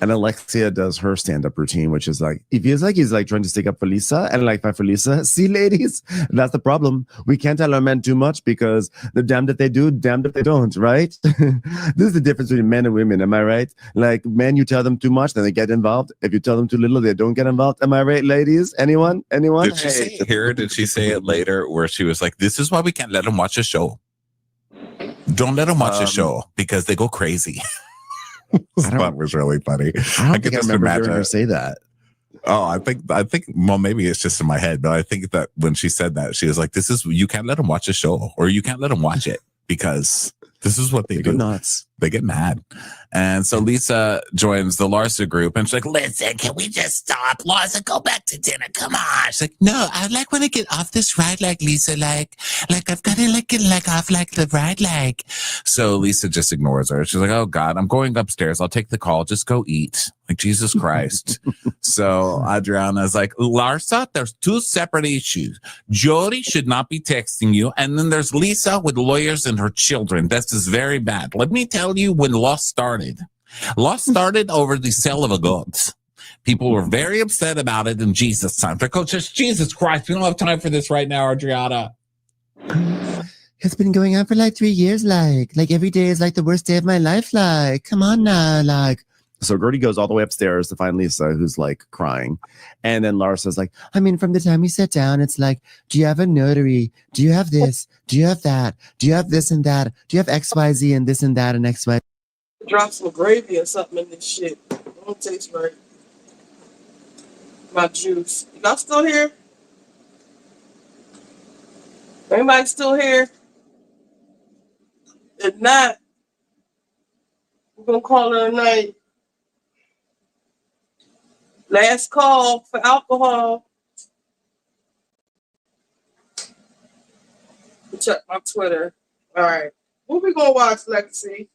Speaker 15: And Alexia does her stand-up routine, which is like, it feels like he's like trying to stick up for Lisa and like fight for Lisa. See, ladies, that's the problem. We can't tell our men too much because they're damned if they do, damned if they don't, right? This is the difference between men and women, am I right? Like men, you tell them too much, then they get involved. If you tell them too little, they don't get involved. Am I right, ladies? Anyone?
Speaker 22: Did she say it here? Did she say it later where she was like, this is why we can't let them watch a show. Don't let them watch a show because they go crazy. That was really funny.
Speaker 15: I don't think I remember hearing her say that.
Speaker 22: Oh, I think, well, maybe it's just in my head, but I think that when she said that, she was like, you can't let them watch a show, or you can't let them watch it because this is what they do.
Speaker 15: Go nuts.
Speaker 22: They get mad. And so Lisa joins the Larsa group and she's like, listen, can we just stop? Larsa, go back to dinner. Come on. She's like, no, I want to get off this ride, like Lisa, like I've got to get off like the ride, like. So Lisa just ignores her. She's like, oh God, I'm going upstairs. I'll take the call. Just go eat. Like, Jesus Christ. So Adriana's like, Larsa, there's two separate issues. Jody should not be texting you. And then there's Lisa with lawyers and her children. This is very bad. Let me tell you when Lost started over the sale of a goods. People were very upset about it in Jesus' time. They're just, Jesus Christ, we don't have time for this right now, Adriana.
Speaker 15: It's been going on for like 3 years, like every day is like the worst day of my life, like, come on now, like. So Gertie goes all the way upstairs to find Lisa, who's like crying. And then Larsa's like, I mean, from the time we sit down, it's like, do you have a notary? Do you have this? Do you have that? Do you have this and that? Do you have XYZ and this and that and XY?
Speaker 1: Drop some gravy or something in this shit. It don't taste right. My juice. Y'all still here? Anybody still here? If not, we're gonna call it a night. Last call for alcohol. Check my Twitter. All right. What we gonna watch, Lexi?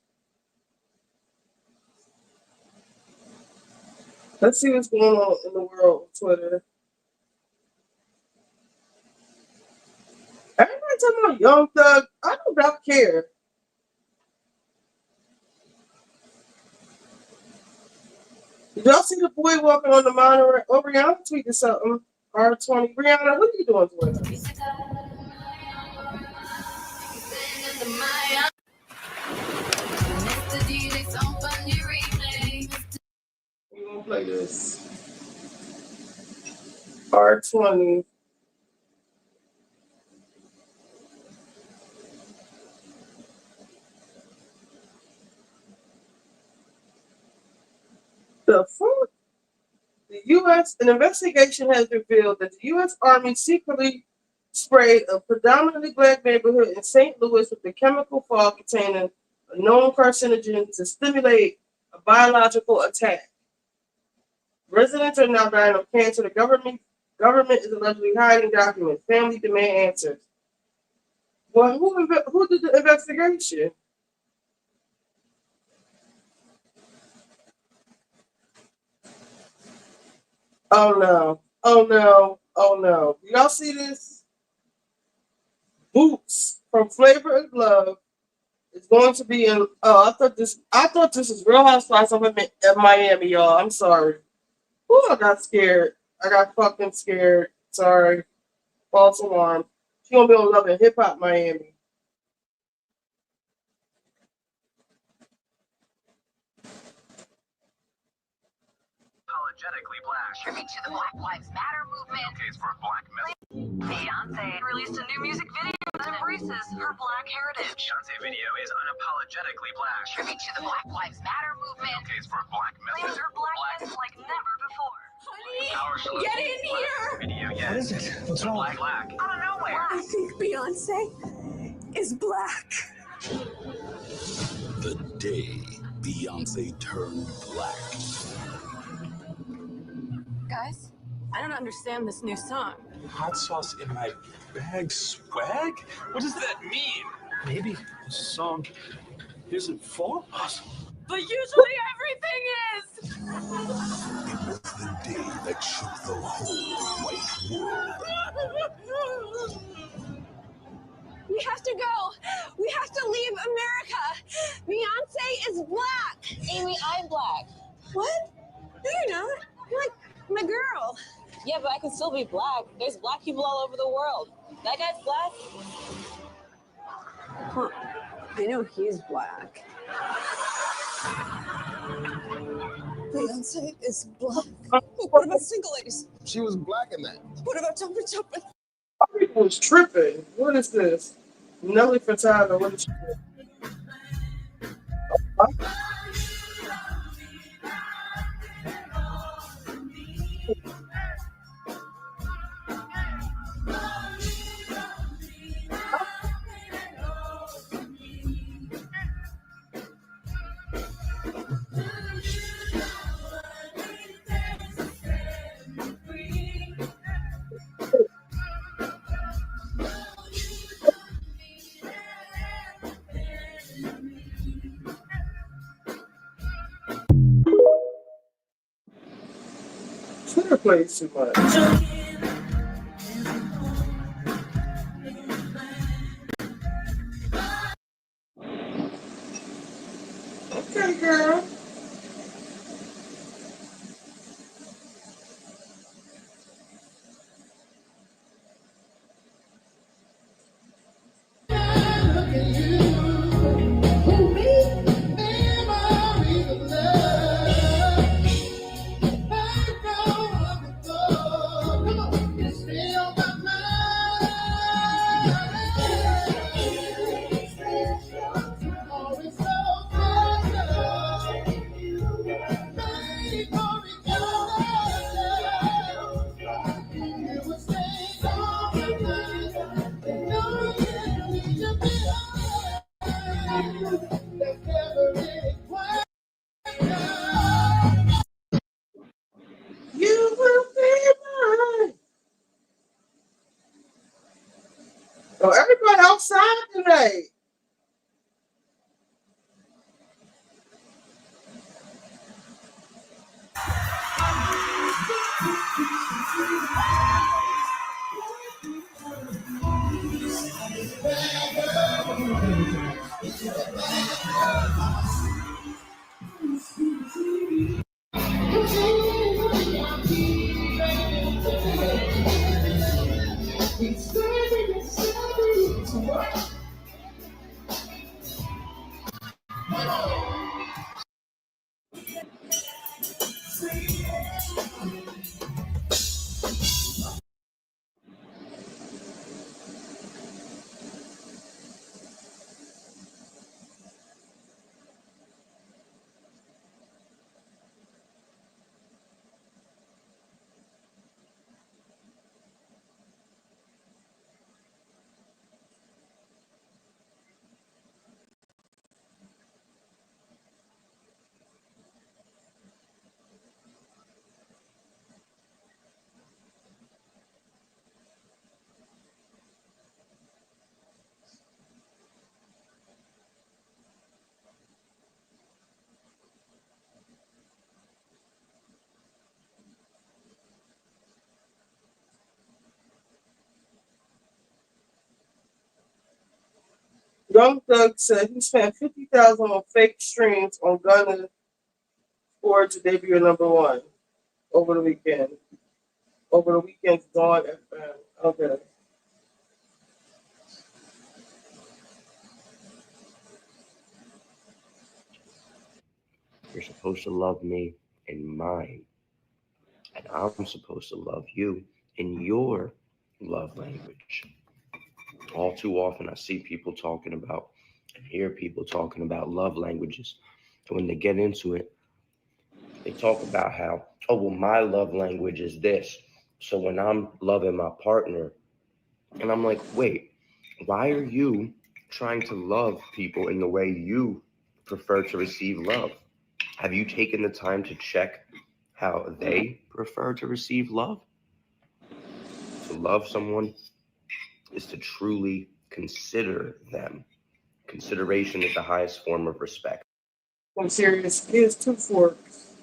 Speaker 1: Let's see what's going on in the world of Twitter. Everybody talking about Young Thug. I don't care. Did y'all see the boy walking on the monorail? Oh, Rihanna tweeted something. R20. Rihanna, what are you doing to it? We're going to play this. R20. The fuck? The U.S. An investigation has revealed that the U.S. Army secretly sprayed a predominantly black neighborhood in St. Louis with a chemical fog containing a known carcinogen to stimulate a biological attack. Residents are now dying of cancer. The government is allegedly hiding documents. Family demand answers. Well, who did the investigation? Oh no. Oh no. Oh no. Y'all see this? Boots from Flavor of Love is going to be in I thought this was Real Housewives of Miami, y'all. I'm sorry. Oh, I got scared. I got fucking scared. Sorry. False alarm. She gonna be on Love and Hip Hop Miami.
Speaker 4: Apologetically black. Tribute to the Black Lives Matter movement. Case for black men. Beyonce released a new music video that embraces her black heritage. Beyonce video is unapologetically black. Tribute to the Black Lives Matter movement. Case for black men. Claims her blackness like never before. Honey, get in here!
Speaker 20: Video, yes. What is it? What's wrong?
Speaker 4: Black. Out of nowhere. I think Beyonce is black.
Speaker 23: The day Beyonce turned black.
Speaker 4: Guys, I don't understand this new song.
Speaker 20: Hot sauce in my bag swag? What does that mean? Maybe the song isn't for us.
Speaker 4: But usually everything is!
Speaker 23: It was the day that shook the whole white world.
Speaker 4: We have to go. We have to leave America. Beyonce is black. Amy, I'm black. What? No, you're not. You're like my girl. Yeah, but I can still be black. There's black people all over the world. That guy's black. Huh. I know he's black. Beyonce is black. What about single ladies?
Speaker 20: She was black in that.
Speaker 4: What about Jumper Jumper?
Speaker 1: People was tripping. What is this? Nelly Furtado. What is she doing? Twitter plays too much. Okay, girl. You will be mine. Oh, everybody outside today. Young Thug said he spent 50,000 on fake streams on Gunna for to debut at #1 over the weekend. Over the weekend's Dawn FM. Okay.
Speaker 6: You're supposed to love me in mine, and I'm supposed to love you in your love language. All too often, I see people talking about and hear people talking about love languages. And when they get into it, they talk about how, oh, well, my love language is this. So when I'm loving my partner, and I'm like, wait, why are you trying to love people in the way you prefer to receive love? Have you taken the time to check how they prefer to receive love? To love someone is to truly consider them. Consideration is the highest form of respect.
Speaker 1: I'm serious. Here's 2 forks.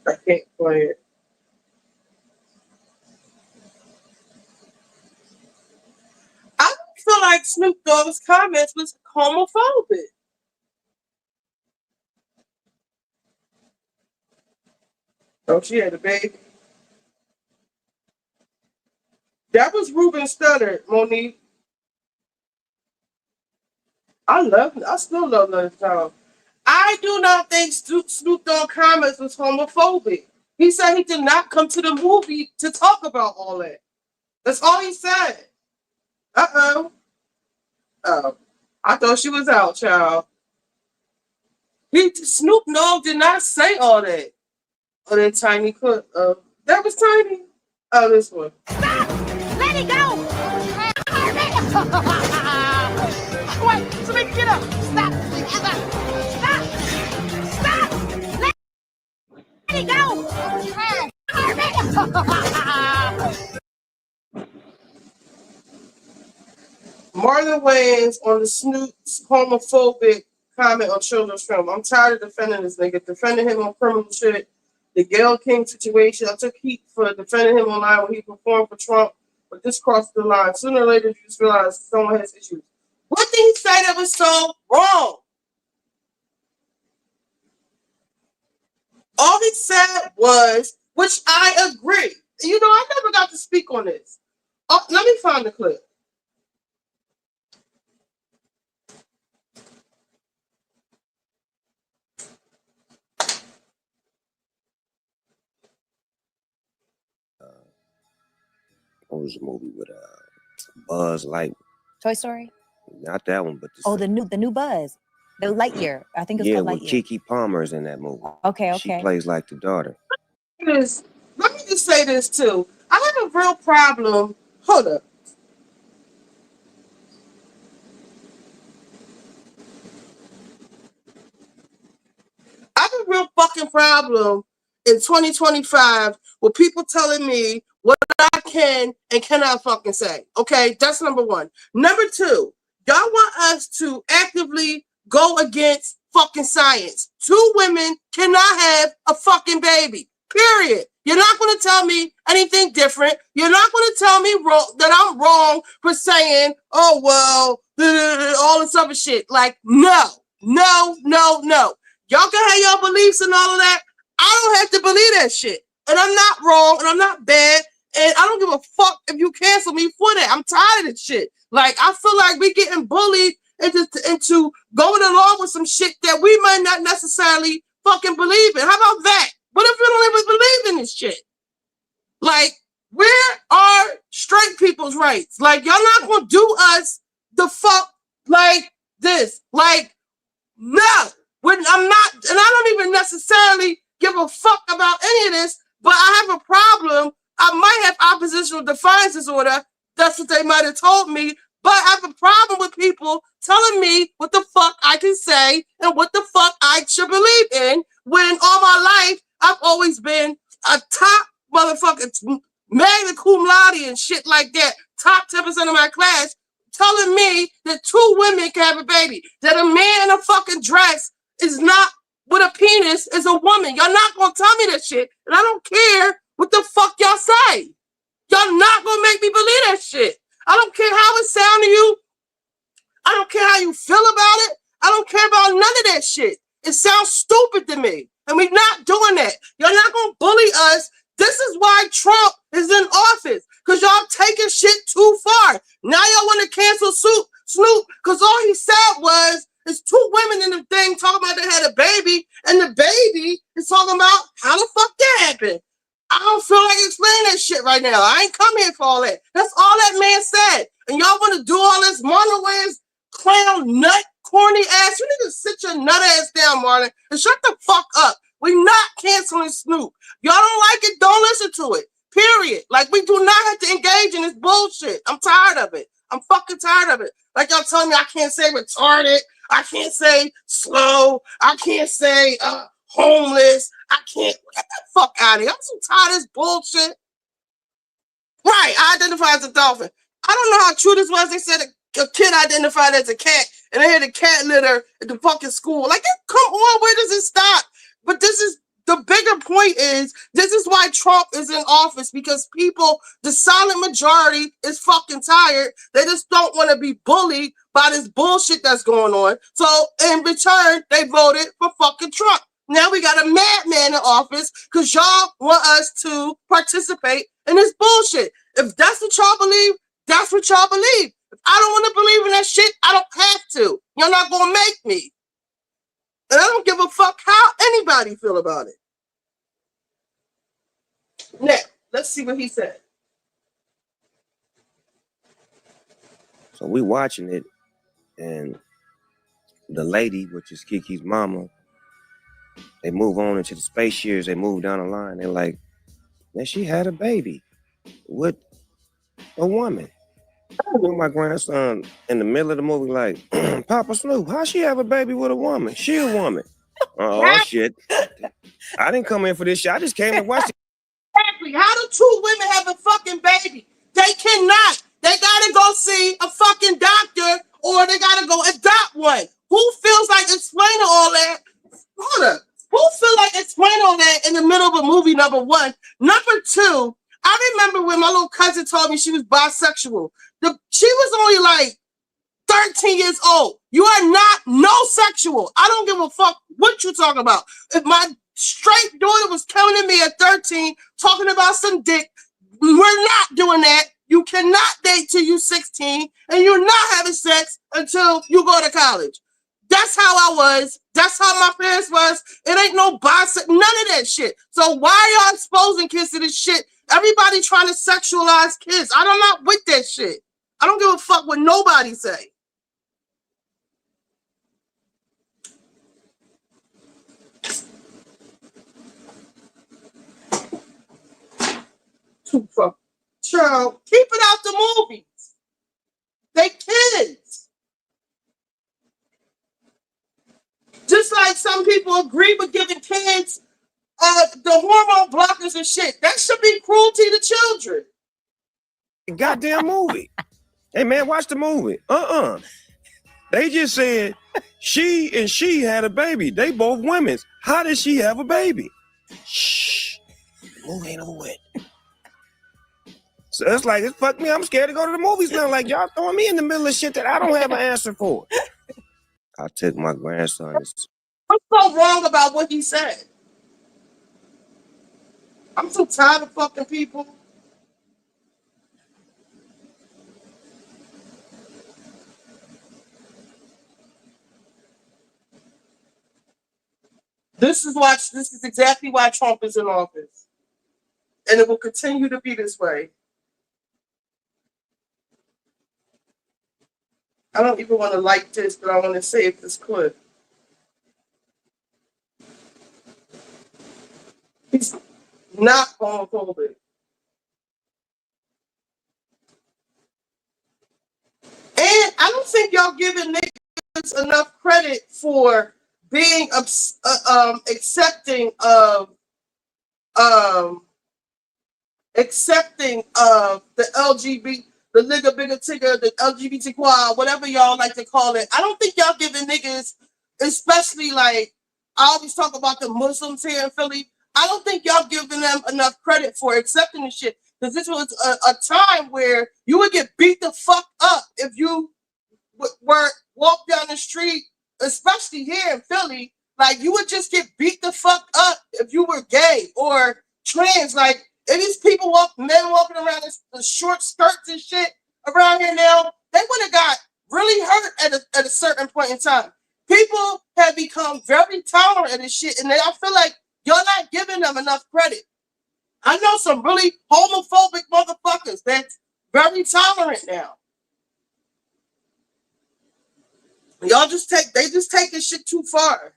Speaker 1: I can't play it. I feel like Snoop Dogg's comments was homophobic. Oh, she had a baby. That was Ruben Studdard, Monique. I still love that song. I do not think Snoop Dogg comments was homophobic. He said he did not come to the movie to talk about all that. That's all he said. Uh-oh. Oh, I thought she was out, child. Snoop Dogg did not say all that. Oh, that tiny clip. That was tiny. Oh, this one.
Speaker 4: Let it go! Wait, so make it get up! Stop! Stop! Stop! Let it go!
Speaker 1: Marlon Wayans on the Snoop's homophobic comment on children's film. I'm tired of defending this nigga. Defending him on criminal shit. The Gayle King situation. I took heat for defending him online when he performed for Trump, but this crossed the line. Sooner or later, you just realize someone has issues. What did he say that was so wrong? All he said was, which I agree. You know, I never got to speak on this. Oh, let me find the clip.
Speaker 6: What was the movie with Buzz Lightyear?
Speaker 16: Toy Story?
Speaker 6: Not that one, but
Speaker 16: The new Buzz. The Lightyear. I think it's
Speaker 6: yeah,
Speaker 16: called
Speaker 6: with
Speaker 16: Lightyear.
Speaker 6: Kiki Palmer is in that movie.
Speaker 16: Okay.
Speaker 6: She plays like the daughter.
Speaker 1: Let me just say this too. I have a real problem. Hold up. I have a real fucking problem in 2025 with people telling me what I can and cannot fucking say. Okay, that's number one. Number two, y'all want us to actively go against fucking science. 2 women cannot have a fucking baby. Period. You're not going to tell me anything different. You're not going to tell me that I'm wrong for saying, oh, well, all this other shit. Like, no. Y'all can have your beliefs and all of that. I don't have to believe that shit. And I'm not wrong and I'm not bad. And I don't give a fuck if you cancel me for that. I'm tired of this shit. Like, I feel like we getting bullied into going along with some shit that we might not necessarily fucking believe in. How about that? What if we don't even believe in this shit? Like, where are straight people's rights? Like, y'all not gonna do us the fuck like this. Like, no. When I'm not, and I don't even necessarily give a fuck about any of this, but I have a problem. I might have oppositional defiance disorder. That's what they might have told me. But I have a problem with people telling me what the fuck I can say and what the fuck I should believe in when all my life I've always been a top motherfucker, magna cum laude and shit like that. Top 10% of my class telling me that 2 women can have a baby. That a man in a fucking dress is not with a penis is a woman. Y'all not gonna tell me that shit. And I don't care what the fuck y'all say. Y'all not gonna make me believe that shit. I don't care how it sound to you. I don't care how you feel about it. I don't care about none of that shit. It sounds stupid to me. And we're not doing that. You're not gonna bully us This is why Trump is in office, because y'all taking shit too far. Now y'all want to cancel Snoop, because all he said was, there's two women in the thing talking about they had a baby, and the baby is talking about how the fuck that happened. I don't feel like explaining that shit right now. I ain't come here for all that. That's all that man said. And y'all want to do all this Marlon clown nut corny ass. You need to sit your nut ass down, Marlon, and shut the fuck up. We not canceling Snoop. Y'all don't like it, don't listen to it. Period. Like, we do not have to engage in this bullshit. I'm tired of it. I'm fucking tired of it. Like, y'all telling me I can't say retarded. I can't say slow. I can't say homeless. I can't. Get the fuck out of here. I'm so tired of this bullshit. Right. I identify as a dolphin. I don't know how true this was. They said a kid identified as a cat, and they had a cat litter at the fucking school. Like, come on, where does it stop? But this is the bigger point is this is why Trump is in office, because people, the silent majority, is fucking tired. They just don't want to be bullied by this bullshit that's going on. So in return, they voted for fucking Trump. Now we got a madman in office because y'all want us to participate in this bullshit. If that's what y'all believe, that's what y'all believe. If I don't want to believe in that shit, I don't have to. You're not gonna make me. And I don't give a fuck how anybody feel about it. Now, let's see what he said.
Speaker 3: So we watching it, and the lady, which is Kiki's mama, they move on into the space years. They move down the line. They're like, man, she had a baby with a woman. My grandson in the middle of the movie, like, Papa Snoop, how she have a baby with a woman? She a woman. Oh shit! I didn't come in for this shit. I just came to watch it.
Speaker 1: Exactly. How do two women have a fucking baby? They cannot. They gotta go see a fucking doctor, or they gotta go adopt one. Who feels like explaining all that? Hold up. Who feel like explaining all that in the middle of a movie? Number one. Number two, I remember when my little cousin told me she was bisexual. She was only like 13 years old. You are not no sexual. I don't give a fuck what you talking about. If my straight daughter was coming to me at 13 talking about some dick, we're not doing that. You cannot date till you 16, and you're not having sex until you go to college. That's how I was. That's how my parents was. It ain't no bisexual, none of that shit. So why y'all exposing kids to this shit? Everybody trying to sexualize kids. I'm not with that shit. I don't give a fuck what nobody say. Too fuck. Child, keep it out the movies. They kids. Just like some people agree with giving kids the hormone blockers and shit. That should be cruelty to children.
Speaker 3: Goddamn movie. Hey man, watch the movie. They just said she had a baby. They both women. How did she have a baby? Shh. The movie ain't over with. So it's like, it's fuck me. I'm scared to go to the movies now. Like, y'all throwing me in the middle of shit that I don't have an answer for. I took my grandson.
Speaker 1: What's so wrong about what he said? I'm so tired of fucking people. This is exactly why Trump is in office. And it will continue to be this way. I don't even want to like this, but I want to save this clip. He's not homophobic. And I don't think y'all giving niggas enough credit for being accepting of the LGBT, the nigga bigger tigger, the LGBTQI, whatever y'all like to call it. I don't think y'all giving niggas, especially like I always talk about the Muslims here in Philly. I don't think y'all giving them enough credit for accepting this shit, because this was a time where you would get beat the fuck up if you were walk down the street, especially here in Philly. Like, you would just get beat the fuck up if you were gay, or trends. Like, it is people men walking around in the short skirts and shit around here now. They would have got really hurt at a certain point in time. People have become very tolerant of this shit, and I feel like you're not giving them enough credit. I know some really homophobic motherfuckers that's very tolerant now. Y'all just taking shit too far.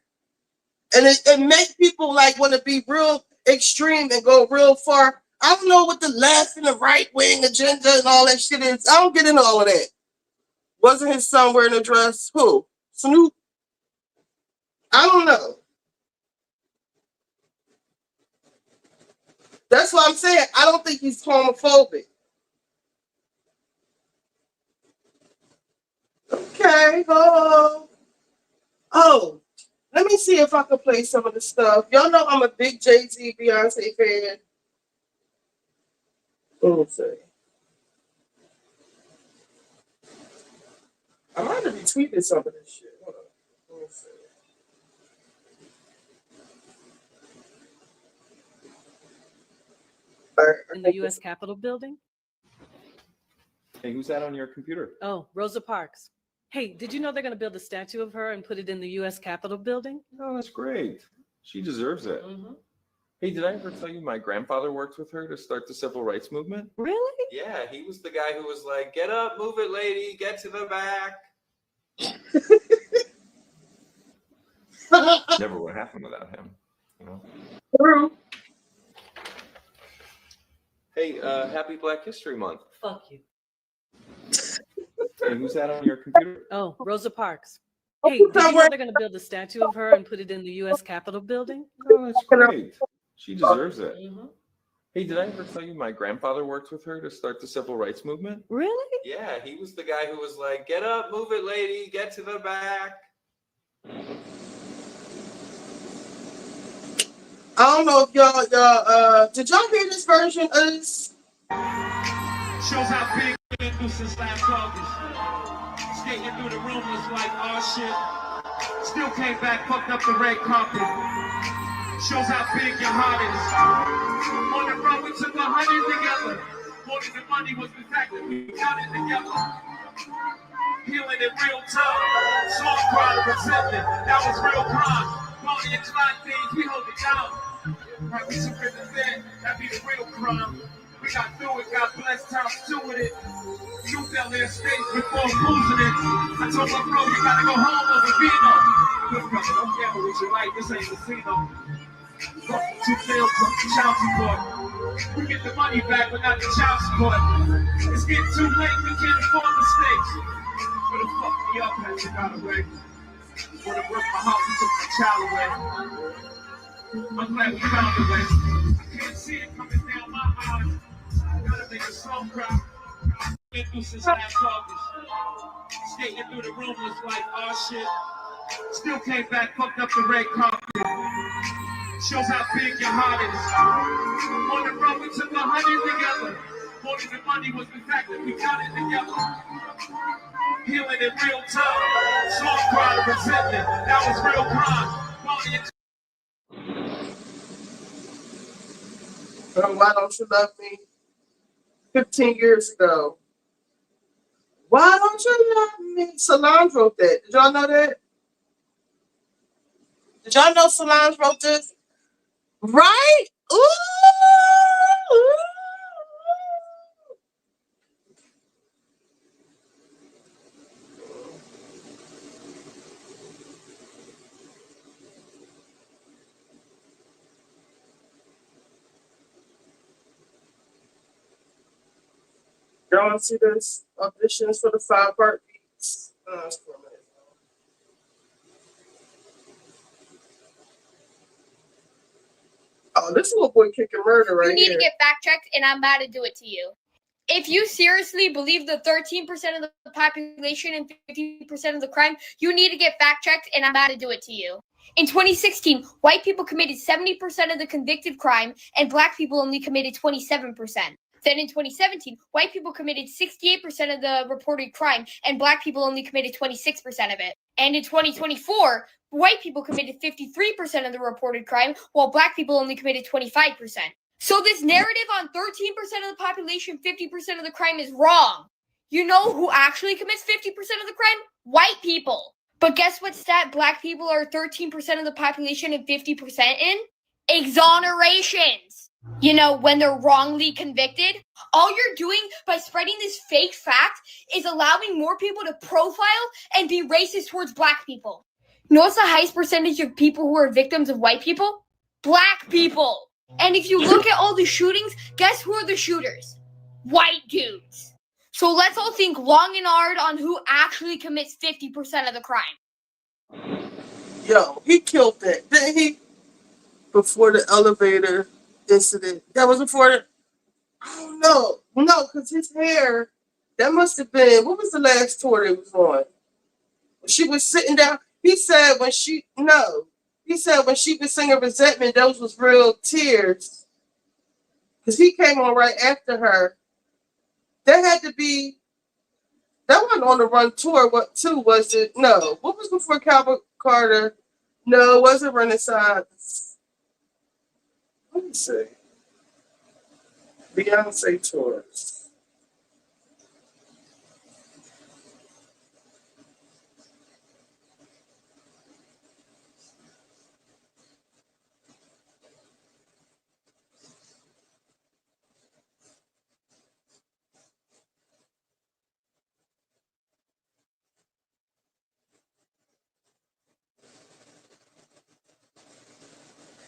Speaker 1: And it make people like want to be real extreme and go real far. I don't know what the left and the right wing agenda and all that shit is. I don't get into all of that. Wasn't his son wearing a dress? Who? Snoop? I don't know. That's what I'm saying. I don't think he's homophobic. Okay. Oh. Let me see if I can play some of the stuff. Y'all know I'm a big Jay-Z, Beyonce fan. Let me see. I might have retweeted some of this shit. Hold on. Let me see.
Speaker 7: In the U.S. Capitol building?
Speaker 12: Hey, who's that on your computer?
Speaker 7: Oh, Rosa Parks. Hey, did you know they're going to build a statue of her and put it in the U.S. Capitol building?
Speaker 12: Oh, that's great. She deserves it.
Speaker 7: Mm-hmm.
Speaker 12: Hey, did I ever tell you my grandfather worked with her to start the civil rights movement?
Speaker 7: Really?
Speaker 12: Yeah, he was the guy who was like, "Get up, move it, lady, get to the back." Never would happen without him, you know.
Speaker 1: True.
Speaker 12: Hey, happy Black History Month.
Speaker 7: Fuck you.
Speaker 12: Hey, who's that on your computer?
Speaker 7: Oh, Rosa Parks. Hey, did you know they're going to build a statue of her and put it in the U.S. Capitol building?
Speaker 12: Oh, that's great. She deserves it.
Speaker 7: Mm-hmm.
Speaker 12: Hey, did I ever tell you my grandfather worked with her to start the civil rights movement?
Speaker 7: Really?
Speaker 12: Yeah, he was the guy who was like, "Get up, move it, lady, get to the back."
Speaker 1: I don't know if y'all did y'all hear this version of this?
Speaker 18: Shows how big we've been through since last August. Skating through the room was like, oh shit. Still came back, fucked up the red carpet. Shows how big your heart is. On the road, we took 100 together. More than the money was the fact that we got it together. Healing in real time. Song crowd of resentment. That was real crime. Bonnie and Clyde things, we hold it down. Right, we took it to bed. That be the real crime. We got through it, got blessed times two with it. You fell in states before losing it. I told my bro, you gotta go home over Vino. Good brother, don't gamble with your life, this ain't casino. Fuck 2 bills, fuck the child support. We get the money back, but not the child support. It's getting too late, we can't afford mistakes. Where the fuck me up, had you got away. When it broke my heart, we took the child away. I'm glad we found a way. I can't see it coming down my eyes. Gotta make a song cry. Been through since last August. Skating through the room was like, oh shit. Still came back, fucked up the red carpet. Shows how big your heart is. On the road, we took 100 together. More than the money was the fact that we got it together. Healing in real time. Song crowd of resentment. That was real crime.
Speaker 1: Why Don't You Love Me? 15 years ago. Why Don't You Love Me? Solange wrote that. Did y'all know that? Did y'all know Solange wrote this? Right? Ooh! Y'all want to see this? Auditions for the 5 Heartbeats. That's 4 minutes. Oh, this little boy kicking murder right
Speaker 24: You need
Speaker 1: here.
Speaker 24: to get fact checked, and I'm about to do it to you. If you seriously believe the 13% of the population and 50% of the crime, you need to get fact checked, and I'm about to do it to you. In 2016, white people committed 70% of the convicted crime, and black people only committed 27%. Then in 2017, white people committed 68% of the reported crime, and black people only committed 26% of it. And in 2024, white people committed 53% of the reported crime, while black people only committed 25%. So this narrative on 13% of the population, 50% of the crime is wrong. You know who actually commits 50% of the crime? White people. But guess what stat black people are 13% of the population and 50% in? Exonerations. You know, when they're wrongly convicted, all you're doing by spreading this fake fact is allowing more people to profile and be racist towards black people. You know what's the highest percentage of people who are victims of white people? Black people. And if you look at all the shootings, guess who are the shooters? White dudes. So let's all think long and hard on who actually commits 50% of the crime.
Speaker 1: Yo, he killed that, didn't he? Before the elevator incident. That was before the. Oh, no. No, because his hair, that must have been. What was the last tour they was on? She was sitting down. He said when she. No. He said when she was singing Resentment, those was real tears. Because he came on right after her. That had to be. That wasn't on the Run tour. What too was it? No. What was before Cowboy Carter? No, it wasn't Renaissance. Let me see. Beyonce tours.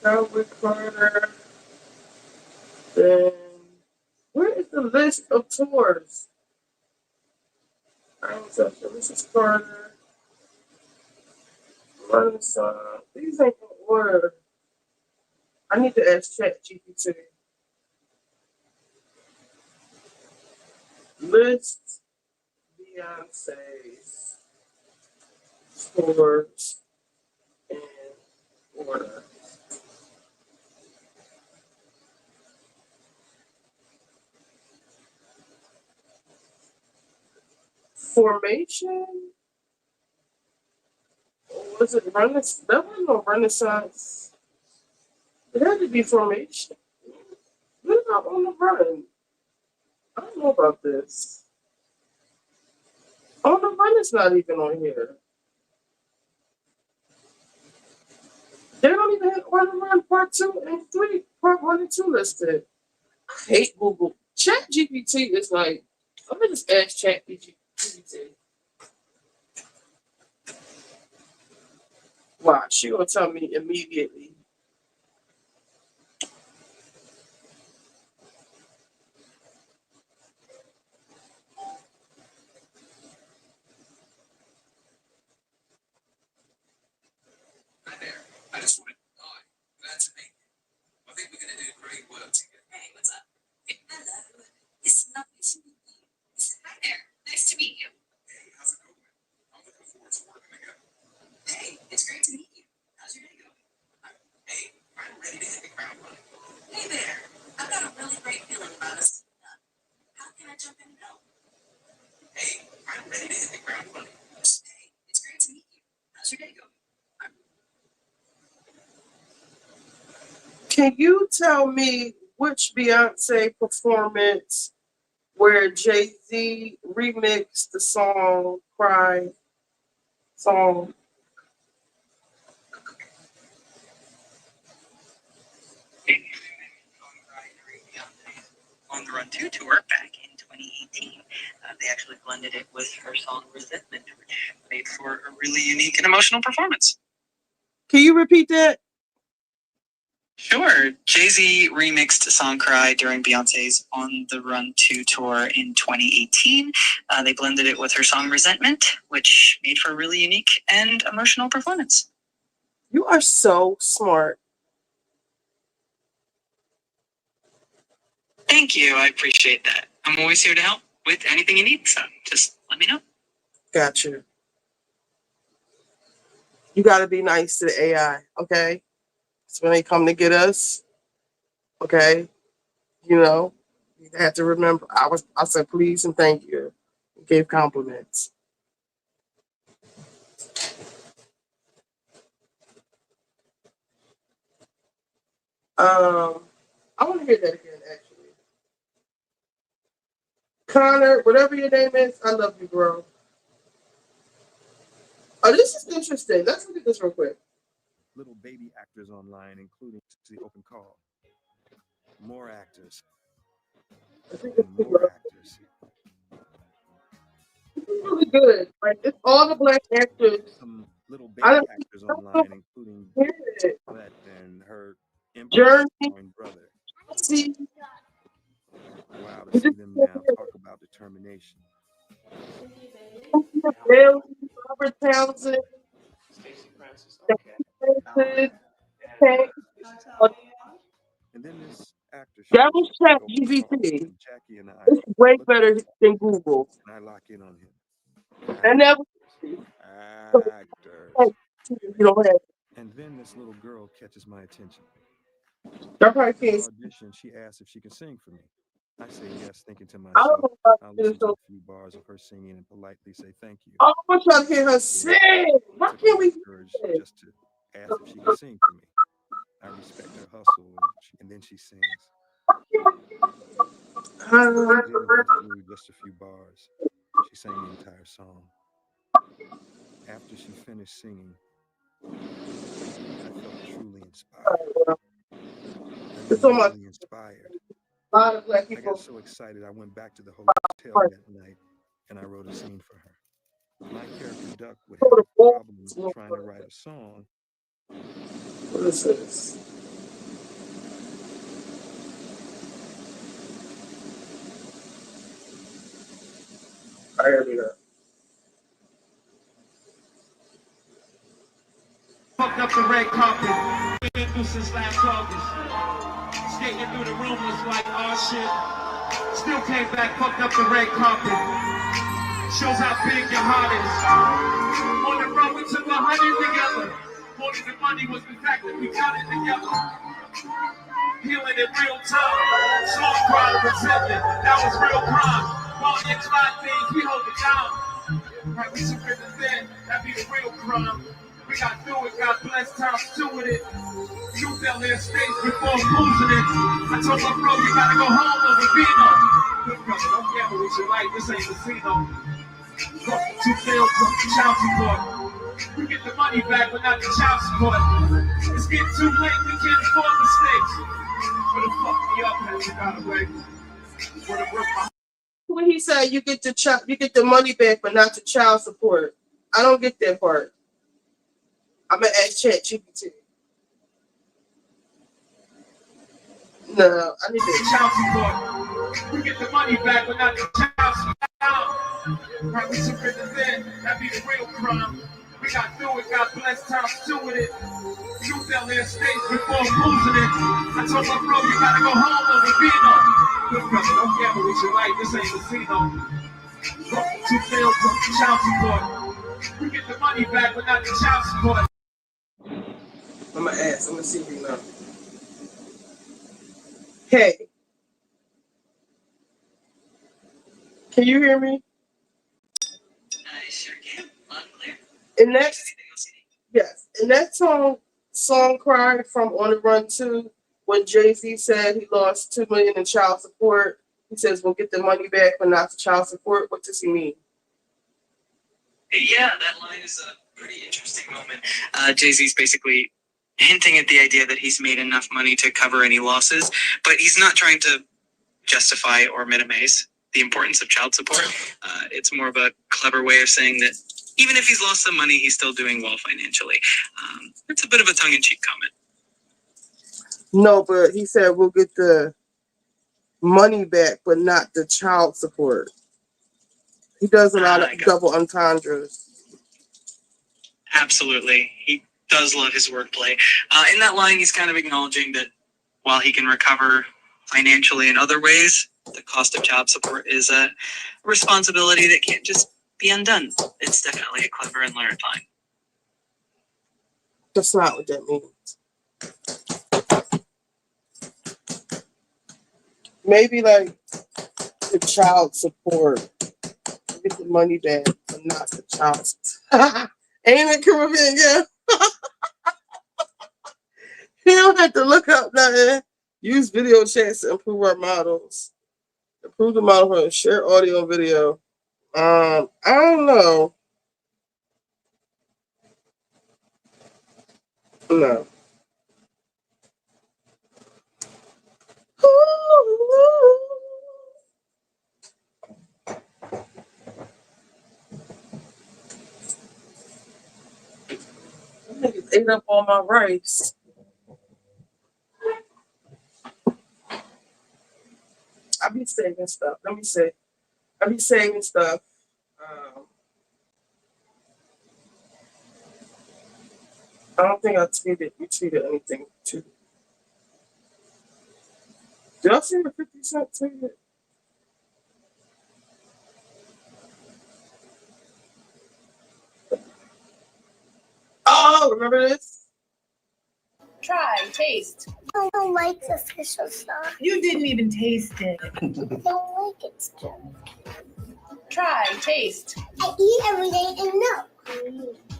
Speaker 1: Cowboy Carter. Then where is the list of tours? I was up there. This is Carter. Renaissance. These ain't in order. I need to ask ChatGPT. List Beyonce's tours in order. Formation? Or was it Renaissance? That wasn't no Renaissance. It had to be Formation. What about On the Run? I don't know about this. On the Run is not even on here. They don't even have On the Run Part 2 and 3, Part 1 and 2 listed. I hate Google. ChatGPT is like, let me just ask ChatGPT. Wow, she gonna tell me immediately.
Speaker 2: Hi there. I just wanted. Hi, glad to meet you. I think we're gonna do great work together. Hey, what's up? Hello. It's lovely to meet you. Hi there. Nice to meet you. Hey, how's it going? I'm looking forward to working together. Hey, it's great to meet you. How's your day going? Hey, I'm ready to hit the ground running. Hey there. I've got a really great feeling about us. How can I jump in and help? Hey, I'm ready to hit the ground running. Hey, it's great to meet you. How's your day going?
Speaker 1: Can you tell me which Beyonce performance where Jay-Z remixed the song Cry song?
Speaker 14: On the Run 2 tour back in 2018. They actually blended it with her song Resentment, which made for a really unique and emotional performance.
Speaker 1: Can you repeat that?
Speaker 14: Sure. Jay-Z remixed Song Cry during Beyonce's On the Run 2 tour in 2018. They blended it with her song Resentment, which made for a really unique and emotional performance.
Speaker 1: You are so smart.
Speaker 14: Thank you. I appreciate that. I'm always here to help with anything you need, so just let me know.
Speaker 1: Got you. You got to be nice to the AI, okay? So when they come to get us, okay, you know, you have to remember. I said please and thank you. Gave compliments. Um, I want to hear that again, actually. Connor, whatever your name is, I love you, bro. Oh, this is interesting. Let's look at this real quick.
Speaker 3: Little baby actors online, including the open call. More actors. And more actors.
Speaker 1: This is really good. Like, it's all the black actors.
Speaker 3: Some little
Speaker 1: I
Speaker 3: baby
Speaker 1: don't
Speaker 3: actors online, including Colette and her
Speaker 1: Journey.
Speaker 3: influenced brother.
Speaker 1: See,
Speaker 3: Wow, to see them now talk about determination.
Speaker 1: Bailey, Robert Townsend, Francis, Tank.
Speaker 3: And then this actor
Speaker 1: That
Speaker 3: shows
Speaker 1: was
Speaker 3: up,
Speaker 1: Chat
Speaker 3: open call,
Speaker 1: GPT.
Speaker 3: and Jackie and I
Speaker 1: It's way
Speaker 3: look
Speaker 1: better
Speaker 3: at
Speaker 1: than Google.
Speaker 3: and I lock in on him.
Speaker 1: And that was
Speaker 3: Actors.
Speaker 1: you don't have.
Speaker 3: And then this little girl catches my attention.
Speaker 1: I probably
Speaker 3: After the
Speaker 1: can't.
Speaker 3: audition, she asks if she can sing for me. I say yes, thinking to
Speaker 1: I don't
Speaker 3: myself,
Speaker 1: know about
Speaker 3: I'll
Speaker 1: this.
Speaker 3: listen to a few bars of her singing and politely say thank you.
Speaker 1: I want y'all to hear her sing. Why can't we?
Speaker 3: Courage just to ask if she can sing for me. I respect her hustle, and then she sings. She didn't get through just a few bars. She sang the entire song. After she finished singing, I felt truly inspired. I
Speaker 1: It's
Speaker 3: mean,
Speaker 1: so much.
Speaker 3: really inspired.
Speaker 1: A lot of black
Speaker 3: I
Speaker 1: people.
Speaker 3: got so excited, I went back to the hotel that night and I wrote a scene for her. My character Duck would have a problem trying to write a song.
Speaker 1: What is this? I heard that.
Speaker 18: Fucked up the red carpet. Been through since last August. Skating through the room was like, oh shit. Still came back, fucked up the red carpet. Shows how big your heart is. On the road, we took 100 together. More than the money was the fact that we got it together. Healing in real time. Song cry, resentment. That was real crime. Bonnie and Clyde things, we hold it down. Right, we surrender then. That be the real crime. We got through it, God bless times two with it. You fell in states before losing it. I told my bro, you gotta go home over Vino. Good brother, don't gamble with your life, this ain't casino. Fuck 2 bills, fuck child support. We get the money back, but not the child support. It's getting too late, we can't afford mistakes. Where the fuck me up, has you got away? Where the work my
Speaker 1: When he said you get the money back, but not the child support. I don't get that part. I'm gonna ask Chat GPT. No, I need to.
Speaker 18: child support. We get the money back, but not the child support. Right, we surrender then, that be the real crime. We got through it, God bless times two with it. You fell in states before losing it. I told my bro, you gotta go home over Vino. Good brother, don't gamble with your life, this ain't casino. Fuck 2 bills, fuck child support. We get the money back, but not the child support.
Speaker 1: I'm gonna ask. I'm gonna see if you know. Hey, can you hear me?
Speaker 14: I sure can. Loud and clear.
Speaker 1: And that's yes. And that song cry from On the Run 2, when Jay-Z said he lost $2 million in child support. He says we'll get the money back, but not the child support. What does he mean?
Speaker 14: Yeah, that line is a pretty interesting moment. Jay-Z's basically hinting at the idea that he's made enough money to cover any losses, but he's not trying to justify or minimize the importance of child support. It's more of a clever way of saying that even if he's lost some money, he's still doing well financially. It's a bit of a tongue-in-cheek comment.
Speaker 1: No, but he said we'll get the money back, but not the child support. He does a lot of double entendres.
Speaker 14: Absolutely. He does love his wordplay. In that line, he's kind of acknowledging that while he can recover financially in other ways, the cost of child support is a responsibility that can't just be undone. It's definitely a clever and learned line.
Speaker 1: That's not what that means. Maybe like the child support. Get the money back, but not the child support. Ain't it Caribbean? Yeah. You don't have to look up nothing. Use video chats to improve our models. Improve the model for share audio and video. I don't know. No. Niggas ate up all my rice. I be saving stuff. Let me see. I be saving stuff. I don't think I tweeted. You tweeted anything too. Did I see the 50 Cent tweeted? Oh, remember this?
Speaker 5: Try, taste.
Speaker 11: I don't like the official stuff.
Speaker 5: You didn't even taste it.
Speaker 11: I don't like it still.
Speaker 5: Try, taste.
Speaker 11: I eat every day and no.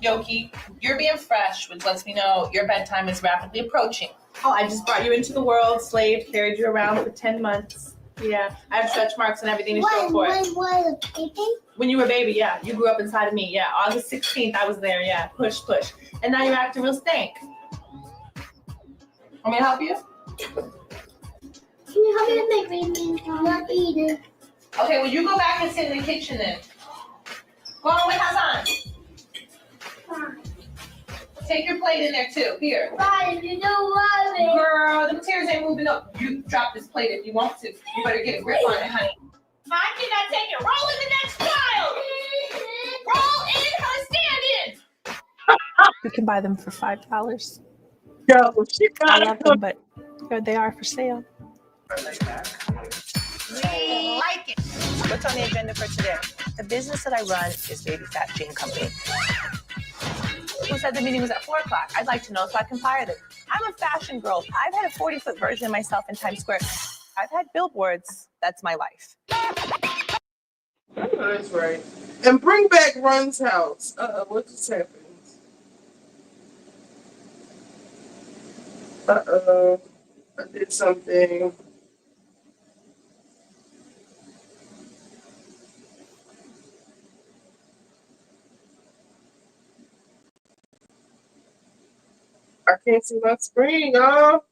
Speaker 5: Yoki, you're being fresh, which lets me know your bedtime is rapidly approaching. Oh, I just brought you into the world, slaved, carried you around for 10 months. Yeah, I have stretch marks and everything to show for it. When you were a baby, yeah. You grew up inside of me, yeah. August 16th, I was there, yeah. Push, push. And now you're acting real stank. Want me to help you?
Speaker 11: Can you help me make ramen? I'm not eating.
Speaker 5: Okay, well, you go back and sit in the kitchen then. Go on with Hassan. Take your plate in there too. Here.
Speaker 11: Bye, you don't love it.
Speaker 5: Girl, the tears ain't moving up. You drop this plate if you want to. You better get a grip on it, honey. I cannot take it. Roll in the next child. Roll in her stand-in.
Speaker 19: You can buy them for $5.
Speaker 1: Yo, she
Speaker 19: I love them, but they are for sale.
Speaker 5: We like it.
Speaker 21: What's on the agenda for today? The business that I run is Baby Fat Jane Company. Who said the meeting was at 4 o'clock? I'd like to know so I can fire them. I'm a fashion girl. I've had a 40-foot version of myself in Times Square. I've had billboards. That's my life.
Speaker 1: That's right. And bring back Run's house. What just happened? I did something. I can't see my screen, y'all.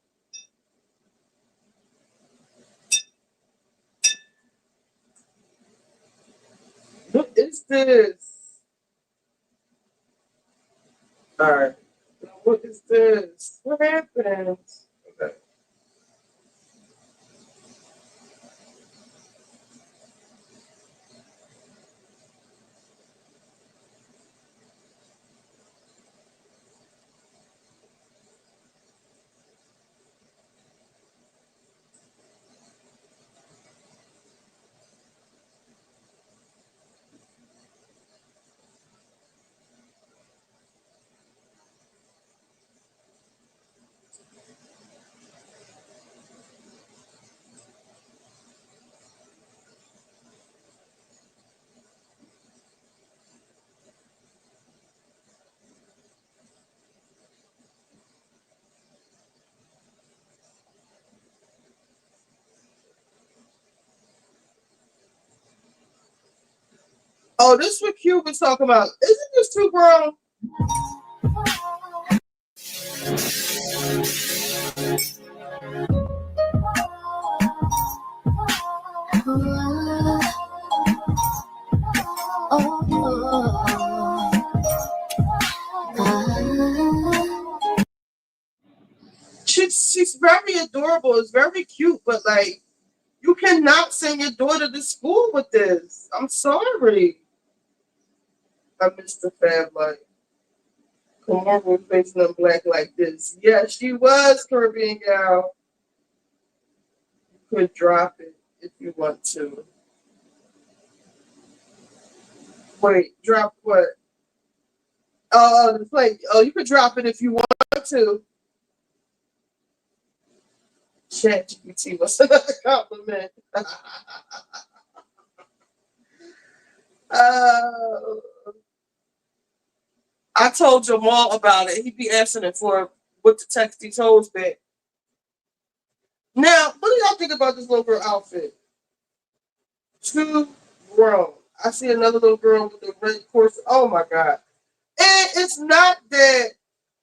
Speaker 1: What is this? All right. What is this? What happened? Okay. Oh, this is what Cube was talking about. Isn't this too grown? She's very adorable. It's very cute, but like, you cannot send your daughter to school with this. I'm sorry. I missed the fab light. Comorable facing them black like this. Yeah, she was Caribbean gal. You could drop it if you want to. Wait, drop what? Oh, the plate. Oh, you could drop it if you want to. ChatGPT was another compliment. I told Jamal about it. He be asking it for what the text he told back. Nigga, think about this little girl outfit? Too grown. I see another little girl with a red corset. Oh my god. And it's not that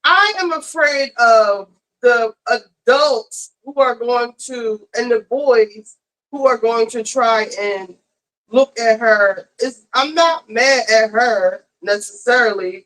Speaker 1: I am afraid of the adults who are going to and the boys who are going to try and look at her. I'm not mad at her necessarily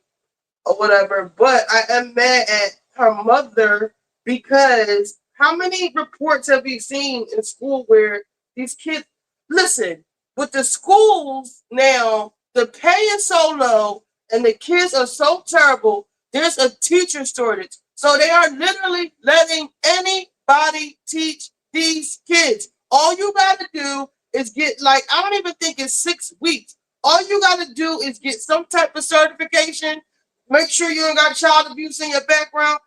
Speaker 1: or whatever, but I am mad at her mother because how many reports have we seen in school where these kids listen with the schools now, the pay is so low and the kids are so terrible, there's a teacher shortage. So they are literally letting anybody teach these kids. All you gotta do is get like I don't even think it's 6 weeks. All you gotta do is get some type of certification. Make sure you don't got child abuse in your background.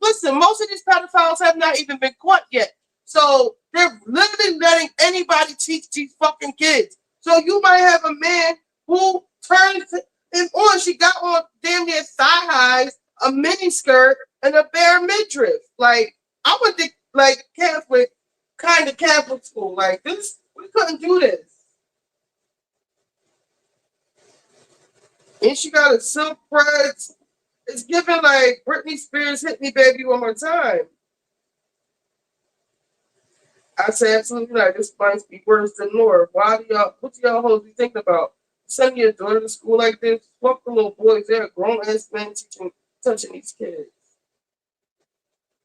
Speaker 1: Listen, most of these pedophiles have not even been caught yet. So they're literally letting anybody teach these fucking kids. So you might have a man who turns him on. She got on damn near thigh highs, a mini skirt, and a bare midriff. Like, I went to like Catholic, kind of Catholic school. Like this, we couldn't do this. And she got a silk press. It's giving like Britney Spears hit me baby one more time. I say absolutely not. This might be worse than more. Why do y'all what do y'all hoes be thinking about? Sending your daughter to school like this? Fuck the little boys, they're grown ass men teaching touching these kids.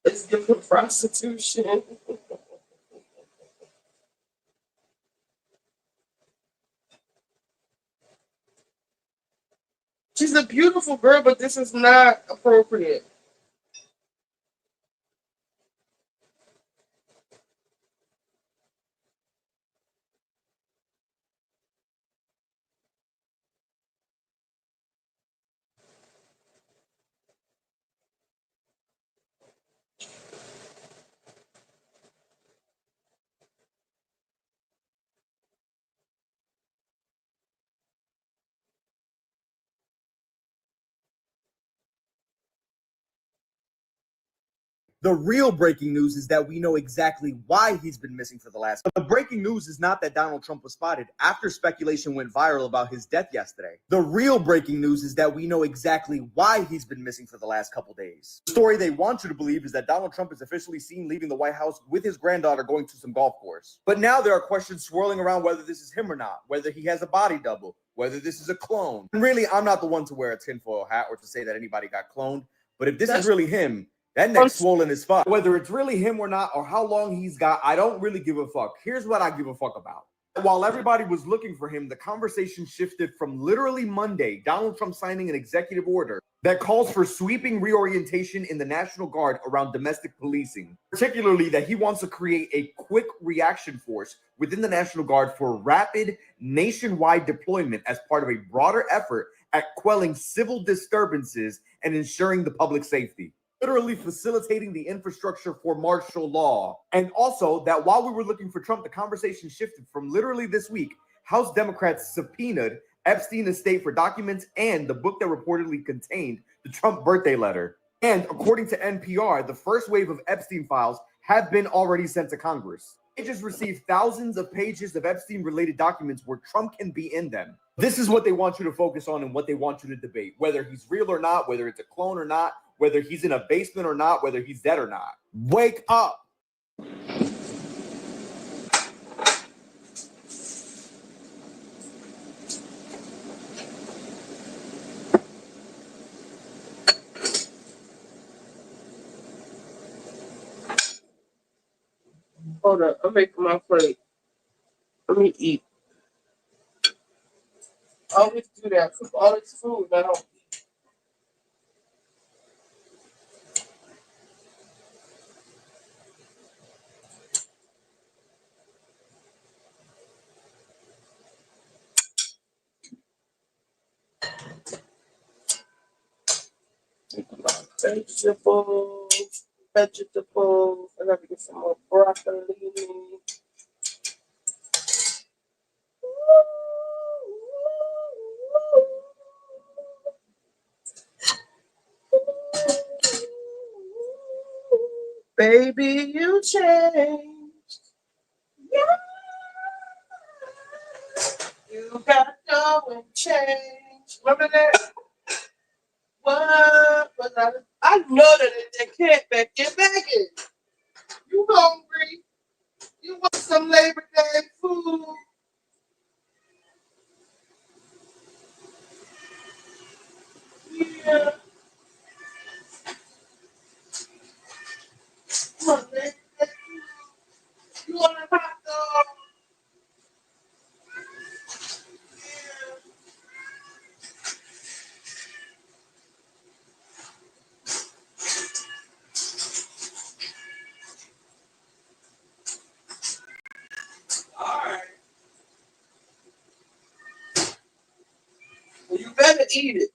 Speaker 1: It's giving prostitution. She's a beautiful girl, but this is not appropriate.
Speaker 8: The real breaking news is that we know exactly why he's been missing for the last. The breaking news is not that Donald Trump was spotted after speculation went viral about his death yesterday. The real breaking news is that we know exactly why he's been missing for the last couple days. The story they want you to believe is that Donald Trump is officially seen leaving the White House with his granddaughter going to some golf course. But now there are questions swirling around whether this is him or not, whether he has a body double, whether this is a clone. And really, I'm not the one to wear a tinfoil hat or to say that anybody got cloned. But if this is really him, that neck's swollen as fuck. Whether it's really him or not, or how long he's got, I don't really give a fuck. Here's what I give a fuck about. While everybody was looking for him, the conversation shifted from literally Monday, Donald Trump signing an executive order that calls for sweeping reorientation in the National Guard around domestic policing, particularly that he wants to create a quick reaction force within the National Guard for rapid nationwide deployment as part of a broader effort at quelling civil disturbances and ensuring the public safety. Literally facilitating the infrastructure for martial law. And also that while we were looking for Trump, the conversation shifted from literally this week, House Democrats subpoenaed Epstein estate for documents and the book that reportedly contained the Trump birthday letter. And according to NPR, the first wave of Epstein files have been already sent to Congress. They just received thousands of pages of Epstein-related documents where Trump can be in them. This is what they want you to focus on and what they want you to debate, whether he's real or not, whether it's a clone or not, whether he's in a basement or not, whether he's dead or not. Wake up.
Speaker 1: Hold up, I'm making my plate. Let me eat. I always do that. Cook all this food now. Vegetables. I gotta get some more broccoli. Baby, you changed. You got no and change. Remember that? What was I? I know that they can't back. Get back in. You hungry? You want some Labor Day food? Yeah. You want Labor Day food? You want a hot dog? All right. Well, you better eat it.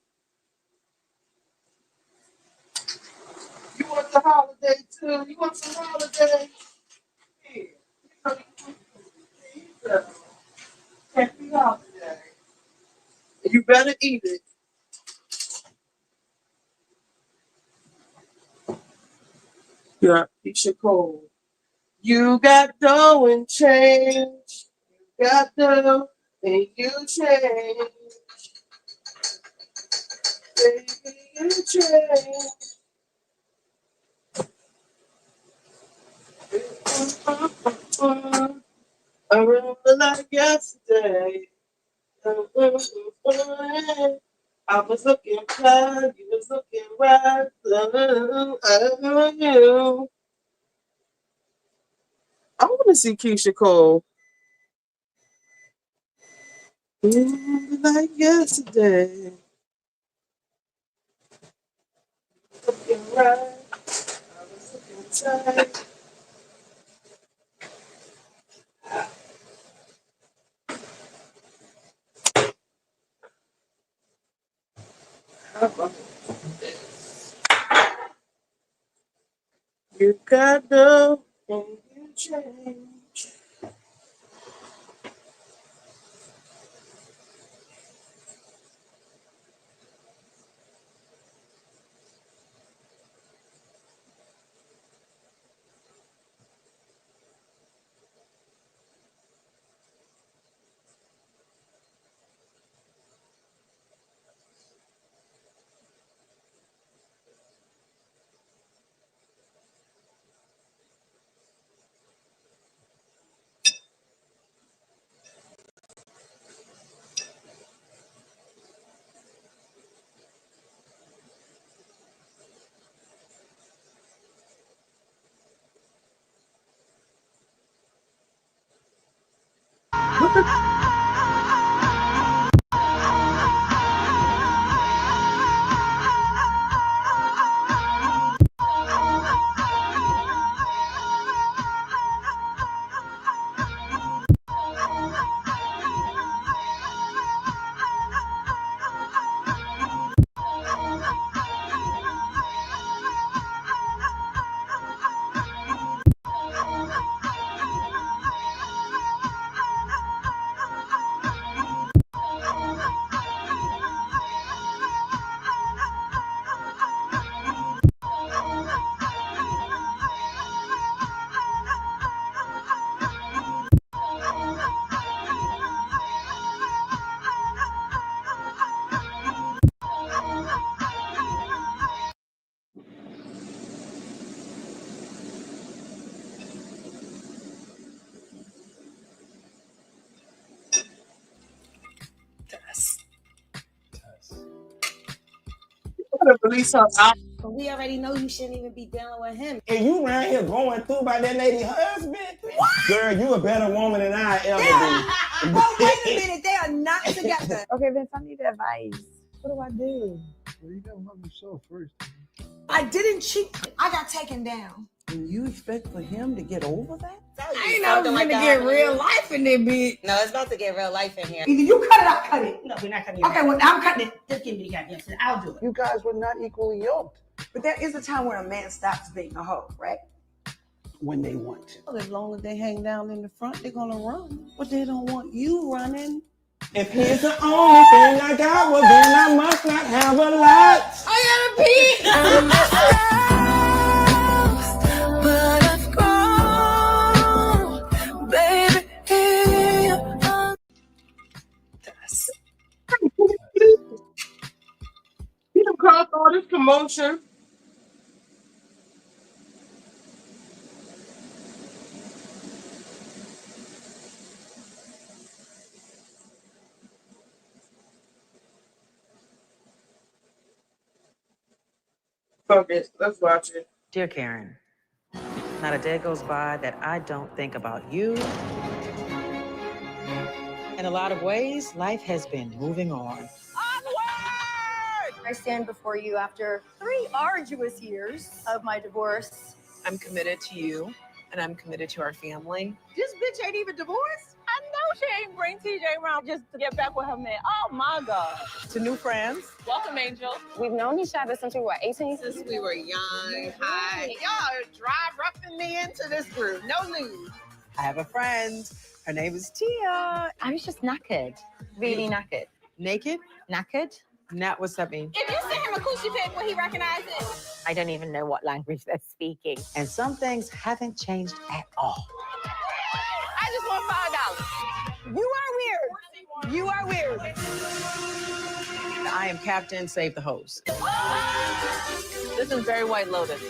Speaker 1: You want the holiday too? You want some holiday? Here. Happy holiday. You better eat it. Yeah, Keisha Cole. You got dough and change. You got dough and you change. Baby, you change. I remember like yesterday. I was looking fly, you was looking right. I know you. I want to see Keisha Cole. Remember like yesterday. Looking right. I was looking tight. How about this? You got love and you change. Release her out.
Speaker 9: But we already know you shouldn't even be dealing with him.
Speaker 10: And you around here going through by that lady husband?
Speaker 9: What?
Speaker 10: Girl, you a better woman than I ever been.
Speaker 9: But wait a minute, they are not together. Okay, Vince, I need advice. What do I do?
Speaker 13: Well, you gotta love yourself first.
Speaker 9: I didn't cheat. I got taken down.
Speaker 17: And you expect for him to get over that?
Speaker 9: I ain't know like to get real life in there, bitch.
Speaker 21: No, it's about to get real life in here.
Speaker 9: Either you cut it, I cut it.
Speaker 21: No, we're not cutting it.
Speaker 9: Okay, well, I'm cutting it. Just give me the goddamn shit. I'll do it.
Speaker 13: You guys were not equally yoked
Speaker 9: But there is a time where a man stops being a hoe, right?
Speaker 13: when they want to.
Speaker 17: Well, as long as they hang down in the front, they're gonna run. But they don't want you running.
Speaker 10: If he's the only thing I got, well then I must not have a lot.
Speaker 9: I gotta pee.
Speaker 4: I'm but I've grown, baby.
Speaker 1: promotion. Fuck it. Let's watch it.
Speaker 15: Dear Karen, not a day goes by that I don't think about you. In a lot of ways, life has been moving on.
Speaker 20: I stand before you after 3 arduous years of my divorce.
Speaker 22: I'm committed to you, and I'm committed to our family.
Speaker 20: This bitch ain't even divorced. I know she ain't bring TJ around just to get back with her man. Oh my God.
Speaker 22: To new friends.
Speaker 20: Welcome, Angel.
Speaker 21: We've known each other since we were 18.
Speaker 22: Since we were young, high. Y'all dry roughing me into this group. No news. I have a friend. Her name is Tia.
Speaker 21: I was just knackered. Really knackered.
Speaker 22: Naked?
Speaker 21: Knackered?
Speaker 22: Nat, what's that mean?
Speaker 20: If you send him a coochie pic, will he recognize it?
Speaker 21: I don't even know what language they're speaking.
Speaker 15: And some things haven't changed at all.
Speaker 20: I just want $5. You are weird. You are weird.
Speaker 22: I am Captain Save the Hose.
Speaker 20: This is very White Lotus.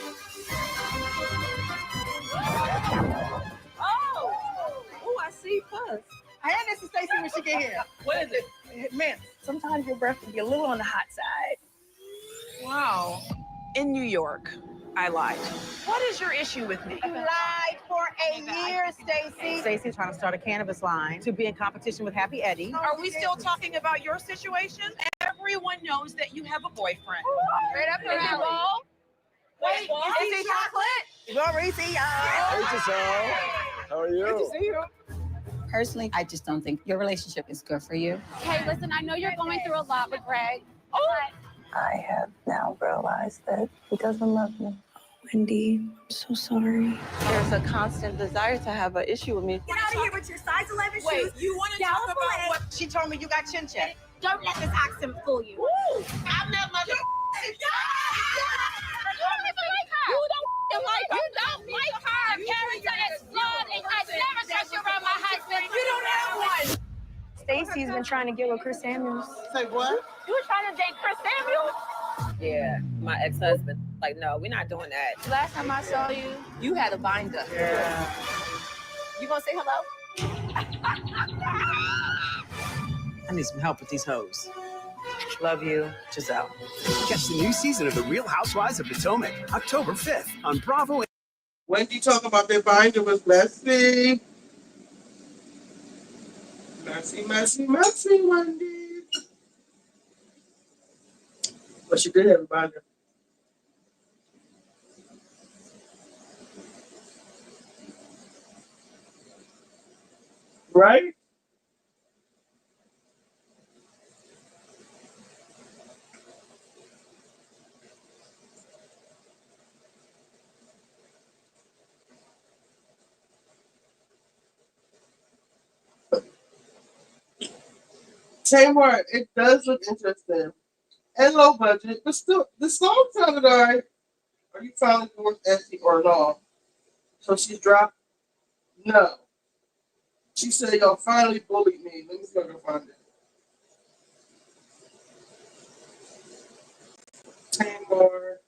Speaker 20: Oh, I see fuzz.
Speaker 22: I had this to Stacy when she get here.
Speaker 20: What is it?
Speaker 22: Man, sometimes your breath can be a little on the hot side. Wow. In New York, I lied. What is your issue with me?
Speaker 20: You lied for a year, Stacy.
Speaker 15: Stacy's trying to start a cannabis line to be in competition with Happy Eddie.
Speaker 22: Are we still talking about your situation? Everyone knows that you have a boyfriend.
Speaker 20: Straight up your alley. Wait, you see chocolate?
Speaker 22: Glory to y'all.
Speaker 23: Hey, Giselle. How are you?
Speaker 22: Good to see you.
Speaker 21: Personally, I just don't think your relationship is good for you.
Speaker 24: Hey, listen, I know you're going through a lot with Greg.
Speaker 20: I have now realized that he doesn't love me. Wendy, I'm so sorry. There's a constant desire to have an issue with me. Get out of here with your size 11 shoes. Wait, you want to talk about what she told me you got chin check?
Speaker 24: Don't let this accent fool you.
Speaker 20: I'm not mother.
Speaker 24: You don't like her. Character is flawed, and I never trust you around my husband.
Speaker 20: You don't have one. Stacy's been trying to get with Chris Samuels.
Speaker 22: Say what?
Speaker 24: You were trying to date Chris Samuels?
Speaker 20: Yeah, my ex-husband. Like, no, we're not doing that. Last time I saw you, you had a binder.
Speaker 22: Yeah.
Speaker 20: You gonna say hello?
Speaker 22: I need some help with these hoes. Love you, Giselle.
Speaker 25: Catch the new season of The Real Housewives of Potomac, October 5th on Bravo.
Speaker 1: Wendy talk about their binder was messy. Messy, Wendy. But she did have a binder. Right? Tamar, it does look interesting. And low budget, but still, the song sounded alright. Are you finally divorced Essie or no? So she's dropped? No. She said, y'all finally bullied me. Let me see if I can find it. Tamar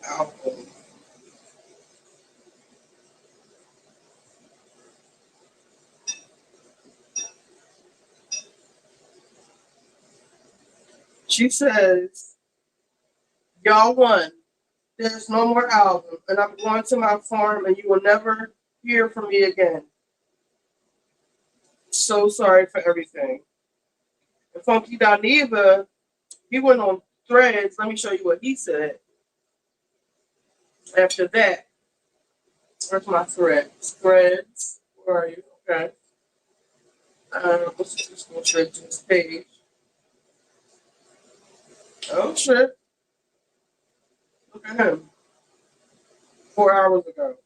Speaker 1: album. She says, y'all won. There's no more album, and I'm going to my farm, and you will never hear from me again. So sorry for everything. And Funky Dineva, he went on Threads. Let me show you what he said. After that, where's my Threads? Threads, where are you? Okay. Let's just go straight to this page. Oh shit. Look at him. 4 hours ago.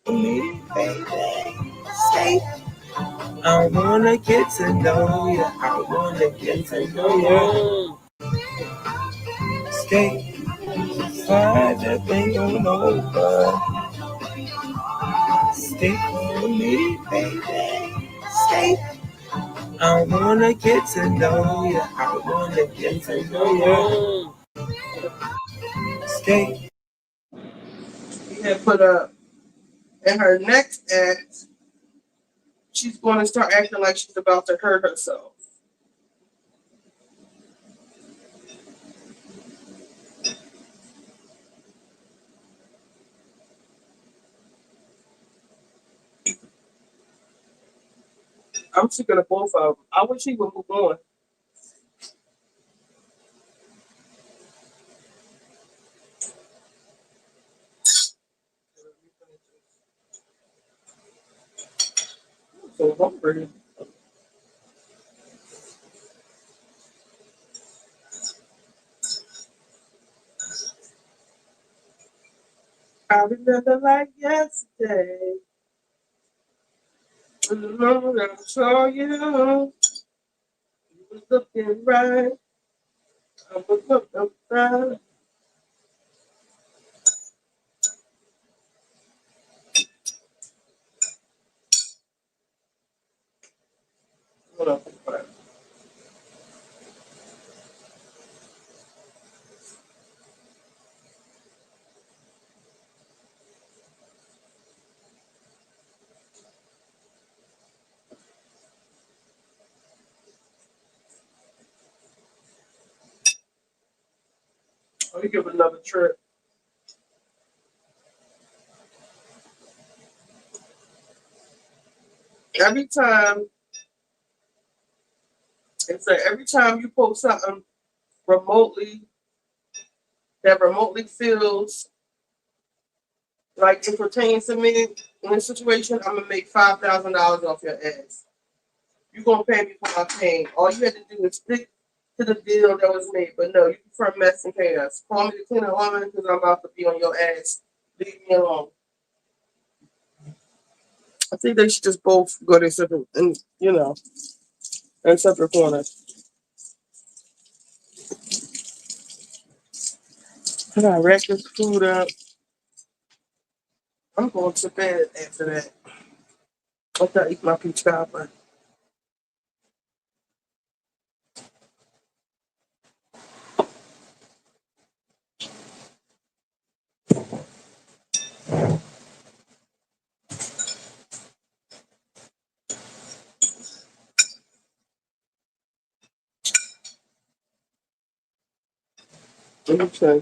Speaker 10: Me, baby, stay. I wanna get to know you. I wanna get to know you. Stay. Find that thing on over. Stay for me, baby. Stay. I wanna get to know you. I wanna get to know you. Skate.
Speaker 1: He had put up in her next act, she's going to start acting like she's about to hurt herself. I'm sick of the both of them. I wish he would move on. So hungry. I remember like yesterday. The moment I saw you, you was looking right. I was looking right. Hold on. Let me give it another trip. Every time, it's like every time you post something remotely that remotely feels like it pertains to me in this situation, I'm gonna make $5,000 off your ass. You're gonna pay me for my pain. All you had to do is stick to the deal that was made. But no, you prefer mess and chaos. Call me the cleaner woman because I'm about to be on your ass. Leave me alone. I think they should just both go their separate, and in separate corners. I gotta rack this food up. I'm going to bed after that. After I eat my peach cobbler. Let me check.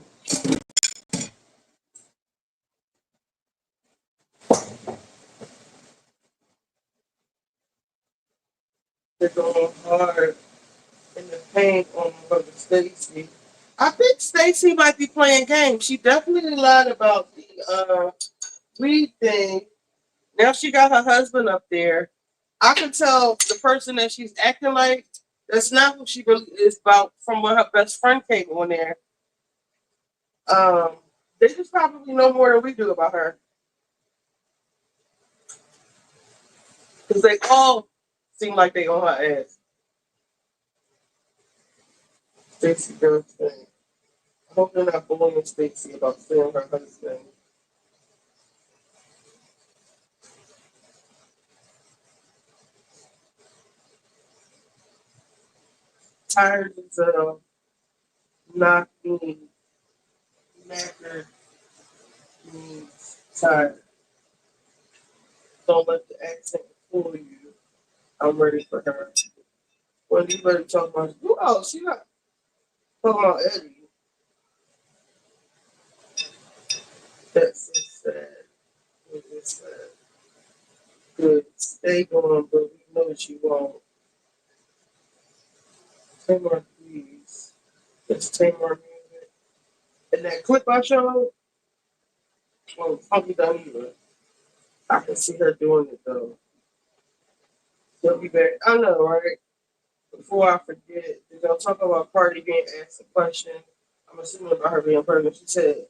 Speaker 1: They're going hard in the paint on Brother Stacy. I think Stacy might be playing games. She definitely lied about the weed thing. Now she got her husband up there. I can tell the person that she's acting like that's not who she really is about from when her best friend came on there. Um, they just probably know more than we do about her because they all seem like they on her ass. Stacey does thing. I hope they're not bullying Stacey about stealing her husband. Tired as not being knackered means tired. Don't let the accent fool you. I'm ready for her. Well, you better talk about who else? She not talking about Eddie. That's so sad. It's sad. Good. Stay going, but we know what you want. Tamar, please. It's Tamar music. And that clip I showed, well, Funky Donita. I can see her doing it though. She'll be back. I know, right? Before I forget, they're gonna talk about Cardi being asked a question. I'm assuming about her being pregnant. She said,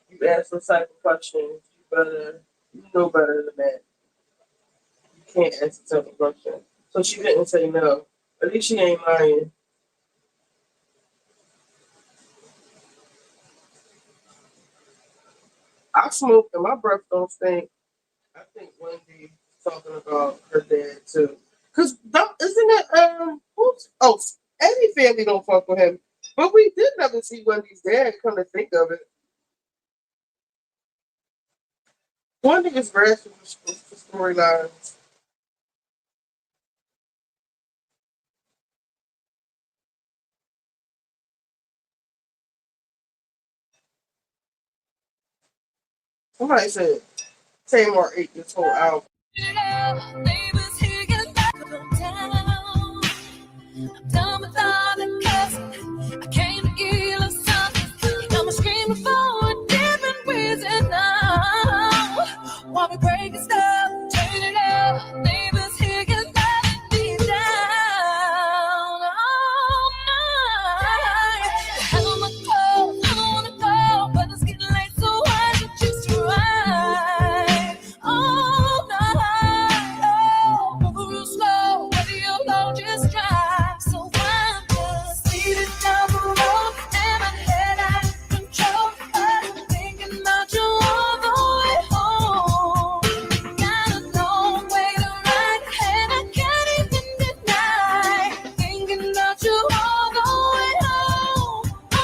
Speaker 1: "You asked those type of questions. You know better than that. You can't ask the type of question." So she didn't say no. At least she ain't lying. I smoke and my breath don't stink. I think Wendy talking about her dad too. Cause isn't it oops, oh, Eddie family don't fuck with him. But we did never see Wendy's dad, come to think of it. One nigga's rash for storylines. Somebody said Tamar ate this whole album.
Speaker 4: Done with all the cussing. I came to give you something. You got me screaming for a different reason now. While we break it stuff, turn it up. Neighbors here can let me down all night. Hell on my clothes, I don't wanna go, but it's getting late, so why don't you just ride all night? Oh, move real slow, whether you're low, just drive. So I'm just speeding down the road, and my head out of control. I'm thinking about you all the way home. Got a long way to ride, and I can't even deny thinking about you all the way home. Oh,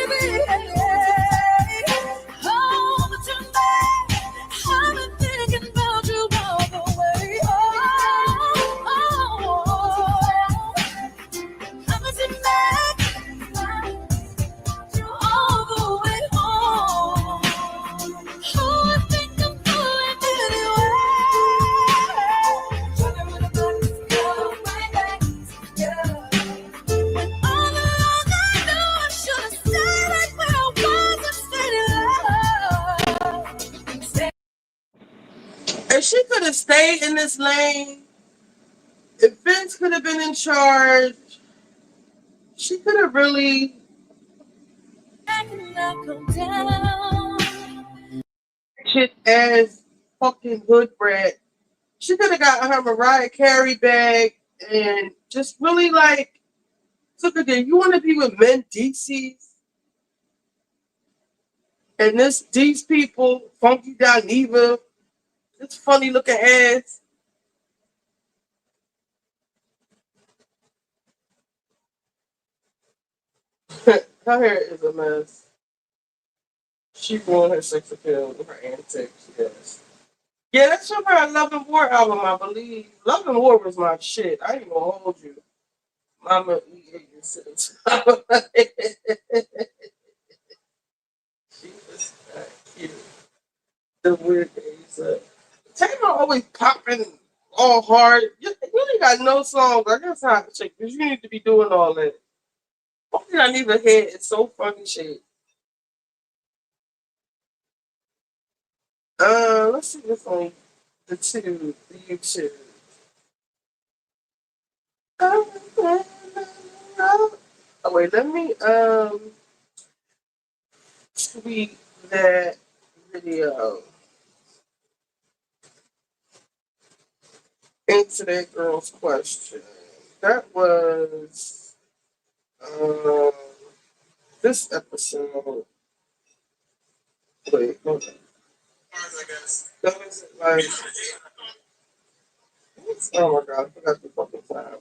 Speaker 4: baby, oh, but tonight I've been thinking about you all the way home. I'm missing back all the way home. Oh, I think I'm falling anyway. Trying to run it back, go right back, yeah. All along I know I should have stayed right where I was and stayed in love.
Speaker 1: If she could have stayed in this lane, if Vince could have been in charge, she could have really shit as fucking hood brat. She could have got her Mariah Carey bag and just really like took it there. You want to be with men DCs and these people, Funky Dineva, this funny looking ass. Her hair is a mess. She ruined her sex appeal with her antics, yes. Yeah, that's from her Love and War album, I believe. Love and War was my shit. I ain't gonna hold you. Mama E. She was cute. The weird days. Taylor always popping all hard. You really got no songs. I guess I have to check because you need to be doing all that. What did I need a head? It's so funny shit. Let's see what's on the YouTube. Oh wait, let me tweet that video into that girl's question. That was um this episode. Wait, hold on. That was like oh my god, I forgot the fucking time.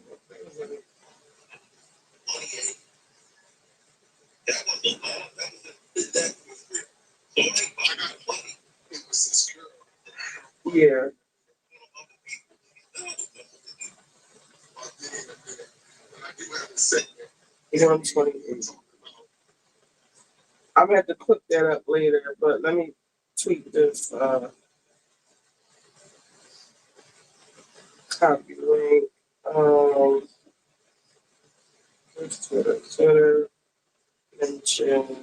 Speaker 1: Yeah, 128. I'm gonna have to click that up later, but let me tweet this copy link. There's Twitter, mentions.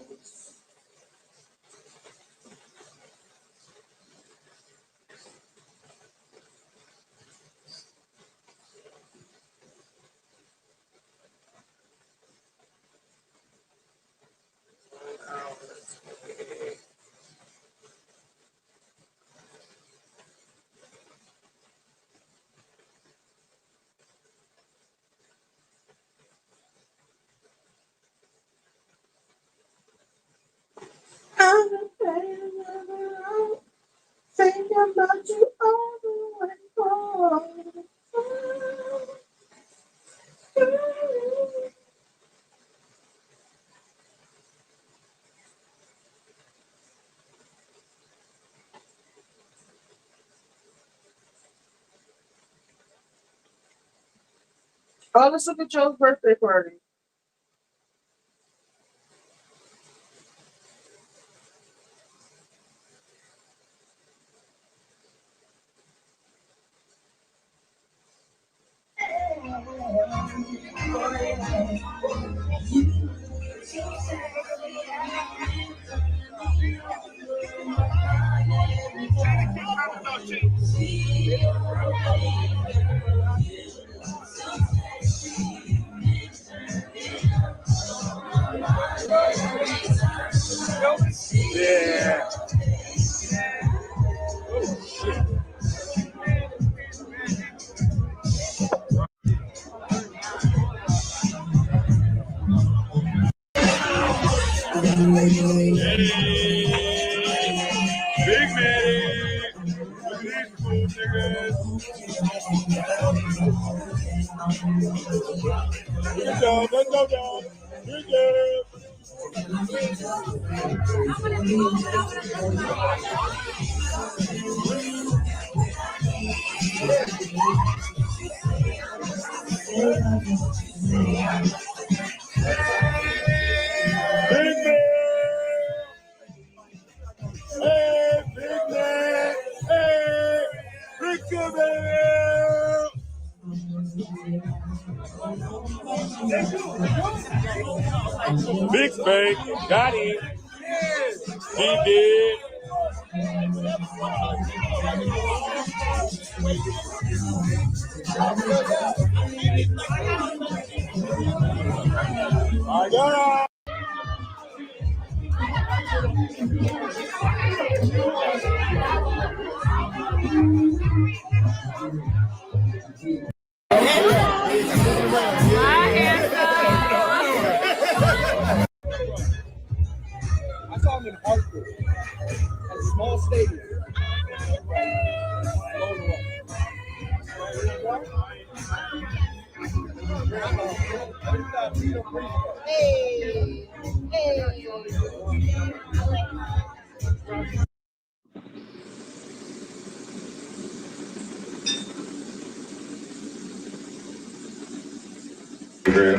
Speaker 1: Oh, let's look at Joe's birthday party.
Speaker 18: Yeah. Big Maddie. These cool niggas. Good job, let's go, dog. Good job. Big man. Hey, big man. Hey, big man. Big Spank got him. He did. I got
Speaker 10: I saw him in Hartford at a small stadium.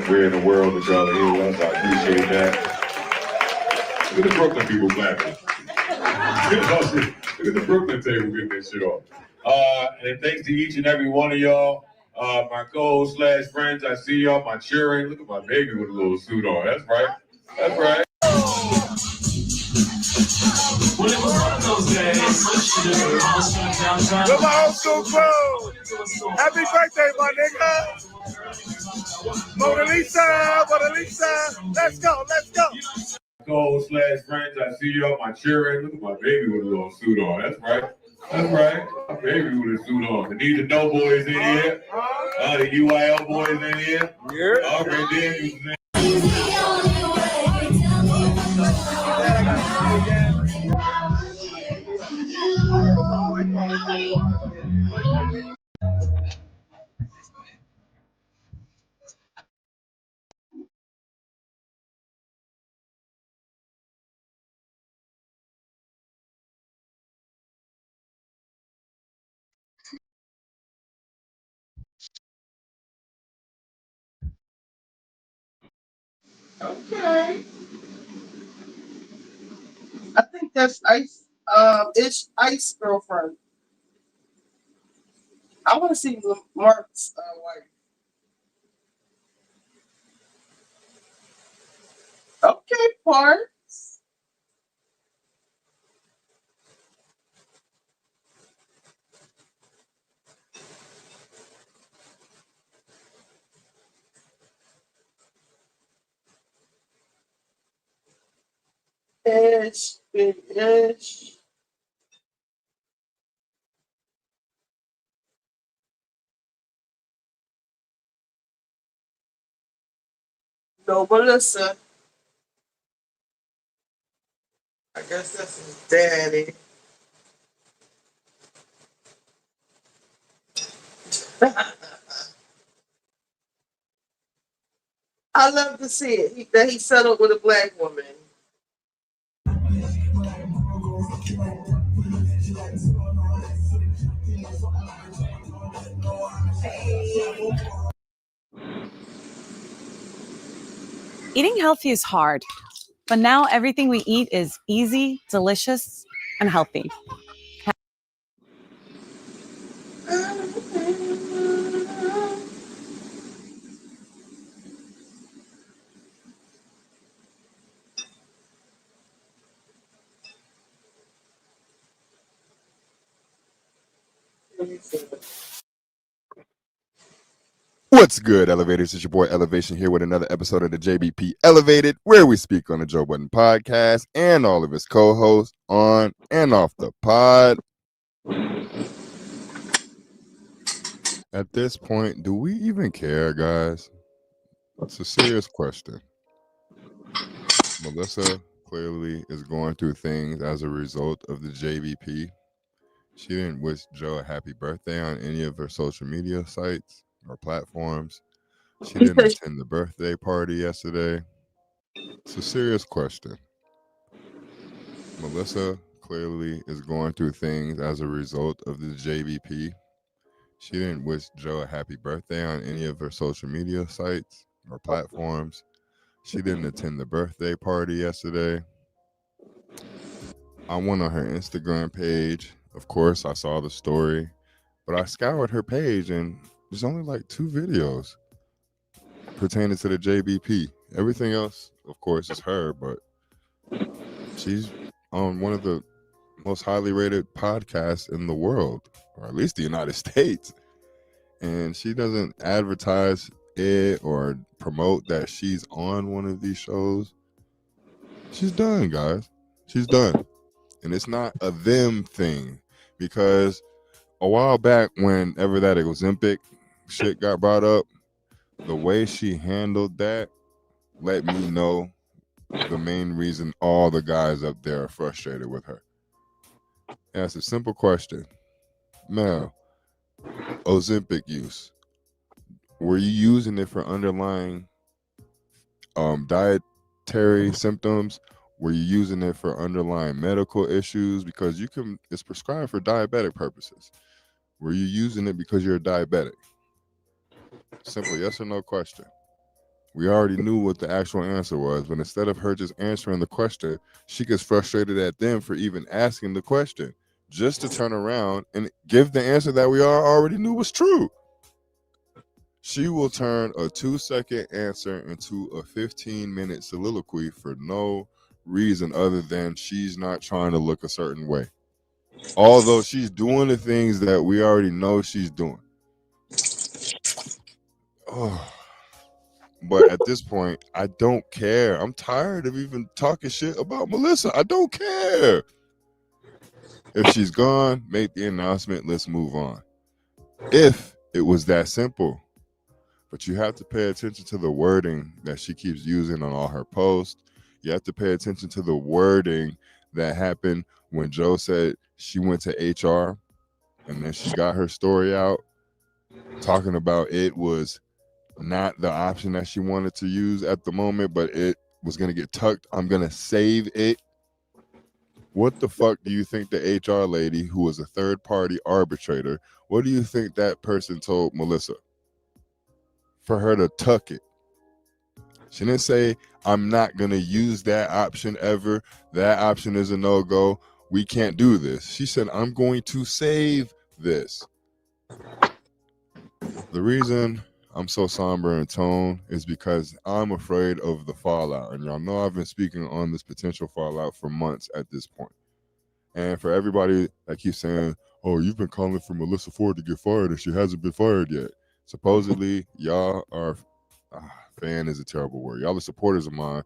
Speaker 18: We're in the world that y'all are here with us. I appreciate that. Look at the Brooklyn people clapping. Look at the Brooklyn table getting this shit off. And thanks to each and every one of y'all. My co-host / friends, I see y'all. My cheering. Look at my baby with a little suit on. That's right. That's right.
Speaker 10: Well, it was one of those days.
Speaker 18: Come on, old school crew. Happy birthday, my nigga. Mona Lisa, Mona Lisa. Let's go, let's go. Co-host / friends, I see y'all. My cheering. Look at my baby with a little suit on. That's right. That's right. My baby with a suit on. The Need to Know boys in here. The UIL boys in here. Yeah. Already Daniels in.
Speaker 1: Okay. I think that's Ice. It's Ice girlfriend. I want to see Mark's wife. Okay, Parks. Ish, big ish. No, Melissa. I guess that's his daddy. I love to see it. That he settled with a black woman.
Speaker 2: Eating healthy is hard, but now everything we eat is easy, delicious, and healthy.
Speaker 6: What's good, Elevators? It's your boy Elevation here with another episode of the JBP Elevated, where we speak on the Joe Budden podcast and all of his co-hosts on and off the pod. At this point, do we even care, guys? It's a serious question. Melissa clearly is going through things as a result of the JBP. She didn't wish Joe a happy birthday on any of her social media sites or platforms. She didn't attend the birthday party yesterday. It's a serious question. Melissa clearly is going through things as a result of the JBP. She didn't wish Joe a happy birthday on any of her social media sites or platforms. She didn't attend the birthday party yesterday. I went on her Instagram page. Of course, I saw the story, but I scoured her page and there's only like 2 videos pertaining to the JBP. Everything else, of course, is her, but she's on one of the most highly rated podcasts in the world, or at least the United States. And she doesn't advertise it or promote that she's on one of these shows. She's done, guys. She's done. And it's not a them thing, because a while back, whenever that Ozempic shit got brought up, the way she handled that let me know the main reason all the guys up there are frustrated with her. And it's a simple question. Mel, Ozempic use, were you using it for underlying dietary symptoms? Were you using it for underlying medical issues? Because it's prescribed for diabetic purposes. Were you using it because you're a diabetic? Simple yes or no question. We already knew what the actual answer was, but instead of her just answering the question, she gets frustrated at them for even asking the question, just to turn around and give the answer that we all already knew was true. She will turn a 2-second answer into a 15-minute soliloquy for no reason other than she's not trying to look a certain way. Although she's doing the things that we already know she's doing. Oh. But at this point, I don't care. I'm tired of even talking shit about Melissa. I don't care. If she's gone, make the announcement. Let's move on. If it was that simple. But you have to pay attention to the wording that she keeps using on all her posts. You have to pay attention to the wording that happened when Joe said she went to HR and then she got her story out talking about it was not the option that she wanted to use at the moment, but it was going to get tucked. I'm going to save it. What the fuck do you think the HR lady, who was a third-party arbitrator, what do you think that person told Melissa? For her to tuck it. She didn't say, I'm not going to use that option ever. That option is a no-go. We can't do this. She said, I'm going to save this. The reason I'm so somber in tone is because I'm afraid of the fallout. And y'all know I've been speaking on this potential fallout for months at this point. And for everybody that keeps saying, oh, you've been calling for Melissa Ford to get fired and she hasn't been fired yet. Supposedly, y'all are, fan is a terrible word. Y'all are supporters of mine.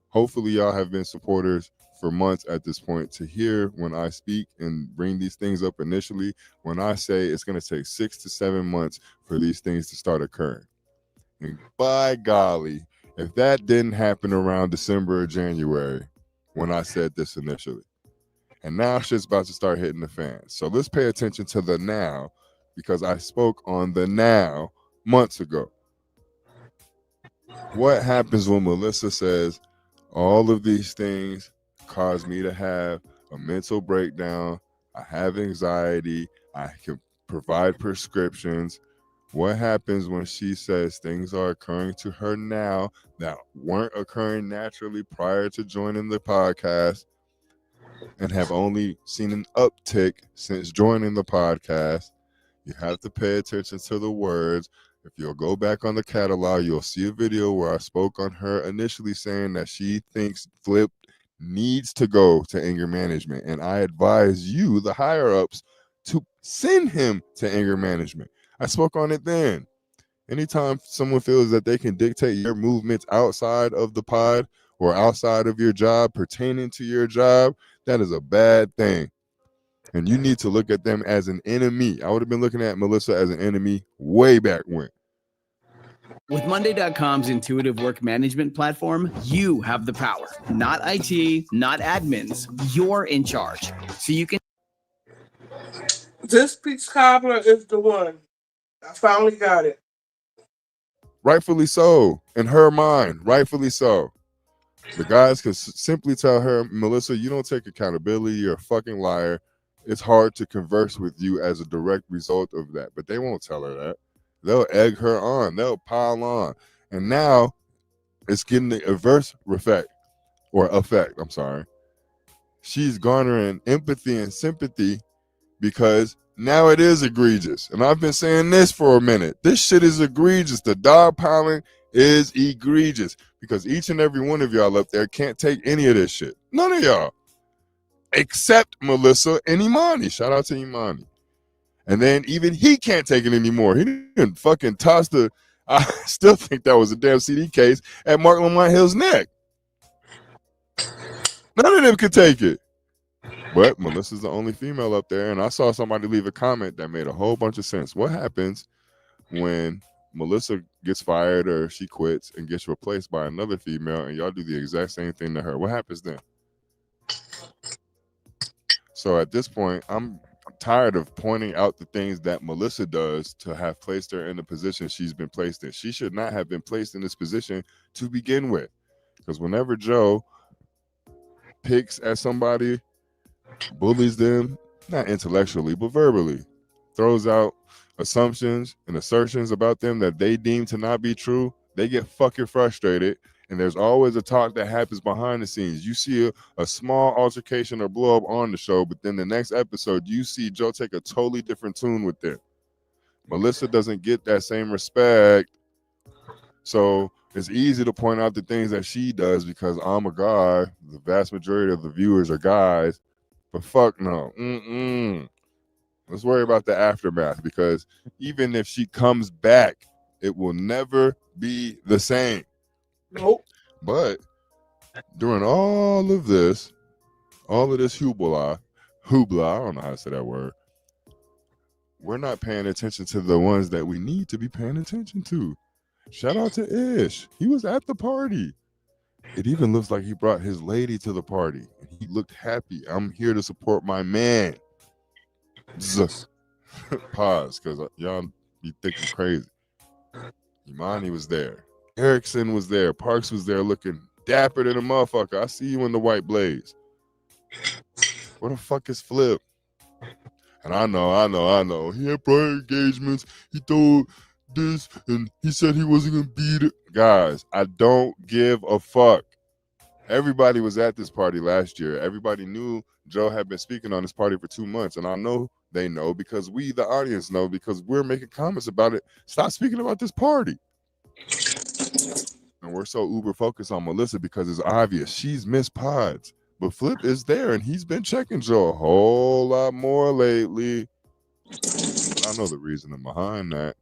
Speaker 6: Hopefully, y'all have been supporters for months at this point to hear when I speak and bring these things up initially, when I say it's going to take 6 to 7 months for these things to start occurring. And by golly, if that didn't happen around December or January when I said this initially. And now shit's about to start hitting the fan. So let's pay attention to the now, because I spoke on the now months ago. What happens when Melissa says, all of these things cause me to have a mental breakdown, I have anxiety, I can provide prescriptions, What happens when she says things are occurring to her now that weren't occurring naturally prior to joining the podcast and have only seen an uptick since joining the podcast? You have to pay attention to the words. If you'll go back on the catalog, you'll see a video where I spoke on her initially saying that she thinks Flip needs to go to anger management. And I advise you, the higher ups, to send him to anger management. I spoke on it then. Anytime someone feels that they can dictate your movements outside of the pod or outside of your job, pertaining to your job, that is a bad thing. And you need to look at them as an enemy. I would have been looking at Melissa as an enemy way back when.
Speaker 3: With Monday.com's intuitive work management platform, you have the power. Not IT, not admins. You're in charge. So you can.
Speaker 1: This peach cobbler is the one. I finally got it.
Speaker 6: Rightfully so. In her mind, rightfully so. The guys could simply tell her, Melissa, you don't take accountability. You're a fucking liar. It's hard to converse with you as a direct result of that. But they won't tell her that. They'll egg her on. They'll pile on. And now it's getting the adverse effect. I'm sorry. She's garnering empathy and sympathy because now it is egregious. And I've been saying this for a minute. This shit is egregious. The dog piling is egregious because each and every one of y'all up there can't take any of this shit. None of y'all. Except Melissa and Imani. Shout out to Imani. And then even he can't take it anymore. He didn't fucking toss the, I still think that was a damn CD case at Mark Lamont Hill's neck. None of them could take it. But Melissa's the only female up there, and I saw somebody leave a comment that made a whole bunch of sense. What happens when Melissa gets fired or she quits and gets replaced by another female and y'all do the exact same thing to her? What happens then? So at this point, I'm tired of pointing out the things that Melissa does to have placed her in the position she's been placed in. She should not have been placed in this position to begin with. Because whenever Joe picks at somebody, bullies them, not intellectually, but verbally, throws out assumptions and assertions about them that they deem to not be true, they get fucking frustrated. And there's always a talk that happens behind the scenes. You see a small altercation or blow up on the show, but then the next episode, you see Joe take a totally different tune with them. Melissa doesn't get that same respect. So it's easy to point out the things that she does because I'm a guy. The vast majority of the viewers are guys. But fuck no. Let's worry about the aftermath because even if she comes back, it will never be the same.
Speaker 1: Nope.
Speaker 6: But during all of this hoopla, I don't know how to say that word, we're not paying attention to the ones that we need to be paying attention to. Shout out to Ish. He was at the party. It even looks like he brought his lady to the party. He looked happy. I'm here to support my man. Pause, because y'all be thinking crazy. Imani was there. Erickson was there. Parks was there looking dapper than a motherfucker. I see you in the white blaze. Where the fuck is Flip? And I know. He had prior engagements. He told this, and he said he wasn't going to beat it. Guys, I don't give a fuck. Everybody was at this party last year. Everybody knew Joe had been speaking on this party for 2 months. And I know they know because we, the audience, know because we're making comments about it. Stop speaking about this party. And we're so uber focused on Melissa because it's obvious she's missed pods. But Flip is there and he's been checking Joe a whole lot more lately. I know the reasoning behind that.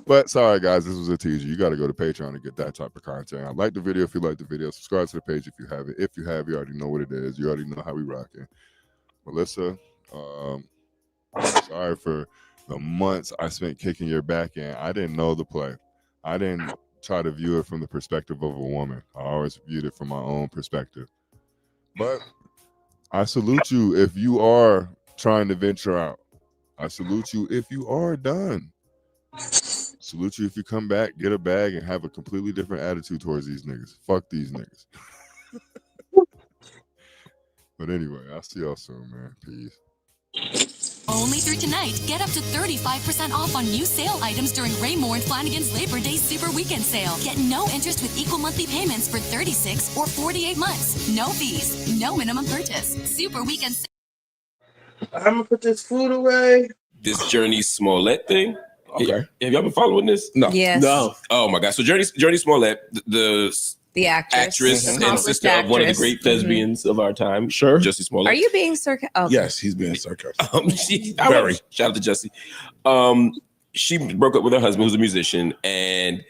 Speaker 6: But sorry guys, this was a teaser. You got to go to Patreon to get that type of content. I like the video if you like the video. Subscribe to the page if you have it. If you have, you already know what it is. You already know how we rocking. Melissa, sorry for the months I spent kicking your back in. I didn't know the play. I didn't try to view it from the perspective of a woman. I always viewed it from my own perspective. But I salute you if you are trying to venture out. I salute you if you are done. Salute you if you come back, get a bag, and have a completely different attitude towards these niggas. Fuck these niggas. But anyway, I'll see y'all soon, man. Peace.
Speaker 7: Only through tonight, get up to 35% off on new sale items during Raymore and Flanagan's Labor Day Super Weekend Sale. Get no interest with equal monthly payments for 36 or 48 months. No fees, no minimum purchase. Super Weekend Sale.
Speaker 1: I'm gonna put this food away.
Speaker 11: This Journey Smollett thing. Okay. Have y'all been following this?
Speaker 12: No.
Speaker 2: Yes. No.
Speaker 11: Oh my God. So Journey Smollett, the
Speaker 2: actress
Speaker 11: and sister of one of the great thespians of our time.
Speaker 12: Sure.
Speaker 11: Jussie Smollett.
Speaker 2: Are you being sarcastic? Okay.
Speaker 12: Yes, he's being sarcastic.
Speaker 11: Very. Shout out to Jussie. She broke up with her husband, who's a musician, and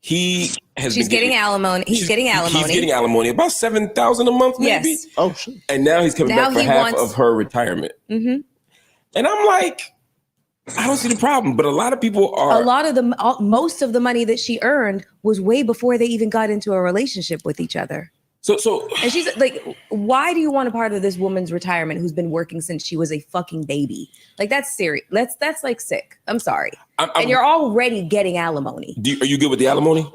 Speaker 11: he has
Speaker 2: She's
Speaker 11: been
Speaker 2: getting alimony. He's getting alimony.
Speaker 11: He's getting alimony, about $7,000 a month, maybe.
Speaker 2: Yes.
Speaker 12: Oh shit.
Speaker 11: And now he's coming
Speaker 2: Now
Speaker 11: back for
Speaker 2: he
Speaker 11: half
Speaker 2: wants-
Speaker 11: of her retirement.
Speaker 2: Mm-hmm.
Speaker 11: And I'm like, I don't see the problem, but a lot of people are.
Speaker 2: A lot of the most of the money that she earned was way before they even got into a relationship with each other.
Speaker 11: So,
Speaker 2: and she's like, why do you want a part of this woman's retirement who's been working since she was a fucking baby? Like, that's serious. That's like sick. I'm sorry. And you're already getting alimony.
Speaker 11: Are you good with the alimony?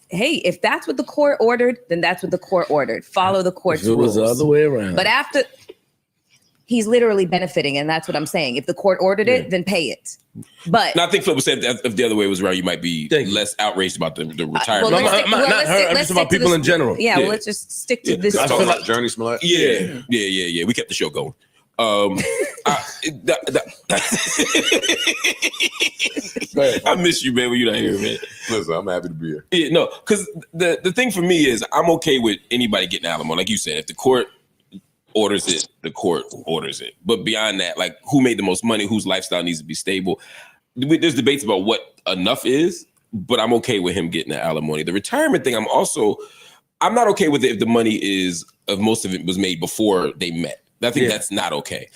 Speaker 2: Hey, if that's what the court ordered, then that's what the court ordered. Follow the court's
Speaker 14: If it was
Speaker 2: rules.
Speaker 14: the other way around.
Speaker 2: But after, he's literally benefiting, and that's what I'm saying. If the court ordered it, then pay it. But
Speaker 11: No, I think Flip was saying if the other way was around, you might be less outraged about the retirement.
Speaker 2: well, let's stick- well,
Speaker 14: not
Speaker 2: let's
Speaker 14: her.
Speaker 2: stick-
Speaker 14: I'm
Speaker 2: let's
Speaker 14: just about
Speaker 2: stick to
Speaker 14: people
Speaker 2: this-
Speaker 14: in general.
Speaker 2: Yeah, well, let's just stick to this.
Speaker 11: I feel like
Speaker 6: Journey Smollett.
Speaker 11: Yeah. We kept the show going. I miss you, man, when you're not here, man.
Speaker 6: Listen, I'm happy to be here.
Speaker 11: Yeah, no, because the thing for me is I'm okay with anybody getting alimony. Like you said, if the court orders it, the court orders it. But beyond that, like who made the most money, whose lifestyle needs to be stable. There's debates about what enough is, but I'm okay with him getting the alimony. The retirement thing, I'm not okay with it if the money is, if most of it was made before they met. I think that's not okay.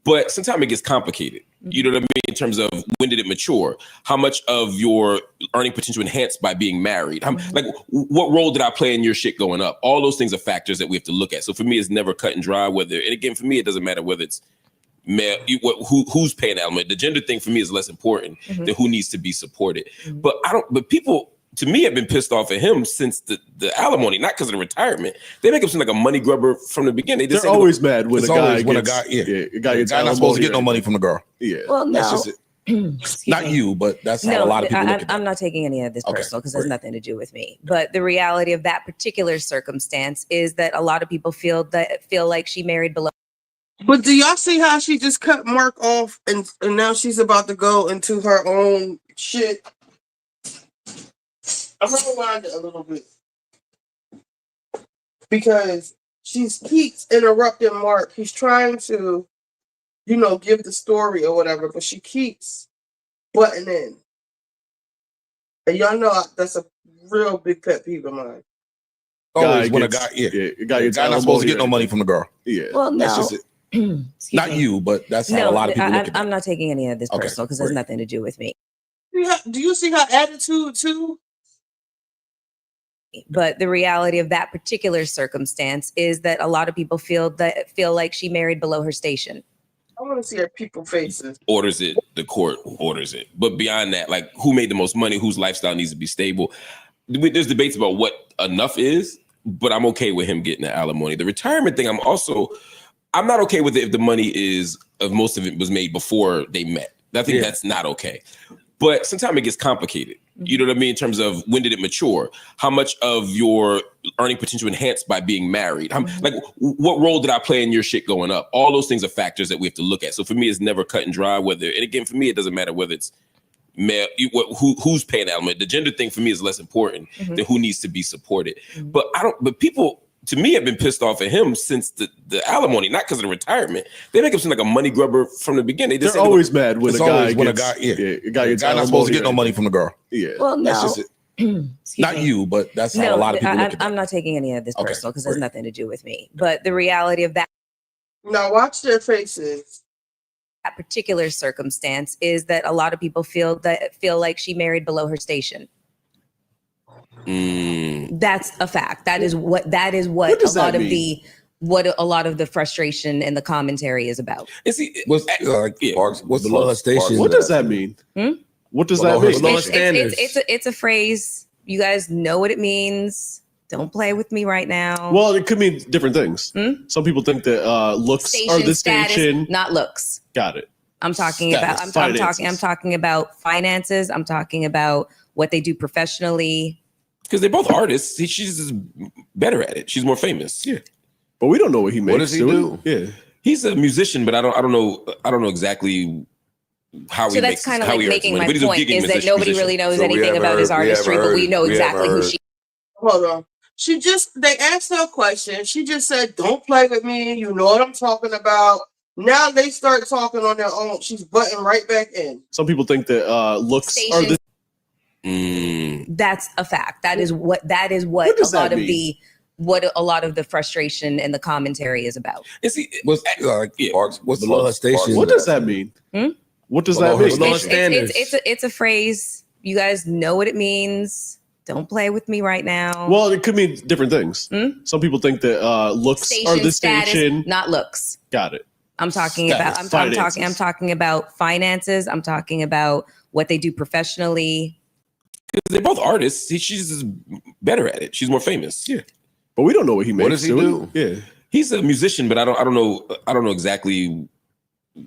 Speaker 11: But sometimes it gets complicated. You know what I mean? In terms of when did it mature? How much of your earning potential enhanced by being married? Like, what role did I play in your shit going up? All those things are factors that we have to look at. So for me, it's never cut and dry. And again, for me, it doesn't matter whether it's male, who's paying alimony. The gender thing for me is less important than who needs to be supported. But people, to me, have been pissed off at him since the alimony, not because of the retirement. They make him seem like a money grubber from the beginning.
Speaker 12: They're always mad when
Speaker 14: It's
Speaker 12: a guy
Speaker 14: always when a
Speaker 12: gets,
Speaker 14: guy- yeah.
Speaker 12: a guy gets
Speaker 14: Guy not supposed to get no
Speaker 12: alimony.
Speaker 14: money from the girl.
Speaker 12: Yeah.
Speaker 2: Well,
Speaker 14: That's
Speaker 2: no.
Speaker 14: just it. Not you, but that's how
Speaker 2: No,
Speaker 14: a lot of people look at it.
Speaker 2: I'm not taking any of this
Speaker 14: Okay,
Speaker 2: personal because it has nothing to do with me. But the reality of that particular circumstance is that a lot of people feel like she married below.
Speaker 1: But do y'all see how she just cut Mark off and now she's about to go into her own shit? I'm gonna rewind it a little bit because she keeps interrupting Mark. He's trying to, give the story or whatever, but she keeps butting in. And y'all know that's a real big pet peeve of mine.
Speaker 14: Always when a
Speaker 12: gets-
Speaker 14: guy,
Speaker 12: a guy gets
Speaker 14: guy not supposed to get no
Speaker 12: alimony.
Speaker 14: money from the girl.
Speaker 12: Yeah.
Speaker 2: Well, no.
Speaker 14: That's just it. Not you, but that's how a lot of people look at it.
Speaker 2: I'm not taking any of this
Speaker 14: Okay,
Speaker 2: personal because it has nothing to do with me.
Speaker 1: Do you see her attitude too?
Speaker 2: But the reality of that particular circumstance is that a lot of people feel like she married below her station.
Speaker 1: I want to see her people faces.
Speaker 11: Orders it, the court orders it. But beyond that, like who made the most money, whose lifestyle needs to be stable. There's debates about what enough is, but I'm okay with him getting the alimony. The retirement thing, I'm not okay with it if the money is, if most of it was made before they met. I think that's not okay. But sometimes it gets complicated. You know what I mean? In terms of when did it mature? How much of your earning potential enhanced by being married? Like, what role did I play in your shit going up? All those things are factors that we have to look at. So for me, it's never cut and dry. And again, for me, it doesn't matter whether it's male, who's paying alimony. The gender thing for me is less important than who needs to be supported. But people, to me, have been pissed off at him since the alimony, not because of the retirement. They make him seem like a money grubber from the beginning.
Speaker 12: They're always mad when
Speaker 14: It's
Speaker 12: a guy
Speaker 14: always when a
Speaker 12: gets,
Speaker 14: guy,
Speaker 12: a guy gets
Speaker 14: guy not supposed to get no
Speaker 12: alimony.
Speaker 14: money from the girl.
Speaker 12: Yeah.
Speaker 2: Well, no.
Speaker 14: That's just it. Not you, but that's how a lot of people look at it.
Speaker 2: I'm not taking any of this
Speaker 14: Okay,
Speaker 2: personal because it has nothing to do with me. But the reality of that
Speaker 1: Now watch their faces.
Speaker 2: That particular circumstance is that a lot of people feel like she married below her station. That's a fact. That is what
Speaker 12: does
Speaker 2: a lot
Speaker 12: that
Speaker 2: of a lot of the frustration and the commentary is about.
Speaker 14: What's below her station?
Speaker 12: What does that mean? What does that mean?
Speaker 2: It's a phrase. You guys know what it means. Don't play with me right now.
Speaker 12: Well, it could mean different things. Some people think that looks are the
Speaker 2: status,
Speaker 12: station.
Speaker 2: not looks.
Speaker 12: Got it.
Speaker 2: I'm talking about finances. I'm talking about what they do professionally.
Speaker 11: Because they're both artists. She's just better at it. She's more famous.
Speaker 12: Yeah. But we don't know what he makes.
Speaker 5: What does he do?
Speaker 12: Yeah.
Speaker 11: He's a musician, but I don't know exactly how he makes. So
Speaker 2: that's kind of like making my
Speaker 11: point
Speaker 2: is that nobody really knows anything about his artistry, but we know exactly who she.
Speaker 1: Hold on. They asked her a question. She just said, "Don't play with me. You know what I'm talking about." Now they start talking on their own. She's butting right back in.
Speaker 12: Some people think that looks are the.
Speaker 2: That's a fact. That is what a lot of the frustration and the commentary is about.
Speaker 5: What's below her station?
Speaker 12: What does that mean? What does that mean?
Speaker 2: It's a phrase. You guys know what it means. Don't play with me right now.
Speaker 12: Well, it could mean different things. Some people think that looks are the station,
Speaker 2: not looks.
Speaker 12: Got it.
Speaker 2: I'm talking about finances. I'm talking about what they do professionally.
Speaker 11: Because they're both artists. She's just better at it. She's more famous.
Speaker 12: Yeah. But we don't know what he makes.
Speaker 5: What does he do?
Speaker 12: Yeah.
Speaker 11: He's a musician, but I don't know exactly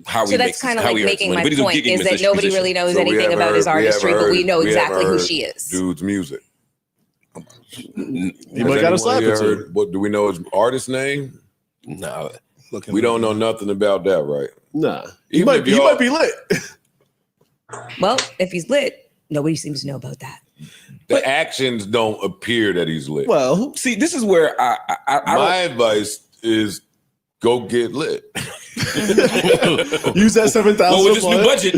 Speaker 11: how he makes. So
Speaker 2: that's kind of like making my point is that nobody really knows anything about his artistry, but we know exactly who she is.
Speaker 5: Dude's music.
Speaker 12: He might got a slap or two.
Speaker 5: What do we know his artist name?
Speaker 11: No.
Speaker 5: We don't know nothing about that, right?
Speaker 12: Nah. He might be lit.
Speaker 2: Well, if he's lit, nobody seems to know about that.
Speaker 5: The actions don't appear that he's lit.
Speaker 12: Well,
Speaker 11: see, this is where
Speaker 5: my advice is go get lit.
Speaker 12: Use that 7,000.
Speaker 11: Well, with this new budget,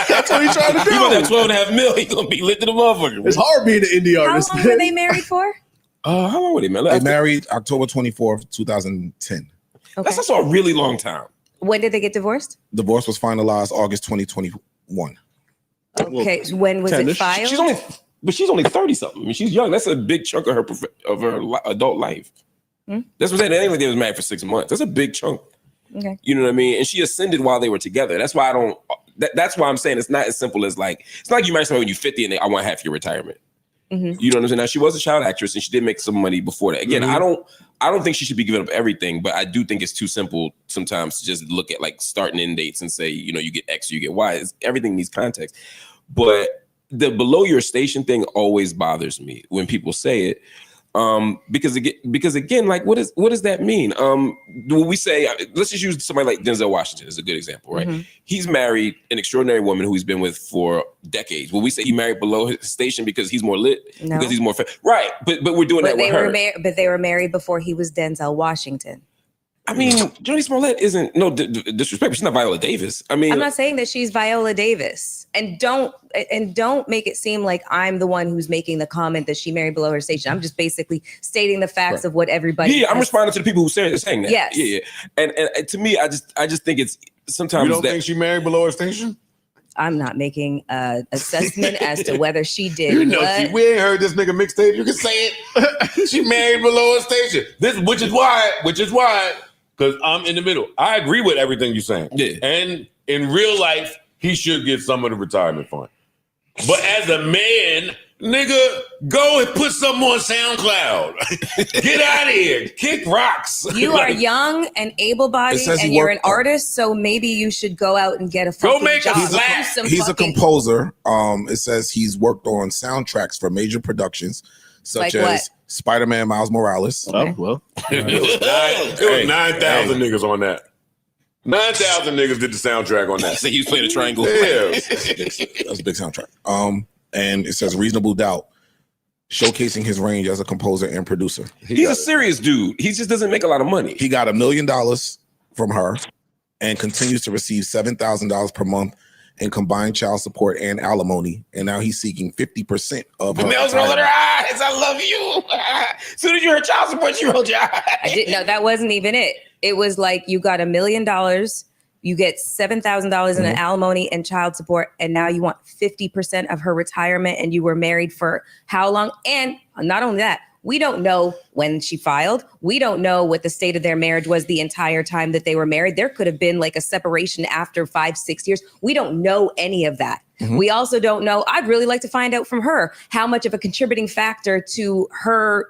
Speaker 12: that's what he's trying to do.
Speaker 11: You might have 12.5 mil. He's gonna be lit to the motherfucker.
Speaker 12: It's hard being an indie artist.
Speaker 2: How long were they married for?
Speaker 11: How long were they married?
Speaker 14: They married October 24th, 2010.
Speaker 2: Okay.
Speaker 11: That's also a really long time.
Speaker 2: When did they get divorced?
Speaker 14: Divorce was finalized August 2021.
Speaker 2: Okay, so when was it filed?
Speaker 11: She's only 30 something. I mean, she's young. That's a big chunk of her adult life. That's what I'm saying. It ain't like they was married for 6 months. That's a big chunk.
Speaker 2: Okay.
Speaker 11: You know what I mean? And she ascended while they were together. That's why I don't. That's why I'm saying it's not as simple as like it's not like you marry somebody when you're 50 and I want half your retirement. You know what I'm saying? Now she was a child actress and she did make some money before that. Again, I don't think she should be giving up everything, but I do think it's too simple sometimes to just look at like start and end dates and say, you know, you get X, you get Y. Everything needs context. But the below your station thing always bothers me when people say it. Because again, like what does that mean? When we say, let's just use somebody like Denzel Washington as a good example, right? He's married an extraordinary woman who he's been with for decades. Will we say he married below his station because he's more lit?
Speaker 2: No.
Speaker 11: Because he's more right? But we're doing that with her.
Speaker 2: But they were married before he was Denzel Washington.
Speaker 11: I mean, Jodie Smollett isn't disrespect, but she's not Viola Davis. I mean,
Speaker 2: I'm not saying that she's Viola Davis, and don't make it seem like I'm the one who's making the comment that she married below her station. I'm just basically stating the facts of what everybody.
Speaker 11: Yeah, I'm responding to the people who saying that.
Speaker 2: Yes.
Speaker 11: Yeah. And to me, I just think it's sometimes.
Speaker 5: You don't think she married below her station?
Speaker 2: I'm not making an assessment as to whether she did.
Speaker 5: You know, we ain't heard this nigga mixtape. You can say it. She married below her station. Which is why. Because I'm in the middle. I agree with everything you're saying.
Speaker 11: Yeah.
Speaker 5: And in real life, he should get some of the retirement fund. But as a man, nigga, go and put something on SoundCloud. Get out of here. Kick rocks.
Speaker 2: You are young and able-bodied, and you're an artist, so maybe you should go out and get a fucking job.
Speaker 14: He's a composer. It says he's worked on soundtracks for major productions, such as Spider-Man Miles Morales.
Speaker 12: Oh, well.
Speaker 5: It was 9,000 niggas on that. 9,000 niggas did the soundtrack on that.
Speaker 11: So he was playing a triangle.
Speaker 5: Yeah.
Speaker 14: That's a big soundtrack. And it says Reasonable Doubt, showcasing his range as a composer and producer.
Speaker 11: He's a serious dude. He just doesn't make a lot of money.
Speaker 14: He got $1 million from her and continues to receive $7,000 per month in combined child support and alimony, and now he's seeking 50% of her.
Speaker 11: Mel's rolling her eyes. I love you. As soon as you heard child support, you rolled your eyes.
Speaker 2: No, that wasn't even it. It was like you got $1 million, you get $7,000 in an alimony and child support, and now you want 50% of her retirement, and you were married for how long? And not only that, we don't know when she filed. We don't know what the state of their marriage was the entire time that they were married. There could have been like a separation after 5-6 years. We don't know any of that. We also don't know. I'd really like to find out from her how much of a contributing factor to her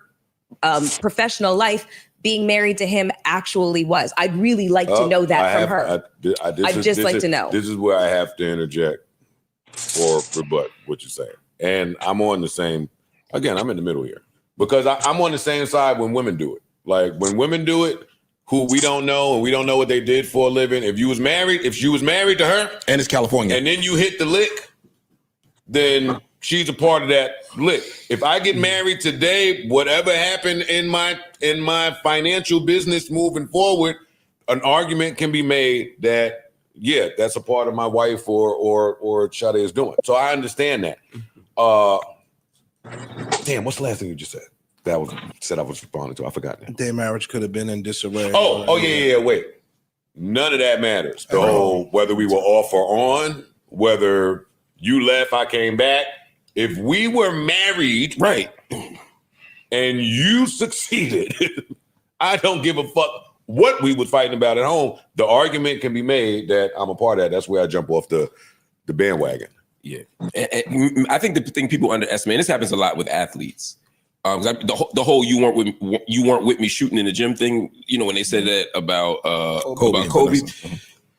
Speaker 2: professional life being married to him actually was. I'd really like to know that from her. I'd just like to know.
Speaker 5: This is where I have to interject or rebut what you're saying. And I'm on the same, again, I'm in the middle here. Because I'm on the same side when women do it. Like when women do it, who we don't know and we don't know what they did for a living. If she was married to her,
Speaker 14: and it's California,
Speaker 5: and then you hit the lick, then she's a part of that lick. If I get married today, whatever happened in my financial business moving forward, an argument can be made that that's a part of my wife or Sade is doing. So I understand that. Damn, what's the last thing you just said? That was said I was responding to. I forgot that.
Speaker 8: Their marriage could have been in disarray.
Speaker 5: Wait. None of that matters. The whole whether we were off or on, whether you left, I came back. If we were married,
Speaker 14: right,
Speaker 5: and you succeeded, I don't give a fuck what we was fighting about at home. The argument can be made that I'm a part of that. That's where I jump off the bandwagon.
Speaker 11: Yeah, and I think the thing people underestimate, and this happens a lot with athletes. The whole you weren't with me shooting in the gym thing. You know when they said that about Kobe.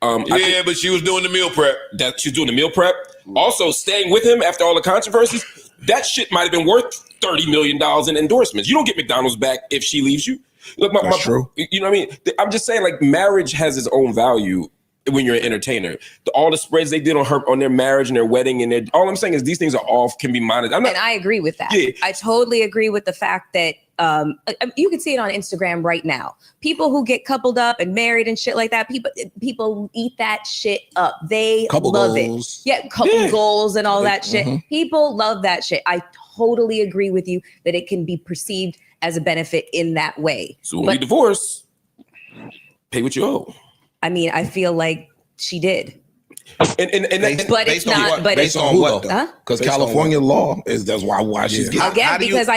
Speaker 5: But she was doing the meal prep.
Speaker 11: That she's doing the meal prep. Also, staying with him after all the controversies, that shit might have been worth $30 million in endorsements. You don't get McDonald's back if she leaves you. Look,
Speaker 14: That's true.
Speaker 11: You know what I mean? I'm just saying, like, marriage has its own value when you're an entertainer. All the spreads they did on their marriage and their wedding and all I'm saying is these things are all can be monitored. And
Speaker 2: I agree with that.
Speaker 11: Yeah.
Speaker 2: I totally agree with the fact that you can see it on Instagram right now. People who get coupled up and married and shit like that, people eat that shit up. They love it. Yeah, couple goals and all that shit. People love that shit. I totally agree with you that it can be perceived as a benefit in that way.
Speaker 11: So when we divorce, pay what you owe.
Speaker 2: I mean, I feel like she did.
Speaker 11: But
Speaker 2: it's not. But
Speaker 14: based on what? Because California law is that's why she's getting
Speaker 2: again. Because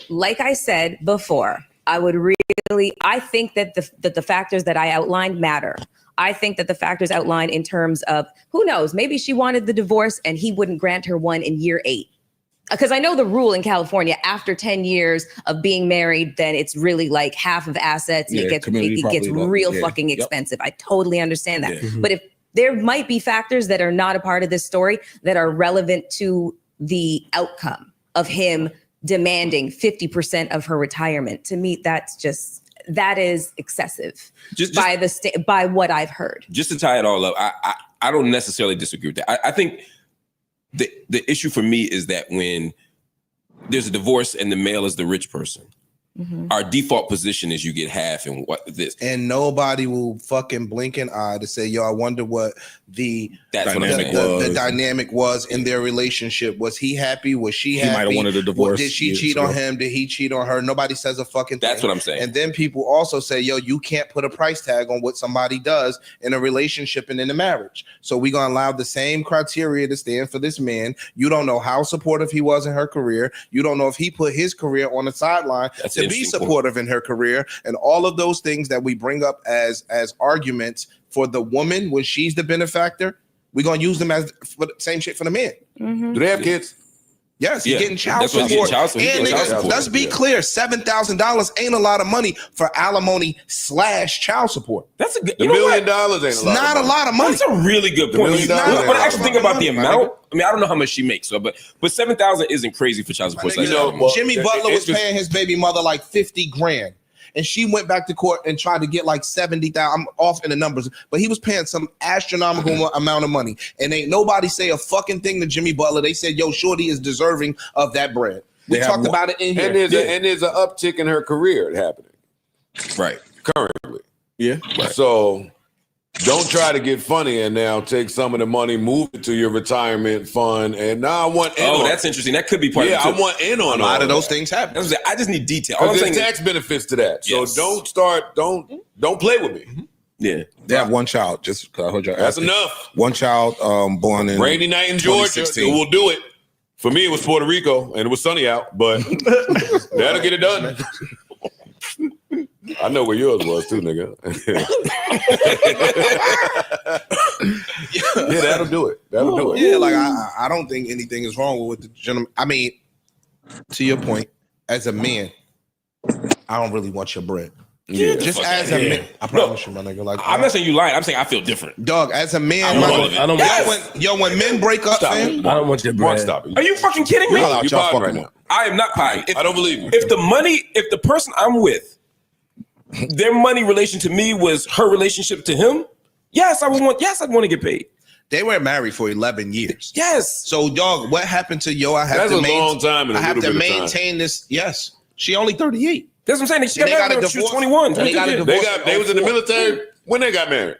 Speaker 2: like I said before, I think that the factors that I outlined matter. I think that the factors outlined in terms of who knows, maybe she wanted the divorce and he wouldn't grant her one in year 8. Because I know the rule in California, after 10 years of being married, then it's really like half of assets. And it gets real fucking expensive. I totally understand that. But if there might be factors that are not a part of this story that are relevant to the outcome of him demanding 50% of her retirement. To me, that is excessive by what I've heard.
Speaker 11: Just to tie it all up, I don't necessarily disagree with that. I think the issue for me is that when there's a divorce and the male is the rich person, our default position is you get half and what this.
Speaker 8: And nobody will fucking blink an eye to say, yo, I wonder what the dynamic was in their relationship. Was he happy? Was she happy?
Speaker 14: He might have wanted a divorce.
Speaker 8: Did she cheat on him? Did he cheat on her? Nobody says a fucking thing.
Speaker 11: That's what I'm saying.
Speaker 8: And then people also say, yo, you can't put a price tag on what somebody does in a relationship and in a marriage. So we're going to allow the same criteria to stand for this man. You don't know how supportive he was in her career. You don't know if he put his career on the sideline to be supportive in her career. And all of those things that we bring up as arguments for the woman when she's the benefactor, we're going to use them as for the same shit for the man.
Speaker 5: Do they have kids?
Speaker 8: Yes, he's getting child support. And niggas, let's be clear, $7,000 ain't a lot of money for alimony / child support.
Speaker 11: That's a good.
Speaker 5: $1 million ain't a lot.
Speaker 8: It's not a lot of money.
Speaker 11: That's a really good point. But I actually think about the amount. I mean, I don't know how much she makes, but $7,000 isn't crazy for child support.
Speaker 8: Jimmy Butler was paying his baby mother like $50,000. And she went back to court and tried to get like 70,000. I'm off in the numbers, but he was paying some astronomical amount of money. And ain't nobody say a fucking thing to Jimmy Butler. They said, yo, shorty is deserving of that bread. We talked about it in here.
Speaker 5: And there's an uptick in her career happening.
Speaker 11: Right.
Speaker 5: Currently.
Speaker 11: Yeah.
Speaker 5: Right. So don't try to get funny and now take some of the money, move it to your retirement fund, and now I want in on
Speaker 11: that's interesting. That could be part of it.
Speaker 5: Yeah, I want in on
Speaker 8: a lot of those things happen.
Speaker 11: I just need detail.
Speaker 5: There's tax benefits to that. So don't play with me.
Speaker 11: Yeah.
Speaker 14: They have one child. Just I heard you.
Speaker 5: That's enough.
Speaker 14: One child born in
Speaker 5: rainy night in Georgia. We'll do it. For me, it was Puerto Rico and it was sunny out, but that'll get it done. I know where yours was too, nigga. Yeah, that'll do it. That'll do it.
Speaker 8: Yeah, like I don't think anything is wrong with the gentleman. I mean, to your point, as a man, I don't really want your bread.
Speaker 11: Yeah,
Speaker 8: just as a man, I promise you, my nigga. Like,
Speaker 11: I'm not saying you lying. I'm saying I feel different.
Speaker 8: Dog, as a man, when men break up, fam,
Speaker 9: I don't want your bread.
Speaker 5: Stop it.
Speaker 11: Are you fucking kidding me?
Speaker 5: You're potting right now.
Speaker 11: I am not pie.
Speaker 5: I don't believe you.
Speaker 11: If the person I'm with, their money relation to me was her relationship to him, I'd want to get paid.
Speaker 8: They were married for 11 years.
Speaker 11: Yes.
Speaker 8: So, dog, what happened to
Speaker 5: That's a long time and a
Speaker 8: I have
Speaker 5: little
Speaker 8: to
Speaker 5: bit of time.
Speaker 8: maintain this. Yes. She only 38.
Speaker 11: That's what I'm saying. She got married when she was 21.
Speaker 8: They got a divorce.
Speaker 5: They was in the military when they got married.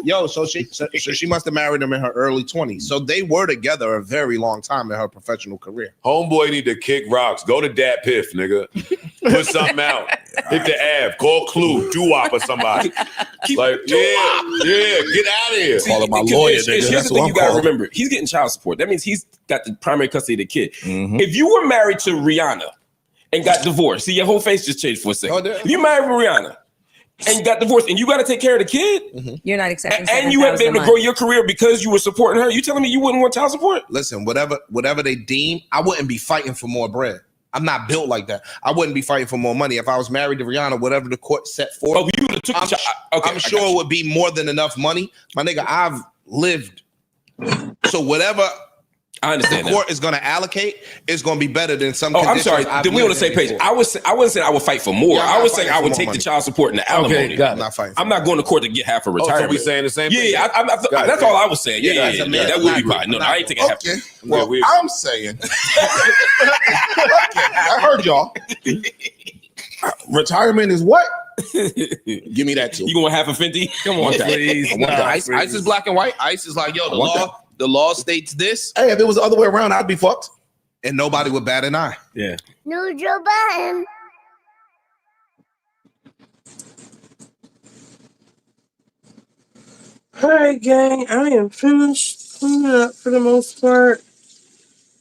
Speaker 8: Yo, so she must have married him in her early 20s. So they were together a very long time in her professional career.
Speaker 5: Homeboy need to kick rocks. Go to Dat Piff, nigga. Put something out. Hit the Ave. Call Clue. Doo-wop or somebody. Like, yeah, get out of here.
Speaker 14: Call it my lawyer,
Speaker 11: Here's
Speaker 14: nigga.
Speaker 11: the
Speaker 14: That's
Speaker 11: thing
Speaker 14: what
Speaker 11: you
Speaker 14: I'm
Speaker 11: gotta
Speaker 14: calling.
Speaker 11: remember. He's getting child support. That means he's got the primary custody of the kid. If you were married to Rihanna and got divorced, see, your whole face just changed for a second. If you married Rihanna and got divorced and you got to take care of the kid,
Speaker 2: You're not accepting.
Speaker 11: and you have been able to grow your career because you were supporting her, you telling me you wouldn't want child support?
Speaker 8: Listen, whatever they deem, I wouldn't be fighting for more bread. I'm not built like that. I wouldn't be fighting for more money. If I was married to Rihanna, whatever the court set for, I'm sure it would be more than enough money. My nigga, I've lived. So whatever
Speaker 11: I understand
Speaker 8: the court is going to allocate, it's going to be better than some.
Speaker 11: I'm sorry.
Speaker 8: I've
Speaker 11: Then we on the
Speaker 8: lived
Speaker 11: same
Speaker 8: in
Speaker 11: page.
Speaker 8: before.
Speaker 11: I wasn't saying I would fight for more.
Speaker 8: Yeah,
Speaker 11: I was
Speaker 8: I'm
Speaker 11: saying
Speaker 8: not
Speaker 11: I would
Speaker 8: fighting
Speaker 11: take
Speaker 8: for
Speaker 11: the
Speaker 8: more
Speaker 11: child support and the alimony.
Speaker 8: I'm not fighting.
Speaker 11: I'm not going to court to get half a retirement.
Speaker 5: So we saying the same thing?
Speaker 11: Yeah, that's all I was saying. Yeah, that would be fine. No, I ain't taking half.
Speaker 14: Okay. Well, I'm saying. I heard y'all. Retirement is what? Give me that too.
Speaker 11: You going half a 50? Come on, please.
Speaker 8: Ice is black and white. Ice is like, yo, the law states this.
Speaker 14: Hey, if it was the other way around, I'd be fucked.
Speaker 8: And nobody would bat an eye.
Speaker 11: Yeah.
Speaker 13: No Joe Biden.
Speaker 1: All right, gang. I am finished cleaning up for the most part.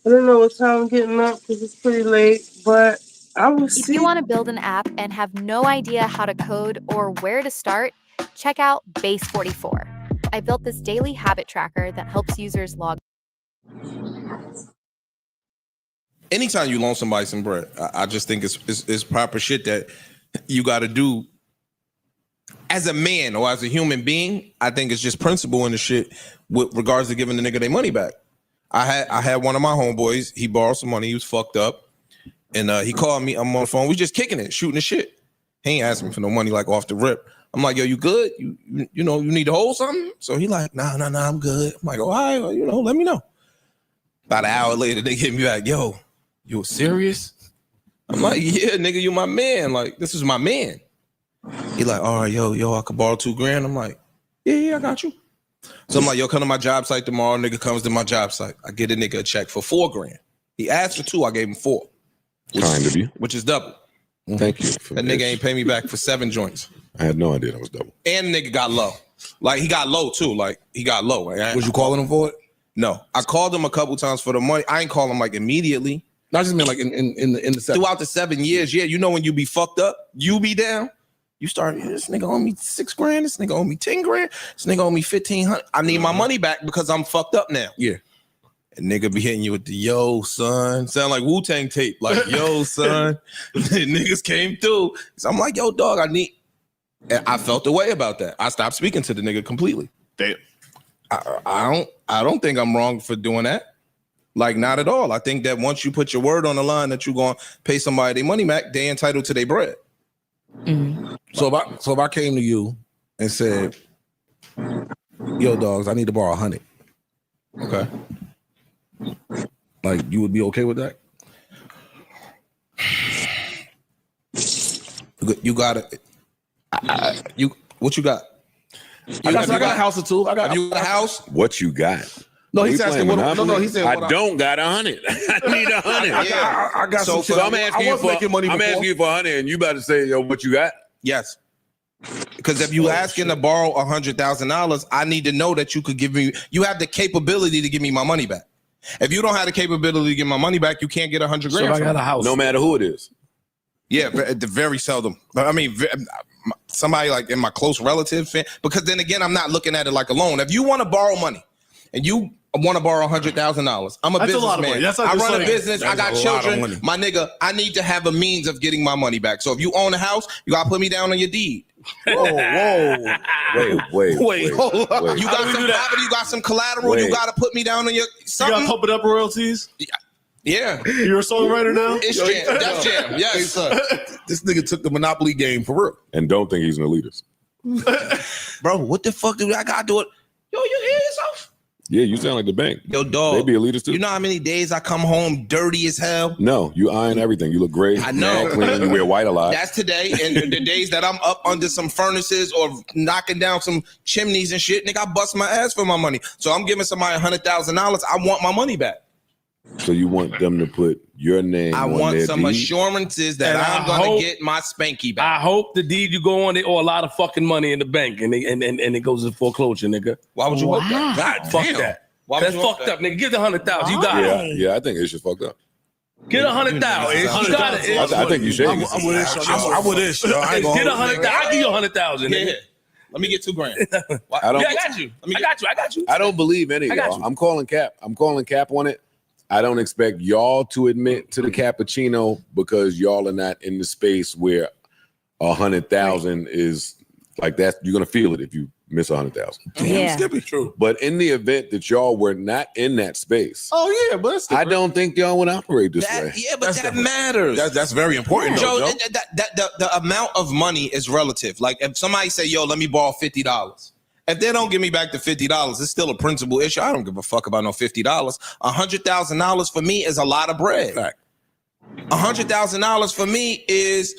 Speaker 1: I don't know what time I'm getting up because it's pretty late, but I will see.
Speaker 16: If you want to build an app and have no idea how to code or where to start, check out Base 44. I built this daily habit tracker that helps users log.
Speaker 8: Anytime you loan somebody some bread, I just think it's proper shit that you got to do as a man or as a human being. I think it's just principle in the shit with regards to giving the nigga their money back. I had one of my homeboys. He borrowed some money. He was fucked up, and he called me. I'm on the phone. We just kicking it, shooting the shit. He ain't asking me for no money like off the rip. I'm like, yo, you good? You know, you need to hold something? So he like, nah, I'm good. I'm like, all right, well, you know, let me know. About an hour later, they hit me back, yo, you serious? I'm like, yeah, nigga, you my man. Like, this is my man. He like, all right, yo, I could borrow $2,000. I'm like, yeah, I got you. So I'm like, yo, come to my job site tomorrow. Nigga comes to my job site. I get a nigga a check for $4,000. He asked for $2,000. I gave him $4,000.
Speaker 6: Kind of you.
Speaker 8: Which is double.
Speaker 6: Thank you.
Speaker 8: That nigga ain't pay me back for 7 joints.
Speaker 6: I had no idea that was double.
Speaker 8: And the nigga got low. Like, he got low too. Like, he got low. Like,
Speaker 14: Was you calling him for it?
Speaker 8: No. I called him a couple times for the money. I ain't call him like immediately.
Speaker 14: I just mean like in the 7.
Speaker 8: Throughout the 7 years, yeah. You know when you be fucked up, you be down. You start, this nigga owe me $6,000. This nigga owe me $10,000. This nigga owe me $1,500. I need my money back because I'm fucked up now.
Speaker 14: Yeah.
Speaker 8: And nigga be hitting you with the yo, son. Sound like Wu-Tang tape. Like, yo, son. Niggas came through. So I'm like, yo, dog, I need. And I felt the way about that. I stopped speaking to the nigga completely.
Speaker 14: Damn.
Speaker 8: I don't think I'm wrong for doing that. Like, not at all. I think that once you put your word on the line that you're gonna pay somebody their money back, they entitled to their bread.
Speaker 2: Mm-hmm.
Speaker 14: So if I came to you and said, yo, dogs, I need to borrow 100.
Speaker 8: Okay.
Speaker 14: Like, you would be okay with that?
Speaker 8: You got it. What you got?
Speaker 14: I got a house or two.
Speaker 8: Have you got a house?
Speaker 6: What you got?
Speaker 14: No, he's asking what. No, he said
Speaker 6: I
Speaker 14: what
Speaker 6: don't got 100. I need 100.
Speaker 14: I got some shit.
Speaker 6: So I'm asking you for. I'm asking you for 100, and you about to say, yo, what you got?
Speaker 8: Yes. Because if you asking to borrow $100,000, I need to know that you could give me. You have the capability to give me my money back. If you don't have the capability to get my money back, you can't get $100,000.
Speaker 14: So I got a house.
Speaker 5: No matter who it is.
Speaker 8: Yeah, very seldom. I mean, somebody like in my close relative, because then again, I'm not looking at it like a loan. If you want to borrow money and you want to borrow $100,000. I'm a
Speaker 12: That's a lot of
Speaker 8: businessman.
Speaker 12: money. That's like
Speaker 8: I
Speaker 12: you're
Speaker 8: run a
Speaker 12: saying.
Speaker 8: business. I
Speaker 14: That's
Speaker 8: got
Speaker 14: a lot of
Speaker 8: children.
Speaker 14: money.
Speaker 8: My nigga, I need to have a means of getting my money back. So if you own a house, you gotta put me down on your deed.
Speaker 14: Whoa.
Speaker 12: Wait, hold on.
Speaker 8: You got some property, you got some collateral,
Speaker 12: Wait.
Speaker 8: you gotta put me down on your
Speaker 12: You
Speaker 8: something.
Speaker 12: got Pump It Up royalties?
Speaker 8: Yeah.
Speaker 12: You're a songwriter now?
Speaker 8: It's jam. That's jam. Yes, sir.
Speaker 14: This nigga took the Monopoly game for real.
Speaker 5: And don't think he's an elitist.
Speaker 8: Bro, what the fuck do I gotta do it? Yo, you hear yourself?
Speaker 5: Yeah, you sound like the bank.
Speaker 8: Yo, dog.
Speaker 5: They be elitist too.
Speaker 8: You know how many days I come home dirty as hell?
Speaker 5: No, you iron everything. You look great.
Speaker 8: I know.
Speaker 5: Mad clean. You wear white a lot.
Speaker 8: That's today. And the days that I'm up under some furnaces or knocking down some chimneys and shit, nigga, I bust my ass for my money. So I'm giving somebody $100,000. I want my money back.
Speaker 5: So you want them to put your name
Speaker 8: I
Speaker 5: on
Speaker 8: want
Speaker 5: their
Speaker 8: some
Speaker 5: deed?
Speaker 8: assurances that
Speaker 9: And
Speaker 8: I'm
Speaker 9: I
Speaker 8: gonna
Speaker 9: hope-
Speaker 8: get my spanky back.
Speaker 9: I hope the deed you go on, they owe a lot of fucking money in the bank, and it goes into foreclosure, nigga.
Speaker 8: Why would you hope that?
Speaker 9: God, fuck
Speaker 8: damn.
Speaker 9: that.
Speaker 8: Why would
Speaker 9: That's
Speaker 8: you hope
Speaker 9: fucked
Speaker 8: that?
Speaker 9: up, nigga. Give the 100,000. You got it.
Speaker 5: Yeah, I think it's just fucked up.
Speaker 9: Get 100,000. You got it.
Speaker 5: I think you should.
Speaker 14: I'm with this. Yo. I ain't gonna
Speaker 9: Get
Speaker 14: hold it.
Speaker 9: 100,000. I'll give you 100,000.
Speaker 8: Yeah.
Speaker 9: Nigga.
Speaker 8: Let me get $2,000.
Speaker 5: I don't.
Speaker 9: Yeah, I got you. I got you.
Speaker 5: I don't believe any of
Speaker 9: I got
Speaker 5: y'all.
Speaker 9: you.
Speaker 5: I'm calling cap. I'm calling cap on it. I don't expect y'all to admit to the cappuccino because y'all are not in the space where 100,000 is like that. You're gonna feel it if you miss 100,000.
Speaker 2: Yeah.
Speaker 14: True.
Speaker 5: But in the event that y'all were not in that space,
Speaker 14: Oh yeah, but that's
Speaker 5: I don't think y'all would operate this way.
Speaker 8: Yeah, but that matters.
Speaker 14: That's very important,
Speaker 8: Joe,
Speaker 14: though, Joe.
Speaker 8: the amount of money is relative. Like if somebody say, yo, let me borrow $50. If they don't give me back the $50, it's still a principal issue. I don't give a fuck about no $50. $100,000 for me is a lot of bread.
Speaker 14: Fact.
Speaker 8: $100,000 for me is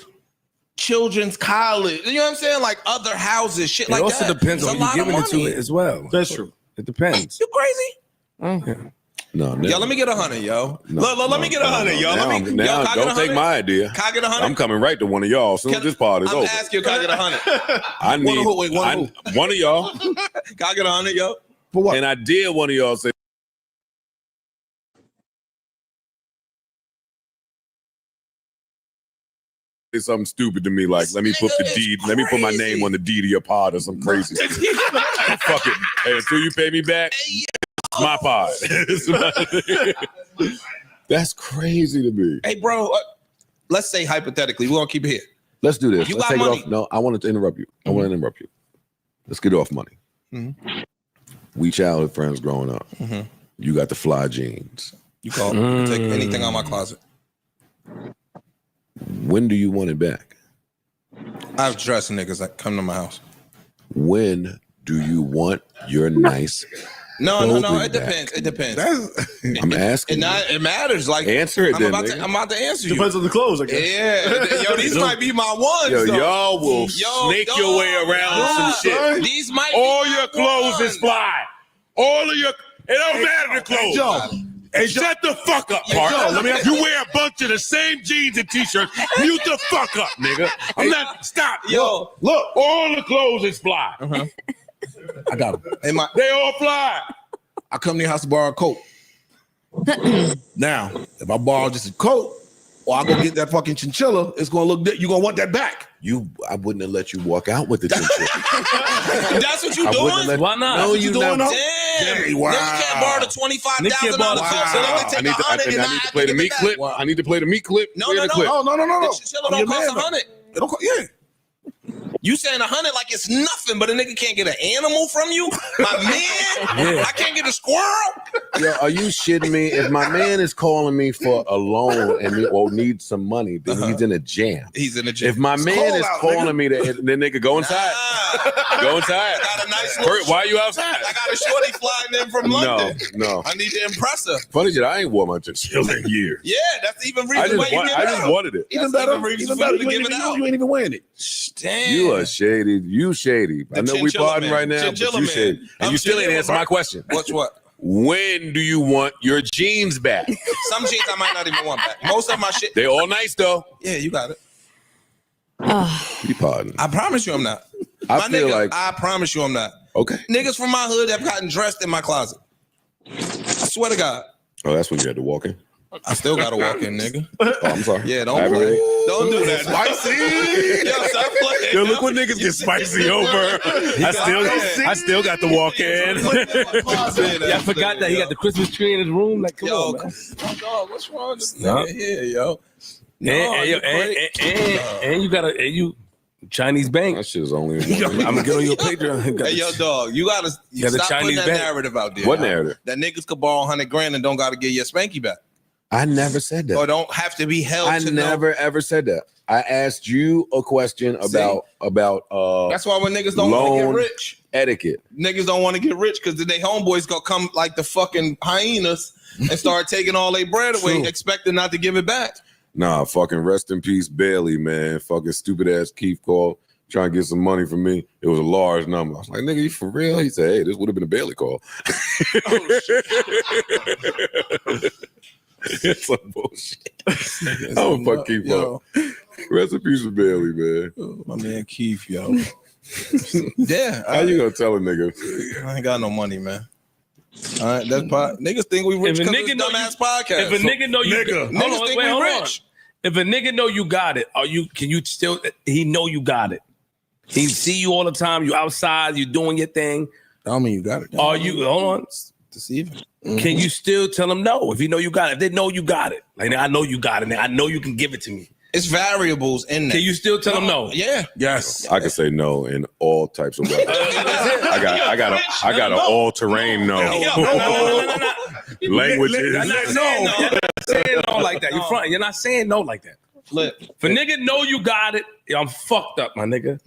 Speaker 8: children's college. You know what I'm saying? Like other houses, shit
Speaker 9: It
Speaker 8: like
Speaker 9: also
Speaker 8: that.
Speaker 9: depends
Speaker 8: It's
Speaker 9: on
Speaker 8: a
Speaker 9: who
Speaker 8: lot
Speaker 9: you
Speaker 8: of
Speaker 9: giving it to
Speaker 8: money.
Speaker 9: it as well.
Speaker 12: That's true.
Speaker 9: It depends.
Speaker 8: You crazy?
Speaker 9: Okay.
Speaker 5: No,
Speaker 8: Yo, let me get 100, yo. Let me get 100, yo.
Speaker 5: Now,
Speaker 8: Let me.
Speaker 5: now
Speaker 8: yo, can I get
Speaker 5: don't
Speaker 8: 100?
Speaker 5: take my idea.
Speaker 8: Can I get 100?
Speaker 5: I'm coming right to one of y'all as soon as this part is
Speaker 8: I'm
Speaker 5: over.
Speaker 8: asking you, can I get 100?
Speaker 5: I need one of y'all.
Speaker 8: Can I get 100, yo?
Speaker 14: For what?
Speaker 5: And I dare one of y'all say something stupid to me, like let me put the deed, let me put my name on the deed of your pod or some crazy shit. Fuck it. Hey, until you pay me back, it's my pod. That's crazy to me.
Speaker 8: Hey, bro, let's say hypothetically, we're gonna keep it here.
Speaker 5: Let's do this.
Speaker 8: You
Speaker 5: Let's
Speaker 8: got
Speaker 5: take
Speaker 8: money.
Speaker 5: it off. No, I wanted to interrupt you. I want to interrupt you. Let's get off money.
Speaker 8: Mhm.
Speaker 5: We childhood friends growing up.
Speaker 8: Mhm.
Speaker 5: You got the fly jeans.
Speaker 8: You call me. Take anything out of my closet.
Speaker 5: When do you want it back?
Speaker 8: I've dressed niggas that come to my house.
Speaker 5: When do you want your nice
Speaker 8: No,
Speaker 5: clothing
Speaker 8: it
Speaker 5: back?
Speaker 8: depends. It depends.
Speaker 5: I'm asking.
Speaker 8: It matters. Like
Speaker 5: Answer it
Speaker 8: I'm
Speaker 5: then,
Speaker 8: about
Speaker 5: nigga.
Speaker 8: I'm about to answer you.
Speaker 12: Depends on the clothes, I guess.
Speaker 8: Yeah, yo, these might be my ones.
Speaker 5: Yo,
Speaker 8: though.
Speaker 5: y'all will
Speaker 8: Yo,
Speaker 5: snake
Speaker 8: dog,
Speaker 5: your way around
Speaker 8: yeah.
Speaker 5: some shit.
Speaker 8: These might
Speaker 5: All
Speaker 8: be
Speaker 5: your
Speaker 8: my
Speaker 5: clothes
Speaker 8: ones.
Speaker 5: is fly. All of your, it don't matter the clothes.
Speaker 14: Joe.
Speaker 5: Hey, shut the fuck up,
Speaker 14: Hey,
Speaker 5: Park.
Speaker 14: Joe, let me ask
Speaker 5: You
Speaker 14: you-
Speaker 5: wear a bunch of the same jeans and t-shirts. Mute the fuck up, nigga. I'm not. Stop.
Speaker 8: Yo.
Speaker 5: Look. All the clothes is fly.
Speaker 14: I got them.
Speaker 8: Hey,
Speaker 5: They all fly.
Speaker 14: I come to your house to borrow a coat. Now, if I borrow just a coat, or I go get that fucking chinchilla, it's gonna look. You're gonna want that back.
Speaker 5: I wouldn't have let you walk out with the chinchilla.
Speaker 8: That's what you
Speaker 5: I wouldn't
Speaker 8: doing?
Speaker 5: let-
Speaker 9: Why not?
Speaker 5: No,
Speaker 8: What
Speaker 5: you
Speaker 8: doing?
Speaker 5: not.
Speaker 8: Damn.
Speaker 14: Wow.
Speaker 8: Niggas can't borrow the $25,000
Speaker 9: Nick can't borrow the
Speaker 8: chinchilla. They
Speaker 5: I
Speaker 8: take
Speaker 5: need to
Speaker 8: 100 and
Speaker 5: I need to play the meat clip. I need to play the meat clip.
Speaker 8: No,
Speaker 5: Play
Speaker 8: no,
Speaker 5: the
Speaker 8: no.
Speaker 5: clip.
Speaker 14: No.
Speaker 8: The chinchilla
Speaker 14: I'm
Speaker 8: don't
Speaker 14: your
Speaker 8: cost
Speaker 14: man, though.
Speaker 8: 100.
Speaker 14: It don't cost, yeah.
Speaker 8: You saying 100 like it's nothing, but a nigga can't get an animal from you? My man? I can't get a squirrel?
Speaker 5: Yo, are you shitting me? If my man is calling me for a loan and needs some money, then he's in a jam.
Speaker 8: He's in a jam.
Speaker 5: If my man
Speaker 14: cold
Speaker 5: is
Speaker 14: out,
Speaker 5: calling
Speaker 14: nigga.
Speaker 5: me, then nigga go inside. Go inside.
Speaker 8: I got a nice little
Speaker 5: Why are you outside?
Speaker 8: I got a shorty flying in from London.
Speaker 5: No.
Speaker 8: I need to impress her.
Speaker 5: Funny shit, I ain't wore my chinchilla in years.
Speaker 8: Yeah, that's even
Speaker 5: I
Speaker 8: reason why
Speaker 5: just,
Speaker 8: you
Speaker 5: want,
Speaker 8: give
Speaker 5: I
Speaker 8: it
Speaker 5: just
Speaker 8: out.
Speaker 5: wanted it.
Speaker 14: Even
Speaker 8: That's
Speaker 14: better.
Speaker 8: even reason
Speaker 14: Even
Speaker 8: for
Speaker 14: better.
Speaker 8: you to
Speaker 14: You ain't
Speaker 8: give
Speaker 14: even,
Speaker 8: it out.
Speaker 14: you ain't even wearing it.
Speaker 8: Damn.
Speaker 5: You are shady. You shady. I
Speaker 8: The
Speaker 5: know we
Speaker 8: chinchilla
Speaker 5: pardon
Speaker 8: man.
Speaker 5: right now,
Speaker 8: Chinchilla
Speaker 5: but you
Speaker 8: man.
Speaker 5: shady. And
Speaker 8: I'm
Speaker 5: you still ain't
Speaker 8: chinchilla,
Speaker 5: answer
Speaker 8: bro.
Speaker 5: my question.
Speaker 8: What's what?
Speaker 5: When do you want your jeans back?
Speaker 8: Some jeans I might not even want back. Most of my shit.
Speaker 5: They all nice though.
Speaker 8: Yeah, you got it.
Speaker 5: You pardon.
Speaker 8: I promise you I'm not.
Speaker 5: I
Speaker 8: My
Speaker 5: feel
Speaker 8: nigga,
Speaker 5: like
Speaker 8: I promise you I'm not.
Speaker 5: okay.
Speaker 8: Niggas from my hood have gotten dressed in my closet. I swear to God.
Speaker 5: Oh, that's when you had to walk in.
Speaker 8: I still gotta walk in, nigga.
Speaker 6: Oh, I'm sorry.
Speaker 8: Yeah, don't play. Don't do that.
Speaker 14: Spicy.
Speaker 8: Yo, stop playing.
Speaker 15: Yo, look what niggas get spicy over. I still got to walk in.
Speaker 9: Yeah, I forgot that he got the Christmas tree in his room. Like, come on, man.
Speaker 8: Dog, what's wrong with this
Speaker 9: No.
Speaker 8: nigga here, yo?
Speaker 9: And you got you Chinese bank.
Speaker 15: That shit is only.
Speaker 9: I'm gonna get on your Patreon.
Speaker 8: Hey, yo, dog, you gotta
Speaker 9: got the
Speaker 8: stop
Speaker 9: Chinese
Speaker 8: putting that
Speaker 9: bank.
Speaker 8: narrative out there.
Speaker 15: What narrative?
Speaker 8: That niggas could borrow $100,000 and don't gotta get your spanky back.
Speaker 15: I never said that.
Speaker 8: Or don't have to be held
Speaker 15: I
Speaker 8: to
Speaker 15: never ever said that. I asked you a question about
Speaker 8: That's why when niggas don't want to get
Speaker 15: loan
Speaker 8: rich,
Speaker 15: etiquette.
Speaker 8: niggas don't want to get rich because then they homeboys gonna come like the fucking hyenas and start taking all their bread away,
Speaker 15: True.
Speaker 8: expecting not to give it back.
Speaker 15: Nah, fucking rest in peace, Bailey, man. Fucking stupid ass Keith called trying to get some money from me. It was a large number. I was like, nigga, you for real? He said, hey, this would have been a Bailey call. It's some bullshit. Oh, fuck Keith up. Rest in peace with Bailey, man.
Speaker 8: My man Keith, yo. Yeah.
Speaker 15: How you gonna tell a nigga?
Speaker 8: I ain't got no money, man. All right, that's part. Niggas think we rich
Speaker 9: If a
Speaker 8: because
Speaker 9: nigga
Speaker 8: it's
Speaker 9: know
Speaker 8: dumbass podcast.
Speaker 9: If a nigga know you,
Speaker 8: niggas think we rich.
Speaker 9: If a nigga know you got it, can you still? He know you got it. He see you all the time. You outside. You doing your thing.
Speaker 8: I mean, you got it.
Speaker 9: Are you? Hold on.
Speaker 8: Deceiving.
Speaker 9: Can you still tell him no if he know you got it? If they know you got it, like I know you got it. I know you can give it to me.
Speaker 8: It's variables in there.
Speaker 9: Can you still tell him no?
Speaker 8: Yeah.
Speaker 9: Yes.
Speaker 15: I can say no in all types of weather. I got an all-terrain no. Languages.
Speaker 9: You're not saying no like that. You're not saying no like that.
Speaker 8: Flip.
Speaker 9: If a nigga know you got it, I'm fucked up, my nigga.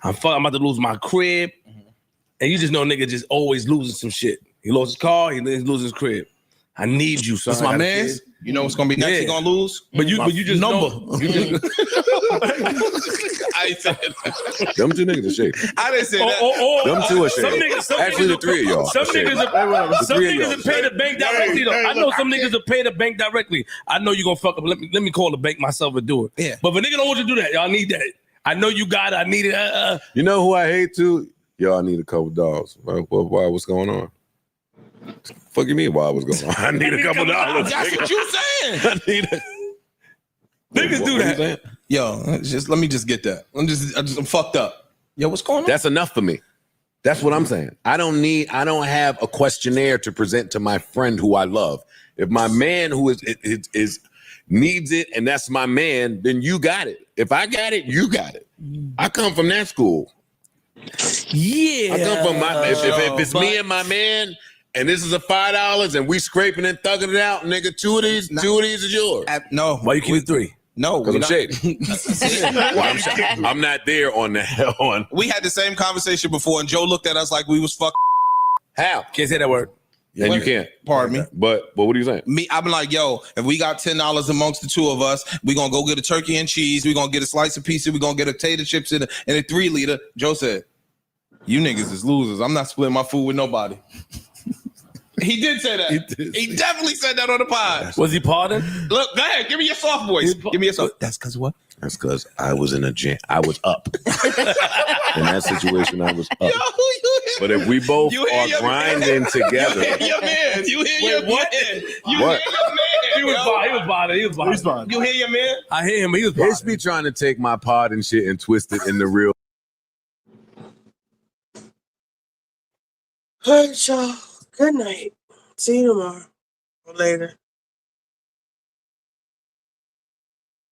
Speaker 9: I'm about to lose my crib. And you just know nigga just always losing some shit. He lost his car, he loses his crib. I need you, son.
Speaker 8: That's my man's. You know what's gonna be next? He gonna lose.
Speaker 9: But you just
Speaker 8: number.
Speaker 9: know. You just,
Speaker 8: I ain't said that.
Speaker 15: Them two niggas are shady.
Speaker 8: I didn't say that.
Speaker 15: Them two are shady. Actually, the three of y'all.
Speaker 9: Some
Speaker 15: are shady.
Speaker 9: niggas will pay the bank directly though. I know some niggas will pay the bank directly. I know you gonna fuck up. Let me call the bank myself and do it.
Speaker 8: Yeah.
Speaker 9: But if a nigga don't want you to do that, y'all need that. I know you got it. I need it.
Speaker 15: You know who I hate too? Y'all need a couple dollars. Why? What's going on? Fuck you mean? Why? What's going on? I need a couple dollars.
Speaker 8: That's what you saying.
Speaker 15: I need a.
Speaker 8: Niggas do that. Yo, let me just get that. I'm fucked up. Yo, what's going on?
Speaker 15: That's enough for me. That's what I'm saying. I don't have a questionnaire to present to my friend who I love. If my man who is needs it and that's my man, then you got it. If I got it, you got it. I come from that school.
Speaker 9: Yeah.
Speaker 15: I come from my if it's me and my man and this is a $5 and we scraping and thugging it out, nigga, two of these is yours.
Speaker 8: No.
Speaker 9: Why you keep it 3?
Speaker 8: No,
Speaker 15: because I'm shady. Well, I'm not there on that one.
Speaker 8: We had the same conversation before, and Joe looked at us like we was fuck.
Speaker 15: How?
Speaker 9: Can't say that word.
Speaker 15: And you can't.
Speaker 8: Pardon me.
Speaker 15: But what are you saying?
Speaker 8: I'm like, yo, if we got $10 amongst the two of us, we gonna go get a turkey and cheese. We gonna get a slice of pizza. We gonna get a potato chips in a 3-liter. Joe said, "You niggas is losers. I'm not splitting my food with nobody." He did say that. He definitely said that on the pod.
Speaker 9: Was he pardoned?
Speaker 8: Look, go ahead. Give me your soft voice. Give me your soft. That's because what?
Speaker 15: That's because I was in a jam. I was up. In that situation, I was up.
Speaker 8: Yo,
Speaker 15: but if we both are grinding together.
Speaker 8: You hear your man. You hear your man. You
Speaker 15: What?
Speaker 8: hear your man.
Speaker 9: He was bothered.
Speaker 8: You hear your man?
Speaker 9: I hear him. He was bothered.
Speaker 15: It's me trying to take my pod and shit and twist it in the real.
Speaker 1: All right, y'all. Good night. See you tomorrow or later.